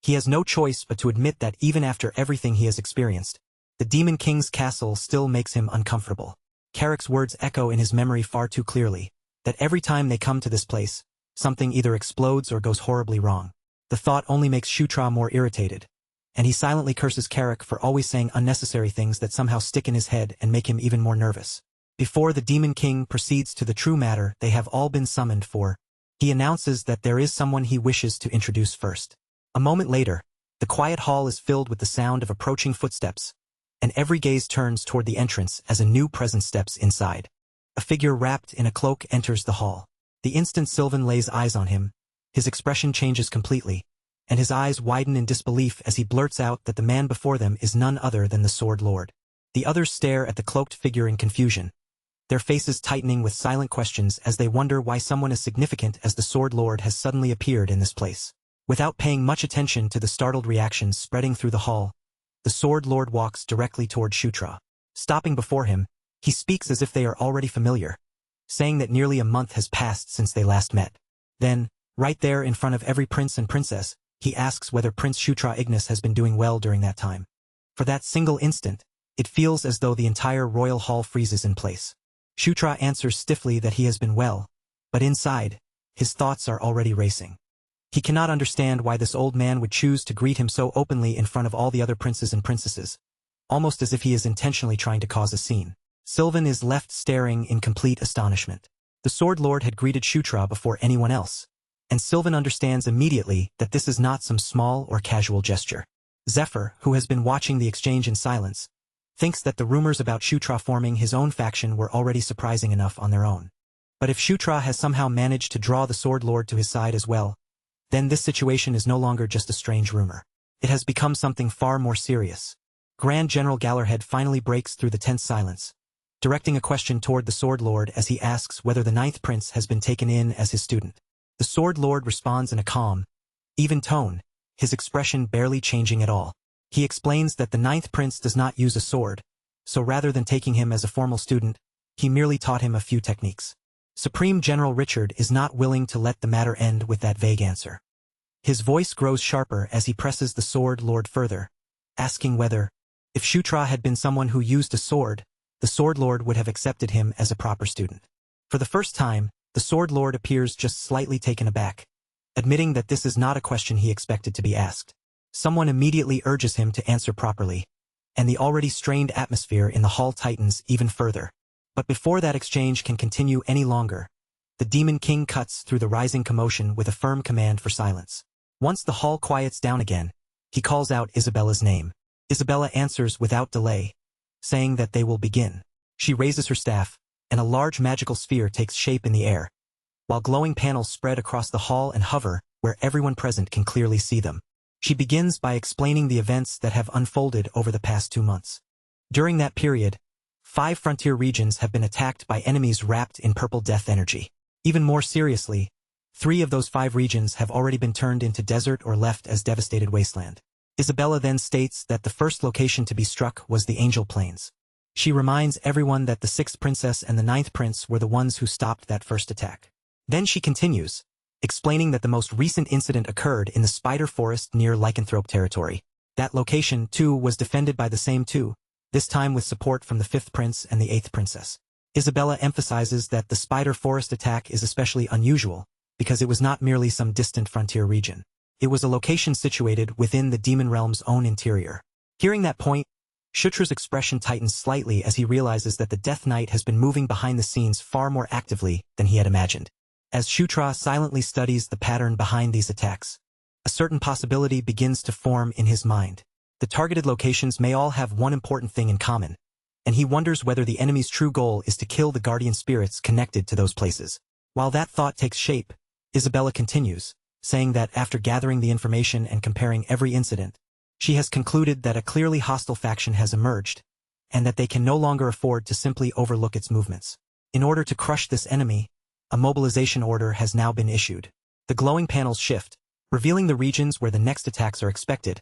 he has no choice but to admit that even after everything he has experienced, the Demon King's castle still makes him uncomfortable. Carrick's words echo in his memory far too clearly, that every time they come to this place, something either explodes or goes horribly wrong. The thought only makes Shutra more irritated, and he silently curses Carrick for always saying unnecessary things that somehow stick in his head and make him even more nervous. Before the Demon King proceeds to the true matter they have all been summoned for, he announces that there is someone he wishes to introduce first. A moment later, the quiet hall is filled with the sound of approaching footsteps, and every gaze turns toward the entrance as a new presence steps inside. A figure wrapped in a cloak enters the hall. The instant Sylvan lays eyes on him, his expression changes completely, and his eyes widen in disbelief as he blurts out that the man before them is none other than the Sword Lord. The others stare at the cloaked figure in confusion, their faces tightening with silent questions as they wonder why someone as significant as the Sword Lord has suddenly appeared in this place. Without paying much attention to the startled reactions spreading through the hall, the Sword Lord walks directly toward Shutra. Stopping before him, he speaks as if they are already familiar, saying that nearly a month has passed since they last met. Then, right there in front of every prince and princess, he asks whether Prince Shutra Ignis has been doing well during that time. For that single instant, it feels as though the entire royal hall freezes in place. Shutra answers stiffly that he has been well, but inside, his thoughts are already racing. He cannot understand why this old man would choose to greet him so openly in front of all the other princes and princesses, almost as if he is intentionally trying to cause a scene. Sylvan is left staring in complete astonishment. The Sword Lord had greeted Shutra before anyone else, and Sylvan understands immediately that this is not some small or casual gesture. Zephyr, who has been watching the exchange in silence, thinks that the rumors about Shutra forming his own faction were already surprising enough on their own. But if Shutra has somehow managed to draw the Sword Lord to his side as well, then this situation is no longer just a strange rumor. It has become something far more serious. Grand General Gallerhead finally breaks through the tense silence, directing a question toward the Sword Lord as he asks whether the 9th Prince has been taken in as his student. The Sword Lord responds in a calm, even tone, his expression barely changing at all. He explains that the 9th Prince does not use a sword, so rather than taking him as a formal student, he merely taught him a few techniques. Supreme General Richard is not willing to let the matter end with that vague answer. His voice grows sharper as he presses the Sword Lord further, asking whether, if Shutra had been someone who used a sword, the Sword Lord would have accepted him as a proper student. For the first time, the Sword Lord appears just slightly taken aback, admitting that this is not a question he expected to be asked. Someone immediately urges him to answer properly, and the already strained atmosphere in the hall tightens even further. But before that exchange can continue any longer, the Demon King cuts through the rising commotion with a firm command for silence. Once the hall quiets down again, he calls out Isabella's name. Isabella answers without delay, saying that they will begin. She raises her staff, and a large magical sphere takes shape in the air, while glowing panels spread across the hall and hover where everyone present can clearly see them. She begins by explaining the events that have unfolded over the past 2 months. During that period, 5 frontier regions have been attacked by enemies wrapped in purple death energy. Even more seriously, 3 of those 5 regions have already been turned into desert or left as devastated wasteland. Isabella then states that the first location to be struck was the Angel Plains. She reminds everyone that the 6th princess and the 9th prince were the ones who stopped that first attack. Then she continues, explaining that the most recent incident occurred in the Spider Forest near Lycanthrope territory. That location, too, was defended by the same 2, this time with support from the 5th prince and the 8th princess. Isabella emphasizes that the Spider Forest attack is especially unusual, because it was not merely some distant frontier region. It was a location situated within the demon realm's own interior. Hearing that point, Shutra's expression tightens slightly as he realizes that the Death Knight has been moving behind the scenes far more actively than he had imagined. As Shutra silently studies the pattern behind these attacks, a certain possibility begins to form in his mind. The targeted locations may all have one important thing in common, and he wonders whether the enemy's true goal is to kill the guardian spirits connected to those places. While that thought takes shape, Isabella continues, saying that after gathering the information and comparing every incident, she has concluded that a clearly hostile faction has emerged, and that they can no longer afford to simply overlook its movements. In order to crush this enemy, a mobilization order has now been issued. The glowing panels shift, revealing the regions where the next attacks are expected,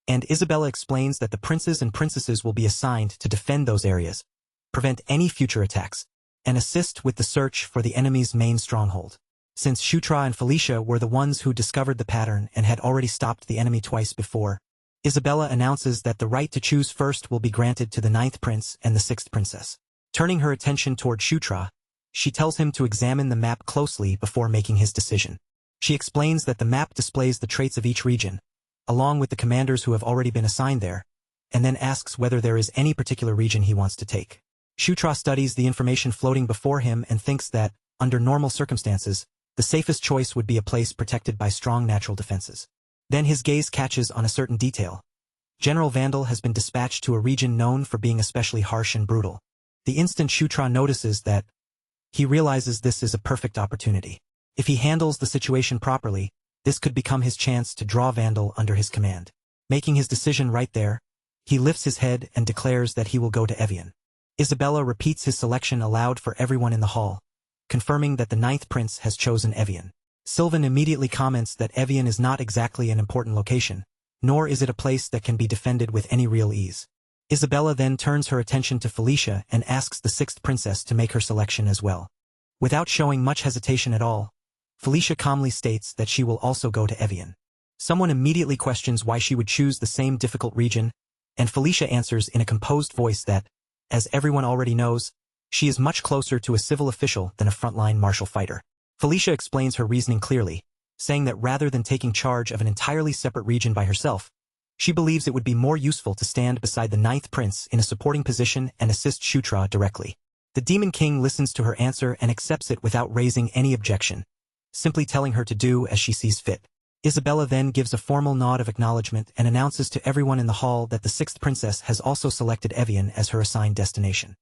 and Isabella explains that the princes and princesses will be assigned to defend those areas, prevent any future attacks, and assist with the search for the enemy's main stronghold. Since Shutra and Felicia were the ones who discovered the pattern and had already stopped the enemy twice before, Isabella announces that the right to choose first will be granted to the 9th prince and the 6th princess. Turning her attention toward Shutra, she tells him to examine the map closely before making his decision. She explains that the map displays the traits of each region, along with the commanders who have already been assigned there, and then asks whether there is any particular region he wants to take. Shutra studies the information floating before him and thinks that, under normal circumstances, the safest choice would be a place protected by strong natural defenses. Then his gaze catches on a certain detail. General Vandal has been dispatched to a region known for being especially harsh and brutal. The instant Shutra notices that, he realizes this is a perfect opportunity. If he handles the situation properly, this could become his chance to draw Vandal under his command. Making his decision right there, he lifts his head and declares that he will go to Evian. Isabella repeats his selection aloud for everyone in the hall, confirming that the 9th prince has chosen Evian. Sylvan immediately comments that Evian is not exactly an important location, nor is it a place that can be defended with any real ease. Isabella then turns her attention to Felicia and asks the 6th princess to make her selection as well. Without showing much hesitation at all, Felicia calmly states that she will also go to Evian. Someone immediately questions why she would choose the same difficult region, and Felicia answers in a composed voice that, as everyone already knows, she is much closer to a civil official than a frontline martial fighter. Felicia explains her reasoning clearly, saying that rather than taking charge of an entirely separate region by herself, she believes it would be more useful to stand beside the 9th prince in a supporting position and assist Shutra directly. The Demon King listens to her answer and accepts it without raising any objection, simply telling her to do as she sees fit. Isabella then gives a formal nod of acknowledgement and announces to everyone in the hall that the 6th princess has also selected Evian as her assigned destination.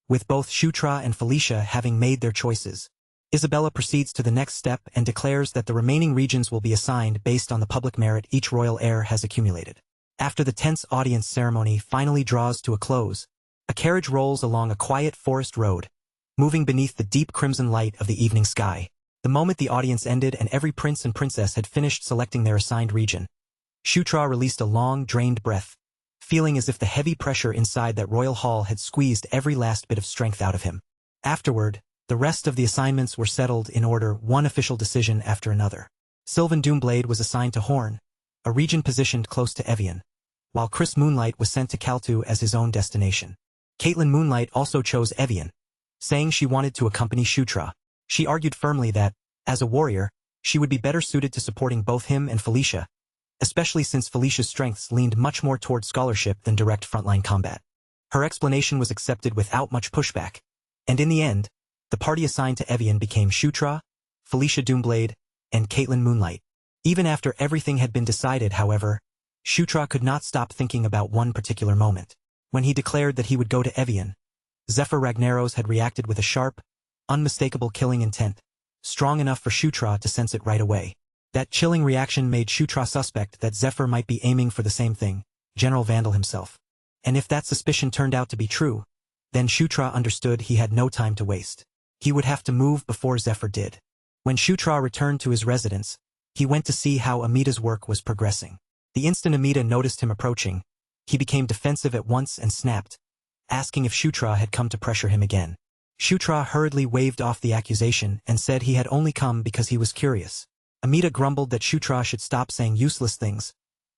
With both Shutra and Felicia having made their choices, Isabella proceeds to the next step and declares that the remaining regions will be assigned based on the public merit each royal heir has accumulated. After the tense audience ceremony finally draws to a close, a carriage rolls along a quiet forest road, moving beneath the deep crimson light of the evening sky. The moment the audience ended and every prince and princess had finished selecting their assigned region, Shutra released a long, drained breath, feeling as if the heavy pressure inside that royal hall had squeezed every last bit of strength out of him. Afterward, the rest of the assignments were settled in order, one official decision after another. Sylvan Doomblade was assigned to Horn, a region positioned close to Evian, while Chris Moonlight was sent to Kaltu as his own destination. Caitlin Moonlight also chose Evian, saying she wanted to accompany Shutra. She argued firmly that, as a warrior, she would be better suited to supporting both him and Felicia, especially since Felicia's strengths leaned much more toward scholarship than direct frontline combat. Her explanation was accepted without much pushback, And in the end, the party assigned to Evian became Shutra, Felicia Doomblade, and Caitlin Moonlight. Even after everything had been decided, however, Shutra could not stop thinking about one particular moment. When he declared that he would go to Evian, Zephyr Ragnaros had reacted with a sharp, unmistakable killing intent, strong enough for Shutra to sense it right away. That chilling reaction made Shutra suspect that Zephyr might be aiming for the same thing, General Vandal himself. And if that suspicion turned out to be true, then Shutra understood he had no time to waste. He would have to move before Zephyr did. When Shutra returned to his residence, he went to see how Amita's work was progressing. The instant Amita noticed him approaching, he became defensive at once and snapped, asking if Shutra had come to pressure him again. Shutra hurriedly waved off the accusation and said he had only come because he was curious. Amita grumbled that Shutra should stop saying useless things,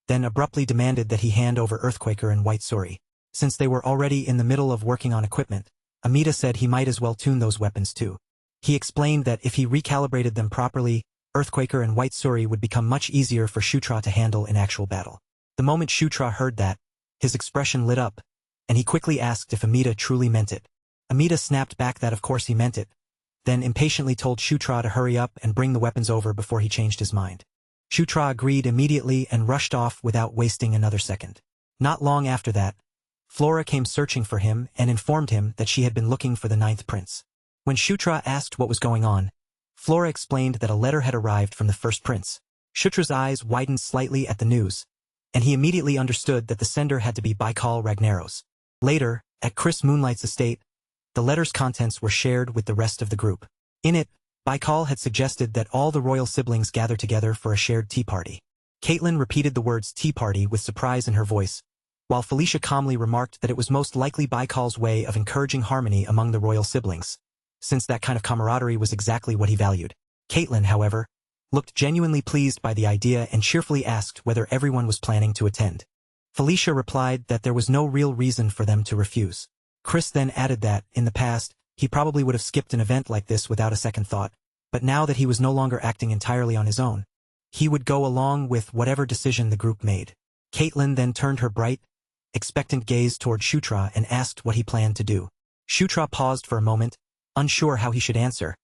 then abruptly demanded that he hand over Earthquaker and White Suri. Since they were already in the middle of working on equipment, Amita said he might as well tune those weapons too. He explained that if he recalibrated them properly, Earthquaker and White Suri would become much easier for Shutra to handle in actual battle. The moment Shutra heard that, his expression lit up, and he quickly asked if Amita truly meant it. Amita snapped back that of course he meant it, then impatiently told Shutra to hurry up and bring the weapons over before he changed his mind. Shutra agreed immediately and rushed off without wasting another second. Not long after that, Flora came searching for him and informed him that she had been looking for the 9th prince. When Shutra asked what was going on, Flora explained that a letter had arrived from the 1st prince. Shutra's eyes widened slightly at the news, and he immediately understood that the sender had to be Baikal Ragnaros. Later, at Chris Moonlight's estate, the letter's contents were shared with the rest of the group. In it, Baikal had suggested that all the royal siblings gather together for a shared tea party. Caitlin repeated the words tea party with surprise in her voice, while Felicia calmly remarked that it was most likely Baikal's way of encouraging harmony among the royal siblings, since that kind of camaraderie was exactly what he valued. Caitlin, however, looked genuinely pleased by the idea and cheerfully asked whether everyone was planning to attend. Felicia replied that there was no real reason for them to refuse. Chris then added that, in the past, he probably would have skipped an event like this without a second thought, but now that he was no longer acting entirely on his own, he would go along with whatever decision the group made. Caitlin then turned her bright, expectant gaze toward Shutra and asked what he planned to do. Shutra paused for a moment, unsure how he should answer,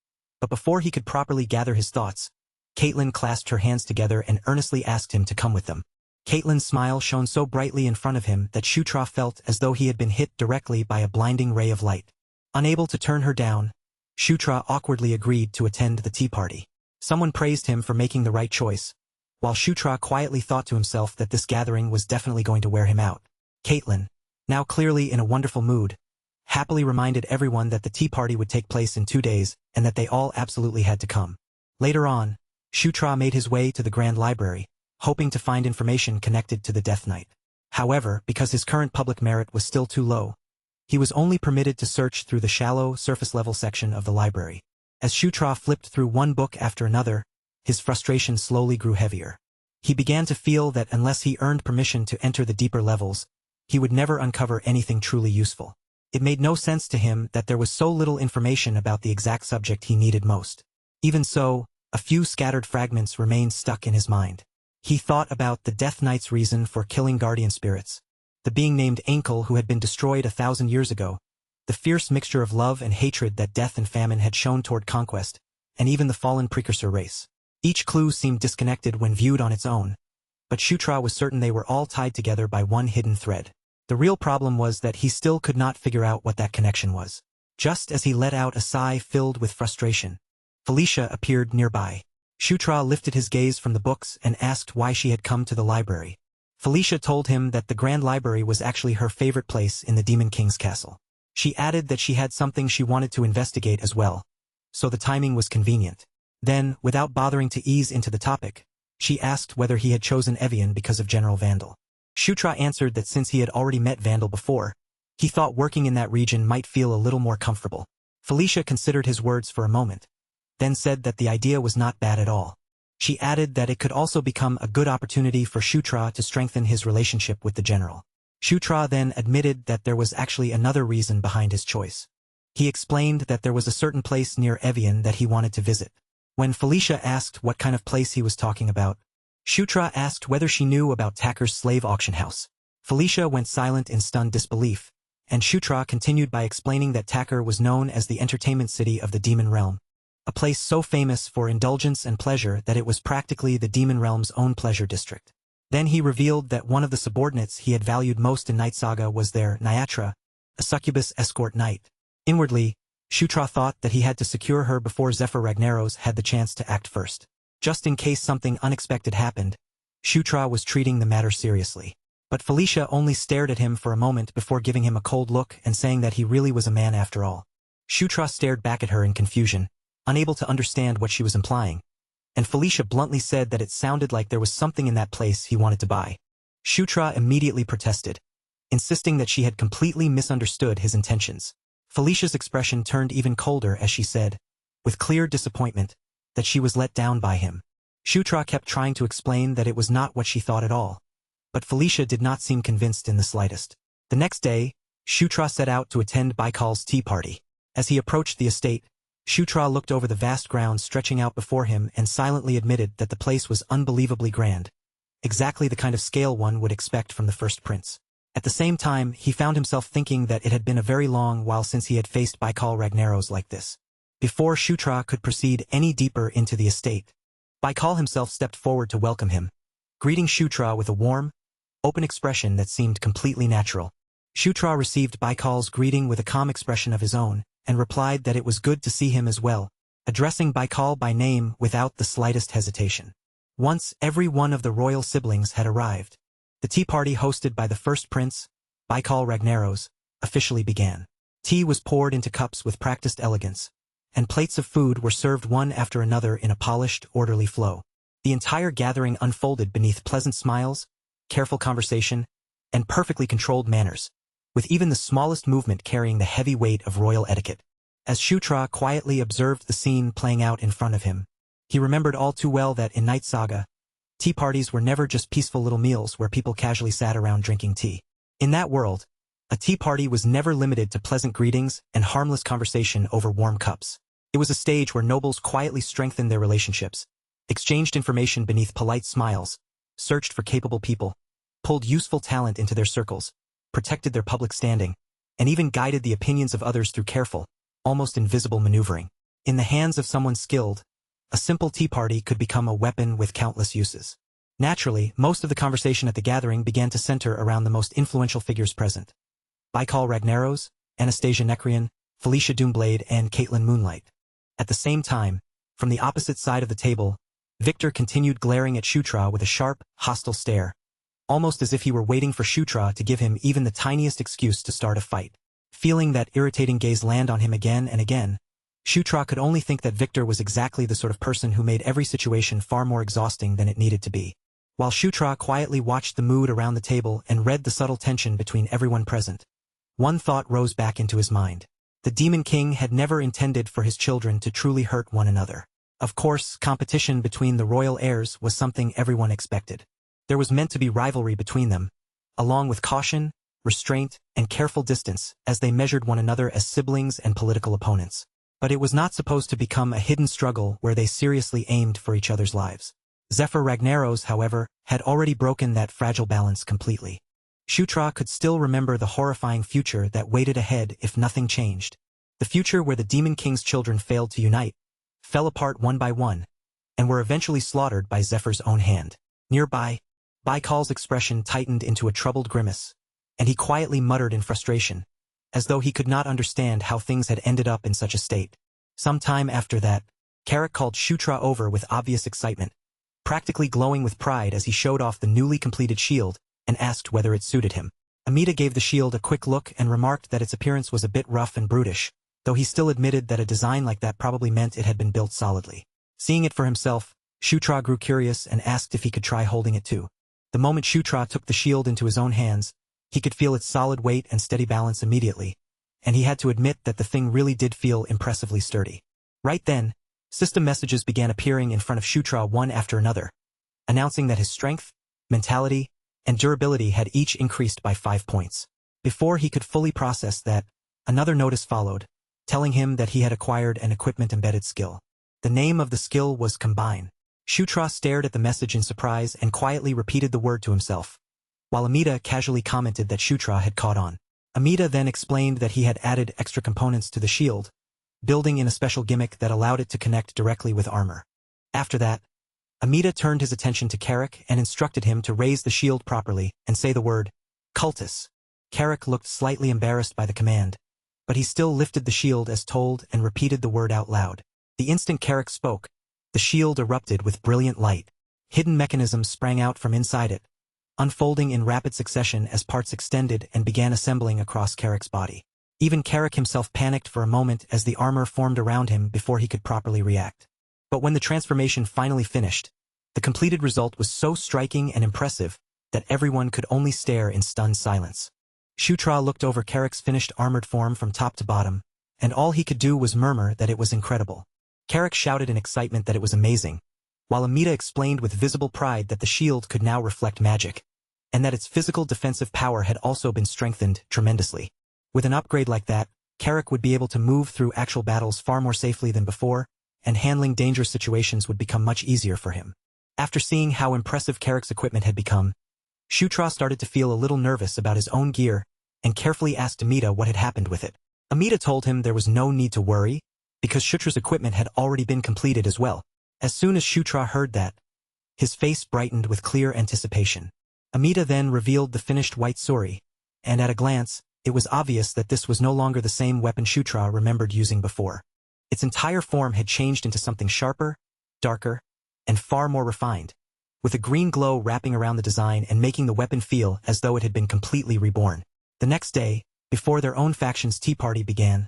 but before he could properly gather his thoughts, Caitlin clasped her hands together and earnestly asked him to come with them. Caitlin's smile shone so brightly in front of him that Shutra felt as though he had been hit directly by a blinding ray of light. Unable to turn her down, Shutra awkwardly agreed to attend the tea party. Someone praised him for making the right choice, while Shutra quietly thought to himself that this gathering was definitely going to wear him out. Caitlin, now clearly in a wonderful mood, happily reminded everyone that the tea party would take place in 2 days and that they all absolutely had to come. Later on, Shutra made his way to the Grand Library, hoping to find information connected to the Death Knight. However, because his current public merit was still too low, he was only permitted to search through the shallow, surface-level section of the library. As Shutra flipped through one book after another, his frustration slowly grew heavier. He began to feel that unless he earned permission to enter the deeper levels, he would never uncover anything truly useful. It made no sense to him that there was so little information about the exact subject he needed most. Even so, a few scattered fragments remained stuck in his mind. He thought about the Death Knight's reason for killing guardian spirits, the being named Enkel who had been destroyed 1,000 years ago, the fierce mixture of love and hatred that death and famine had shown toward conquest, and even the fallen precursor race. Each clue seemed disconnected when viewed on its own, but Shutra was certain they were all tied together by one hidden thread. The real problem was that he still could not figure out what that connection was. Just as he let out a sigh filled with frustration, Felicia appeared nearby. Shutra lifted his gaze from the books and asked why she had come to the library. Felicia told him that the Grand Library was actually her favorite place in the Demon King's castle. She added that she had something she wanted to investigate as well, so the timing was convenient. Then, without bothering to ease into the topic, she asked whether he had chosen Evian because of General Vandal. Shutra answered that since he had already met Vandal before, he thought working in that region might feel a little more comfortable. Felicia considered his words for a moment, then said that the idea was not bad at all. She added that it could also become a good opportunity for Shutra to strengthen his relationship with the general. Shutra then admitted that there was actually another reason behind his choice. He explained that there was a certain place near Evian that he wanted to visit. When Felicia asked what kind of place he was talking about, Shutra asked whether she knew about Tacker's slave auction house. Felicia went silent in stunned disbelief, And Shutra continued by explaining that Takur was known as the entertainment city of the demon realm, a place so famous for indulgence and pleasure that it was practically the demon realm's own pleasure district. Then he revealed that one of the subordinates he had valued most in Night Saga was their Nyatra, a succubus escort knight. Inwardly, Shutra thought that he had to secure her before Zephyr Ragnaros had the chance to act first. Just in case something unexpected happened, Shutra was treating the matter seriously. But Felicia only stared at him for a moment before giving him a cold look and saying that he really was a man after all. Shutra stared back at her in confusion, unable to understand what she was implying, and Felicia bluntly said that it sounded like there was something in that place he wanted to buy. Shutra immediately protested, insisting that she had completely misunderstood his intentions. Felicia's expression turned even colder as she said, with clear disappointment, that she was let down by him. Shutra kept trying to explain that it was not what she thought at all, but Felicia did not seem convinced in the slightest. The next day, Shutra set out to attend Baikal's tea party. As he approached the estate, Shutra looked over the vast grounds stretching out before him and silently admitted that the place was unbelievably grand, exactly the kind of scale one would expect from the first prince. At the same time, he found himself thinking that it had been a very long while since he had faced Baikal Ragnaros like this. Before Shutra could proceed any deeper into the estate, Baikal himself stepped forward to welcome him, greeting Shutra with a warm, open expression that seemed completely natural. Shutra received Baikal's greeting with a calm expression of his own, and replied that it was good to see him as well, addressing Baikal by name without the slightest hesitation. Once every one of the royal siblings had arrived, the tea party hosted by the first prince, Baikal Ragnaros, officially began. Tea was poured into cups with practiced elegance, and plates of food were served one after another in a polished, orderly flow. The entire gathering unfolded beneath pleasant smiles, careful conversation, and perfectly controlled manners, with even the smallest movement carrying the heavy weight of royal etiquette. As Shutra quietly observed the scene playing out in front of him, he remembered all too well that in Night Saga, tea parties were never just peaceful little meals where people casually sat around drinking tea. In that world, a tea party was never limited to pleasant greetings and harmless conversation over warm cups. It was a stage where nobles quietly strengthened their relationships, exchanged information beneath polite smiles, searched for capable people, pulled useful talent into their circles, protected their public standing, and even guided the opinions of others through careful, almost invisible maneuvering. In the hands of someone skilled, a simple tea party could become a weapon with countless uses. Naturally, most of the conversation at the gathering began to center around the most influential figures present: Baikal Ragnaros, Anastasia Nekrian, Felicia Doomblade, and Caitlin Moonlight. At the same time, from the opposite side of the table, Victor continued glaring at Shutra with a sharp, hostile stare, almost as if he were waiting for Shutra to give him even the tiniest excuse to start a fight. Feeling that irritating gaze land on him again and again, Shutra could only think that Victor was exactly the sort of person who made every situation far more exhausting than it needed to be. While Shutra quietly watched the mood around the table and read the subtle tension between everyone present, one thought rose back into his mind. The Demon King had never intended for his children to truly hurt one another. Of course, competition between the royal heirs was something everyone expected. There was meant to be rivalry between them, along with caution, restraint, and careful distance as they measured one another as siblings and political opponents. But it was not supposed to become a hidden struggle where they seriously aimed for each other's lives. Zephyr Ragnaros, however, had already broken that fragile balance completely. Shutra could still remember the horrifying future that waited ahead if nothing changed. The future where the Demon King's children failed to unite, fell apart one by one, and were eventually slaughtered by Zephyr's own hand. Nearby, Baikal's expression tightened into a troubled grimace, and he quietly muttered in frustration, as though he could not understand how things had ended up in such a state. Some time after that, Carrick called Shutra over with obvious excitement, practically glowing with pride as he showed off the newly completed shield and asked whether it suited him. Amita gave the shield a quick look and remarked that its appearance was a bit rough and brutish, though he still admitted that a design like that probably meant it had been built solidly. Seeing it for himself, Shutra grew curious and asked if he could try holding it too. The moment Shutra took the shield into his own hands, he could feel its solid weight and steady balance immediately, and he had to admit that the thing really did feel impressively sturdy. Right then, system messages began appearing in front of Shutra one after another, announcing that his strength, mentality, and durability had each increased by 5 points. Before he could fully process that, another notice followed, telling him that he had acquired an equipment-embedded skill. The name of the skill was Combine. Shutra stared at the message in surprise and quietly repeated the word to himself, while Amita casually commented that Shutra had caught on. Amida then explained that he had added extra components to the shield, building in a special gimmick that allowed it to connect directly with armor. After that, Amida turned his attention to Carrick and instructed him to raise the shield properly and say the word, cultus. Carrick looked slightly embarrassed by the command, but he still lifted the shield as told and repeated the word out loud. The instant Carrick spoke, the shield erupted with brilliant light. Hidden mechanisms sprang out from inside it, unfolding in rapid succession as parts extended and began assembling across Carrick's body. Even Carrick himself panicked for a moment as the armor formed around him before he could properly react. But when the transformation finally finished, the completed result was so striking and impressive that everyone could only stare in stunned silence. Shutra looked over Carrick's finished armored form from top to bottom, and all he could do was murmur that it was incredible. Carrick shouted in excitement that it was amazing, while Amida explained with visible pride that the shield could now reflect magic, and that its physical defensive power had also been strengthened tremendously. With an upgrade like that, Carrick would be able to move through actual battles far more safely than before, and handling dangerous situations would become much easier for him. After seeing how impressive Carrick's equipment had become, Shutra started to feel a little nervous about his own gear and carefully asked Amida what had happened with it. Amida told him there was no need to worry, because Shutra's equipment had already been completed as well. As soon as Shutra heard that, his face brightened with clear anticipation. Amida then revealed the finished white suri, and at a glance, it was obvious that this was no longer the same weapon Shutra remembered using before. Its entire form had changed into something sharper, darker, and far more refined, with a green glow wrapping around the design and making the weapon feel as though it had been completely reborn. The next day, before their own faction's tea party began,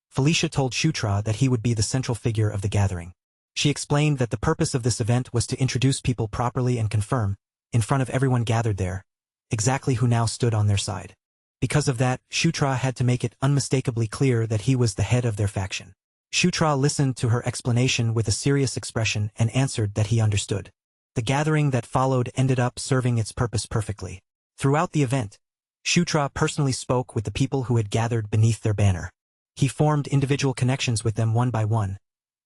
Felicia told Shutra that he would be the central figure of the gathering. She explained that the purpose of this event was to introduce people properly and confirm, in front of everyone gathered there, exactly who now stood on their side. Because of that, Shutra had to make it unmistakably clear that he was the head of their faction. Shutra listened to her explanation with a serious expression and answered that he understood. The gathering that followed ended up serving its purpose perfectly. Throughout the event, Shutra personally spoke with the people who had gathered beneath their banner. He formed individual connections with them one by one,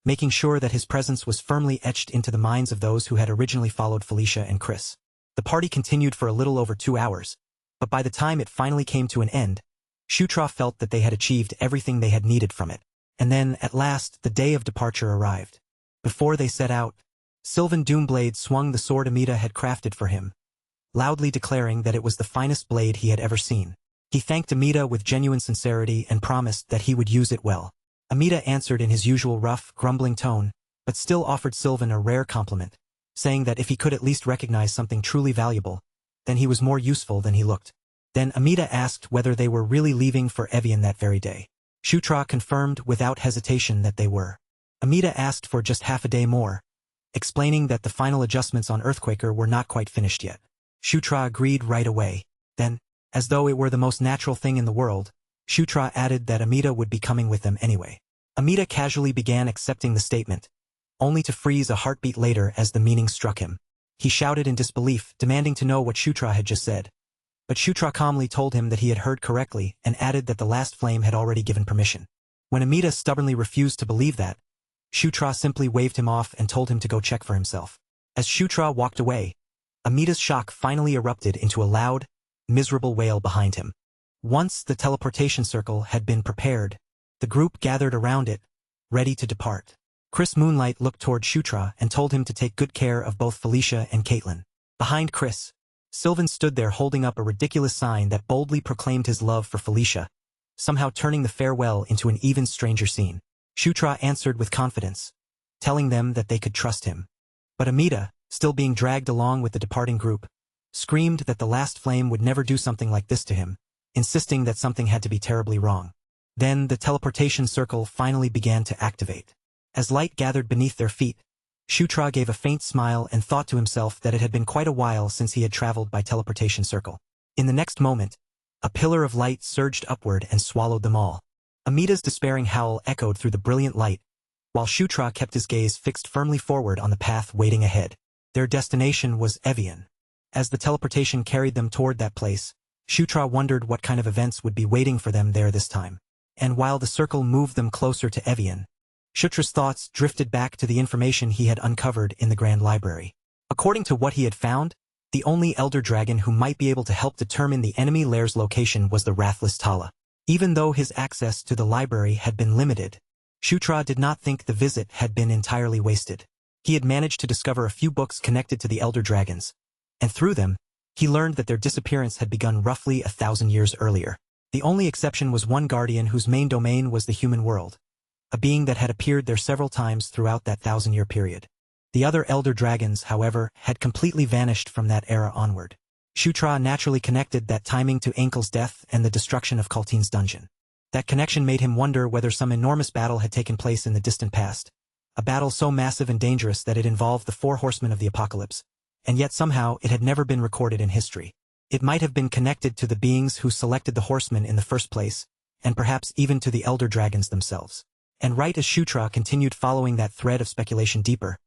making sure that his presence was firmly etched into the minds of those who had originally followed Felicia and Chris. The party continued for a little over 2 hours, but by the time it finally came to an end, Shutra felt that they had achieved everything they had needed from it. And then, at last, the day of departure arrived. Before they set out, Sylvan Doomblade swung the sword Amida had crafted for him, loudly declaring that it was the finest blade he had ever seen. He thanked Amida with genuine sincerity and promised that he would use it well. Amida answered in his usual rough, grumbling tone, but still offered Sylvan a rare compliment, saying that if he could at least recognize something truly valuable, then he was more useful than he looked. Then Amida asked whether they were really leaving for Evian that very day. Shutra confirmed without hesitation that they were. Amida asked for just half a day more, explaining that the final adjustments on Earthquaker were not quite finished yet. Shutra agreed right away. Then, as though it were the most natural thing in the world, Shutra added that Amida would be coming with them anyway. Amida casually began accepting the statement, only to freeze a heartbeat later as the meaning struck him. He shouted in disbelief, demanding to know what Shutra had just said. But Shutra calmly told him that he had heard correctly and added that the last flame had already given permission. When Amida stubbornly refused to believe that, Shutra simply waved him off and told him to go check for himself. As Shutra walked away, Amida's shock finally erupted into a loud, miserable wail behind him. Once the teleportation circle had been prepared, the group gathered around it, ready to depart. Chris Moonlight looked toward Shutra and told him to take good care of both Felicia and Caitlin. Behind Chris, Sylvan stood there holding up a ridiculous sign that boldly proclaimed his love for Felicia, somehow turning the farewell into an even stranger scene. Shutra answered with confidence, telling them that they could trust him. But Amida, still being dragged along with the departing group, screamed that the last flame would never do something like this to him, insisting that something had to be terribly wrong. Then the teleportation circle finally began to activate. As light gathered beneath their feet, Shutra gave a faint smile and thought to himself that it had been quite a while since he had traveled by teleportation circle. In the next moment, a pillar of light surged upward and swallowed them all. Amida's despairing howl echoed through the brilliant light, while Shutra kept his gaze fixed firmly forward on the path waiting ahead. Their destination was Evian. As the teleportation carried them toward that place, Shutra wondered what kind of events would be waiting for them there this time. And while the circle moved them closer to Evian, Shutra's thoughts drifted back to the information he had uncovered in the Grand Library. According to what he had found, The only elder dragon who might be able to help determine the enemy lair's location was the wrathless Tala. Even though his access to the library had been limited, Shutra did not think the visit had been entirely wasted. He had managed to discover a few books connected to the elder dragons, and through them, he learned that their disappearance had begun roughly 1,000 years earlier. The only exception was one guardian whose main domain was the human world, a being that had appeared there several times throughout that 1,000-year period. The other elder dragons, however, had completely vanished from that era onward. Shutra naturally connected that timing to Ankel's death and the destruction of Kaltin's dungeon. That connection made him wonder whether some enormous battle had taken place in the distant past, a battle so massive and dangerous that it involved the 4 horsemen of the apocalypse, and yet somehow it had never been recorded in history. It might have been connected to the beings who selected the horsemen in the first place, and perhaps even to the elder dragons themselves. And right as Shutra continued following that thread of speculation deeper,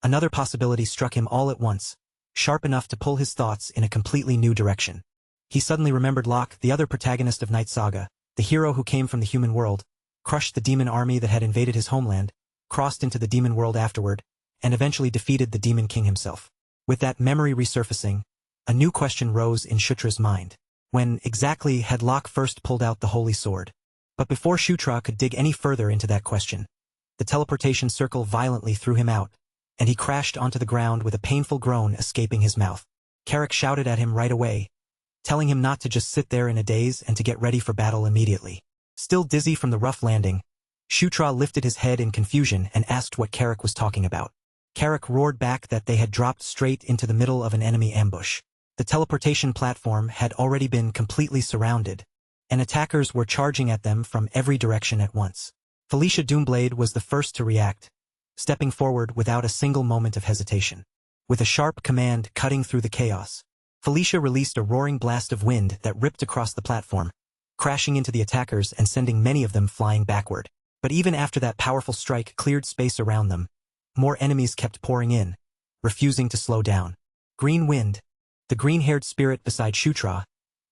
another possibility struck him all at once, sharp enough to pull his thoughts in a completely new direction. He suddenly remembered Locke, the other protagonist of Night Saga, the hero who came from the human world, crushed the demon army that had invaded his homeland, crossed into the demon world afterward, and eventually defeated the demon king himself. With that memory resurfacing, a new question rose in Shutra's mind. When exactly had Locke first pulled out the holy sword? But before Shutra could dig any further into that question, the teleportation circle violently threw him out, and he crashed onto the ground with a painful groan escaping his mouth. Carrick shouted at him right away, telling him not to just sit there in a daze and to get ready for battle immediately. Still dizzy from the rough landing, Shutra lifted his head in confusion and asked what Carrick was talking about. Carrick roared back that they had dropped straight into the middle of an enemy ambush. The teleportation platform had already been completely surrounded, and attackers were charging at them from every direction at once. Felicia Doomblade was the first to react, stepping forward without a single moment of hesitation. With a sharp command cutting through the chaos, Felicia released a roaring blast of wind that ripped across the platform, crashing into the attackers and sending many of them flying backward. But even after that powerful strike cleared space around them, more enemies kept pouring in, refusing to slow down. Green Wind, the green-haired spirit beside Shutra,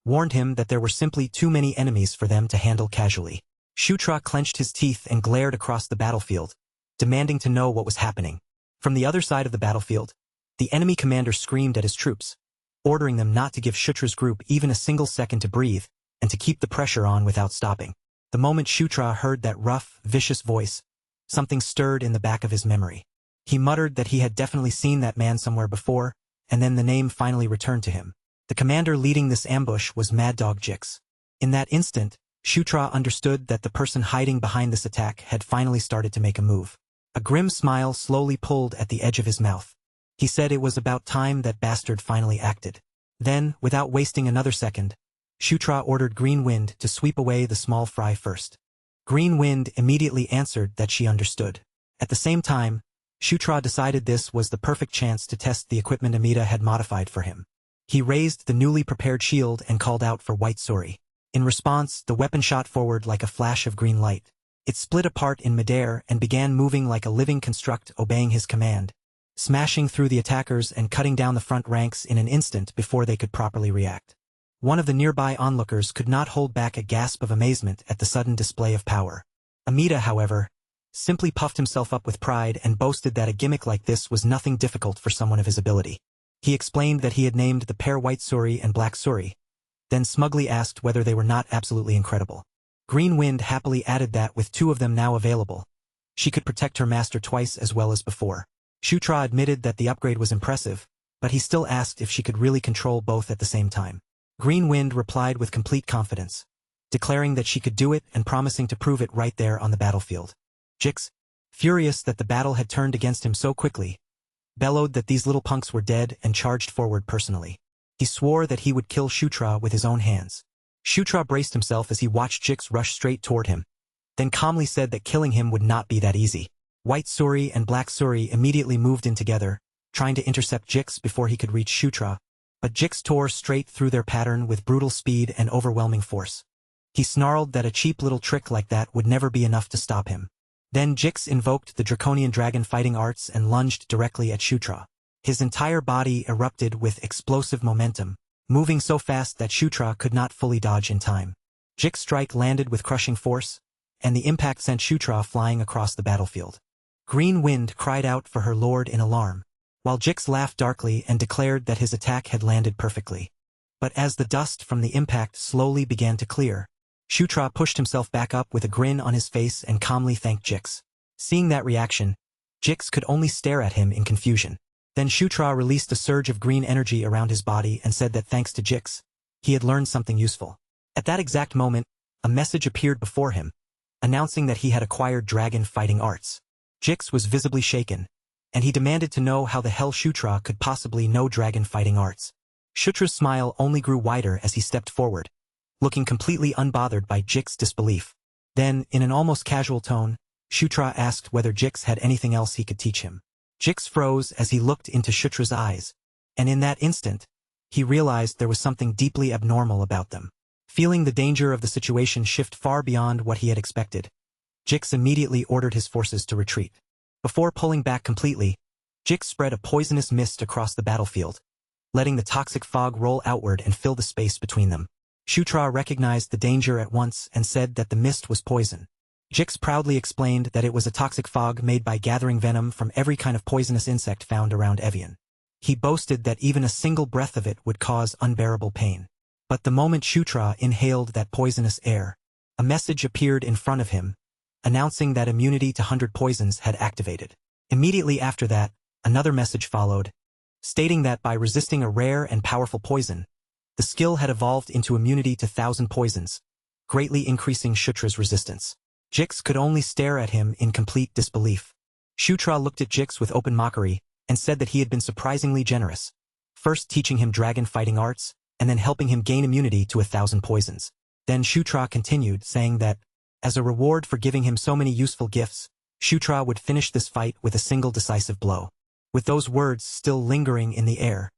warned him that there were simply too many enemies for them to handle casually. Shutra clenched his teeth and glared across the battlefield, demanding to know what was happening. From the other side of the battlefield, the enemy commander screamed at his troops, ordering them not to give Shutra's group even a single second to breathe, and to keep the pressure on without stopping. The moment Shutra heard that rough, vicious voice, something stirred in the back of his memory. He muttered that he had definitely seen that man somewhere before, and then the name finally returned to him. The commander leading this ambush was Mad Dog Jix. In that instant, Shutra understood that the person hiding behind this attack had finally started to make a move. A grim smile slowly pulled at the edge of his mouth. He said it was about time that bastard finally acted. Then, without wasting another second, Shutra ordered Green Wind to sweep away the small fry first. Green Wind immediately answered that she understood. At the same time, Shutra decided this was the perfect chance to test the equipment Amida had modified for him. He raised the newly prepared shield and called out for White Suri. In response, the weapon shot forward like a flash of green light. It split apart in midair and began moving like a living construct, obeying his command, smashing through the attackers and cutting down the front ranks in an instant before they could properly react. One of the nearby onlookers could not hold back a gasp of amazement at the sudden display of power. Amida, however, simply puffed himself up with pride and boasted that a gimmick like this was nothing difficult for someone of his ability. He explained that he had named the pair White Suri and Black Suri, then smugly asked whether they were not absolutely incredible. Green Wind happily added that with 2 of them now available, she could protect her master twice as well as before. Shutra admitted that the upgrade was impressive, but he still asked if she could really control both at the same time. Green Wind replied with complete confidence, declaring that she could do it and promising to prove it right there on the battlefield. Jix, furious that the battle had turned against him so quickly, bellowed that these little punks were dead and charged forward personally. He swore that he would kill Shutra with his own hands. Shutra braced himself as he watched Jix rush straight toward him, then calmly said that killing him would not be that easy. White Suri and Black Suri immediately moved in together, trying to intercept Jix before he could reach Shutra, but Jix tore straight through their pattern with brutal speed and overwhelming force. He snarled that a cheap little trick like that would never be enough to stop him. Then Jix invoked the draconian dragon fighting arts and lunged directly at Shutra. His entire body erupted with explosive momentum, moving so fast that Shutra could not fully dodge in time. Jix's strike landed with crushing force, and the impact sent Shutra flying across the battlefield. Green Wind cried out for her lord in alarm. while Jix laughed darkly and declared that his attack had landed perfectly. But as the dust from the impact slowly began to clear, Shutra pushed himself back up with a grin on his face and calmly thanked Jix. Seeing that reaction, Jix could only stare at him in confusion. Then Shutra released a surge of green energy around his body and said that thanks to Jix, he had learned something useful. At that exact moment, a message appeared before him, announcing that he had acquired dragon fighting arts. Jix was visibly shaken, and he demanded to know how the hell Shutra could possibly know dragon fighting arts. Shutra's smile only grew wider as he stepped forward, looking completely unbothered by Jix's disbelief. Then, in an almost casual tone, Shutra asked whether Jix had anything else he could teach him. Jix froze as he looked into Shutra's eyes, and in that instant, he realized there was something deeply abnormal about them. Feeling the danger of the situation shift far beyond what he had expected, Jix immediately ordered his forces to retreat. Before pulling back completely, Jix spread a poisonous mist across the battlefield, letting the toxic fog roll outward and fill the space between them. Shutra recognized the danger at once and said that the mist was poison. Jix proudly explained that it was a toxic fog made by gathering venom from every kind of poisonous insect found around Evian. He boasted that even a single breath of it would cause unbearable pain. But the moment Shutra inhaled that poisonous air, a message appeared in front of him, announcing that immunity to 100 poisons had activated. Immediately after that, another message followed, stating that by resisting a rare and powerful poison, the skill had evolved into immunity to 1,000 poisons, greatly increasing Shutra's resistance. Jix could only stare at him in complete disbelief. Shutra looked at Jix with open mockery and said that he had been surprisingly generous, first teaching him dragon fighting arts, and then helping him gain immunity to 1,000 poisons. Then Shutra continued, saying that, as a reward for giving him so many useful gifts, Shutra would finish this fight with a single decisive blow. With those words still lingering in the air,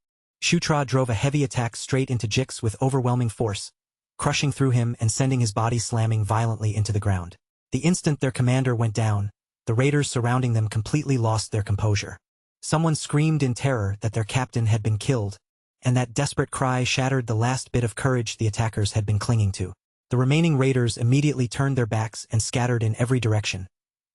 Shutra drove a heavy attack straight into Jix with overwhelming force, crushing through him and sending his body slamming violently into the ground. The instant their commander went down, the raiders surrounding them completely lost their composure. Someone screamed in terror that their captain had been killed, and that desperate cry shattered the last bit of courage the attackers had been clinging to. The remaining raiders immediately turned their backs and scattered in every direction,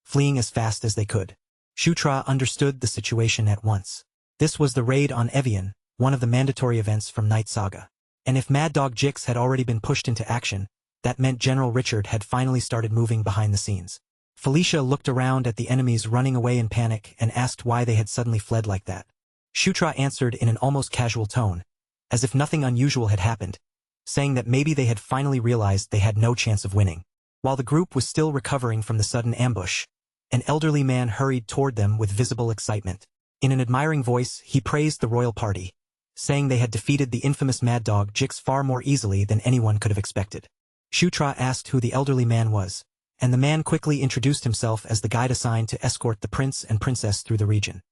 fleeing as fast as they could. Shutra understood the situation at once. This was the raid on Evian, one of the mandatory events from Night Saga. And if Mad Dog Jix had already been pushed into action, that meant General Richard had finally started moving behind the scenes. Felicia looked around at the enemies running away in panic and asked why they had suddenly fled like that. Shutra answered in an almost casual tone, as if nothing unusual had happened, saying that maybe they had finally realized they had no chance of winning. While the group was still recovering from the sudden ambush, an elderly man hurried toward them with visible excitement. In an admiring voice, he praised the royal party, saying they had defeated the infamous Mad Dog Jix far more easily than anyone could have expected. Shutra asked who the elderly man was, and the man quickly introduced himself as the guide assigned to escort the prince and princess through the region.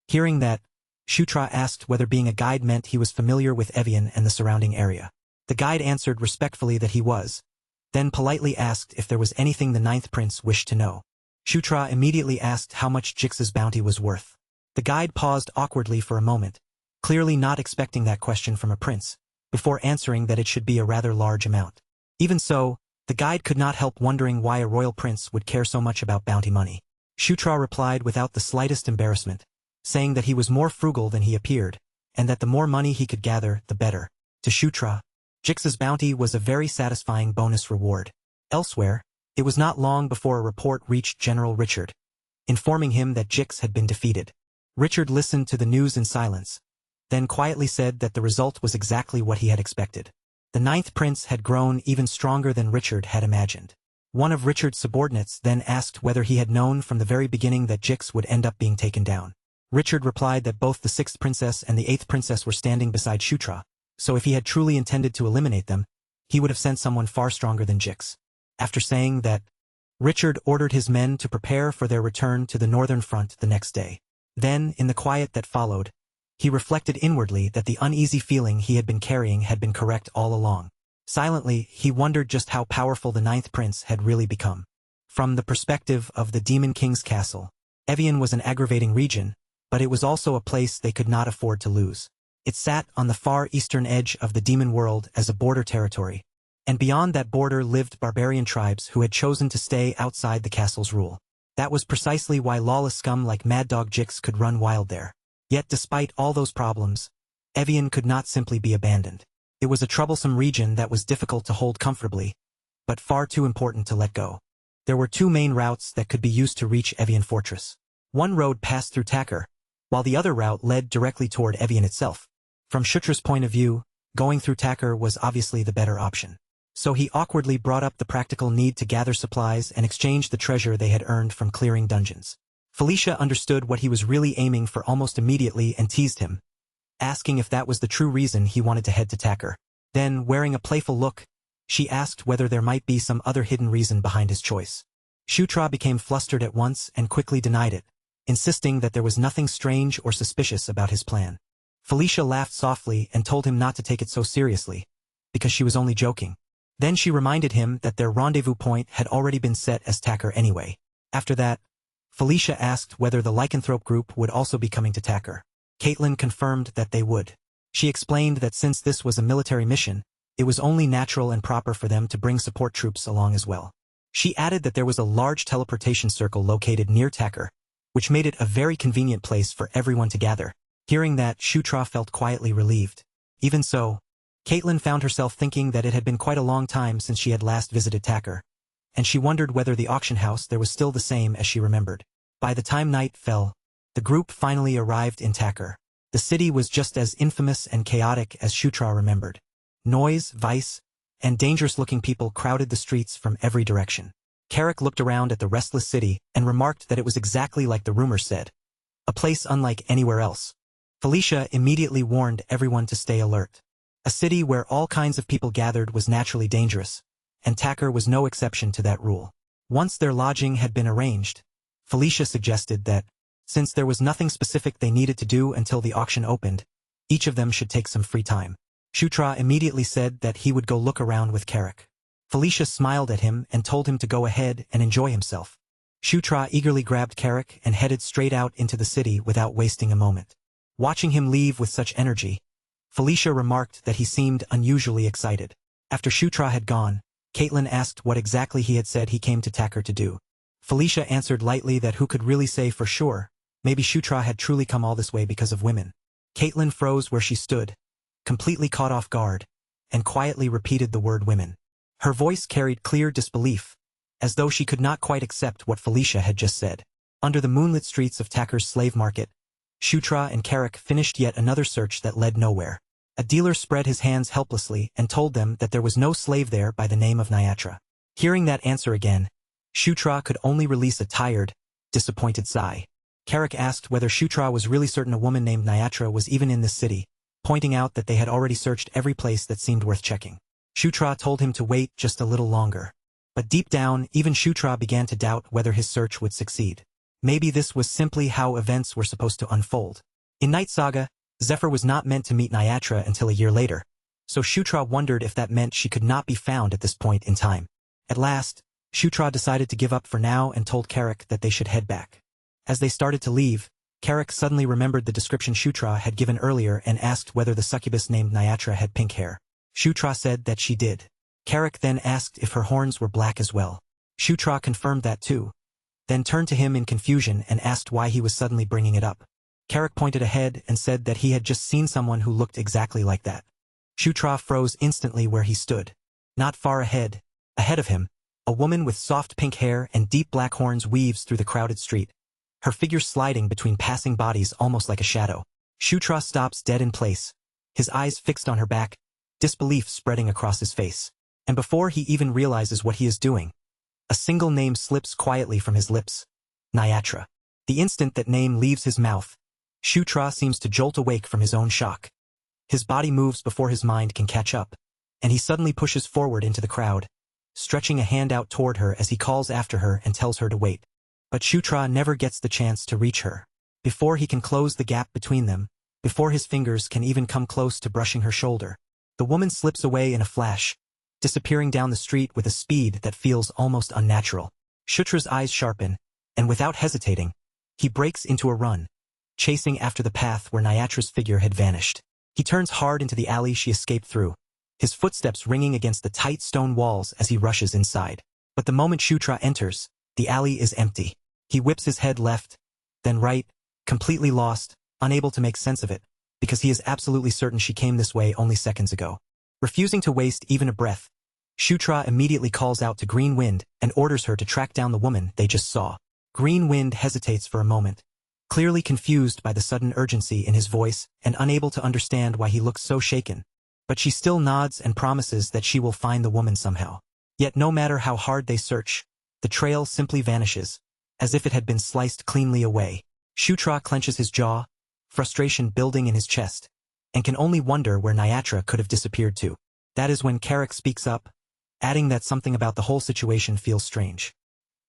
Hearing that, Shutra asked whether being a guide meant he was familiar with Evian and the surrounding area. The guide answered respectfully that he was, then politely asked if there was anything the ninth prince wished to know. Shutra immediately asked how much Jix's bounty was worth. The guide paused awkwardly for a moment, clearly not expecting that question from a prince, before answering that it should be a rather large amount. Even so, the guide could not help wondering why a royal prince would care so much about bounty money. Shutra replied without the slightest embarrassment, saying that he was more frugal than he appeared, and that the more money he could gather, the better. To Shutra, Jix's bounty was a very satisfying bonus reward. Elsewhere, it was not long before a report reached General Richard, informing him that Jix had been defeated. Richard listened to the news in silence, then quietly said that the result was exactly what he had expected. The ninth prince had grown even stronger than Richard had imagined. One of Richard's subordinates then asked whether he had known from the very beginning that Jix would end up being taken down. Richard replied that both the sixth princess and the eighth princess were standing beside Shutra, so if he had truly intended to eliminate them, he would have sent someone far stronger than Jix. After saying that, Richard ordered his men to prepare for their return to the northern front the next day. Then, in the quiet that followed, he reflected inwardly that the uneasy feeling he had been carrying had been correct all along. Silently, he wondered just how powerful the ninth prince had really become. From the perspective of the Demon King's castle, Evian was an aggravating region, but it was also a place they could not afford to lose. It sat on the far eastern edge of the demon world as a border territory, and beyond that border lived barbarian tribes who had chosen to stay outside the castle's rule. That was precisely why lawless scum like Mad Dog Jix could run wild there. Yet despite all those problems, Evian could not simply be abandoned. It was a troublesome region that was difficult to hold comfortably, but far too important to let go. There were two main routes that could be used to reach Evian Fortress. One road passed through Takkar, while the other route led directly toward Evian itself. From Shutra's point of view, going through Takkar was obviously the better option. So he awkwardly brought up the practical need to gather supplies and exchange the treasure they had earned from clearing dungeons. Felicia understood what he was really aiming for almost immediately and teased him, asking if that was the true reason he wanted to head to Takkar. Then, wearing a playful look, she asked whether there might be some other hidden reason behind his choice. Shutra became flustered at once and quickly denied it, insisting that there was nothing strange or suspicious about his plan. Felicia laughed softly and told him not to take it so seriously, because she was only joking. Then she reminded him that their rendezvous point had already been set as Takkar anyway. After that, Felicia asked whether the lycanthrope group would also be coming to Takkar. Caitlin confirmed that they would. She explained that since this was a military mission, it was only natural and proper for them to bring support troops along as well. She added that there was a large teleportation circle located near Takkar, which made it a very convenient place for everyone to gather. Hearing that, Shutra felt quietly relieved. Even so, Caitlin found herself thinking that it had been quite a long time since she had last visited Takkar, and she wondered whether the auction house there was still the same as she remembered. By the time night fell, the group finally arrived in Takkar. The city was just as infamous and chaotic as Shutra remembered. Noise, vice, and dangerous-looking people crowded the streets from every direction. Carrick looked around at the restless city and remarked that it was exactly like the rumors said, a place unlike anywhere else. Felicia immediately warned everyone to stay alert. A city where all kinds of people gathered was naturally dangerous, and Takkar was no exception to that rule. Once their lodging had been arranged, Felicia suggested that, since there was nothing specific they needed to do until the auction opened, each of them should take some free time. Shutra immediately said that he would go look around with Carrick. Felicia smiled at him and told him to go ahead and enjoy himself. Shutra eagerly grabbed Carrick and headed straight out into the city without wasting a moment. Watching him leave with such energy, Felicia remarked that he seemed unusually excited. After Shutra had gone, Caitlin asked what exactly he had said he came to Takkar to do. Felicia answered lightly that who could really say for sure, maybe Shutra had truly come all this way because of women. Caitlin froze where she stood, completely caught off guard, and quietly repeated the word women. Her voice carried clear disbelief, as though she could not quite accept what Felicia had just said. Under the moonlit streets of Takkar's slave market, Shutra and Carrick finished yet another search that led nowhere. A dealer spread his hands helplessly and told them that there was no slave there by the name of Nyatra. Hearing that answer again, Shutra could only release a tired, disappointed sigh. Carrick asked whether Shutra was really certain a woman named Nyatra was even in this city, pointing out that they had already searched every place that seemed worth checking. Shutra told him to wait just a little longer. But deep down, even Shutra began to doubt whether his search would succeed. Maybe this was simply how events were supposed to unfold. In Night Saga, Zephyr was not meant to meet Nyatra until a year later, so Shutra wondered if that meant she could not be found at this point in time. At last, Shutra decided to give up for now and told Carrick that they should head back. As they started to leave, Carrick suddenly remembered the description Shutra had given earlier and asked whether the succubus named Nyatra had pink hair. Shutra said that she did. Carrick then asked if her horns were black as well. Shutra confirmed that too, then turned to him in confusion and asked why he was suddenly bringing it up. Carrick pointed ahead and said that he had just seen someone who looked exactly like that. Shutra froze instantly where he stood. Not far ahead of him, a woman with soft pink hair and deep black horns weaves through the crowded street, her figure sliding between passing bodies almost like a shadow. Shutra stops dead in place, his eyes fixed on her back, disbelief spreading across his face. And before he even realizes what he is doing, a single name slips quietly from his lips. Nyatra. The instant that name leaves his mouth, Shutra seems to jolt awake from his own shock. His body moves before his mind can catch up, and he suddenly pushes forward into the crowd, stretching a hand out toward her as he calls after her and tells her to wait. But Shutra never gets the chance to reach her. Before he can close the gap between them, before his fingers can even come close to brushing her shoulder, the woman slips away in a flash, disappearing down the street with a speed that feels almost unnatural. Shutra's eyes sharpen, and without hesitating, he breaks into a run, chasing after the path where Nyatra's figure had vanished. He turns hard into the alley she escaped through, his footsteps ringing against the tight stone walls as he rushes inside. But the moment Shutra enters, the alley is empty. He whips his head left, then right, completely lost, unable to make sense of it, because he is absolutely certain she came this way only seconds ago. Refusing to waste even a breath, Shutra immediately calls out to Green Wind and orders her to track down the woman they just saw. Green Wind hesitates for a moment, clearly confused by the sudden urgency in his voice and unable to understand why he looks so shaken. But she still nods and promises that she will find the woman somehow. Yet no matter how hard they search, the trail simply vanishes, as if it had been sliced cleanly away. Shutra clenches his jaw, frustration building in his chest, and can only wonder where Nyatra could have disappeared to. That is when Carrick speaks up, adding that something about the whole situation feels strange.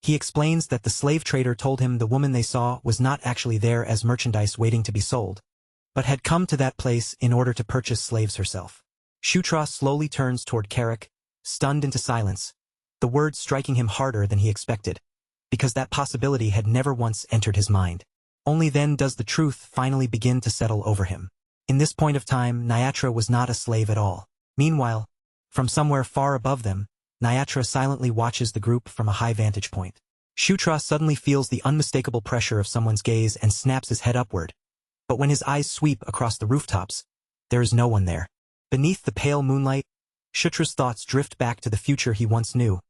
He explains that the slave trader told him the woman they saw was not actually there as merchandise waiting to be sold, but had come to that place in order to purchase slaves herself. Shutra slowly turns toward Carrick, stunned into silence, the words striking him harder than he expected, because that possibility had never once entered his mind. Only then does the truth finally begin to settle over him. In this point of time, Nyatra was not a slave at all. Meanwhile, from somewhere far above them, Nyatra silently watches the group from a high vantage point. Shutra suddenly feels the unmistakable pressure of someone's gaze and snaps his head upward. But when his eyes sweep across the rooftops, there is no one there. Beneath the pale moonlight, Shutra's thoughts drift back to the future he once knew,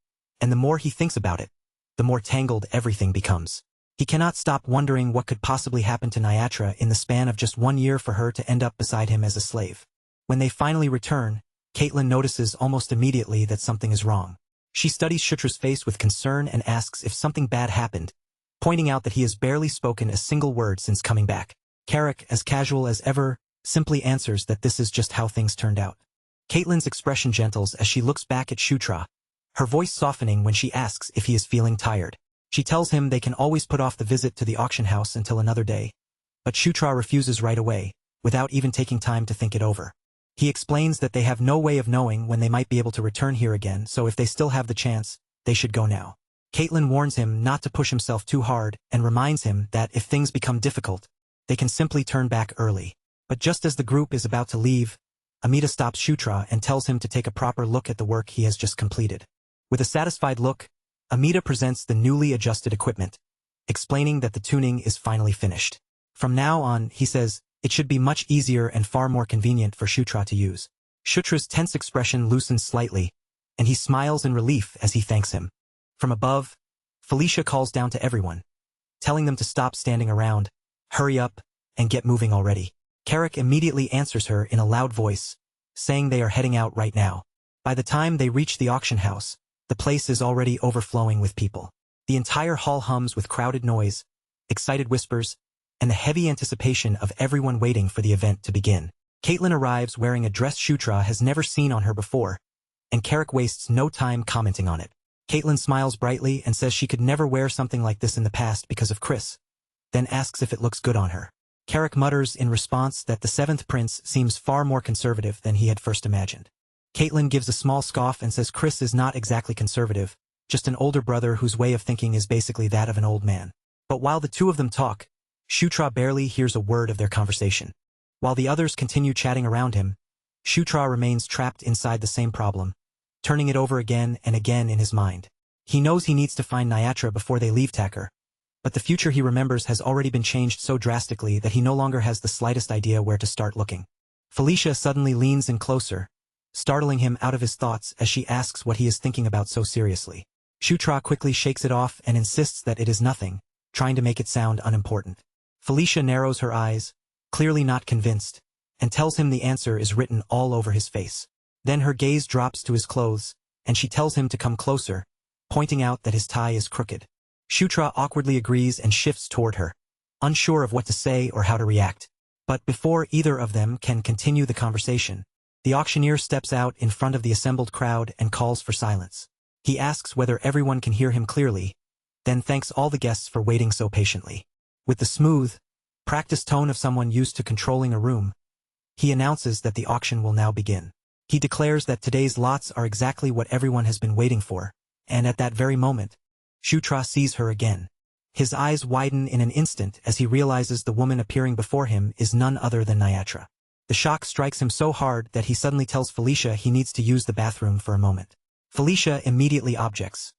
and the more he thinks about it, the more tangled everything becomes. He cannot stop wondering what could possibly happen to Nyatra in the span of just 1 year for her to end up beside him as a slave. When they finally return, Caitlin notices almost immediately that something is wrong. She studies Shutra's face with concern and asks if something bad happened, pointing out that he has barely spoken a single word since coming back. Carrick, as casual as ever, simply answers that this is just how things turned out. Caitlin's expression gentles as she looks back at Shutra, her voice softening when she asks if he is feeling tired. She tells him they can always put off the visit to the auction house until another day, but Shutra refuses right away, without even taking time to think it over. He explains that they have no way of knowing when they might be able to return here again, so if they still have the chance, they should go now. Caitlin warns him not to push himself too hard and reminds him that if things become difficult, they can simply turn back early. But just as the group is about to leave, Amita stops Shutra and tells him to take a proper look at the work he has just completed. With a satisfied look, Amita presents the newly adjusted equipment, explaining that the tuning is finally finished. From now on, he says, it should be much easier and far more convenient for Shutra to use. Shutra's tense expression loosens slightly, and he smiles in relief as he thanks him. From above, Felicia calls down to everyone, telling them to stop standing around, hurry up, and get moving already. Carrick immediately answers her in a loud voice, saying they are heading out right now. By the time they reach the auction house, the place is already overflowing with people. The entire hall hums with crowded noise, excited whispers, and the heavy anticipation of everyone waiting for the event to begin. Caitlin arrives wearing a dress Shutra has never seen on her before, and Carrick wastes no time commenting on it. Caitlin smiles brightly and says she could never wear something like this in the past because of Chris, then asks if it looks good on her. Carrick mutters in response that the 7th prince seems far more conservative than he had first imagined. Caitlin gives a small scoff and says Chris is not exactly conservative, just an older brother whose way of thinking is basically that of an old man. But while the two of them talk, Shutra barely hears a word of their conversation. While the others continue chatting around him, Shutra remains trapped inside the same problem, turning it over again and again in his mind. He knows he needs to find Nyatra before they leave Tacker, but the future he remembers has already been changed so drastically that he no longer has the slightest idea where to start looking. Felicia suddenly leans in closer, startling him out of his thoughts as she asks what he is thinking about so seriously. Shutra quickly shakes it off and insists that it is nothing, trying to make it sound unimportant. Felicia narrows her eyes, clearly not convinced, and tells him the answer is written all over his face. Then her gaze drops to his clothes, and she tells him to come closer, pointing out that his tie is crooked. Shutra awkwardly agrees and shifts toward her, unsure of what to say or how to react. But before either of them can continue the conversation, the auctioneer steps out in front of the assembled crowd and calls for silence. He asks whether everyone can hear him clearly, then thanks all the guests for waiting so patiently. With the smooth, practiced tone of someone used to controlling a room, he announces that the auction will now begin. He declares that today's lots are exactly what everyone has been waiting for, and at that very moment, Shutra sees her again. His eyes widen in an instant as he realizes the woman appearing before him is none other than Nyatra. The shock strikes him so hard that he suddenly tells Felicia he needs to use the bathroom for a moment. Felicia immediately objects,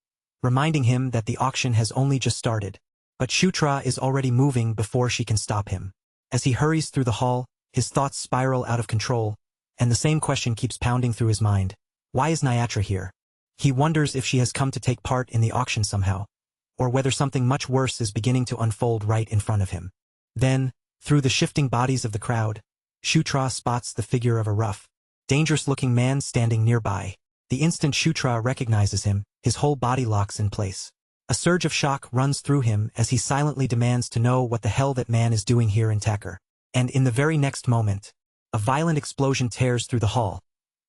reminding him that the auction has only just started, but Shutra is already moving before she can stop him. As he hurries through the hall, his thoughts spiral out of control, and the same question keeps pounding through his mind. Why is Nyatra here? He wonders if she has come to take part in the auction somehow, or whether something much worse is beginning to unfold right in front of him. Then, through the shifting bodies of the crowd, Shutra spots the figure of a rough, dangerous-looking man standing nearby. The instant Shutra recognizes him, his whole body locks in place. A surge of shock runs through him as he silently demands to know what the hell that man is doing here in Taker. And in the very next moment, a violent explosion tears through the hall,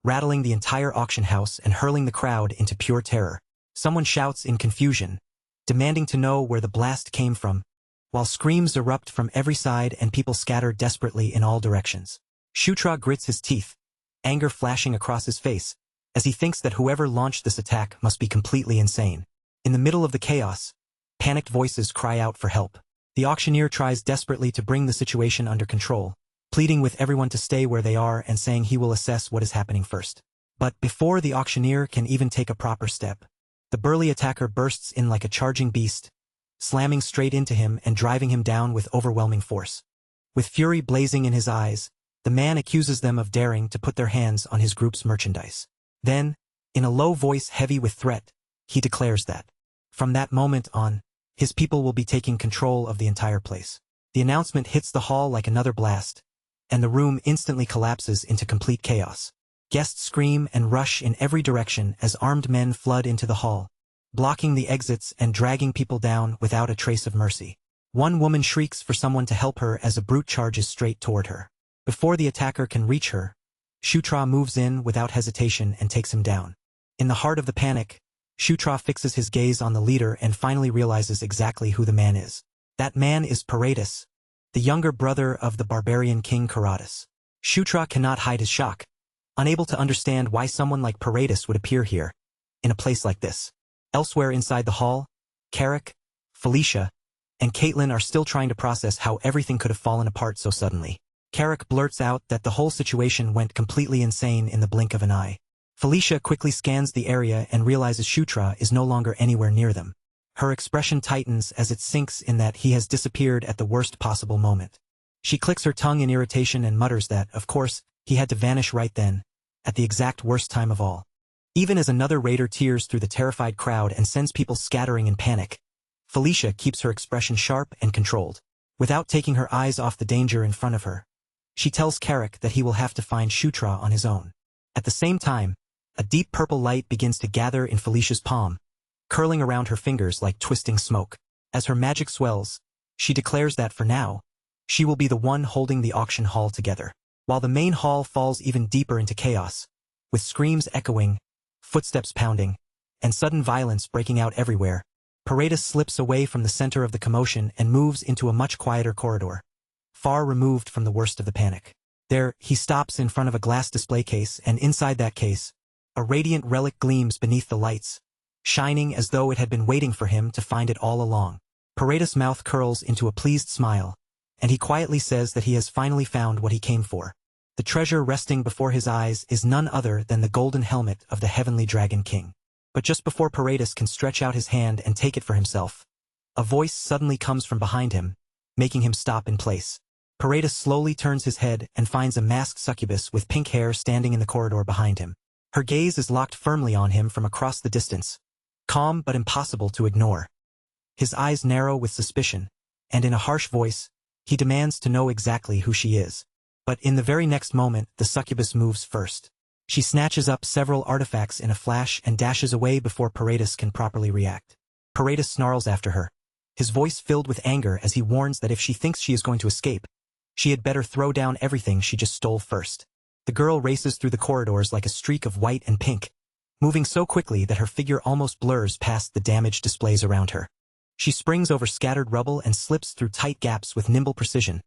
rattling the entire auction house and hurling the crowd into pure terror. Someone shouts in confusion, demanding to know where the blast came from, while screams erupt from every side and people scatter desperately in all directions. Shutra grits his teeth, anger flashing across his face, as he thinks that whoever launched this attack must be completely insane. In the middle of the chaos, panicked voices cry out for help. The auctioneer tries desperately to bring the situation under control, pleading with everyone to stay where they are and saying he will assess what is happening first. But before the auctioneer can even take a proper step, the burly attacker bursts in like a charging beast, slamming straight into him and driving him down with overwhelming force. With fury blazing in his eyes, the man accuses them of daring to put their hands on his group's merchandise. Then, in a low voice heavy with threat, he declares that, from that moment on, his people will be taking control of the entire place. The announcement hits the hall like another blast, and the room instantly collapses into complete chaos. Guests scream and rush in every direction as armed men flood into the hall, blocking the exits and dragging people down without a trace of mercy. One woman shrieks for someone to help her as a brute charges straight toward her. Before the attacker can reach her, Shutra moves in without hesitation and takes him down. In the heart of the panic, Shutra fixes his gaze on the leader and finally realizes exactly who the man is. That man is Paredes, the younger brother of the barbarian king Karatas. Shutra cannot hide his shock, unable to understand why someone like Paredes would appear here, in a place like this. Elsewhere inside the hall, Carrick, Felicia, and Caitlin are still trying to process how everything could have fallen apart so suddenly. Carrick blurts out that the whole situation went completely insane in the blink of an eye. Felicia quickly scans the area and realizes Shutra is no longer anywhere near them. Her expression tightens as it sinks in that he has disappeared at the worst possible moment. She clicks her tongue in irritation and mutters that, of course, he had to vanish right then, at the exact worst time of all. Even as another raider tears through the terrified crowd and sends people scattering in panic, Felicia keeps her expression sharp and controlled. Without taking her eyes off the danger in front of her, she tells Carrick that he will have to find Shutra on his own. At the same time, a deep purple light begins to gather in Felicia's palm, curling around her fingers like twisting smoke. As her magic swells, she declares that for now, she will be the one holding the auction hall together. While the main hall falls even deeper into chaos, with screams echoing, footsteps pounding, and sudden violence breaking out everywhere, Paredes slips away from the center of the commotion and moves into a much quieter corridor, far removed from the worst of the panic. There, he stops in front of a glass display case, and inside that case, a radiant relic gleams beneath the lights, shining as though it had been waiting for him to find it all along. Paredes' mouth curls into a pleased smile, and he quietly says that he has finally found what he came for. The treasure resting before his eyes is none other than the golden helmet of the Heavenly Dragon King. But just before Paredes can stretch out his hand and take it for himself, a voice suddenly comes from behind him, making him stop in place. Paredes slowly turns his head and finds a masked succubus with pink hair standing in the corridor behind him. Her gaze is locked firmly on him from across the distance, calm but impossible to ignore. His eyes narrow with suspicion, and in a harsh voice, he demands to know exactly who she is. But in the very next moment, the succubus moves first. She snatches up several artifacts in a flash and dashes away before Paredes can properly react. Paredes snarls after her, his voice filled with anger as he warns that if she thinks she is going to escape, she had better throw down everything she just stole first. The girl races through the corridors like a streak of white and pink, moving so quickly that her figure almost blurs past the damaged displays around her. She springs over scattered rubble and slips through tight gaps with nimble precision,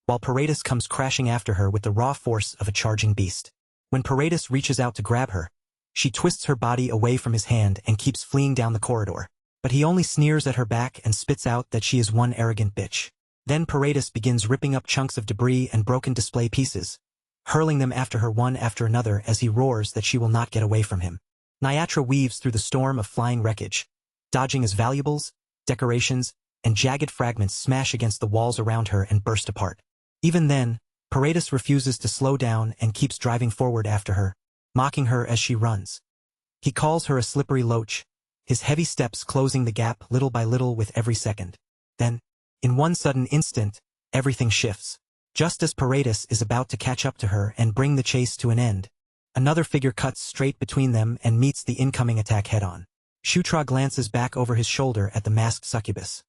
while Paredes comes crashing after her with the raw force of a charging beast. When Paredes reaches out to grab her, she twists her body away from his hand and keeps fleeing down the corridor. But he only sneers at her back and spits out that she is one arrogant bitch. Then Paredes begins ripping up chunks of debris and broken display pieces, hurling them after her one after another as he roars that she will not get away from him. Nyatra weaves through the storm of flying wreckage, dodging as valuables, decorations, and jagged fragments smash against the walls around her and burst apart. Even then, Paredes refuses to slow down and keeps driving forward after her, mocking her as she runs. He calls her a slippery loach, his heavy steps closing the gap little by little with every second. Then, in one sudden instant, everything shifts. Just as Paredes is about to catch up to her and bring the chase to an end, another figure cuts straight between them and meets the incoming attack head-on. Shutra glances back over his shoulder at the masked succubus,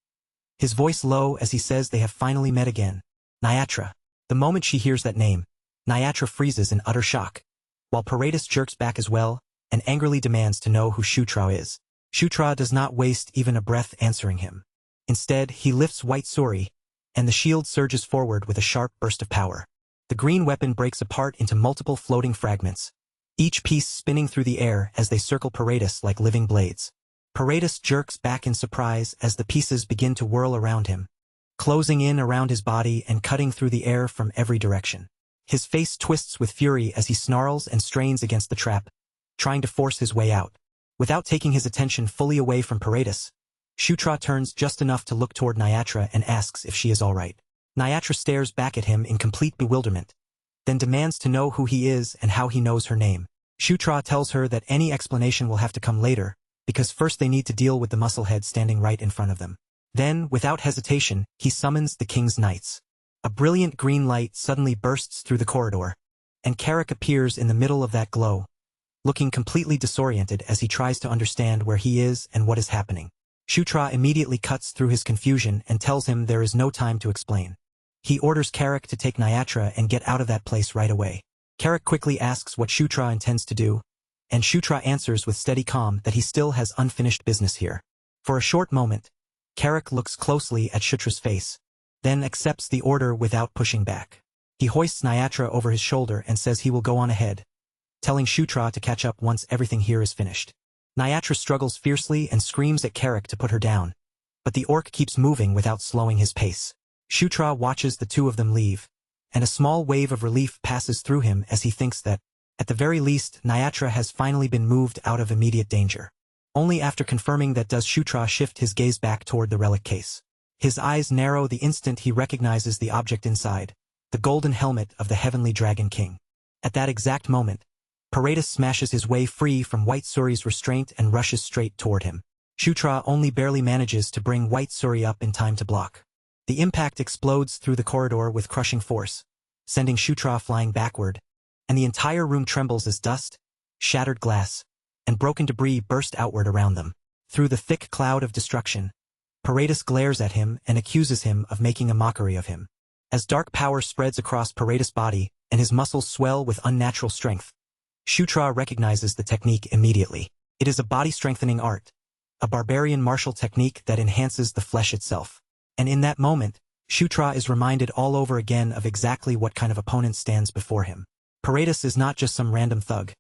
his voice low as he says they have finally met again. Nyatra. The moment she hears that name, Nyatra freezes in utter shock, while Paredes jerks back as well and angrily demands to know who Shutra is. Shutra does not waste even a breath answering him. Instead, he lifts White Suri, and the shield surges forward with a sharp burst of power. The green weapon breaks apart into multiple floating fragments, each piece spinning through the air as they circle Paredes like living blades. Paredes jerks back in surprise as the pieces begin to whirl around him, closing in around his body and cutting through the air from every direction. His face twists with fury as he snarls and strains against the trap, trying to force his way out. Without taking his attention fully away from Paredes, Shutra turns just enough to look toward Nyatra and asks if she is all right. Nyatra stares back at him in complete bewilderment, then demands to know who he is and how he knows her name. Shutra tells her that any explanation will have to come later, because first they need to deal with the musclehead standing right in front of them. Then, without hesitation, he summons the king's knights. A brilliant green light suddenly bursts through the corridor, and Carrick appears in the middle of that glow, looking completely disoriented as he tries to understand where he is and what is happening. Shutra immediately cuts through his confusion and tells him there is no time to explain. He orders Carrick to take Nyatra and get out of that place right away. Carrick quickly asks what Shutra intends to do, and Shutra answers with steady calm that he still has unfinished business here. For a short moment, Carrick looks closely at Shutra's face, then accepts the order without pushing back. He hoists Nyatra over his shoulder and says he will go on ahead, telling Shutra to catch up once everything here is finished. Nyatra struggles fiercely and screams at Carrick to put her down, but the orc keeps moving without slowing his pace. Shutra watches the two of them leave, and a small wave of relief passes through him as he thinks that, at the very least, Nyatra has finally been moved out of immediate danger. Only after confirming that does Shutra shift his gaze back toward the relic case. His eyes narrow the instant he recognizes the object inside, the golden helmet of the Heavenly Dragon King. At that exact moment, Paredes smashes his way free from White Suri's restraint and rushes straight toward him. Shutra only barely manages to bring White Suri up in time to block. The impact explodes through the corridor with crushing force, sending Shutra flying backward, and the entire room trembles as dust, shattered glass, and broken debris burst outward around them. Through the thick cloud of destruction, Paredes glares at him and accuses him of making a mockery of him. As dark power spreads across Paredes' body and his muscles swell with unnatural strength, Shutra recognizes the technique immediately. It is a body-strengthening art, a barbarian martial technique that enhances the flesh itself. And in that moment, Shutra is reminded all over again of exactly what kind of opponent stands before him. Paredes is not just some random thug.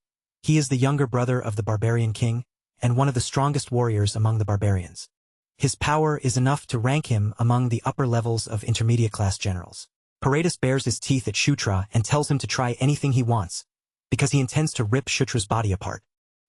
He is the younger brother of the barbarian king, and one of the strongest warriors among the barbarians. His power is enough to rank him among the upper levels of intermediate-class generals. Paredes bares his teeth at Shutra and tells him to try anything he wants, because he intends to rip Shutra's body apart.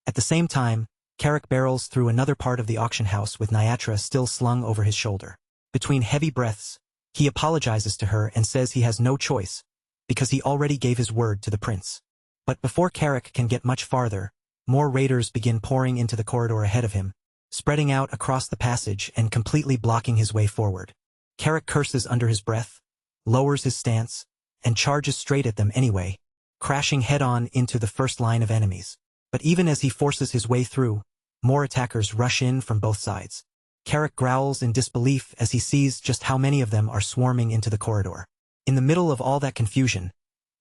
At the same time, Carrick barrels through another part of the auction house with Nyatra still slung over his shoulder. Between heavy breaths, he apologizes to her and says he has no choice, because he already gave his word to the prince. But before Carrick can get much farther, more raiders begin pouring into the corridor ahead of him, spreading out across the passage and completely blocking his way forward. Carrick curses under his breath, lowers his stance, and charges straight at them anyway, crashing head-on into the first line of enemies. But even as he forces his way through, more attackers rush in from both sides. Carrick growls in disbelief as he sees just how many of them are swarming into the corridor. In the middle of all that confusion,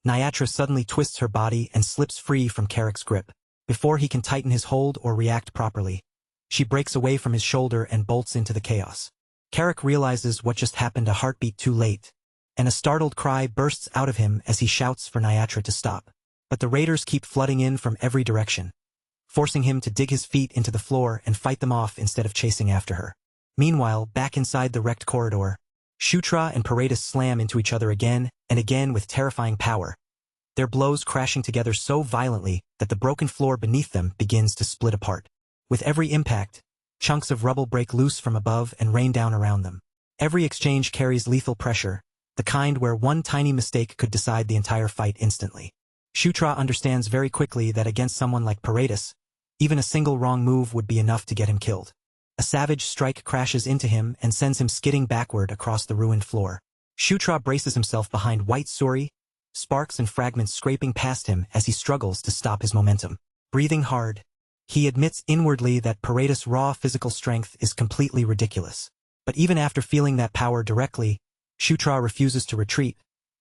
Nyatra suddenly twists her body and slips free from Carrick's grip. Before he can tighten his hold or react properly, she breaks away from his shoulder and bolts into the chaos. Carrick realizes what just happened a heartbeat too late, and a startled cry bursts out of him as he shouts for Nyatra to stop. But the raiders keep flooding in from every direction, forcing him to dig his feet into the floor and fight them off instead of chasing after her. Meanwhile, back inside the wrecked corridor, Shutra and Paredes slam into each other again and again with terrifying power, their blows crashing together so violently that the broken floor beneath them begins to split apart. With every impact, chunks of rubble break loose from above and rain down around them. Every exchange carries lethal pressure, the kind where one tiny mistake could decide the entire fight instantly. Shutra understands very quickly that against someone like Paredes, even a single wrong move would be enough to get him killed. A savage strike crashes into him and sends him skidding backward across the ruined floor. Shutra braces himself behind white suri, sparks and fragments scraping past him as he struggles to stop his momentum. Breathing hard, he admits inwardly that Paredes' raw physical strength is completely ridiculous. But even after feeling that power directly, Shutra refuses to retreat,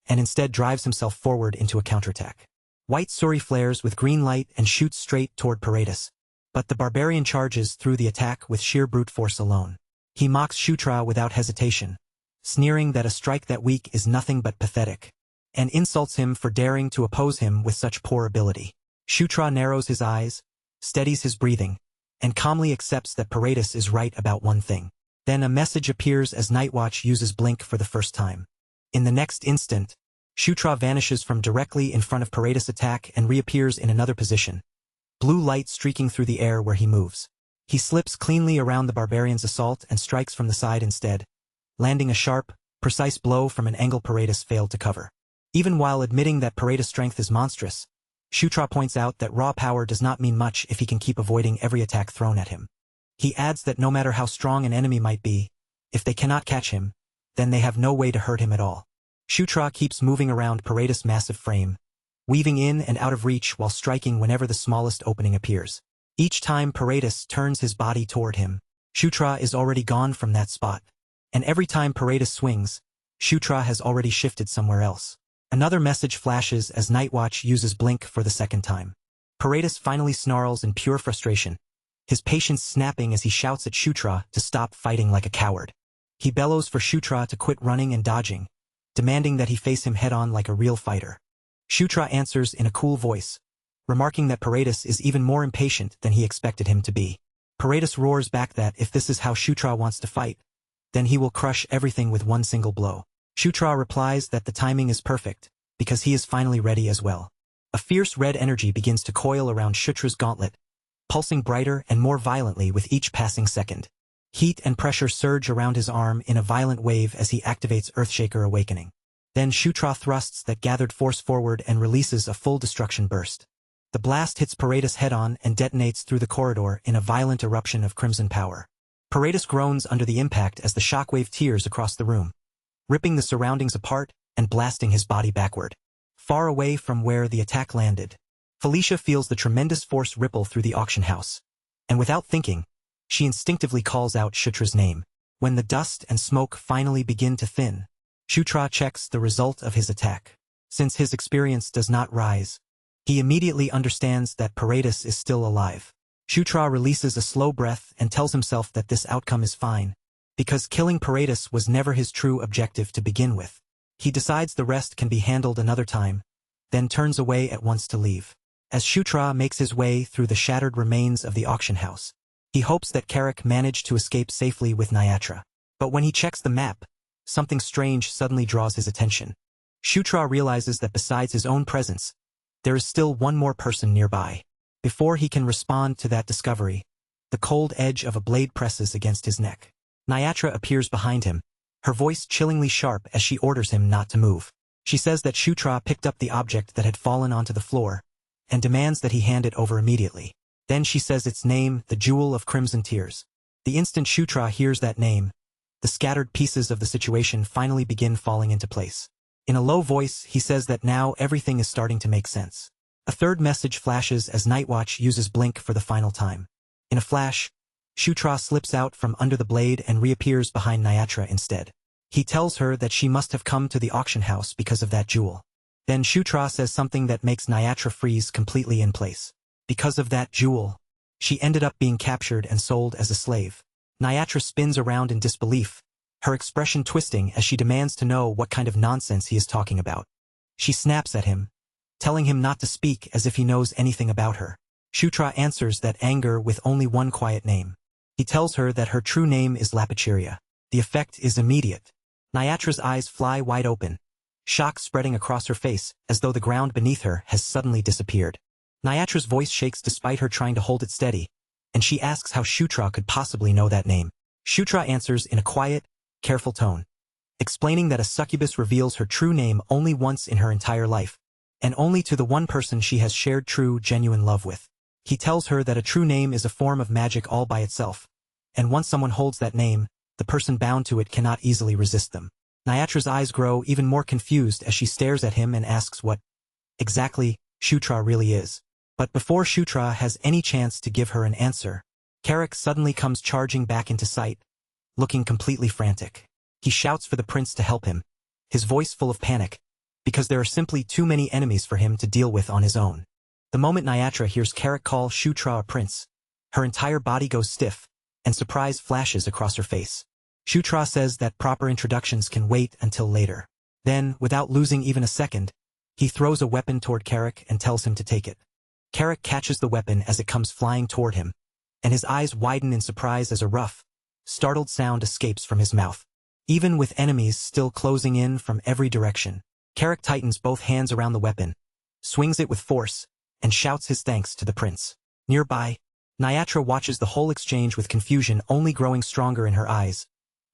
and instead drives himself forward into a counterattack. White suri flares with green light and shoots straight toward Paredes. But the barbarian charges through the attack with sheer brute force alone. He mocks Shutra without hesitation, sneering that a strike that weak is nothing but pathetic, and insults him for daring to oppose him with such poor ability. Shutra narrows his eyes, steadies his breathing, and calmly accepts that Paredes is right about one thing. Then a message appears as Nightwatch uses Blink for the first time. In the next instant, Shutra vanishes from directly in front of Paredes' attack and reappears in another position, blue light streaking through the air where he moves. He slips cleanly around the barbarian's assault and strikes from the side instead, landing a sharp, precise blow from an angle Paredes failed to cover. Even while admitting that Paredes' strength is monstrous, Shutra points out that raw power does not mean much if he can keep avoiding every attack thrown at him. He adds that no matter how strong an enemy might be, if they cannot catch him, then they have no way to hurt him at all. Shutra keeps moving around Paredes' massive frame, weaving in and out of reach while striking whenever the smallest opening appears. Each time Paredes turns his body toward him, Shutra is already gone from that spot. And every time Paredes swings, Shutra has already shifted somewhere else. Another message flashes as Nightwatch uses Blink for the second time. Paredes finally snarls in pure frustration, his patience snapping as he shouts at Shutra to stop fighting like a coward. He bellows for Shutra to quit running and dodging, demanding that he face him head-on like a real fighter. Shutra answers in a cool voice, remarking that Paredes is even more impatient than he expected him to be. Paredes roars back that if this is how Shutra wants to fight, then he will crush everything with one single blow. Shutra replies that the timing is perfect, because he is finally ready as well. A fierce red energy begins to coil around Shutra's gauntlet, pulsing brighter and more violently with each passing second. Heat and pressure surge around his arm in a violent wave as he activates Earthshaker Awakening. Then Shutra thrusts that gathered force forward and releases a full destruction burst. The blast hits Paredes head-on and detonates through the corridor in a violent eruption of crimson power. Paredes groans under the impact as the shockwave tears across the room, ripping the surroundings apart and blasting his body backward. Far away from where the attack landed, Felicia feels the tremendous force ripple through the auction house, and without thinking, she instinctively calls out Shutra's name. When the dust and smoke finally begin to thin, Shutra checks the result of his attack. Since his experience does not rise, he immediately understands that Paredes is still alive. Shutra releases a slow breath and tells himself that this outcome is fine, because killing Paredes was never his true objective to begin with. He decides the rest can be handled another time, then turns away at once to leave. As Shutra makes his way through the shattered remains of the auction house, he hopes that Carrick managed to escape safely with Nyatra. But when he checks the map, something strange suddenly draws his attention. Shutra realizes that besides his own presence, there is still one more person nearby. Before he can respond to that discovery, the cold edge of a blade presses against his neck. Nyatra appears behind him, her voice chillingly sharp as she orders him not to move. She says that Shutra picked up the object that had fallen onto the floor, and demands that he hand it over immediately. Then she says its name, the Jewel of Crimson Tears. The instant Shutra hears that name, the scattered pieces of the situation finally begin falling into place. In a low voice, he says that now everything is starting to make sense. A third message flashes as Nightwatch uses Blink for the final time. In a flash, Shutra slips out from under the blade and reappears behind Nyatra instead. He tells her that she must have come to the auction house because of that jewel. Then Shutra says something that makes Nyatra freeze completely in place. Because of that jewel, she ended up being captured and sold as a slave. Nyatra spins around in disbelief, her expression twisting as she demands to know what kind of nonsense he is talking about. She snaps at him, telling him not to speak as if he knows anything about her. Shutra answers that anger with only one quiet name. He tells her that her true name is Lapicheria. The effect is immediate. Nyatra's eyes fly wide open, shock spreading across her face as though the ground beneath her has suddenly disappeared. Nyatra's voice shakes despite her trying to hold it steady, and she asks how Shutra could possibly know that name. Shutra answers in a quiet, careful tone. explaining that a succubus reveals her true name only once in her entire life, and only to the one person she has shared true, genuine love with. He tells her that a true name is a form of magic all by itself, and once someone holds that name, the person bound to it cannot easily resist them. Nyatra's eyes grow even more confused as she stares at him and asks what exactly Shutra really is. But before Shutra has any chance to give her an answer, Carrick suddenly comes charging back into sight, looking completely frantic. He shouts for the prince to help him, his voice full of panic, because there are simply too many enemies for him to deal with on his own. The moment Nyatra hears Carrick call Shutra a prince, her entire body goes stiff, and surprise flashes across her face. Shutra says that proper introductions can wait until later. Then, without losing even a second, he throws a weapon toward Carrick and tells him to take it. Carrick catches the weapon as it comes flying toward him, and his eyes widen in surprise as a rough, startled sound escapes from his mouth. Even with enemies still closing in from every direction, Carrick tightens both hands around the weapon, swings it with force, and shouts his thanks to the prince. Nearby, Nyatra watches the whole exchange with confusion only growing stronger in her eyes,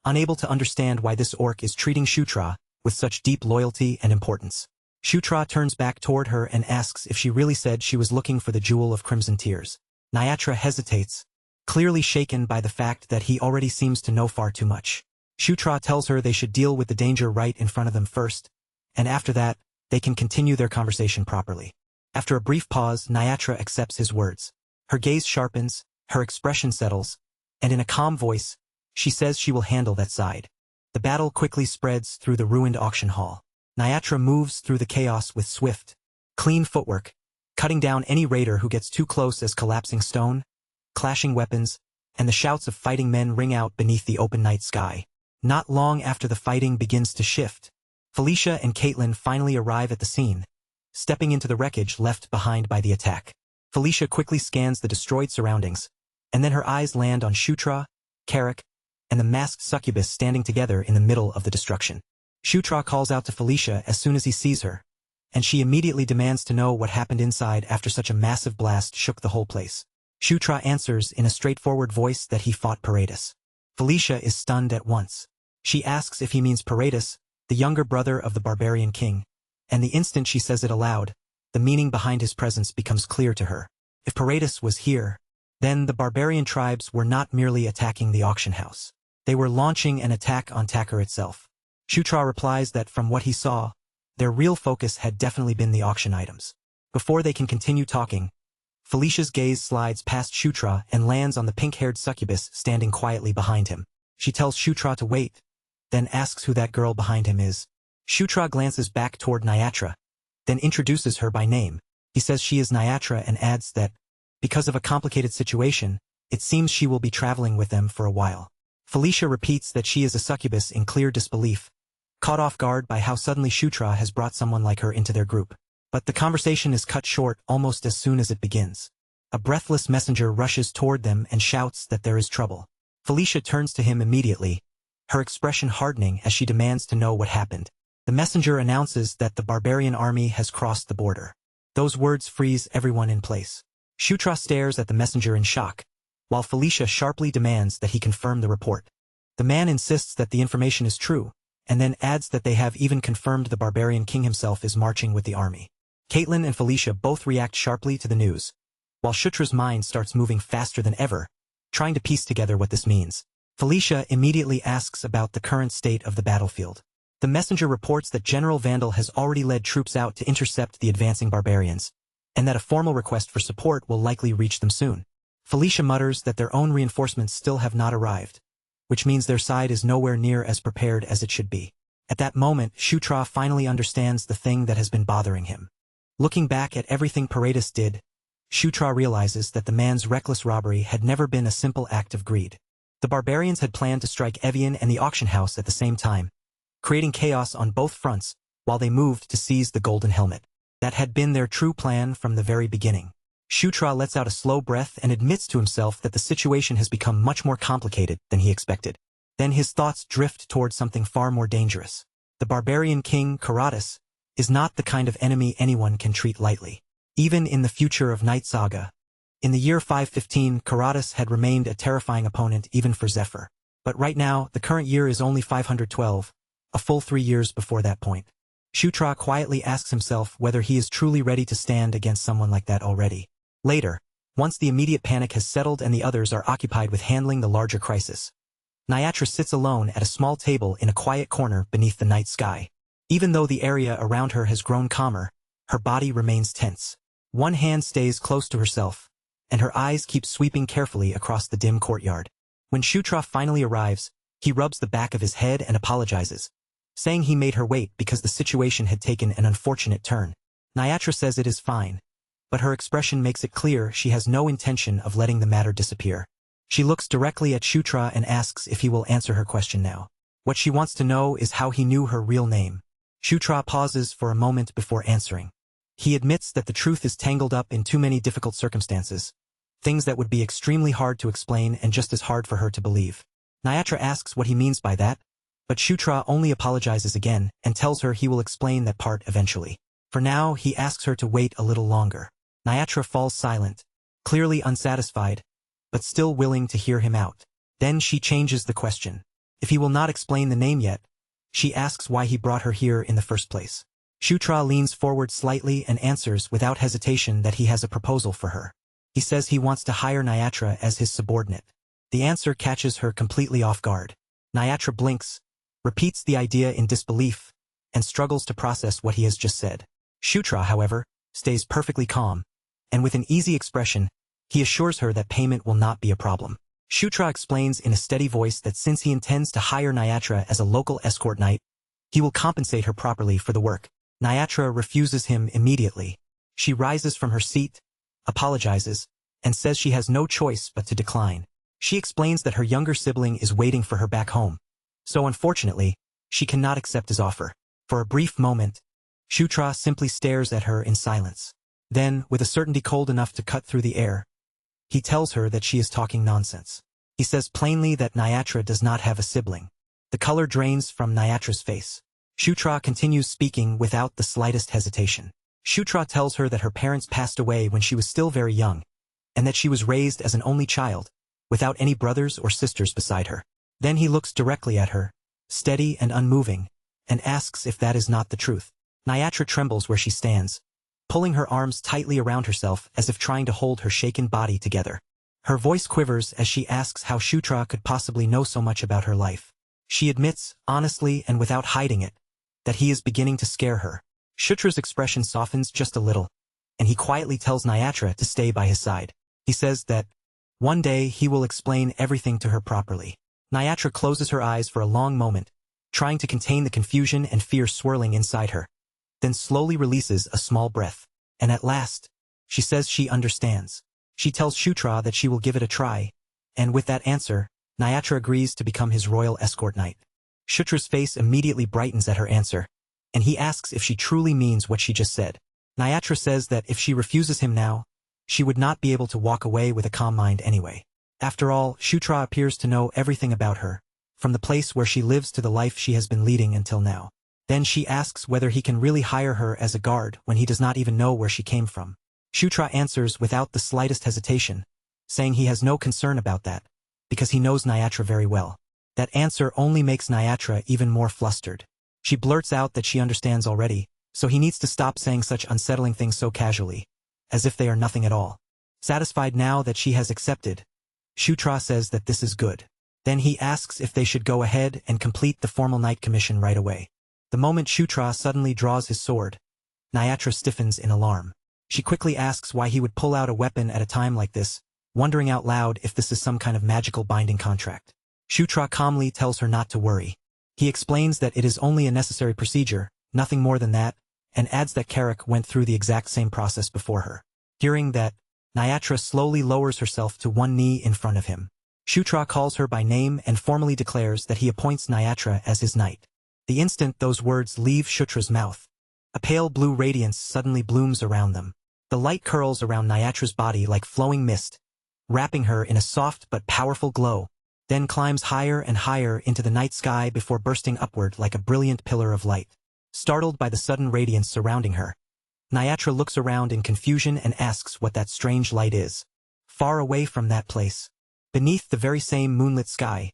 unable to understand why this orc is treating Shutra with such deep loyalty and importance. Shutra turns back toward her and asks if she really said she was looking for the jewel of crimson tears. Nyatra hesitates, clearly shaken by the fact that he already seems to know far too much. Shutra tells her they should deal with the danger right in front of them first, and after that, they can continue their conversation properly. After a brief pause, Nyatra accepts his words. Her gaze sharpens, her expression settles, and in a calm voice, she says she will handle that side. The battle quickly spreads through the ruined auction hall. Nyatra moves through the chaos with swift, clean footwork, cutting down any raider who gets too close as collapsing stone, clashing weapons, and the shouts of fighting men ring out beneath the open night sky. Not long after the fighting begins to shift, Felicia and Caitlin finally arrive at the scene, stepping into the wreckage left behind by the attack. Felicia quickly scans the destroyed surroundings, and then her eyes land on Shutra, Carrick, and the masked succubus standing together in the middle of the destruction. Shutra calls out to Felicia as soon as he sees her, and she immediately demands to know what happened inside after such a massive blast shook the whole place. Shutra answers in a straightforward voice that he fought Paredes. Felicia is stunned at once. She asks if he means Paredes, the younger brother of the barbarian king, and the instant she says it aloud, the meaning behind his presence becomes clear to her. If Paredes was here, then the barbarian tribes were not merely attacking the auction house. They were launching an attack on Takar itself. Shutra replies that from what he saw, their real focus had definitely been the auction items. Before they can continue talking, Felicia's gaze slides past Shutra and lands on the pink-haired succubus standing quietly behind him. She tells Shutra to wait, then asks who that girl behind him is. Shutra glances back toward Nyatra, then introduces her by name. He says she is Nyatra and adds that, because of a complicated situation, it seems she will be traveling with them for a while. Felicia repeats that she is a succubus in clear disbelief, caught off guard by how suddenly Shutra has brought someone like her into their group. But the conversation is cut short almost as soon as it begins. A breathless messenger rushes toward them and shouts that there is trouble. Felicia turns to him immediately, her expression hardening as she demands to know what happened. The messenger announces that the barbarian army has crossed the border. Those words freeze everyone in place. Shutra stares at the messenger in shock, while Felicia sharply demands that he confirm the report. The man insists that the information is true, and then adds that they have even confirmed the barbarian king himself is marching with the army. Caitlin and Felicia both react sharply to the news, while Shutra's mind starts moving faster than ever, trying to piece together what this means. Felicia immediately asks about the current state of the battlefield. The messenger reports that General Vandal has already led troops out to intercept the advancing barbarians, and that a formal request for support will likely reach them soon. Felicia mutters that their own reinforcements still have not arrived, which means their side is nowhere near as prepared as it should be. At that moment, Shutra finally understands the thing that has been bothering him. Looking back at everything Paredes did, Shutra realizes that the man's reckless robbery had never been a simple act of greed. The barbarians had planned to strike Evian and the auction house at the same time, creating chaos on both fronts while they moved to seize the golden helmet. That had been their true plan from the very beginning. Shutra lets out a slow breath and admits to himself that the situation has become much more complicated than he expected. Then his thoughts drift towards something far more dangerous. The barbarian king, Karatas, is not the kind of enemy anyone can treat lightly. Even in the future of Night Saga, in the year 515, Karatas had remained a terrifying opponent even for Zephyr. But right now, the current year is only 512, a full 3 years before that point. Shutra quietly asks himself whether he is truly ready to stand against someone like that already. Later, once the immediate panic has settled and the others are occupied with handling the larger crisis, Nyatra sits alone at a small table in a quiet corner beneath the night sky. Even though the area around her has grown calmer, her body remains tense. One hand stays close to herself, and her eyes keep sweeping carefully across the dim courtyard. When Shutra finally arrives, he rubs the back of his head and apologizes, saying he made her wait because the situation had taken an unfortunate turn. Nyatra says it is fine, but her expression makes it clear she has no intention of letting the matter disappear. She looks directly at Shutra and asks if he will answer her question now. What she wants to know is how he knew her real name. Shutra pauses for a moment before answering. He admits that the truth is tangled up in too many difficult circumstances, things that would be extremely hard to explain and just as hard for her to believe. Nyatra asks what he means by that, but Shutra only apologizes again and tells her he will explain that part eventually. For now, he asks her to wait a little longer. Nyatra falls silent, clearly unsatisfied, but still willing to hear him out. Then she changes the question. If he will not explain the name yet, she asks why he brought her here in the first place. Shutra leans forward slightly and answers without hesitation that he has a proposal for her. He says he wants to hire Nyatra as his subordinate. The answer catches her completely off guard. Nyatra blinks, repeats the idea in disbelief, and struggles to process what he has just said. Shutra, however, stays perfectly calm, and with an easy expression, he assures her that payment will not be a problem. Shutra explains in a steady voice that since he intends to hire Nyatra as a local escort knight, he will compensate her properly for the work. Nyatra refuses him immediately. She rises from her seat, apologizes, and says she has no choice but to decline. She explains that her younger sibling is waiting for her back home, so unfortunately, she cannot accept his offer. For a brief moment, Shutra simply stares at her in silence. Then, with a certainty cold enough to cut through the air, he tells her that she is talking nonsense. He says plainly that Nyatra does not have a sibling. The color drains from Nyatra's face. Shutra continues speaking without the slightest hesitation. Shutra tells her that her parents passed away when she was still very young, and that she was raised as an only child, without any brothers or sisters beside her. Then he looks directly at her, steady and unmoving, and asks if that is not the truth. Nyatra trembles where she stands, pulling her arms tightly around herself as if trying to hold her shaken body together. Her voice quivers as she asks how Shutra could possibly know so much about her life. She admits, honestly and without hiding it, that he is beginning to scare her. Shutra's expression softens just a little, and he quietly tells Nyatra to stay by his side. He says that one day he will explain everything to her properly. Nyatra closes her eyes for a long moment, trying to contain the confusion and fear swirling inside her, then slowly releases a small breath. And at last, she says she understands. She tells Shutra that she will give it a try, and with that answer, Nyatra agrees to become his royal escort knight. Shutra's face immediately brightens at her answer, and he asks if she truly means what she just said. Nyatra says that if she refuses him now, she would not be able to walk away with a calm mind anyway. After all, Shutra appears to know everything about her, from the place where she lives to the life she has been leading until now. Then she asks whether he can really hire her as a guard when he does not even know where she came from. Shutra answers without the slightest hesitation, saying he has no concern about that, because he knows Nyatra very well. That answer only makes Nyatra even more flustered. She blurts out that she understands already, so he needs to stop saying such unsettling things so casually, as if they are nothing at all. Satisfied now that she has accepted, Shutra says that this is good. Then he asks if they should go ahead and complete the formal knight commission right away. The moment Shutra suddenly draws his sword, Nyatra stiffens in alarm. She quickly asks why he would pull out a weapon at a time like this, wondering out loud if this is some kind of magical binding contract. Shutra calmly tells her not to worry. He explains that it is only a necessary procedure, nothing more than that, and adds that Carrick went through the exact same process before her. Hearing that, Nyatra slowly lowers herself to one knee in front of him. Shutra calls her by name and formally declares that he appoints Nyatra as his knight. The instant those words leave Shutra's mouth, a pale blue radiance suddenly blooms around them. The light curls around Nyatra's body like flowing mist, wrapping her in a soft but powerful glow, then climbs higher and higher into the night sky before bursting upward like a brilliant pillar of light. Startled by the sudden radiance surrounding her, Nyatra looks around in confusion and asks what that strange light is. Far away from that place, beneath the very same moonlit sky,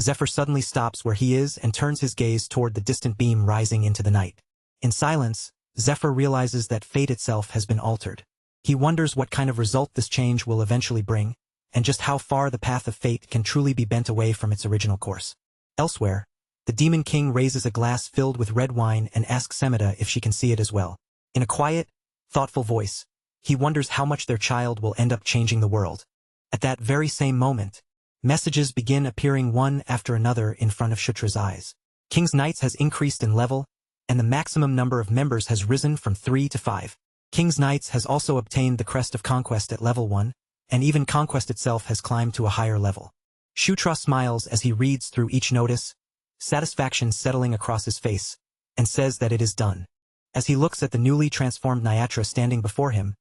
Zephyr suddenly stops where he is and turns his gaze toward the distant beam rising into the night. In silence, Zephyr realizes that fate itself has been altered. He wonders what kind of result this change will eventually bring, and just how far the path of fate can truly be bent away from its original course. Elsewhere, the Demon King raises a glass filled with red wine and asks Semida if she can see it as well. In a quiet, thoughtful voice, he wonders how much their child will end up changing the world. At that very same moment, messages begin appearing one after another in front of Shutra's eyes. King's Knights has increased in level, and the maximum number of members has risen from 3 to 5. King's Knights has also obtained the Crest of Conquest at level 1, and even Conquest itself has climbed to a higher level. Shutra smiles as he reads through each notice, satisfaction settling across his face, and says that it is done. As he looks at the newly transformed Nyatra standing before him,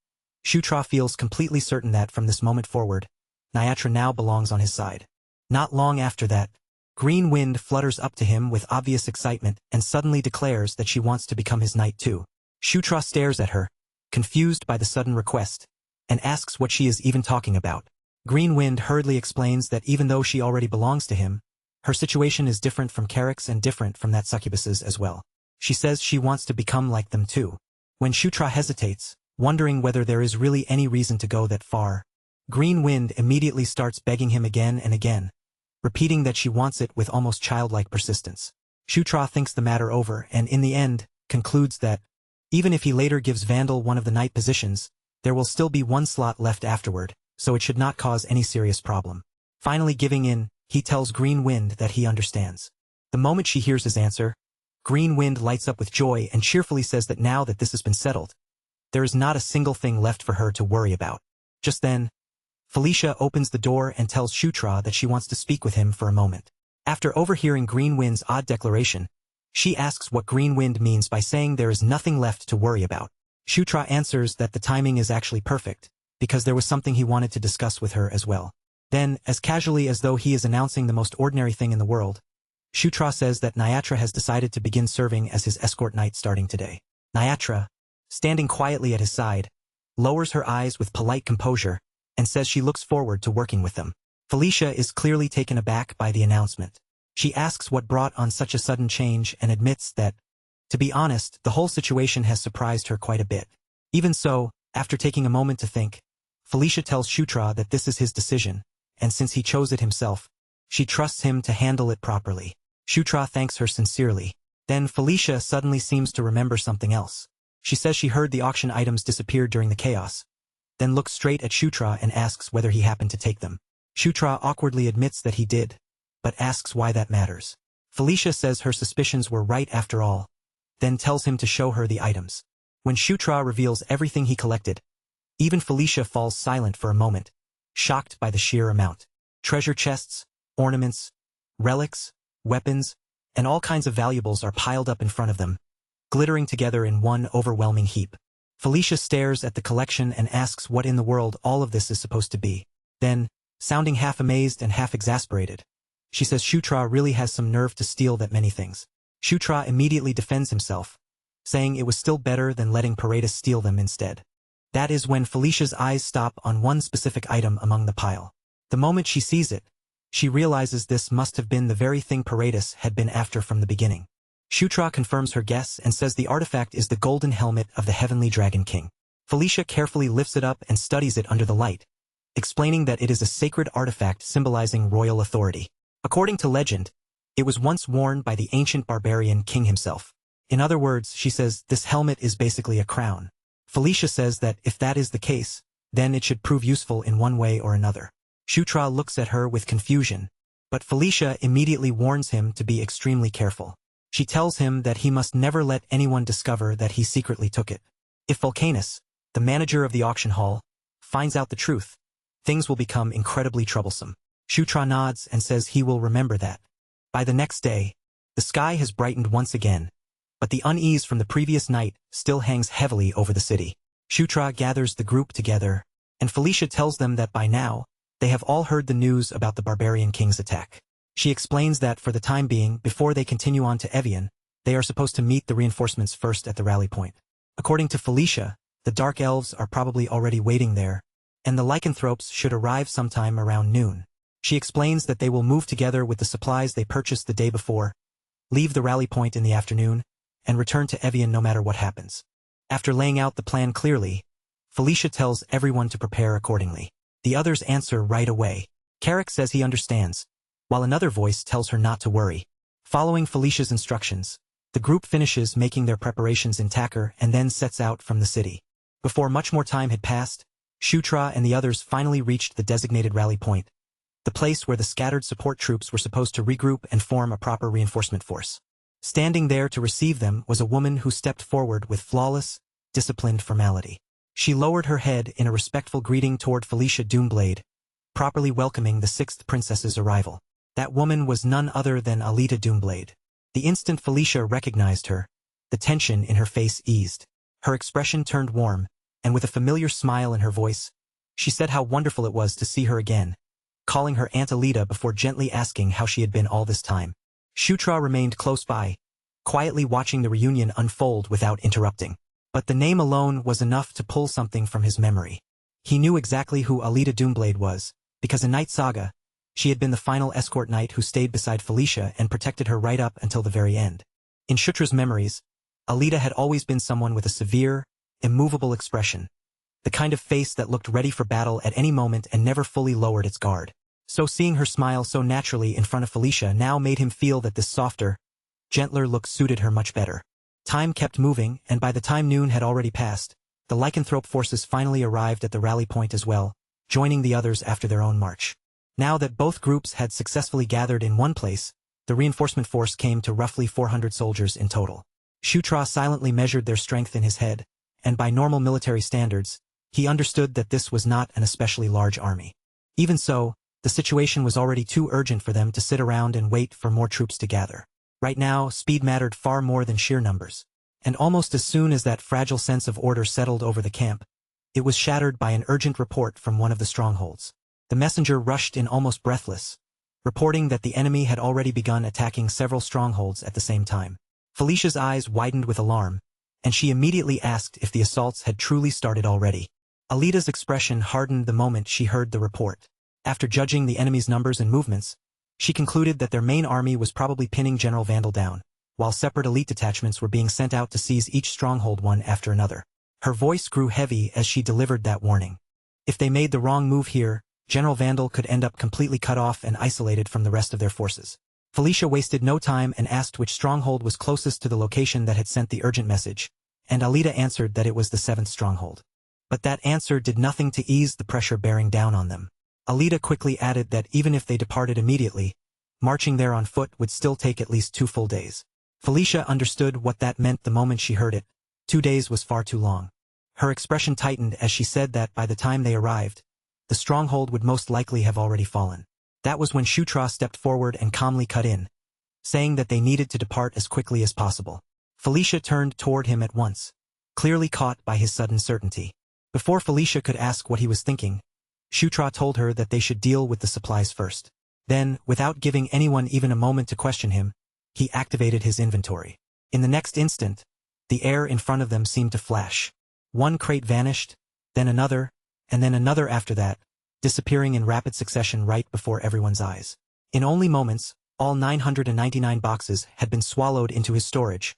Shutra feels completely certain that from this moment forward, Nyatra now belongs on his side. Not long after that, Green Wind flutters up to him with obvious excitement and suddenly declares that she wants to become his knight too. Shutra stares at her, confused by the sudden request, and asks what she is even talking about. Green Wind hurriedly explains that even though she already belongs to him, her situation is different from Carrick's and different from that succubus's as well. She says she wants to become like them too. When Shutra hesitates, wondering whether there is really any reason to go that far, Green Wind immediately starts begging him again and again, repeating that she wants it with almost childlike persistence. Shutra thinks the matter over and in the end, concludes that, even if he later gives Vandal one of the knight positions, there will still be one slot left afterward, so it should not cause any serious problem. Finally giving in, he tells Green Wind that he understands. The moment she hears his answer, Green Wind lights up with joy and cheerfully says that now that this has been settled, there is not a single thing left for her to worry about. Just then, Felicia opens the door and tells Shutra that she wants to speak with him for a moment. After overhearing Green Wind's odd declaration, she asks what Green Wind means by saying there is nothing left to worry about. Shutra answers that the timing is actually perfect, because there was something he wanted to discuss with her as well. Then, as casually as though he is announcing the most ordinary thing in the world, Shutra says that Nyatra has decided to begin serving as his escort knight starting today. Nyatra, standing quietly at his side, lowers her eyes with polite composure, and says she looks forward to working with them. Felicia is clearly taken aback by the announcement. She asks what brought on such a sudden change and admits that, to be honest, the whole situation has surprised her quite a bit. Even so, after taking a moment to think, Felicia tells Shutra that this is his decision, and since he chose it himself, she trusts him to handle it properly. Shutra thanks her sincerely. Then Felicia suddenly seems to remember something else. She says she heard the auction items disappeared during the chaos, then looks straight at Shutra and asks whether he happened to take them. Shutra awkwardly admits that he did, but asks why that matters. Felicia says her suspicions were right after all, then tells him to show her the items. When Shutra reveals everything he collected, even Felicia falls silent for a moment, shocked by the sheer amount. Treasure chests, ornaments, relics, weapons, and all kinds of valuables are piled up in front of them, glittering together in one overwhelming heap. Felicia stares at the collection and asks what in the world all of this is supposed to be. Then, sounding half amazed and half exasperated, she says Shutra really has some nerve to steal that many things. Shutra immediately defends himself, saying it was still better than letting Paredes steal them instead. That is when Felicia's eyes stop on one specific item among the pile. The moment she sees it, she realizes this must have been the very thing Paredes had been after from the beginning. Shutra confirms her guess and says the artifact is the golden helmet of the Heavenly Dragon King. Felicia carefully lifts it up and studies it under the light, explaining that it is a sacred artifact symbolizing royal authority. According to legend, it was once worn by the ancient barbarian king himself. In other words, she says this helmet is basically a crown. Felicia says that if that is the case, then it should prove useful in one way or another. Shutra looks at her with confusion, but Felicia immediately warns him to be extremely careful. She tells him that he must never let anyone discover that he secretly took it. If Vulcanus, the manager of the auction hall, finds out the truth, things will become incredibly troublesome. Shutra nods and says he will remember that. By the next day, the sky has brightened once again, but the unease from the previous night still hangs heavily over the city. Shutra gathers the group together, and Felicia tells them that by now, they have all heard the news about the barbarian king's attack. She explains that for the time being, before they continue on to Evian, they are supposed to meet the reinforcements first at the rally point. According to Felicia, the Dark Elves are probably already waiting there, and the lycanthropes should arrive sometime around noon. She explains that they will move together with the supplies they purchased the day before, leave the rally point in the afternoon, and return to Evian no matter what happens. After laying out the plan clearly, Felicia tells everyone to prepare accordingly. The others answer right away. Carrick says he understands, while another voice tells her not to worry. Following Felicia's instructions, the group finishes making their preparations in Tacker and then sets out from the city. Before much more time had passed, Shutra and the others finally reached the designated rally point, the place where the scattered support troops were supposed to regroup and form a proper reinforcement force. Standing there to receive them was a woman who stepped forward with flawless, disciplined formality. She lowered her head in a respectful greeting toward Felicia Doomblade, properly welcoming the sixth princess's arrival. That woman was none other than Alita Doomblade. The instant Felicia recognized her, the tension in her face eased. Her expression turned warm, and with a familiar smile in her voice, she said how wonderful it was to see her again, calling her Aunt Alita before gently asking how she had been all this time. Shutra remained close by, quietly watching the reunion unfold without interrupting. But the name alone was enough to pull something from his memory. He knew exactly who Alita Doomblade was, because in Night Saga, she had been the final escort knight who stayed beside Felicia and protected her right up until the very end. In Shutra's memories, Alita had always been someone with a severe, immovable expression, the kind of face that looked ready for battle at any moment and never fully lowered its guard. So seeing her smile so naturally in front of Felicia now made him feel that this softer, gentler look suited her much better. Time kept moving, and by the time noon had already passed, the lycanthrope forces finally arrived at the rally point as well, joining the others after their own march. Now that both groups had successfully gathered in one place, the reinforcement force came to roughly 400 soldiers in total. Shutra silently measured their strength in his head, and by normal military standards, he understood that this was not an especially large army. Even so, the situation was already too urgent for them to sit around and wait for more troops to gather. Right now, speed mattered far more than sheer numbers. And almost as soon as that fragile sense of order settled over the camp, it was shattered by an urgent report from one of the strongholds. The messenger rushed in almost breathless, reporting that the enemy had already begun attacking several strongholds at the same time. Felicia's eyes widened with alarm, and she immediately asked if the assaults had truly started already. Alita's expression hardened the moment she heard the report. After judging the enemy's numbers and movements, she concluded that their main army was probably pinning General Vandal down, while separate elite detachments were being sent out to seize each stronghold one after another. Her voice grew heavy as she delivered that warning. If they made the wrong move here, General Vandal could end up completely cut off and isolated from the rest of their forces. Felicia wasted no time and asked which stronghold was closest to the location that had sent the urgent message, and Alita answered that it was the 7th stronghold. But that answer did nothing to ease the pressure bearing down on them. Alita quickly added that even if they departed immediately, marching there on foot would still take at least 2 full days. Felicia understood what that meant the moment she heard it. 2 days was far too long. Her expression tightened as she said that by the time they arrived, the stronghold would most likely have already fallen. That was when Shutra stepped forward and calmly cut in, saying that they needed to depart as quickly as possible. Felicia turned toward him at once, clearly caught by his sudden certainty. Before Felicia could ask what he was thinking, Shutra told her that they should deal with the supplies first. Then, without giving anyone even a moment to question him, he activated his inventory. In the next instant, the air in front of them seemed to flash. One crate vanished, then another, and then another after that, disappearing in rapid succession right before everyone's eyes. In only moments, all 999 boxes had been swallowed into his storage,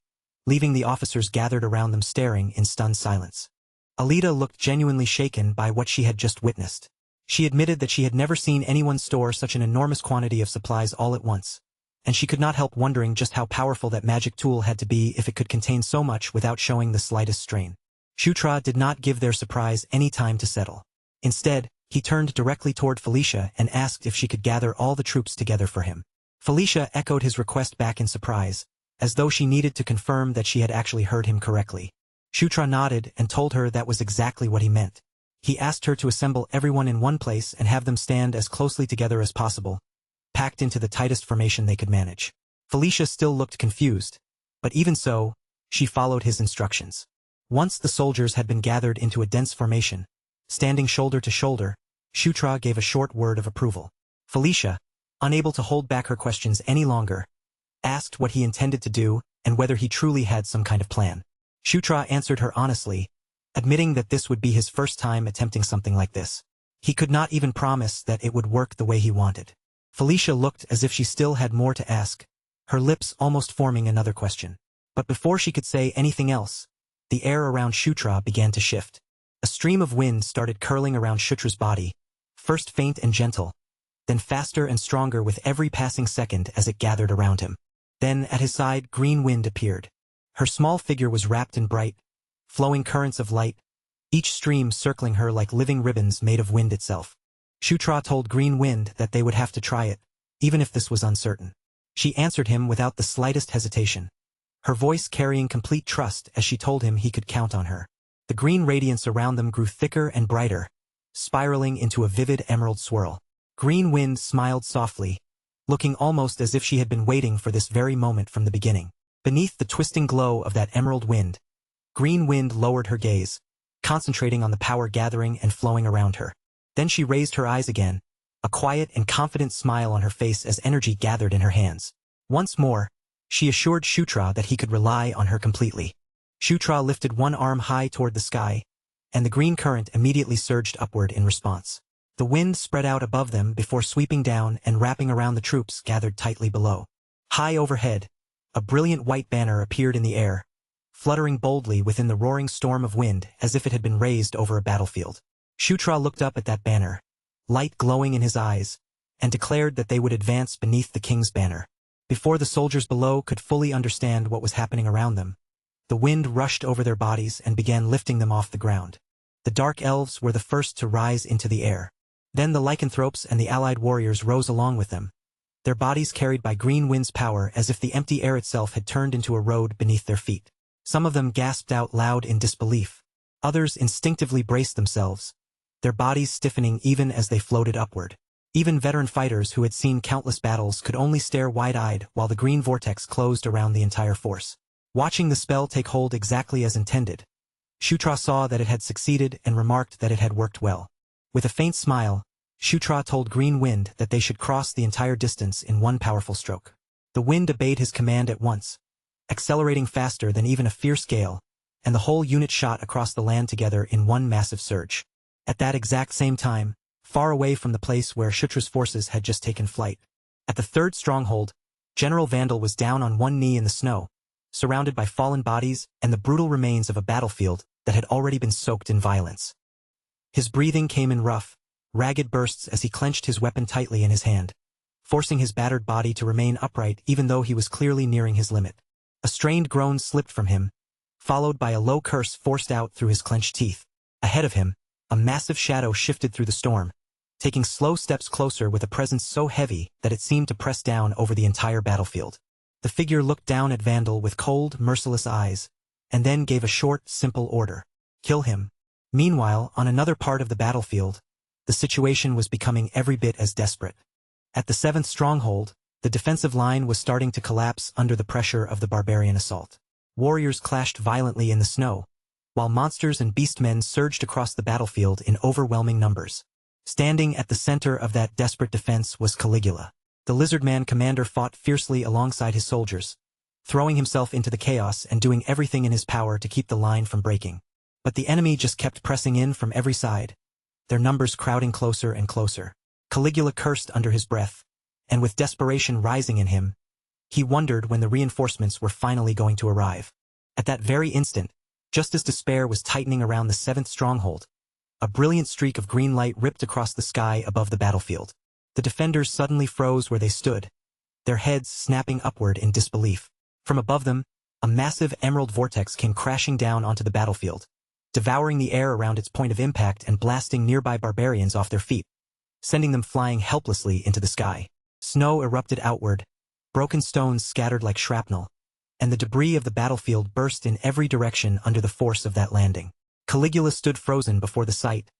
leaving the officers gathered around them staring in stunned silence. Alita looked genuinely shaken by what she had just witnessed. She admitted that she had never seen anyone store such an enormous quantity of supplies all at once, and she could not help wondering just how powerful that magic tool had to be if it could contain so much without showing the slightest strain. Shutra did not give their surprise any time to settle. Instead, he turned directly toward Felicia and asked if she could gather all the troops together for him. Felicia echoed his request back in surprise, as though she needed to confirm that she had actually heard him correctly. Shutra nodded and told her that was exactly what he meant. He asked her to assemble everyone in one place and have them stand as closely together as possible, packed into the tightest formation they could manage. Felicia still looked confused, but even so, she followed his instructions. Once the soldiers had been gathered into a dense formation, standing shoulder to shoulder, Shutra gave a short word of approval. Felicia, unable to hold back her questions any longer, asked what he intended to do and whether he truly had some kind of plan. Shutra answered her honestly, admitting that this would be his first time attempting something like this. He could not even promise that it would work the way he wanted. Felicia looked as if she still had more to ask, her lips almost forming another question. But before she could say anything else, the air around Shutra began to shift. A stream of wind started curling around Shutra's body, first faint and gentle, then faster and stronger with every passing second as it gathered around him. Then, at his side, green wind appeared. Her small figure was wrapped in bright, flowing currents of light, each stream circling her like living ribbons made of wind itself. Shutra told Green Wind that they would have to try it, even if this was uncertain. She answered him without the slightest hesitation, her voice carrying complete trust as she told him he could count on her. The green radiance around them grew thicker and brighter, spiraling into a vivid emerald swirl. Green Wind smiled softly, looking almost as if she had been waiting for this very moment from the beginning. Beneath the twisting glow of that emerald wind, Green Wind lowered her gaze, concentrating on the power gathering and flowing around her. Then she raised her eyes again, a quiet and confident smile on her face as energy gathered in her hands. Once more, she assured Shutra that he could rely on her completely. Shutra lifted one arm high toward the sky, and the green current immediately surged upward in response. The wind spread out above them before sweeping down and wrapping around the troops gathered tightly below. High overhead, a brilliant white banner appeared in the air, fluttering boldly within the roaring storm of wind as if it had been raised over a battlefield. Shutra looked up at that banner, light glowing in his eyes, and declared that they would advance beneath the king's banner. Before the soldiers below could fully understand what was happening around them, the wind rushed over their bodies and began lifting them off the ground. The dark elves were the first to rise into the air. Then the lycanthropes and the allied warriors rose along with them, their bodies carried by Green Wind's power as if the empty air itself had turned into a road beneath their feet. Some of them gasped out loud in disbelief. Others instinctively braced themselves, their bodies stiffening even as they floated upward. Even veteran fighters who had seen countless battles could only stare wide-eyed while the green vortex closed around the entire force. Watching the spell take hold exactly as intended, Shutra saw that it had succeeded and remarked that it had worked well. With a faint smile, Shutra told Green Wind that they should cross the entire distance in one powerful stroke. The wind obeyed his command at once, accelerating faster than even a fierce gale, and the whole unit shot across the land together in one massive surge. At that exact same time, far away from the place where Shutra's forces had just taken flight, at the third stronghold, General Vandal was down on one knee in the snow, surrounded by fallen bodies and the brutal remains of a battlefield that had already been soaked in violence. His breathing came in rough, ragged bursts as he clenched his weapon tightly in his hand, forcing his battered body to remain upright even though he was clearly nearing his limit. A strained groan slipped from him, followed by a low curse forced out through his clenched teeth. Ahead of him, a massive shadow shifted through the storm, taking slow steps closer with a presence so heavy that it seemed to press down over the entire battlefield. The figure looked down at Vandal with cold, merciless eyes, and then gave a short, simple order. Kill him. Meanwhile, on another part of the battlefield, the situation was becoming every bit as desperate. At the 7th stronghold, the defensive line was starting to collapse under the pressure of the barbarian assault. Warriors clashed violently in the snow, while monsters and beastmen surged across the battlefield in overwhelming numbers. Standing at the center of that desperate defense was Caligula. The Lizardman commander fought fiercely alongside his soldiers, throwing himself into the chaos and doing everything in his power to keep the line from breaking. But the enemy just kept pressing in from every side, their numbers crowding closer and closer. Caligula cursed under his breath, and with desperation rising in him, he wondered when the reinforcements were finally going to arrive. At that very instant, just as despair was tightening around the 7th stronghold, a brilliant streak of green light ripped across the sky above the battlefield. The defenders suddenly froze where they stood, their heads snapping upward in disbelief. From above them, a massive emerald vortex came crashing down onto the battlefield, devouring the air around its point of impact and blasting nearby barbarians off their feet, sending them flying helplessly into the sky. Snow erupted outward, broken stones scattered like shrapnel, and the debris of the battlefield burst in every direction under the force of that landing. Caligula stood frozen before the sight,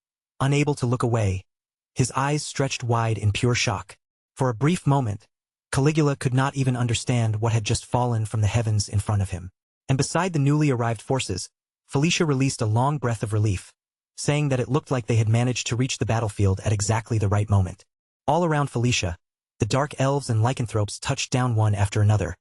unable to look away, his eyes stretched wide in pure shock. For a brief moment, Caligula could not even understand what had just fallen from the heavens in front of him. And beside the newly arrived forces, Felicia released a long breath of relief, saying that it looked like they had managed to reach the battlefield at exactly the right moment. All around Felicia, the dark elves and lycanthropes touched down one after another,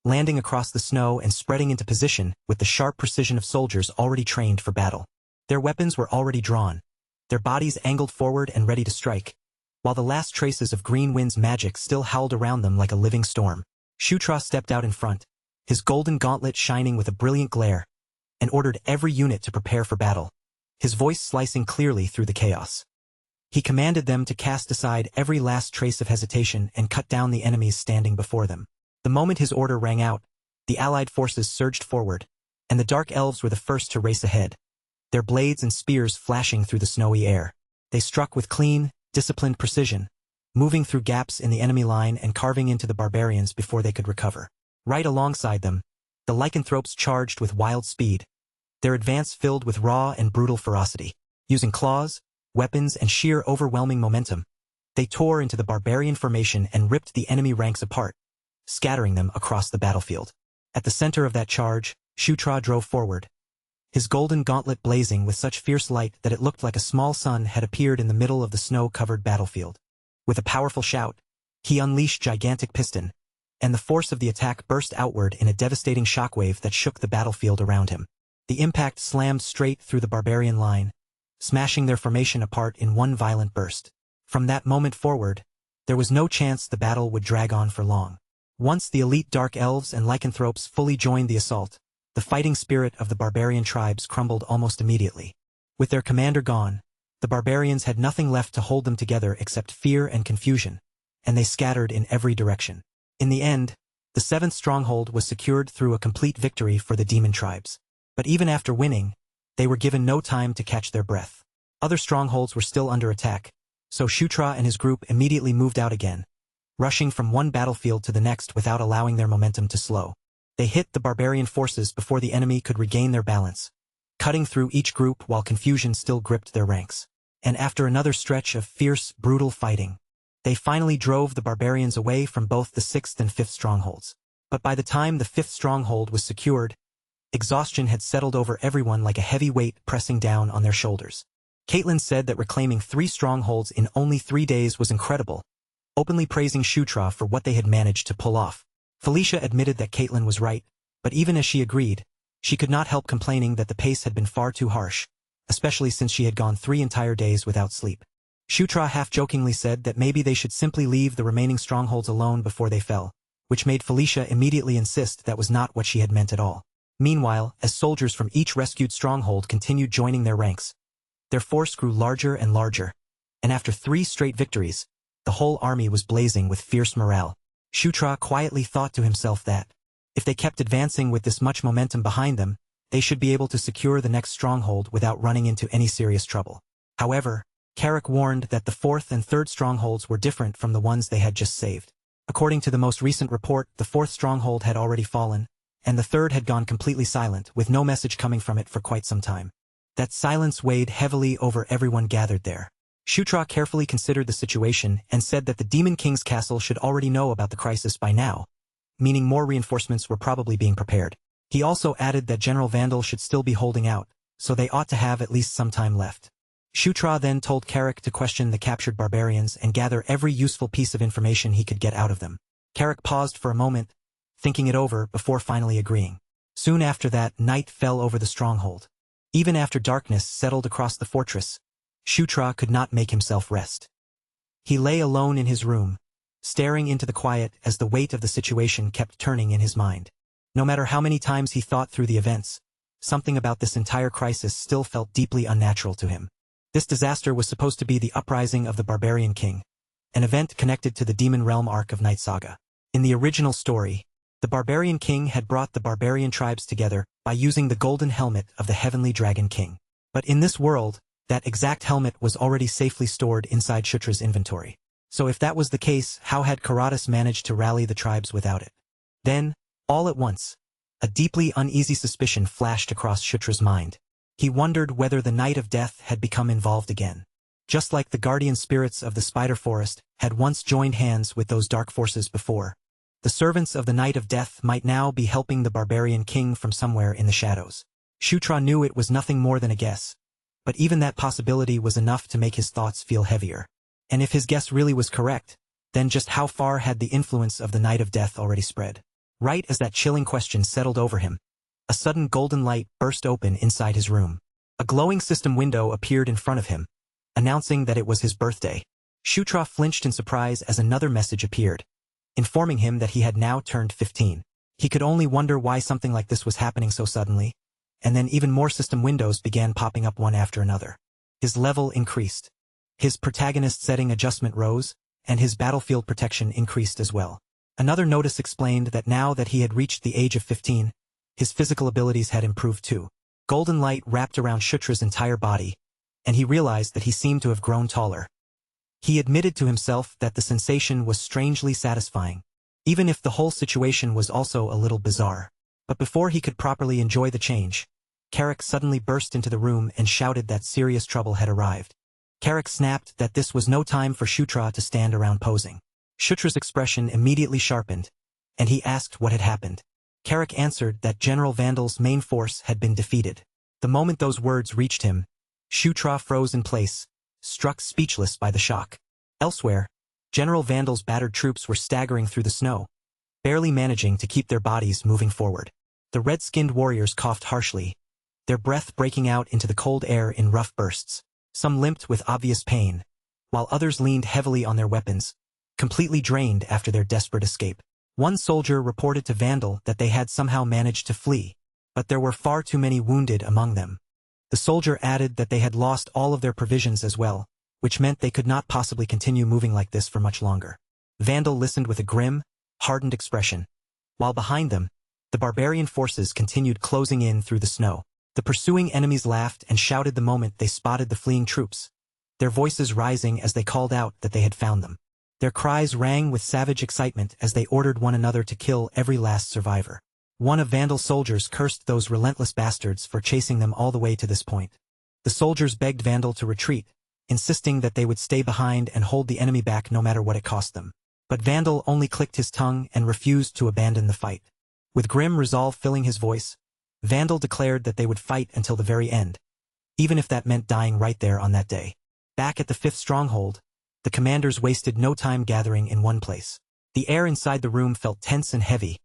landing across the snow and spreading into position with the sharp precision of soldiers already trained for battle. Their weapons were already drawn, their bodies angled forward and ready to strike, while the last traces of Green Wind's magic still howled around them like a living storm. Shutra stepped out in front, his golden gauntlet shining with a brilliant glare, and ordered every unit to prepare for battle, his voice slicing clearly through the chaos. He commanded them to cast aside every last trace of hesitation and cut down the enemies standing before them. The moment his order rang out, the allied forces surged forward, and the Dark Elves were the first to race ahead, their blades and spears flashing through the snowy air. They struck with clean, disciplined precision, moving through gaps in the enemy line and carving into the barbarians before they could recover. Right alongside them, the lycanthropes charged with wild speed, their advance filled with raw and brutal ferocity. Using claws, weapons, and sheer overwhelming momentum, they tore into the barbarian formation and ripped the enemy ranks apart, scattering them across the battlefield. At the center of that charge, Shutra drove forward, his golden gauntlet blazing with such fierce light that it looked like a small sun had appeared in the middle of the snow-covered battlefield. With a powerful shout, he unleashed gigantic piston, and the force of the attack burst outward in a devastating shockwave that shook the battlefield around him. The impact slammed straight through the barbarian line, smashing their formation apart in one violent burst. From that moment forward, there was no chance the battle would drag on for long. Once the elite Dark Elves and lycanthropes fully joined the assault, the fighting spirit of the barbarian tribes crumbled almost immediately. With their commander gone, the barbarians had nothing left to hold them together except fear and confusion, and they scattered in every direction. In the end, the seventh stronghold was secured through a complete victory for the demon tribes. But even after winning, they were given no time to catch their breath. Other strongholds were still under attack, so Shutra and his group immediately moved out again, rushing from one battlefield to the next without allowing their momentum to slow. They hit the barbarian forces before the enemy could regain their balance, cutting through each group while confusion still gripped their ranks. And after another stretch of fierce, brutal fighting, they finally drove the barbarians away from both the sixth and fifth strongholds. But by the time the fifth stronghold was secured, exhaustion had settled over everyone like a heavy weight pressing down on their shoulders. Caitlin said that reclaiming 3 strongholds in only 3 days was incredible, openly praising Shutra for what they had managed to pull off. Felicia admitted that Caitlin was right, but even as she agreed, she could not help complaining that the pace had been far too harsh, especially since she had gone 3 entire days without sleep. Shutra half-jokingly said that maybe they should simply leave the remaining strongholds alone before they fell, which made Felicia immediately insist that was not what she had meant at all. Meanwhile, as soldiers from each rescued stronghold continued joining their ranks, their force grew larger and larger, and after 3 straight victories, the whole army was blazing with fierce morale. Shutra quietly thought to himself that, if they kept advancing with this much momentum behind them, they should be able to secure the next stronghold without running into any serious trouble. However, Carrick warned that the 4th and 3rd strongholds were different from the ones they had just saved. According to the most recent report, the 4th stronghold had already fallen, and the 3rd had gone completely silent, with no message coming from it for quite some time. That silence weighed heavily over everyone gathered there. Shutra carefully considered the situation and said that the Demon King's castle should already know about the crisis by now, meaning more reinforcements were probably being prepared. He also added that General Vandal should still be holding out, so they ought to have at least some time left. Shutra then told Carrick to question the captured barbarians and gather every useful piece of information he could get out of them. Carrick paused for a moment, thinking it over before finally agreeing. Soon after that, night fell over the stronghold. Even after darkness settled across the fortress, Shutra could not make himself rest. He lay alone in his room, staring into the quiet as the weight of the situation kept turning in his mind. No matter how many times he thought through the events, something about this entire crisis still felt deeply unnatural to him. This disaster was supposed to be the uprising of the Barbarian King, an event connected to the Demon Realm arc of Night Saga. In the original story, the Barbarian King had brought the barbarian tribes together by using the golden helmet of the Heavenly Dragon King. But in this world, that exact helmet was already safely stored inside Shutra's inventory. So if that was the case, how had Karatas managed to rally the tribes without it? Then, all at once, a deeply uneasy suspicion flashed across Shutra's mind. He wondered whether the Knight of Death had become involved again. Just like the guardian spirits of the Spider Forest had once joined hands with those dark forces before, the servants of the Knight of Death might now be helping the Barbarian King from somewhere in the shadows. Shutra knew it was nothing more than a guess, but even that possibility was enough to make his thoughts feel heavier. And if his guess really was correct, then just how far had the influence of the Knight of Death already spread? Right as that chilling question settled over him, a sudden golden light burst open inside his room. A glowing system window appeared in front of him, announcing that it was his birthday. Shutra flinched in surprise as another message appeared, informing him that he had now turned 15. He could only wonder why something like this was happening so suddenly, and then even more system windows began popping up one after another. His level increased. His protagonist setting adjustment rose, and his battlefield protection increased as well. Another notice explained that now that he had reached the age of 15, his physical abilities had improved too. Golden light wrapped around Shutra's entire body, and he realized that he seemed to have grown taller. He admitted to himself that the sensation was strangely satisfying, even if the whole situation was also a little bizarre. But before he could properly enjoy the change, Carrick suddenly burst into the room and shouted that serious trouble had arrived. Carrick snapped that this was no time for Shutra to stand around posing. Shutra's expression immediately sharpened, and he asked what had happened. Carrick answered that General Vandal's main force had been defeated. The moment those words reached him, Shutra froze in place, struck speechless by the shock. Elsewhere, General Vandal's battered troops were staggering through the snow, barely managing to keep their bodies moving forward. The red-skinned warriors coughed harshly, their breath breaking out into the cold air in rough bursts. Some limped with obvious pain, while others leaned heavily on their weapons, completely drained after their desperate escape. One soldier reported to Vandal that they had somehow managed to flee, but there were far too many wounded among them. The soldier added that they had lost all of their provisions as well, which meant they could not possibly continue moving like this for much longer. Vandal listened with a grim, hardened expression, while behind them, the barbarian forces continued closing in through the snow. The pursuing enemies laughed and shouted the moment they spotted the fleeing troops, their voices rising as they called out that they had found them. Their cries rang with savage excitement as they ordered one another to kill every last survivor. One of Vandal's soldiers cursed those relentless bastards for chasing them all the way to this point. The soldiers begged Vandal to retreat, insisting that they would stay behind and hold the enemy back no matter what it cost them. But Vandal only clicked his tongue and refused to abandon the fight. With grim resolve filling his voice, Vandal declared that they would fight until the very end, even if that meant dying right there on that day. Back at the 5th stronghold, the commanders wasted no time gathering in one place. The air inside the room felt tense and heavy,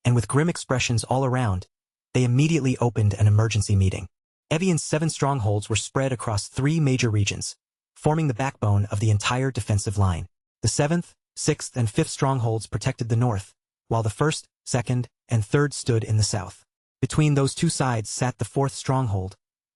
and with grim expressions all around, they immediately opened an emergency meeting. Evian's 7 strongholds were spread across 3 major regions, forming the backbone of the entire defensive line. The 7th, 6th, and 5th strongholds protected the north, while the 1st, 2nd, and 3rd stood in the south. Between those two sides sat the 4th stronghold,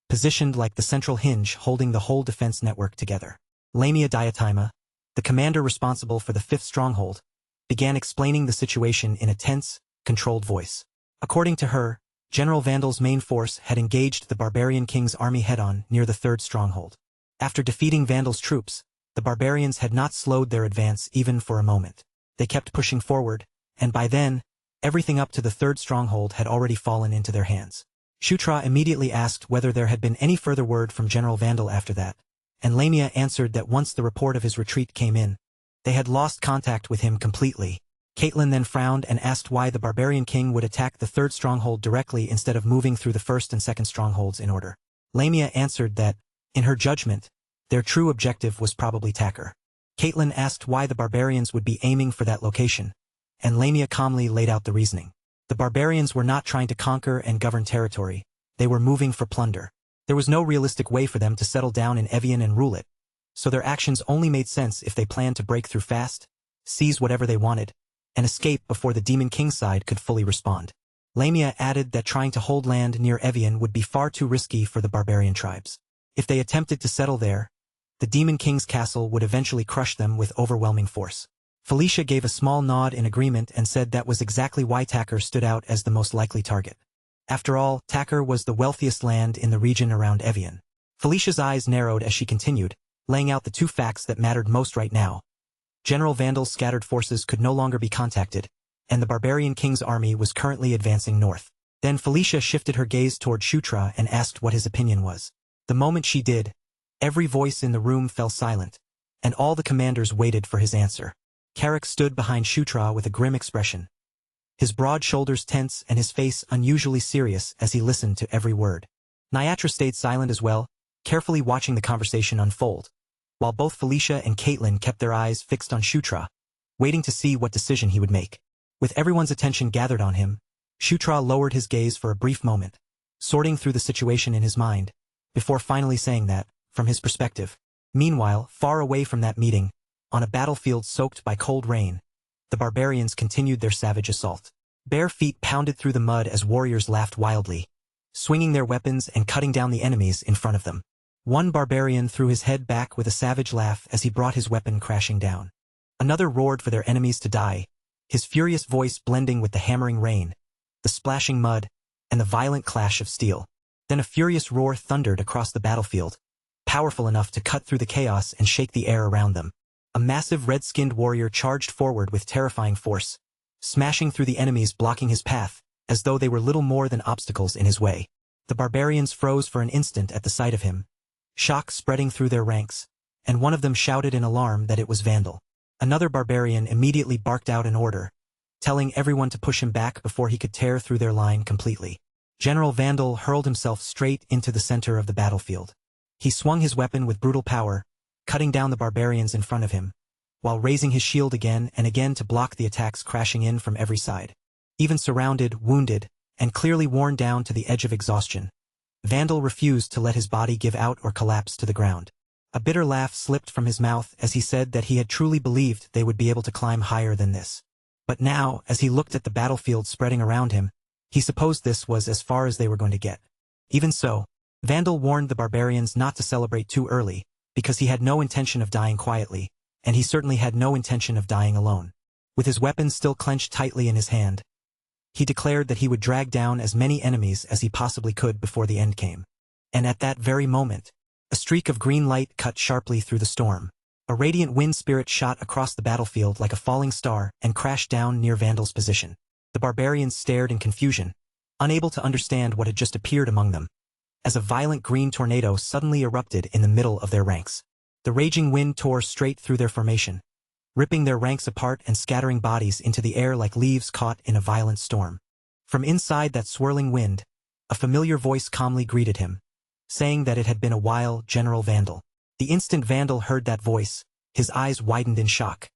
positioned like the central hinge holding the whole defense network together. Lamia Diotima, the commander responsible for the 5th stronghold, began explaining the situation in a tense, controlled voice. According to her, General Vandal's main force had engaged the barbarian king's army head-on near the 3rd stronghold. After defeating Vandal's troops, the barbarians had not slowed their advance even for a moment. They kept pushing forward, and by then, everything up to the 3rd stronghold had already fallen into their hands. Shutra immediately asked whether there had been any further word from General Vandal after that, and Lamia answered that once the report of his retreat came in, they had lost contact with him completely. Caitlin then frowned and asked why the barbarian king would attack the 3rd stronghold directly instead of moving through the 1st and 2nd strongholds in order. Lamia answered that, in her judgment, their true objective was probably Tacker. Caitlin asked why the barbarians would be aiming for that location, and Lamia calmly laid out the reasoning. The barbarians were not trying to conquer and govern territory, they were moving for plunder. There was no realistic way for them to settle down in Evian and rule it, so their actions only made sense if they planned to break through fast, seize whatever they wanted, and escape before the Demon King's side could fully respond. Lamia added that trying to hold land near Evian would be far too risky for the barbarian tribes. If they attempted to settle there, the Demon King's castle would eventually crush them with overwhelming force. Felicia gave a small nod in agreement and said that was exactly why Tacker stood out as the most likely target. After all, Tacker was the wealthiest land in the region around Evian. Felicia's eyes narrowed as she continued, laying out the 2 facts that mattered most right now. General Vandal's scattered forces could no longer be contacted, and the barbarian king's army was currently advancing north. Then Felicia shifted her gaze toward Shutra and asked what his opinion was. The moment she did, every voice in the room fell silent, and all the commanders waited for his answer. Carrick stood behind Shutra with a grim expression, his broad shoulders tense and his face unusually serious as he listened to every word. Nyatra stayed silent as well, carefully watching the conversation unfold, while both Felicia and Caitlin kept their eyes fixed on Shutra, waiting to see what decision he would make. With everyone's attention gathered on him, Shutra lowered his gaze for a brief moment, sorting through the situation in his mind, before finally saying that, from his perspective, Meanwhile, far away from that meeting, on a battlefield soaked by cold rain, the barbarians continued their savage assault. Bare feet pounded through the mud as warriors laughed wildly, swinging their weapons and cutting down the enemies in front of them. One barbarian threw his head back with a savage laugh as he brought his weapon crashing down. Another roared for their enemies to die, his furious voice blending with the hammering rain, the splashing mud, and the violent clash of steel. Then a furious roar thundered across the battlefield, powerful enough to cut through the chaos and shake the air around them. A massive red-skinned warrior charged forward with terrifying force, smashing through the enemies blocking his path, as though they were little more than obstacles in his way. The barbarians froze for an instant at the sight of him, shock spreading through their ranks, and one of them shouted in alarm that it was Vandal. Another barbarian immediately barked out an order, telling everyone to push him back before he could tear through their line completely. General Vandal hurled himself straight into the center of the battlefield. He swung his weapon with brutal power, cutting down the barbarians in front of him, while raising his shield again and again to block the attacks crashing in from every side. Even surrounded, wounded, and clearly worn down to the edge of exhaustion, Vandal refused to let his body give out or collapse to the ground. A bitter laugh slipped from his mouth as he said that he had truly believed they would be able to climb higher than this. But now, as he looked at the battlefield spreading around him, he supposed this was as far as they were going to get. Even so, Vandal warned the barbarians not to celebrate too early, because he had no intention of dying quietly, and he certainly had no intention of dying alone. With his weapon still clenched tightly in his hand, he declared that he would drag down as many enemies as he possibly could before the end came. And at that very moment, a streak of green light cut sharply through the storm. A radiant wind spirit shot across the battlefield like a falling star and crashed down near Vandal's position. The barbarians stared in confusion, unable to understand what had just appeared among them, as a violent green tornado suddenly erupted in the middle of their ranks. The raging wind tore straight through their formation, ripping their ranks apart and scattering bodies into the air like leaves caught in a violent storm. From inside that swirling wind, a familiar voice calmly greeted him, saying that it had been a while, General Vandal. The instant Vandal heard that voice, his eyes widened in shock.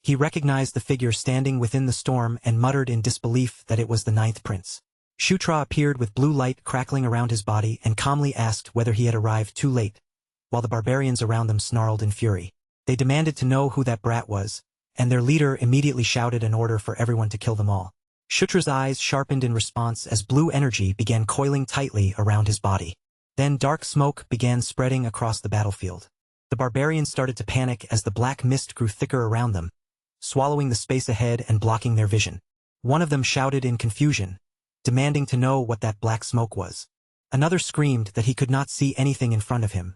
He recognized the figure standing within the storm and muttered in disbelief that it was the Ninth Prince. Shutra appeared with blue light crackling around his body and calmly asked whether he had arrived too late, while the barbarians around them snarled in fury. They demanded to know who that brat was, and their leader immediately shouted an order for everyone to kill them all. Shutra's eyes sharpened in response as blue energy began coiling tightly around his body. Then dark smoke began spreading across the battlefield. The barbarians started to panic as the black mist grew thicker around them, swallowing the space ahead and blocking their vision. One of them shouted in confusion, demanding to know what that black smoke was. Another screamed that he could not see anything in front of him,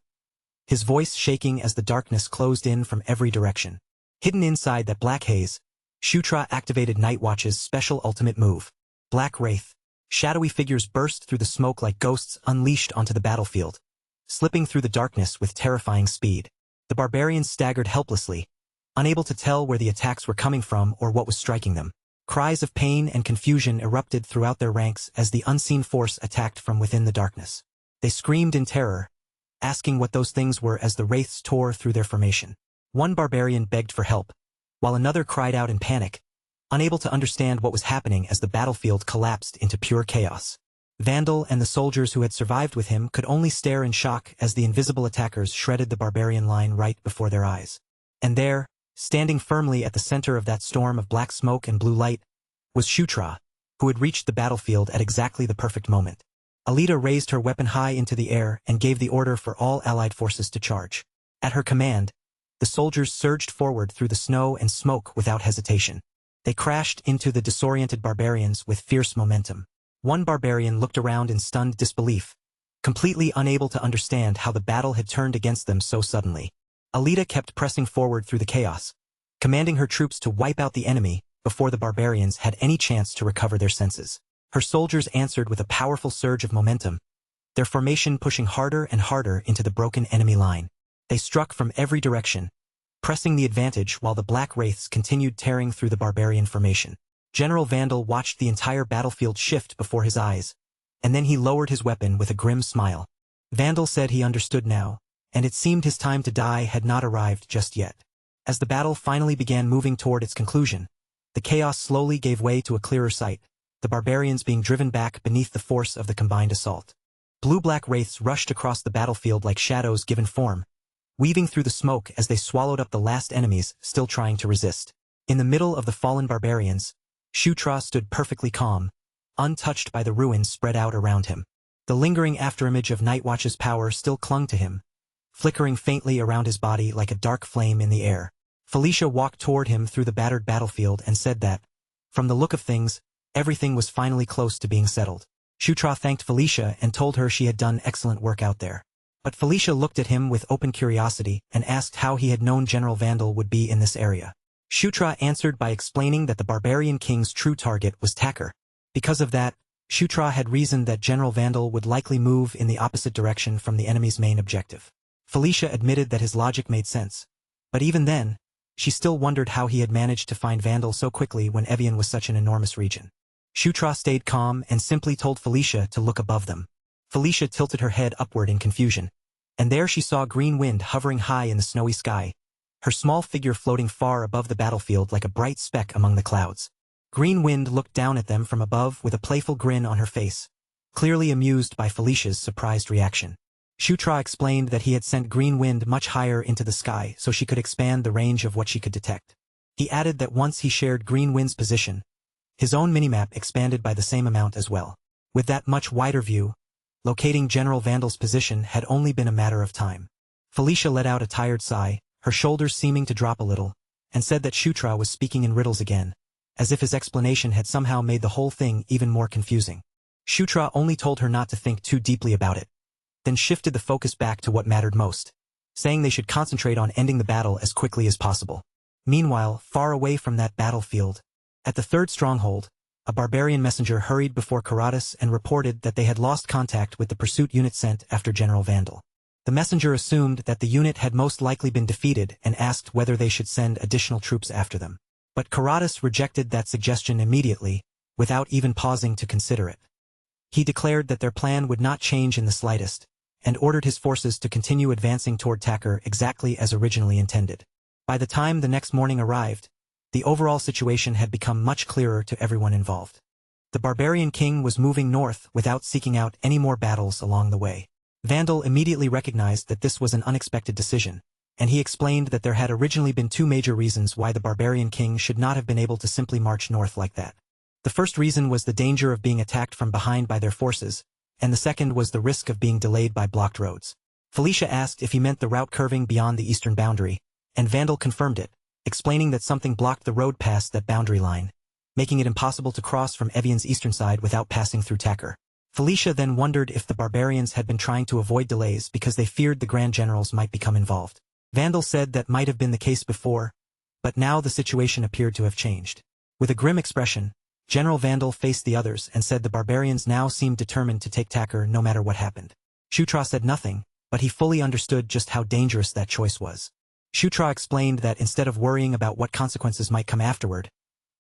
his voice shaking as the darkness closed in from every direction. Hidden inside that black haze, Shutra activated Nightwatch's special ultimate move, Black Wraith. Shadowy figures burst through the smoke like ghosts unleashed onto the battlefield, slipping through the darkness with terrifying speed. The barbarians staggered helplessly, unable to tell where the attacks were coming from or what was striking them. Cries of pain and confusion erupted throughout their ranks as the unseen force attacked from within the darkness. They screamed in terror, asking what those things were as the wraiths tore through their formation. One barbarian begged for help, while another cried out in panic, unable to understand what was happening as the battlefield collapsed into pure chaos. Vandal and the soldiers who had survived with him could only stare in shock as the invisible attackers shredded the barbarian line right before their eyes. And there, standing firmly at the center of that storm of black smoke and blue light, was Shutra, who had reached the battlefield at exactly the perfect moment. Alita raised her weapon high into the air and gave the order for all allied forces to charge. At her command, the soldiers surged forward through the snow and smoke without hesitation. They crashed into the disoriented barbarians with fierce momentum. One barbarian looked around in stunned disbelief, completely unable to understand how the battle had turned against them so suddenly. Alita kept pressing forward through the chaos, commanding her troops to wipe out the enemy before the barbarians had any chance to recover their senses. Her soldiers answered with a powerful surge of momentum, their formation pushing harder and harder into the broken enemy line. They struck from every direction, pressing the advantage while the black wraiths continued tearing through the barbarian formation. General Vandal watched the entire battlefield shift before his eyes, and then he lowered his weapon with a grim smile. Vandal said he understood now, and it seemed his time to die had not arrived just yet. As the battle finally began moving toward its conclusion, the chaos slowly gave way to a clearer sight, the barbarians being driven back beneath the force of the combined assault. Blue-black wraiths rushed across the battlefield like shadows given form, weaving through the smoke as they swallowed up the last enemies still trying to resist. In the middle of the fallen barbarians, Shutra stood perfectly calm, untouched by the ruins spread out around him. The lingering afterimage of Nightwatch's power still clung to him, flickering faintly around his body like a dark flame in the air. Felicia walked toward him through the battered battlefield and said that, from the look of things, everything was finally close to being settled. Shutra thanked Felicia and told her she had done excellent work out there. But Felicia looked at him with open curiosity and asked how he had known General Vandal would be in this area. Shutra answered by explaining that the barbarian king's true target was Tacker. Because of that, Shutra had reasoned that General Vandal would likely move in the opposite direction from the enemy's main objective. Felicia admitted that his logic made sense. But even then, she still wondered how he had managed to find Vandal so quickly when Evian was such an enormous region. Shutra stayed calm and simply told Felicia to look above them. Felicia tilted her head upward in confusion, and there she saw Green Wind hovering high in the snowy sky, her small figure floating far above the battlefield like a bright speck among the clouds. Green Wind looked down at them from above with a playful grin on her face, clearly amused by Felicia's surprised reaction. Shutra explained that he had sent Green Wind much higher into the sky so she could expand the range of what she could detect. He added that once he shared Green Wind's position, his own minimap expanded by the same amount as well. With that much wider view, locating General Vandal's position had only been a matter of time. Felicia let out a tired sigh, her shoulders seeming to drop a little, and said that Shutra was speaking in riddles again, as if his explanation had somehow made the whole thing even more confusing. Shutra only told her not to think too deeply about it, then shifted the focus back to what mattered most, saying they should concentrate on ending the battle as quickly as possible. Meanwhile, far away from that battlefield, at the third stronghold, a barbarian messenger hurried before Karatas and reported that they had lost contact with the pursuit unit sent after General Vandal. The messenger assumed that the unit had most likely been defeated and asked whether they should send additional troops after them. But Karatas rejected that suggestion immediately, without even pausing to consider it. He declared that their plan would not change in the slightest, and ordered his forces to continue advancing toward Tacker exactly as originally intended. By the time the next morning arrived, the overall situation had become much clearer to everyone involved. The barbarian king was moving north without seeking out any more battles along the way. Vandal immediately recognized that this was an unexpected decision, and he explained that there had originally been two major reasons why the barbarian king should not have been able to simply march north like that. The first reason was the danger of being attacked from behind by their forces, and the second was the risk of being delayed by blocked roads. Felicia asked if he meant the route curving beyond the eastern boundary, and Vandal confirmed it, explaining that something blocked the road past that boundary line, making it impossible to cross from Evian's eastern side without passing through Tacker. Felicia then wondered if the barbarians had been trying to avoid delays because they feared the Grand Generals might become involved. Vandal said that might have been the case before, but now the situation appeared to have changed. With a grim expression, General Vandal faced the others and said the barbarians now seemed determined to take Tacker no matter what happened. Shutra said nothing, but he fully understood just how dangerous that choice was. Shutra explained that instead of worrying about what consequences might come afterward,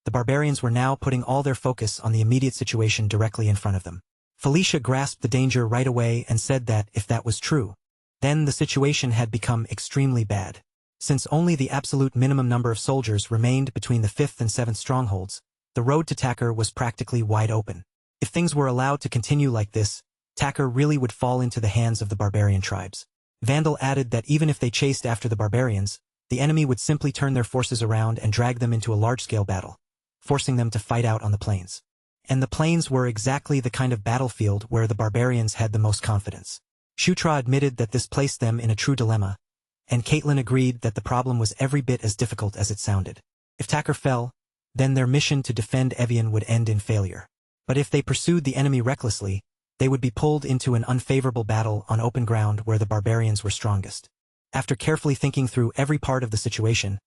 the barbarians were now putting all their focus on the immediate situation directly in front of them. Felicia grasped the danger right away and said that, if that was true, then the situation had become extremely bad. Since only the absolute minimum number of soldiers remained between the 5th and 7th strongholds, the road to Tacker was practically wide open. If things were allowed to continue like this, Tacker really would fall into the hands of the barbarian tribes. Vandal added that even if they chased after the barbarians, the enemy would simply turn their forces around and drag them into a large-scale battle, forcing them to fight out on the plains. And the plains were exactly the kind of battlefield where the barbarians had the most confidence. Shutra admitted that this placed them in a true dilemma, and Caitlin agreed that the problem was every bit as difficult as it sounded. If Tacker fell, then their mission to defend Evian would end in failure. But if they pursued the enemy recklessly, they would be pulled into an unfavorable battle on open ground where the barbarians were strongest. After carefully thinking through every part of the situation,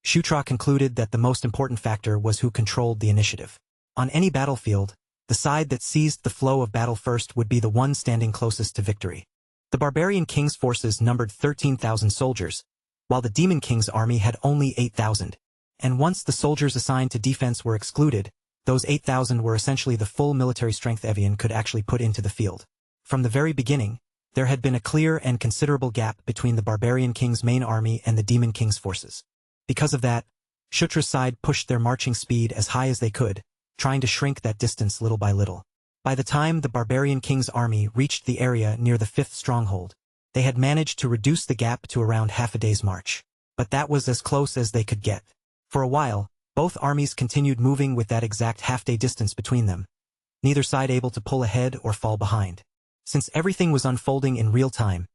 Shutra concluded that the most important factor was who controlled the initiative. On any battlefield, the side that seized the flow of battle first would be the one standing closest to victory. The barbarian king's forces numbered 13,000 soldiers, while the demon king's army had only 8,000. And once the soldiers assigned to defense were excluded, those 8,000 were essentially the full military strength Evian could actually put into the field. From the very beginning, there had been a clear and considerable gap between the barbarian king's main army and the demon king's forces. Because of that, Shutra's side pushed their marching speed as high as they could, trying to shrink that distance little by little. By the time the barbarian king's army reached the area near the 5th stronghold, They had managed to reduce the gap to around half a day's march. But that was as close as they could get. For a while, both armies continued moving with that exact half-day distance between them, neither side able to pull ahead or fall behind. Since everything was unfolding in real time,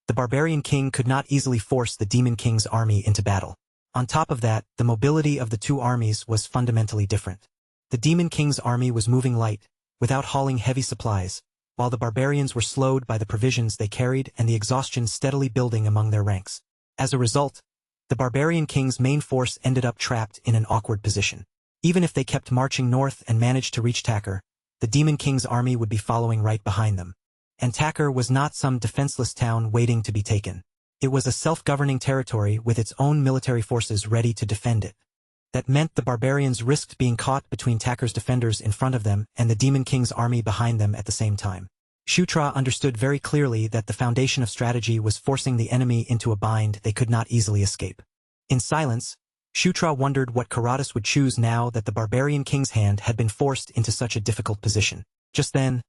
the barbarian king could not easily force the demon king's army into battle. On top of that, the mobility of the two armies was fundamentally different. The demon king's army was moving light, without hauling heavy supplies, while the barbarians were slowed by the provisions they carried and the exhaustion steadily building among their ranks. As a result, the barbarian king's main force ended up trapped in an awkward position. Even if they kept marching north and managed to reach Takkar, the demon king's army would be following right behind them. And Takkar was not some defenseless town waiting to be taken. It was a self-governing territory with its own military forces ready to defend it. That meant the barbarians risked being caught between Takkar's defenders in front of them and the demon king's army behind them at the same time. Shutra understood very clearly that the foundation of strategy was forcing the enemy into a bind they could not easily escape. In silence, Shutra wondered what Karatas would choose now that the barbarian king's hand had been forced into such a difficult position. Just then,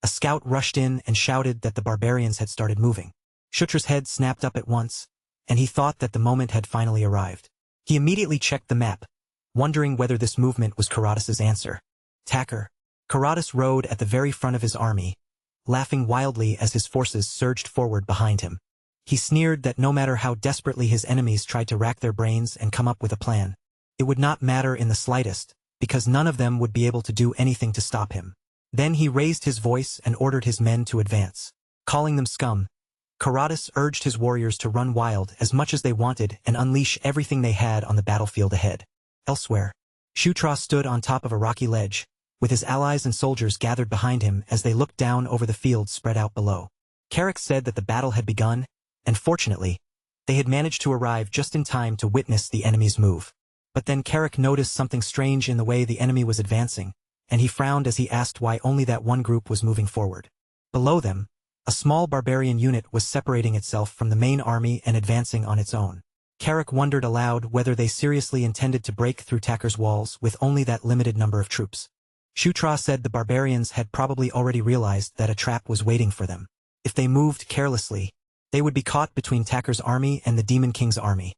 a scout rushed in and shouted that the barbarians had started moving. Shutra's head snapped up at once, and he thought that the moment had finally arrived. He immediately checked the map, wondering whether this movement was Karatas' answer. Takkar. Karatas rode at the very front of his army, laughing wildly as his forces surged forward behind him. He sneered that no matter how desperately his enemies tried to rack their brains and come up with a plan, it would not matter in the slightest, because none of them would be able to do anything to stop him. Then he raised his voice and ordered his men to advance. Calling them scum, Karatas urged his warriors to run wild as much as they wanted and unleash everything they had on the battlefield ahead. Elsewhere, Shutra stood on top of a rocky ledge, with his allies and soldiers gathered behind him as they looked down over the fields spread out below. Carrick said that the battle had begun, and fortunately, they had managed to arrive just in time to witness the enemy's move. But then Carrick noticed something strange in the way the enemy was advancing, and he frowned as he asked why only that one group was moving forward. Below them, a small barbarian unit was separating itself from the main army and advancing on its own. Carrick wondered aloud whether they seriously intended to break through Takkar's walls with only that limited number of troops. Shutra said the barbarians had probably already realized that a trap was waiting for them. If they moved carelessly, they would be caught between Takkar's army and the Demon King's army,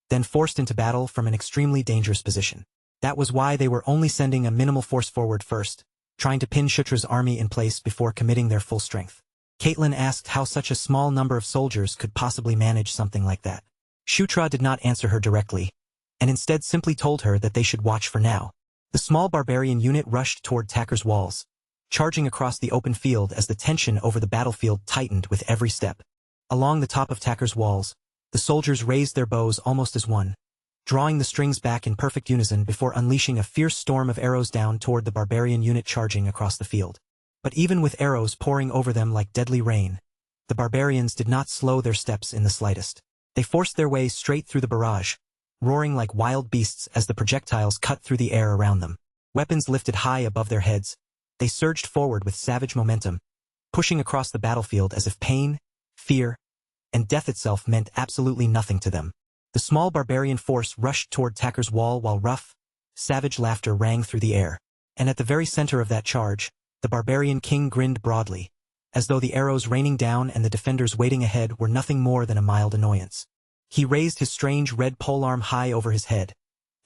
then forced into battle from an extremely dangerous position. That was why they were only sending a minimal force forward first, trying to pin Shutra's army in place before committing their full strength. Caitlin asked how such a small number of soldiers could possibly manage something like that. Shutra did not answer her directly, and instead simply told her that they should watch for now. The small barbarian unit rushed toward Takkar's walls, charging across the open field as the tension over the battlefield tightened with every step. Along the top of Takkar's walls, the soldiers raised their bows almost as one, drawing the strings back in perfect unison before unleashing a fierce storm of arrows down toward the barbarian unit charging across the field. But even with arrows pouring over them like deadly rain, the barbarians did not slow their steps in the slightest. They forced their way straight through the barrage, roaring like wild beasts as the projectiles cut through the air around them. Weapons lifted high above their heads, they surged forward with savage momentum, pushing across the battlefield as if pain, fear, and death itself meant absolutely nothing to them. The small barbarian force rushed toward Takkar's wall while rough, savage laughter rang through the air. And at the very center of that charge, the barbarian king grinned broadly, as though the arrows raining down and the defenders waiting ahead were nothing more than a mild annoyance. He raised his strange red polearm high over his head,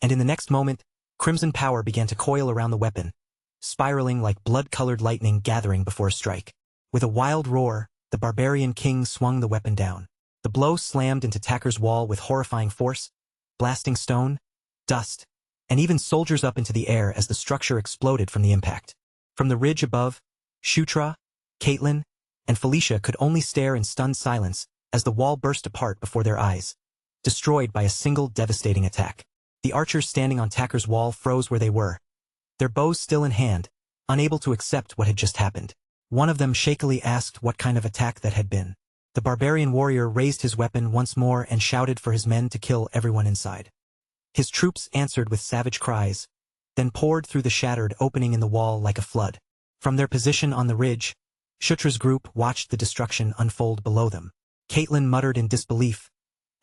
and in the next moment, crimson power began to coil around the weapon, spiraling like blood-colored lightning gathering before a strike. With a wild roar, the barbarian king swung the weapon down. The blow slammed into Takkar's wall with horrifying force, blasting stone, dust, and even soldiers up into the air as the structure exploded from the impact. From the ridge above, Shutra, Caitlin, and Felicia could only stare in stunned silence as the wall burst apart before their eyes, destroyed by a single devastating attack. The archers standing on Takkar's wall froze where they were, their bows still in hand, unable to accept what had just happened. One of them shakily asked what kind of attack that had been. The barbarian warrior raised his weapon once more and shouted for his men to kill everyone inside. His troops answered with savage cries, then poured through the shattered opening in the wall like a flood. From their position on the ridge, Shutra's group watched the destruction unfold below them. Caitlin muttered in disbelief,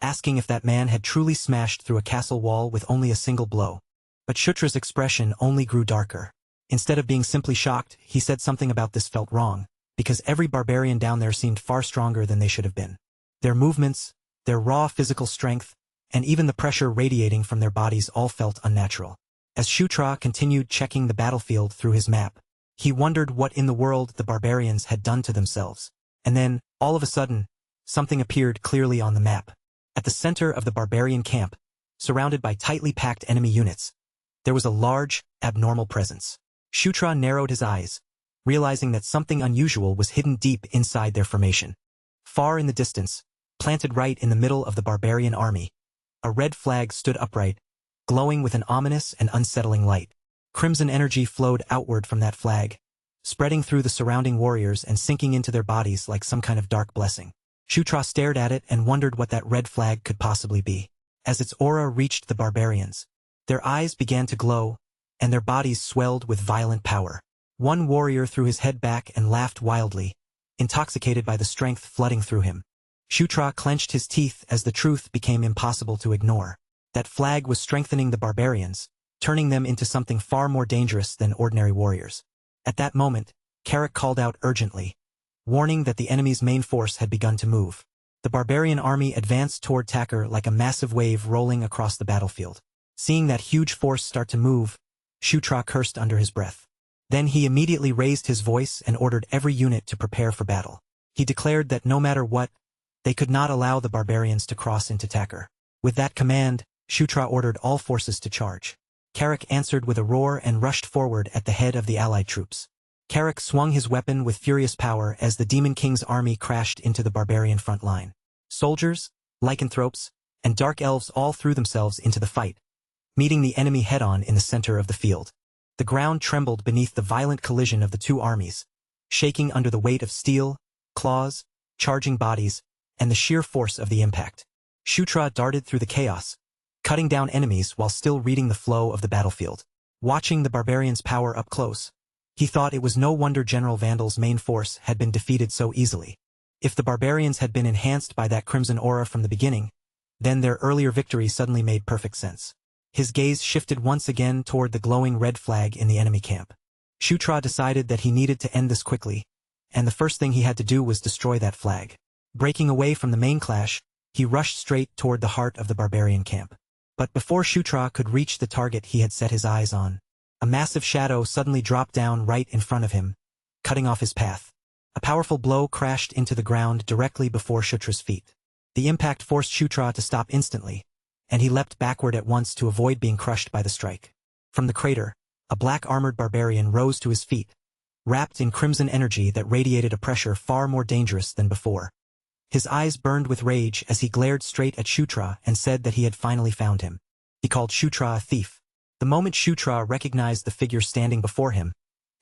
asking if that man had truly smashed through a castle wall with only a single blow. But Shutra's expression only grew darker. Instead of being simply shocked, he said something about this felt wrong, because every barbarian down there seemed far stronger than they should have been. Their movements, their raw physical strength, and even the pressure radiating from their bodies all felt unnatural. As Shutra continued checking the battlefield through his map, he wondered what in the world the barbarians had done to themselves. And then, all of a sudden, something appeared clearly on the map. At the center of the barbarian camp, surrounded by tightly packed enemy units, there was a large, abnormal presence. Shutra narrowed his eyes, realizing that something unusual was hidden deep inside their formation. Far in the distance, planted right in the middle of the barbarian army, a red flag stood upright, glowing with an ominous and unsettling light. Crimson energy flowed outward from that flag, spreading through the surrounding warriors and sinking into their bodies like some kind of dark blessing. Shutra stared at it and wondered what that red flag could possibly be. As its aura reached the barbarians, their eyes began to glow, and their bodies swelled with violent power. One warrior threw his head back and laughed wildly, intoxicated by the strength flooding through him. Shutra clenched his teeth as the truth became impossible to ignore. That flag was strengthening the barbarians, turning them into something far more dangerous than ordinary warriors. At that moment, Carrick called out urgently, warning that the enemy's main force had begun to move. The barbarian army advanced toward Tacker like a massive wave rolling across the battlefield. Seeing that huge force start to move, Shutra cursed under his breath. Then he immediately raised his voice and ordered every unit to prepare for battle. He declared that no matter what, they could not allow the barbarians to cross into Tacker. With that command, Shutra ordered all forces to charge. Carrick answered with a roar and rushed forward at the head of the allied troops. Carrick swung his weapon with furious power as the Demon King's army crashed into the barbarian front line. Soldiers, lycanthropes, and dark elves all threw themselves into the fight, meeting the enemy head-on in the center of the field. The ground trembled beneath the violent collision of the two armies, shaking under the weight of steel, claws, charging bodies, and the sheer force of the impact. Shutra darted through the chaos, cutting down enemies while still reading the flow of the battlefield. Watching the barbarians' power up close, he thought it was no wonder General Vandal's main force had been defeated so easily. If the barbarians had been enhanced by that crimson aura from the beginning, then their earlier victory suddenly made perfect sense. His gaze shifted once again toward the glowing red flag in the enemy camp. Shutra decided that he needed to end this quickly, and the first thing he had to do was destroy that flag. Breaking away from the main clash, he rushed straight toward the heart of the barbarian camp. But before Shutra could reach the target he had set his eyes on, a massive shadow suddenly dropped down right in front of him, cutting off his path. A powerful blow crashed into the ground directly before Shutra's feet. The impact forced Shutra to stop instantly, and he leapt backward at once to avoid being crushed by the strike. From the crater, a black-armored barbarian rose to his feet, wrapped in crimson energy that radiated a pressure far more dangerous than before. His eyes burned with rage as he glared straight at Shutra and said that he had finally found him. He called Shutra a thief. The moment Shutra recognized the figure standing before him,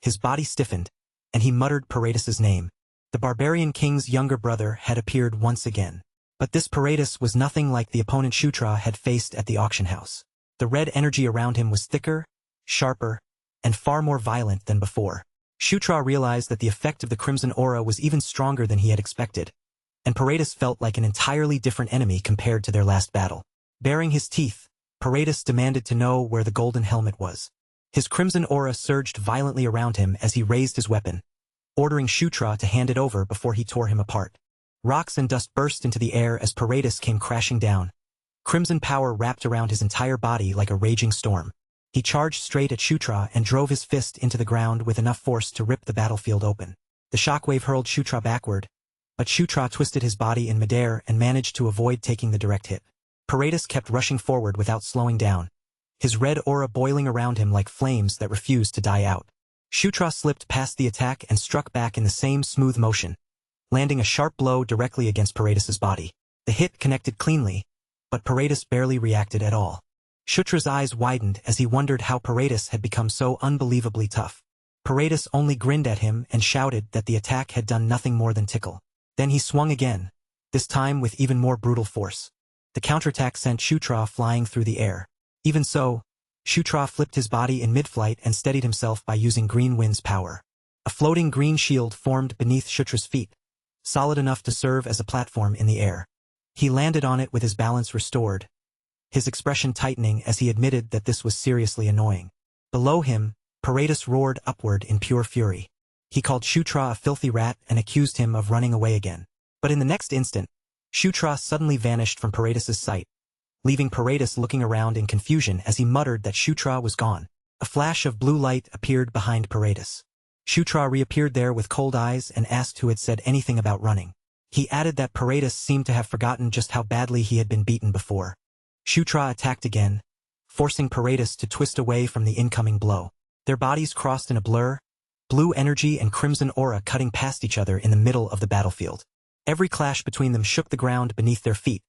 his body stiffened, and he muttered Paradis's name. The barbarian king's younger brother had appeared once again. But this Paradis was nothing like the opponent Shutra had faced at the auction house. The red energy around him was thicker, sharper, and far more violent than before. Shutra realized that the effect of the crimson aura was even stronger than he had expected, and Paradis felt like an entirely different enemy compared to their last battle. Baring his teeth, Paradis demanded to know where the golden helmet was. His crimson aura surged violently around him as he raised his weapon, ordering Shutra to hand it over before he tore him apart. Rocks and dust burst into the air as Paradis came crashing down. Crimson power wrapped around his entire body like a raging storm. He charged straight at Shutra and drove his fist into the ground with enough force to rip the battlefield open. The shockwave hurled Shutra backward, but Shutra twisted his body in midair and managed to avoid taking the direct hit. Paradis kept rushing forward without slowing down, his red aura boiling around him like flames that refused to die out. Shutra slipped past the attack and struck back in the same smooth motion, landing a sharp blow directly against Paradis's body. The hit connected cleanly, but Paradis barely reacted at all. Shutra's eyes widened as he wondered how Paradis had become so unbelievably tough. Paradis only grinned at him and shouted that the attack had done nothing more than tickle. Then he swung again, this time with even more brutal force. The counterattack sent Shutra flying through the air. Even so, Shutra flipped his body in mid-flight and steadied himself by using Green Wind's power. A floating green shield formed beneath Shutra's feet, solid enough to serve as a platform in the air. He landed on it with his balance restored, his expression tightening as he admitted that this was seriously annoying. Below him, Paradis roared upward in pure fury. He called Shutra a filthy rat and accused him of running away again. But in the next instant, Shutra suddenly vanished from Paradis's sight, leaving Paradis looking around in confusion as he muttered that Shutra was gone. A flash of blue light appeared behind Paradis. Shutra reappeared there with cold eyes and asked who had said anything about running. He added that Paradis seemed to have forgotten just how badly he had been beaten before. Shutra attacked again, forcing Paradis to twist away from the incoming blow. Their bodies crossed in a blur, blue energy and crimson aura cutting past each other in the middle of the battlefield. Every clash between them shook the ground beneath their feet,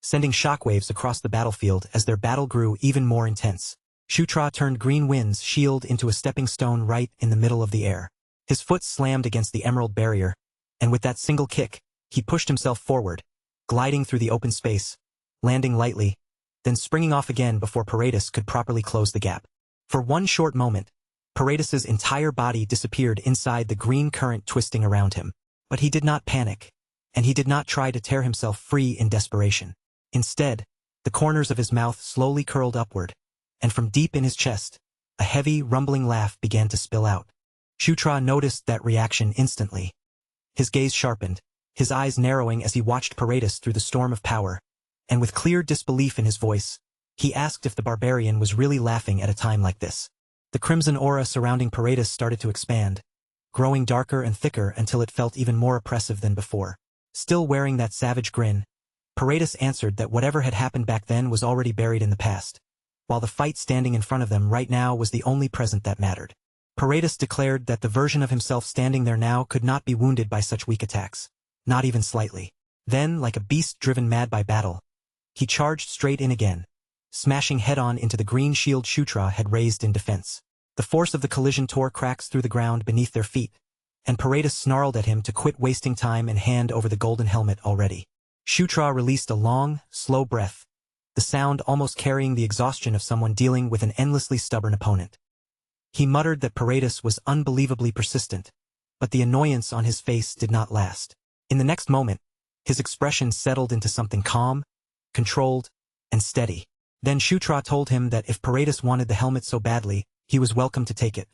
sending shockwaves across the battlefield as their battle grew even more intense. Shutra turned Green Wind's shield into a stepping stone right in the middle of the air. His foot slammed against the emerald barrier, and with that single kick, he pushed himself forward, gliding through the open space, landing lightly, then springing off again before Paradis could properly close the gap. For one short moment, Paradis's entire body disappeared inside the green current twisting around him. But he did not panic, and he did not try to tear himself free in desperation. Instead, the corners of his mouth slowly curled upward, and from deep in his chest, a heavy, rumbling laugh began to spill out. Shutra noticed that reaction instantly. His gaze sharpened, his eyes narrowing as he watched Paradis through the storm of power, and with clear disbelief in his voice, he asked if the barbarian was really laughing at a time like this. The crimson aura surrounding Paradis started to expand, growing darker and thicker until it felt even more oppressive than before. Still wearing that savage grin, Paradis answered that whatever had happened back then was already buried in the past, while the fight standing in front of them right now was the only present that mattered. Paradis declared that the version of himself standing there now could not be wounded by such weak attacks, not even slightly. Then, like a beast driven mad by battle, he charged straight in again, smashing head-on into the green shield Shutra had raised in defense. The force of the collision tore cracks through the ground beneath their feet, and Paradis snarled at him to quit wasting time and hand over the golden helmet already. Shutra released a long, slow breath, the sound almost carrying the exhaustion of someone dealing with an endlessly stubborn opponent. He muttered that Paradis was unbelievably persistent, but the annoyance on his face did not last. In the next moment, his expression settled into something calm, controlled, and steady. Then Shutra told him that if Paradis wanted the helmet so badly, he was welcome to take it,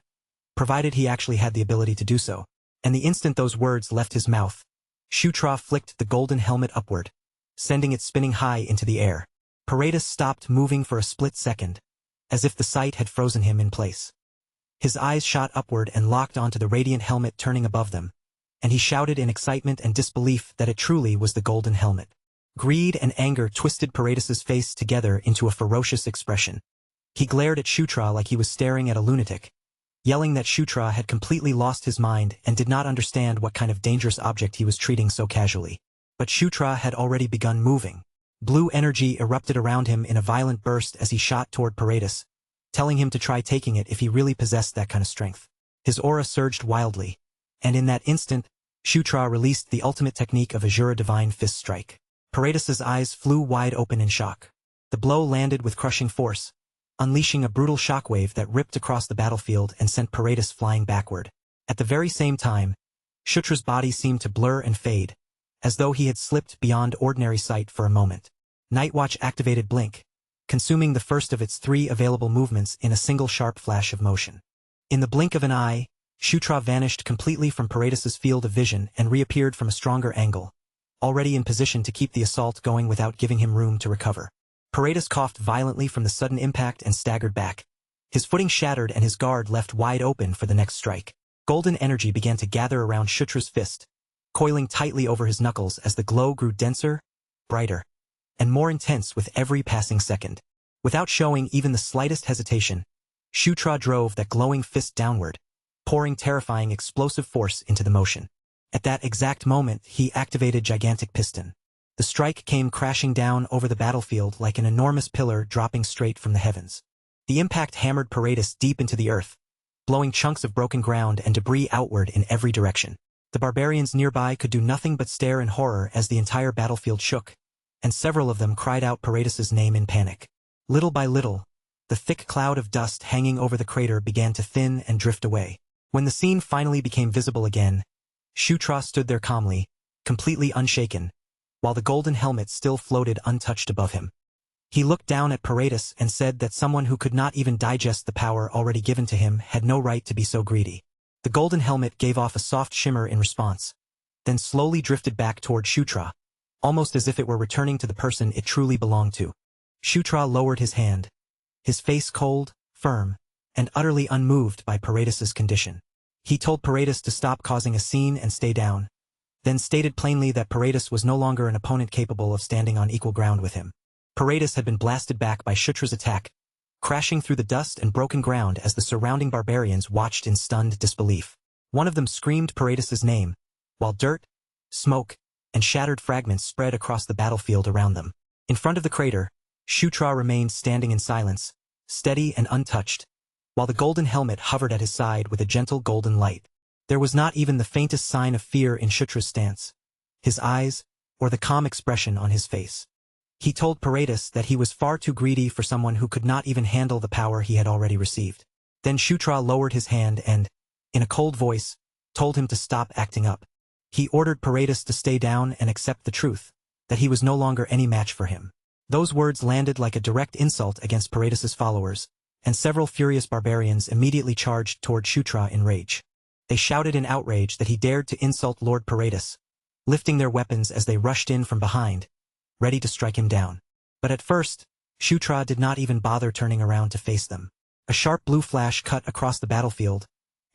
provided he actually had the ability to do so. And the instant those words left his mouth, Shutra flicked the golden helmet upward, sending it spinning high into the air. Paradis stopped moving for a split second, as if the sight had frozen him in place. His eyes shot upward and locked onto the radiant helmet turning above them, and he shouted in excitement and disbelief that it truly was the golden helmet. Greed and anger twisted Paradis's face together into a ferocious expression. He glared at Shutra like he was staring at a lunatic, yelling that Shutra had completely lost his mind and did not understand what kind of dangerous object he was treating so casually. But Shutra had already begun moving. Blue energy erupted around him in a violent burst as he shot toward Paradis, telling him to try taking it if he really possessed that kind of strength. His aura surged wildly, and in that instant, Shutra released the ultimate technique of Azura Divine Fist Strike. Paradis's eyes flew wide open in shock. The blow landed with crushing force, unleashing a brutal shockwave that ripped across the battlefield and sent Paradis flying backward. At the very same time, Shutra's body seemed to blur and fade, as though he had slipped beyond ordinary sight for a moment. Nightwatch activated Blink, consuming the first of its 3 available movements in a single sharp flash of motion. In the blink of an eye, Shutra vanished completely from Paradis's field of vision and reappeared from a stronger angle, already in position to keep the assault going without giving him room to recover. Paradis coughed violently from the sudden impact and staggered back. His footing shattered and his guard left wide open for the next strike. Golden energy began to gather around Shutra's fist, coiling tightly over his knuckles as the glow grew denser, brighter, and more intense with every passing second. Without showing even the slightest hesitation, Shutra drove that glowing fist downward, pouring terrifying explosive force into the motion. At that exact moment, he activated Gigantic Piston. The strike came crashing down over the battlefield like an enormous pillar dropping straight from the heavens. The impact hammered Paradis deep into the earth, blowing chunks of broken ground and debris outward in every direction. The barbarians nearby could do nothing but stare in horror as the entire battlefield shook, and several of them cried out Paradis's name in panic. Little by little, the thick cloud of dust hanging over the crater began to thin and drift away. When the scene finally became visible again, Shutra stood there calmly, completely unshaken, while the golden helmet still floated untouched above him. He looked down at Paradis and said that someone who could not even digest the power already given to him had no right to be so greedy. The golden helmet gave off a soft shimmer in response, then slowly drifted back toward Shutra, almost as if it were returning to the person it truly belonged to. Shutra lowered his hand, his face cold, firm, and utterly unmoved by Paradis's condition. He told Paradis to stop causing a scene and stay down, then stated plainly that Paradis was no longer an opponent capable of standing on equal ground with him. Paradis had been blasted back by Shutra's attack, crashing through the dust and broken ground as the surrounding barbarians watched in stunned disbelief. One of them screamed Paradis's name, while dirt, smoke, and shattered fragments spread across the battlefield around them. In front of the crater, Shutra remained standing in silence, steady and untouched, while the golden helmet hovered at his side with a gentle golden light. There was not even the faintest sign of fear in Shutra's stance, his eyes, or the calm expression on his face. He told Paradis that he was far too greedy for someone who could not even handle the power he had already received. Then Shutra lowered his hand and, in a cold voice, told him to stop acting up. He ordered Paradis to stay down and accept the truth, that he was no longer any match for him. Those words landed like a direct insult against Paradis's followers, and several furious barbarians immediately charged toward Shutra in rage. They shouted in outrage that he dared to insult Lord Paradis, lifting their weapons as they rushed in from behind, ready to strike him down. But at first, Shutra did not even bother turning around to face them. A sharp blue flash cut across the battlefield,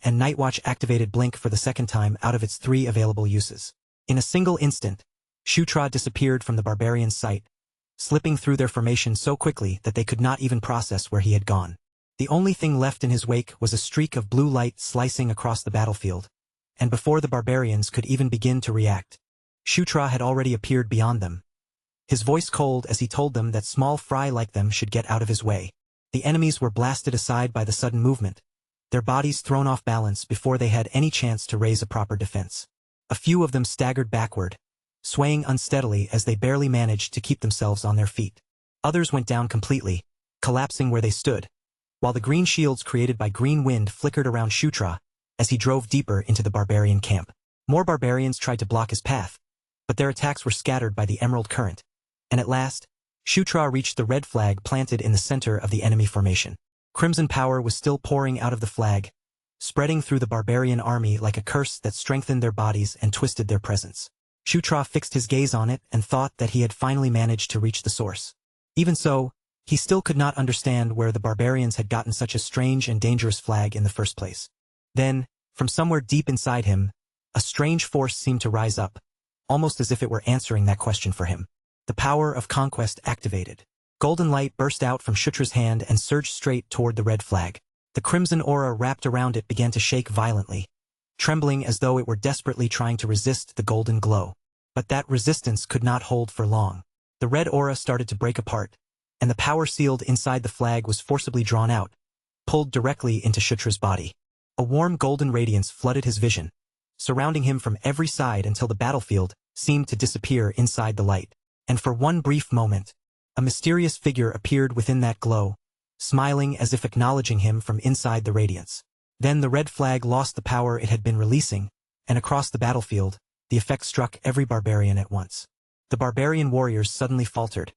and Nightwatch activated Blink for the second time out of its 3 available uses. In a single instant, Shutra disappeared from the barbarians' sight, slipping through their formation so quickly that they could not even process where he had gone. The only thing left in his wake was a streak of blue light slicing across the battlefield, and before the barbarians could even begin to react, Shutra had already appeared beyond them, his voice cold as he told them that small fry like them should get out of his way. The enemies were blasted aside by the sudden movement, their bodies thrown off balance before they had any chance to raise a proper defense. A few of them staggered backward, swaying unsteadily as they barely managed to keep themselves on their feet. Others went down completely, collapsing where they stood, while the green shields created by green wind flickered around Shutra as he drove deeper into the barbarian camp. More barbarians tried to block his path, but their attacks were scattered by the emerald current, and at last, Shutra reached the red flag planted in the center of the enemy formation. Crimson power was still pouring out of the flag, spreading through the barbarian army like a curse that strengthened their bodies and twisted their presence. Shutra fixed his gaze on it and thought that he had finally managed to reach the source. Even so, he still could not understand where the barbarians had gotten such a strange and dangerous flag in the first place. Then, from somewhere deep inside him, a strange force seemed to rise up, almost as if it were answering that question for him. The power of conquest activated. Golden light burst out from Shutra's hand and surged straight toward the red flag. The crimson aura wrapped around it began to shake violently, trembling as though it were desperately trying to resist the golden glow. But that resistance could not hold for long. The red aura started to break apart, and the power sealed inside the flag was forcibly drawn out, pulled directly into Shutra's body. A warm golden radiance flooded his vision, surrounding him from every side until the battlefield seemed to disappear inside the light. And for one brief moment, a mysterious figure appeared within that glow, smiling as if acknowledging him from inside the radiance. Then the red flag lost the power it had been releasing, and across the battlefield, the effect struck every barbarian at once. The barbarian warriors suddenly faltered,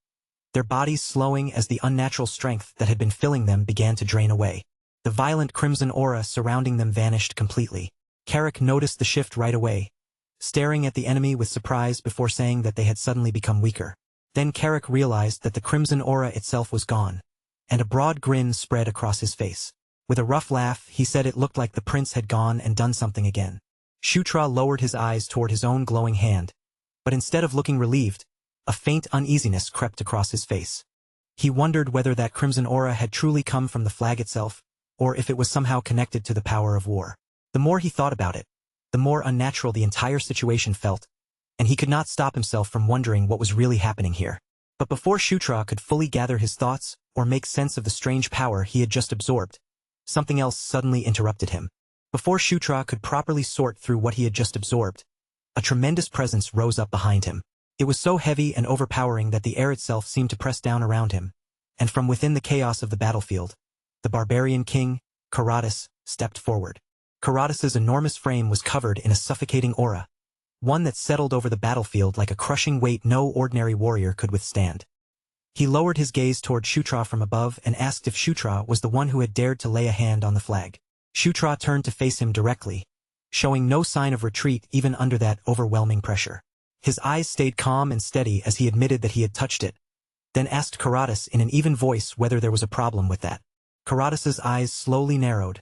their bodies slowing as the unnatural strength that had been filling them began to drain away. The violent crimson aura surrounding them vanished completely. Carrick noticed the shift right away, staring at the enemy with surprise before saying that they had suddenly become weaker. Then Carrick realized that the crimson aura itself was gone, and a broad grin spread across his face. With a rough laugh, he said it looked like the prince had gone and done something again. Shutra lowered his eyes toward his own glowing hand, but instead of looking relieved, a faint uneasiness crept across his face. He wondered whether that crimson aura had truly come from the flag itself, or if it was somehow connected to the power of war. The more he thought about it, the more unnatural the entire situation felt, and he could not stop himself from wondering what was really happening here. But before Shutra could fully gather his thoughts or make sense of the strange power he had just absorbed, something else suddenly interrupted him. Before Shutra could properly sort through what he had just absorbed, a tremendous presence rose up behind him. It was so heavy and overpowering that the air itself seemed to press down around him, and from within the chaos of the battlefield, the barbarian king, Karatis, stepped forward. Karatis's enormous frame was covered in a suffocating aura, one that settled over the battlefield like a crushing weight no ordinary warrior could withstand. He lowered his gaze toward Shutra from above and asked if Shutra was the one who had dared to lay a hand on the flag. Shutra turned to face him directly, showing no sign of retreat even under that overwhelming pressure. His eyes stayed calm and steady as he admitted that he had touched it, then asked Karatas in an even voice whether there was a problem with that. Karatas's eyes slowly narrowed,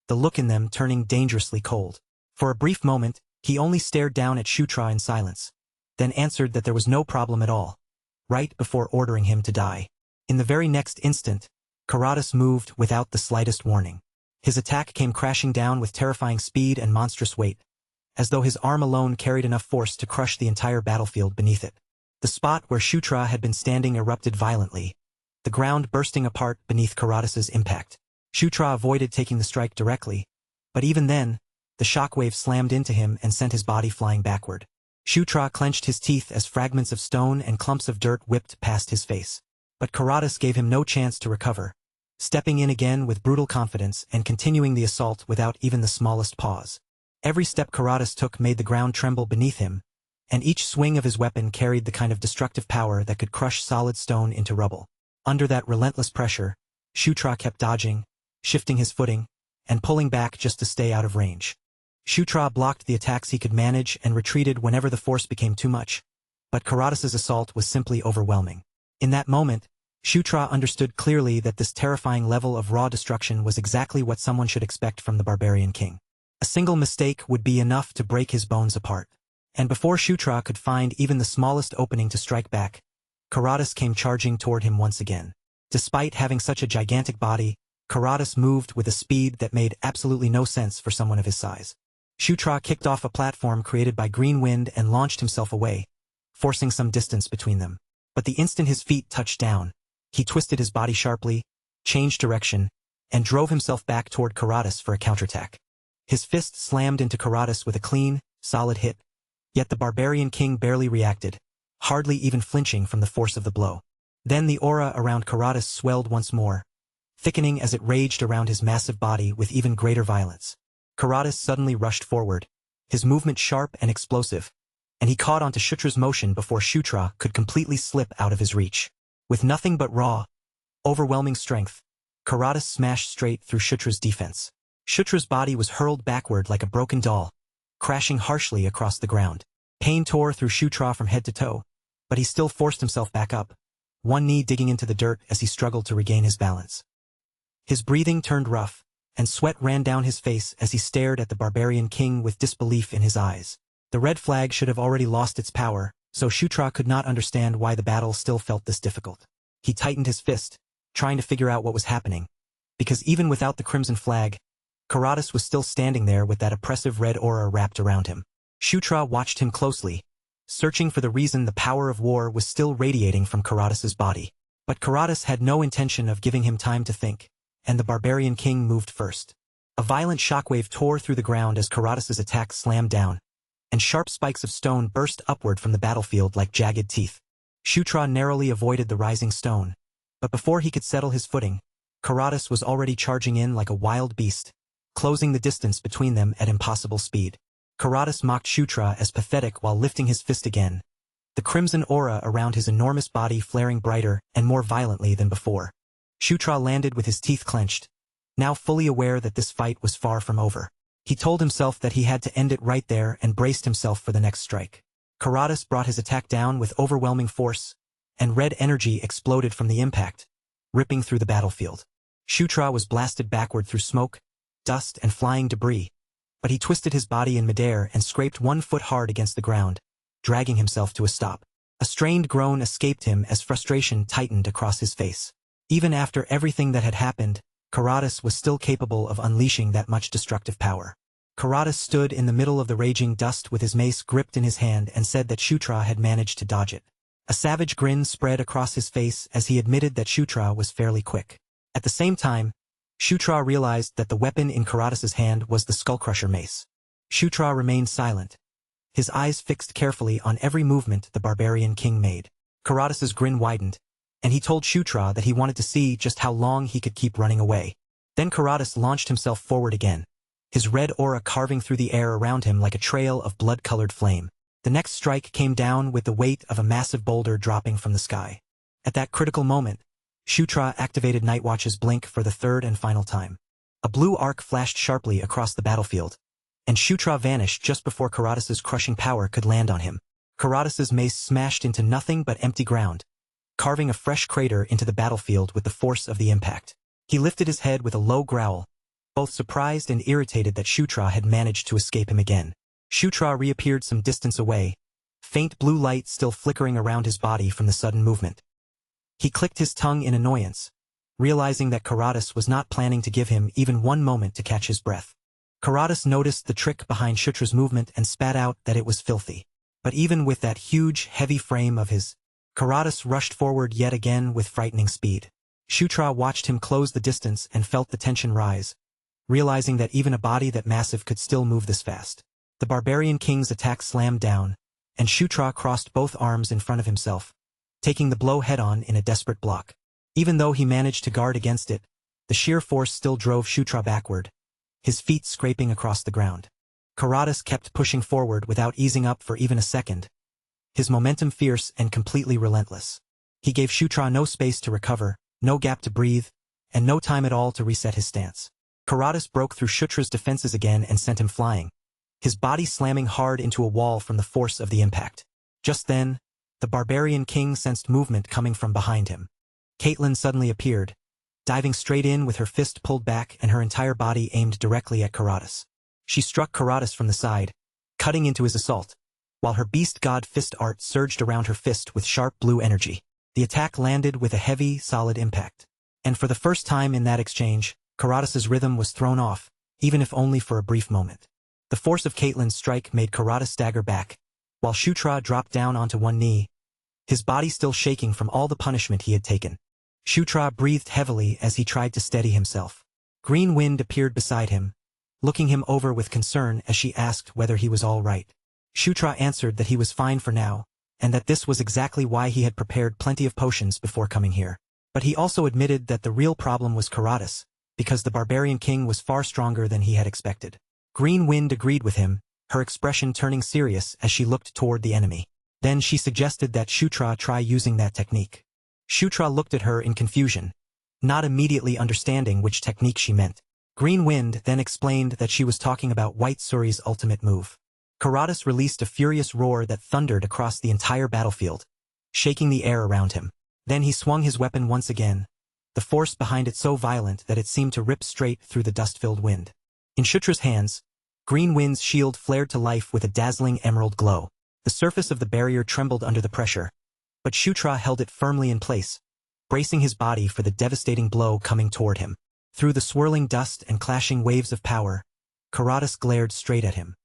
the look in them turning dangerously cold. For a brief moment, he only stared down at Shutra in silence, then answered that there was no problem at all, right before ordering him to die. In the very next instant, Karatas moved without the slightest warning. His attack came crashing down with terrifying speed and monstrous weight, as though his arm alone carried enough force to crush the entire battlefield beneath it. The spot where Shutra had been standing erupted violently, the ground bursting apart beneath Karatas's impact. Shutra avoided taking the strike directly, but even then, the shockwave slammed into him and sent his body flying backward. Shutra clenched his teeth as fragments of stone and clumps of dirt whipped past his face. But Karatas gave him no chance to recover, stepping in again with brutal confidence and continuing the assault without even the smallest pause. Every step Karatas took made the ground tremble beneath him, and each swing of his weapon carried the kind of destructive power that could crush solid stone into rubble. Under that relentless pressure, Shutra kept dodging, shifting his footing, and pulling back just to stay out of range. Shutra blocked the attacks he could manage and retreated whenever the force became too much, but Karatas's assault was simply overwhelming. In that moment, Shutra understood clearly that this terrifying level of raw destruction was exactly what someone should expect from the barbarian king. A single mistake would be enough to break his bones apart. And before Shutra could find even the smallest opening to strike back, Karatas came charging toward him once again. Despite having such a gigantic body, Karatas moved with a speed that made absolutely no sense for someone of his size. Shutra kicked off a platform created by green wind and launched himself away, forcing some distance between them. But the instant his feet touched down, he twisted his body sharply, changed direction, and drove himself back toward Karatas for a counterattack. His fist slammed into Karatas with a clean, solid hit, yet the barbarian king barely reacted, hardly even flinching from the force of the blow. Then the aura around Karatas swelled once more, thickening as it raged around his massive body with even greater violence. Karatas suddenly rushed forward, his movement sharp and explosive, and he caught onto Shutra's motion before Shutra could completely slip out of his reach. With nothing but raw, overwhelming strength, Karatas smashed straight through Shutra's defense. Shutra's body was hurled backward like a broken doll, crashing harshly across the ground. Pain tore through Shutra from head to toe, but he still forced himself back up, one knee digging into the dirt as he struggled to regain his balance. His breathing turned rough, and sweat ran down his face as he stared at the barbarian king with disbelief in his eyes. The red flag should have already lost its power, so Shutra could not understand why the battle still felt this difficult. He tightened his fist, trying to figure out what was happening, because even without the crimson flag, Karatas was still standing there with that oppressive red aura wrapped around him. Shutra watched him closely, searching for the reason the power of war was still radiating from Karatas's body. But Karatas had no intention of giving him time to think, and the barbarian king moved first. A violent shockwave tore through the ground as Karatas's attack slammed down, and sharp spikes of stone burst upward from the battlefield like jagged teeth. Shutra narrowly avoided the rising stone, but before he could settle his footing, Karatas was already charging in like a wild beast, closing the distance between them at impossible speed. Karatas mocked Shutra as pathetic while lifting his fist again, the crimson aura around his enormous body flaring brighter and more violently than before. Shutra landed with his teeth clenched, now fully aware that this fight was far from over. He told himself that he had to end it right there and braced himself for the next strike. Karatas brought his attack down with overwhelming force, and red energy exploded from the impact, ripping through the battlefield. Shutra was blasted backward through smoke, dust, and flying debris, but he twisted his body in midair and scraped one foot hard against the ground, dragging himself to a stop. A strained groan escaped him as frustration tightened across his face. Even after everything that had happened, Karatas was still capable of unleashing that much destructive power. Karatas stood in the middle of the raging dust with his mace gripped in his hand and said that Shutra had managed to dodge it. A savage grin spread across his face as he admitted that Shutra was fairly quick. At the same time, Shutra realized that the weapon in Karatas's hand was the Skullcrusher mace. Shutra remained silent, his eyes fixed carefully on every movement the barbarian king made. Karatas's grin widened, and he told Shutra that he wanted to see just how long he could keep running away. Then Karatas launched himself forward again, his red aura carving through the air around him like a trail of blood-colored flame. The next strike came down with the weight of a massive boulder dropping from the sky. At that critical moment, Shutra activated Nightwatch's blink for the third and final time. A blue arc flashed sharply across the battlefield, and Shutra vanished just before Karatas's crushing power could land on him. Karatas's mace smashed into nothing but empty ground, carving a fresh crater into the battlefield with the force of the impact. He lifted his head with a low growl, both surprised and irritated that Shutra had managed to escape him again. Shutra reappeared some distance away, faint blue light still flickering around his body from the sudden movement. He clicked his tongue in annoyance, realizing that Karatas was not planning to give him even one moment to catch his breath. Karatas noticed the trick behind Shutra's movement and spat out that it was filthy. But even with that huge, heavy frame of his, Karatas rushed forward yet again with frightening speed. Shutra watched him close the distance and felt the tension rise, realizing that even a body that massive could still move this fast. The barbarian king's attack slammed down, and Shutra crossed both arms in front of himself, taking the blow head-on in a desperate block. Even though he managed to guard against it, the sheer force still drove Shutra backward, his feet scraping across the ground. Karatas kept pushing forward without easing up for even a second, his momentum fierce and completely relentless. He gave Shutra no space to recover, no gap to breathe, and no time at all to reset his stance. Karatas broke through Shutra's defenses again and sent him flying, his body slamming hard into a wall from the force of the impact. Just then, the barbarian king sensed movement coming from behind him. Caitlin suddenly appeared, diving straight in with her fist pulled back and her entire body aimed directly at Karatas. She struck Karatas from the side, cutting into his assault, while her beast god fist art surged around her fist with sharp blue energy. The attack landed with a heavy, solid impact. And for the first time in that exchange, Karatas's rhythm was thrown off, even if only for a brief moment. The force of Caitlin's strike made Karatas stagger back, while Shutra dropped down onto one knee, his body still shaking from all the punishment he had taken. Shutra breathed heavily as he tried to steady himself. Green Wind appeared beside him, looking him over with concern as she asked whether he was all right. Shutra answered that he was fine for now, and that this was exactly why he had prepared plenty of potions before coming here. But he also admitted that the real problem was Karatas, because the barbarian king was far stronger than he had expected. Green Wind agreed with him, her expression turning serious as she looked toward the enemy. Then she suggested that Shutra try using that technique. Shutra looked at her in confusion, not immediately understanding which technique she meant. Green Wind then explained that she was talking about White Suri's ultimate move. Karatas released a furious roar that thundered across the entire battlefield, shaking the air around him. Then he swung his weapon once again, the force behind it so violent that it seemed to rip straight through the dust-filled wind. In Shutra's hands, Green Wind's shield flared to life with a dazzling emerald glow. The surface of the barrier trembled under the pressure, but Shutra held it firmly in place, bracing his body for the devastating blow coming toward him. Through the swirling dust and clashing waves of power, Karatas glared straight at him.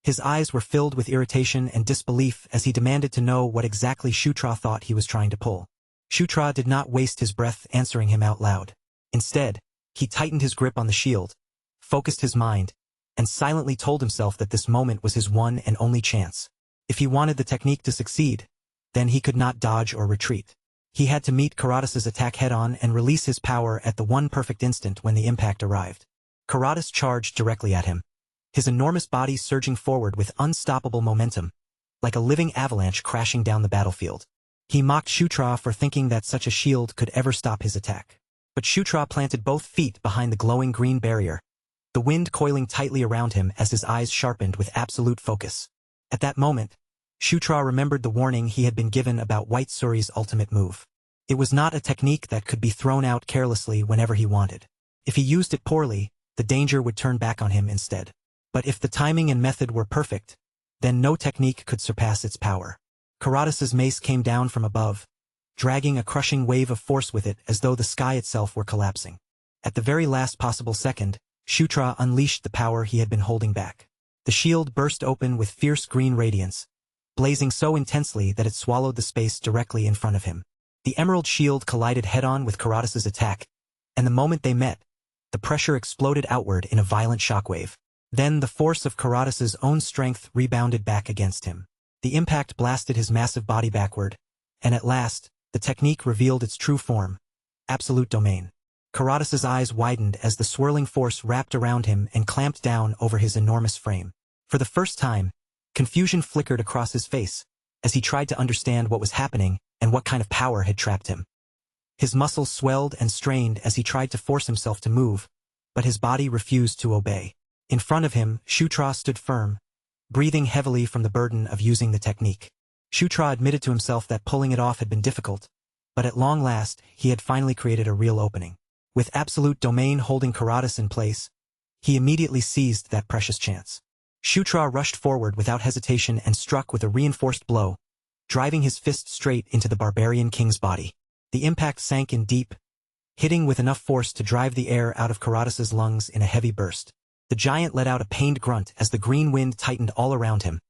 His eyes were filled with irritation and disbelief as he demanded to know what exactly Shutra thought he was trying to pull. Shutra did not waste his breath answering him out loud. Instead, he tightened his grip on the shield, focused his mind, and silently told himself that this moment was his one and only chance. If he wanted the technique to succeed, then he could not dodge or retreat. He had to meet Karatas' attack head-on and release his power at the one perfect instant when the impact arrived. Karatas charged directly at him, his enormous body surging forward with unstoppable momentum, like a living avalanche crashing down the battlefield. He mocked Shutra for thinking that such a shield could ever stop his attack. But Shutra planted both feet behind the glowing green barrier, the wind coiling tightly around him as his eyes sharpened with absolute focus. At that moment, Shutra remembered the warning he had been given about White Suri's ultimate move. It was not a technique that could be thrown out carelessly whenever he wanted. If he used it poorly, the danger would turn back on him instead. But if the timing and method were perfect, then no technique could surpass its power. Karatas' mace came down from above, dragging a crushing wave of force with it as though the sky itself were collapsing. At the very last possible second, Shutra unleashed the power he had been holding back. The shield burst open with fierce green radiance, blazing so intensely that it swallowed the space directly in front of him. The emerald shield collided head-on with Karatas' attack, and the moment they met, the pressure exploded outward in a violent shockwave. Then the force of Karatas' own strength rebounded back against him. The impact blasted his massive body backward, and at last, the technique revealed its true form, absolute domain. Karatas' eyes widened as the swirling force wrapped around him and clamped down over his enormous frame. For the first time, confusion flickered across his face, as he tried to understand what was happening and what kind of power had trapped him. His muscles swelled and strained as he tried to force himself to move, but his body refused to obey. In front of him, Shutra stood firm, breathing heavily from the burden of using the technique. Shutra admitted to himself that pulling it off had been difficult, but at long last, he had finally created a real opening. With absolute domain holding Karatas in place, he immediately seized that precious chance. Shutra rushed forward without hesitation and struck with a reinforced blow, driving his fist straight into the barbarian king's body. The impact sank in deep, hitting with enough force to drive the air out of Karatas's lungs in a heavy burst. The giant let out a pained grunt as the green wind tightened all around him,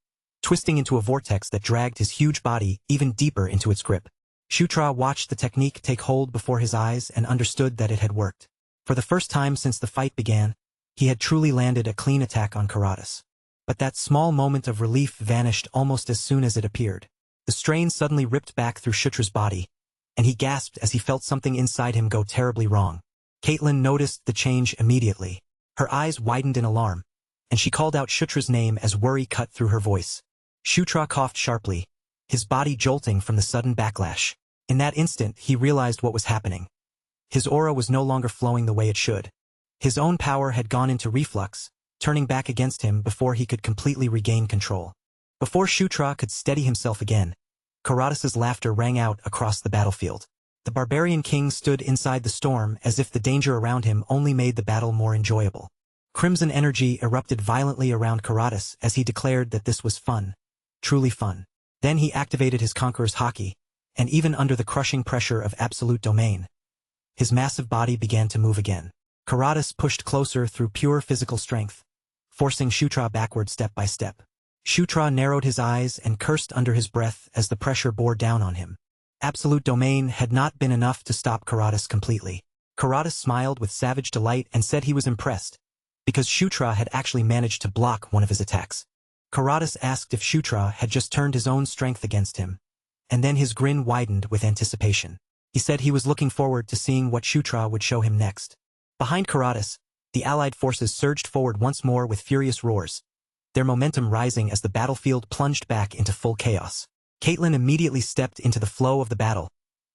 twisting into a vortex that dragged his huge body even deeper into its grip. Shutra watched the technique take hold before his eyes and understood that it had worked. For the first time since the fight began, he had truly landed a clean attack on Karatas. But that small moment of relief vanished almost as soon as it appeared. The strain suddenly ripped back through Shutra's body, and he gasped as he felt something inside him go terribly wrong. Caitlin noticed the change immediately. Her eyes widened in alarm, and she called out Shutra's name as worry cut through her voice. Shutra coughed sharply, his body jolting from the sudden backlash. In that instant, he realized what was happening. His aura was no longer flowing the way it should. His own power had gone into reflux, turning back against him before he could completely regain control. Before Shutra could steady himself again, Karatas's laughter rang out across the battlefield. The barbarian king stood inside the storm as if the danger around him only made the battle more enjoyable. Crimson energy erupted violently around Karatas as he declared that this was fun. Truly fun. Then he activated his Conqueror's Haki, and even under the crushing pressure of absolute domain, his massive body began to move again. Karatas pushed closer through pure physical strength, forcing Shutra backward step by step. Shutra narrowed his eyes and cursed under his breath as the pressure bore down on him. Absolute domain had not been enough to stop Karatas completely. Karatas smiled with savage delight and said he was impressed, because Shutra had actually managed to block one of his attacks. Karatas asked if Shutra had just turned his own strength against him, and then his grin widened with anticipation. He said he was looking forward to seeing what Shutra would show him next. Behind Karatas, the allied forces surged forward once more with furious roars, their momentum rising as the battlefield plunged back into full chaos. Caitlin immediately stepped into the flow of the battle,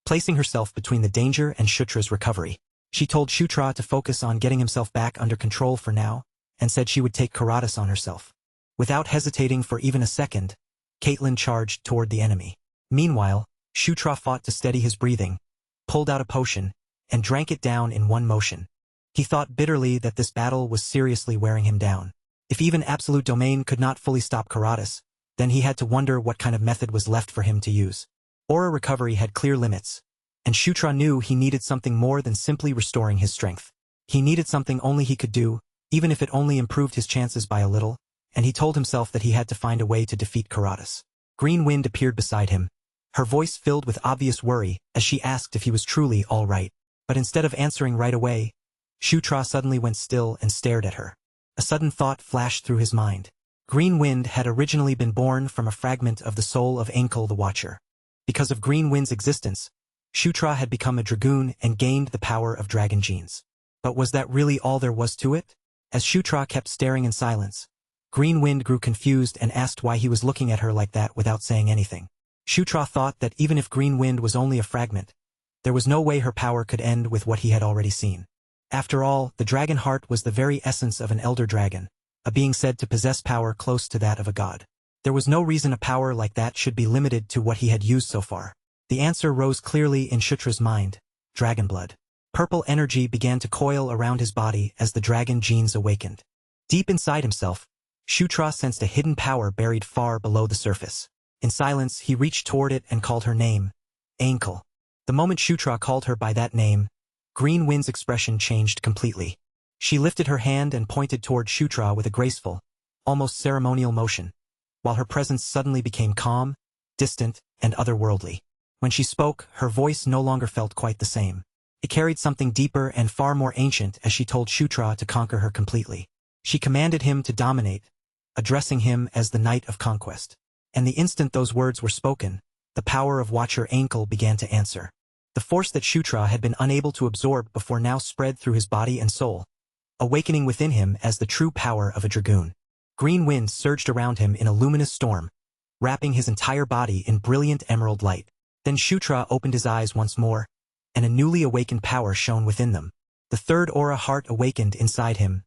placing herself between the danger and Shutra's recovery. She told Shutra to focus on getting himself back under control for now, and said she would take Karatas on herself. Without hesitating for even a second, Caitlin charged toward the enemy. Meanwhile, Shutra fought to steady his breathing, pulled out a potion, and drank it down in one motion. He thought bitterly that this battle was seriously wearing him down. If even absolute domain could not fully stop Karatas, then he had to wonder what kind of method was left for him to use. Aura recovery had clear limits, and Shutra knew he needed something more than simply restoring his strength. He needed something only he could do, even if it only improved his chances by a little, and he told himself that he had to find a way to defeat Karatas. Green Wind appeared beside him, her voice filled with obvious worry as she asked if he was truly all right. But instead of answering right away, Shutra suddenly went still and stared at her. A sudden thought flashed through his mind. Green Wind had originally been born from a fragment of the soul of Enkel the Watcher. Because of Green Wind's existence, Shutra had become a dragoon and gained the power of dragon genes. But was that really all there was to it? As Shutra kept staring in silence, Green Wind grew confused and asked why he was looking at her like that without saying anything. Shutra thought that even if Green Wind was only a fragment, there was no way her power could end with what he had already seen. After all, the dragon heart was the very essence of an elder dragon, a being said to possess power close to that of a god. There was no reason a power like that should be limited to what he had used so far. The answer rose clearly in Shutra's mind: dragon blood. Purple energy began to coil around his body as the dragon genes awakened. Deep inside himself, Shutra sensed a hidden power buried far below the surface. In silence, he reached toward it and called her name: Enkel. The moment Shutra called her by that name, Green Wind's expression changed completely. She lifted her hand and pointed toward Shutra with a graceful, almost ceremonial motion, while her presence suddenly became calm, distant, and otherworldly. When she spoke, her voice no longer felt quite the same. It carried something deeper and far more ancient as she told Shutra to conquer her completely. She commanded him to dominate, addressing him as the Knight of Conquest. And the instant those words were spoken, the power of Watcher Enkel began to answer. The force that Shutra had been unable to absorb before now spread through his body and soul, awakening within him as the true power of a dragoon. Green Wind surged around him in a luminous storm, wrapping his entire body in brilliant emerald light. Then Shutra opened his eyes once more, and a newly awakened power shone within them. The third aura heart awakened inside him,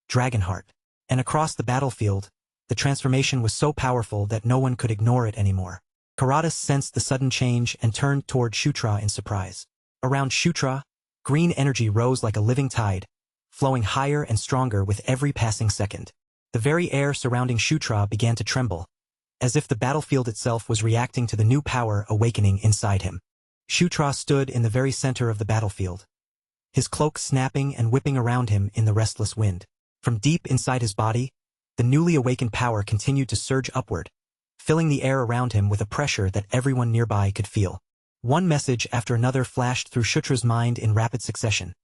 Dragon Heart. And across the battlefield, the transformation was so powerful that no one could ignore it anymore. Karatas sensed the sudden change and turned toward Shutra in surprise. Around Shutra, green energy rose like a living tide, flowing higher and stronger with every passing second. The very air surrounding Shutra began to tremble, as if the battlefield itself was reacting to the new power awakening inside him. Shutra stood in the very center of the battlefield, his cloak snapping and whipping around him in the restless wind. From deep inside his body, the newly awakened power continued to surge upward, filling the air around him with a pressure that everyone nearby could feel. One message after another flashed through Shutra's mind in rapid succession,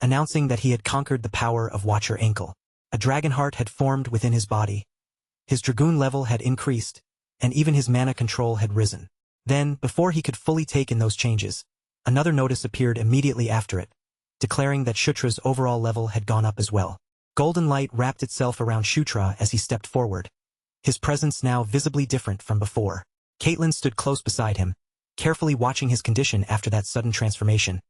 announcing that he had conquered the power of Watcher Ankle. A dragon heart had formed within his body. His dragoon level had increased, and even his mana control had risen. Then, before he could fully take in those changes, another notice appeared immediately after it, declaring that Shutra's overall level had gone up as well. Golden light wrapped itself around Shutra as he stepped forward, his presence now visibly different from before. Caitlin stood close beside him, carefully watching his condition after that sudden transformation,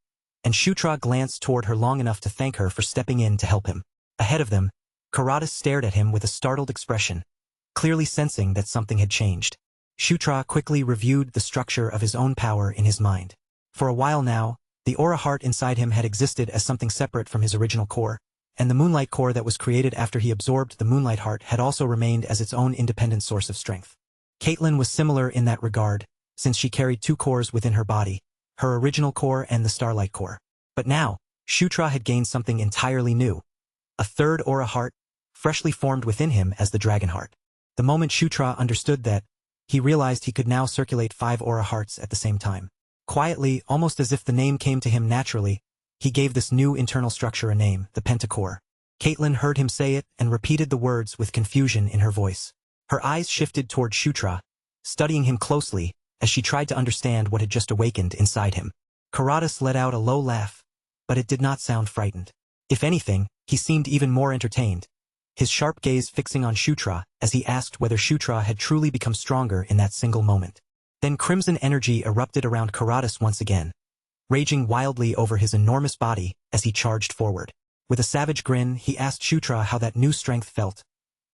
and Shutra glanced toward her long enough to thank her for stepping in to help him. Ahead of them, Karatas stared at him with a startled expression, clearly sensing that something had changed. Shutra quickly reviewed the structure of his own power in his mind. For a while now, the aura heart inside him had existed as something separate from his original core, and the moonlight core that was created after he absorbed the moonlight heart had also remained as its own independent source of strength. Caitlin was similar in that regard, since she carried two cores within her body, her original core and the starlight core. But now, Shutra had gained something entirely new. A third aura heart, freshly formed within him as the dragon heart. The moment Shutra understood that, he realized he could now circulate 5 aura hearts at the same time. Quietly, almost as if the name came to him naturally, he gave this new internal structure a name, the pentacore. Caitlin heard him say it and repeated the words with confusion in her voice. Her eyes shifted toward Shutra, studying him closely as she tried to understand what had just awakened inside him. Karatas let out a low laugh, but it did not sound frightened. If anything, he seemed even more entertained, his sharp gaze fixing on Shutra as he asked whether Shutra had truly become stronger in that single moment. Then crimson energy erupted around Karatas once again, raging wildly over his enormous body as he charged forward. With a savage grin, he asked Shutra how that new strength felt,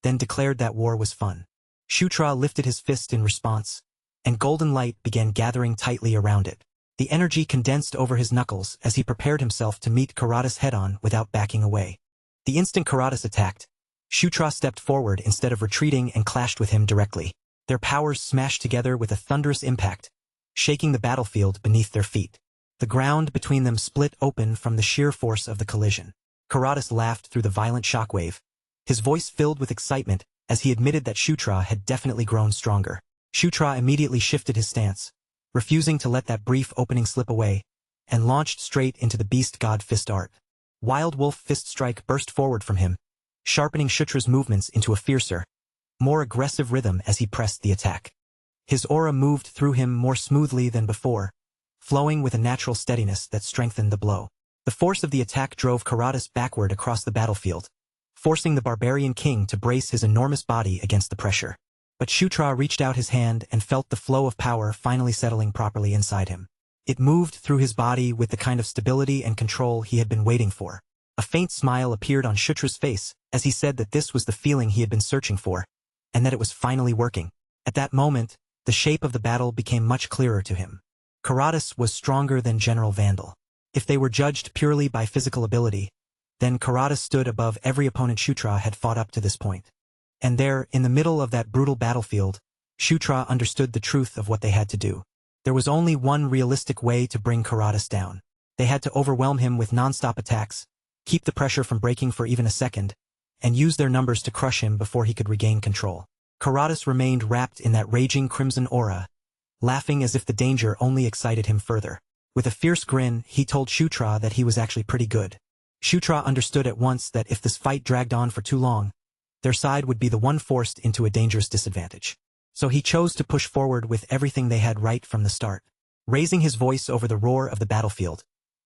then declared that war was fun. Shutra lifted his fist in response, and golden light began gathering tightly around it. The energy condensed over his knuckles as he prepared himself to meet Karatas head-on without backing away. The instant Karatas attacked, Shutra stepped forward instead of retreating and clashed with him directly. Their powers smashed together with a thunderous impact, shaking the battlefield beneath their feet. The ground between them split open from the sheer force of the collision. Karatas laughed through the violent shockwave, his voice filled with excitement as he admitted that Shutra had definitely grown stronger. Shutra immediately shifted his stance, refusing to let that brief opening slip away, and launched straight into the beast god fist art. Wild wolf fist strike burst forward from him, sharpening Shutra's movements into a fiercer, more aggressive rhythm as he pressed the attack. His aura moved through him more smoothly than before, flowing with a natural steadiness that strengthened the blow. The force of the attack drove Karatas backward across the battlefield, forcing the barbarian king to brace his enormous body against the pressure. But Shutra reached out his hand and felt the flow of power finally settling properly inside him. It moved through his body with the kind of stability and control he had been waiting for. A faint smile appeared on Shutra's face as he said that this was the feeling he had been searching for, and that it was finally working. At that moment, the shape of the battle became much clearer to him. Karatas was stronger than General Vandal. If they were judged purely by physical ability, then Karatas stood above every opponent Shutra had fought up to this point. And there, in the middle of that brutal battlefield, Shutra understood the truth of what they had to do. There was only one realistic way to bring Karatas down. They had to overwhelm him with non-stop attacks, keep the pressure from breaking for even a second, and use their numbers to crush him before he could regain control. Karatas remained wrapped in that raging crimson aura, laughing as if the danger only excited him further. With a fierce grin, he told Shutra that he was actually pretty good. Shutra understood at once that if this fight dragged on for too long, their side would be the one forced into a dangerous disadvantage. So he chose to push forward with everything they had right from the start. Raising his voice over the roar of the battlefield,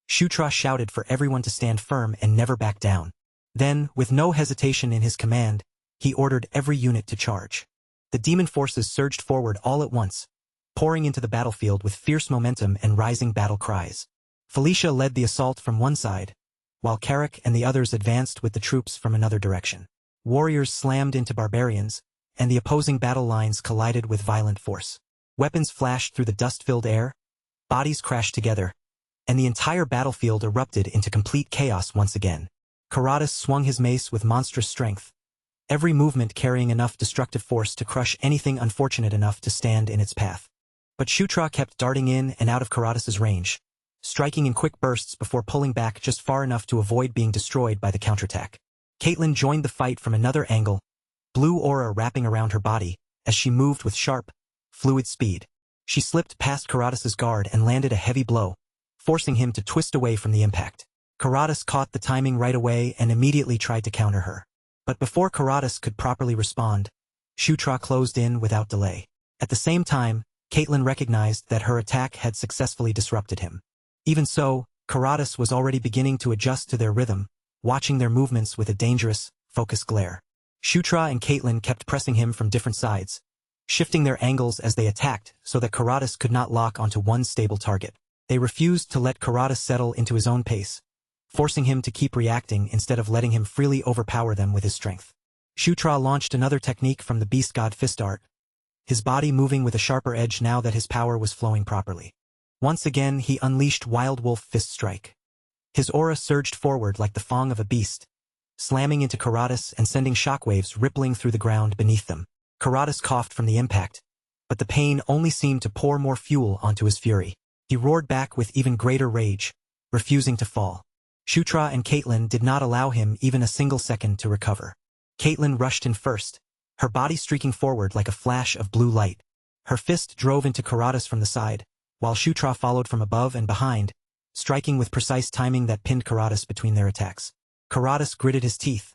Shutra shouted for everyone to stand firm and never back down. Then, with no hesitation in his command, he ordered every unit to charge. The demon forces surged forward all at once, pouring into the battlefield with fierce momentum and rising battle cries. Felicia led the assault from one side, while Carrick and the others advanced with the troops from another direction. Warriors slammed into barbarians, and the opposing battle lines collided with violent force. Weapons flashed through the dust-filled air, bodies crashed together, and the entire battlefield erupted into complete chaos once again. Karatas swung his mace with monstrous strength, every movement carrying enough destructive force to crush anything unfortunate enough to stand in its path. But Shutra kept darting in and out of Karatas' range, striking in quick bursts before pulling back just far enough to avoid being destroyed by the counterattack. Caitlin joined the fight from another angle, blue aura wrapping around her body, as she moved with sharp, fluid speed. She slipped past Karatas' guard and landed a heavy blow, forcing him to twist away from the impact. Karatas caught the timing right away and immediately tried to counter her. But before Karatas could properly respond, Shutra closed in without delay. At the same time, Caitlin recognized that her attack had successfully disrupted him. Even so, Karatas was already beginning to adjust to their rhythm, watching their movements with a dangerous, focused glare. Shutra and Caitlin kept pressing him from different sides, shifting their angles as they attacked so that Karatas could not lock onto one stable target. They refused to let Karatas settle into his own pace, forcing him to keep reacting instead of letting him freely overpower them with his strength. Shutra launched another technique from the Beast God Fist Art, his body moving with a sharper edge now that his power was flowing properly. Once again he unleashed Wild Wolf Fist Strike. His aura surged forward like the fang of a beast, slamming into Karatas and sending shockwaves rippling through the ground beneath them. Karatas coughed from the impact, but the pain only seemed to pour more fuel onto his fury. He roared back with even greater rage, refusing to fall. Shutra and Caitlin did not allow him even a single second to recover. Caitlin rushed in first, her body streaking forward like a flash of blue light. Her fist drove into Karatas from the side, while Shutra followed from above and behind, striking with precise timing that pinned Karatas between their attacks. Karatas gritted his teeth,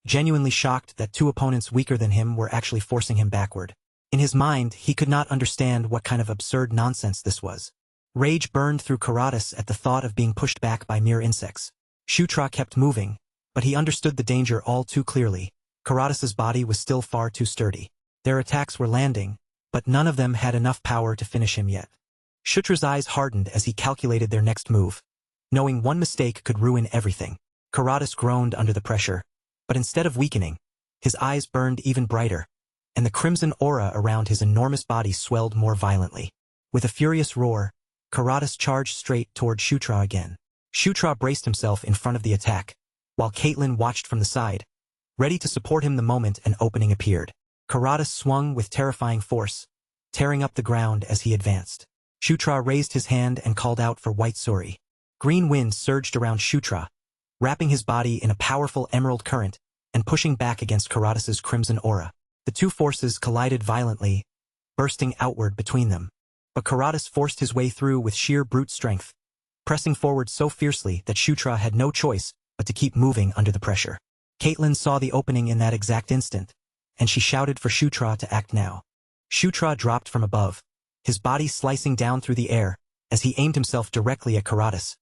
genuinely shocked that two opponents weaker than him were actually forcing him backward. In his mind, he could not understand what kind of absurd nonsense this was. Rage burned through Karatas at the thought of being pushed back by mere insects. Shutra kept moving, but he understood the danger all too clearly. Karatas' body was still far too sturdy. Their attacks were landing, but none of them had enough power to finish him yet. Shutra's eyes hardened as he calculated their next move, knowing one mistake could ruin everything. Karatas groaned under the pressure, but instead of weakening, his eyes burned even brighter, and the crimson aura around his enormous body swelled more violently. With a furious roar, Karatas charged straight toward Shutra again. Shutra braced himself in front of the attack, while Caitlin watched from the side, ready to support him the moment an opening appeared. Karatas swung with terrifying force, tearing up the ground as he advanced. Shutra raised his hand and called out for White Suri. Green wind surged around Shutra, wrapping his body in a powerful emerald current and pushing back against Karatas' crimson aura. The two forces collided violently, bursting outward between them. But Karatas forced his way through with sheer brute strength, pressing forward so fiercely that Shutra had no choice but to keep moving under the pressure. Caitlin saw the opening in that exact instant, and she shouted for Shutra to act now. Shutra dropped from above, his body slicing down through the air as he aimed himself directly at Karatas,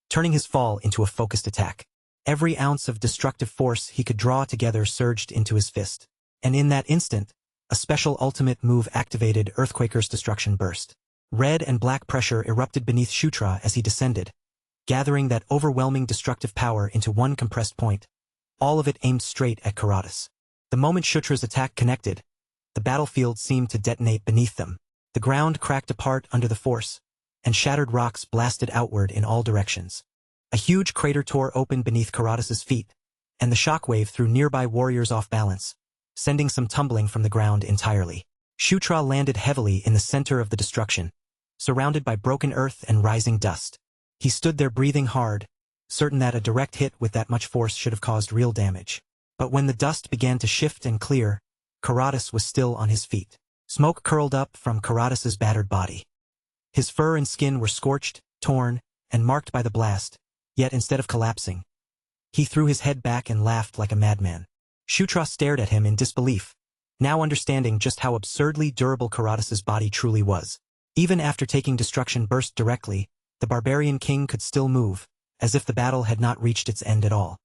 turning his fall into a focused attack. Every ounce of destructive force he could draw together surged into his fist. And in that instant, a special ultimate move activated Earthquaker's Destruction Burst. Red and black pressure erupted beneath Shutra as he descended, gathering that overwhelming destructive power into one compressed point, all of it aimed straight at Karatas. The moment Shutra's attack connected, the battlefield seemed to detonate beneath them. The ground cracked apart under the force, and shattered rocks blasted outward in all directions. A huge crater tore open beneath Karatas' feet, and the shockwave threw nearby warriors off balance, sending some tumbling from the ground entirely. Shutra landed heavily in the center of the destruction, surrounded by broken earth and rising dust. He stood there breathing hard, certain that a direct hit with that much force should have caused real damage. But when the dust began to shift and clear, Karatas was still on his feet. Smoke curled up from Karatas' battered body. His fur and skin were scorched, torn, and marked by the blast, yet instead of collapsing, he threw his head back and laughed like a madman. Shutra stared at him in disbelief, now understanding just how absurdly durable Karatas' body truly was. Even after taking Destruction Burst directly, the barbarian king could still move, as if the battle had not reached its end at all.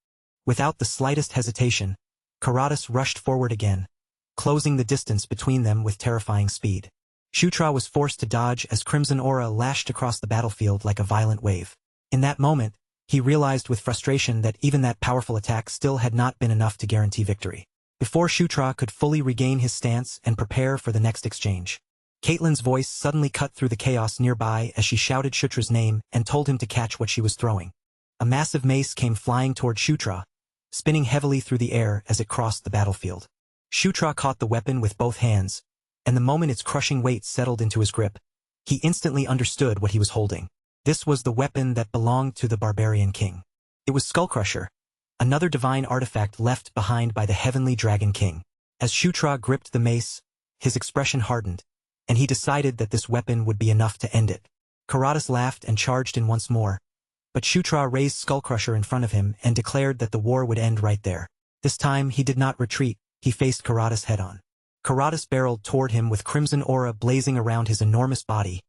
Without the slightest hesitation, Karatas rushed forward again, closing the distance between them with terrifying speed. Shutra was forced to dodge as crimson aura lashed across the battlefield like a violent wave. In that moment, he realized with frustration that even that powerful attack still had not been enough to guarantee victory. Before Shutra could fully regain his stance and prepare for the next exchange, Caitlin's voice suddenly cut through the chaos nearby as she shouted Shutra's name and told him to catch what she was throwing. A massive mace came flying toward Shutra, spinning heavily through the air as it crossed the battlefield. Shutra caught the weapon with both hands, and the moment its crushing weight settled into his grip, he instantly understood what he was holding. This was the weapon that belonged to the barbarian king. It was Skullcrusher, another divine artifact left behind by the heavenly dragon king. As Shutra gripped the mace, his expression hardened, and he decided that this weapon would be enough to end it. Karatas laughed and charged in once more, but Shutra raised Skullcrusher in front of him and declared that the war would end right there. This time he did not retreat, he faced Karatas head-on. Karatas barreled toward him with crimson aura blazing around his enormous body,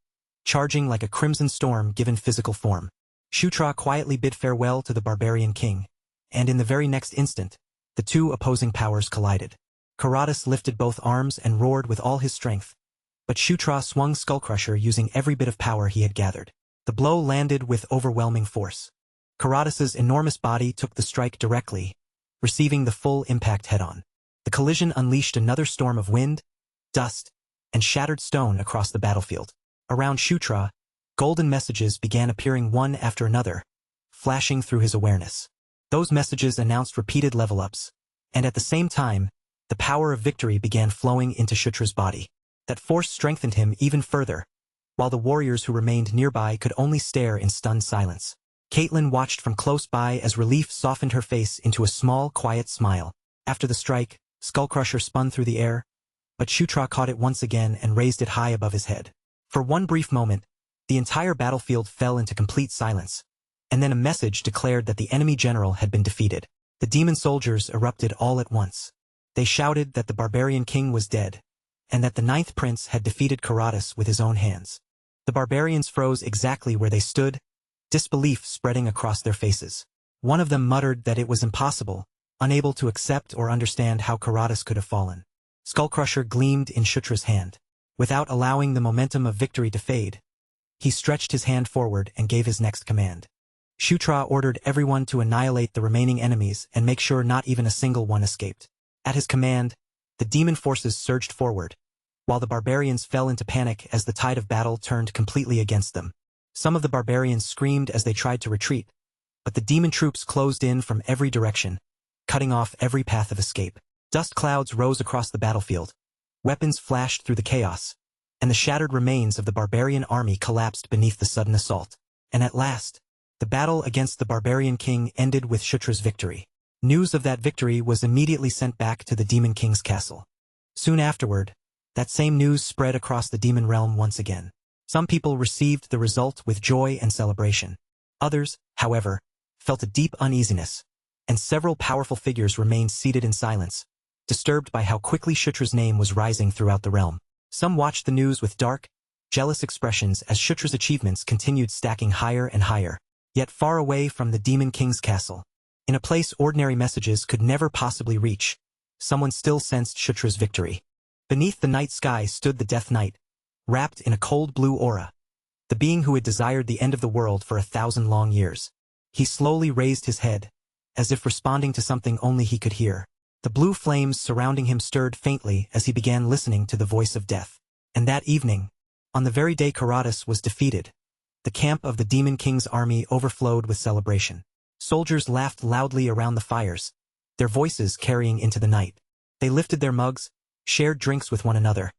charging like a crimson storm given physical form. Shutra quietly bid farewell to the barbarian king, and in the very next instant, the two opposing powers collided. Karatas lifted both arms and roared with all his strength, but Shutra swung Skullcrusher using every bit of power he had gathered. The blow landed with overwhelming force. Karatas's enormous body took the strike directly, receiving the full impact head-on. The collision unleashed another storm of wind, dust, and shattered stone across the battlefield. Around Shutra, golden messages began appearing one after another, flashing through his awareness. Those messages announced repeated level-ups, and at the same time, the power of victory began flowing into Shutra's body. That force strengthened him even further, while the warriors who remained nearby could only stare in stunned silence. Caitlin watched from close by as relief softened her face into a small, quiet smile. After the strike, Skullcrusher spun through the air, but Shutra caught it once again and raised it high above his head. For one brief moment, the entire battlefield fell into complete silence, and then a message declared that the enemy general had been defeated. The demon soldiers erupted all at once. They shouted that the barbarian king was dead, and that the ninth prince had defeated Karatas with his own hands. The barbarians froze exactly where they stood, disbelief spreading across their faces. One of them muttered that it was impossible, unable to accept or understand how Karatas could have fallen. Skullcrusher gleamed in Shutra's hand. Without allowing the momentum of victory to fade, he stretched his hand forward and gave his next command. Shutra ordered everyone to annihilate the remaining enemies and make sure not even a single one escaped. At his command, the demon forces surged forward, while the barbarians fell into panic as the tide of battle turned completely against them. Some of the barbarians screamed as they tried to retreat, but the demon troops closed in from every direction, cutting off every path of escape. Dust clouds rose across the battlefield, weapons flashed through the chaos, and the shattered remains of the barbarian army collapsed beneath the sudden assault. And at last, the battle against the barbarian king ended with Shutra's victory. News of that victory was immediately sent back to the demon king's castle. Soon afterward, that same news spread across the demon realm once again. Some people received the result with joy and celebration. Others, however, felt a deep uneasiness, and several powerful figures remained seated in silence, disturbed by how quickly Shutra's name was rising throughout the realm. Some watched the news with dark, jealous expressions as Shutra's achievements continued stacking higher and higher. Yet far away from the demon king's castle, in a place ordinary messages could never possibly reach, someone still sensed Shutra's victory. Beneath the night sky stood the Death Knight, wrapped in a cold blue aura, the being who had desired the end of the world for 1,000 long years. He slowly raised his head, as if responding to something only he could hear. The blue flames surrounding him stirred faintly as he began listening to the voice of death. And that evening, on the very day Karatas was defeated, the camp of the Demon King's army overflowed with celebration. Soldiers laughed loudly around the fires, their voices carrying into the night. They lifted their mugs, shared drinks with one another,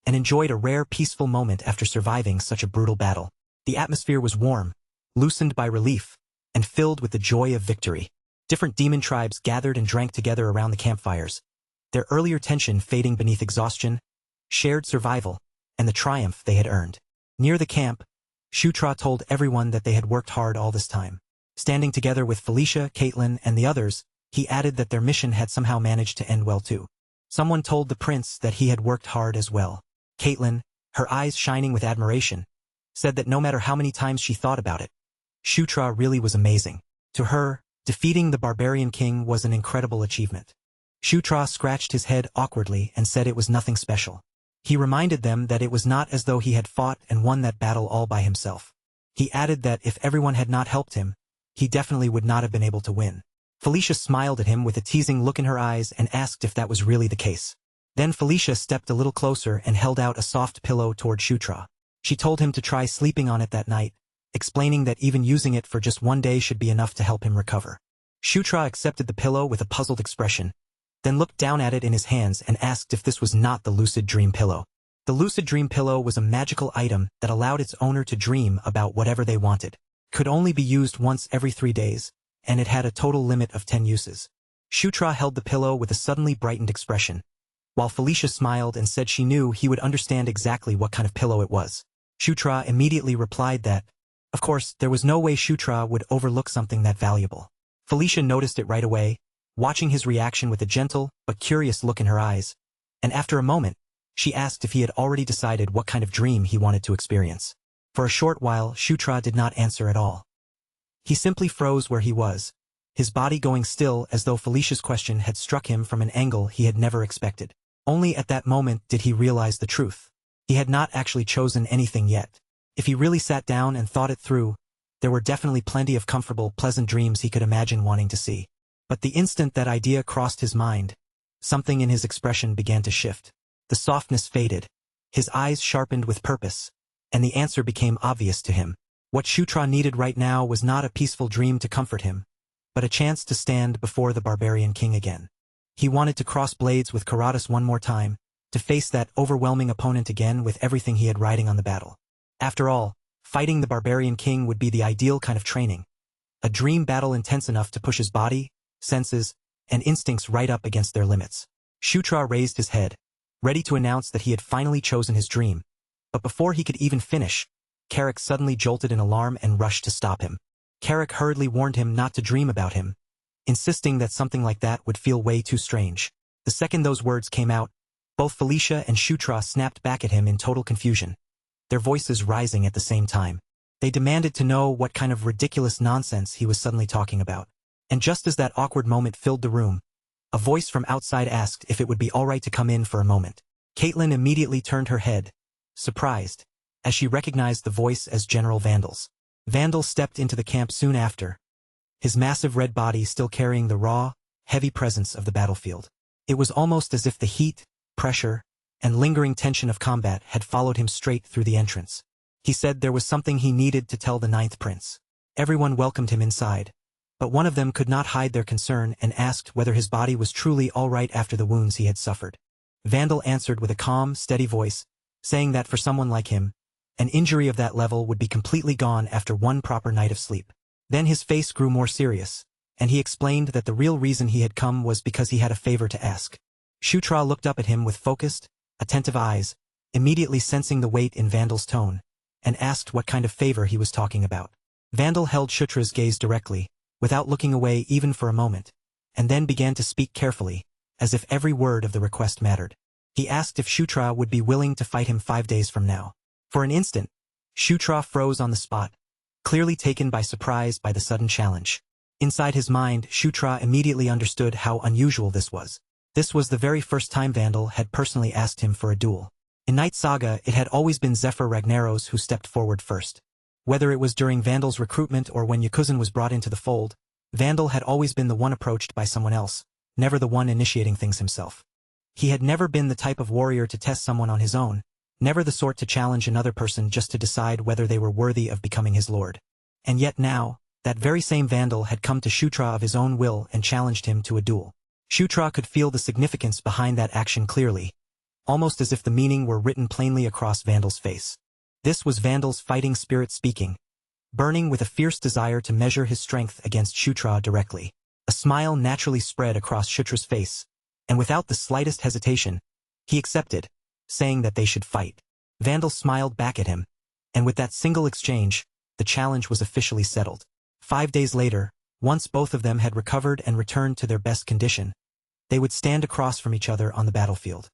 and enjoyed a rare peaceful moment after surviving such a brutal battle. The atmosphere was warm, loosened by relief, and filled with the joy of victory. Different demon tribes gathered and drank together around the campfires, their earlier tension fading beneath exhaustion, shared survival, and the triumph they had earned. Near the camp, Shutra told everyone that they had worked hard all this time. Standing together with Felicia, Caitlin, and the others, he added that their mission had somehow managed to end well too. Someone told the prince that he had worked hard as well. Caitlin, her eyes shining with admiration, said that no matter how many times she thought about it, Shutra really was amazing. To her, defeating the barbarian king was an incredible achievement. Shutra scratched his head awkwardly and said it was nothing special. He reminded them that it was not as though he had fought and won that battle all by himself. He added that if everyone had not helped him, he definitely would not have been able to win. Felicia smiled at him with a teasing look in her eyes and asked if that was really the case. Then Felicia stepped a little closer and held out a soft pillow toward Shutra. She told him to try sleeping on it that night, explaining that even using it for just one day should be enough to help him recover. Shutra accepted the pillow with a puzzled expression, then looked down at it in his hands and asked if this was not the lucid dream pillow. The lucid dream pillow was a magical item that allowed its owner to dream about whatever they wanted. It could only be used once every 3 days, and it had a total limit of 10 uses. Shutra held the pillow with a suddenly brightened expression, while Felicia smiled and said she knew he would understand exactly what kind of pillow it was. Shutra immediately replied that, of course, there was no way Shutra would overlook something that valuable. Felicia noticed it right away, watching his reaction with a gentle but curious look in her eyes, and after a moment, she asked if he had already decided what kind of dream he wanted to experience. For a short while, Shutra did not answer at all. He simply froze where he was, his body going still as though Felicia's question had struck him from an angle he had never expected. Only at that moment did he realize the truth. He had not actually chosen anything yet. If he really sat down and thought it through, there were definitely plenty of comfortable, pleasant dreams he could imagine wanting to see. But the instant that idea crossed his mind, something in his expression began to shift. The softness faded, his eyes sharpened with purpose, and the answer became obvious to him. What Shutra needed right now was not a peaceful dream to comfort him, but a chance to stand before the barbarian king again. He wanted to cross blades with Karatas one more time, to face that overwhelming opponent again with everything he had riding on the battle. After all, fighting the barbarian king would be the ideal kind of training, a dream battle intense enough to push his body, senses, and instincts right up against their limits. Shutra raised his head, ready to announce that he had finally chosen his dream, but before he could even finish, Carrick suddenly jolted in alarm and rushed to stop him. Carrick hurriedly warned him not to dream about him, insisting that something like that would feel way too strange. The second those words came out, both Felicia and Shutra snapped back at him in total confusion, their voices rising at the same time. They demanded to know what kind of ridiculous nonsense he was suddenly talking about. And just as that awkward moment filled the room, a voice from outside asked if it would be all right to come in for a moment. Caitlin immediately turned her head, surprised, as she recognized the voice as General Vandal's. Vandal stepped into the camp soon after, his massive red body still carrying the raw, heavy presence of the battlefield. It was almost as if the heat, pressure, and lingering tension of combat had followed him straight through the entrance. He said there was something he needed to tell the Ninth Prince. Everyone welcomed him inside, but one of them could not hide their concern and asked whether his body was truly all right after the wounds he had suffered. Vandal answered with a calm, steady voice, saying that for someone like him, an injury of that level would be completely gone after one proper night of sleep. Then his face grew more serious, and he explained that the real reason he had come was because he had a favor to ask. Shutra looked up at him with focused, attentive eyes, immediately sensing the weight in Vandal's tone, and asked what kind of favor he was talking about. Vandal held Shutra's gaze directly, without looking away even for a moment, and then began to speak carefully, as if every word of the request mattered. He asked if Shutra would be willing to fight him 5 days from now. For an instant, Shutra froze on the spot, clearly taken by surprise by the sudden challenge. Inside his mind, Shutra immediately understood how unusual this was. This was the very first time Vandal had personally asked him for a duel. In Night Saga, it had always been Zephyr Ragnaros who stepped forward first. Whether it was during Vandal's recruitment or when Yakuzen was brought into the fold, Vandal had always been the one approached by someone else, never the one initiating things himself. He had never been the type of warrior to test someone on his own, never the sort to challenge another person just to decide whether they were worthy of becoming his lord. And yet now, that very same Vandal had come to Shutra of his own will and challenged him to a duel. Shutra could feel the significance behind that action clearly, almost as if the meaning were written plainly across Vandal's face. This was Vandal's fighting spirit speaking, burning with a fierce desire to measure his strength against Shutra directly. A smile naturally spread across Shutra's face, and without the slightest hesitation, he accepted, saying that they should fight. Vandal smiled back at him, and with that single exchange, the challenge was officially settled. 5 days later, once both of them had recovered and returned to their best condition, they would stand across from each other on the battlefield.